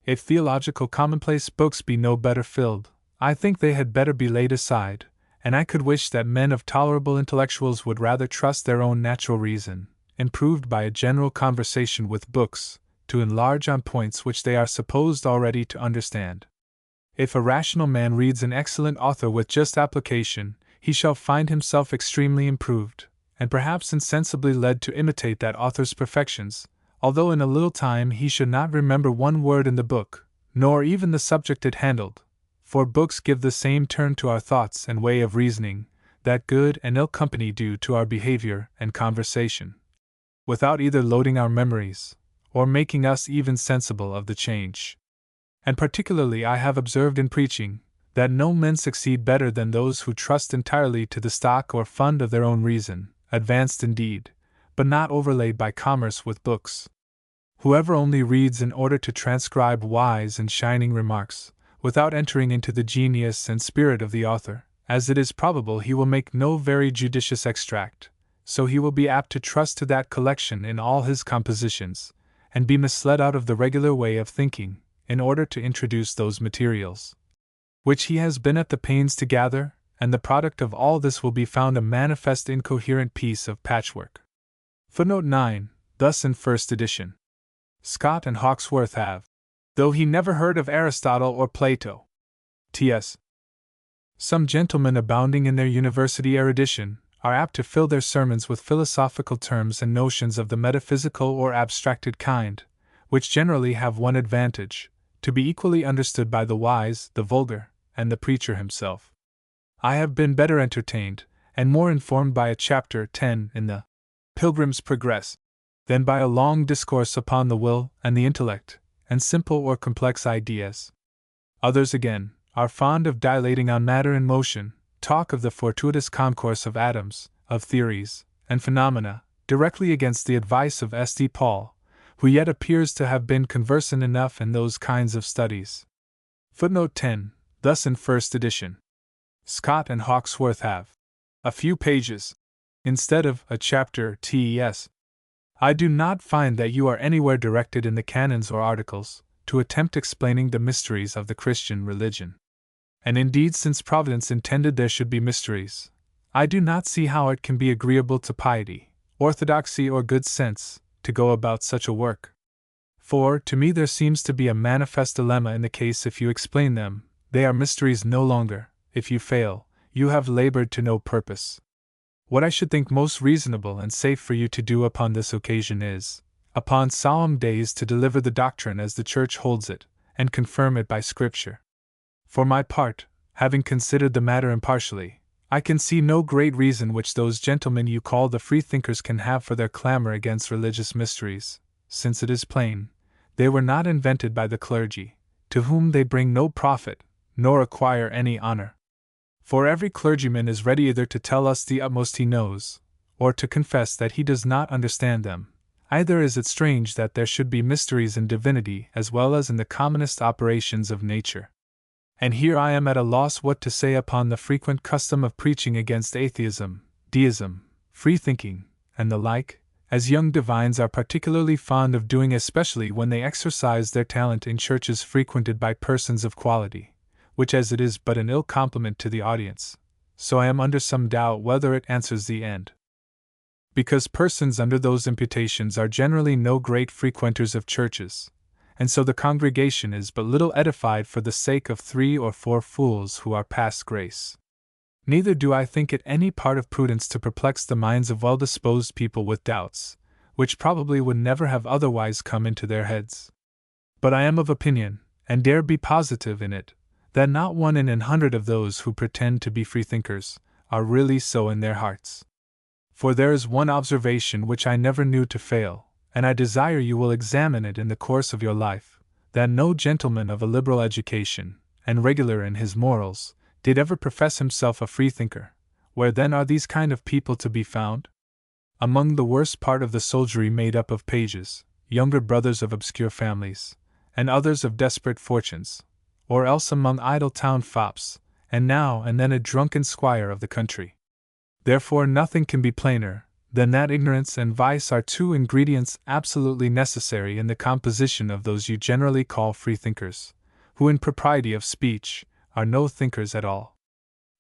If theological commonplace books be no better filled, I think they had better be laid aside, and I could wish that men of tolerable intellectuals would rather trust their own natural reason, improved by a general conversation with books, to enlarge on points which they are supposed already to understand. If a rational man reads an excellent author with just application, he shall find himself extremely improved, and perhaps insensibly led to imitate that author's perfections, although in a little time he should not remember one word in the book, nor even the subject it handled, for books give the same turn to our thoughts and way of reasoning that good and ill company do to our behavior and conversation, without either loading our memories, or making us even sensible of the change. And particularly I have observed in preaching, that no men succeed better than those who trust entirely to the stock or fund of their own reason, advanced indeed, but not overlaid by commerce with books. Whoever only reads in order to transcribe wise and shining remarks, without entering into the genius and spirit of the author, as it is probable he will make no very judicious extract, so he will be apt to trust to that collection in all his compositions, and be misled out of the regular way of thinking, in order to introduce those materials which he has been at the pains to gather, and the product of all this will be found a manifest incoherent piece of patchwork. Footnote 9. Thus in first edition, Scott and Hawkesworth have, though he never heard of Aristotle or Plato, T.S. Some gentlemen abounding in their university erudition are apt to fill their sermons with philosophical terms and notions of the metaphysical or abstracted kind, which generally have one advantage, to be equally understood by the wise, the vulgar, and the preacher himself. I have been better entertained, and more informed by a chapter 10 in the Pilgrim's Progress, than by a long discourse upon the will and the intellect, and simple or complex ideas. Others, again, are fond of dilating on matter and motion, talk of the fortuitous concourse of atoms, of theories, and phenomena, directly against the advice of S.D. Paul, who yet appears to have been conversant enough in those kinds of studies. Footnote 10. Thus in first edition, Scott and Hawkesworth have a few pages, instead of a chapter tes. I do not find that you are anywhere directed in the canons or articles to attempt explaining the mysteries of the Christian religion. And indeed, since Providence intended there should be mysteries, I do not see how it can be agreeable to piety, orthodoxy, or good sense to go about such a work. For, to me, there seems to be a manifest dilemma in the case. If you explain them, they are mysteries no longer; if you fail, you have labored to no purpose. What I should think most reasonable and safe for you to do upon this occasion is, upon solemn days, to deliver the doctrine as the Church holds it, and confirm it by Scripture. For my part, having considered the matter impartially, I can see no great reason which those gentlemen you call the freethinkers can have for their clamor against religious mysteries, since it is plain, they were not invented by the clergy, to whom they bring no profit, nor acquire any honor. For every clergyman is ready either to tell us the utmost he knows, or to confess that he does not understand them. Either is it strange that there should be mysteries in divinity as well as in the commonest operations of nature. And here I am at a loss what to say upon the frequent custom of preaching against atheism, deism, freethinking, and the like, as young divines are particularly fond of doing, especially when they exercise their talent in churches frequented by persons of quality, which as it is but an ill compliment to the audience, so I am under some doubt whether it answers the end. Because persons under those imputations are generally no great frequenters of churches, and so the congregation is but little edified for the sake of 3 or 4 fools who are past grace. Neither do I think it any part of prudence to perplex the minds of well-disposed people with doubts, which probably would never have otherwise come into their heads. But I am of opinion, and dare be positive in it, that not 1 in 100 of those who pretend to be freethinkers are really so in their hearts. For there is one observation which I never knew to fail, and I desire you will examine it in the course of your life, that no gentleman of a liberal education, and regular in his morals, did ever profess himself a freethinker. Where then are these kind of people to be found? Among the worst part of the soldiery, made up of pages, younger brothers of obscure families, and others of desperate fortunes, or else among idle town fops, and now and then a drunken squire of the country. Therefore nothing can be plainer than that ignorance and vice are 2 ingredients absolutely necessary in the composition of those you generally call freethinkers, who in propriety of speech are no thinkers at all.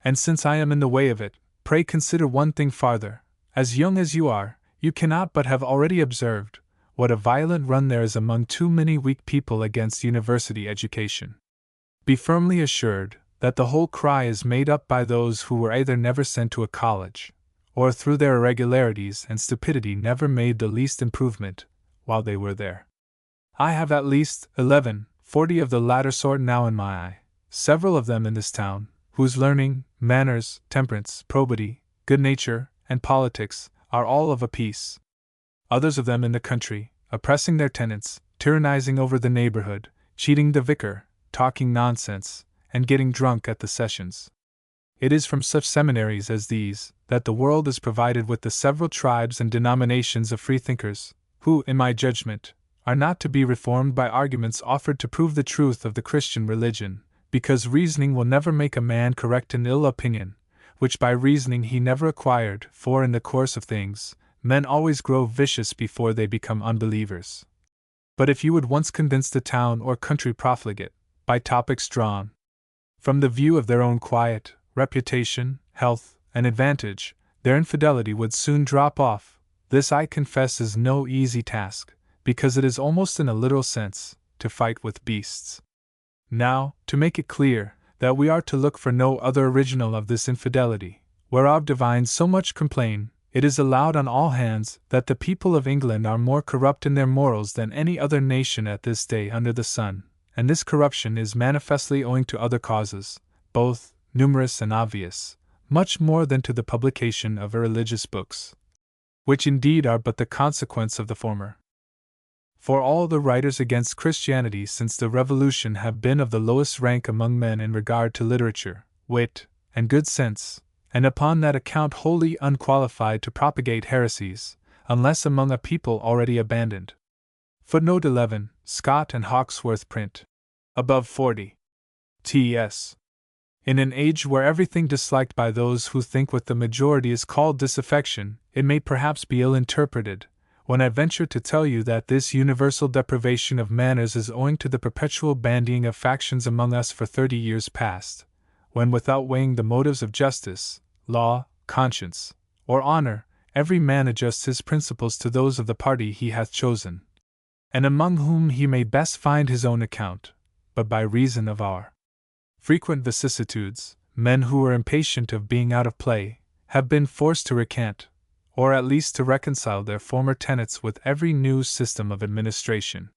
And since I am in the way of it, pray consider one thing farther. As young as you are, you cannot but have already observed what a violent run there is among too many weak people against university education. Be firmly assured that the whole cry is made up by those who were either never sent to a college, or through their irregularities and stupidity never made the least improvement while they were there. I have at least 40 of the latter sort now in my eye, several of them in this town, whose learning, manners, temperance, probity, good nature, and politics are all of a piece. Others of them in the country, oppressing their tenants, tyrannizing over the neighborhood, cheating the vicar, talking nonsense, and getting drunk at the sessions. It is from such seminaries as these that the world is provided with the several tribes and denominations of freethinkers, who, in my judgment, are not to be reformed by arguments offered to prove the truth of the Christian religion, because reasoning will never make a man correct an ill opinion, which by reasoning he never acquired, for in the course of things, men always grow vicious before they become unbelievers. But if you would once convince the town or country profligate, by topics drawn from the view of their own quiet, reputation, health, and advantage, their infidelity would soon drop off. This I confess is no easy task, because it is almost in a literal sense to fight with beasts. Now, to make it clear that we are to look for no other original of this infidelity, whereof divines so much complain, it is allowed on all hands that the people of England are more corrupt in their morals than any other nation at this day under the sun, and this corruption is manifestly owing to other causes, both numerous and obvious, much more than to the publication of irreligious books, which indeed are but the consequence of the former. For all the writers against Christianity since the Revolution have been of the lowest rank among men in regard to literature, wit, and good sense, and upon that account wholly unqualified to propagate heresies, unless among a people already abandoned. Footnote 11, Scott and Hawkesworth print. Above 40. T.S. In an age where everything disliked by those who think with the majority is called disaffection, it may perhaps be ill interpreted when I venture to tell you that this universal deprivation of manners is owing to the perpetual bandying of factions among us for 30 years past, when without weighing the motives of justice, law, conscience, or honor, every man adjusts his principles to those of the party he hath chosen, and among whom he may best find his own account, but by reason of our frequent vicissitudes, men who are impatient of being out of play, have been forced to recant, or at least to reconcile their former tenets with every new system of administration.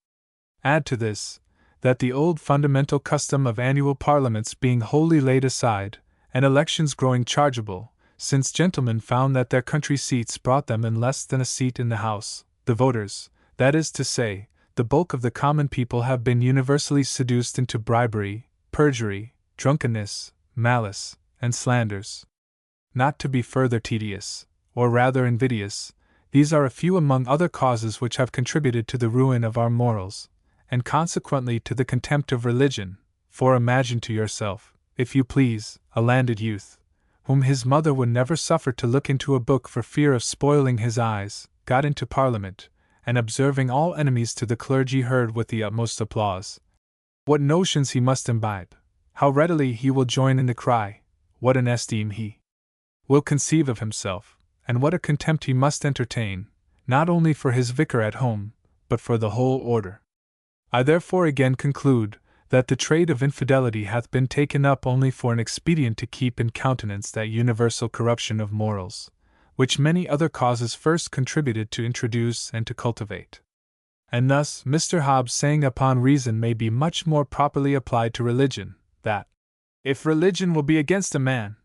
Add to this, that the old fundamental custom of annual parliaments being wholly laid aside, and elections growing chargeable, since gentlemen found that their country seats brought them in less than a seat in the House, the voters, that is to say, the bulk of the common people have been universally seduced into bribery, perjury, drunkenness, malice, and slanders. Not to be further tedious, or rather invidious, these are a few among other causes which have contributed to the ruin of our morals, and consequently to the contempt of religion, for imagine to yourself, if you please, a landed youth, whom his mother would never suffer to look into a book for fear of spoiling his eyes, got into Parliament, and observing all enemies to the clergy heard with the utmost applause. What notions he must imbibe, how readily he will join in the cry, what an esteem he will conceive of himself, and what a contempt he must entertain, not only for his vicar at home, but for the whole order. I therefore again conclude that the trade of infidelity hath been taken up only for an expedient to keep in countenance that universal corruption of morals, which many other causes first contributed to introduce and to cultivate. And thus Mr. Hobbes' saying upon reason may be much more properly applied to religion, that if religion will be against a man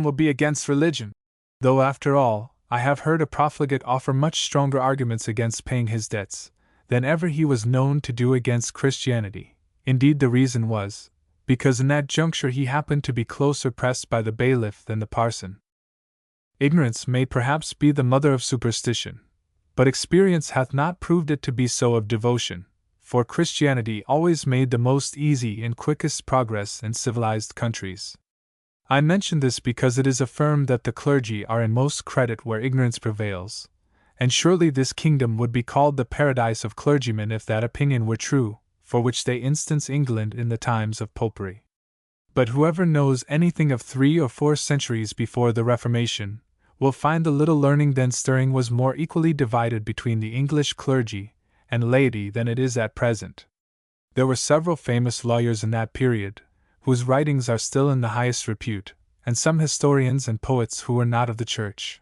will be against religion. Though after all, I have heard a profligate offer much stronger arguments against paying his debts than ever he was known to do against Christianity. Indeed, the reason was, because in that juncture he happened to be closer pressed by the bailiff than the parson. Ignorance may perhaps be the mother of superstition, but experience hath not proved it to be so of devotion, for Christianity always made the most easy and quickest progress in civilized countries. I mention this because it is affirmed that the clergy are in most credit where ignorance prevails, and surely this kingdom would be called the paradise of clergymen if that opinion were true, for which they instance England in the times of Popery. But whoever knows anything of 3 or 4 centuries before the Reformation will find the little learning then stirring was more equally divided between the English clergy and laity than it is at present. There were several famous lawyers in that period, whose writings are still in the highest repute, and some historians and poets who were not of the Church.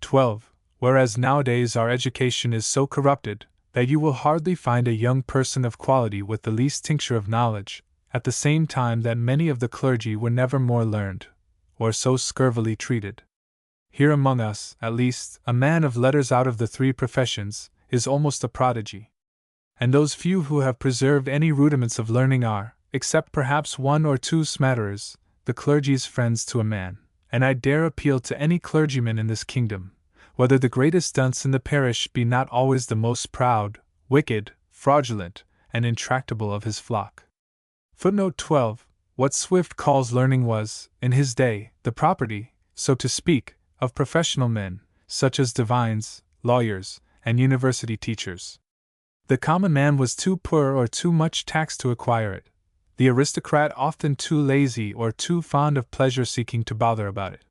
12. Whereas nowadays our education is so corrupted that you will hardly find a young person of quality with the least tincture of knowledge, at the same time that many of the clergy were never more learned, or so scurvily treated. Here among us, at least, a man of letters out of the three professions is almost a prodigy. And those few who have preserved any rudiments of learning are, except perhaps one or two smatterers, the clergy's friends to a man, and I dare appeal to any clergyman in this kingdom, whether the greatest dunce in the parish be not always the most proud, wicked, fraudulent, and intractable of his flock. Footnote 12. What Swift calls learning was, in his day, the property, so to speak, of professional men, such as divines, lawyers, and university teachers. The common man was too poor or too much taxed to acquire it, the aristocrat often too lazy or too fond of pleasure-seeking to bother about it.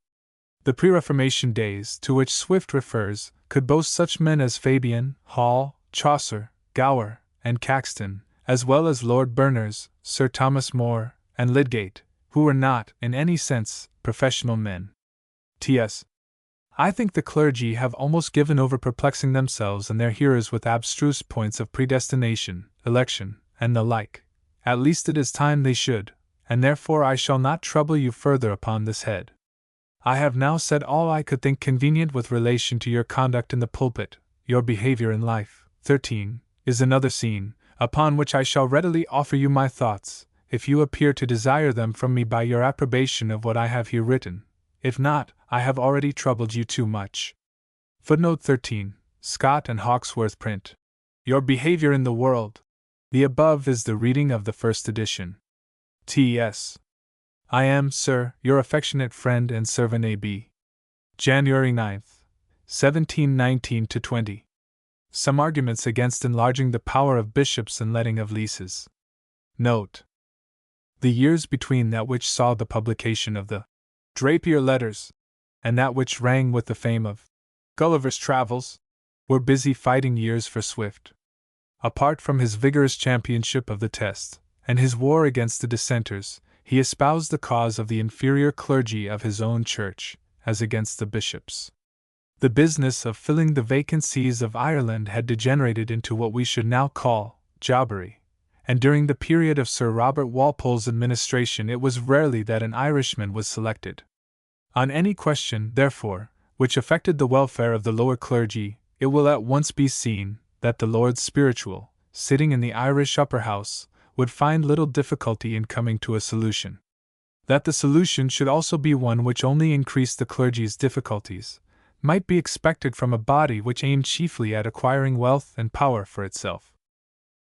The pre-Reformation days, to which Swift refers, could boast such men as Fabian, Hall, Chaucer, Gower, and Caxton, as well as Lord Berners, Sir Thomas More, and Lydgate, who were not, in any sense, professional men. T.S. I think the clergy have almost given over perplexing themselves and their hearers with abstruse points of predestination, election, and the like. At least it is time they should, and therefore I shall not trouble you further upon this head. I have now said all I could think convenient with relation to your conduct in the pulpit. Your behavior in life, 13, is another scene, upon which I shall readily offer you my thoughts, if you appear to desire them from me by your approbation of what I have here written. If not, I have already troubled you too much. Footnote 13. Scott and Hawkesworth print. Your behavior in the world. The above is the reading of the first edition. T.S. I am, sir, your affectionate friend and servant A.B. January 9th, 1719-20. Some arguments against enlarging the power of bishops and letting of leases. Note. The years between that which saw the publication of the Drapier Letters, and that which rang with the fame of Gulliver's Travels, were busy fighting years for Swift. Apart from his vigorous championship of the test, and his war against the dissenters, he espoused the cause of the inferior clergy of his own church, as against the bishops. The business of filling the vacant sees of Ireland had degenerated into what we should now call jobbery, and during the period of Sir Robert Walpole's administration it was rarely that an Irishman was selected. On any question, therefore, which affected the welfare of the lower clergy, it will at once be seen that the Lords Spiritual, sitting in the Irish Upper House, would find little difficulty in coming to a solution. That the solution should also be one which only increased the clergy's difficulties, might be expected from a body which aimed chiefly at acquiring wealth and power for itself.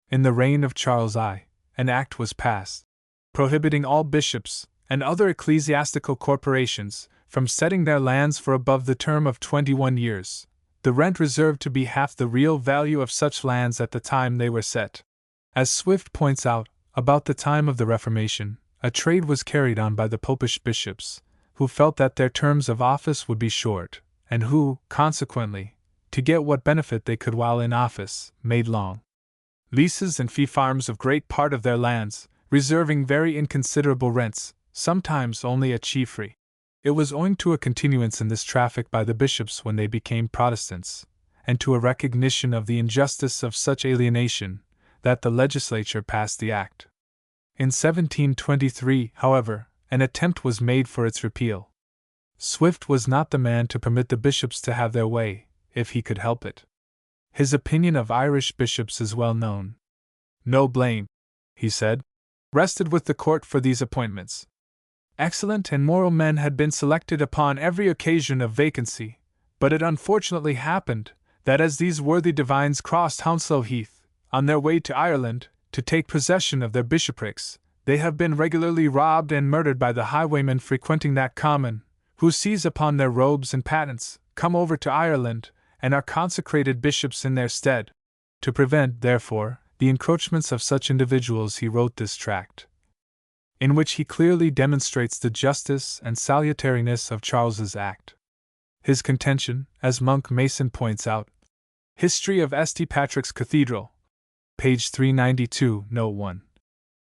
In the reign of Charles I, an act was passed, prohibiting all bishops and other ecclesiastical corporations from setting their lands for above the term of 21 years, the rent reserved to be half the real value of such lands at the time they were set. As Swift points out, about the time of the Reformation, a trade was carried on by the popish bishops, who felt that their terms of office would be short, and who, consequently, to get what benefit they could while in office, made long leases and fee-farms of great part of their lands, reserving very inconsiderable rents, sometimes only a chiefry. It was owing to a continuance in this traffic by the bishops when they became Protestants, and to a recognition of the injustice of such alienation, that the legislature passed the act. In 1723, however, an attempt was made for its repeal. Swift was not the man to permit the bishops to have their way, if he could help it. His opinion of Irish bishops is well known. No blame, he said, rested with the court for these appointments. Excellent and moral men had been selected upon every occasion of vacancy, but it unfortunately happened that as these worthy divines crossed Hounslow Heath, on their way to Ireland, to take possession of their bishoprics, they have been regularly robbed and murdered by the highwaymen frequenting that common, who seize upon their robes and patents, come over to Ireland, and are consecrated bishops in their stead. To prevent, therefore, the encroachments of such individuals he wrote this tract, in which he clearly demonstrates the justice and salutariness of Charles's act. His contention, as Monk Mason points out, History of St. Patrick's Cathedral, page 392, note 1,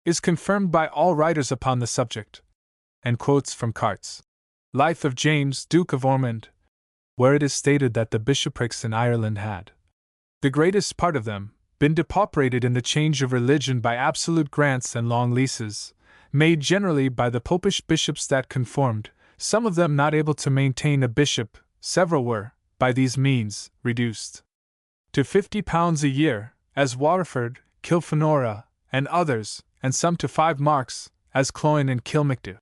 is confirmed by all writers upon the subject, and quotes from Cart's Life of James, Duke of Ormond, where it is stated that the bishoprics in Ireland had, the greatest part of them, been depauperated in the change of religion by absolute grants and long leases, made generally by the popish bishops that conformed, some of them not able to maintain a bishop, several were, by these means, reduced to £50 a year, as Waterford, Kilfenora, and others, and some to 5 marks, as Cloyne and Kilmacduagh.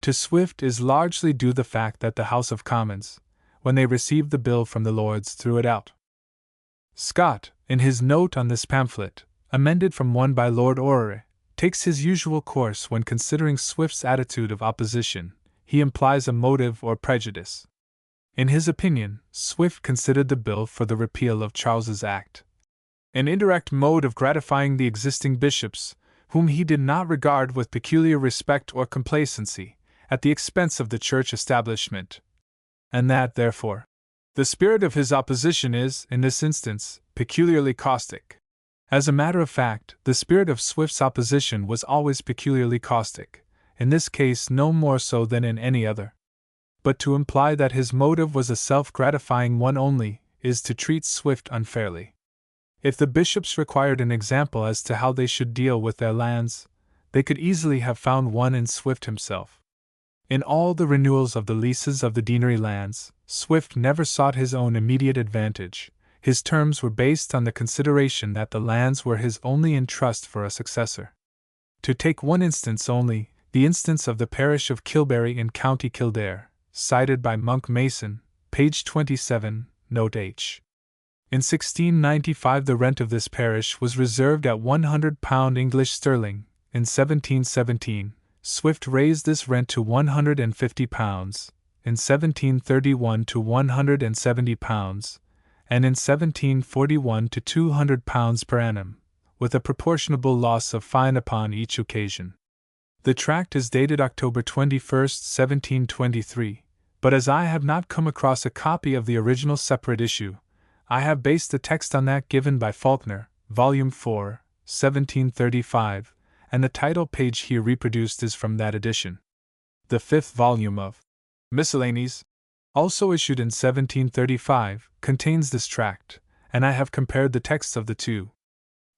To Swift is largely due the fact that the House of Commons, when they received the bill from the Lords, threw it out. Scott, in his note on this pamphlet, amended from one by Lord Orrery, takes his usual course when considering Swift's attitude of opposition. He implies a motive or prejudice. In his opinion, Swift considered the bill for the repeal of Charles's Act an indirect mode of gratifying the existing bishops, whom he did not regard with peculiar respect or complacency, at the expense of the church establishment, and that, therefore, the spirit of his opposition is, in this instance, peculiarly caustic. As a matter of fact, the spirit of Swift's opposition was always peculiarly caustic, in this case no more so than in any other. But to imply that his motive was a self-gratifying one only, is to treat Swift unfairly. If the bishops required an example as to how they should deal with their lands, they could easily have found one in Swift himself. In all the renewals of the leases of the deanery lands, Swift never sought his own immediate advantage. His terms were based on the consideration that the lands were his only in trust for a successor. To take one instance only, the instance of the parish of Kilberry in County Kildare, cited by Monk Mason, page 27, note H. In 1695 the rent of this parish was reserved at £100 English sterling. In 1717, Swift raised this rent to £150, in 1731 to £170, and in 1741 to £200 per annum, with a proportionable loss of fine upon each occasion. The tract is dated October 21, 1723, but as I have not come across a copy of the original separate issue, I have based the text on that given by Faulkner, Volume 4, 1735, and the title page here reproduced is from that edition. The 5th volume of Miscellanies, also issued in 1735, contains this tract, and I have compared the texts of the two.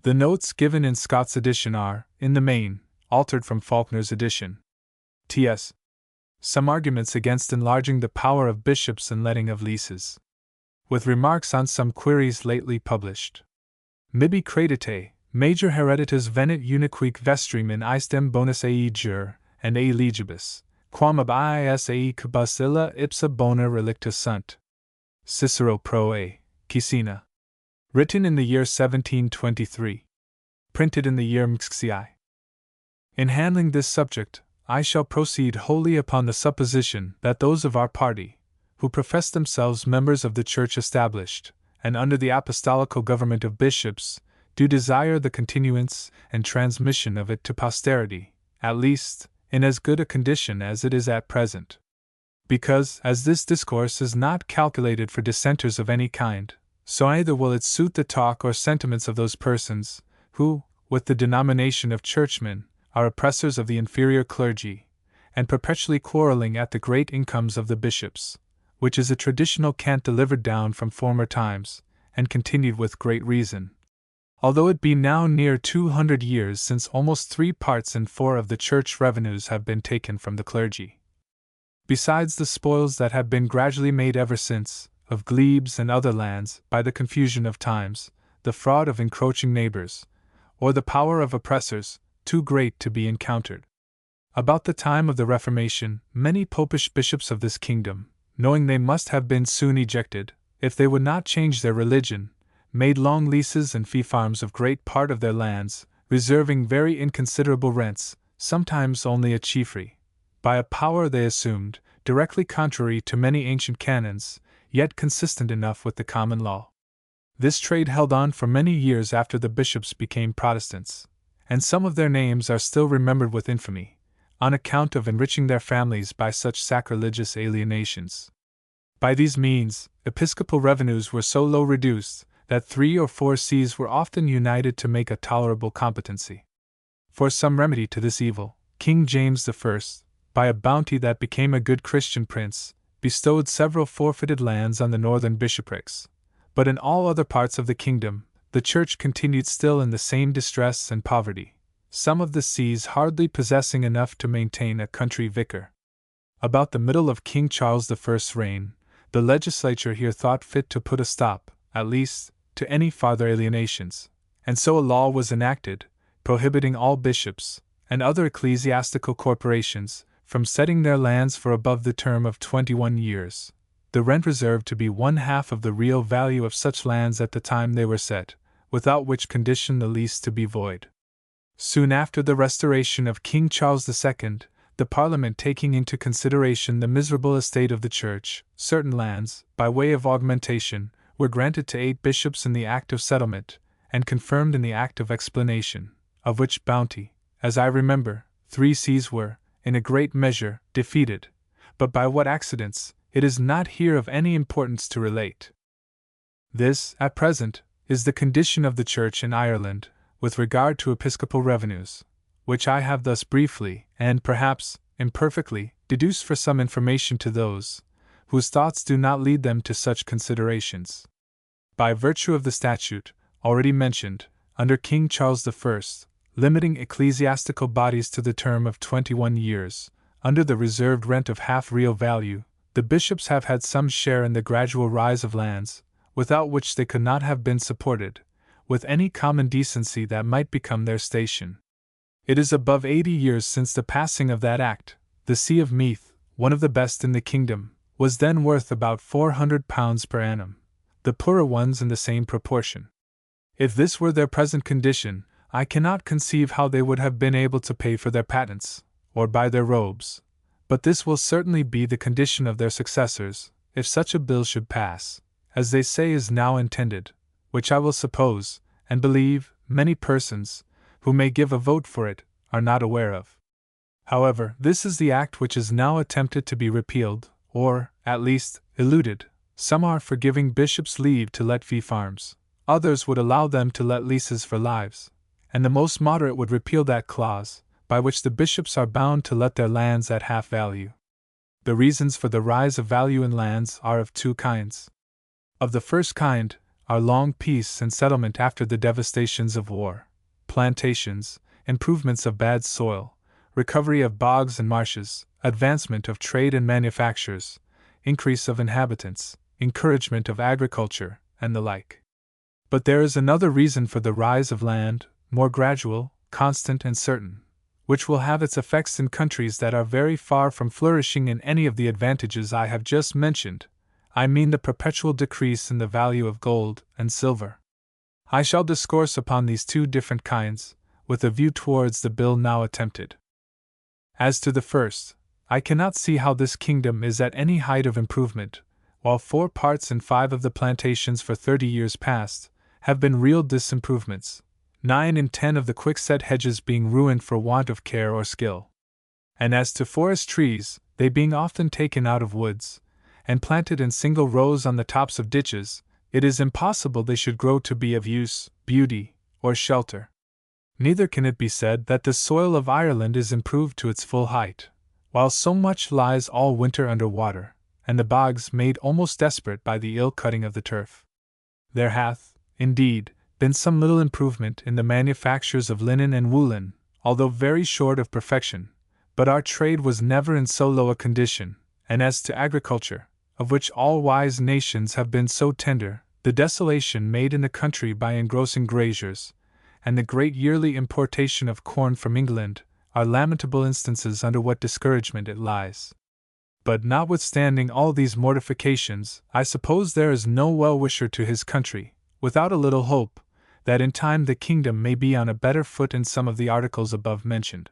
The notes given in Scott's edition are, in the main, altered from Faulkner's edition. T.S. Some arguments against enlarging the power of bishops and letting of leases, with remarks on some queries lately published. Mibi credite, major hereditas venit unique vestrim in aestem bonus ae jur, and ae legibus, quam ab iis ae cubus illa ipsa bona relicta sunt. Cicero pro a. Caecina. Written in the year 1723. Printed in the year MXCI. In handling this subject, I shall proceed wholly upon the supposition that those of our party, who profess themselves members of the Church established, and under the apostolical government of bishops, do desire the continuance and transmission of it to posterity, at least, in as good a condition as it is at present. Because, as this discourse is not calculated for dissenters of any kind, so either will it suit the talk or sentiments of those persons, who, with the denomination of churchmen, are oppressors of the inferior clergy, and perpetually quarreling at the great incomes of the bishops, which is a traditional cant delivered down from former times, and continued with great reason, although it be now near 200 years since almost 3 parts in 4 of the church revenues have been taken from the clergy. Besides the spoils that have been gradually made ever since, of glebes and other lands, by the confusion of times, the fraud of encroaching neighbors, or the power of oppressors, too great to be encountered. About the time of the Reformation, many popish bishops of this kingdom, knowing they must have been soon ejected, if they would not change their religion, made long leases and fee-farms of great part of their lands, reserving very inconsiderable rents, sometimes only a chiefry, by a power they assumed, directly contrary to many ancient canons, yet consistent enough with the common law. This trade held on for many years after the bishops became Protestants, and some of their names are still remembered with infamy, on account of enriching their families by such sacrilegious alienations. By these means, episcopal revenues were so low reduced, that 3 or 4 sees were often united to make a tolerable competency. for some remedy to this evil, King James I, by a bounty that became a good Christian prince, bestowed several forfeited lands on the northern bishoprics. But in all other parts of the kingdom, the Church continued still in the same distress and poverty, some of the sees hardly possessing enough to maintain a country vicar. About the middle of King Charles I's reign, the legislature here thought fit to put a stop, at least, to any farther alienations, and so a law was enacted, prohibiting all bishops, and other ecclesiastical corporations, from setting their lands for above the term of 21 years, the rent reserved to be 1/2 of the real value of such lands at the time they were set, without which condition the lease to be void. Soon after the restoration of King Charles II, the Parliament taking into consideration the miserable estate of the Church, certain lands, by way of augmentation, were granted to 8 bishops in the Act of Settlement, and confirmed in the Act of Explanation, of which bounty, as I remember, 3 sees were, in a great measure, defeated, but by what accidents, it is not here of any importance to relate. This, at present, is the condition of the Church in Ireland, with regard to episcopal revenues, which I have thus briefly, and perhaps imperfectly, deduced for some information to those whose thoughts do not lead them to such considerations. By virtue of the statute, already mentioned, under King Charles I, limiting ecclesiastical bodies to the term of 21 years, under the reserved rent of half real value, the bishops have had some share in the gradual rise of lands, without which they could not have been supported, with any common decency that might become their station. It is above 80 years since the passing of that act. The see of Meath, one of the best in the kingdom, was then worth about £400 per annum, the poorer ones in the same proportion. If this were their present condition, I cannot conceive how they would have been able to pay for their patents, or buy their robes, but this will certainly be the condition of their successors, if such a bill should pass, as they say is now intended, which I will suppose, and believe, many persons, who may give a vote for it, are not aware of. However, this is the act which is now attempted to be repealed, or, at least, eluded. Some are for giving bishops leave to let fee farms, others would allow them to let leases for lives, and the most moderate would repeal that clause, by which the bishops are bound to let their lands at half value. The reasons for the rise of value in lands are of 2 kinds. Of the first kind are long peace and settlement after the devastations of war, plantations, improvements of bad soil, recovery of bogs and marshes, advancement of trade and manufactures, increase of inhabitants, encouragement of agriculture, and the like. But there is another reason for the rise of land, more gradual, constant, and certain, which will have its effects in countries that are very far from flourishing in any of the advantages I have just mentioned. I mean the perpetual decrease in the value of gold and silver. I shall discourse upon these 2 different kinds, with a view towards the bill now attempted. As to the first, I cannot see how this kingdom is at any height of improvement, while 4 parts in 5 of the plantations for 30 years past have been real disimprovements, 9 in 10 of the quickset hedges being ruined for want of care or skill. And as to forest trees, they being often taken out of woods, and planted in single rows on the tops of ditches, it is impossible they should grow to be of use, beauty, or shelter. Neither can it be said that the soil of Ireland is improved to its full height, while so much lies all winter under water, and the bogs made almost desperate by the ill cutting of the turf. There hath, indeed, been some little improvement in the manufactures of linen and woolen, although very short of perfection, but our trade was never in so low a condition, and as to agriculture, of which all wise nations have been so tender, the desolation made in the country by engrossing graziers, and the great yearly importation of corn from England, are lamentable instances under what discouragement it lies. But notwithstanding all these mortifications, I suppose there is no well-wisher to his country, without a little hope, that in time the kingdom may be on a better foot in some of the articles above mentioned.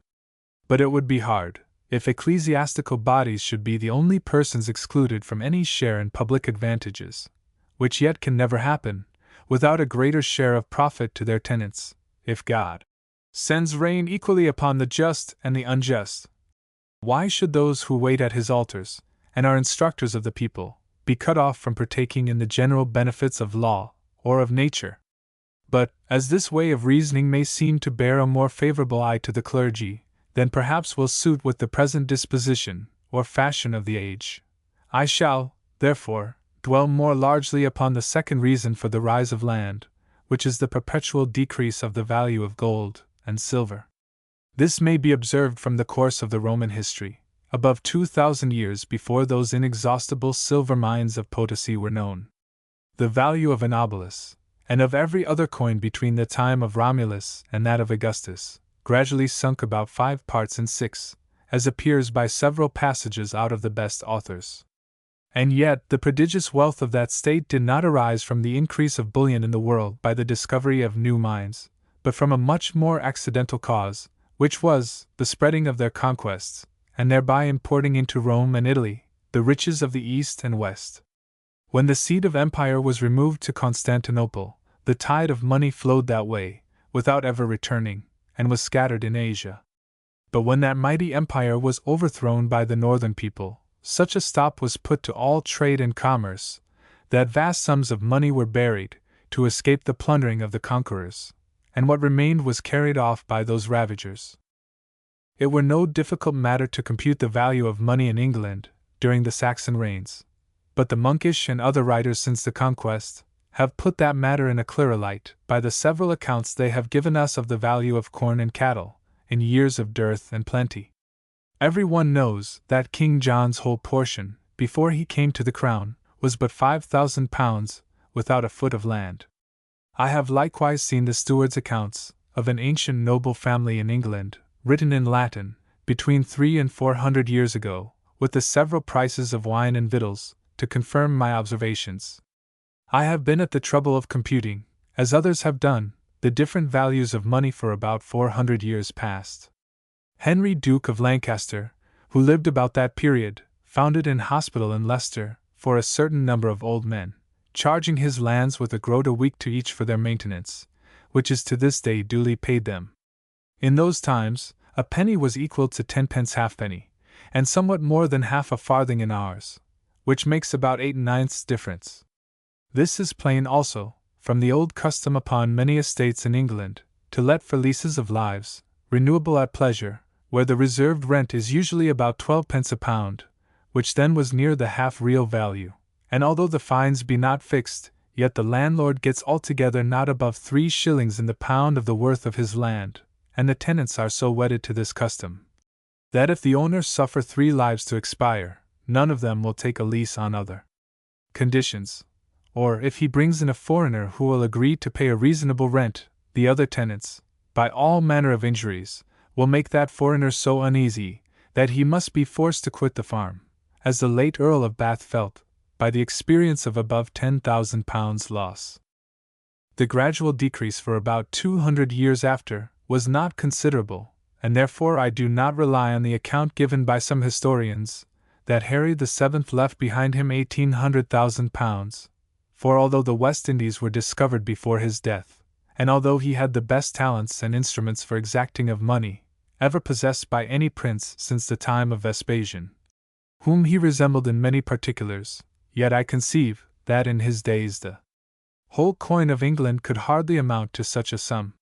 But it would be hard, if ecclesiastical bodies should be the only persons excluded from any share in public advantages, which yet can never happen, without a greater share of profit to their tenants, if God sends rain equally upon the just and the unjust. Why should those who wait at his altars, and are instructors of the people, be cut off from partaking in the general benefits of law, or of nature? But, as this way of reasoning may seem to bear a more favorable eye to the clergy, than perhaps will suit with the present disposition, or fashion of the age, I shall, therefore, dwell more largely upon the second reason for the rise of land, which is the perpetual decrease of the value of gold and silver. This may be observed from the course of the Roman history, above 2,000 years before those inexhaustible silver mines of Potosi were known. The value of an obelisk, and of every other coin between the time of Romulus and that of Augustus, gradually sunk about 5 parts in 6, as appears by several passages out of the best authors. And yet the prodigious wealth of that state did not arise from the increase of bullion in the world by the discovery of new mines, but from a much more accidental cause, which was the spreading of their conquests, and thereby importing into Rome and Italy the riches of the East and West. When the seat of empire was removed to Constantinople, the tide of money flowed that way, without ever returning, and was scattered in Asia. But when that mighty empire was overthrown by the northern people, such a stop was put to all trade and commerce, that vast sums of money were buried, to escape the plundering of the conquerors, and what remained was carried off by those ravagers. It were no difficult matter to compute the value of money in England during the Saxon reigns, but the monkish and other writers since the conquest have put that matter in a clearer light by the several accounts they have given us of the value of corn and cattle in years of dearth and plenty. Every one knows that King John's whole portion, before he came to the crown, was but £5,000, without a foot of land. I have likewise seen the steward's accounts of an ancient noble family in England, written in Latin, between 300 and 400 years ago, with the several prices of wine and victuals, to confirm my observations. I have been at the trouble of computing, as others have done, the different values of money for about 400 years past. Henry, Duke of Lancaster, who lived about that period, founded an hospital in Leicester for a certain number of old men, charging his lands with a groat a week to each for their maintenance, which is to this day duly paid them. In those times, a penny was equal to 10 pence halfpenny, and somewhat more than half a farthing in ours, which makes about 8/9 difference. This is plain also, from the old custom upon many estates in England, to let for leases of lives, renewable at pleasure, where the reserved rent is usually about 12 pence a pound, which then was near the half real value, and although the fines be not fixed, yet the landlord gets altogether not above 3 shillings in the pound of the worth of his land, and the tenants are so wedded to this custom, that if the owner suffer 3 lives to expire, none of them will take a lease on other conditions, or if he brings in a foreigner who will agree to pay a reasonable rent, the other tenants, by all manner of injuries, will make that foreigner so uneasy that he must be forced to quit the farm, as the late Earl of Bath felt, by the experience of above £10,000 loss. The gradual decrease for about 200 years after was not considerable, and therefore I do not rely on the account given by some historians, that Harry VII left behind him £1,800,000, for although the West Indies were discovered before his death, and although he had the best talents and instruments for exacting of money, ever possessed by any prince since the time of Vespasian, whom he resembled in many particulars, yet I conceive that in his days the whole coin of England could hardly amount to such a sum.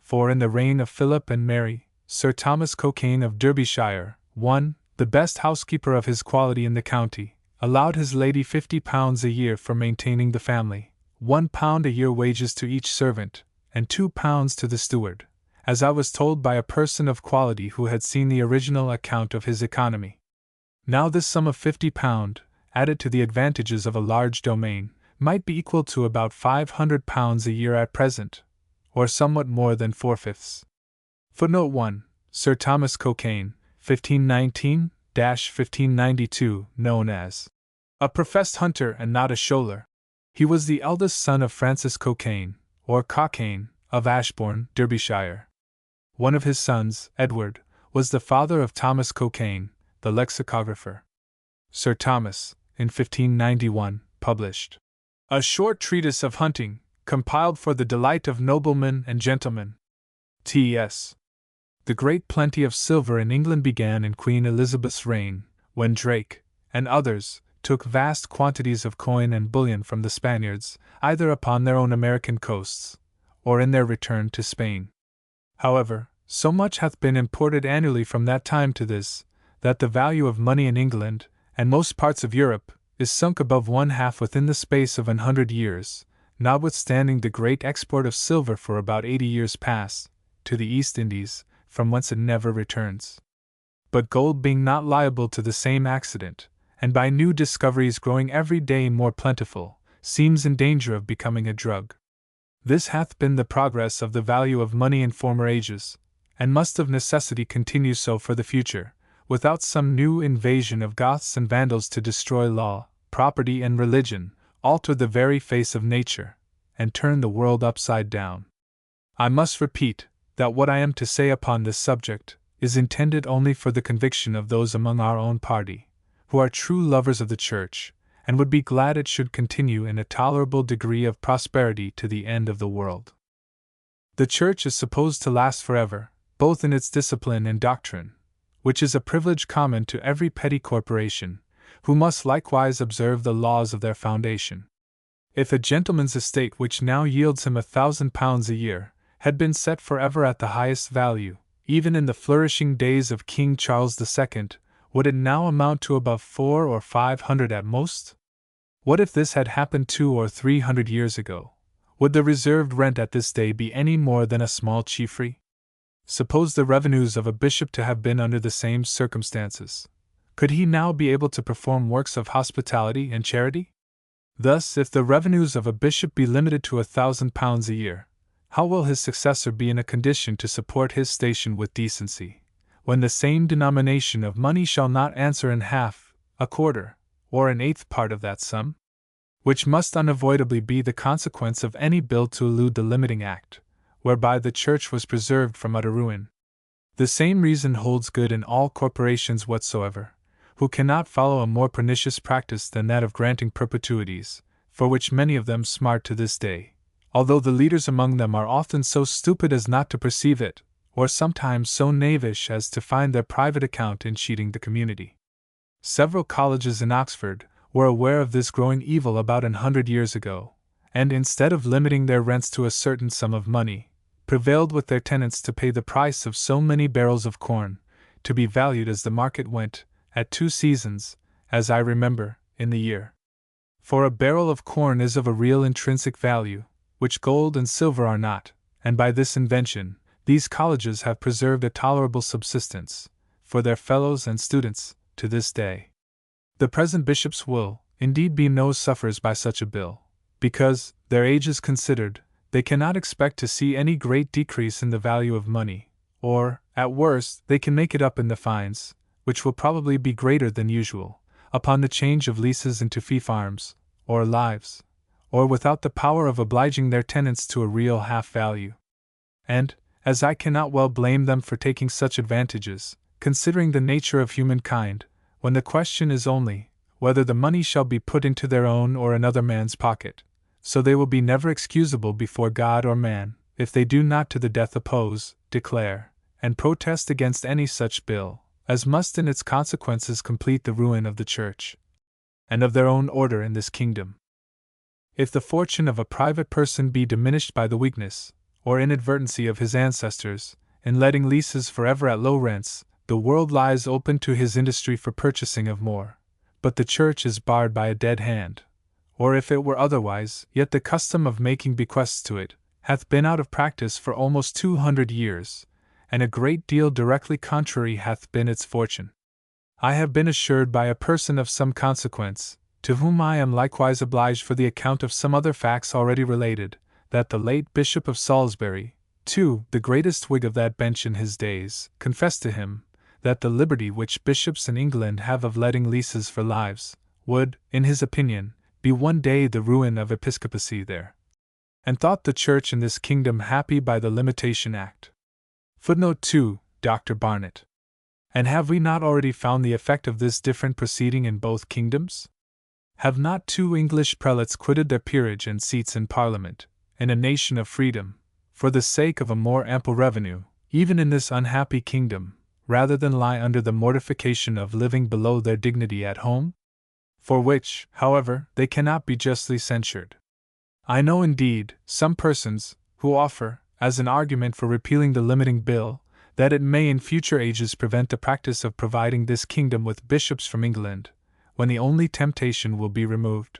For in the reign of Philip and Mary, Sir Thomas Cocaine of Derbyshire, the best housekeeper of his quality in the county, allowed his lady £50 a year for maintaining the family, £1 a year wages to each servant, and £2 to the steward, as I was told by a person of quality who had seen the original account of his economy. Now this sum of £50, added to the advantages of a large domain, might be equal to about £500 a year at present, or somewhat more than 4/5. Footnote 1. Sir Thomas Cocaine, 1519-1592, known as a professed hunter and not a shoaler. He was the eldest son of Francis Cocaine, or Cockayne, of Ashbourne, Derbyshire. One of his sons, Edward, was the father of Thomas Cocaine, the lexicographer. Sir Thomas, in 1591, published a short treatise of hunting, compiled for the delight of noblemen and gentlemen. T.S. The great plenty of silver in England began in Queen Elizabeth's reign, when Drake, and others, took vast quantities of coin and bullion from the Spaniards, either upon their own American coasts, or in their return to Spain. However, so much hath been imported annually from that time to this, that the value of money in England, and most parts of Europe, is sunk above 1/2 within the space of 100 years, notwithstanding the great export of silver for about 80 years past, to the East Indies, from whence it never returns. But gold being not liable to the same accident, and by new discoveries growing every day more plentiful, seems in danger of becoming a drug. This hath been the progress of the value of money in former ages, and must of necessity continue so for the future, without some new invasion of Goths and Vandals to destroy law, property, and religion, alter the very face of nature, and turn the world upside down. I must repeat that what I am to say upon this subject is intended only for the conviction of those among our own party, who are true lovers of the Church, and would be glad it should continue in a tolerable degree of prosperity to the end of the world. The Church is supposed to last forever, both in its discipline and doctrine, which is a privilege common to every petty corporation, who must likewise observe the laws of their foundation. If a gentleman's estate which now yields him £1,000 a year had been set forever at the highest value, even in the flourishing days of King Charles II, would it now amount to above 400 or 500 at most? What if this had happened 200 or 300 years ago? Would the reserved rent at this day be any more than a small chiefry? Suppose the revenues of a bishop to have been under the same circumstances. Could he now be able to perform works of hospitality and charity? Thus, if the revenues of a bishop be limited to £1,000 a year, how will his successor be in a condition to support his station with decency, when the same denomination of money shall not answer in half, a quarter, or an eighth part of that sum? Which must unavoidably be the consequence of any bill to elude the limiting act, whereby the Church was preserved from utter ruin. The same reason holds good in all corporations whatsoever, who cannot follow a more pernicious practice than that of granting perpetuities, for which many of them smart to this day, although the leaders among them are often so stupid as not to perceive it, or sometimes so knavish as to find their private account in cheating the community. Several colleges in Oxford were aware of this growing evil about 100 years ago, and instead of limiting their rents to a certain sum of money, prevailed with their tenants to pay the price of so many barrels of corn, to be valued as the market went, at 2 seasons, as I remember, in the year. For a barrel of corn is of a real intrinsic value, which gold and silver are not, and by this invention, these colleges have preserved a tolerable subsistence, for their fellows and students, to this day. The present bishops will, indeed, be no sufferers by such a bill, because, their ages considered, they cannot expect to see any great decrease in the value of money, or, at worst, they can make it up in the fines, which will probably be greater than usual, upon the change of leases into fee-farms, or lives, or without the power of obliging their tenants to a real half-value. And, as I cannot well blame them for taking such advantages, considering the nature of humankind, when the question is only whether the money shall be put into their own or another man's pocket, so they will be never excusable before God or man, if they do not to the death oppose, declare, and protest against any such bill, as must in its consequences complete the ruin of the Church, and of their own order in this kingdom. If the fortune of a private person be diminished by the weakness, or inadvertency of his ancestors, in letting leases forever at low rents, the world lies open to his industry for purchasing of more, but the Church is barred by a dead hand. Or if it were otherwise, yet the custom of making bequests to it hath been out of practice for almost 200 years, and a great deal directly contrary hath been its fortune. I have been assured by a person of some consequence, to whom I am likewise obliged for the account of some other facts already related, that the late Bishop of Salisbury, too, the greatest Whig of that bench in his days, confessed to him, that the liberty which bishops in England have of letting leases for lives, would, in his opinion, be one day the ruin of episcopacy there, and thought the Church in this kingdom happy by the Limitation Act. Footnote 2, Dr. Barnett. And have we not already found the effect of this different proceeding in both kingdoms? Have not 2 English prelates quitted their peerage and seats in Parliament, in a nation of freedom, for the sake of a more ample revenue, even in this unhappy kingdom, rather than lie under the mortification of living below their dignity at home? For which, however, they cannot be justly censured. I know indeed some persons, who offer, as an argument for repealing the limiting bill, that it may in future ages prevent the practice of providing this kingdom with bishops from England, when the only temptation will be removed.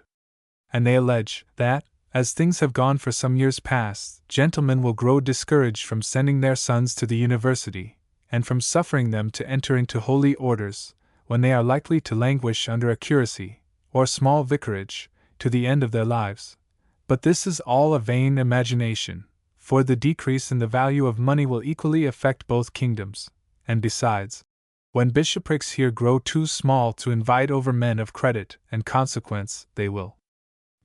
And they allege that, as things have gone for some years past, gentlemen will grow discouraged from sending their sons to the university, and from suffering them to enter into holy orders, when they are likely to languish under a curacy, or small vicarage, to the end of their lives. But this is all a vain imagination, for the decrease in the value of money will equally affect both kingdoms, and besides, when bishoprics here grow too small to invite over men of credit and consequence, they will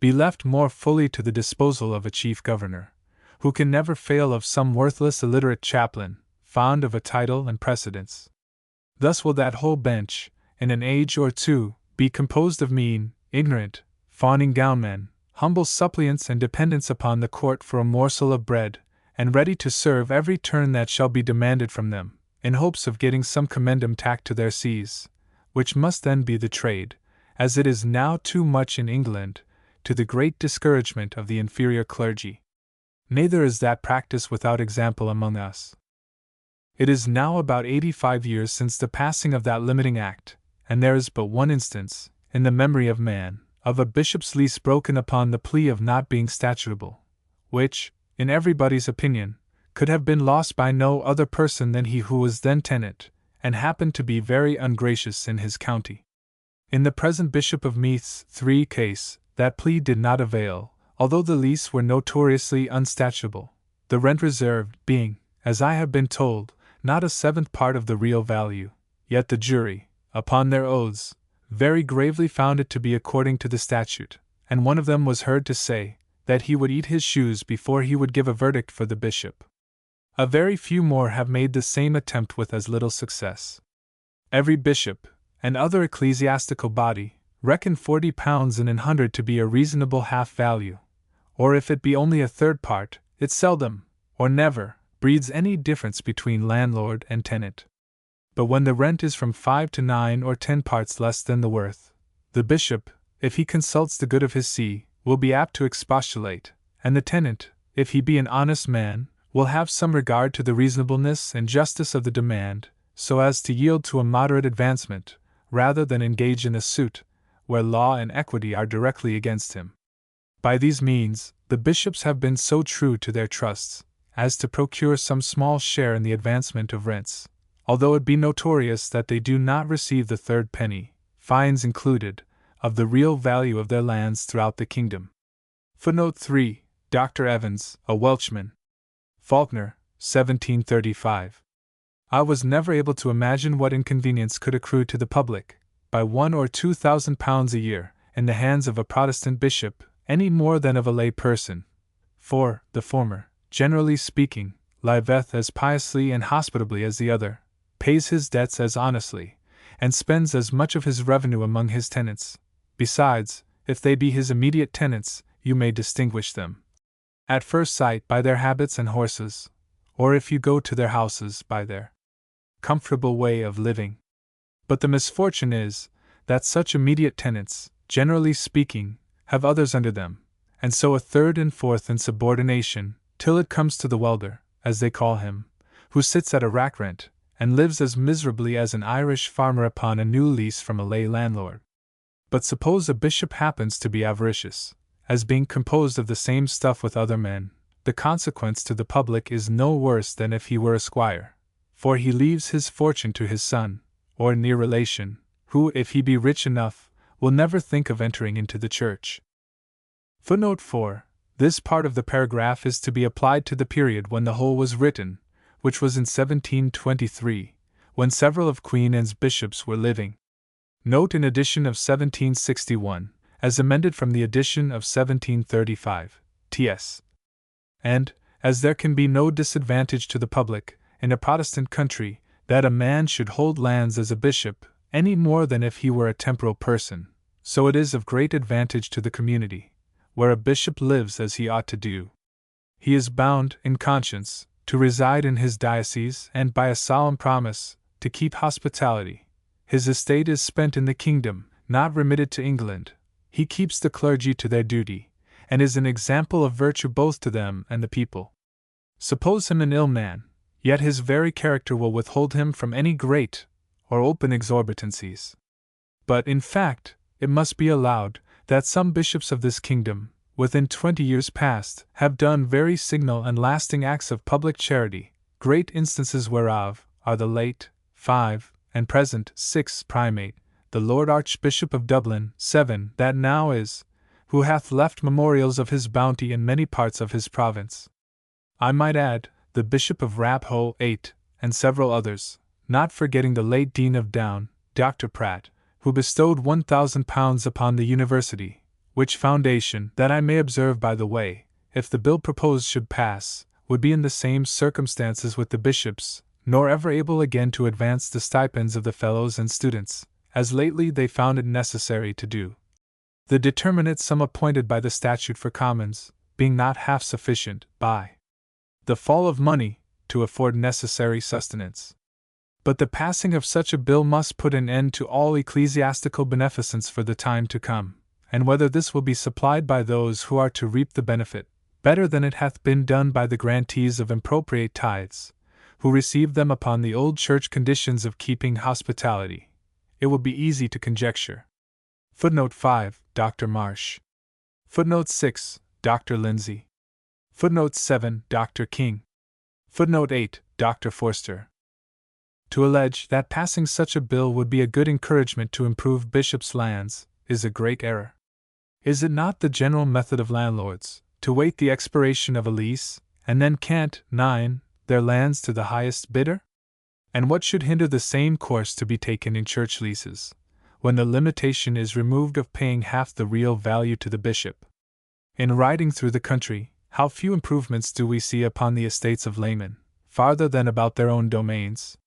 be left more fully to the disposal of a chief governor, who can never fail of some worthless illiterate chaplain, fond of a title and precedence. Thus will that whole bench, in an age or two, be composed of mean, ignorant, fawning gownmen, humble suppliants and dependents upon the court for a morsel of bread, and ready to serve every turn that shall be demanded from them, in hopes of getting some commendam tacked to their sees, which must then be the trade, as it is now too much in England, to the great discouragement of the inferior clergy. Neither is that practice without example among us. It is now about 85 years since the passing of that limiting act, and there is but one instance, in the memory of man, of a bishop's lease broken upon the plea of not being statutable, which, in everybody's opinion, could have been lost by no other person than he who was then tenant, and happened to be very ungracious in his county. In the present Bishop of Meath's case, that plea did not avail, although the lease were notoriously unstatutable, the rent reserved being, as I have been told, not a seventh part of the real value, yet the jury, upon their oaths, very gravely found it to be according to the statute, and one of them was heard to say, that he would eat his shoes before he would give a verdict for the bishop. A very few more have made the same attempt with as little success. Every bishop, and other ecclesiastical body, reckon £40 in an hundred to be a reasonable half value, or if it be only a third part, it seldom, or never, breeds any difference between landlord and tenant. But when the rent is from 5 to 9 or 10 parts less than the worth, the bishop, if he consults the good of his see, will be apt to expostulate, and the tenant, if he be an honest man, will have some regard to the reasonableness and justice of the demand, so as to yield to a moderate advancement, rather than engage in a suit, where law and equity are directly against him. By these means, the bishops have been so true to their trusts, as to procure some small share in the advancement of rents, although it be notorious that they do not receive the third penny, fines included, of the real value of their lands throughout the kingdom. Footnote 3. Dr. Evans, a Welshman. Faulkner, 1735. I was never able to imagine what inconvenience could accrue to the public, by £1,000 or £2,000 a year, in the hands of a Protestant bishop, any more than of a lay person. For, the former, generally speaking, liveth as piously and hospitably as the other, pays his debts as honestly, and spends as much of his revenue among his tenants. Besides, if they be his immediate tenants, you may distinguish them, at first sight, by their habits and horses, or if you go to their houses, by their comfortable way of living. But the misfortune is, that such immediate tenants, generally speaking, have others under them, and so a third and fourth in subordination, till it comes to the welder, as they call him, who sits at a rack rent, and lives as miserably as an Irish farmer upon a new lease from a lay landlord. But suppose a bishop happens to be avaricious, as being composed of the same stuff with other men, the consequence to the public is no worse than if he were a squire, for he leaves his fortune to his son, or near relation, who, if he be rich enough, will never think of entering into the church. Footnote 4. This part of the paragraph is to be applied to the period when the whole was written, which was in 1723, when several of Queen Anne's bishops were living. Note in edition of 1761, as amended from the edition of 1735, T.S. And, as there can be no disadvantage to the public, in a Protestant country, that a man should hold lands as a bishop, any more than if he were a temporal person, so it is of great advantage to the community, where a bishop lives as he ought to do. He is bound, in conscience, to reside in his diocese and by a solemn promise, to keep hospitality. His estate is spent in the kingdom, not remitted to England. He keeps the clergy to their duty, and is an example of virtue both to them and the people. Suppose him an ill man, yet his very character will withhold him from any great or open exorbitancies. But, in fact, it must be allowed that some bishops of this kingdom, within 20 years past, have done very signal and lasting acts of public charity, great instances whereof are the late 5 and present 6 Primate, the Lord Archbishop of Dublin 7 that now is, who hath left memorials of his bounty in many parts of his province. I might add, the Bishop of Raphoe 8, and several others, not forgetting the late Dean of Down, Dr. Pratt, who bestowed £1,000 upon the university, which foundation, that I may observe by the way, if the bill proposed should pass, would be in the same circumstances with the bishops, nor ever able again to advance the stipends of the fellows and students, as lately they found it necessary to do. The determinate sum appointed by the statute for commons, being not half sufficient, by the fall of money, to afford necessary sustenance. But the passing of such a bill must put an end to all ecclesiastical beneficence for the time to come, and whether this will be supplied by those who are to reap the benefit, better than it hath been done by the grantees of impropriate tithes, who received them upon the old church conditions of keeping hospitality, it will be easy to conjecture. Footnote 5, Dr. Marsh. Footnote 6, Dr. Lindsay. Footnote 7, Dr. King. Footnote 8, Dr. Forster. To allege that passing such a bill would be a good encouragement to improve bishops' lands is a great error. Is it not the general method of landlords to wait the expiration of a lease, and then cant their lands to the highest bidder? And what should hinder the same course to be taken in church leases, when the limitation is removed of paying half the real value to the bishop? In riding through the country, how few improvements do we see upon the estates of laymen, farther than about their own domains?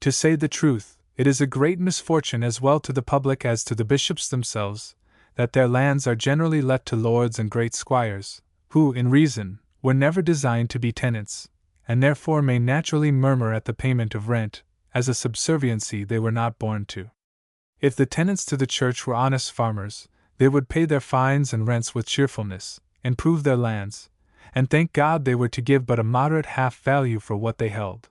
To say the truth, it is a great misfortune as well to the public as to the bishops themselves, that their lands are generally let to lords and great squires, who, in reason, were never designed to be tenants, and therefore may naturally murmur at the payment of rent, as a subserviency they were not born to. If the tenants to the church were honest farmers, they would pay their fines and rents with cheerfulness, improve their lands, and thank God they were to give but a moderate half value for what they held.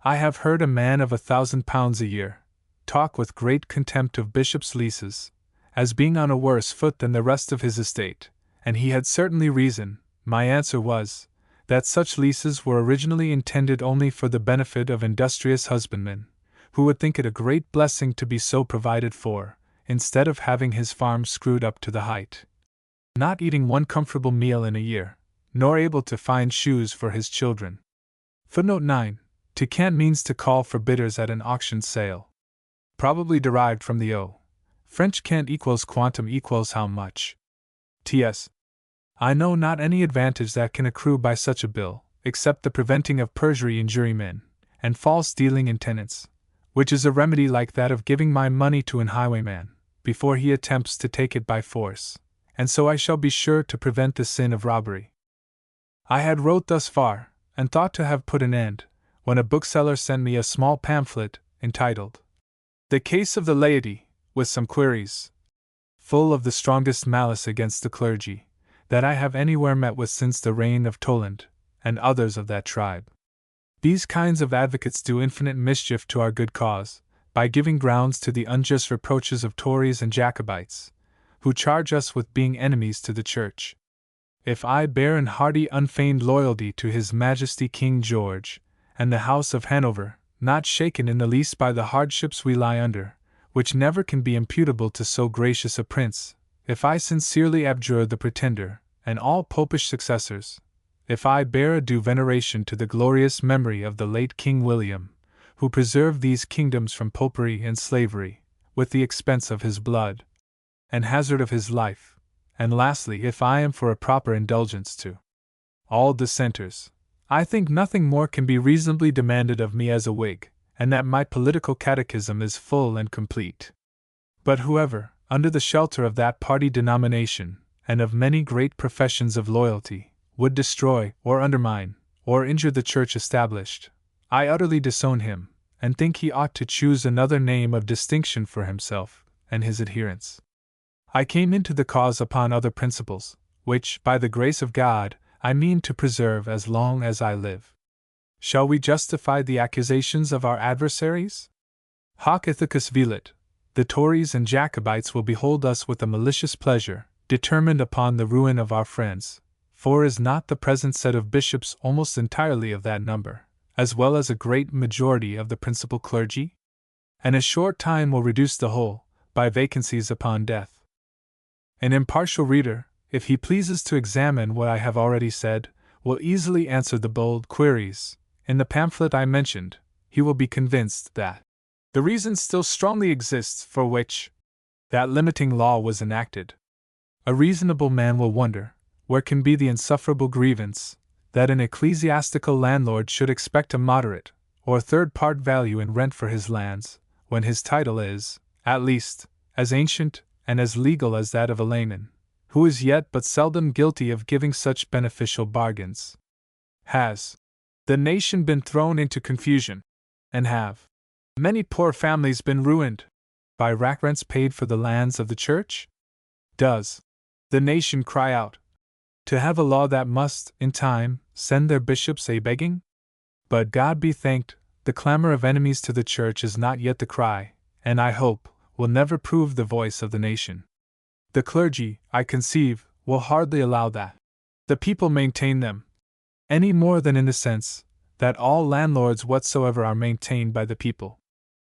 I have heard a man of £1,000 a year talk with great contempt of bishops' leases, as being on a worse foot than the rest of his estate, and he had certainly reason. My answer was, that such leases were originally intended only for the benefit of industrious husbandmen, who would think it a great blessing to be so provided for, instead of having his farm screwed up to the height, not eating one comfortable meal in a year, nor able to find shoes for his children. Footnote 9. To cant means to call for bidders at an auction sale. Probably derived from the O. French cant equals quantum equals how much. T.S. I know not any advantage that can accrue by such a bill, except the preventing of perjury in jurymen, and false dealing in tenants, which is a remedy like that of giving my money to an highwayman, before he attempts to take it by force, and so I shall be sure to prevent the sin of robbery. I had wrote thus far, and thought to have put an end, when a bookseller sent me a small pamphlet, entitled, The Case of the Laity, with some queries, full of the strongest malice against the clergy, that I have anywhere met with since the reign of Toland, and others of that tribe. These kinds of advocates do infinite mischief to our good cause, by giving grounds to the unjust reproaches of Tories and Jacobites, who charge us with being enemies to the Church. If I bear in hearty unfeigned loyalty to His Majesty King George, and the House of Hanover, not shaken in the least by the hardships we lie under, which never can be imputable to so gracious a prince, if I sincerely abjure the Pretender, and all popish successors, if I bear a due veneration to the glorious memory of the late King William, who preserved these kingdoms from popery and slavery, with the expense of his blood, and hazard of his life, and lastly, if I am for a proper indulgence to all dissenters, I think nothing more can be reasonably demanded of me as a Whig, and that my political catechism is full and complete. But whoever, under the shelter of that party denomination, and of many great professions of loyalty, would destroy, or undermine, or injure the Church established, I utterly disown him, and think he ought to choose another name of distinction for himself and his adherents. I came into the cause upon other principles, which, by the grace of God, I mean to preserve as long as I live. Shall we justify the accusations of our adversaries? Hoc ithacus velit, the Tories and Jacobites will behold us with a malicious pleasure, determined upon the ruin of our friends, for is not the present set of bishops almost entirely of that number, as well as a great majority of the principal clergy? And a short time will reduce the whole, by vacancies upon death. An impartial reader, if he pleases to examine what I have already said, will easily answer the bold queries. In the pamphlet I mentioned, he will be convinced that the reason still strongly exists for which that limiting law was enacted. A reasonable man will wonder, where can be the insufferable grievance, that an ecclesiastical landlord should expect a moderate, or third-part value in rent for his lands, when his title is, at least, as ancient and as legal as that of a layman, who is yet but seldom guilty of giving such beneficial bargains. Has the nation been thrown into confusion, and have many poor families been ruined by rack rents paid for the lands of the church? Does the nation cry out to have a law that must, in time, send their bishops a-begging? But God be thanked, the clamor of enemies to the church is not yet the cry, and I hope, will never prove the voice of the nation. The clergy, I conceive, will hardly allow that the people maintain them, any more than in the sense that all landlords whatsoever are maintained by the people.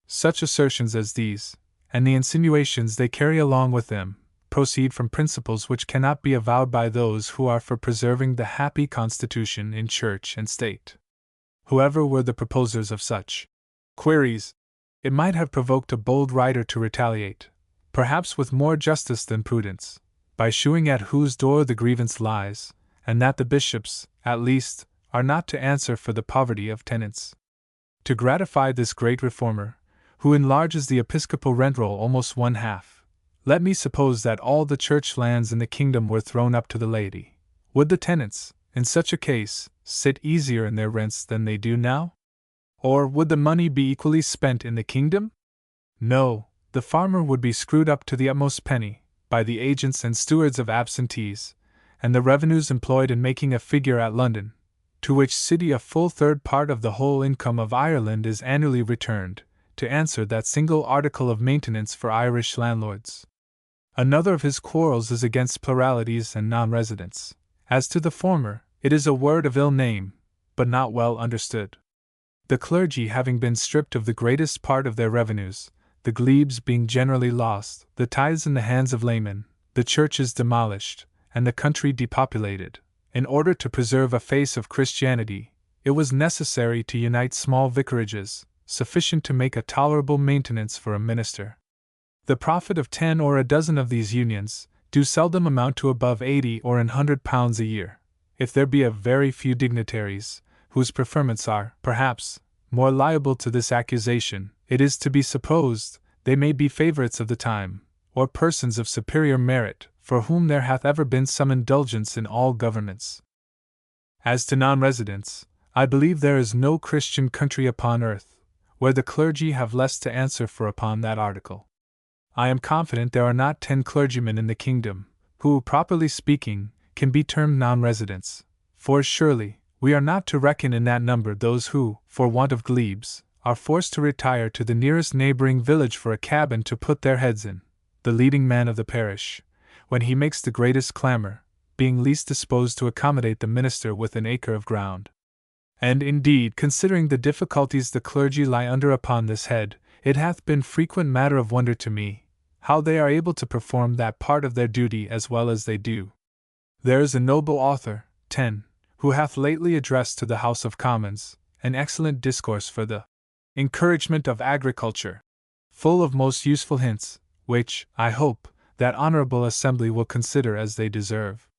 Such assertions as these, and the insinuations they carry along with them, proceed from principles which cannot be avowed by those who are for preserving the happy constitution in church and state. Whoever were the proposers of such queries, it might have provoked a bold writer to retaliate, perhaps with more justice than prudence, by shewing at whose door the grievance lies, and that the bishops, at least, are not to answer for the poverty of tenants. To gratify this great reformer, who enlarges the episcopal rent roll almost one half, let me suppose that all the church lands in the kingdom were thrown up to the laity. Would the tenants, in such a case, sit easier in their rents than they do now? Or would the money be equally spent in the kingdom? No, the farmer would be screwed up to the utmost penny, by the agents and stewards of absentees, and the revenues employed in making a figure at London, to which city a full third part of the whole income of Ireland is annually returned, to answer that single article of maintenance for Irish landlords. Another of his quarrels is against pluralities and non-residents. As to the former, it is a word of ill name, but not well understood. The clergy having been stripped of the greatest part of their revenues, the glebes being generally lost, the tithes in the hands of laymen, the churches demolished, and the country depopulated, in order to preserve a face of Christianity, it was necessary to unite small vicarages, sufficient to make a tolerable maintenance for a minister. The profit of 10 or a dozen of these unions do seldom amount to above £80 or £100 a year. If there be a very few dignitaries, whose preferments are, perhaps, more liable to this accusation, it is to be supposed they may be favourites of the time, or persons of superior merit, for whom there hath ever been some indulgence in all governments. As to non-residents, I believe there is no Christian country upon earth, where the clergy have less to answer for upon that article. I am confident there are not 10 clergymen in the kingdom, who, properly speaking, can be termed non-residents, for surely, we are not to reckon in that number those who, for want of glebes, are forced to retire to the nearest neighbouring village for a cabin to put their heads in, the leading man of the parish, when he makes the greatest clamour, being least disposed to accommodate the minister with an acre of ground. And indeed, considering the difficulties the clergy lie under upon this head, it hath been frequent matter of wonder to me, how they are able to perform that part of their duty as well as they do. There is a noble author, 10, who hath lately addressed to the House of Commons an excellent discourse for the encouragement of agriculture, full of most useful hints, which, I hope, that honourable assembly will consider as they deserve.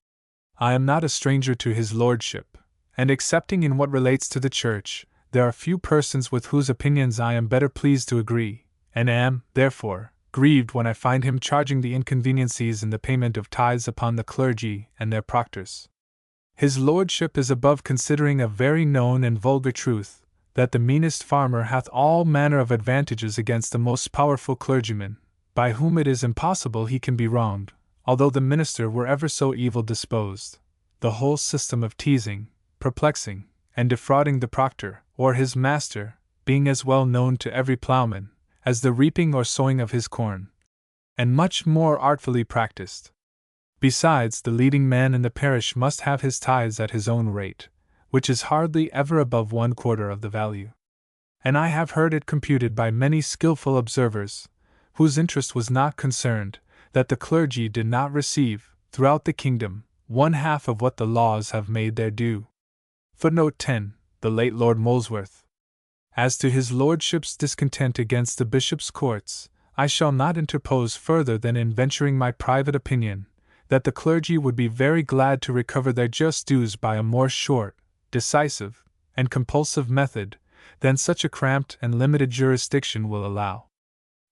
I am not a stranger to his lordship, and excepting in what relates to the church, there are few persons with whose opinions I am better pleased to agree, and am, therefore, grieved when I find him charging the inconveniencies in the payment of tithes upon the clergy and their proctors. His lordship is above considering a very known and vulgar truth, that the meanest farmer hath all manner of advantages against the most powerful clergyman, by whom it is impossible he can be wronged, although the minister were ever so evil disposed. the whole system of teasing, perplexing, and defrauding the proctor, or his master, being as well known to every ploughman as the reaping or sowing of his corn, and much more artfully practiced. Besides, the leading man in the parish must have his tithes at his own rate, which is hardly ever above 1/4 of the value. And I have heard it computed by many skilful observers, whose interest was not concerned, that the clergy did not receive, throughout the kingdom, 1/2 of what the laws have made their due. Footnote 10. The late Lord Molesworth. As to his lordship's discontent against the bishop's courts, I shall not interpose further than in venturing my private opinion, that the clergy would be very glad to recover their just dues by a more short, decisive, and compulsive method than such a cramped and limited jurisdiction will allow.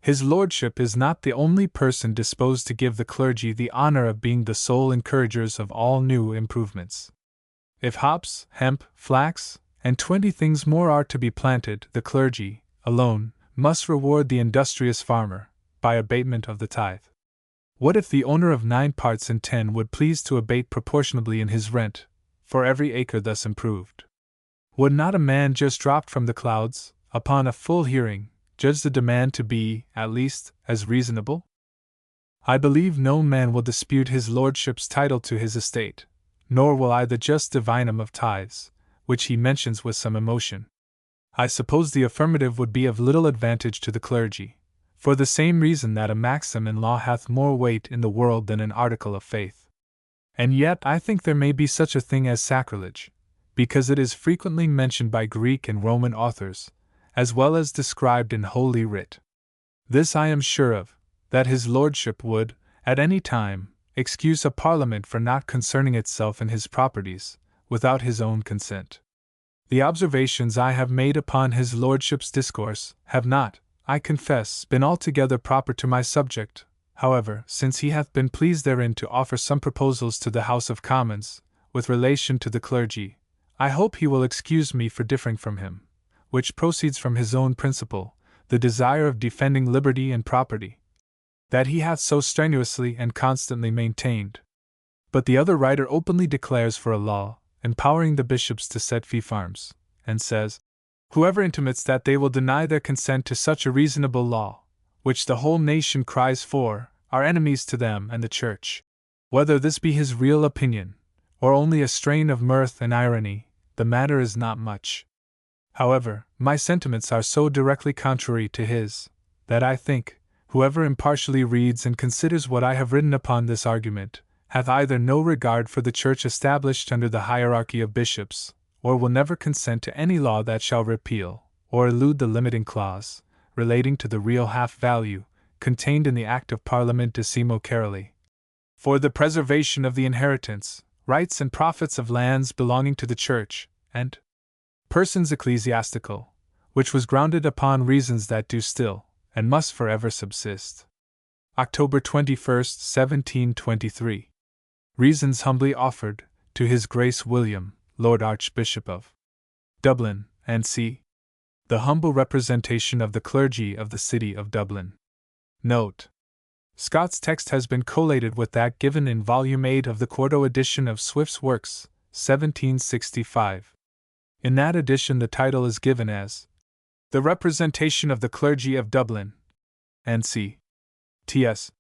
His lordship is not the only person disposed to give the clergy the honor of being the sole encouragers of all new improvements. If hops, hemp, flax, and 20 things more are to be planted, the clergy, alone, must reward the industrious farmer, by abatement of the tithe. What if the owner of 9 parts in 10 would please to abate proportionably in his rent, for every acre thus improved? Would not a man just dropped from the clouds, upon a full hearing, judge the demand to be, at least, as reasonable? I believe no man will dispute his lordship's title to his estate, nor will I the just divinum of tithes, which he mentions with some emotion. I suppose the affirmative would be of little advantage to the clergy, for the same reason that a maxim in law hath more weight in the world than an article of faith. And yet I think there may be such a thing as sacrilege, because it is frequently mentioned by Greek and Roman authors, as well as described in Holy Writ. This I am sure of, that his lordship would, at any time, excuse a parliament for not concerning itself in his properties, without his own consent. The observations I have made upon his lordship's discourse have not, I confess, been altogether proper to my subject. However, since he hath been pleased therein to offer some proposals to the House of Commons, with relation to the clergy, I hope he will excuse me for differing from him, which proceeds from his own principle, the desire of defending liberty and property, that he hath so strenuously and constantly maintained. But the other writer openly declares for a law, empowering the bishops to set fee farms, and says, whoever intimates that they will deny their consent to such a reasonable law, which the whole nation cries for, are enemies to them and the Church. Whether this be his real opinion, or only a strain of mirth and irony, the matter is not much. However, my sentiments are so directly contrary to his, that I think, whoever impartially reads and considers what I have written upon this argument, hath either no regard for the Church established under the hierarchy of bishops, or will never consent to any law that shall repeal, or elude the limiting clause, relating to the real half-value, contained in the Act of Parliament Decimo Caroli, for the preservation of the inheritance, rights and profits of lands belonging to the Church, and persons ecclesiastical, which was grounded upon reasons that do still, and must forever subsist. October 21, 1723. Reasons humbly offered, to His Grace William, Lord Archbishop of Dublin, N.C. The humble representation of the clergy of the city of Dublin. Note: Scott's text has been collated with that given in Volume 8 of the quarto edition of Swift's Works, 1765. In that edition the title is given as The Representation of the Clergy of Dublin, N.C. T.S.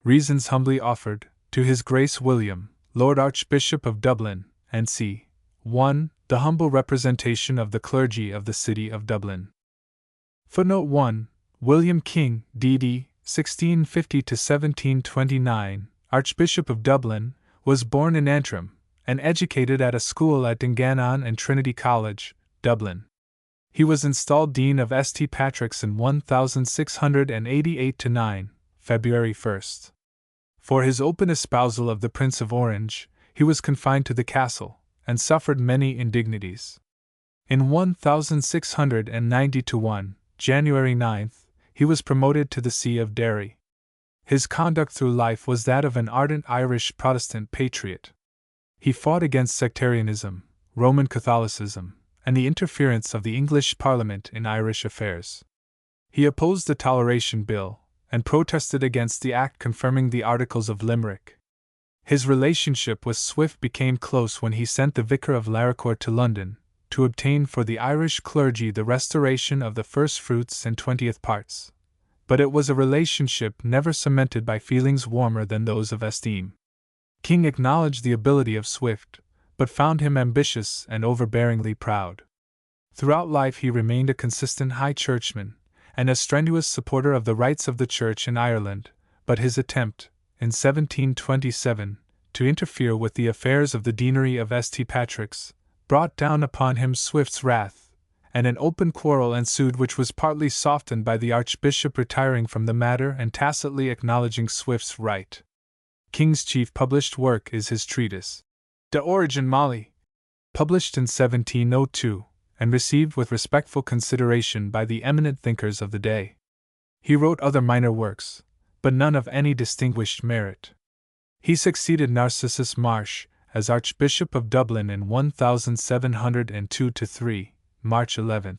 Reasons humbly offered, to His Grace William, Lord Archbishop of Dublin, N.C. 1. The humble representation of the clergy of the city of Dublin. Footnote 1. William King, D.D., 1650–1729, Archbishop of Dublin, was born in Antrim, and educated at a school at Dungannon and Trinity College, Dublin. He was installed Dean of St. Patrick's in 1688–9, February 1. For his open espousal of the Prince of Orange, he was confined to the castle, and suffered many indignities. In 1690–1, January 9, he was promoted to the See of Derry. His conduct through life was that of an ardent Irish Protestant patriot. He fought against sectarianism, Roman Catholicism, and the interference of the English Parliament in Irish affairs. He opposed the Toleration Bill, and protested against the Act confirming the Articles of Limerick. His relationship with Swift became close when he sent the Vicar of Larricourt to London, to obtain for the Irish clergy the restoration of the first fruits and 20th parts. But it was a relationship never cemented by feelings warmer than those of esteem. King acknowledged the ability of Swift, but found him ambitious and overbearingly proud. Throughout life he remained a consistent High Churchman, and a strenuous supporter of the rights of the Church in Ireland, but his attempt, in 1727, to interfere with the affairs of the deanery of St. Patrick's, brought down upon him Swift's wrath, and an open quarrel ensued which was partly softened by the Archbishop retiring from the matter and tacitly acknowledging Swift's right. King's chief published work is his treatise, De Origine Mali, published in 1702, and received with respectful consideration by the eminent thinkers of the day. He wrote other minor works, but none of any distinguished merit. He succeeded Narcissus Marsh as Archbishop of Dublin in 1702-3, March 11.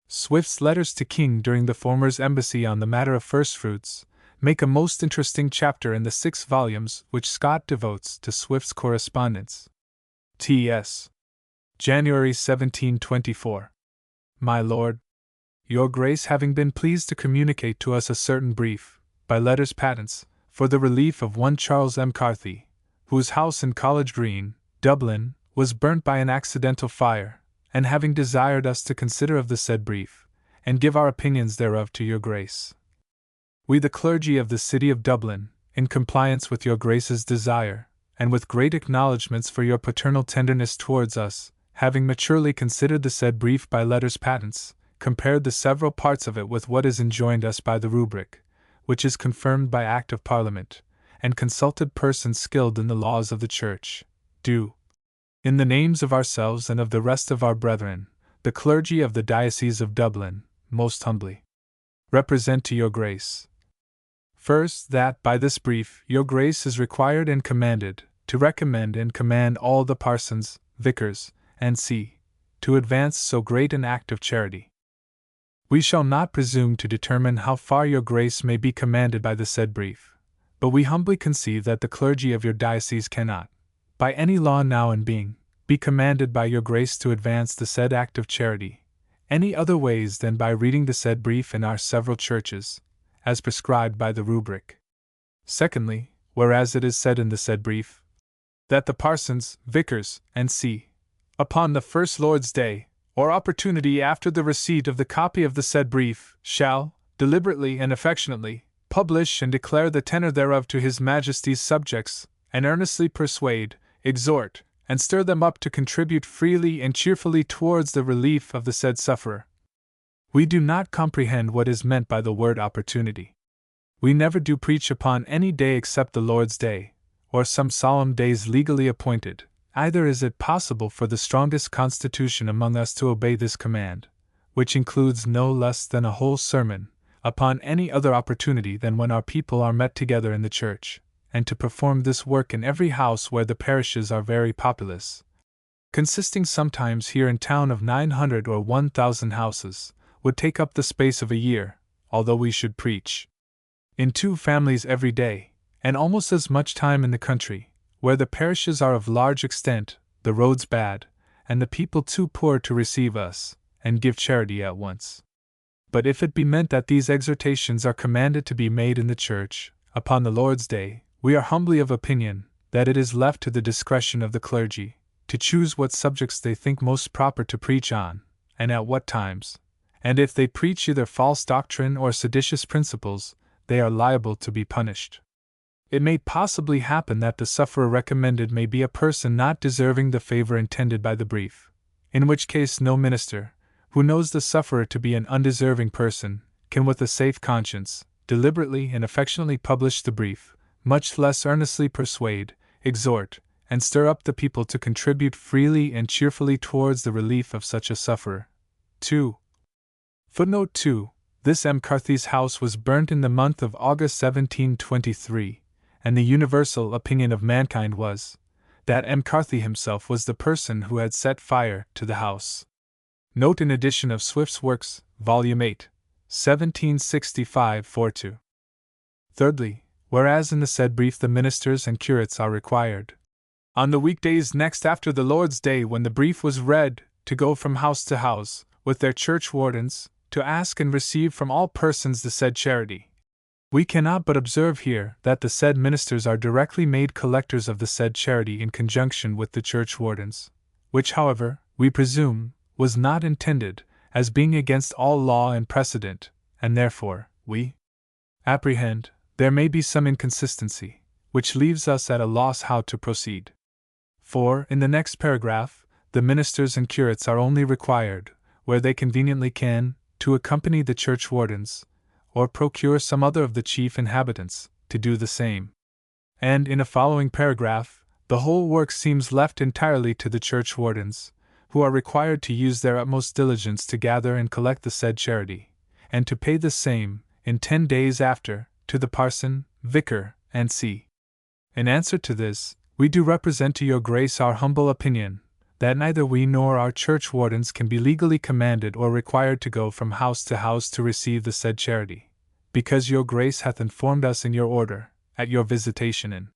Swift's letters to King during the former's embassy on the matter of firstfruits make a most interesting chapter in the 6 volumes which Scott devotes to Swift's correspondence. T.S. January 1724. My Lord, Your Grace having been pleased to communicate to us a certain brief, by letters patents, for the relief of one Charles M. Carthy, whose house in College Green, Dublin, was burnt by an accidental fire, and having desired us to consider of the said brief, and give our opinions thereof to your Grace. We the clergy of the city of Dublin, in compliance with your Grace's desire, and with great acknowledgments for your paternal tenderness towards us, having maturely considered the said brief by letters patents, compared the several parts of it with what is enjoined us by the rubric, which is confirmed by Act of Parliament, and consulted persons skilled in the laws of the Church, do, in the names of ourselves and of the rest of our brethren, the clergy of the Diocese of Dublin, most humbly represent to your Grace. First, that by this brief your Grace is required and commanded to recommend and command all the parsons, vicars, and to advance so great an act of charity. We shall not presume to determine how far your Grace may be commanded by the said brief, but we humbly conceive that the clergy of your diocese cannot, by any law now in being, be commanded by your Grace to advance the said act of charity, any other ways than by reading the said brief in our several churches, as prescribed by the rubric. Secondly, whereas it is said in the said brief, that the parsons, vicars, and upon the first Lord's Day, or opportunity after the receipt of the copy of the said brief, shall, deliberately and affectionately, publish and declare the tenor thereof to His Majesty's subjects, and earnestly persuade, exhort, and stir them up to contribute freely and cheerfully towards the relief of the said sufferer. We do not comprehend what is meant by the word opportunity. We never do preach upon any day except the Lord's Day, or some solemn days legally appointed. Either is it possible for the strongest constitution among us to obey this command, which includes no less than a whole sermon, upon any other opportunity than when our people are met together in the church, and to perform this work in every house where the parishes are very populous, consisting sometimes here in town of 900 or 1,000 houses, would take up the space of a year, although we should preach in 2 families every day, and almost as much time in the country, where the parishes are of large extent, the roads bad, and the people too poor to receive us, and give charity at once. But if it be meant that these exhortations are commanded to be made in the church, upon the Lord's Day, we are humbly of opinion that it is left to the discretion of the clergy to choose what subjects they think most proper to preach on, and at what times, and if they preach either false doctrine or seditious principles, they are liable to be punished. It may possibly happen that the sufferer recommended may be a person not deserving the favor intended by the brief, in which case no minister, who knows the sufferer to be an undeserving person, can with a safe conscience, deliberately and affectionately publish the brief, much less earnestly persuade, exhort, and stir up the people to contribute freely and cheerfully towards the relief of such a sufferer. 2. Footnote 2. This M. Carthy's house was burnt in the month of August 1723, and the universal opinion of mankind was that M. Carthy himself was the person who had set fire to the house. Note in edition of Swift's Works, Volume 8, 1765-42. Thirdly, whereas in the said brief the ministers and curates are required, on the weekdays next after the Lord's Day when the brief was read, to go from house to house, with their church wardens, to ask and receive from all persons the said charity. We cannot but observe here that the said ministers are directly made collectors of the said charity in conjunction with the church wardens, which, however, we presume, was not intended as being against all law and precedent, and therefore, we apprehend, there may be some inconsistency, which leaves us at a loss how to proceed. For, in the next paragraph, the ministers and curates are only required, where they conveniently can, to accompany the church wardens, or procure some other of the chief inhabitants, to do the same. And in a following paragraph, the whole work seems left entirely to the church wardens, who are required to use their utmost diligence to gather and collect the said charity, and to pay the same, in 10 days after, to the parson, vicar, and see. In answer to this, we do represent to your grace our humble opinion, that neither we nor our church wardens can be legally commanded or required to go from house to house to receive the said charity, because your grace hath informed us in your order, at your visitation in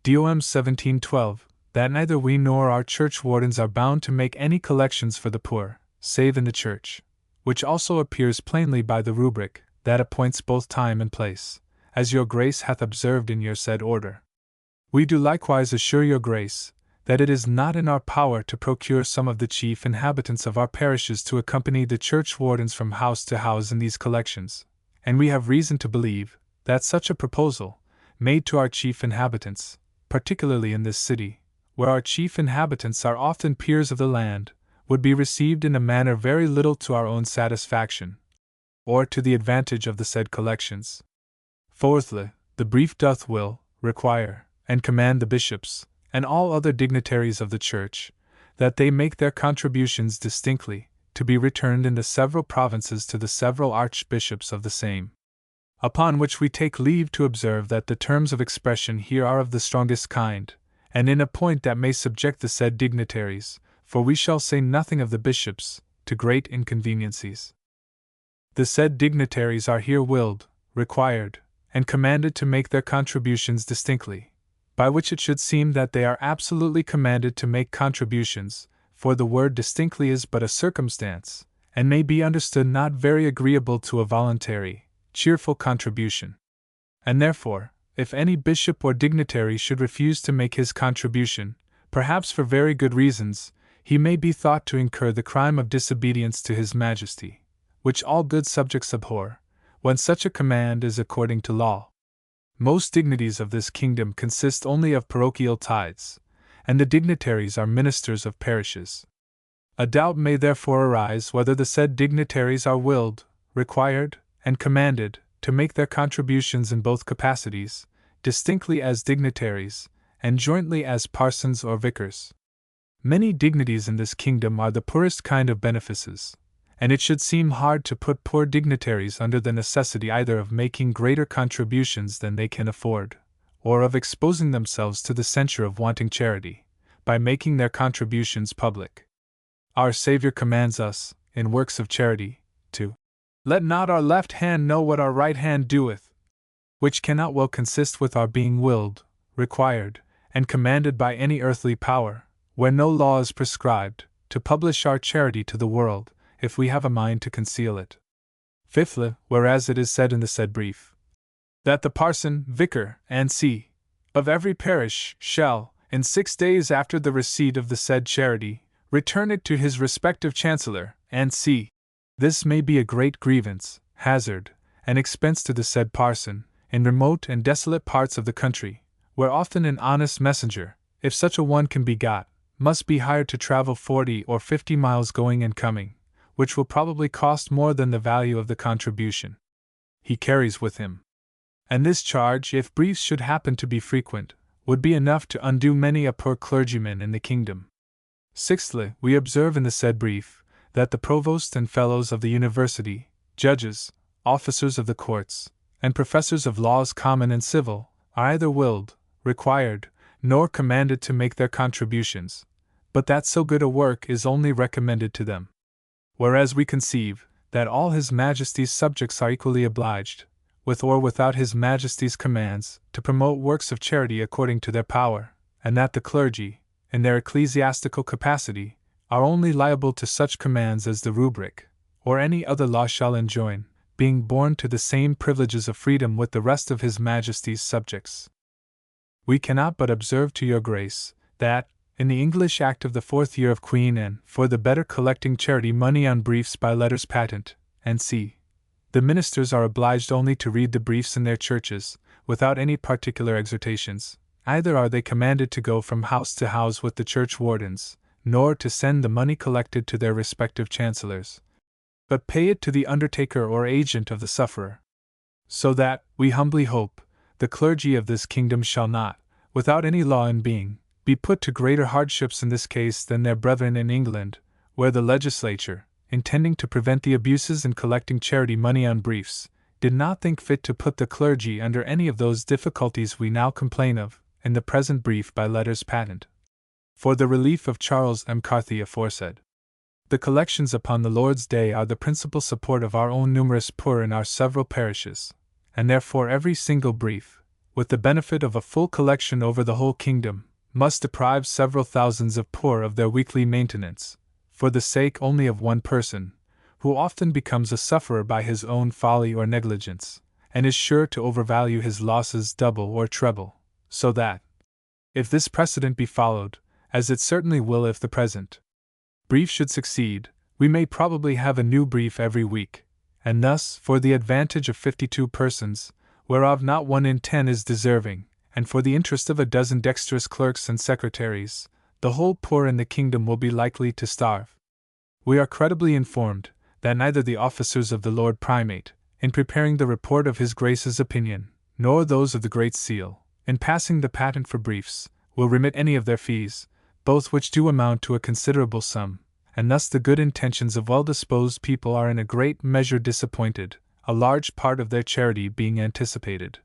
Dom 1712, that neither we nor our church wardens are bound to make any collections for the poor, save in the church, which also appears plainly by the rubric, that appoints both time and place, as your grace hath observed in your said order. We do likewise assure your grace, that it is not in our power to procure some of the chief inhabitants of our parishes to accompany the church wardens from house to house in these collections, and we have reason to believe, that such a proposal, made to our chief inhabitants, particularly in this city, where our chief inhabitants are often peers of the land, would be received in a manner very little to our own satisfaction, or to the advantage of the said collections. Fourthly, the brief doth will require and command the bishops, and all other dignitaries of the Church, that they make their contributions distinctly, to be returned in the several provinces to the several archbishops of the same. Upon which we take leave to observe that the terms of expression here are of the strongest kind, and in a point that may subject the said dignitaries, for we shall say nothing of the bishops, to great inconveniencies. The said dignitaries are here willed, required, and commanded to make their contributions distinctly, by which it should seem that they are absolutely commanded to make contributions, for the word distinctly is but a circumstance, and may be understood not very agreeable to a voluntary, cheerful contribution. And therefore, if any bishop or dignitary should refuse to make his contribution, perhaps for very good reasons, he may be thought to incur the crime of disobedience to his Majesty, which all good subjects abhor, when such a command is according to law. Most dignities of this kingdom consist only of parochial tithes, and the dignitaries are ministers of parishes. A doubt may therefore arise whether the said dignitaries are willed, required, and commanded to make their contributions in both capacities, distinctly as dignitaries, and jointly as parsons or vicars. Many dignities in this kingdom are the poorest kind of benefices, and it should seem hard to put poor dignitaries under the necessity either of making greater contributions than they can afford, or of exposing themselves to the censure of wanting charity, by making their contributions public. Our Saviour commands us, in works of charity, to let not our left hand know what our right hand doeth, which cannot well consist with our being willed, required, and commanded by any earthly power, where no law is prescribed, to publish our charity to the world, if we have a mind to conceal it. Fifthly, whereas it is said in the said brief, that the parson, vicar, and see, of every parish shall, in 6 days after the receipt of the said charity, return it to his respective chancellor, and see. This may be a great grievance, hazard, and expense to the said parson, in remote and desolate parts of the country, where often an honest messenger, if such a one can be got, must be hired to travel 40 or 50 miles going and coming, which will probably cost more than the value of the contribution he carries with him. And this charge, if briefs should happen to be frequent, would be enough to undo many a poor clergyman in the kingdom. Sixthly, we observe in the said brief, that the provost and fellows of the university, judges, officers of the courts, and professors of laws common and civil, are either willed, required, nor commanded to make their contributions, but that so good a work is only recommended to them. Whereas we conceive that all His Majesty's subjects are equally obliged, with or without His Majesty's commands, to promote works of charity according to their power, and that the clergy, in their ecclesiastical capacity, are only liable to such commands as the rubric, or any other law shall enjoin, being born to the same privileges of freedom with the rest of His Majesty's subjects. We cannot but observe to your Grace, that, in the English Act of the 4th year of Queen Anne, for the better collecting charity money on briefs by letters patent, &c., the ministers are obliged only to read the briefs in their churches, without any particular exhortations, either are they commanded to go from house to house with the church wardens, nor to send the money collected to their respective chancellors, but pay it to the undertaker or agent of the sufferer. So that, we humbly hope, the clergy of this kingdom shall not, without any law in being, be put to greater hardships in this case than their brethren in England, where the legislature, intending to prevent the abuses in collecting charity money on briefs, did not think fit to put the clergy under any of those difficulties we now complain of, in the present brief by letters patent. For the relief of Charles M. Carthy aforesaid. The collections upon the Lord's Day are the principal support of our own numerous poor in our several parishes, and therefore every single brief, with the benefit of a full collection over the whole kingdom, must deprive several thousands of poor of their weekly maintenance, for the sake only of one person, who often becomes a sufferer by his own folly or negligence, and is sure to overvalue his losses double or treble, so that, if this precedent be followed, as it certainly will if the present brief should succeed, we may probably have a new brief every week, and thus, for the advantage of 52 persons, whereof not 1 in 10 is deserving, and for the interest of a dozen dexterous clerks and secretaries, the whole poor in the kingdom will be likely to starve. We are credibly informed that neither the officers of the Lord Primate, in preparing the report of His Grace's opinion, nor those of the Great Seal, in passing the patent for briefs, will remit any of their fees, both which do amount to a considerable sum, and thus the good intentions of well-disposed people are in a great measure disappointed, a large part of their charity being anticipated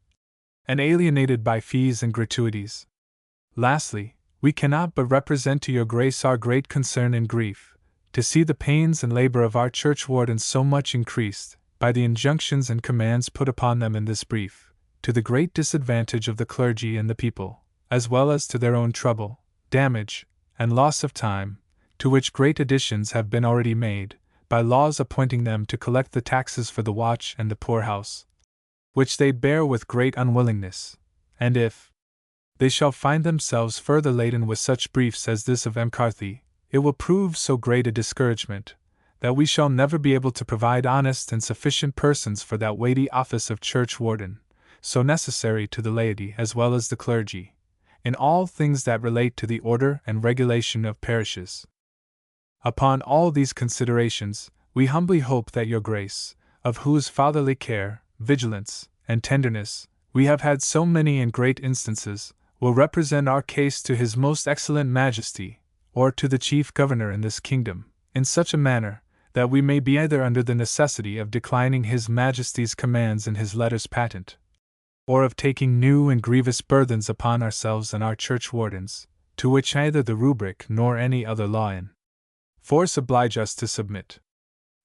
and alienated by fees and gratuities. Lastly, we cannot but represent to your Grace our great concern and grief, to see the pains and labor of our church wardens so much increased, by the injunctions and commands put upon them in this brief, to the great disadvantage of the clergy and the people, as well as to their own trouble, damage, and loss of time, to which great additions have been already made, by laws appointing them to collect the taxes for the watch and the poorhouse, which they bear with great unwillingness, and if they shall find themselves further laden with such briefs as this of M. Carthy, it will prove so great a discouragement, that we shall never be able to provide honest and sufficient persons for that weighty office of church warden, so necessary to the laity as well as the clergy, in all things that relate to the order and regulation of parishes. Upon all these considerations, we humbly hope that your Grace, of whose fatherly care, vigilance, and tenderness we have had so many and great instances, will represent our case to His Most Excellent Majesty, or to the Chief Governor in this kingdom, in such a manner that we may be either under the necessity of declining His Majesty's commands in His letters patent, or of taking new and grievous burthens upon ourselves and our church wardens, to which neither the rubric nor any other law in force oblige us to submit.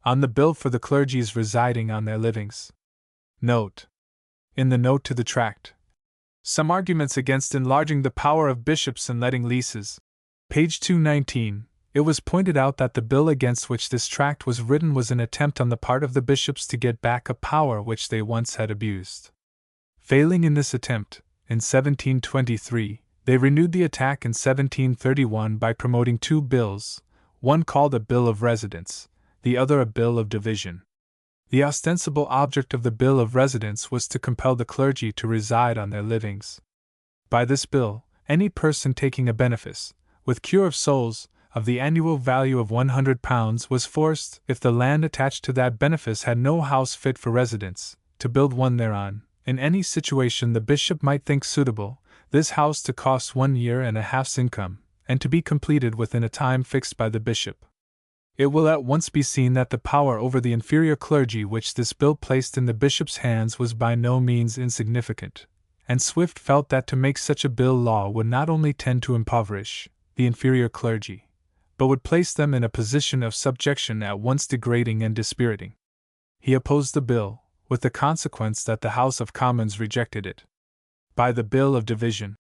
On the bill for the clergy's residing on their livings. Note. In the note to the tract, some arguments against enlarging the power of bishops in letting leases. Page 219, it was pointed out that the bill against which this tract was written was an attempt on the part of the bishops to get back a power which they once had abused. Failing in this attempt, in 1723, they renewed the attack in 1731 by promoting 2 bills, one called a Bill of Residence, the other a Bill of Division. The ostensible object of the Bill of Residence was to compel the clergy to reside on their livings. By this bill, any person taking a benefice, with cure of souls, of the annual value of £100 was forced, if the land attached to that benefice had no house fit for residence, to build one thereon, in any situation the bishop might think suitable, this house to cost 1 year and a half's income, and to be completed within a time fixed by the bishop. It will at once be seen that the power over the inferior clergy which this bill placed in the bishop's hands was by no means insignificant, and Swift felt that to make such a bill law would not only tend to impoverish the inferior clergy, but would place them in a position of subjection at once degrading and dispiriting. He opposed the bill, with the consequence that the House of Commons rejected it. By the Bill of Division,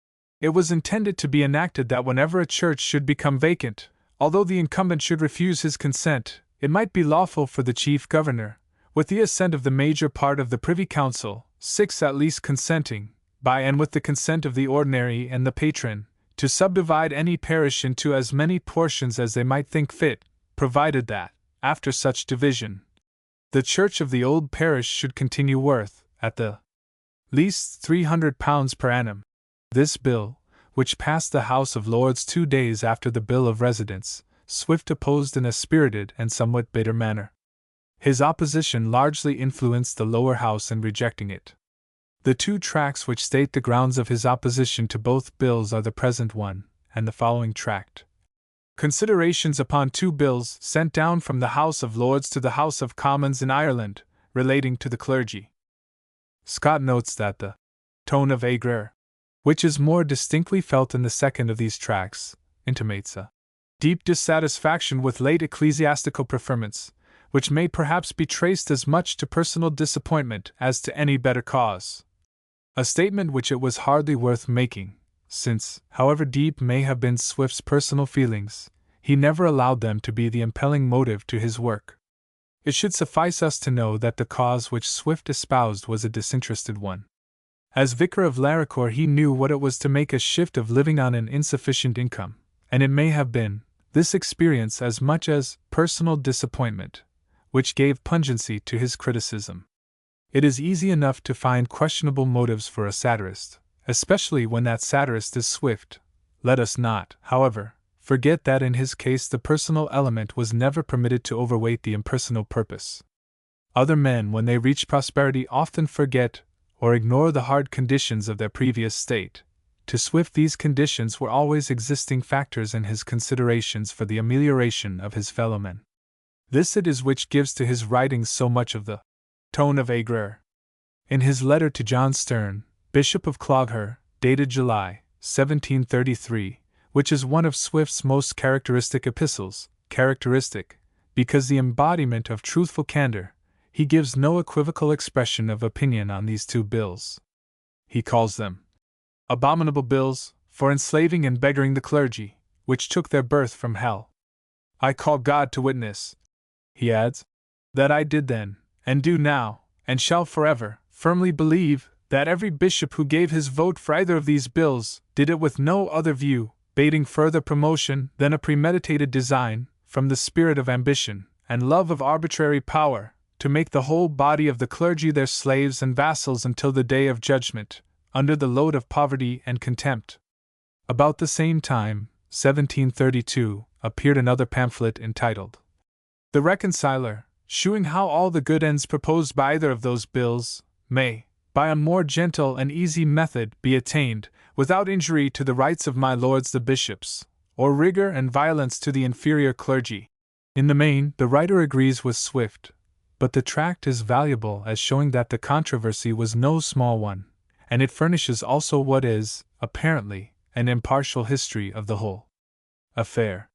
it was intended to be enacted that whenever a church should become vacant, although the incumbent should refuse his consent, it might be lawful for the chief governor, with the assent of the major part of the Privy Council, 6 at least consenting, by and with the consent of the ordinary and the patron, to subdivide any parish into as many portions as they might think fit, provided that, after such division, the church of the old parish should continue worth, at the least, £300 per annum. This bill, which passed the House of Lords 2 days after the Bill of Residence, Swift opposed in a spirited and somewhat bitter manner. His opposition largely influenced the lower house in rejecting it. The 2 tracts which state the grounds of his opposition to both bills are the present one, and the following tract. Considerations upon 2 bills sent down from the House of Lords to the House of Commons in Ireland, relating to the clergy. Scott notes that the tone of aigreur, which is more distinctly felt in the second of these tracts, intimates a deep dissatisfaction with late ecclesiastical preferments, which may perhaps be traced as much to personal disappointment as to any better cause. A statement which it was hardly worth making, since, however deep may have been Swift's personal feelings, he never allowed them to be the impelling motive to his work. It should suffice us to know that the cause which Swift espoused was a disinterested one. As vicar of Larricourt, he knew what it was to make a shift of living on an insufficient income, and it may have been this experience as much as personal disappointment which gave pungency to his criticism. It is easy enough to find questionable motives for a satirist, especially when that satirist is Swift. Let us not, however, forget that in his case the personal element was never permitted to overweight the impersonal purpose. Other men, when they reach prosperity, often forget or ignore the hard conditions of their previous state. To Swift these conditions were always existing factors in his considerations for the amelioration of his fellowmen. This it is which gives to his writings so much of the tone of aigreur. In his letter to John Sterne, Bishop of Clogher, dated July, 1733, which is one of Swift's most characteristic epistles, characteristic, because the embodiment of truthful candor, he gives no equivocal expression of opinion on these 2 bills. He calls them abominable bills, for enslaving and beggaring the clergy, which took their birth from hell. I call God to witness, he adds, that I did then, and do now, and shall forever, firmly believe, that every bishop who gave his vote for either of these bills did it with no other view, bating further promotion than a premeditated design, from the spirit of ambition and love of arbitrary power, to make the whole body of the clergy their slaves and vassals until the day of judgment, under the load of poverty and contempt. About the same time, 1732, appeared another pamphlet entitled The Reconciler, shewing how all the good ends proposed by either of those bills may, by a more gentle and easy method, be attained, without injury to the rights of my lords the bishops, or rigor and violence to the inferior clergy. In the main, the writer agrees with Swift, but the tract is valuable as showing that the controversy was no small one, and it furnishes also what is, apparently, an impartial history of the whole affair.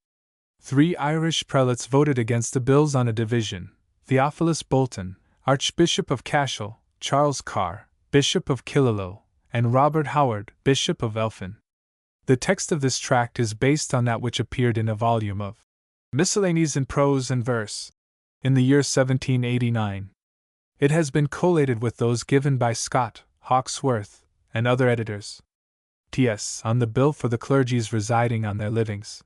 3 Irish prelates voted against the bills on a division: Theophilus Bolton, Archbishop of Cashel, Charles Carr, Bishop of Killaloe, and Robert Howard, Bishop of Elphin. The text of this tract is based on that which appeared in a volume of Miscellanies in Prose and Verse, in the year 1789. It has been collated with those given by Scott, Hawkesworth, and other editors. T.S. on the bill for the clergy's residing on their livings.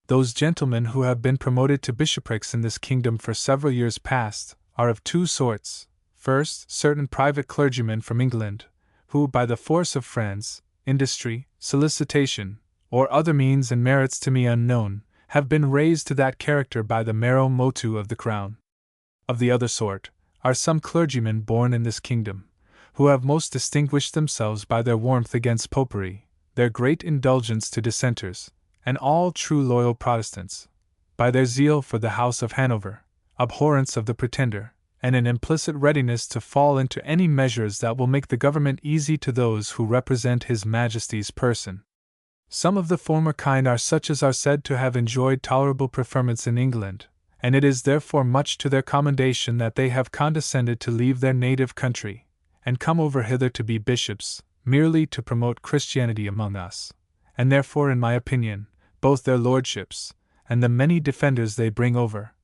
Those gentlemen who have been promoted to bishoprics in this kingdom for several years past are of 2 sorts. First, certain private clergymen from England, who, by the force of friends, industry, solicitation, or other means and merits to me unknown, have been raised to that character by the mero motu of the crown. Of the other sort, are some clergymen born in this kingdom, who have most distinguished themselves by their warmth against popery, their great indulgence to dissenters, and all true loyal Protestants, by their zeal for the House of Hanover, abhorrence of the Pretender, and an implicit readiness to fall into any measures that will make the government easy to those who represent His Majesty's person. Some of the former kind are such as are said to have enjoyed tolerable preferments in England, and it is therefore much to their commendation that they have condescended to leave their native country, and come over hither to be bishops, merely to promote Christianity among us, and therefore, in my opinion, both their lordships, and the many defenders they bring over,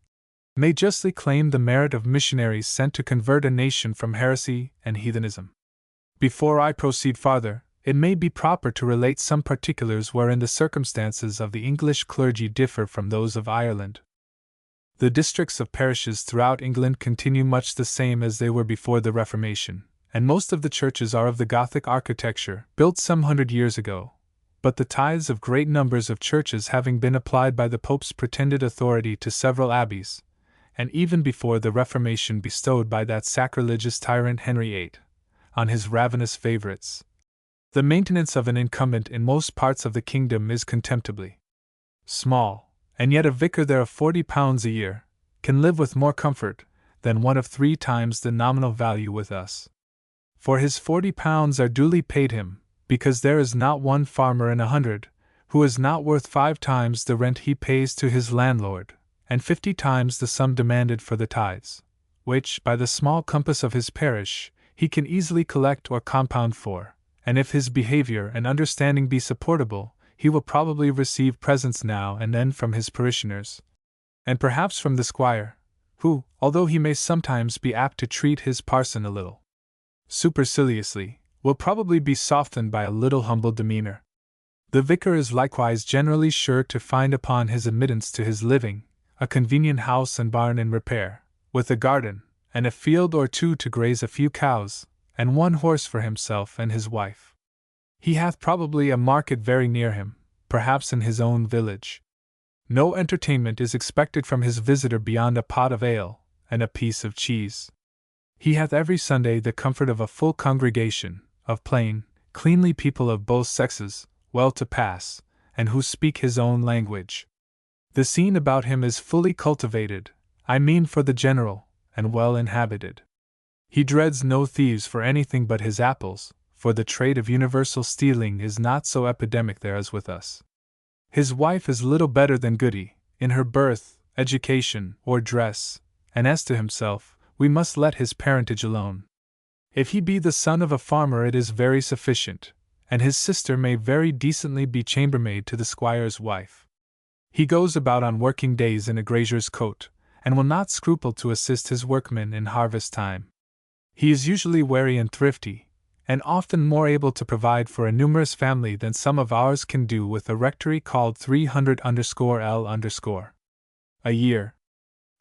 may justly claim the merit of missionaries sent to convert a nation from heresy and heathenism. Before I proceed farther, it may be proper to relate some particulars wherein the circumstances of the English clergy differ from those of Ireland. The districts of parishes throughout England continue much the same as they were before the Reformation, and most of the churches are of the Gothic architecture, built some 100 years ago, but the tithes of great numbers of churches having been applied by the Pope's pretended authority to several abbeys, and even before the Reformation bestowed by that sacrilegious tyrant Henry VIII on his ravenous favorites, the maintenance of an incumbent in most parts of the kingdom is contemptibly small, and yet a vicar there of £40 a year can live with more comfort than one of 3 times the nominal value with us. For his £40 are duly paid him, because there is not one farmer in 100 who is not worth 5 times the rent he pays to his landlord, and 50 times the sum demanded for the tithes, which, by the small compass of his parish, he can easily collect or compound for, and if his behavior and understanding be supportable, he will probably receive presents now and then from his parishioners, and perhaps from the squire, who, although he may sometimes be apt to treat his parson a little superciliously, will probably be softened by a little humble demeanor. The vicar is likewise generally sure to find upon his admittance to his living a convenient house and barn in repair, with a garden, and a field or two to graze a few cows, and 1 horse for himself and his wife. He hath probably a market very near him, perhaps in his own village. No entertainment is expected from his visitor beyond a pot of ale and a piece of cheese. He hath every Sunday the comfort of a full congregation, of plain, cleanly people of both sexes, well to pass, and who speak his own language. The scene about him is fully cultivated, I mean for the general, and well inhabited. He dreads no thieves for anything but his apples, for the trade of universal stealing is not so epidemic there as with us. His wife is little better than Goody, in her birth, education, or dress, and as to himself, we must let his parentage alone. If he be the son of a farmer, it is very sufficient, and his sister may very decently be chambermaid to the squire's wife. He goes about on working days in a grazier's coat, and will not scruple to assist his workmen in harvest time. He is usually wary and thrifty, and often more able to provide for a numerous family than some of ours can do with a rectory called 300_L_ a year.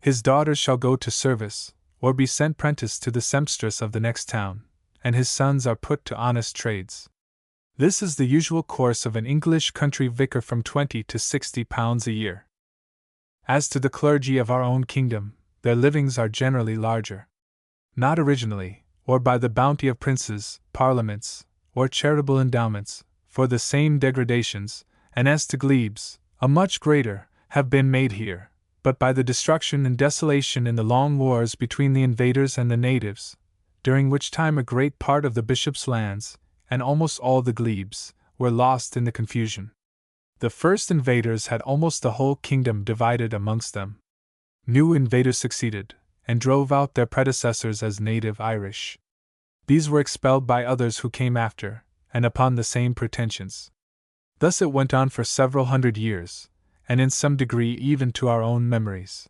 His daughters shall go to service, or be sent prentice to the sempstress of the next town, and his sons are put to honest trades. This is the usual course of an English country vicar from £20 to £60 a year. As to the clergy of our own kingdom, their livings are generally larger. Not originally, or by the bounty of princes, parliaments, or charitable endowments, for the same degradations, and as to glebes, a much greater, have been made here, but by the destruction and desolation in the long wars between the invaders and the natives, during which time a great part of the bishop's lands, and almost all the glebes, were lost in the confusion. The first invaders had almost the whole kingdom divided amongst them. New invaders succeeded, and drove out their predecessors as native Irish. These were expelled by others who came after, and upon the same pretensions. Thus it went on for several 100 years, and in some degree even to our own memories.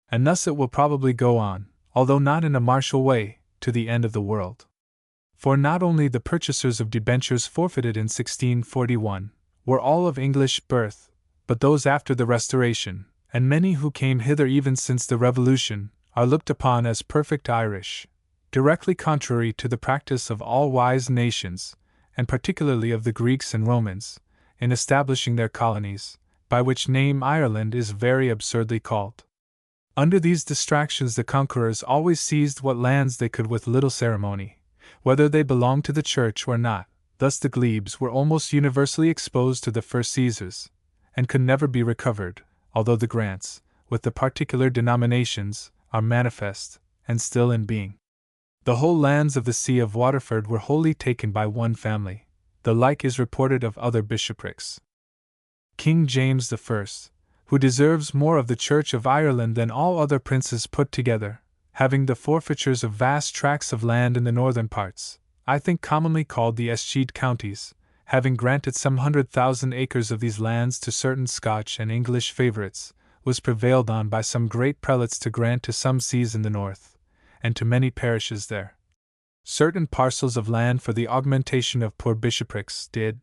And thus it will probably go on, although not in a martial way, to the end of the world. For not only the purchasers of debentures forfeited in 1641 were all of English birth, but those after the Restoration, and many who came hither even since the Revolution, are looked upon as perfect Irish, directly contrary to the practice of all wise nations, and particularly of the Greeks and Romans, in establishing their colonies, by which name Ireland is very absurdly called. Under these distractions the conquerors always seized what lands they could with little ceremony, whether they belonged to the church or not. Thus the glebes were almost universally exposed to the first seizures, and could never be recovered, although the grants, with the particular denominations, are manifest, and still in being. The whole lands of the See of Waterford were wholly taken by one family. The like is reported of other bishoprics. King James I, who deserves more of the Church of Ireland than all other princes put together, having the forfeitures of vast tracts of land in the northern parts, I think commonly called the escheat counties, having granted some 100,000 acres of these lands to certain Scotch and English favourites, was prevailed on by some great prelates to grant to some sees in the north, and to many parishes there, certain parcels of land for the augmentation of poor bishoprics, did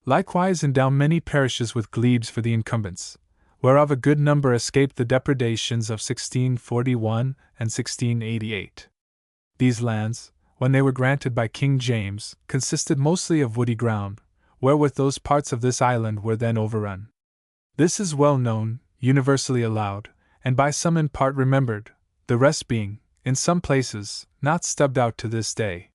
likewise endow many parishes with glebes for the incumbents, whereof a good number escaped the depredations of 1641 and 1688. These lands, when they were granted by King James, consisted mostly of woody ground, wherewith those parts of this island were then overrun. This is well known, universally allowed, and by some in part remembered, the rest being, in some places, not stubbed out to this day.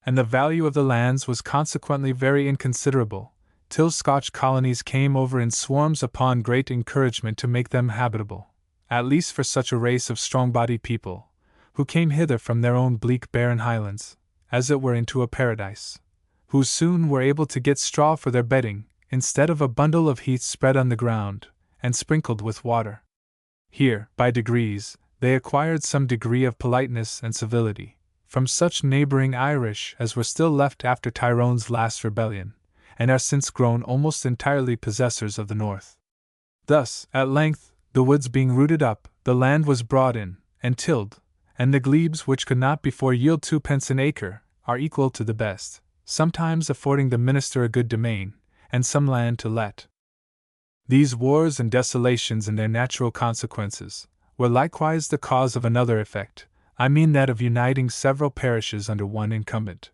And the value of the lands was consequently very inconsiderable, till Scotch colonies came over in swarms upon great encouragement to make them habitable, at least for such a race of strong-bodied people, who came hither from their own bleak barren highlands, as it were into a paradise, who soon were able to get straw for their bedding, instead of a bundle of heath spread on the ground, and sprinkled with water. Here, by degrees, they acquired some degree of politeness and civility, from such neighbouring Irish as were still left after Tyrone's last rebellion, and are since grown almost entirely possessors of the north. Thus, at length, the woods being rooted up, the land was brought in, and tilled, and the glebes which could not before yield 2d. an acre, are equal to the best, sometimes affording the minister a good domain, and some land to let. These wars and desolations and their natural consequences were likewise the cause of another effect, I mean that of uniting several parishes under one incumbent.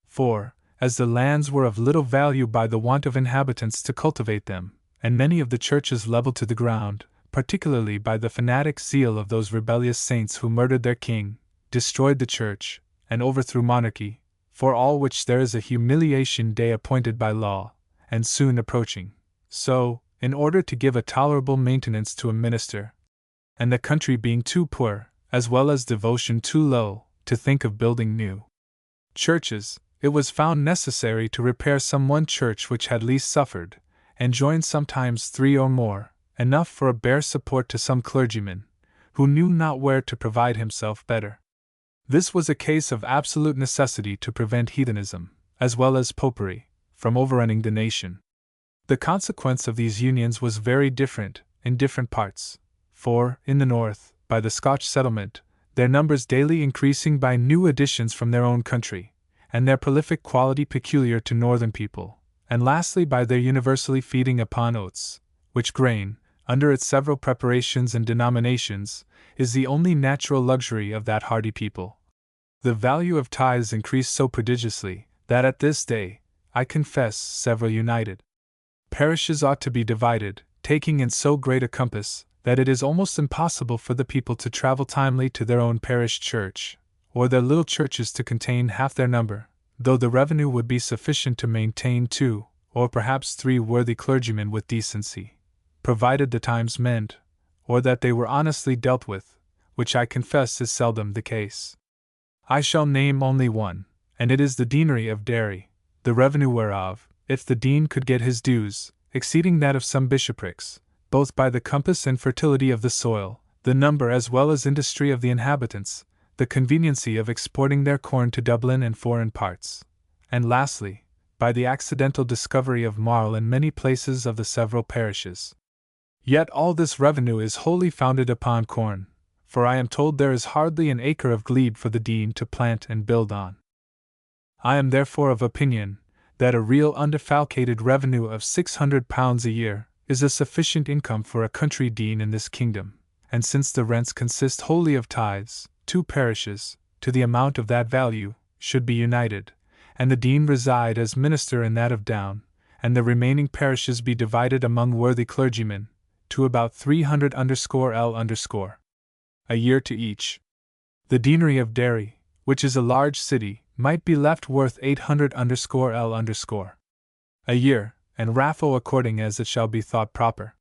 For, as the lands were of little value by the want of inhabitants to cultivate them, and many of the churches levelled to the ground, particularly by the fanatic zeal of those rebellious saints who murdered their king, destroyed the church, and overthrew monarchy, for all which there is a humiliation day appointed by law, and soon approaching. So, in order to give a tolerable maintenance to a minister, and the country being too poor, as well as devotion too low, to think of building new churches, it was found necessary to repair some one church which had least suffered, and join sometimes 3 or more, enough for a bare support to some clergyman, who knew not where to provide himself better. This was a case of absolute necessity to prevent heathenism, as well as popery, from overrunning the nation. The consequence of these unions was very different in different parts, for, in the north, by the Scotch settlement, their numbers daily increasing by new additions from their own country, and their prolific quality peculiar to northern people, and lastly by their universally feeding upon oats, which grain, under its several preparations and denominations, is the only natural luxury of that hardy people. The value of tithes increased so prodigiously, that at this day, I confess, several united parishes ought to be divided, taking in so great a compass, that it is almost impossible for the people to travel timely to their own parish church, or their little churches to contain half their number, though the revenue would be sufficient to maintain 2, or perhaps 3 worthy clergymen with decency, provided the times mend, or that they were honestly dealt with, which I confess is seldom the case. I shall name only one, and it is the deanery of Derry, the revenue whereof, if the dean could get his dues, exceeding that of some bishoprics, both by the compass and fertility of the soil, the number as well as industry of the inhabitants, the conveniency of exporting their corn to Dublin and foreign parts, and lastly, by the accidental discovery of marl in many places of the several parishes. Yet all this revenue is wholly founded upon corn, for I am told there is hardly an acre of glebe for the dean to plant and build on. I am therefore of opinion that a real undefalcated revenue of £600 a year is a sufficient income for a country dean in this kingdom, and since the rents consist wholly of tithes, 2 parishes, to the amount of that value, should be united, and the dean reside as minister in that of Down, and the remaining parishes be divided among worthy clergymen, to about 300_L_ a year to each. The deanery of Derry, which is a large city, might be left worth 800_L_ a year, and Raphoe according as it shall be thought proper.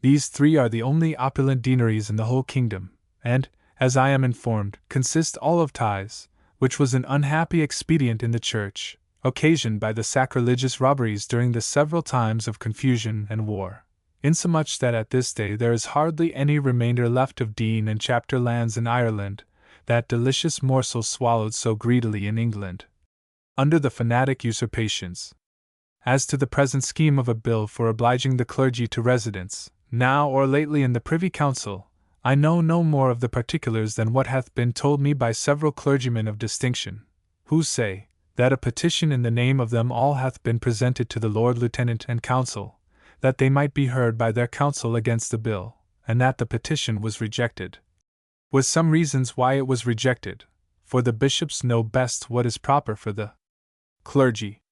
These 3 are the only opulent deaneries in the whole kingdom, and, as I am informed, consist all of tithes, which was an unhappy expedient in the church, occasioned by the sacrilegious robberies during the several times of confusion and war, insomuch that at this day there is hardly any remainder left of dean and chapter lands in Ireland, that delicious morsel swallowed so greedily in England, under the fanatic usurpations. As to the present scheme of a bill for obliging the clergy to residence, now or lately in the Privy Council, I know no more of the particulars than what hath been told me by several clergymen of distinction, who say, that a petition in the name of them all hath been presented to the Lord Lieutenant and Council, that they might be heard by their council against the bill, and that the petition was rejected. With some reasons why it was rejected, for the bishops know best what is proper for the clergy.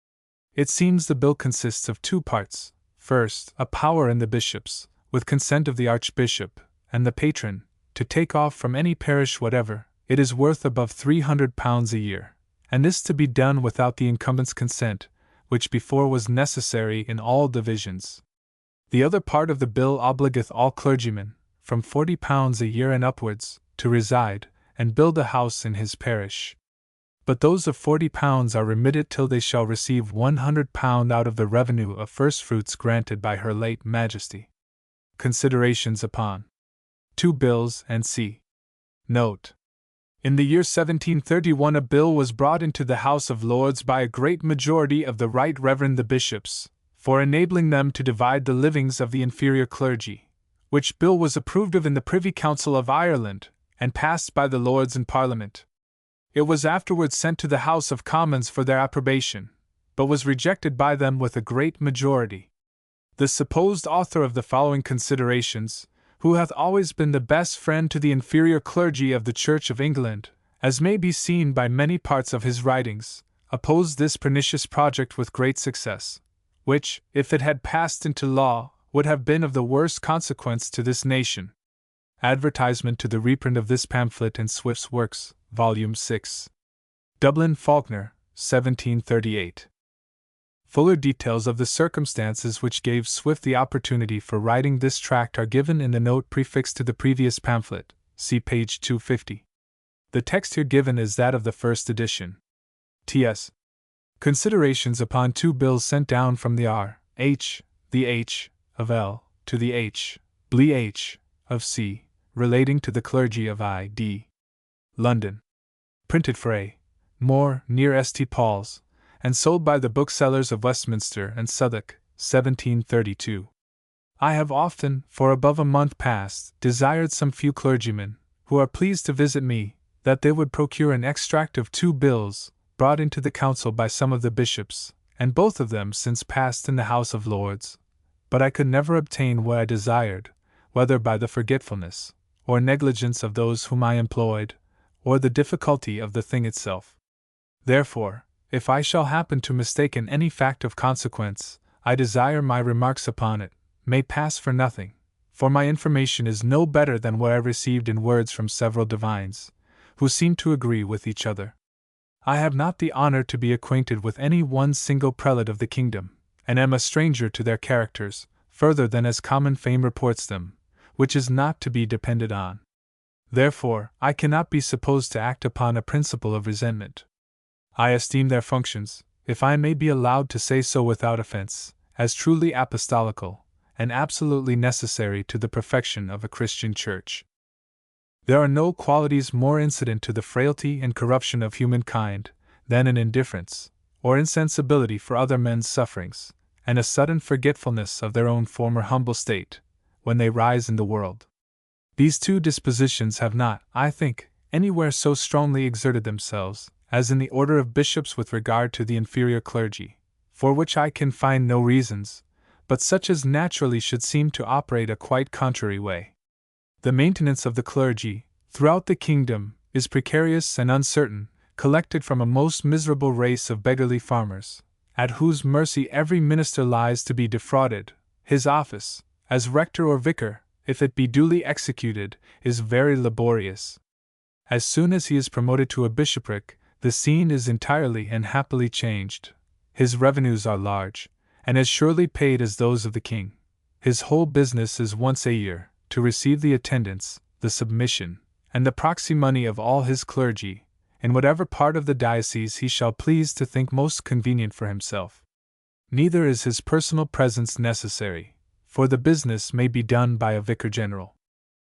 It seems the bill consists of two parts. First, a power in the bishops, with consent of the archbishop, and the patron, to take off from any parish whatever it is worth above £300 a year, and this to be done without the incumbent's consent, which before was necessary in all divisions. The other part of the bill obligeth all clergymen, from £40 a year and upwards, to reside, and build a house in his parish. But those of £40 are remitted till they shall receive £100 out of the revenue of first fruits granted by her late Majesty. Considerations upon 2 bills and c. Note. In the year 1731 a bill was brought into the House of Lords by a great majority of the Right Reverend the Bishops, for enabling them to divide the livings of the inferior clergy, which bill was approved of in the Privy Council of Ireland, and passed by the Lords in Parliament. It was afterwards sent to the House of Commons for their approbation, but was rejected by them with a great majority. The supposed author of the following considerations, who hath always been the best friend to the inferior clergy of the Church of England, as may be seen by many parts of his writings, opposed this pernicious project with great success, which, if it had passed into law, would have been of the worst consequence to this nation. Advertisement to the reprint of this pamphlet in Swift's Works, Volume 6. Dublin, Faulkner, 1738. Fuller details of the circumstances which gave Swift the opportunity for writing this tract are given in the note prefixed to the previous pamphlet, see page 250. The text here given is that of the first edition. T.S. Considerations upon 2 bills sent down from the R.H., the H. of L. to the H. Bly H. of C. relating to the clergy of I.D. London. Printed for A. Moore, near St. Paul's, and sold by the booksellers of Westminster and Southwark, 1732. I have often, for above a month past, desired some few clergymen, who are pleased to visit me, that they would procure an extract of 2 bills, brought into the council by some of the bishops, and both of them since passed in the House of Lords. But I could never obtain what I desired, whether by the forgetfulness or negligence of those whom I employed, or the difficulty of the thing itself. Therefore, if I shall happen to mistake in any fact of consequence, I desire my remarks upon it may pass for nothing, for my information is no better than what I received in words from several divines, who seem to agree with each other. I have not the honor to be acquainted with any one single prelate of the kingdom, and am a stranger to their characters, further than as common fame reports them, which is not to be depended on. Therefore, I cannot be supposed to act upon a principle of resentment. I esteem their functions, if I may be allowed to say so without offense, as truly apostolical, and absolutely necessary to the perfection of a Christian church. There are no qualities more incident to the frailty and corruption of humankind than an indifference, or insensibility for other men's sufferings, and a sudden forgetfulness of their own former humble state, when they rise in the world. These 2 dispositions have not, I think, anywhere so strongly exerted themselves, as in the order of bishops with regard to the inferior clergy, for which I can find no reasons, but such as naturally should seem to operate a quite contrary way. The maintenance of the clergy, throughout the kingdom, is precarious and uncertain, collected from a most miserable race of beggarly farmers, at whose mercy every minister lies to be defrauded. His office, as rector or vicar, if it be duly executed, is very laborious. As soon as he is promoted to a bishopric, the scene is entirely and happily changed. His revenues are large, and as surely paid as those of the king. His whole business is once a year, to receive the attendance, the submission, and the proxy money of all his clergy, in whatever part of the diocese he shall please to think most convenient for himself. Neither is his personal presence necessary, for the business may be done by a vicar general.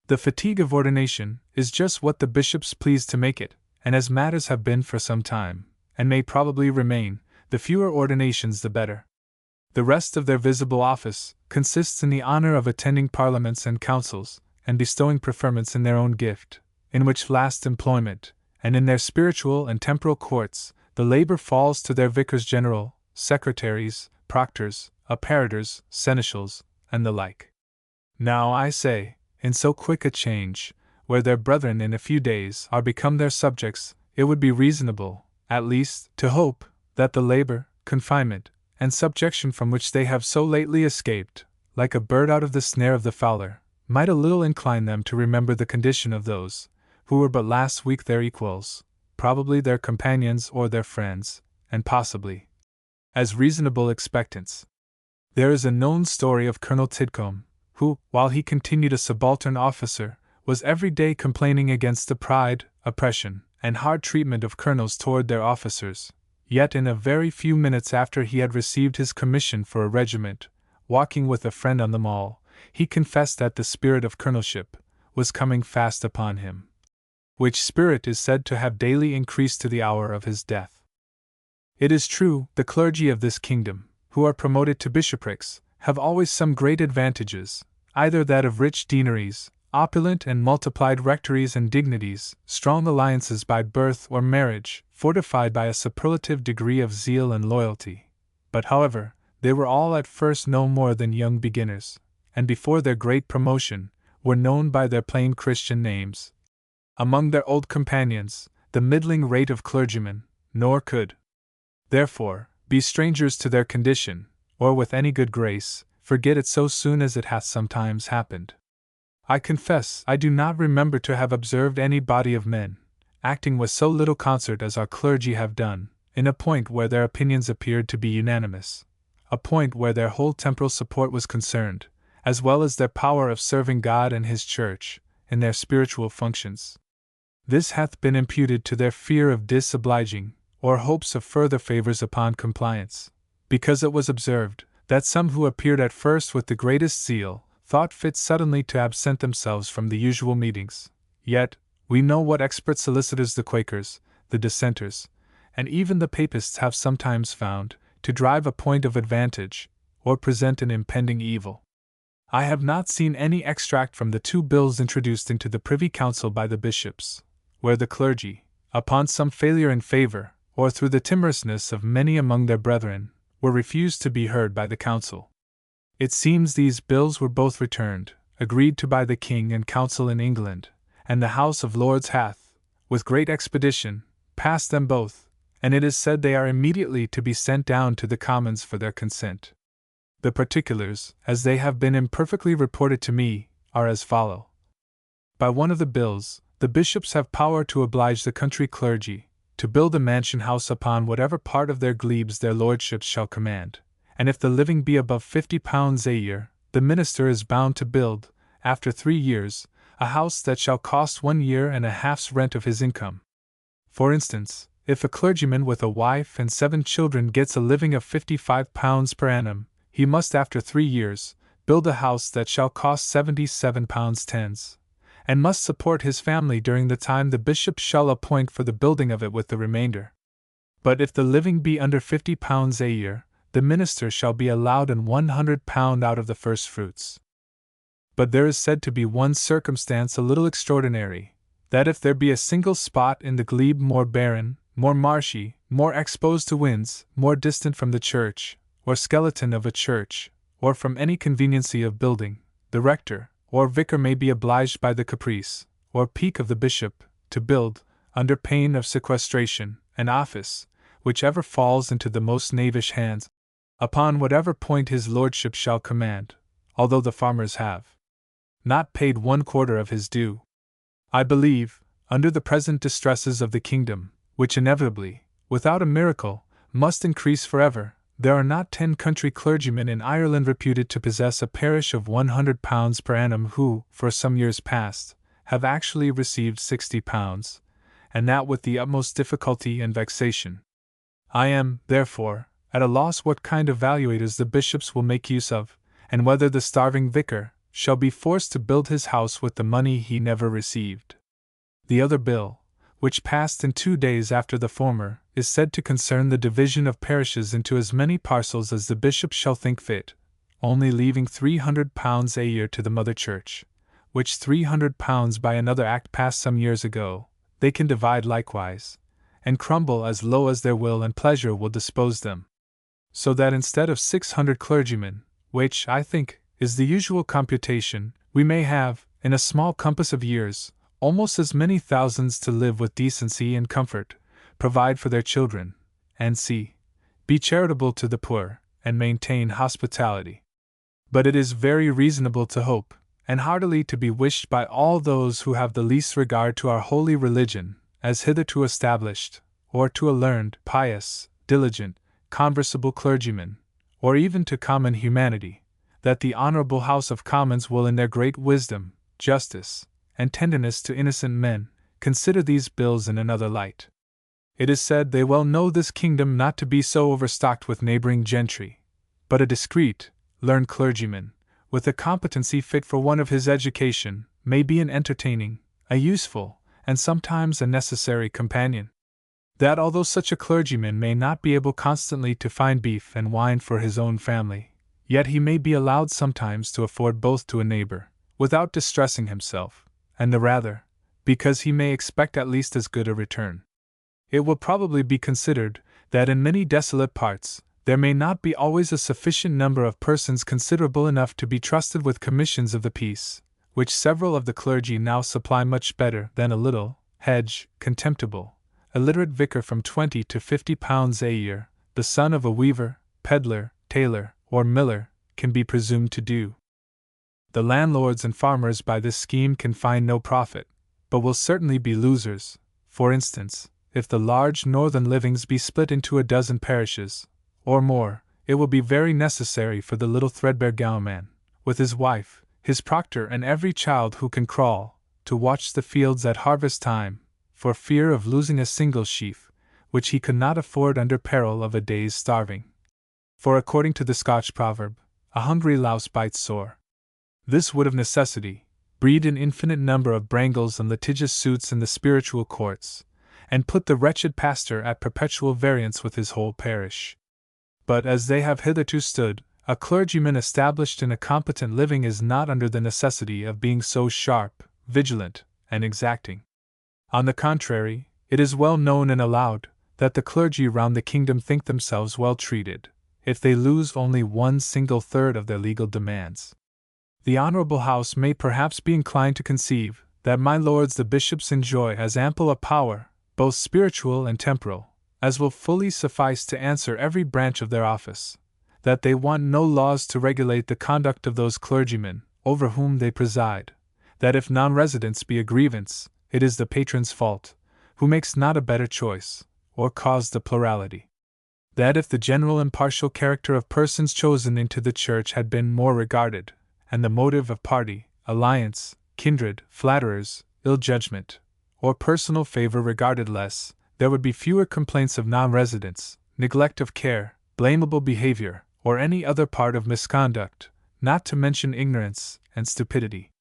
The fatigue of ordination is just what the bishops please to make it, and as matters have been for some time, and may probably remain, the fewer ordinations the better. The rest of their visible office consists in the honor of attending parliaments and councils, and bestowing preferments in their own gift, in which last employment, and in their spiritual and temporal courts, the labor falls to their vicars general, secretaries, proctors, apparitors, seneschals, and the like. Now I say, in so quick a change, where their brethren in a few days are become their subjects, it would be reasonable, at least, to hope, that the labor, confinement, and subjection from which they have so lately escaped, like a bird out of the snare of the fowler, might a little incline them to remember the condition of those, who were but last week their equals, probably their companions or their friends, and possibly, as reasonable expectants. There is a known story of Colonel Tidcombe, who, while he continued a subaltern officer, was every day complaining against the pride, oppression, and hard treatment of colonels toward their officers, yet in a very few minutes after he had received his commission for a regiment, walking with a friend on the Mall, he confessed that the spirit of colonelship was coming fast upon him, which spirit is said to have daily increased to the hour of his death. It is true, the clergy of this kingdom, who are promoted to bishoprics, have always some great advantages, either that of rich deaneries, opulent and multiplied rectories and dignities, strong alliances by birth or marriage, fortified by a superlative degree of zeal and loyalty. But however, they were all at first no more than young beginners, and before their great promotion, were known by their plain Christian names among their old companions, the middling rate of clergymen, nor could, therefore, be strangers to their condition, or with any good grace, forget it so soon as it hath sometimes happened. I confess I do not remember to have observed any body of men, acting with so little concert as our clergy have done, in a point where their opinions appeared to be unanimous, a point where their whole temporal support was concerned, as well as their power of serving God and His Church, in their spiritual functions. This hath been imputed to their fear of disobliging, or hopes of further favors upon compliance, because it was observed that some who appeared at first with the greatest zeal thought fit suddenly to absent themselves from the usual meetings. Yet, we know what expert solicitors the Quakers, the Dissenters, and even the Papists have sometimes found, to drive a point of advantage, or present an impending evil. I have not seen any extract from the 2 bills introduced into the Privy Council by the bishops, where the clergy, upon some failure in favor, or through the timorousness of many among their brethren, were refused to be heard by the council. It seems these bills were both returned, agreed to by the King and Council in England, and the House of Lords hath, with great expedition, passed them both, and it is said they are immediately to be sent down to the Commons for their consent. The particulars, as they have been imperfectly reported to me, are as follow. By one of the bills, the bishops have power to oblige the country clergy to build a mansion house upon whatever part of their glebes their lordships shall command, and if the living be above £50 a year, the minister is bound to build, after 3 years, a house that shall cost 1 year and a half's rent of his income. For instance, if a clergyman with a wife and 7 children gets a living of £55 per annum, he must after 3 years build a house that shall cost £77 and must support his family during the time the bishop shall appoint for the building of it with the remainder. But if the living be under £50 a year, the minister shall be allowed an £100 out of the first fruits. But there is said to be one circumstance a little extraordinary, that if there be a single spot in the glebe more barren, more marshy, more exposed to winds, more distant from the church, or skeleton of a church, or from any conveniency of building, the rector, or vicar may be obliged by the caprice, or pique of the bishop, to build, under pain of sequestration, an office, whichever falls into the most knavish hands, upon whatever point his lordship shall command, although the farmers have not paid 1/4 of his due. I believe, under the present distresses of the kingdom, which inevitably, without a miracle, must increase forever, there are not 10 country clergymen in Ireland reputed to possess a parish of £100 per annum who, for some years past, have actually received £60, and that with the utmost difficulty and vexation. I am, therefore, at a loss what kind of valuators the bishops will make use of, and whether the starving vicar shall be forced to build his house with the money he never received. The other bill, which passed in 2 days after the former, is said to concern the division of parishes into as many parcels as the bishop shall think fit, only leaving £300 a year to the mother church, which £300 by another act passed some years ago, they can divide likewise, and crumble as low as their will and pleasure will dispose them. So that instead of 600 clergymen, which, I think, is the usual computation, we may have, in a small compass of years, almost as many thousands to live with decency and comfort, provide for their children, and be charitable to the poor, and maintain hospitality. But it is very reasonable to hope, and heartily to be wished by all those who have the least regard to our holy religion, as hitherto established, or to a learned, pious, diligent, conversable clergyman, or even to common humanity, that the Honourable House of Commons will in their great wisdom, justice, and tenderness to innocent men, consider these bills in another light. It is said they well know this kingdom not to be so overstocked with neighbouring gentry, but a discreet, learned clergyman, with a competency fit for one of his education, may be an entertaining, a useful, and sometimes a necessary companion. That although such a clergyman may not be able constantly to find beef and wine for his own family, yet he may be allowed sometimes to afford both to a neighbour, without distressing himself, and the rather, because he may expect at least as good a return. It will probably be considered that in many desolate parts there may not be always a sufficient number of persons considerable enough to be trusted with commissions of the peace, which several of the clergy now supply much better than a little, contemptible, illiterate vicar from £20 to £50 a year, the son of a weaver, pedlar, tailor, or miller, can be presumed to do. The landlords and farmers by this scheme can find no profit, but will certainly be losers. For instance, if the large northern livings be split into a dozen parishes, or more, it will be very necessary for the little threadbare gowman, with his wife, his proctor, and every child who can crawl, to watch the fields at harvest time, for fear of losing a single sheaf, which he could not afford under peril of a day's starving. For according to the Scotch proverb, a hungry louse bites sore. This would of necessity breed an infinite number of brangles and litigious suits in the spiritual courts, and put the wretched pastor at perpetual variance with his whole parish. But as they have hitherto stood, a clergyman established in a competent living is not under the necessity of being so sharp, vigilant, and exacting. On the contrary, it is well known and allowed that the clergy round the kingdom think themselves well treated, if they lose only 1/3 of their legal demands. The Honourable House may perhaps be inclined to conceive that my lords the bishops enjoy as ample a power, both spiritual and temporal, as will fully suffice to answer every branch of their office, that they want no laws to regulate the conduct of those clergymen over whom they preside, that if non-residence be a grievance, it is the patron's fault, who makes not a better choice, or caused the plurality. That if the general impartial character of persons chosen into the church had been more regarded, and the motive of party, alliance, kindred, flatterers, ill judgment, or personal favor regarded less, there would be fewer complaints of non-residence, neglect of care, blamable behavior, or any other part of misconduct, not to mention ignorance and stupidity.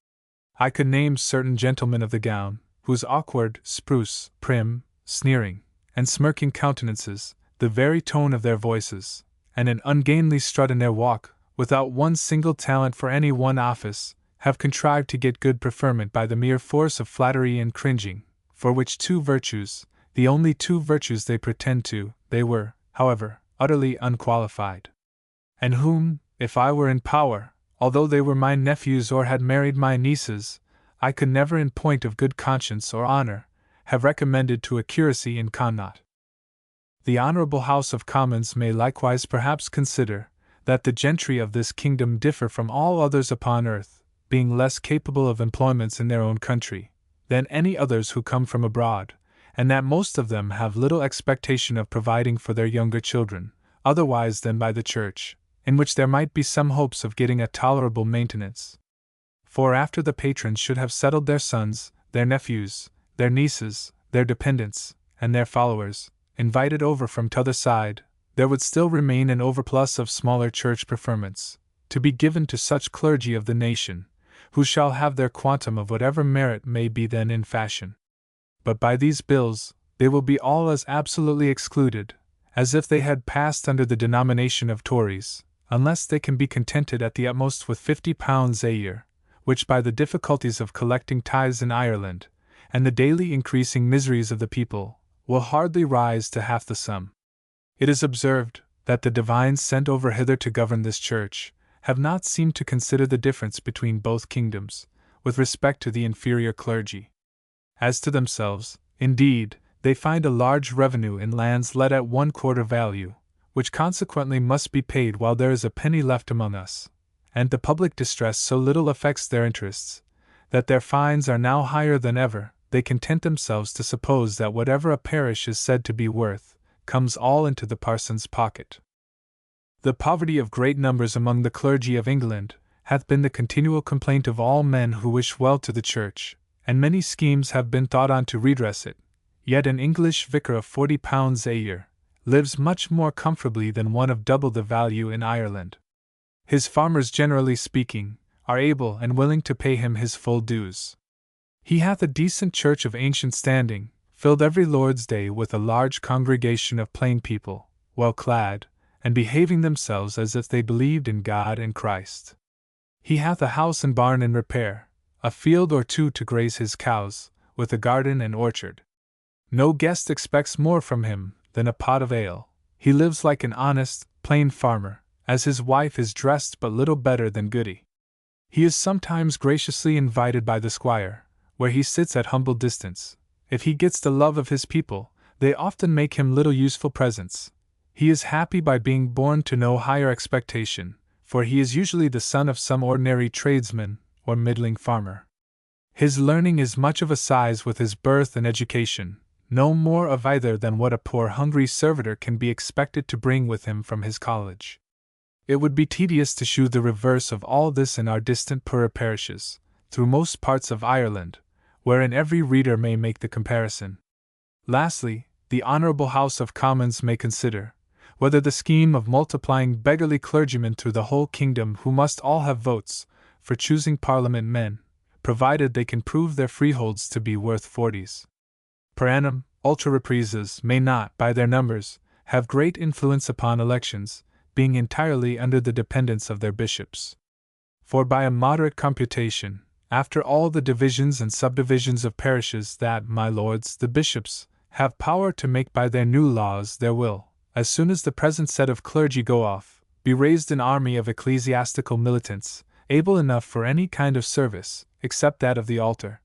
I could name certain gentlemen of the gown, whose awkward, spruce, prim, sneering, and smirking countenances, the very tone of their voices, and an ungainly strut in their walk, without one single talent for any one office, have contrived to get good preferment by the mere force of flattery and cringing, for which two virtues, the only two virtues they pretend to, they were, however, utterly unqualified. And whom, if I were in power, although they were my nephews or had married my nieces, I could never in point of good conscience or honour, have recommended to a curacy in Connaught. The Honourable House of Commons may likewise perhaps consider that the gentry of this kingdom differ from all others upon earth, being less capable of employments in their own country than any others who come from abroad, and that most of them have little expectation of providing for their younger children, otherwise than by the church, in which there might be some hopes of getting a tolerable maintenance. For after the patrons should have settled their sons, their nephews, their nieces, their dependents, and their followers, invited over from t'other side, there would still remain an overplus of smaller church preferments, to be given to such clergy of the nation, who shall have their quantum of whatever merit may be then in fashion. But by these bills, they will be all as absolutely excluded, as if they had passed under the denomination of Tories, unless they can be contented at the utmost with £50 a year, which by the difficulties of collecting tithes in Ireland, and the daily increasing miseries of the people, will hardly rise to half the sum. It is observed that the divines sent over hither to govern this church have not seemed to consider the difference between both kingdoms, with respect to the inferior clergy. As to themselves, indeed, they find a large revenue in lands let at 1/4 value, which consequently must be paid while there is a penny left among us, and the public distress so little affects their interests, that their fines are now higher than ever. They content themselves to suppose that whatever a parish is said to be worth, comes all into the parson's pocket. The poverty of great numbers among the clergy of England hath been the continual complaint of all men who wish well to the Church, and many schemes have been thought on to redress it. Yet an English vicar of £40 a year lives much more comfortably than one of double the value in Ireland. His farmers, generally speaking, are able and willing to pay him his full dues. He hath a decent church of ancient standing, filled every Lord's Day with a large congregation of plain people, well clad, and behaving themselves as if they believed in God and Christ. He hath a house and barn in repair, a field or two to graze his cows, with a garden and orchard. No guest expects more from him than a pot of ale. He lives like an honest, plain farmer, as his wife is dressed but little better than Goody. He is sometimes graciously invited by the squire, where he sits at humble distance. If he gets the love of his people, they often make him little useful presents. He is happy by being born to no higher expectation, for he is usually the son of some ordinary tradesman or middling farmer. His learning is much of a size with his birth and education, no more of either than what a poor hungry servitor can be expected to bring with him from his college. It would be tedious to shew the reverse of all this in our distant poorer parishes, through most parts of Ireland, wherein every reader may make the comparison. Lastly, the Honourable House of Commons may consider whether the scheme of multiplying beggarly clergymen through the whole kingdom, who must all have votes for choosing Parliament men, provided they can prove their freeholds to be worth 40s per annum, ultra reprises, may not, by their numbers, have great influence upon elections, being entirely under the dependence of their bishops. For by a moderate computation, after all the divisions and subdivisions of parishes that, my lords, the bishops, have power to make by their new laws, there will, as soon as the present set of clergy go off, be raised an army of ecclesiastical militants, able enough for any kind of service, except that of the altar.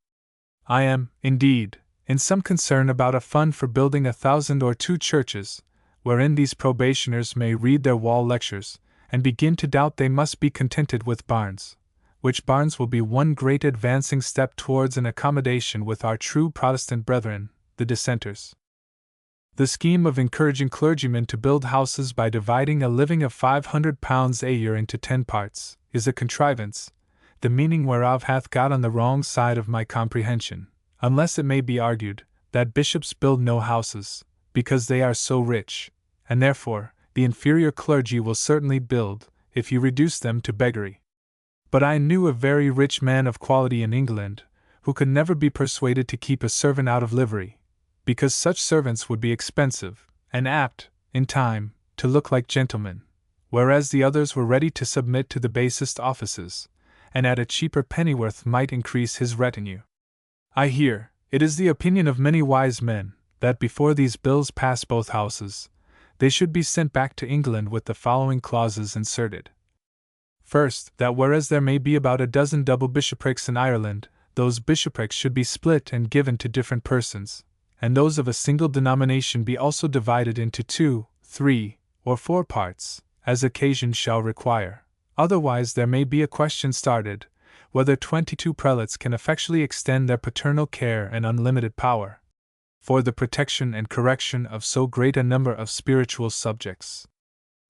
I am, indeed, in some concern about a fund for building 1,000 or 2 churches, wherein these probationers may read their wall lectures, and begin to doubt they must be contented with barns, which barns will be one great advancing step towards an accommodation with our true Protestant brethren, the dissenters. The scheme of encouraging clergymen to build houses by dividing a living of £500 a year into 10 parts, is a contrivance, the meaning whereof hath got on the wrong side of my comprehension, unless it may be argued that bishops build no houses, because they are so rich, and therefore the inferior clergy will certainly build, if you reduce them to beggary. But I knew a very rich man of quality in England, who could never be persuaded to keep a servant out of livery, because such servants would be expensive, and apt, in time, to look like gentlemen, whereas the others were ready to submit to the basest offices, and at a cheaper pennyworth might increase his retinue. I hear, it is the opinion of many wise men, that before these bills pass both houses, they should be sent back to England with the following clauses inserted. First, that whereas there may be about 12 double bishoprics in Ireland, those bishoprics should be split and given to different persons, and those of a single denomination be also divided into 2, 3, or 4 parts, as occasion shall require. Otherwise there may be a question started, whether 22 prelates can effectually extend their paternal care and unlimited power for the protection and correction of so great a number of spiritual subjects.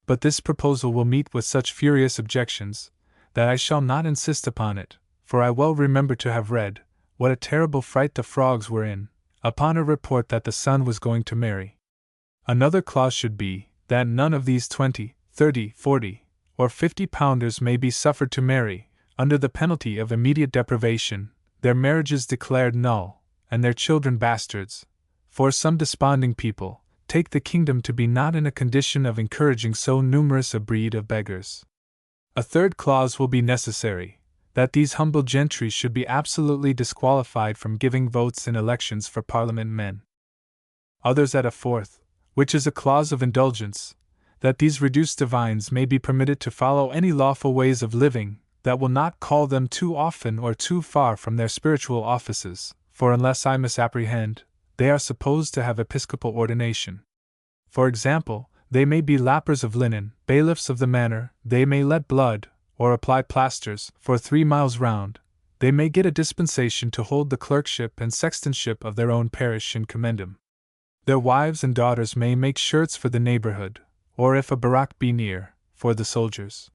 But this proposal will meet with such furious objections, that I shall not insist upon it, for I well remember to have read, what a terrible fright the frogs were in, upon a report that the sun was going to marry. Another clause should be, that none of these 20, 30, 40, or 50-pounders may be suffered to marry, under the penalty of immediate deprivation, their marriages declared null, and their children bastards. For some desponding people take the kingdom to be not in a condition of encouraging so numerous a breed of beggars. A third clause will be necessary, that these humble gentry should be absolutely disqualified from giving votes in elections for Parliament men. Others add a fourth, which is a clause of indulgence, that these reduced divines may be permitted to follow any lawful ways of living that will not call them too often or too far from their spiritual offices, for unless I misapprehend, they are supposed to have episcopal ordination. For example, they may be lappers of linen, bailiffs of the manor, they may let blood, or apply plasters, for 3 miles round, they may get a dispensation to hold the clerkship and sextonship of their own parish and commendam. Their wives and daughters may make shirts for the neighborhood, or if a barrack be near, for the soldiers.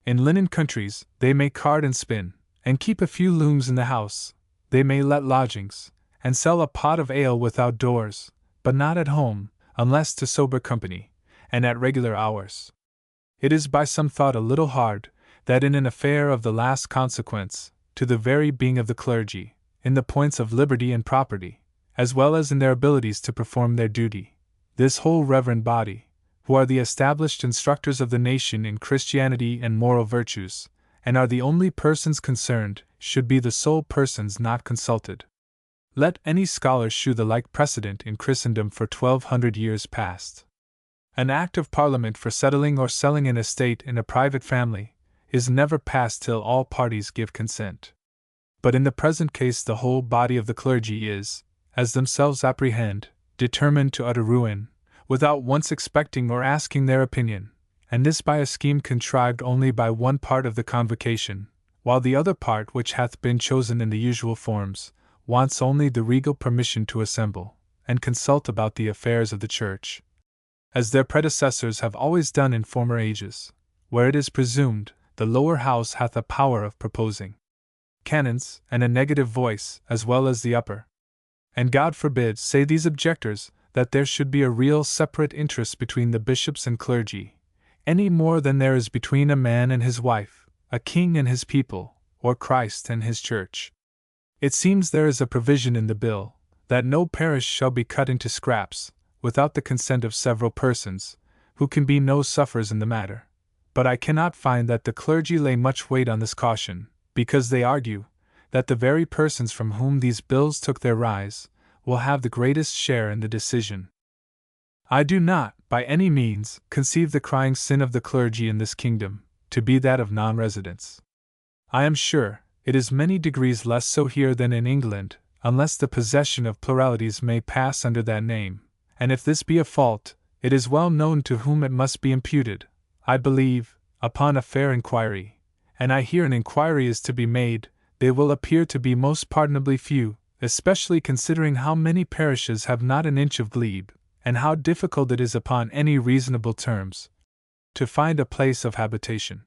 In linen countries, they may card and spin, and keep a few looms in the house, they may let lodgings, and sell a pot of ale without doors, but not at home, unless to sober company, and at regular hours. It is by some thought a little hard, that in an affair of the last consequence, to the very being of the clergy, in the points of liberty and property, as well as in their abilities to perform their duty, this whole reverend body, who are the established instructors of the nation in Christianity and moral virtues, and are the only persons concerned, should be the sole persons not consulted. Let any scholar shew the like precedent in Christendom for 1200 years past. An Act of Parliament for settling or selling an estate in a private family is never passed till all parties give consent. But in the present case the whole body of the clergy is, as themselves apprehend, determined to utter ruin, without once expecting or asking their opinion, and this by a scheme contrived only by one part of the convocation, while the other part, which hath been chosen in the usual forms, wants only the regal permission to assemble and consult about the affairs of the Church, as their predecessors have always done in former ages, where it is presumed the lower house hath a power of proposing canons and a negative voice as well as the upper. And God forbid, say these objectors, that there should be a real separate interest between the bishops and clergy, any more than there is between a man and his wife, a king and his people, or Christ and his Church. It seems there is a provision in the bill, that no parish shall be cut into scraps, without the consent of several persons, who can be no sufferers in the matter. But I cannot find that the clergy lay much weight on this caution, because they argue that the very persons from whom these bills took their rise will have the greatest share in the decision. I do not, by any means, conceive the crying sin of the clergy in this kingdom to be that of non-residence. I am sure it is many degrees less so here than in England, unless the possession of pluralities may pass under that name, and if this be a fault, it is well known to whom it must be imputed. I believe, upon a fair inquiry, and I hear an inquiry is to be made, they will appear to be most pardonably few, especially considering how many parishes have not an inch of glebe, and how difficult it is upon any reasonable terms to find a place of habitation.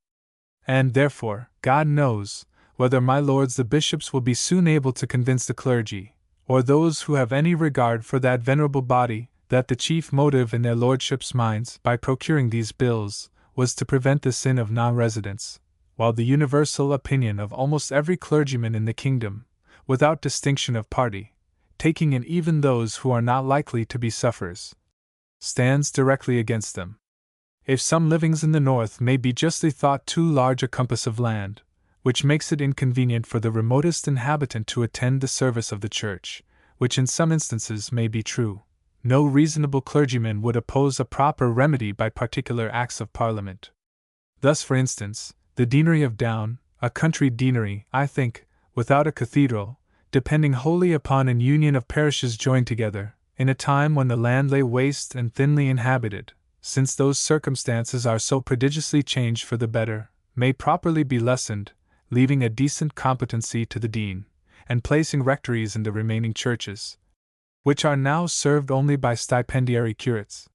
And therefore, God knows, whether my lords the bishops will be soon able to convince the clergy, or those who have any regard for that venerable body, that the chief motive in their lordships' minds by procuring these bills was to prevent the sin of non-residence, while the universal opinion of almost every clergyman in the kingdom, without distinction of party, taking in even those who are not likely to be sufferers, stands directly against them. If some livings in the north may be justly thought too large a compass of land, which makes it inconvenient for the remotest inhabitant to attend the service of the Church, which in some instances may be true, no reasonable clergyman would oppose a proper remedy by particular Acts of Parliament. Thus, for instance, the deanery of Down, a country deanery, I think, without a cathedral, depending wholly upon an union of parishes joined together, in a time when the land lay waste and thinly inhabited, since those circumstances are so prodigiously changed for the better, may properly be lessened, leaving a decent competency to the dean, and placing rectories in the remaining churches, which are now served only by stipendiary curates.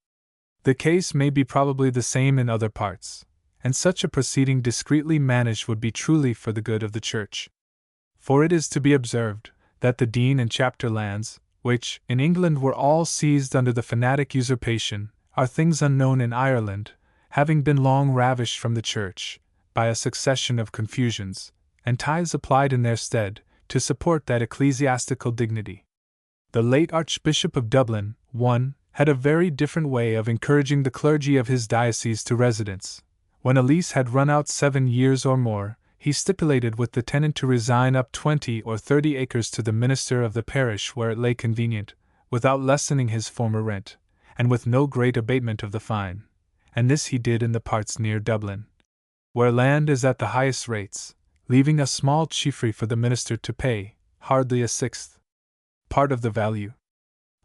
The case may be probably the same in other parts, and such a proceeding discreetly managed would be truly for the good of the Church. For it is to be observed that the dean and chapter lands, which, in England were all seized under the fanatic usurpation, are things unknown in Ireland, having been long ravished from the Church, by a succession of confusions, and tithes applied in their stead, to support that ecclesiastical dignity. The late Archbishop of Dublin, 1, had a very different way of encouraging the clergy of his diocese to residence. When a lease had run out 7 years or more, he stipulated with the tenant to resign up 20 or 30 acres to the minister of the parish where it lay convenient, without lessening his former rent, and with no great abatement of the fine, and this he did in the parts near Dublin, where land is at the highest rates, leaving a small chiefry for the minister to pay, hardly a sixth part of the value.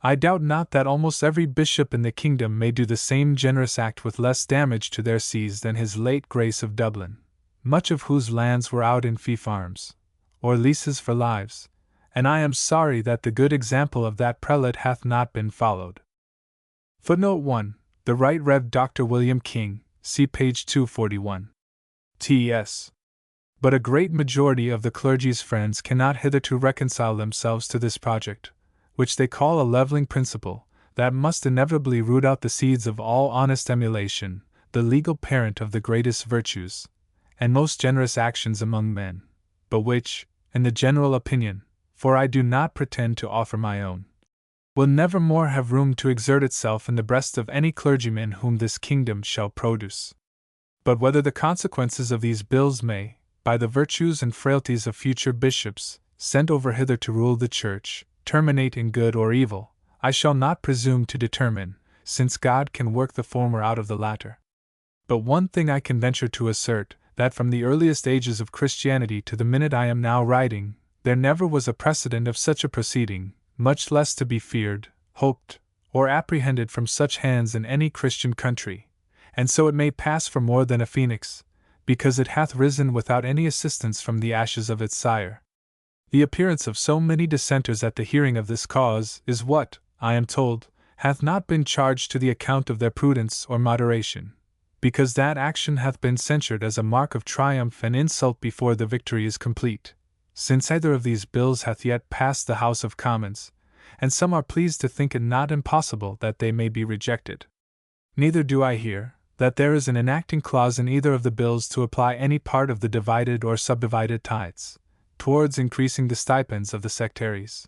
I doubt not that almost every bishop in the kingdom may do the same generous act with less damage to their sees than his late Grace of Dublin, much of whose lands were out in fee farms, or leases for lives, and I am sorry that the good example of that prelate hath not been followed. Footnote 1. The Right Rev. Dr. William King, see page 241. T.S. But a great majority of the clergy's friends cannot hitherto reconcile themselves to this project, which they call a leveling principle, that must inevitably root out the seeds of all honest emulation, the legal parent of the greatest virtues, and most generous actions among men, but which, in the general opinion, for I do not pretend to offer my own, will never more have room to exert itself in the breast of any clergyman whom this kingdom shall produce. But whether the consequences of these bills may, by the virtues and frailties of future bishops, sent over hither to rule the Church, terminate in good or evil, I shall not presume to determine, since God can work the former out of the latter. But one thing I can venture to assert, that from the earliest ages of Christianity to the minute I am now writing, there never was a precedent of such a proceeding, much less to be feared, hoped, or apprehended from such hands in any Christian country, and so it may pass for more than a phoenix, because it hath risen without any assistance from the ashes of its sire. The appearance of so many dissenters at the hearing of this cause is what, I am told, hath not been charged to the account of their prudence or moderation, because that action hath been censured as a mark of triumph and insult before the victory is complete, since either of these bills hath yet passed the House of Commons, and some are pleased to think it not impossible that they may be rejected. Neither do I hear that there is an enacting clause in either of the bills to apply any part of the divided or subdivided tithes towards increasing the stipends of the sectaries.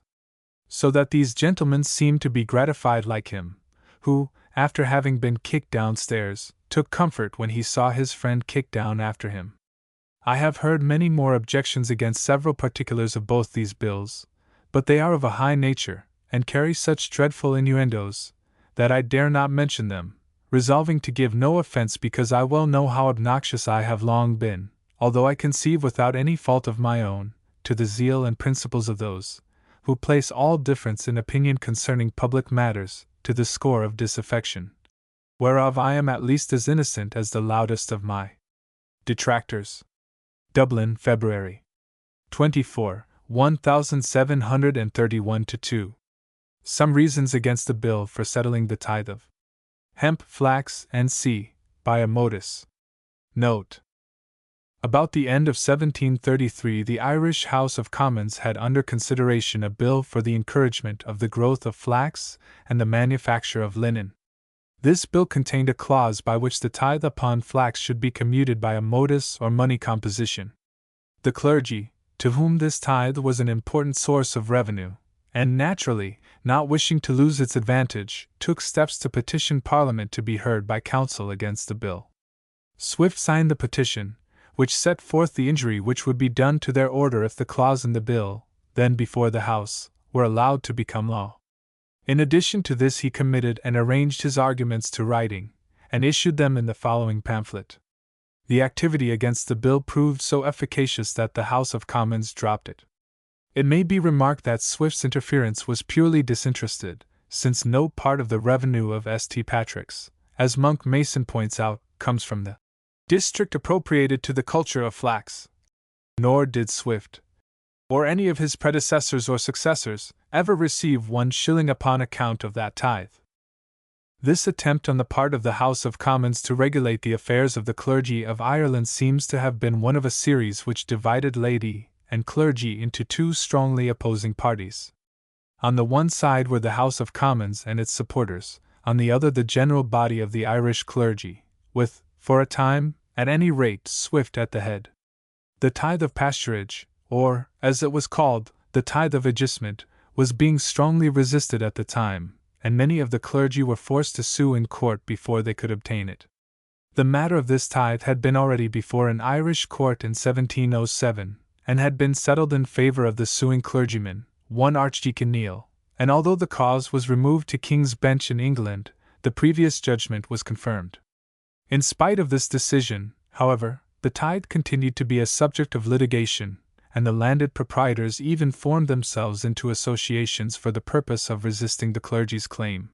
So that these gentlemen seem to be gratified like him, who, after having been kicked downstairs, took comfort when he saw his friend kicked down after him. I have heard many more objections against several particulars of both these bills, but they are of a high nature, and carry such dreadful innuendos, that I dare not mention them, resolving to give no offense because I well know how obnoxious I have long been, although I conceive without any fault of my own, to the zeal and principles of those who place all difference in opinion concerning public matters to the score of disaffection, whereof I am at least as innocent as the loudest of my detractors. Dublin, February 24, 1731-2. Some reasons against the bill for settling the tithe of hemp, flax, and sea, by a modus. Note. About the end of 1733, the Irish House of Commons had under consideration a bill for the encouragement of the growth of flax and the manufacture of linen. This bill contained a clause by which the tithe upon flax should be commuted by a modus or money composition. The clergy, to whom this tithe was an important source of revenue, and naturally, not wishing to lose its advantage, took steps to petition Parliament to be heard by council against the bill. Swift signed the petition, which set forth the injury which would be done to their order if the clause in the bill, then before the House, were allowed to become law. In addition to this, he committed and arranged his arguments to writing, and issued them in the following pamphlet. The activity against the bill proved so efficacious that the House of Commons dropped it. It may be remarked that Swift's interference was purely disinterested, since no part of the revenue of St. Patrick's, as Monk Mason points out, comes from the district appropriated to the culture of flax. Nor did Swift, or any of his predecessors or successors, ever receive 1 shilling upon account of that tithe. This attempt on the part of the House of Commons to regulate the affairs of the clergy of Ireland seems to have been one of a series which divided laity and clergy into 2 strongly opposing parties. On the one side were the House of Commons and its supporters, on the other the general body of the Irish clergy, with, for a time, at any rate, Swift at the head. The tithe of pasturage, or, as it was called, the tithe of agistment, was being strongly resisted at the time, and many of the clergy were forced to sue in court before they could obtain it. The matter of this tithe had been already before an Irish court in 1707, and had been settled in favor of the suing clergyman, one Archdeacon Neil, and although the cause was removed to King's Bench in England, the previous judgment was confirmed. In spite of this decision, however, the tithe continued to be a subject of litigation, and the landed proprietors even formed themselves into associations for the purpose of resisting the clergy's claim.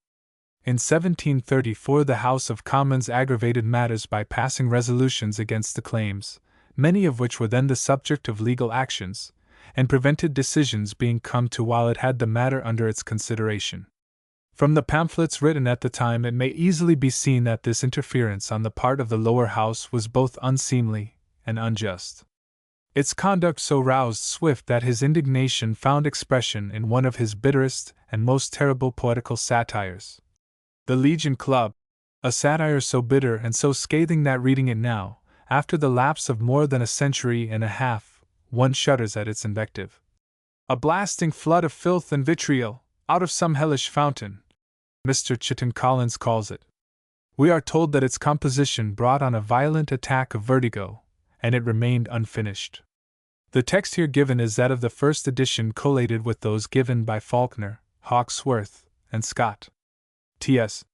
In 1734 the House of Commons aggravated matters by passing resolutions against the claims, many of which were then the subject of legal actions, and prevented decisions being come to while it had the matter under its consideration. From the pamphlets written at the time it may easily be seen that this interference on the part of the lower house was both unseemly and unjust. Its conduct so roused Swift that his indignation found expression in one of his bitterest and most terrible poetical satires, The Legion Club, a satire so bitter and so scathing that reading it now, after the lapse of more than a century and a half, one shudders at its invective. A blasting flood of filth and vitriol, out of some hellish fountain, Mr. Chiton Collins calls it. We are told that its composition brought on a violent attack of vertigo, and it remained unfinished. The text here given is that of the first edition collated with those given by Faulkner, Hawkesworth, and Scott. T.S.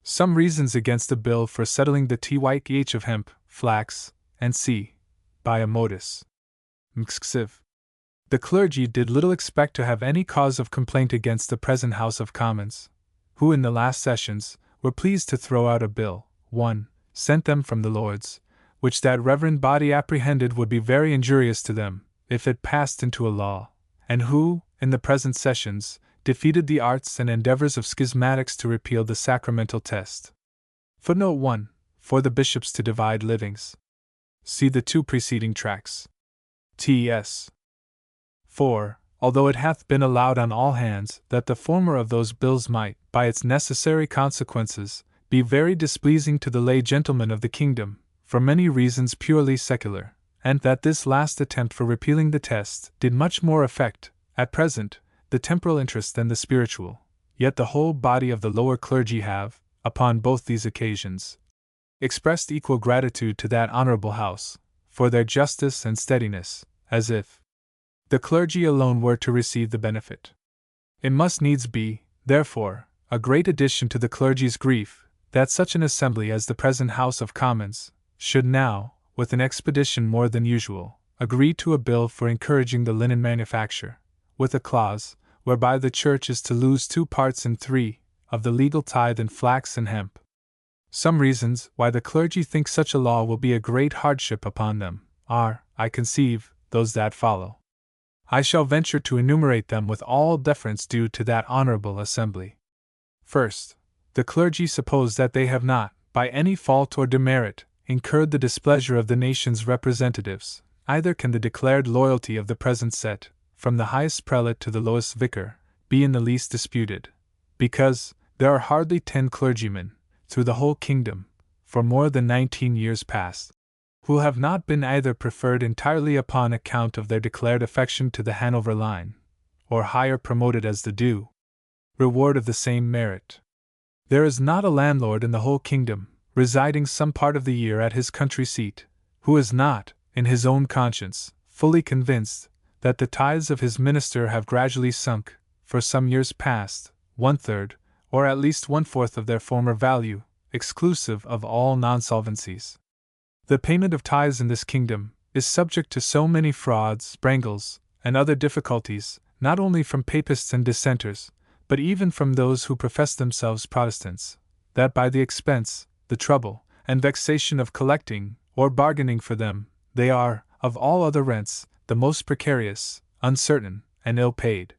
Some reasons against a bill for settling the tyh of hemp, flax, and c. by a modus. Mxiv. The clergy did little expect to have any cause of complaint against the present House of Commons, who in the last sessions were pleased to throw out a bill, 1, sent them from the Lords, which that reverend body apprehended would be very injurious to them, if it passed into a law, and who, in the present sessions, defeated the arts and endeavors of schismatics to repeal the sacramental test. Footnote 1. For the bishops to divide livings. See the 2 preceding tracts. T.S. 4. Although it hath been allowed on all hands that the former of those bills might, by its necessary consequences, be very displeasing to the lay gentlemen of the kingdom, for many reasons purely secular, and that this last attempt for repealing the test did much more affect, at present, the temporal interest than the spiritual, yet the whole body of the lower clergy have, upon both these occasions, expressed equal gratitude to that honorable House, for their justice and steadiness, as if the clergy alone were to receive the benefit. It must needs be, therefore, a great addition to the clergy's grief, that such an assembly as the present House of Commons should now, with an expedition more than usual, agree to a bill for encouraging the linen manufacture, with a clause, whereby the Church is to lose 2 parts in 3 of the legal tithe in flax and hemp. Some reasons why the clergy think such a law will be a great hardship upon them are, I conceive, those that follow. I shall venture to enumerate them with all deference due to that honorable assembly. First, the clergy suppose that they have not, by any fault or demerit, incurred the displeasure of the nation's representatives, either can the declared loyalty of the present set, from the highest prelate to the lowest vicar, be in the least disputed, because there are hardly 10 clergymen, through the whole kingdom, for more than 19 years past, who have not been either preferred entirely upon account of their declared affection to the Hanover line, or higher promoted as the due reward of the same merit. There is not a landlord in the whole kingdom, residing some part of the year at his country seat, who is not, in his own conscience, fully convinced that the tithes of his minister have gradually sunk, for some years past, 1/3, or at least 1/4 of their former value, exclusive of all non-solvencies. The payment of tithes in this kingdom is subject to so many frauds, brangles, and other difficulties, not only from papists and dissenters, but even from those who profess themselves Protestants, that by the expense, the trouble, and vexation of collecting, or bargaining for them, they are, of all other rents, the most precarious, uncertain, and ill-paid.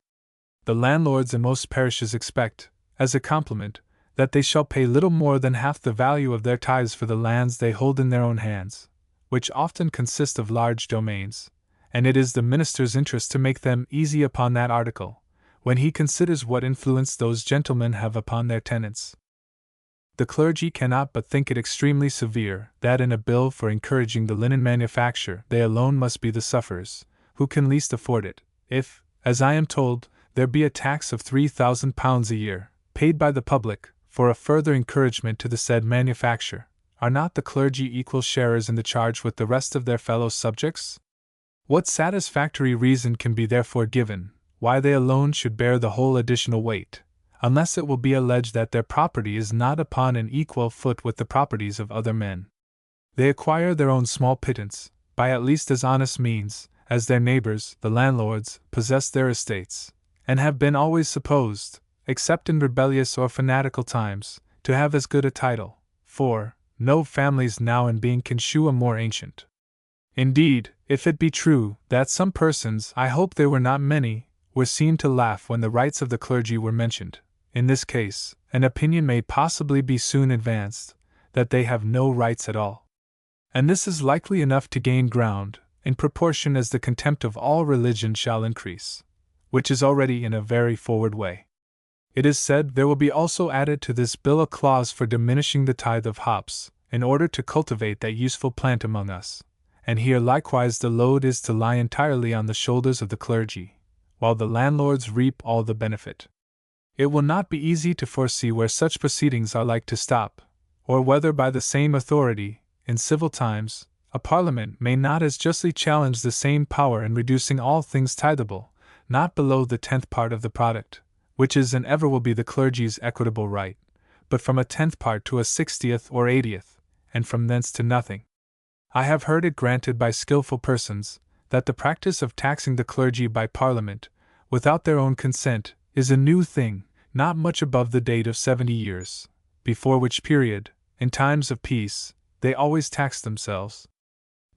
The landlords in most parishes expect, as a compliment, that they shall pay little more than half the value of their tithes for the lands they hold in their own hands, which often consist of large domains, and it is the minister's interest to make them easy upon that article, when he considers what influence those gentlemen have upon their tenants. The clergy cannot but think it extremely severe that in a bill for encouraging the linen manufacture they alone must be the sufferers, who can least afford it, if, as I am told, there be a tax of £3,000 a year, paid by the public, for a further encouragement to the said manufacture. Are not the clergy equal sharers in the charge with the rest of their fellow subjects? What satisfactory reason can be therefore given, why they alone should bear the whole additional weight, unless it will be alleged that their property is not upon an equal foot with the properties of other men? They acquire their own small pittance, by at least as honest means, as their neighbors, the landlords, possess their estates, and have been always supposed, except in rebellious or fanatical times, to have as good a title, for no families now in being can shew a more ancient. Indeed, if it be true that some persons, I hope they were not many, were seen to laugh when the rights of the clergy were mentioned, in this case, an opinion may possibly be soon advanced, that they have no rights at all. And this is likely enough to gain ground, in proportion as the contempt of all religion shall increase, which is already in a very forward way. It is said there will be also added to this bill a clause for diminishing the tithe of hops, in order to cultivate that useful plant among us, and here likewise the load is to lie entirely on the shoulders of the clergy, while the landlords reap all the benefit. It will not be easy to foresee where such proceedings are like to stop, or whether by the same authority, in civil times, a parliament may not as justly challenge the same power in reducing all things tithable, not below the 10th part of the product, which is and ever will be the clergy's equitable right, but from a 10th part to a 60th or 80th, and from thence to nothing. I have heard it granted by skilful persons, that the practice of taxing the clergy by Parliament, without their own consent, is a new thing, not much above the date of 70 years, before which period, in times of peace, they always taxed themselves.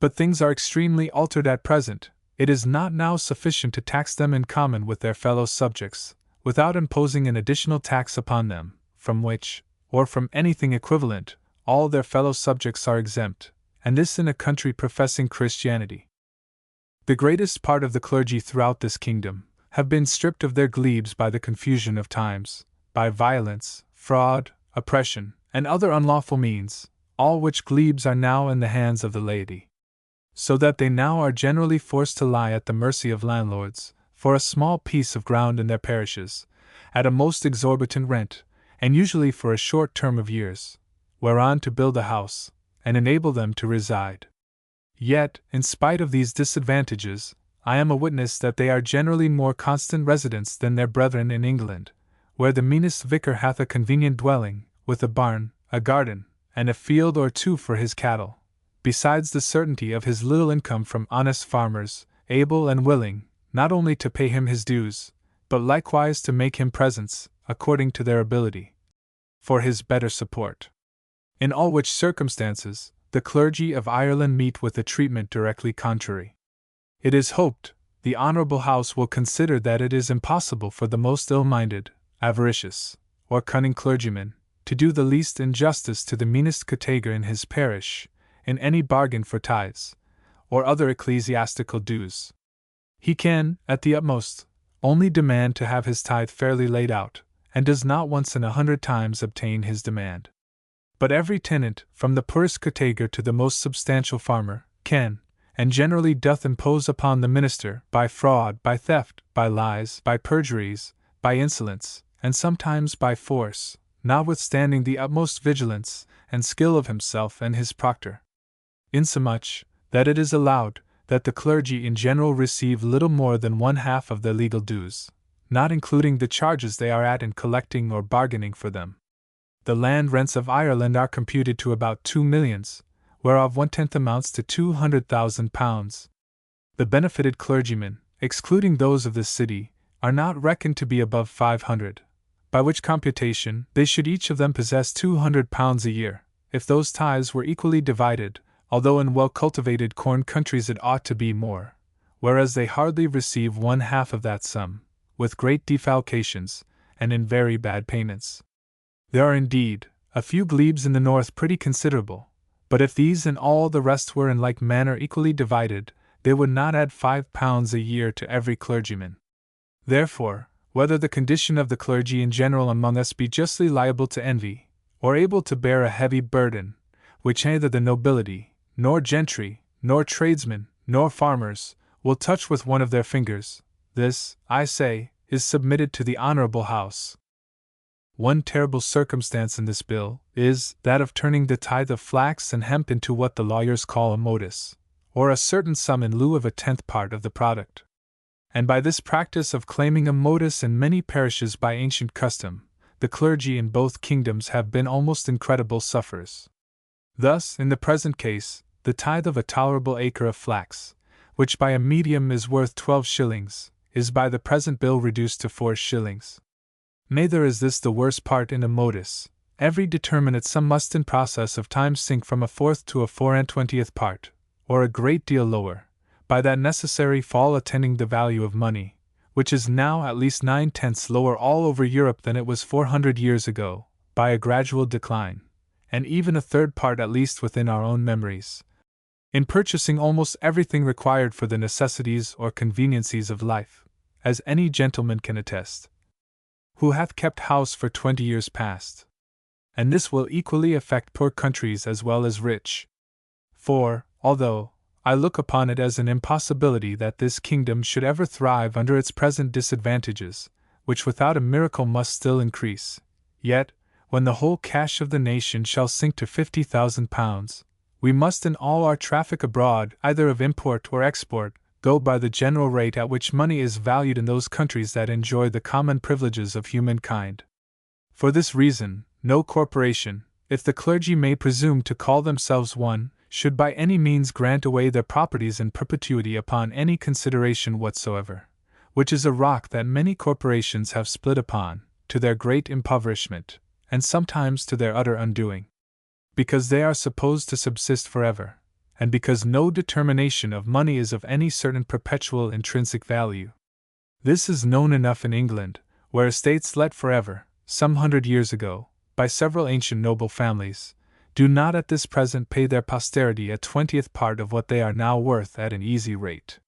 But things are extremely altered at present. It is not now sufficient to tax them in common with their fellow subjects, without imposing an additional tax upon them, from which, or from anything equivalent, all their fellow subjects are exempt, and this in a country professing Christianity. The greatest part of the clergy throughout this kingdom have been stripped of their glebes by the confusion of times, by violence, fraud, oppression, and other unlawful means, all which glebes are now in the hands of the laity. So that they now are generally forced to lie at the mercy of landlords, for a small piece of ground in their parishes, at a most exorbitant rent, and usually for a short term of years, whereon to build a house, and enable them to reside. Yet, in spite of these disadvantages, I am a witness that they are generally more constant residents than their brethren in England, where the meanest vicar hath a convenient dwelling, with a barn, a garden, and a field or two for his cattle, besides the certainty of his little income from honest farmers, able and willing, not only to pay him his dues, but likewise to make him presents, according to their ability, for his better support. In all which circumstances, the clergy of Ireland meet with a treatment directly contrary. It is hoped, the Honourable House will consider that it is impossible for the most ill-minded, avaricious, or cunning clergyman, to do the least injustice to the meanest category in his parish, in any bargain for tithes, or other ecclesiastical dues. He can, at the utmost, only demand to have his tithe fairly laid out, and does not once in 100 times obtain his demand. But every tenant, from the poorest category to the most substantial farmer, can, and generally doth impose upon the minister, by fraud, by theft, by lies, by perjuries, by insolence, and sometimes by force, notwithstanding the utmost vigilance and skill of himself and his proctor. Insomuch, that it is allowed, that the clergy in general receive little more than 1/2 of their legal dues, not including the charges they are at in collecting or bargaining for them. The land rents of Ireland are computed to about 2 millions, whereof 1/10 amounts to £200,000. The benefited clergymen, excluding those of this city, are not reckoned to be above 500, by which computation they should each of them possess £200 a year, if those tithes were equally divided, although in well-cultivated corn countries it ought to be more, whereas they hardly receive 1/2 of that sum, with great defalcations, and in very bad payments. There are indeed a few glebes in the north pretty considerable, but if these and all the rest were in like manner equally divided, they would not add £5 a year to every clergyman. Therefore, whether the condition of the clergy in general among us be justly liable to envy, or able to bear a heavy burden, which neither the nobility, nor gentry, nor tradesmen, nor farmers, will touch with one of their fingers, this, I say, is submitted to the Honorable House. One terrible circumstance in this bill is that of turning the tithe of flax and hemp into what the lawyers call a modus, or a certain sum in lieu of a tenth part of the product. And by this practice of claiming a modus in many parishes by ancient custom, the clergy in both kingdoms have been almost incredible sufferers. Thus, in the present case, the tithe of a tolerable acre of flax, which by a medium is worth 12 shillings, is by the present bill reduced to 4 shillings. Neither is this the worst part in a modus. Every determinate sum must in process of time sink from a fourth to a 4/20th part, or a great deal lower, by that necessary fall attending the value of money, which is now at least 9/10 lower all over Europe than it was 400 years ago, by a gradual decline, and even a third part at least within our own memories, in purchasing almost everything required for the necessities or conveniencies of life, as any gentleman can attest, who hath kept house for 20 years past. And this will equally affect poor countries as well as rich. For, although I look upon it as an impossibility that this kingdom should ever thrive under its present disadvantages, which without a miracle must still increase, yet, when the whole cash of the nation shall sink to £50,000, we must in all our traffic abroad, either of import or export, go by the general rate at which money is valued in those countries that enjoy the common privileges of humankind. For this reason, no corporation, if the clergy may presume to call themselves one, should by any means grant away their properties in perpetuity upon any consideration whatsoever, which is a rock that many corporations have split upon, to their great impoverishment, and sometimes to their utter undoing, because they are supposed to subsist forever, and because no determination of money is of any certain perpetual intrinsic value. This is known enough in England, where estates let forever, some 100 years ago, by several ancient noble families, do not at this present pay their posterity a 20th part of what they are now worth at an easy rate.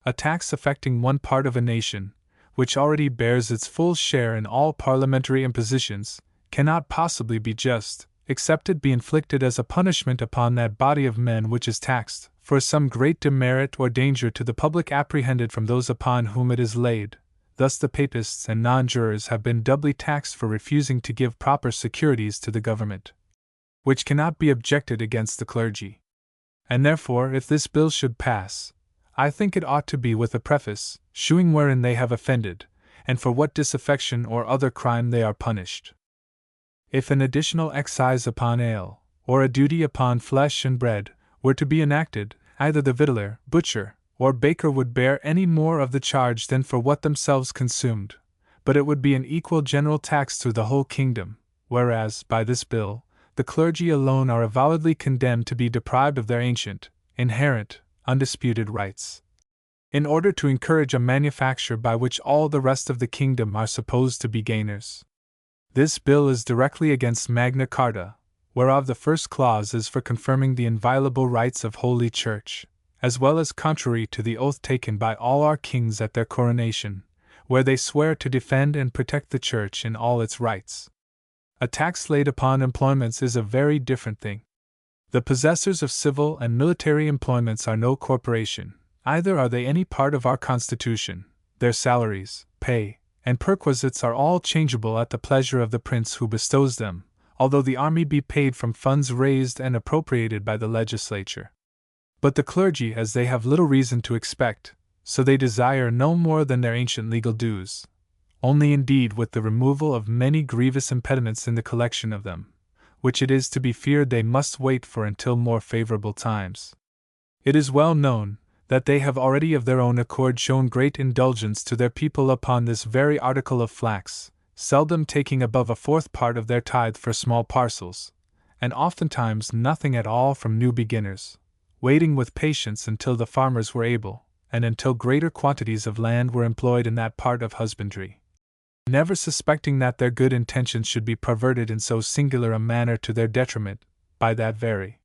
A tax affecting one part of a nation, which already bears its full share in all parliamentary impositions, cannot possibly be just, except it be inflicted as a punishment upon that body of men which is taxed, for some great demerit or danger to the public apprehended from those upon whom it is laid. Thus the papists and non-jurors have been doubly taxed for refusing to give proper securities to the government, which cannot be objected against the clergy. And therefore, if this bill should pass, I think it ought to be with a preface, shewing wherein they have offended, and for what disaffection or other crime they are punished. If an additional excise upon ale, or a duty upon flesh and bread, were to be enacted, either the victualler, butcher, or baker would bear any more of the charge than for what themselves consumed, but it would be an equal general tax through the whole kingdom, whereas, by this bill, the clergy alone are avowedly condemned to be deprived of their ancient, inherent, undisputed rights, in order to encourage a manufacture by which all the rest of the kingdom are supposed to be gainers. This bill is directly against Magna Carta, whereof the first clause is for confirming the inviolable rights of Holy Church, as well as contrary to the oath taken by all our kings at their coronation, where they swear to defend and protect the Church in all its rights. A tax laid upon employments is a very different thing. The possessors of civil and military employments are no corporation, either are they any part of our Constitution. Their salaries, pay, and perquisites are all changeable at the pleasure of the prince who bestows them, although the army be paid from funds raised and appropriated by the legislature. But the clergy, as they have little reason to expect, so they desire no more than their ancient legal dues, only indeed with the removal of many grievous impediments in the collection of them, which it is to be feared they must wait for until more favorable times. It is well known that they have already of their own accord shown great indulgence to their people upon this very article of flax, seldom taking above a fourth part of their tithe for small parcels, and oftentimes nothing at all from new beginners, waiting with patience until the farmers were able, and until greater quantities of land were employed in that part of husbandry, never suspecting that their good intentions should be perverted in so singular a manner to their detriment, by that very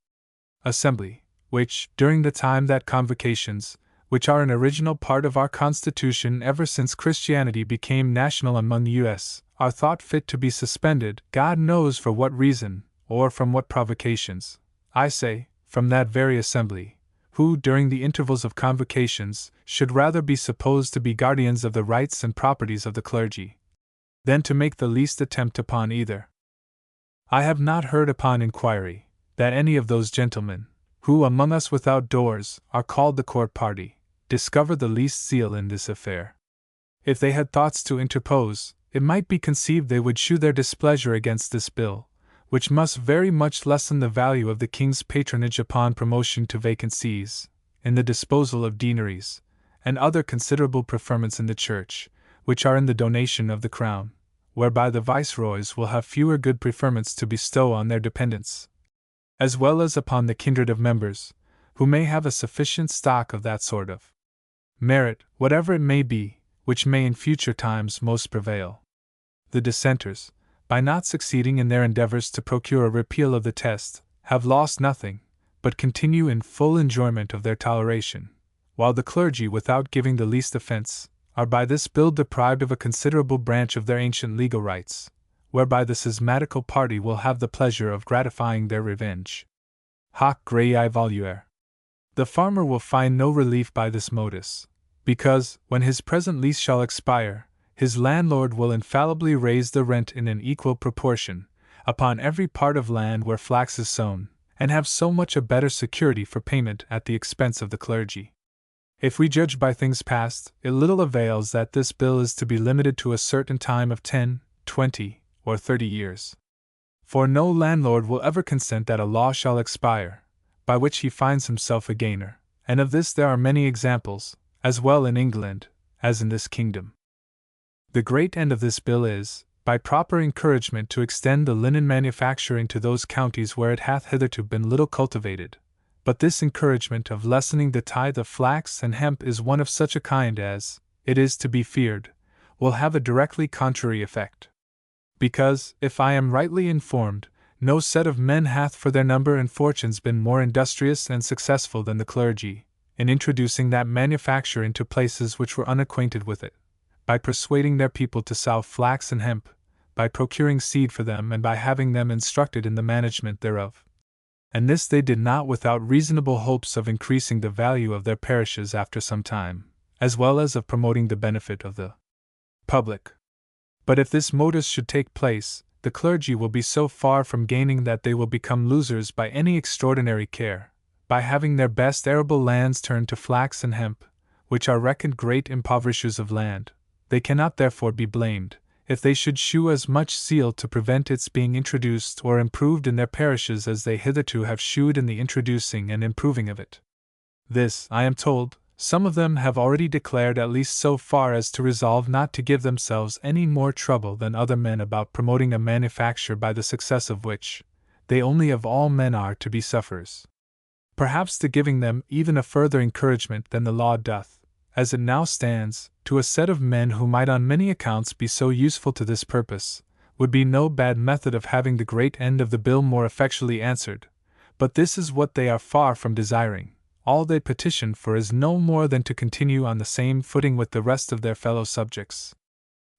assembly, which, during the time that convocations, which are an original part of our Constitution ever since Christianity became national among the U.S., are thought fit to be suspended, God knows for what reason, or from what provocations, I say, from that very assembly, who, during the intervals of convocations, should rather be supposed to be guardians of the rights and properties of the clergy, than to make the least attempt upon either. I have not heard upon inquiry, that any of those gentlemen, who among us without doors are called the court party, discover the least zeal in this affair. If they had thoughts to interpose, it might be conceived they would shew their displeasure against this bill, which must very much lessen the value of the king's patronage upon promotion to vacant sees, in the disposal of deaneries, and other considerable preferments in the church, which are in the donation of the crown, whereby the viceroys will have fewer good preferments to bestow on their dependents, as well as upon the kindred of members, who may have a sufficient stock of that sort of merit, whatever it may be, which may in future times most prevail. The dissenters, by not succeeding in their endeavors to procure a repeal of the test, have lost nothing, but continue in full enjoyment of their toleration, while the clergy, without giving the least offense, are by this bill deprived of a considerable branch of their ancient legal rights, whereby the schismatical party will have the pleasure of gratifying their revenge. Hoc graei voluere. The farmer will find no relief by this modus, because, when his present lease shall expire, his landlord will infallibly raise the rent in an equal proportion, upon every part of land where flax is sown, and have so much a better security for payment at the expense of the clergy. If we judge by things past, it little avails that this bill is to be limited to a certain time of 10, 20, or 30 years. For no landlord will ever consent that a law shall expire, by which he finds himself a gainer, and of this there are many examples, as well in England as in this kingdom. The great end of this bill is, by proper encouragement, to extend the linen manufacturing to those counties where it hath hitherto been little cultivated. But this encouragement of lessening the tithe of flax and hemp is one of such a kind as, it is to be feared, will have a directly contrary effect. Because, if I am rightly informed, no set of men hath for their number and fortunes been more industrious and successful than the clergy, in introducing that manufacture into places which were unacquainted with it, by persuading their people to sow flax and hemp, by procuring seed for them, and by having them instructed in the management thereof. And this they did not without reasonable hopes of increasing the value of their parishes after some time, as well as of promoting the benefit of the public. But if this modus should take place, the clergy will be so far from gaining that they will become losers by any extraordinary care, by having their best arable lands turned to flax and hemp, which are reckoned great impoverishers of land. They cannot therefore be blamed, if they should shew as much zeal to prevent its being introduced or improved in their parishes as they hitherto have shewed in the introducing and improving of it. This, I am told, some of them have already declared, at least so far as to resolve not to give themselves any more trouble than other men about promoting a manufacture by the success of which they only of all men are to be sufferers. Perhaps the giving them even a further encouragement than the law doth, as it now stands, to a set of men who might on many accounts be so useful to this purpose, would be no bad method of having the great end of the bill more effectually answered. But this is what they are far from desiring. All they petition for is no more than to continue on the same footing with the rest of their fellow subjects.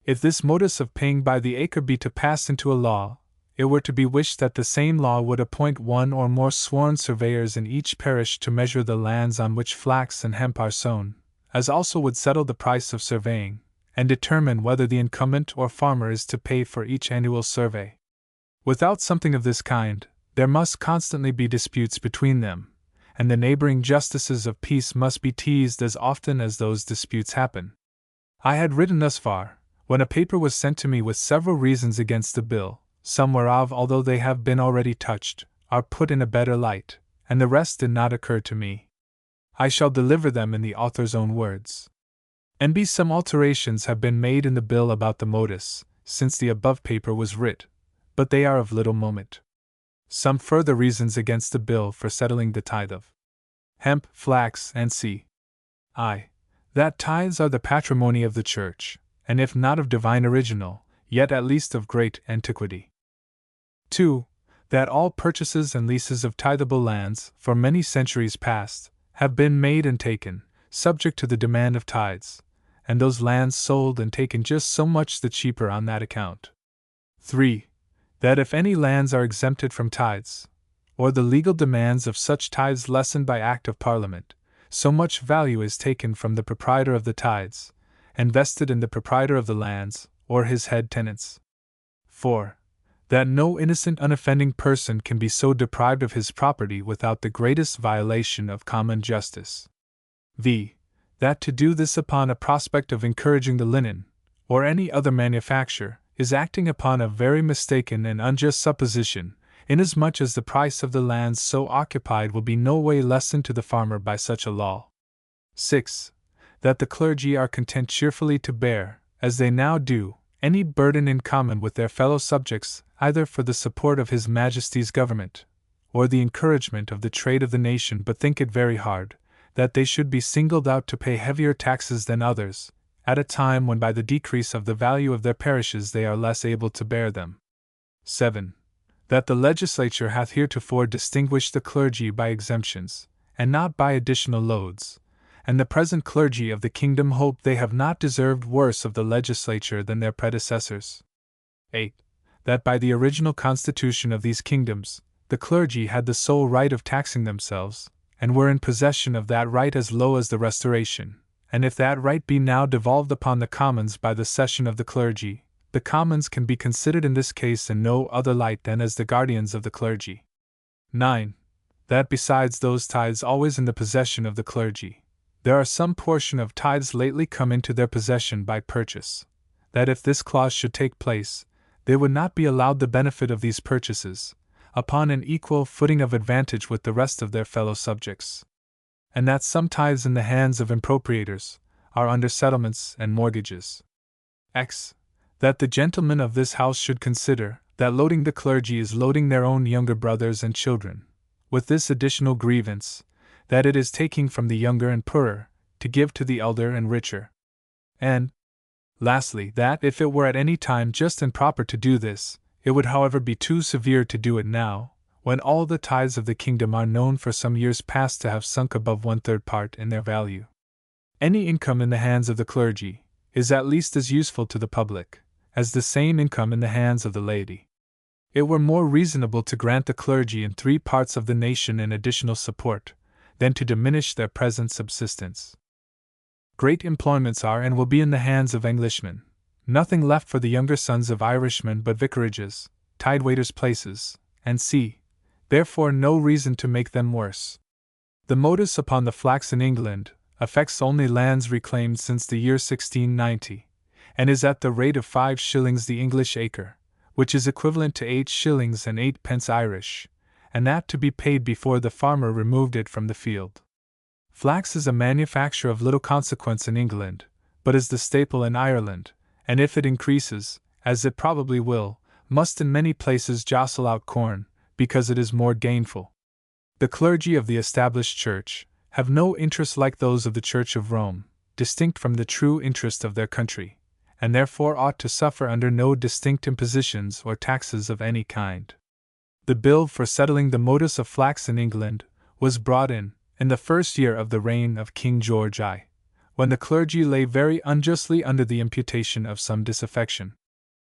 If this modus of paying by the acre be to pass into a law, it were to be wished that the same law would appoint one or more sworn surveyors in each parish to measure the lands on which flax and hemp are sown, as also would settle the price of surveying, and determine whether the incumbent or farmer is to pay for each annual survey. Without something of this kind, there must constantly be disputes between them, and the neighboring justices of peace must be teased as often as those disputes happen. I had written thus far, when a paper was sent to me with several reasons against the bill, some whereof, although they have been already touched, are put in a better light, and the rest did not occur to me. I shall deliver them in the author's own words. N.B. Some alterations have been made in the bill about the modus, since the above paper was writ, but they are of little moment. Some further reasons against the bill for settling the tithe of hemp, flax, and c.I. That tithes are the patrimony of the Church, and if not of divine original, yet at least of great antiquity. 2. That all purchases and leases of tithable lands, for many centuries past, have been made and taken, subject to the demand of tithes, and those lands sold and taken just so much the cheaper on that account. 3. That if any lands are exempted from tithes, or the legal demands of such tithes lessened by Act of Parliament, so much value is taken from the proprietor of the tithes, and vested in the proprietor of the lands, or his head tenants. 4. That no innocent unoffending person can be so deprived of his property without the greatest violation of common justice. v. That to do this upon a prospect of encouraging the linen, or any other manufacture, is acting upon a very mistaken and unjust supposition, inasmuch as the price of the lands so occupied will be no way lessened to the farmer by such a law. 6. That the clergy are content cheerfully to bear, as they now do, any burden in common with their fellow subjects, either for the support of His Majesty's government, or the encouragement of the trade of the nation, but think it very hard, that they should be singled out to pay heavier taxes than others, at a time when by the decrease of the value of their parishes they are less able to bear them. 7. That the legislature hath heretofore distinguished the clergy by exemptions, and not by additional loads, and the present clergy of the kingdom hope they have not deserved worse of the legislature than their predecessors. 8. That by the original constitution of these kingdoms, the clergy had the sole right of taxing themselves, and were in possession of that right as low as the Restoration, and if that right be now devolved upon the commons by the cession of the clergy, the commons can be considered in this case in no other light than as the guardians of the clergy. 9. That besides those tithes always in the possession of the clergy, there are some portion of tithes lately come into their possession by purchase, that if this clause should take place, they would not be allowed the benefit of these purchases, upon an equal footing of advantage with the rest of their fellow subjects. And that some tithes in the hands of impropriators are under settlements and mortgages. X. That the gentlemen of this house should consider that loading the clergy is loading their own younger brothers and children, with this additional grievance, that it is taking from the younger and poorer, to give to the elder and richer. And, lastly, that if it were at any time just and proper to do this, it would however be too severe to do it now, when all the tithes of the kingdom are known for some years past to have sunk above 1/3 part in their value. Any income in the hands of the clergy is at least as useful to the public as the same income in the hands of the laity. It were more reasonable to grant the clergy in 3 parts of the nation an additional support, than to diminish their present subsistence. Great employments are and will be in the hands of Englishmen, nothing left for the younger sons of Irishmen but vicarages, tidewaiters' places, and therefore no reason to make them worse. The modus upon the flax in England affects only lands reclaimed since the year 1690, and is at the rate of 5 shillings the English acre, which is equivalent to 8 shillings and 8 pence Irish, and that to be paid before the farmer removed it from the field. Flax is a manufacture of little consequence in England, but is the staple in Ireland, and if it increases, as it probably will, must in many places jostle out corn, because it is more gainful. The clergy of the established church have no interest like those of the Church of Rome, distinct from the true interest of their country, and therefore ought to suffer under no distinct impositions or taxes of any kind. The bill for settling the modus of flax in England was brought in the first year of the reign of King George I, when the clergy lay very unjustly under the imputation of some disaffection,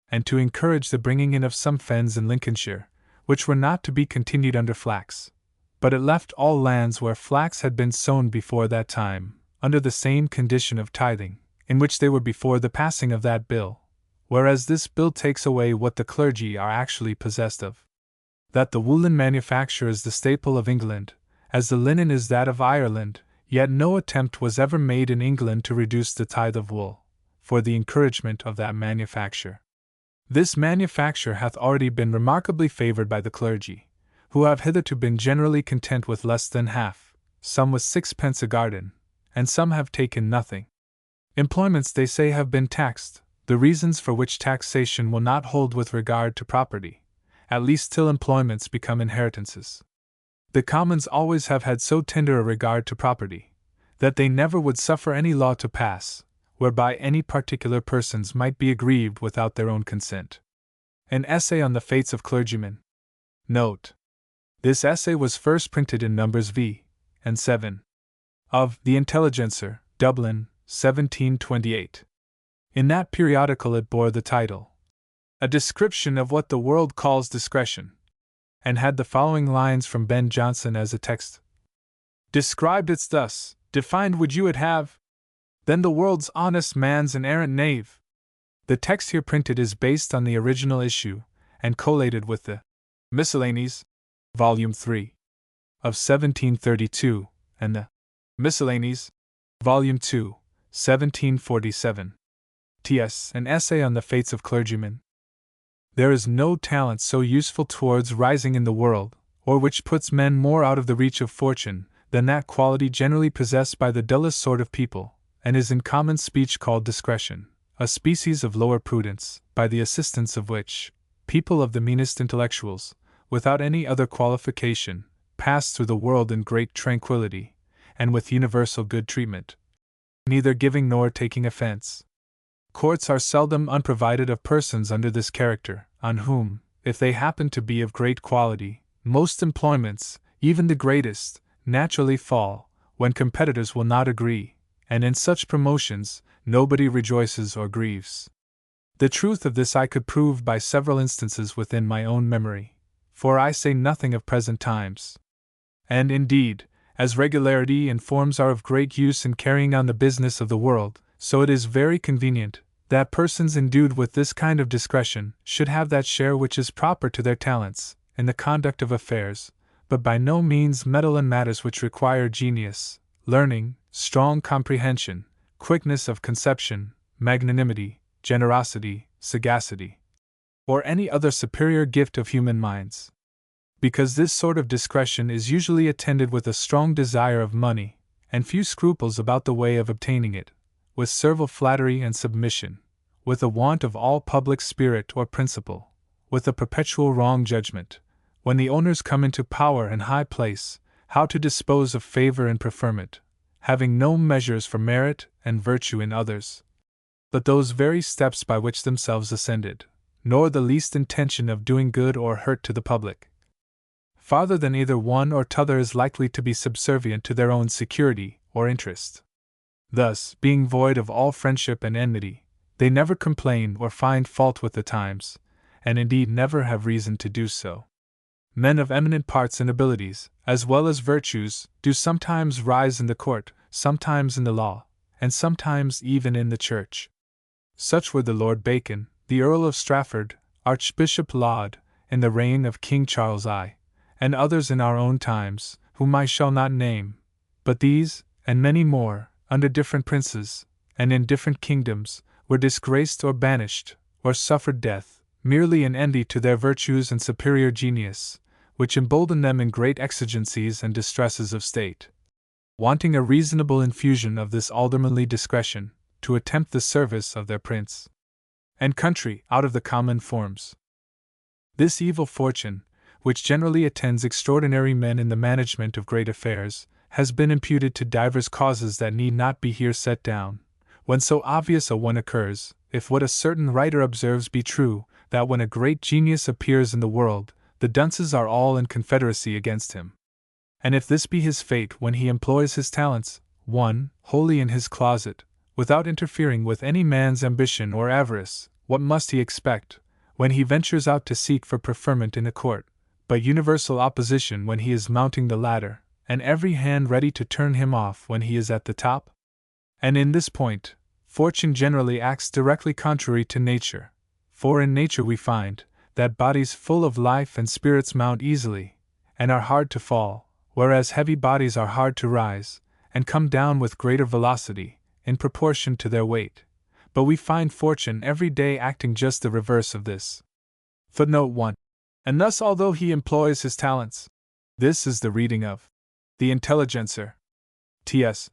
and to encourage the bringing in of some fens in Lincolnshire, which were not to be continued under flax, but it left all lands where flax had been sown before that time, under the same condition of tithing, in which they were before the passing of that bill, whereas this bill takes away what the clergy are actually possessed of. That the woolen manufacture is the staple of England, as the linen is that of Ireland, yet no attempt was ever made in England to reduce the tithe of wool, for the encouragement of that manufacture. This manufacture hath already been remarkably favoured by the clergy, who have hitherto been generally content with less than half, some with 6 pence a garden, and some have taken nothing. Employments, they say, have been taxed, the reasons for which taxation will not hold with regard to property, at least till employments become inheritances. The commons always have had so tender a regard to property, that they never would suffer any law to pass, whereby any particular persons might be aggrieved without their own consent. An essay on the fates of clergymen. Note. This essay was first printed in numbers v. and 7 of The Intelligencer, Dublin, 1728. In that periodical it bore the title, A Description of What the World Calls Discretion, and had the following lines from Ben Jonson as a text. Described it's thus, defined would you it have? Then the world's honest man's an arrant knave. The text here printed is based on the original issue, and collated with the Miscellanies, Volume 3, of 1732, and the Miscellanies, Volume 2, 1747. T.S. An essay on the fates of clergymen. There is no talent so useful towards rising in the world, or which puts men more out of the reach of fortune, than that quality generally possessed by the dullest sort of people, and is in common speech called discretion, a species of lower prudence, by the assistance of which people of the meanest intellectuals, without any other qualification, pass through the world in great tranquillity, and with universal good treatment, neither giving nor taking offense. Courts are seldom unprovided of persons under this character, on whom, if they happen to be of great quality, most employments, even the greatest, naturally fall, when competitors will not agree, and in such promotions, nobody rejoices or grieves. The truth of this I could prove by several instances within my own memory, for I say nothing of present times. And indeed, as regularity and forms are of great use in carrying on the business of the world, so it is very convenient that persons endued with this kind of discretion should have that share which is proper to their talents in the conduct of affairs, but by no means meddle in matters which require genius, learning, strong comprehension, quickness of conception, magnanimity, generosity, sagacity, or any other superior gift of human minds. Because this sort of discretion is usually attended with a strong desire of money, and few scruples about the way of obtaining it, with servile flattery and submission, with a want of all public spirit or principle, with a perpetual wrong judgment, when the owners come into power and high place, how to dispose of favor and preferment, having no measures for merit and virtue in others, but those very steps by which themselves ascended, nor the least intention of doing good or hurt to the public. Farther than either one or t'other is likely to be subservient to their own security or interest. Thus, being void of all friendship and enmity, they never complain or find fault with the times, and indeed never have reason to do so. Men of eminent parts and abilities, as well as virtues, do sometimes rise in the court, sometimes in the law, and sometimes even in the church. Such were the Lord Bacon, the Earl of Strafford, Archbishop Laud, in the reign of King Charles I, and others in our own times, whom I shall not name, but these, and many more, under different princes, and in different kingdoms, were disgraced or banished, or suffered death, merely in envy to their virtues and superior genius, which emboldened them in great exigencies and distresses of state, wanting a reasonable infusion of this aldermanly discretion, to attempt the service of their prince and country out of the common forms. This evil fortune, which generally attends extraordinary men in the management of great affairs, has been imputed to divers causes that need not be here set down, when so obvious a one occurs, if what a certain writer observes be true, that when a great genius appears in the world, the dunces are all in confederacy against him. And if this be his fate when he employs his talents, one, wholly in his closet, without interfering with any man's ambition or avarice, what must he expect, when he ventures out to seek for preferment in a court, but universal opposition when he is mounting the ladder, and every hand ready to turn him off when he is at the top? And in this point, fortune generally acts directly contrary to nature, for in nature we find that bodies full of life and spirits mount easily, and are hard to fall, whereas heavy bodies are hard to rise, and come down with greater velocity, in proportion to their weight. But we find fortune every day acting just the reverse of this. Footnote 1. And thus, although he employs his talents, this is the reading of the Intelligencer. T.S.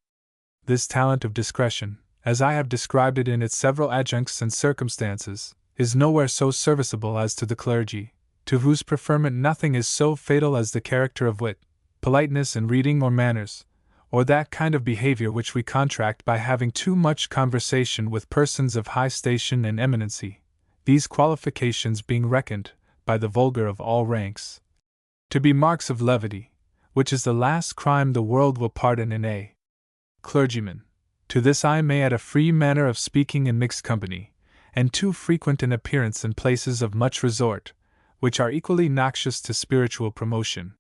This talent of discretion, as I have described it in its several adjuncts and circumstances, is nowhere so serviceable as to the clergy, to whose preferment nothing is so fatal as the character of wit, politeness in reading or manners, or that kind of behavior which we contract by having too much conversation with persons of high station and eminency, these qualifications being reckoned, by the vulgar of all ranks, to be marks of levity, which is the last crime the world will pardon in a clergyman, To this I may add a free manner of speaking in mixed company, and too frequent an appearance in places of much resort, which are equally noxious to spiritual promotion.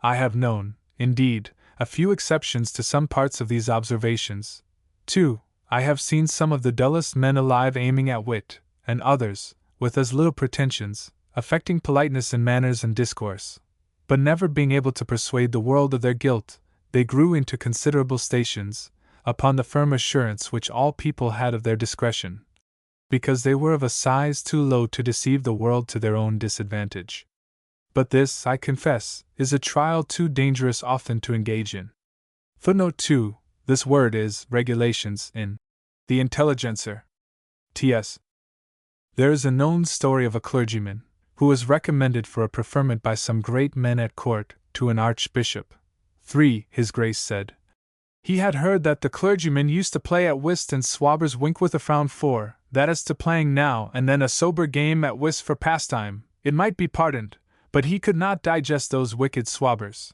I have known, indeed, a few exceptions to some parts of these observations. 2. I have seen some of the dullest men alive aiming at wit, and others, with as little pretensions, affecting politeness in manners and discourse. But never being able to persuade the world of their guilt, they grew into considerable stations, upon the firm assurance which all people had of their discretion, because they were of a size too low to deceive the world to their own disadvantage. But this, I confess, is a trial too dangerous often to engage in. Footnote 2. This word is regulations in the Intelligencer. T.S. There is a known story of a clergyman, who was recommended for a preferment by some great men at court to an archbishop. 3. His Grace said, he had heard that the clergyman used to play at whist and swabbers wink with a frown for, that as to playing now and then a sober game at whist for pastime, it might be pardoned, but he could not digest those wicked swabbers.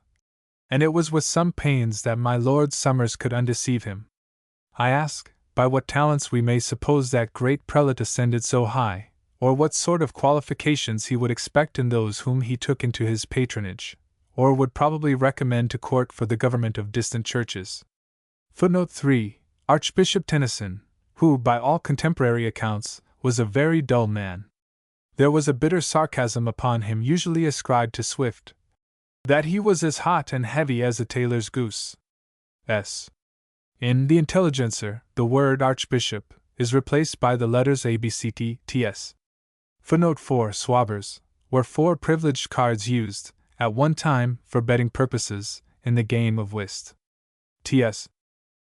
And it was with some pains that my Lord Somers could undeceive him. I ask, by what talents we may suppose that great prelate ascended so high, or what sort of qualifications he would expect in those whom he took into his patronage, or would probably recommend to court for the government of distant churches. Footnote 3. Archbishop Tennyson, who, by all contemporary accounts, was a very dull man. There was a bitter sarcasm upon him usually ascribed to Swift, that he was as hot and heavy as a tailor's goose. S. In the Intelligencer, the word archbishop is replaced by the letters ABCT, TS. Footnote 4. Swabbers were 4 privileged cards used, at one time, for betting purposes, in the game of whist. T.S.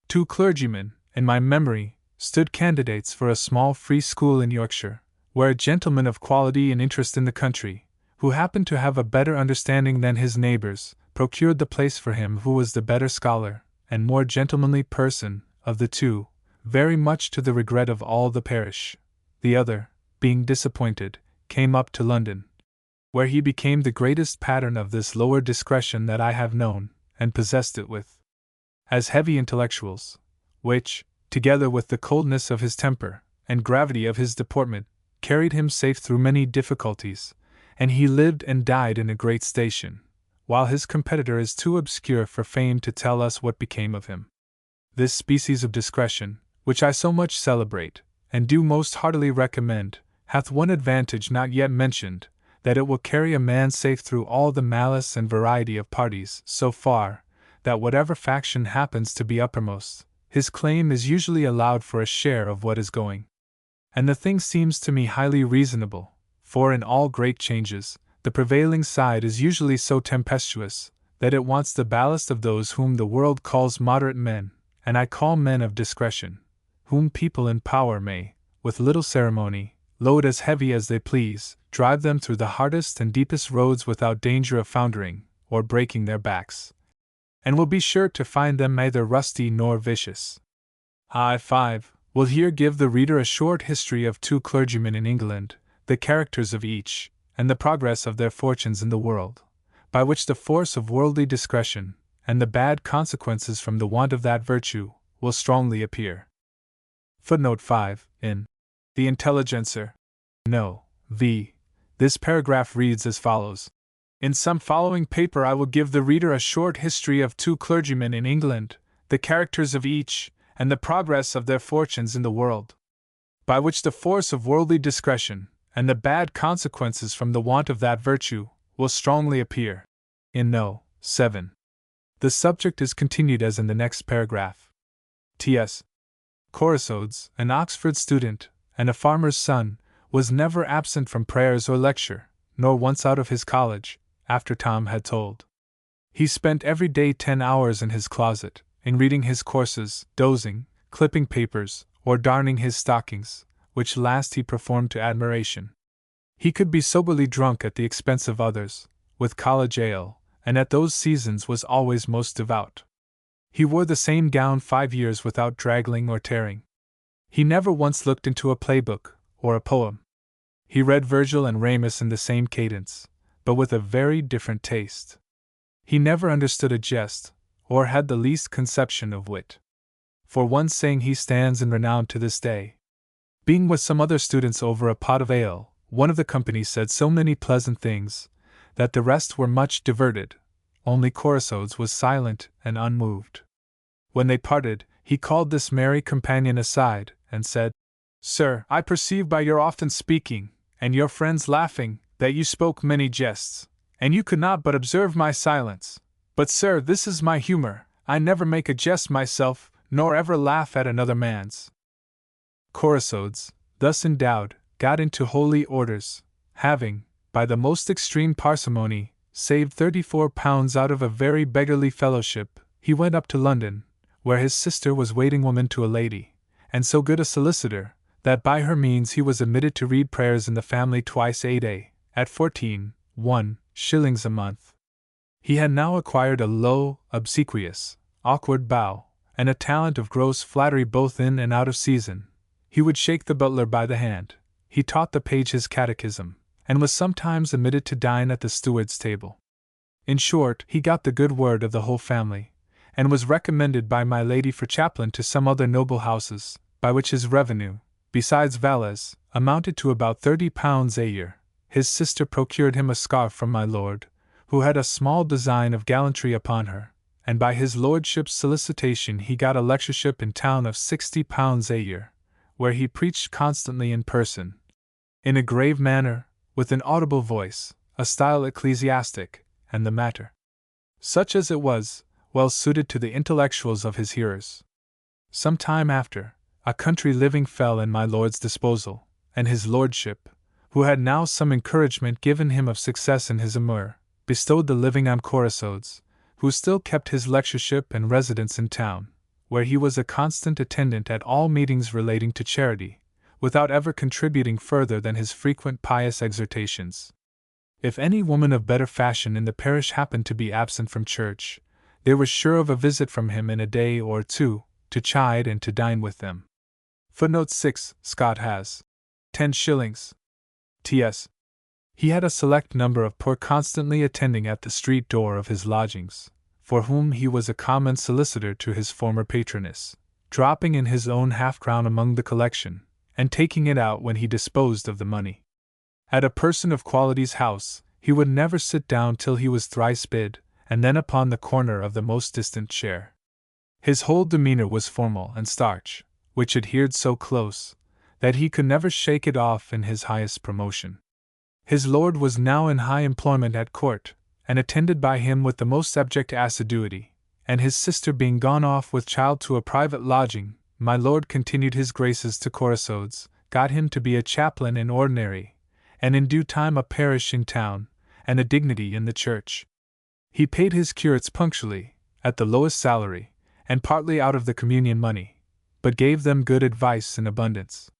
2 clergymen, in my memory, stood candidates for a small free school in Yorkshire, where a gentleman of quality and interest in the country, who happened to have a better understanding than his neighbors, procured the place for him who was the better scholar, and more gentlemanly person, of the 2, very much to the regret of all the parish. The other, being disappointed, came up to London, where he became the greatest pattern of this lower discretion that I have known, and possessed it with as heavy intellectuals, which, together with the coldness of his temper, and gravity of his deportment, carried him safe through many difficulties, and he lived and died in a great station, while his competitor is too obscure for fame to tell us what became of him. This species of discretion, which I so much celebrate, and do most heartily recommend, hath one advantage not yet mentioned, that it will carry a man safe through all the malice and variety of parties, so far, that whatever faction happens to be uppermost, his claim is usually allowed for a share of what is going. And the thing seems to me highly reasonable, for in all great changes, the prevailing side is usually so tempestuous, that it wants the ballast of those whom the world calls moderate men, and I call men of discretion, whom people in power may, with little ceremony, load as heavy as they please, drive them through the hardest and deepest roads without danger of foundering, or breaking their backs, and will be sure to find them neither rusty nor vicious. I, 5, will here give the reader a short history of 2 clergymen in England, the characters of each, and the progress of their fortunes in the world, by which the force of worldly discretion, and the bad consequences from the want of that virtue, will strongly appear. Footnote 5. In the Intelligencer. No. V. This paragraph reads as follows. In some following paper I will give the reader a short history of 2 clergymen in England, the characters of each, and the progress of their fortunes in the world, by which the force of worldly discretion, and the bad consequences from the want of that virtue, will strongly appear. In No. 7. The subject is continued as in the next paragraph. T.S. Corasodes, an Oxford student, and a farmer's son, was never absent from prayers or lecture, nor once out of his college, after Tom had told. He spent every day 10 hours in his closet, in reading his courses, dozing, clipping papers, or darning his stockings, which last he performed to admiration. He could be soberly drunk at the expense of others, with college ale, and at those seasons was always most devout. He wore the same gown 5 years without draggling or tearing. He never once looked into a playbook, or a poem. He read Virgil and Ramus in the same cadence, but with a very different taste. He never understood a jest, or had the least conception of wit. For one saying he stands in renown to this day. Being with some other students over a pot of ale, one of the company said so many pleasant things, that the rest were much diverted, only Chrysodes was silent and unmoved. When they parted, he called this merry companion aside, and said, Sir, I perceive by your often speaking, and your friends laughing, that you spoke many jests, and you could not but observe my silence. But, sir, this is my humor, I never make a jest myself, nor ever laugh at another man's. Chrysodes, thus endowed, got into holy orders, having, by the most extreme parsimony, saved £34 out of a very beggarly fellowship. He went up to London, where his sister was waiting woman to a lady, and so good a solicitor, that by her means he was admitted to read prayers in the family twice a day, at 14s. a month. He had now acquired a low, obsequious, awkward bow, and a talent of gross flattery both in and out of season. He would shake the butler by the hand, he taught the page his catechism, and was sometimes admitted to dine at the steward's table. In short, he got the good word of the whole family, and was recommended by my lady for chaplain to some other noble houses, by which his revenue, besides valets, amounted to about £30 a year. His sister procured him a scarf from my lord, who had a small design of gallantry upon her, and by his lordship's solicitation he got a lectureship in town of £60 a year, where he preached constantly in person, in a grave manner, with an audible voice, a style ecclesiastic, and the matter, such as it was, well suited to the intellectuals of his hearers. Some time after, a country living fell in my lord's disposal, and his lordship, who had now some encouragement given him of success in his amour, bestowed the living on Chrysodes, who still kept his lectureship and residence in town, where he was a constant attendant at all meetings relating to charity, without ever contributing further than his frequent pious exhortations. If any woman of better fashion in the parish happened to be absent from church, they were sure of a visit from him in a day or two, to chide and to dine with them. Footnote 6. Scott has 10s. T.S. He had a select number of poor constantly attending at the street door of his lodgings, for whom he was a common solicitor to his former patroness, dropping in his own half-crown among the collection, and taking it out when he disposed of the money. At a person of quality's house, he would never sit down till he was thrice bid, and then upon the corner of the most distant chair. His whole demeanor was formal and starch, which adhered so close, that he could never shake it off in his highest promotion. His lord was now in high employment at court, and attended by him with the most abject assiduity, and his sister being gone off with child to a private lodging, my lord continued his graces to Chrysodes, got him to be a chaplain in ordinary, and in due time a parish in town, and a dignity in the church. He paid his curates punctually, at the lowest salary, and partly out of the communion money, but gave them good advice in abundance.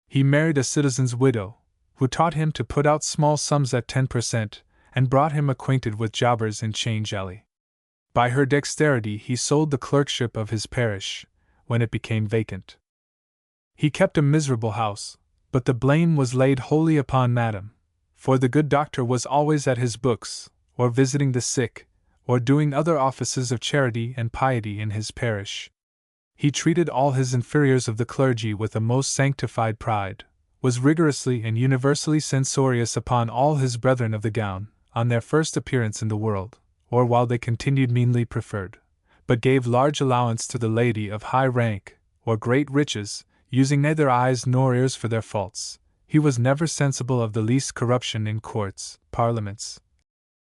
He married a citizen's widow, who taught him to put out small sums at 10%, and brought him acquainted with jobbers in Change Alley. By her dexterity he sold the clerkship of his parish, when it became vacant. He kept a miserable house, but the blame was laid wholly upon Madame, for the good doctor was always at his books, or visiting the sick, or doing other offices of charity and piety in his parish. He treated all his inferiors of the clergy with a most sanctified pride, was rigorously and universally censorious upon all his brethren of the gown, on their first appearance in the world, or while they continued meanly preferred, but gave large allowance to the lady of high rank, or great riches, using neither eyes nor ears for their faults. He was never sensible of the least corruption in courts, parliaments,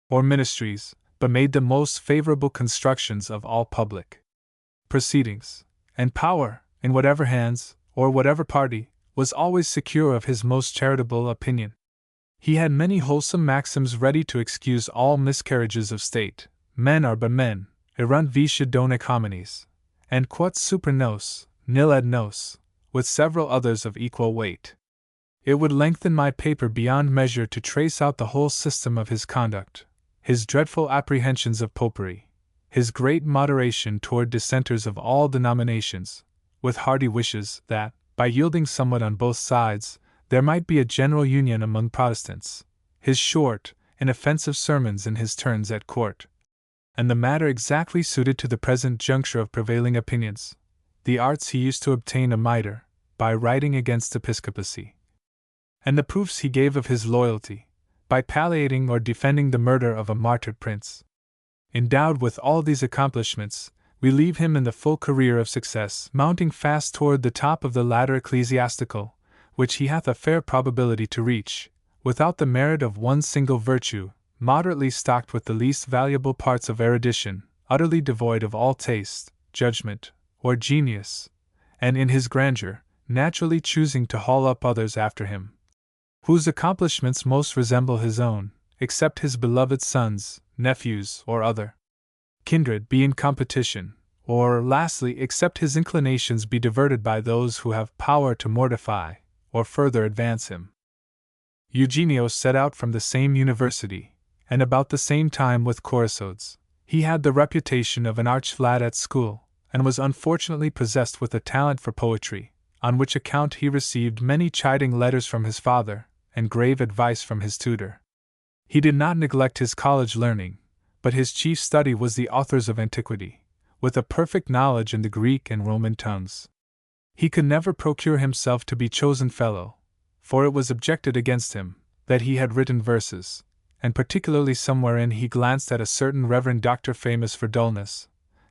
or ministries, but made the most favorable constructions of all public proceedings, and power, in whatever hands, or whatever party, was always secure of his most charitable opinion. He had many wholesome maxims ready to excuse all miscarriages of state. Men are but men, erunt visce donec homines, and quod super nos, nil ad nos, with several others of equal weight. It would lengthen my paper beyond measure to trace out the whole system of his conduct, his dreadful apprehensions of popery, his great moderation toward dissenters of all denominations, with hearty wishes that, by yielding somewhat on both sides, there might be a general union among Protestants, his short, inoffensive sermons in his turns at court, and the matter exactly suited to the present juncture of prevailing opinions, the arts he used to obtain a mitre, by writing against episcopacy, and the proofs he gave of his loyalty, by palliating or defending the murder of a martyred prince. Endowed with all these accomplishments, we leave him in the full career of success, mounting fast toward the top of the ladder ecclesiastical, which he hath a fair probability to reach, without the merit of one single virtue, moderately stocked with the least valuable parts of erudition, utterly devoid of all taste, judgment, or genius, and in his grandeur, naturally choosing to haul up others after him, whose accomplishments most resemble his own, except his beloved sons, nephews, or other kindred be in competition, or, lastly, except his inclinations be diverted by those who have power to mortify, or further advance him. Eugenio set out from the same university, and about the same time with Corysodes. He had the reputation of an arch lad at school, and was unfortunately possessed with a talent for poetry, on which account he received many chiding letters from his father, and grave advice from his tutor. He did not neglect his college learning, but his chief study was the authors of antiquity, with a perfect knowledge in the Greek and Roman tongues. He could never procure himself to be chosen fellow, for it was objected against him that he had written verses, and particularly somewherein he glanced at a certain reverend doctor famous for dullness,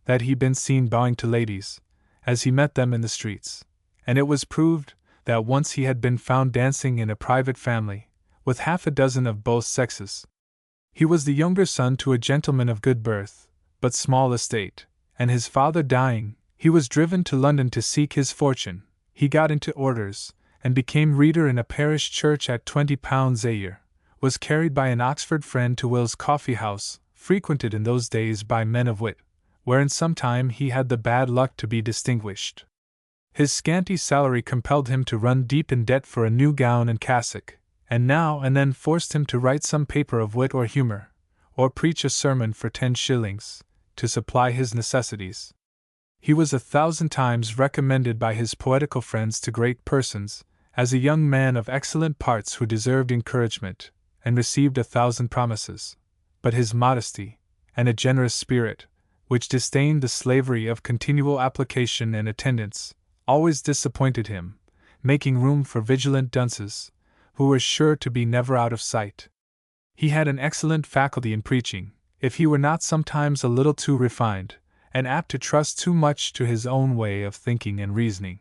that he been seen bowing to ladies, as he met them in the streets, and it was proved that once he had been found dancing in a private family, with half a dozen of both sexes. He was the younger son to a gentleman of good birth, but small estate, and his father dying, he was driven to London to seek his fortune. He got into orders, and became reader in a parish church at £20 a year, was carried by an Oxford friend to Will's coffee house, frequented in those days by men of wit, wherein sometime he had the bad luck to be distinguished. His scanty salary compelled him to run deep in debt for a new gown and cassock, and now and then forced him to write some paper of wit or humor, or preach a sermon for 10 shillings, to supply his necessities. He was 1,000 times recommended by his poetical friends to great persons, as a young man of excellent parts who deserved encouragement, and received 1,000 promises. But his modesty, and a generous spirit, which disdained the slavery of continual application and attendance, always disappointed him, making room for vigilant dunces, who were sure to be never out of sight. He had an excellent faculty in preaching, if he were not sometimes a little too refined, and apt to trust too much to his own way of thinking and reasoning.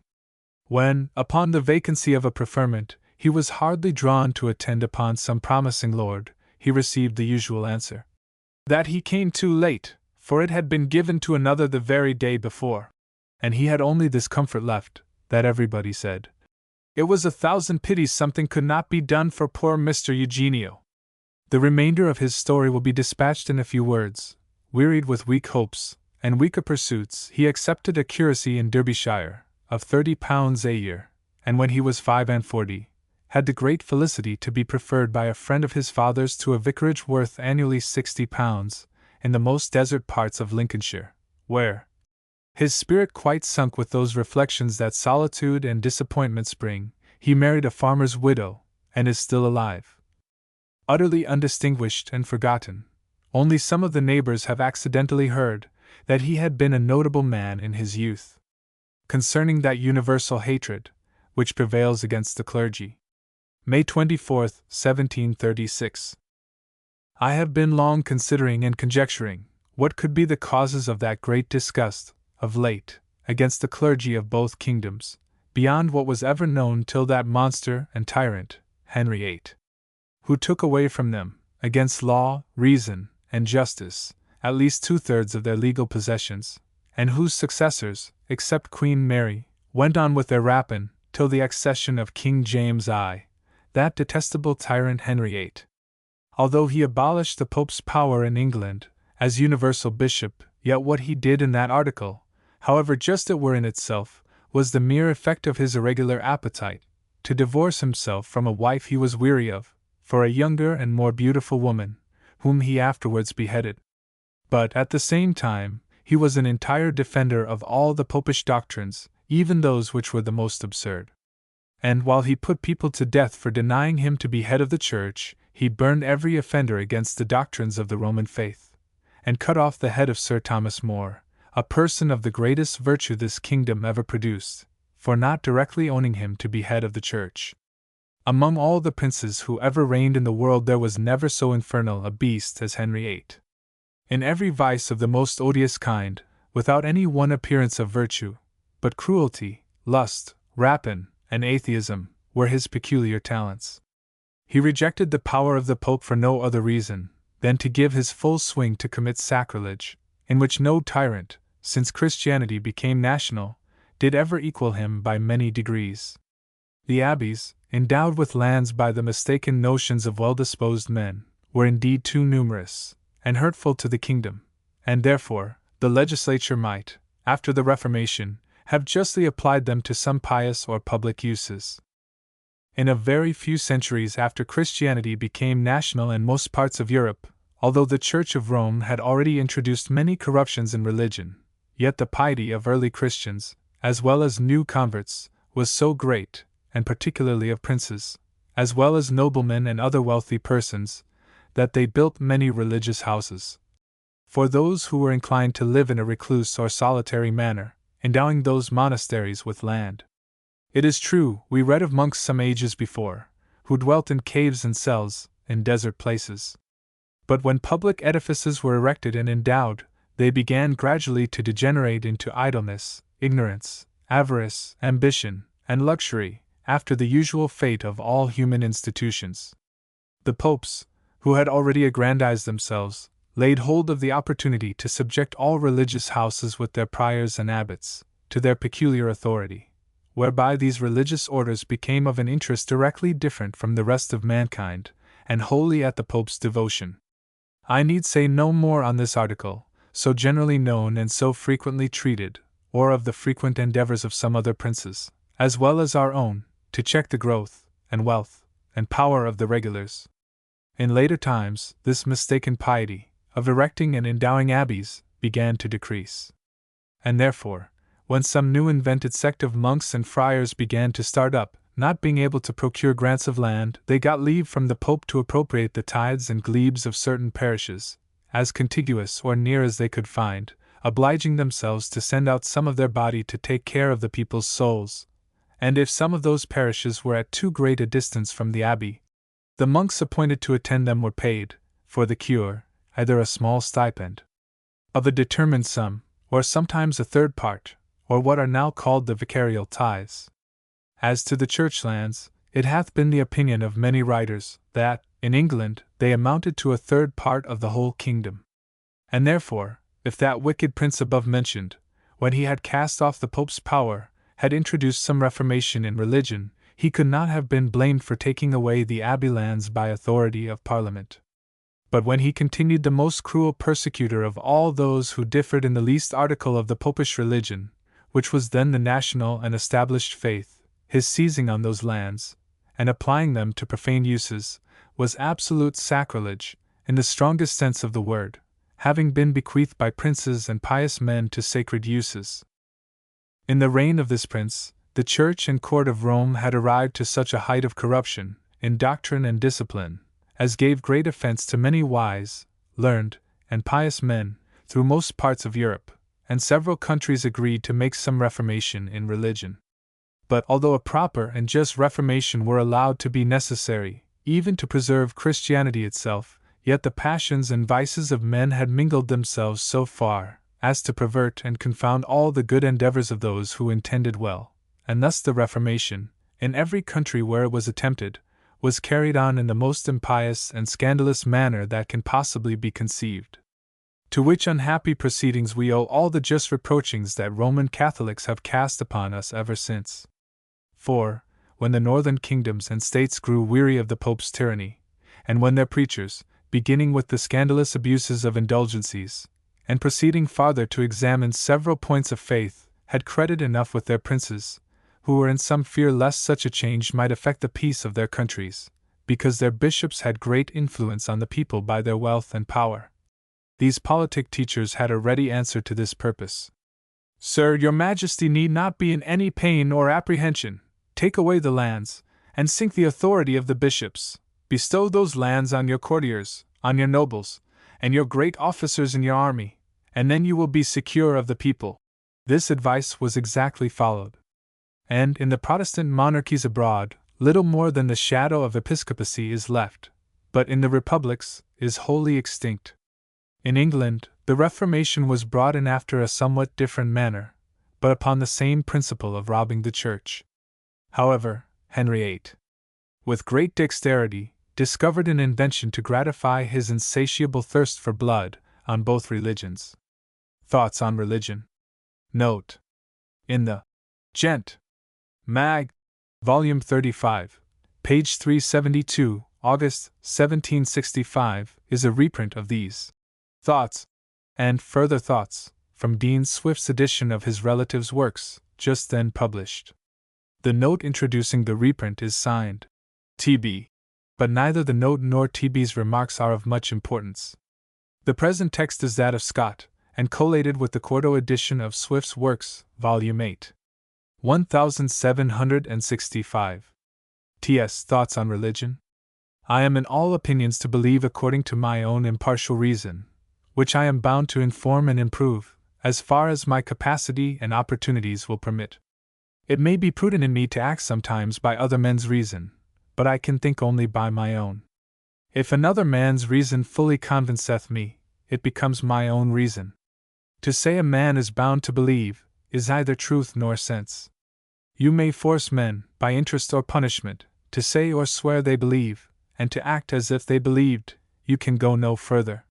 When, upon the vacancy of a preferment, he was hardly drawn to attend upon some promising lord, he received the usual answer: that he came too late, for it had been given to another the very day before. And he had only this comfort left, that everybody said, it was 1,000 pities something could not be done for poor Mr. Eugenio. The remainder of his story will be dispatched in a few words. Wearied with weak hopes, and weaker pursuits, he accepted a curacy in Derbyshire, of £30 a year, and when he was 45, had the great felicity to be preferred by a friend of his father's to a vicarage worth annually £60, in the most desert parts of Lincolnshire, where, his spirit quite sunk with those reflections that solitude and disappointments bring, he married a farmer's widow, and is still alive. Utterly undistinguished and forgotten, only some of the neighbors have accidentally heard that he had been a notable man in his youth. Concerning that universal hatred, which prevails against the clergy. May 24, 1736. I have been long considering and conjecturing what could be the causes of that great disgust, of late, against the clergy of both kingdoms, beyond what was ever known till that monster and tyrant, Henry VIII, who took away from them, against law, reason, and justice, at least 2/3 of their legal possessions, and whose successors, except Queen Mary, went on with their rapine till the accession of King James I, that detestable tyrant Henry VIII. Although he abolished the Pope's power in England, as universal bishop, yet what he did in that article, however just it were in itself, was the mere effect of his irregular appetite, to divorce himself from a wife he was weary of, for a younger and more beautiful woman, whom he afterwards beheaded. But, at the same time, he was an entire defender of all the Popish doctrines, even those which were the most absurd. And while he put people to death for denying him to be head of the Church, he burned every offender against the doctrines of the Roman faith, and cut off the head of Sir Thomas More, a person of the greatest virtue this kingdom ever produced, for not directly owning him to be head of the church. Among all the princes who ever reigned in the world there was never so infernal a beast as Henry VIII. In every vice of the most odious kind, without any one appearance of virtue, but cruelty, lust, rapine, and atheism were his peculiar talents. He rejected the power of the Pope for no other reason than to give his full swing to commit sacrilege, in which no tyrant, since Christianity became national, did ever equal him by many degrees. The abbeys, endowed with lands by the mistaken notions of well-disposed men, were indeed too numerous and hurtful to the kingdom, and therefore the legislature might, after the Reformation, have justly applied them to some pious or public uses. In a very few centuries after Christianity became national in most parts of Europe, although the Church of Rome had already introduced many corruptions in religion, yet the piety of early Christians, as well as new converts, was so great, and particularly of princes, as well as noblemen and other wealthy persons, that they built many religious houses. For those who were inclined to live in a recluse or solitary manner, endowing those monasteries with land. It is true, we read of monks some ages before, who dwelt in caves and cells, in desert places. But when public edifices were erected and endowed, they began gradually to degenerate into idleness, ignorance, avarice, ambition, and luxury, after the usual fate of all human institutions. The popes, who had already aggrandized themselves, laid hold of the opportunity to subject all religious houses with their priors and abbots to their peculiar authority, whereby these religious orders became of an interest directly different from the rest of mankind, and wholly at the Pope's devotion. I need say no more on this article, so generally known and so frequently treated, or of the frequent endeavors of some other princes, as well as our own, to check the growth, and wealth, and power of the regulars. In later times, this mistaken piety, of erecting and endowing abbeys, began to decrease. And therefore, when some new invented sect of monks and friars began to start up, not being able to procure grants of land, they got leave from the Pope to appropriate the tithes and glebes of certain parishes, as contiguous or near as they could find, obliging themselves to send out some of their body to take care of the people's souls, and if some of those parishes were at too great a distance from the abbey, the monks appointed to attend them were paid, for the cure, either a small stipend of a determined sum, or sometimes a third part, or what are now called the vicarial tithes. As to the church lands, it hath been the opinion of many writers that, in England, they amounted to a third part of the whole kingdom. And therefore, if that wicked prince above mentioned, when he had cast off the Pope's power, had introduced some reformation in religion, he could not have been blamed for taking away the abbey lands by authority of Parliament. But when he continued the most cruel persecutor of all those who differed in the least article of the Popish religion, which was then the national and established faith, his seizing on those lands, and applying them to profane uses, was absolute sacrilege, in the strongest sense of the word, having been bequeathed by princes and pious men to sacred uses. In the reign of this prince, the Church and Court of Rome had arrived to such a height of corruption, in doctrine and discipline, as gave great offense to many wise, learned, and pious men, through most parts of Europe, and several countries agreed to make some reformation in religion. But although a proper and just reformation were allowed to be necessary, even to preserve Christianity itself, yet the passions and vices of men had mingled themselves so far as to pervert and confound all the good endeavors of those who intended well, and thus the Reformation, in every country where it was attempted, was carried on in the most impious and scandalous manner that can possibly be conceived. To which unhappy proceedings we owe all the just reproachings that Roman Catholics have cast upon us ever since. For, when the northern kingdoms and states grew weary of the Pope's tyranny, and when their preachers, beginning with the scandalous abuses of indulgencies, and proceeding farther to examine several points of faith, had credit enough with their princes, who were in some fear lest such a change might affect the peace of their countries, because their bishops had great influence on the people by their wealth and power. These politic teachers had a ready answer to this purpose. Sir, your Majesty need not be in any pain or apprehension. Take away the lands, and sink the authority of the bishops. Bestow those lands on your courtiers, on your nobles, and your great officers in your army, and then you will be secure of the people. This advice was exactly followed. And in the Protestant monarchies abroad, little more than the shadow of episcopacy is left, but in the republics is wholly extinct. In England, the Reformation was brought in after a somewhat different manner, but upon the same principle of robbing the Church. However, Henry VIII, with great dexterity, discovered an invention to gratify his insatiable thirst for blood on both religions. Thoughts on Religion. Note: in the Gent. Mag. Volume 35, page 372, August 1765, is a reprint of these thoughts, and further thoughts, from Dean Swift's edition of his relative's works, just then published. The note introducing the reprint is signed T.B., but neither the note nor T.B.'s remarks are of much importance. The present text is that of Scott, and collated with the quarto edition of Swift's works, Volume 8. 1765. T.S. Thoughts on Religion. I am in all opinions to believe according to my own impartial reason, which I am bound to inform and improve, as far as my capacity and opportunities will permit. It may be prudent in me to act sometimes by other men's reason, but I can think only by my own. If another man's reason fully convinceth me, it becomes my own reason. To say a man is bound to believe, is neither truth nor sense. You may force men, by interest or punishment, to say or swear they believe, and to act as if they believed. You can go no further.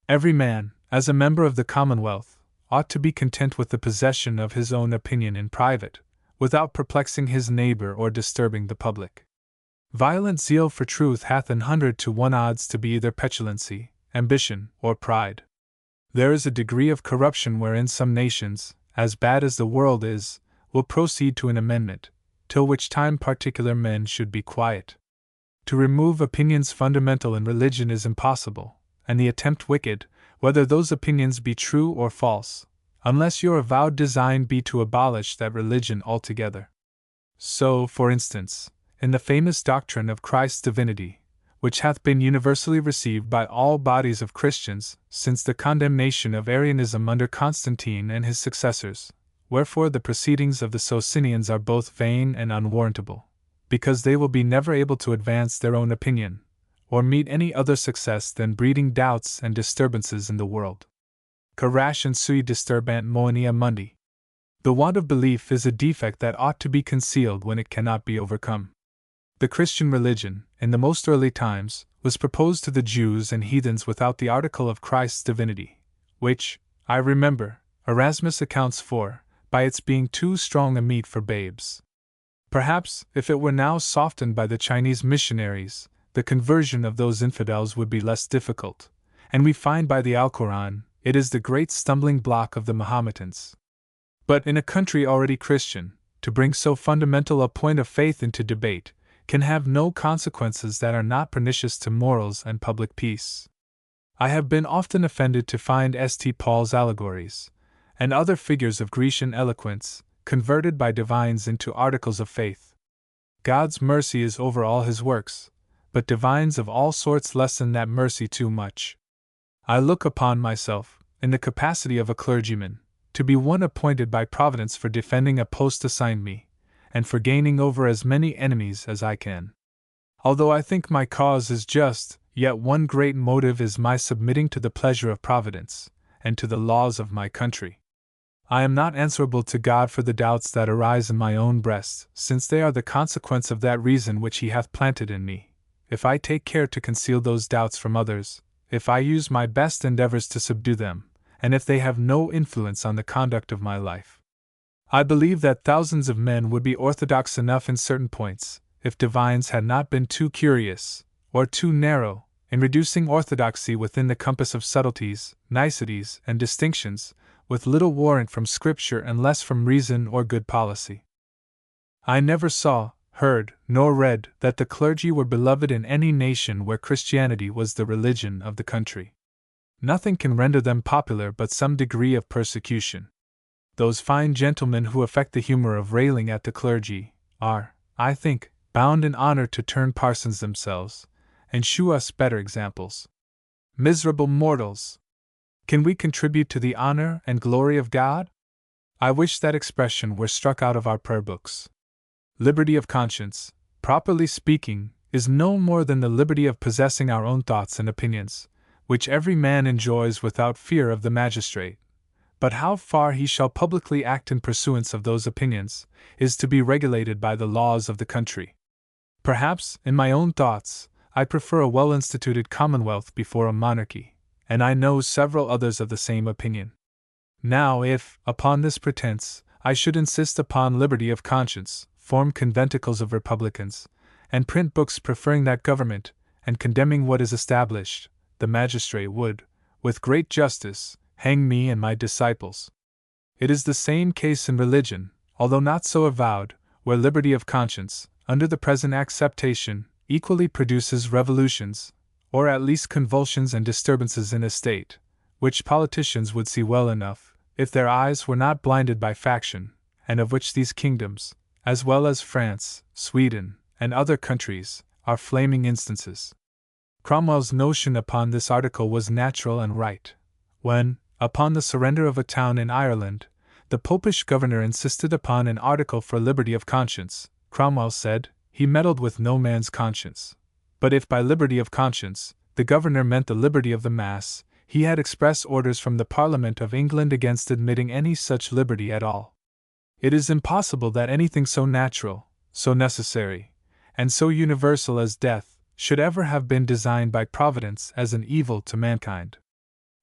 Every man, as a member of the Commonwealth, ought to be content with the possession of his own opinion in private, without perplexing his neighbor or disturbing the public. Violent zeal for truth hath 100 to 1 odds to be either petulancy, ambition, or pride. There is a degree of corruption wherein some nations, as bad as the world is, will proceed to an amendment, till which time particular men should be quiet. To remove opinions fundamental in religion is impossible, and the attempt wicked, whether those opinions be true or false, unless your avowed design be to abolish that religion altogether. So, for instance, in the famous doctrine of Christ's divinity, which hath been universally received by all bodies of Christians since the condemnation of Arianism under Constantine and his successors, wherefore the proceedings of the Socinians are both vain and unwarrantable, because they will be never able to advance their own opinion, or meet any other success than breeding doubts and disturbances in the world. Carration sui disturbant moenia mundi. The want of belief is a defect that ought to be concealed when it cannot be overcome. The Christian religion, in the most early times, was proposed to the Jews and heathens without the article of Christ's divinity, which, I remember, Erasmus accounts for, by its being too strong a meat for babes. Perhaps, if it were now softened by the Chinese missionaries, the conversion of those infidels would be less difficult, and we find by the Alcoran, it is the great stumbling block of the Mahometans. But in a country already Christian, to bring so fundamental a point of faith into debate can have no consequences that are not pernicious to morals and public peace. I have been often offended to find St. Paul's allegories, and other figures of Grecian eloquence, converted by divines into articles of faith. God's mercy is over all his works, but divines of all sorts lessen that mercy too much. I look upon myself, in the capacity of a clergyman, to be one appointed by Providence for defending a post assigned me, and for gaining over as many enemies as I can. Although I think my cause is just, yet one great motive is my submitting to the pleasure of Providence, and to the laws of my country. I am not answerable to God for the doubts that arise in my own breast, since they are the consequence of that reason which he hath planted in me. If I take care to conceal those doubts from others, if I use my best endeavors to subdue them, and if they have no influence on the conduct of my life, I believe that thousands of men would be orthodox enough in certain points, if divines had not been too curious, or too narrow, in reducing orthodoxy within the compass of subtleties, niceties, and distinctions, with little warrant from Scripture and less from reason or good policy. I never saw, heard, nor read that the clergy were beloved in any nation where Christianity was the religion of the country. Nothing can render them popular but some degree of persecution. Those fine gentlemen who affect the humor of railing at the clergy are, I think, bound in honor to turn parsons themselves, and shew us better examples. Miserable mortals! Can we contribute to the honor and glory of God? I wish that expression were struck out of our prayer books. Liberty of conscience, properly speaking, is no more than the liberty of possessing our own thoughts and opinions, which every man enjoys without fear of the magistrate. But how far he shall publicly act in pursuance of those opinions is to be regulated by the laws of the country. Perhaps, in my own thoughts, I prefer a well-instituted commonwealth before a monarchy, and I know several others of the same opinion. Now, if, upon this pretense, I should insist upon liberty of conscience, form conventicles of republicans, and print books preferring that government, and condemning what is established, the magistrate would, with great justice, hang me and my disciples. It is the same case in religion, although not so avowed, where liberty of conscience, under the present acceptation, equally produces revolutions, or at least convulsions and disturbances in a state, which politicians would see well enough, if their eyes were not blinded by faction, and of which these kingdoms, as well as France, Sweden, and other countries, are flaming instances. Cromwell's notion upon this article was natural and right. When, upon the surrender of a town in Ireland, the Popish governor insisted upon an article for liberty of conscience, Cromwell said, he meddled with no man's conscience. But if by liberty of conscience, the governor meant the liberty of the mass, he had express orders from the Parliament of England against admitting any such liberty at all. It is impossible that anything so natural, so necessary, and so universal as death, should ever have been designed by Providence as an evil to mankind.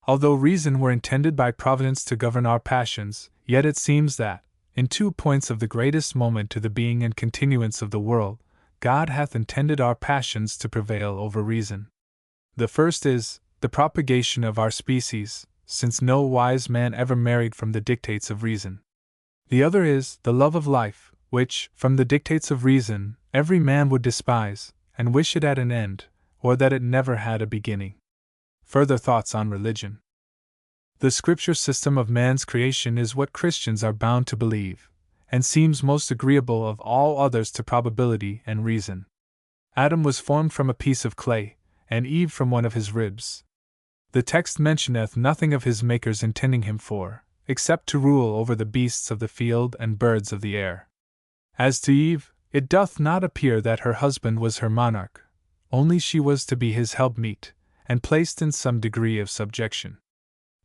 Although reason were intended by Providence to govern our passions, yet it seems that, in 2 points of the greatest moment to the being and continuance of the world, God hath intended our passions to prevail over reason. The first is, the propagation of our species, since no wise man ever married from the dictates of reason. The other is, the love of life, which, from the dictates of reason, every man would despise, and wish it at an end, or that it never had a beginning. Further thoughts on religion. The scripture system of man's creation is what Christians are bound to believe, and seems most agreeable of all others to probability and reason. Adam was formed from a piece of clay, and Eve from one of his ribs. The text mentioneth nothing of his makers intending him for, except to rule over the beasts of the field and birds of the air. As to Eve, it doth not appear that her husband was her monarch, only she was to be his helpmeet, and placed in some degree of subjection.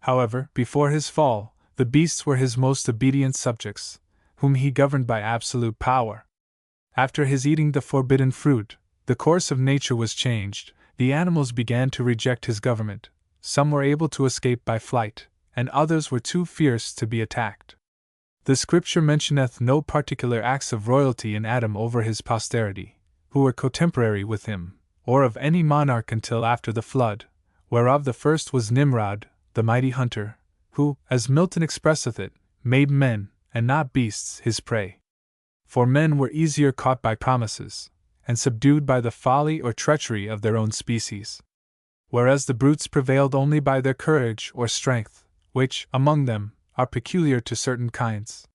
However, before his fall, the beasts were his most obedient subjects, whom he governed by absolute power. After his eating the forbidden fruit, the course of nature was changed, the animals began to reject his government, some were able to escape by flight, and others were too fierce to be attacked. The scripture mentioneth no particular acts of royalty in Adam over his posterity, who were cotemporary with him, or of any monarch until after the flood, whereof the first was Nimrod, the mighty hunter, who, as Milton expresseth it, made men, and not beasts, his prey. For men were easier caught by promises, and subdued by the folly or treachery of their own species. Whereas the brutes prevailed only by their courage or strength, which, among them, are peculiar to certain kinds.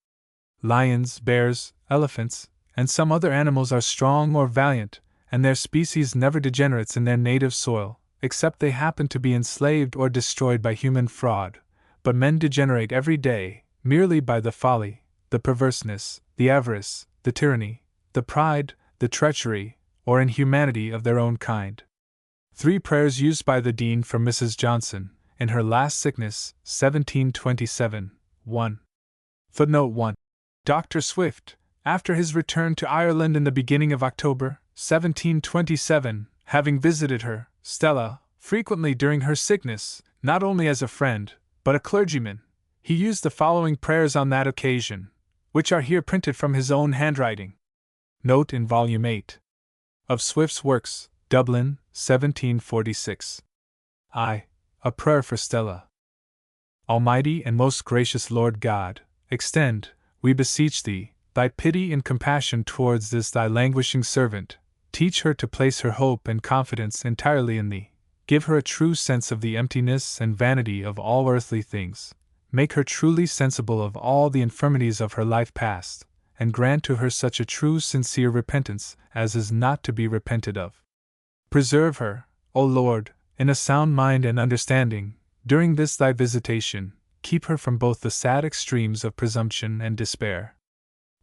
Lions, bears, elephants, and some other animals are strong or valiant, and their species never degenerates in their native soil, except they happen to be enslaved or destroyed by human fraud, but men degenerate every day, merely by the folly, the perverseness, the avarice, the tyranny, the pride, the treachery, or inhumanity of their own kind. 3 prayers used by the Dean for Mrs. Johnson, in her last sickness, 1727, 1. Footnote 1. Dr. Swift, after his return to Ireland in the beginning of October, 1727, having visited her, Stella, frequently during her sickness, not only as a friend, but a clergyman, he used the following prayers on that occasion, which are here printed from his own handwriting. Note in Volume 8 of Swift's Works, Dublin, 1746. I. A prayer for Stella. Almighty and most gracious Lord God, extend, we beseech thee, thy pity and compassion towards this thy languishing servant. Teach her to place her hope and confidence entirely in thee. Give her a true sense of the emptiness and vanity of all earthly things. Make her truly sensible of all the infirmities of her life past, and grant to her such a true sincere repentance as is not to be repented of. Preserve her, O Lord, in a sound mind and understanding, During this thy visitation, keep her from both the sad extremes of presumption and despair.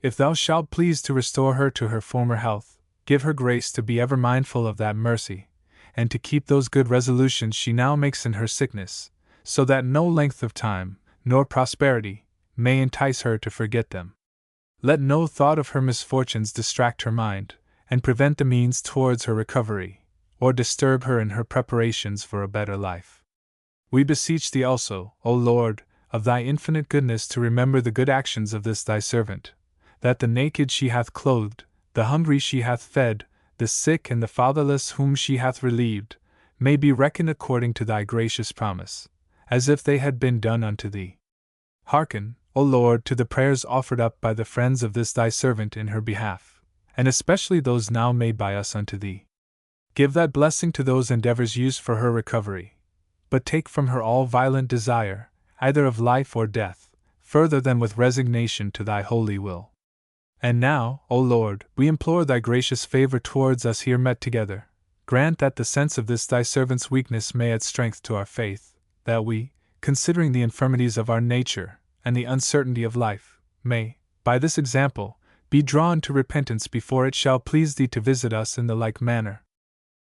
If thou shalt please to restore her to her former health, give her grace to be ever mindful of that mercy, and to keep those good resolutions she now makes in her sickness, so that no length of time, nor prosperity, may entice her to forget them. Let no thought of her misfortunes distract her mind, and prevent the means towards her recovery, or disturb her in her preparations for a better life. We beseech thee also, O Lord, of thy infinite goodness to remember the good actions of this thy servant, that the naked she hath clothed, the hungry she hath fed, the sick and the fatherless whom she hath relieved, may be reckoned according to thy gracious promise, as if they had been done unto thee. Hearken, O Lord, to the prayers offered up by the friends of this thy servant in her behalf, and especially those now made by us unto thee. Give thy blessing to those endeavors used for her recovery, but take from her all violent desire, either of life or death, further than with resignation to thy holy will. And now, O Lord, we implore thy gracious favor towards us here met together. Grant that the sense of this thy servant's weakness may add strength to our faith, that we, considering the infirmities of our nature, and the uncertainty of life, may, by this example, be drawn to repentance before it shall please thee to visit us in the like manner.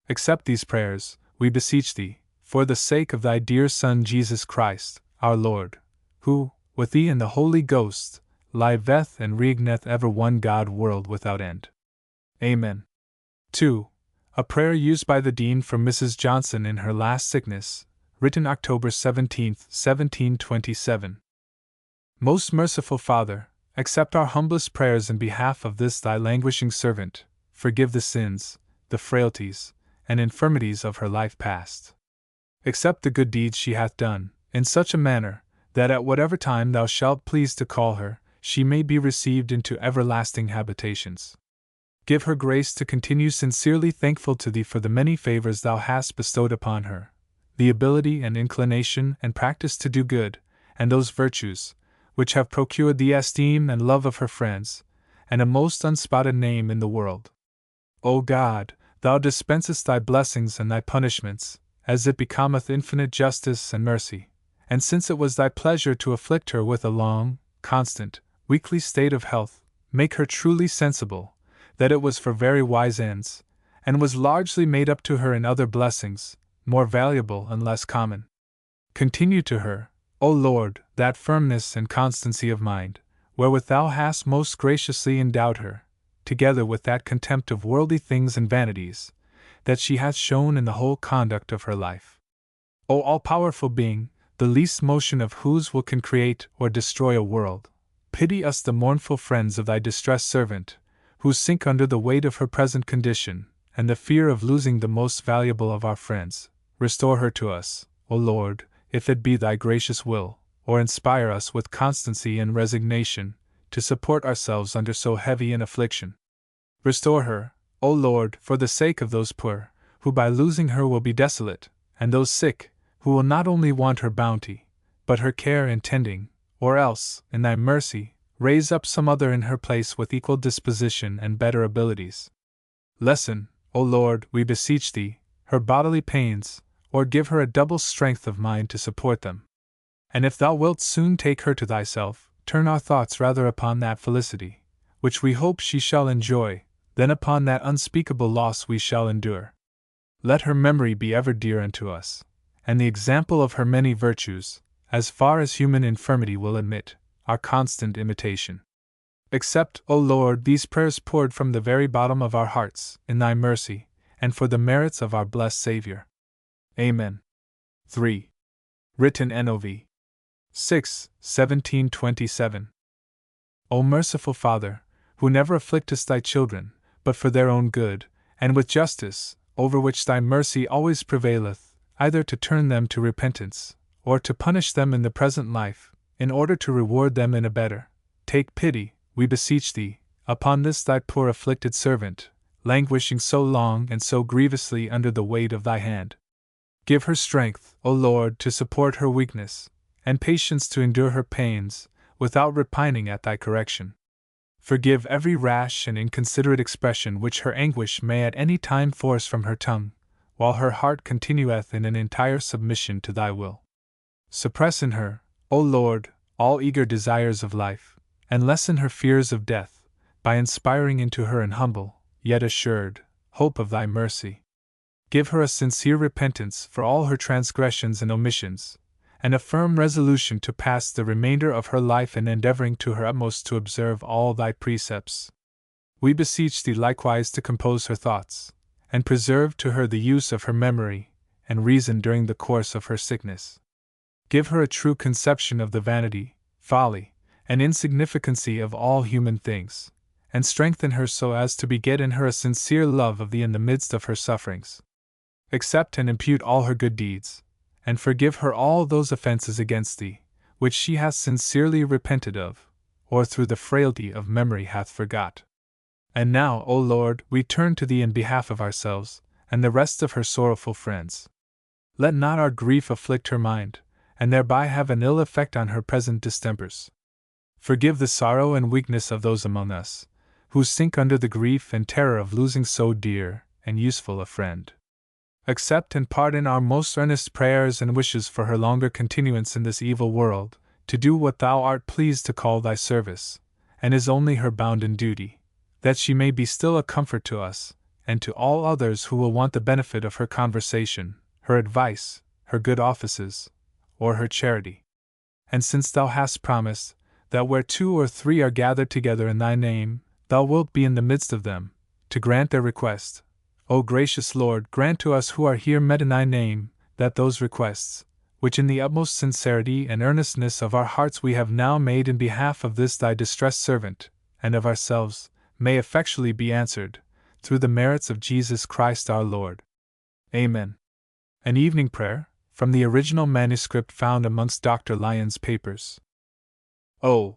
Accept these prayers, we beseech thee, for the sake of thy dear Son Jesus Christ, our Lord, who, with thee and the Holy Ghost, liveth and reigneth ever one God world without end. Amen. 2. A prayer used by the Dean for Mrs. Johnson in her last sickness, written October 17, 1727. Most merciful Father, accept our humblest prayers in behalf of this thy languishing servant, forgive the sins, the frailties, and infirmities of her life past. Accept the good deeds she hath done, in such a manner, that at whatever time thou shalt please to call her, she may be received into everlasting habitations. Give her grace to continue sincerely thankful to thee for the many favors thou hast bestowed upon her, the ability and inclination and practice to do good, and those virtues, which have procured the esteem and love of her friends, and a most unspotted name in the world. O God, thou dispensest thy blessings and thy punishments, as it becometh infinite justice and mercy, and since it was thy pleasure to afflict her with a long, constant, weakly state of health, make her truly sensible that it was for very wise ends, and was largely made up to her in other blessings, more valuable and less common. Continue to her, O Lord, that firmness and constancy of mind, wherewith thou hast most graciously endowed her, together with that contempt of worldly things and vanities, that she hath shown in the whole conduct of her life. O all-powerful being, the least motion of whose will can create or destroy a world, pity us the mournful friends of thy distressed servant, who sink under the weight of her present condition, and the fear of losing the most valuable of our friends. Restore her to us, O Lord, if it be thy gracious will, or inspire us with constancy and resignation, to support ourselves under so heavy an affliction. Restore her, O Lord, for the sake of those poor, who by losing her will be desolate, and those sick, who will not only want her bounty, but her care and tending, or else, in thy mercy, raise up some other in her place with equal disposition and better abilities. Lessen, O Lord, we beseech thee, her bodily pains, or give her a double strength of mind to support them. And if thou wilt soon take her to thyself, turn our thoughts rather upon that felicity, which we hope she shall enjoy, than upon that unspeakable loss we shall endure. Let her memory be ever dear unto us, and the example of her many virtues, as far as human infirmity will admit, our constant imitation. Accept, O Lord, these prayers poured from the very bottom of our hearts, in thy mercy, and for the merits of our blessed Saviour. Amen. 3. Written Nov. 6, 1727. O merciful Father, who never afflictest thy children, but for their own good, and with justice, over which thy mercy always prevaileth, either to turn them to repentance, or to punish them in the present life, in order to reward them in a better, take pity, we beseech thee, upon this thy poor afflicted servant, languishing so long and so grievously under the weight of thy hand. Give her strength, O Lord, to support her weakness, and patience to endure her pains, without repining at thy correction. Forgive every rash and inconsiderate expression which her anguish may at any time force from her tongue, while her heart continueth in an entire submission to thy will. suppress in her, O Lord, all eager desires of life, and lessen her fears of death, by inspiring into her an humble, yet assured, hope of thy mercy. Give her a sincere repentance for all her transgressions and omissions, and a firm resolution to pass the remainder of her life in endeavoring to her utmost to observe all thy precepts. We beseech thee likewise to compose her thoughts, and preserve to her the use of her memory and reason during the course of her sickness. Give her a true conception of the vanity, folly, and insignificancy of all human things, and strengthen her so as to beget in her a sincere love of thee in the midst of her sufferings. Accept and impute all her good deeds, and forgive her all those offenses against thee, which she hath sincerely repented of, or through the frailty of memory hath forgot. And now, O Lord, we turn to thee in behalf of ourselves, and the rest of her sorrowful friends. Let not our grief afflict her mind, and thereby have an ill effect on her present distempers. Forgive the sorrow and weakness of those among us, who sink under the grief and terror of losing so dear and useful a friend. Accept and pardon our most earnest prayers and wishes for her longer continuance in this evil world, to do what thou art pleased to call thy service, and is only her bounden duty, that she may be still a comfort to us, and to all others who will want the benefit of her conversation, her advice, her good offices, or her charity. And since thou hast promised, that where 2 or 3 are gathered together in thy name, thou wilt be in the midst of them, to grant their request, O gracious Lord, grant to us who are here met in thy name, that those requests, which in the utmost sincerity and earnestness of our hearts we have now made in behalf of this thy distressed servant, and of ourselves, may effectually be answered, through the merits of Jesus Christ our Lord. Amen. An evening prayer, from the original manuscript found amongst Dr. Lyon's papers. O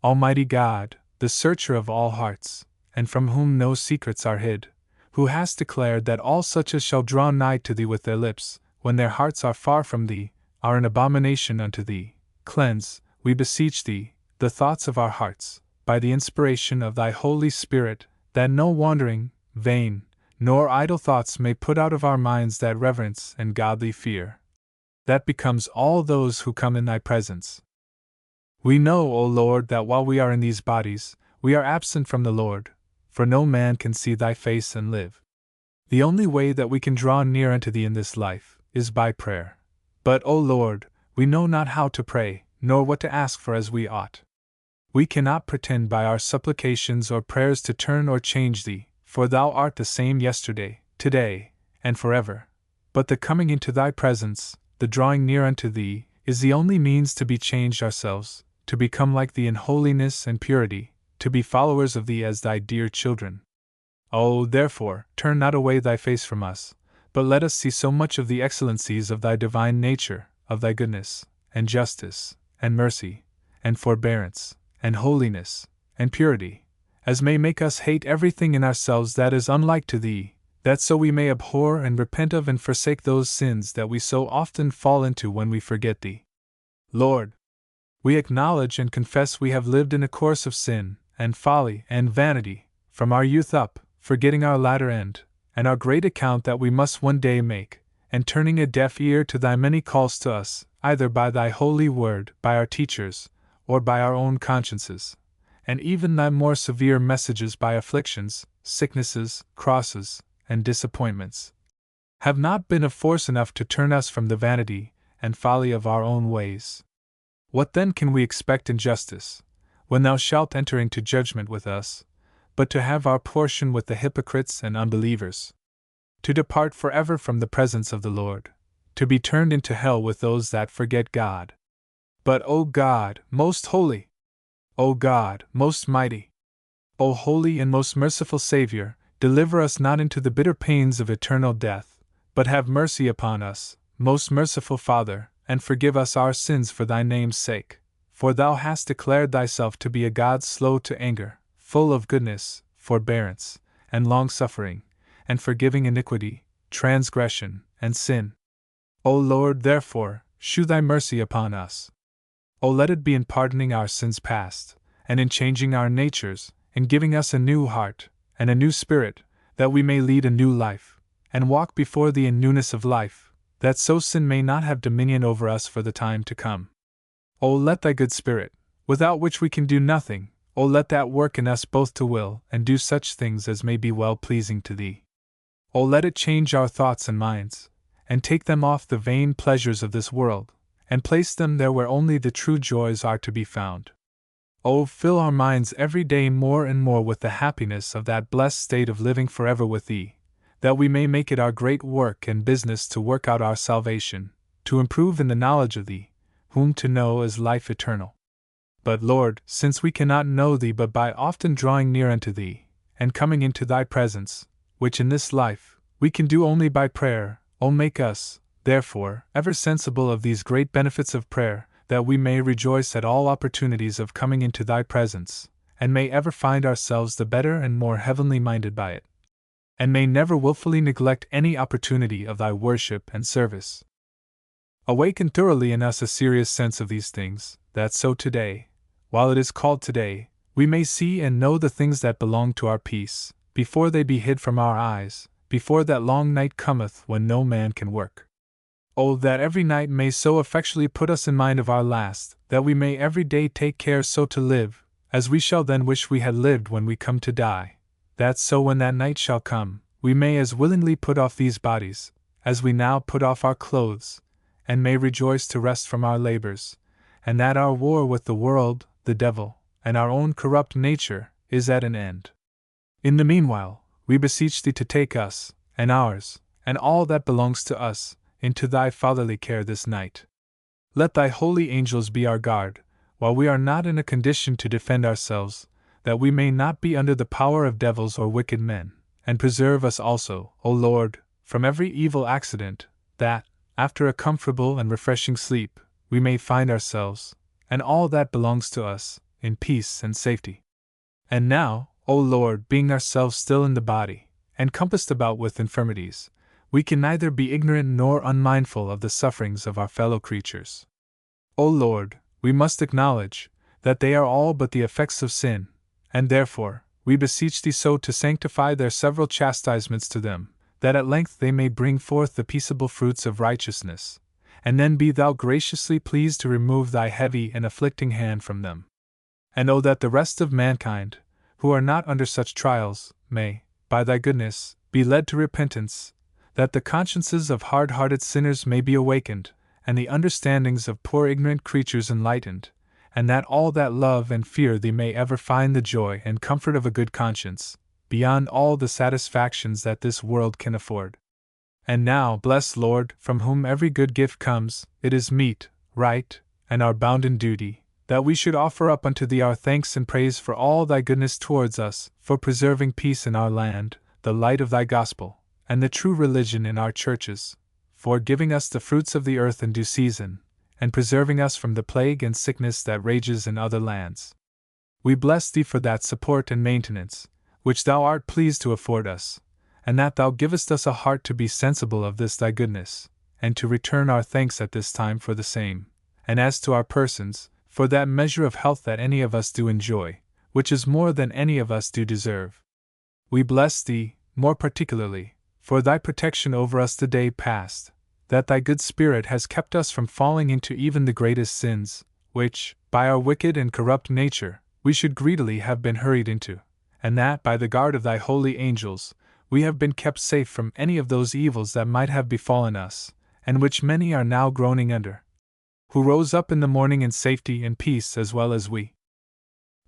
Almighty God, the searcher of all hearts, and from whom no secrets are hid, who hast declared that all such as shall draw nigh to thee with their lips, when their hearts are far from thee, are an abomination unto thee, cleanse, we beseech thee, the thoughts of our hearts, by the inspiration of thy Holy Spirit, that no wandering, vain, nor idle thoughts may put out of our minds that reverence and godly fear that becomes all those who come in thy presence. We know, O Lord, that while we are in these bodies, we are absent from the Lord, for no man can see thy face and live. The only way that we can draw near unto thee in this life is by prayer. But, O Lord, we know not how to pray, nor what to ask for as we ought. We cannot pretend by our supplications or prayers to turn or change thee, for thou art the same yesterday, today, and forever. But the coming into thy presence, the drawing near unto thee, is the only means to be changed ourselves, to become like thee in holiness and purity, to be followers of thee as thy dear children. Oh, therefore, turn not away thy face from us, but let us see so much of the excellencies of thy divine nature, of thy goodness, and justice, and mercy, and forbearance, and holiness, and purity, as may make us hate everything in ourselves that is unlike to thee, that so we may abhor and repent of and forsake those sins that we so often fall into when we forget thee. Lord, we acknowledge and confess we have lived in a course of sin, and folly, and vanity, from our youth up, forgetting our latter end, and our great account that we must one day make, and turning a deaf ear to thy many calls to us, either by thy holy word, by our teachers, or by our own consciences, and even thy more severe messages by afflictions, sicknesses, crosses, and disappointments, have not been of force enough to turn us from the vanity and folly of our own ways. What then can we expect in justice, when thou shalt enter into judgment with us, but to have our portion with the hypocrites and unbelievers? To depart forever from the presence of the Lord, to be turned into hell with those that forget God. But, O God, most holy! O God, most mighty! O holy and most merciful Savior, deliver us not into the bitter pains of eternal death, but have mercy upon us, most merciful Father, and forgive us our sins for thy name's sake. For thou hast declared thyself to be a God slow to anger, full of goodness, forbearance, and long-suffering, and forgiving iniquity, transgression, and sin. O Lord, therefore, shew thy mercy upon us. O let it be in pardoning our sins past, and in changing our natures, in giving us a new heart, and a new spirit, that we may lead a new life, and walk before thee in newness of life, that so sin may not have dominion over us for the time to come. O let thy good Spirit, without which we can do nothing, O let that work in us both to will and do such things as may be well pleasing to thee. O let it change our thoughts and minds, and take them off the vain pleasures of this world, and place them there where only the true joys are to be found. O fill our minds every day more and more with the happiness of that blessed state of living forever with thee, that we may make it our great work and business to work out our salvation, to improve in the knowledge of thee, whom to know is life eternal. But Lord, since we cannot know thee but by often drawing near unto thee, and coming into thy presence, which in this life we can do only by prayer, O make us, therefore, ever sensible of these great benefits of prayer, that we may rejoice at all opportunities of coming into thy presence, and may ever find ourselves the better and more heavenly minded by it, and may never wilfully neglect any opportunity of thy worship and service. Awaken thoroughly in us a serious sense of these things, that so today, while it is called today, we may see and know the things that belong to our peace, before they be hid from our eyes, before that long night cometh when no man can work. Oh, that every night may so effectually put us in mind of our last, that we may every day take care so to live, as we shall then wish we had lived when we come to die, that so when that night shall come, we may as willingly put off these bodies, as we now put off our clothes, and may rejoice to rest from our labors, and that our war with the world, the devil, and our own corrupt nature, is at an end. In the meanwhile, we beseech thee to take us, and ours, and all that belongs to us, into thy fatherly care this night. Let thy holy angels be our guard, while we are not in a condition to defend ourselves, that we may not be under the power of devils or wicked men, and preserve us also, O Lord, from every evil accident, that, after a comfortable and refreshing sleep, we may find ourselves, and all that belongs to us, in peace and safety. And now, O Lord, being ourselves still in the body, and compassed about with infirmities, we can neither be ignorant nor unmindful of the sufferings of our fellow creatures. O Lord, we must acknowledge that they are all but the effects of sin, and therefore, we beseech thee so to sanctify their several chastisements to them, that at length they may bring forth the peaceable fruits of righteousness, and then be thou graciously pleased to remove thy heavy and afflicting hand from them. And oh, that the rest of mankind, who are not under such trials, may, by thy goodness, be led to repentance, that the consciences of hard-hearted sinners may be awakened, and the understandings of poor ignorant creatures enlightened, and that all that love and fear thee may ever find the joy and comfort of a good conscience, beyond all the satisfactions that this world can afford. And now, blessed Lord, from whom every good gift comes, it is meet, right, and our bounden duty, that we should offer up unto thee our thanks and praise for all thy goodness towards us, for preserving peace in our land, the light of thy gospel, and the true religion in our churches, for giving us the fruits of the earth in due season, and preserving us from the plague and sickness that rages in other lands. We bless thee for that support and maintenance, which thou art pleased to afford us, and that thou givest us a heart to be sensible of this thy goodness, and to return our thanks at this time for the same, and as to our persons, for that measure of health that any of us do enjoy, which is more than any of us do deserve. We bless thee, more particularly, for thy protection over us the day past, that thy good Spirit has kept us from falling into even the greatest sins, which, by our wicked and corrupt nature, we should greedily have been hurried into, and that, by the guard of thy holy angels, we have been kept safe from any of those evils that might have befallen us, and which many are now groaning under, who rose up in the morning in safety and peace as well as we.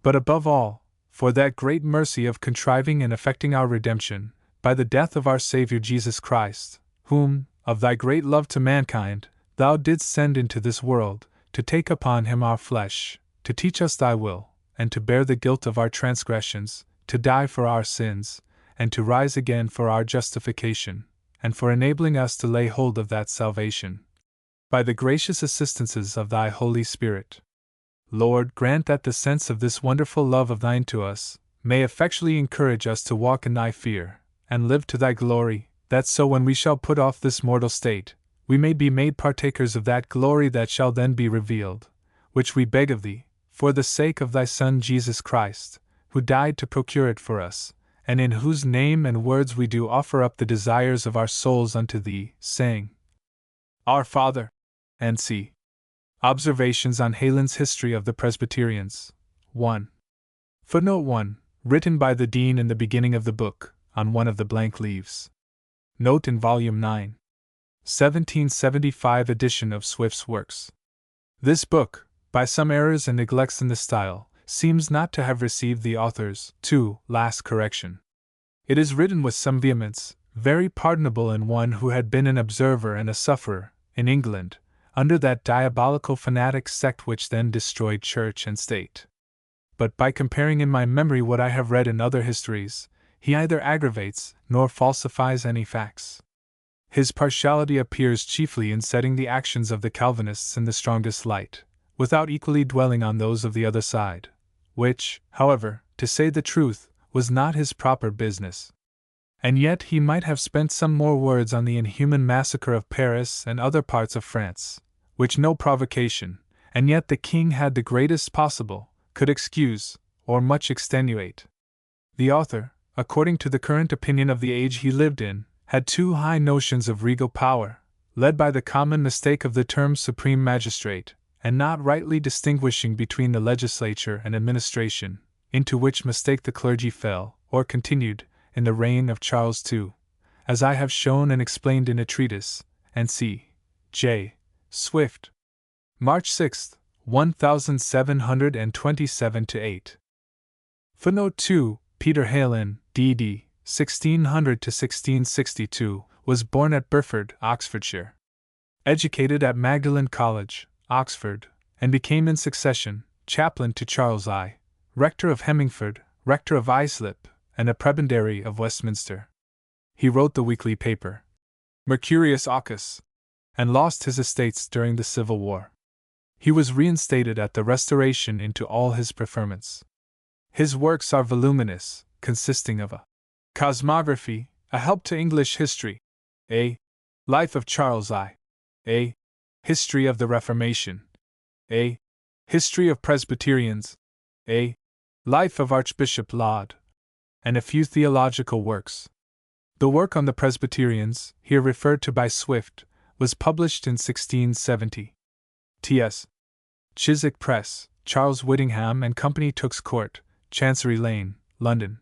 But above all, for that great mercy of contriving and effecting our redemption, by the death of our Saviour Jesus Christ, whom, of thy great love to mankind, thou didst send into this world, to take upon him our flesh, to teach us thy will, and to bear the guilt of our transgressions, to die for our sins, and to rise again for our justification, and for enabling us to lay hold of that salvation, by the gracious assistances of thy Holy Spirit. Lord, grant that the sense of this wonderful love of thine to us may effectually encourage us to walk in thy fear, and live to thy glory, that so when we shall put off this mortal state, we may be made partakers of that glory that shall then be revealed, which we beg of thee, for the sake of thy Son Jesus Christ, who died to procure it for us, and in whose name and words we do offer up the desires of our souls unto thee, saying, Our Father, and c. Observations on Heylyn's History of the Presbyterians. 1. Footnote 1. Written by the Dean in the beginning of the book, on one of the blank leaves. Note in Volume 9. 1775 edition of Swift's works. This book, by some errors and neglects in the style, seems not to have received the author's, too, last correction. It is written with some vehemence, very pardonable in one who had been an observer and a sufferer, in England, under that diabolical fanatic sect which then destroyed church and state. But by comparing in my memory what I have read in other histories, he neither aggravates nor falsifies any facts. His partiality appears chiefly in setting the actions of the Calvinists in the strongest light, without equally dwelling on those of the other side, which, however, to say the truth, was not his proper business. And yet he might have spent some more words on the inhuman massacre of Paris and other parts of France, which no provocation, and yet the king had the greatest possible, could excuse, or much extenuate. The author, according to the current opinion of the age he lived in, had too high notions of regal power, led by the common mistake of the term supreme magistrate, and not rightly distinguishing between the legislature and administration, into which mistake the clergy fell, or continued, in the reign of Charles II, as I have shown and explained in a treatise, and c. J. Swift. March 6, 1727-8. Footnote 2. Peter Heylyn, D.D., 1600–1662, was born at Burford, Oxfordshire. Educated at Magdalen College, Oxford, and became in succession chaplain to Charles I, rector of Hemmingford, rector of Islip, and a prebendary of Westminster. He wrote the weekly paper, Mercurius Occus, and lost his estates during the Civil War. He was reinstated at the Restoration into all his preferments. His works are voluminous, consisting of a Cosmography, a help to English history, a Life of Charles I, a History of the Reformation, a History of Presbyterians, a Life of Archbishop Laud, and a few theological works. The work on the Presbyterians, here referred to by Swift, was published in 1670. T.S. Chiswick Press, Charles Whittingham and Company, Tooks Court, Chancery Lane, London.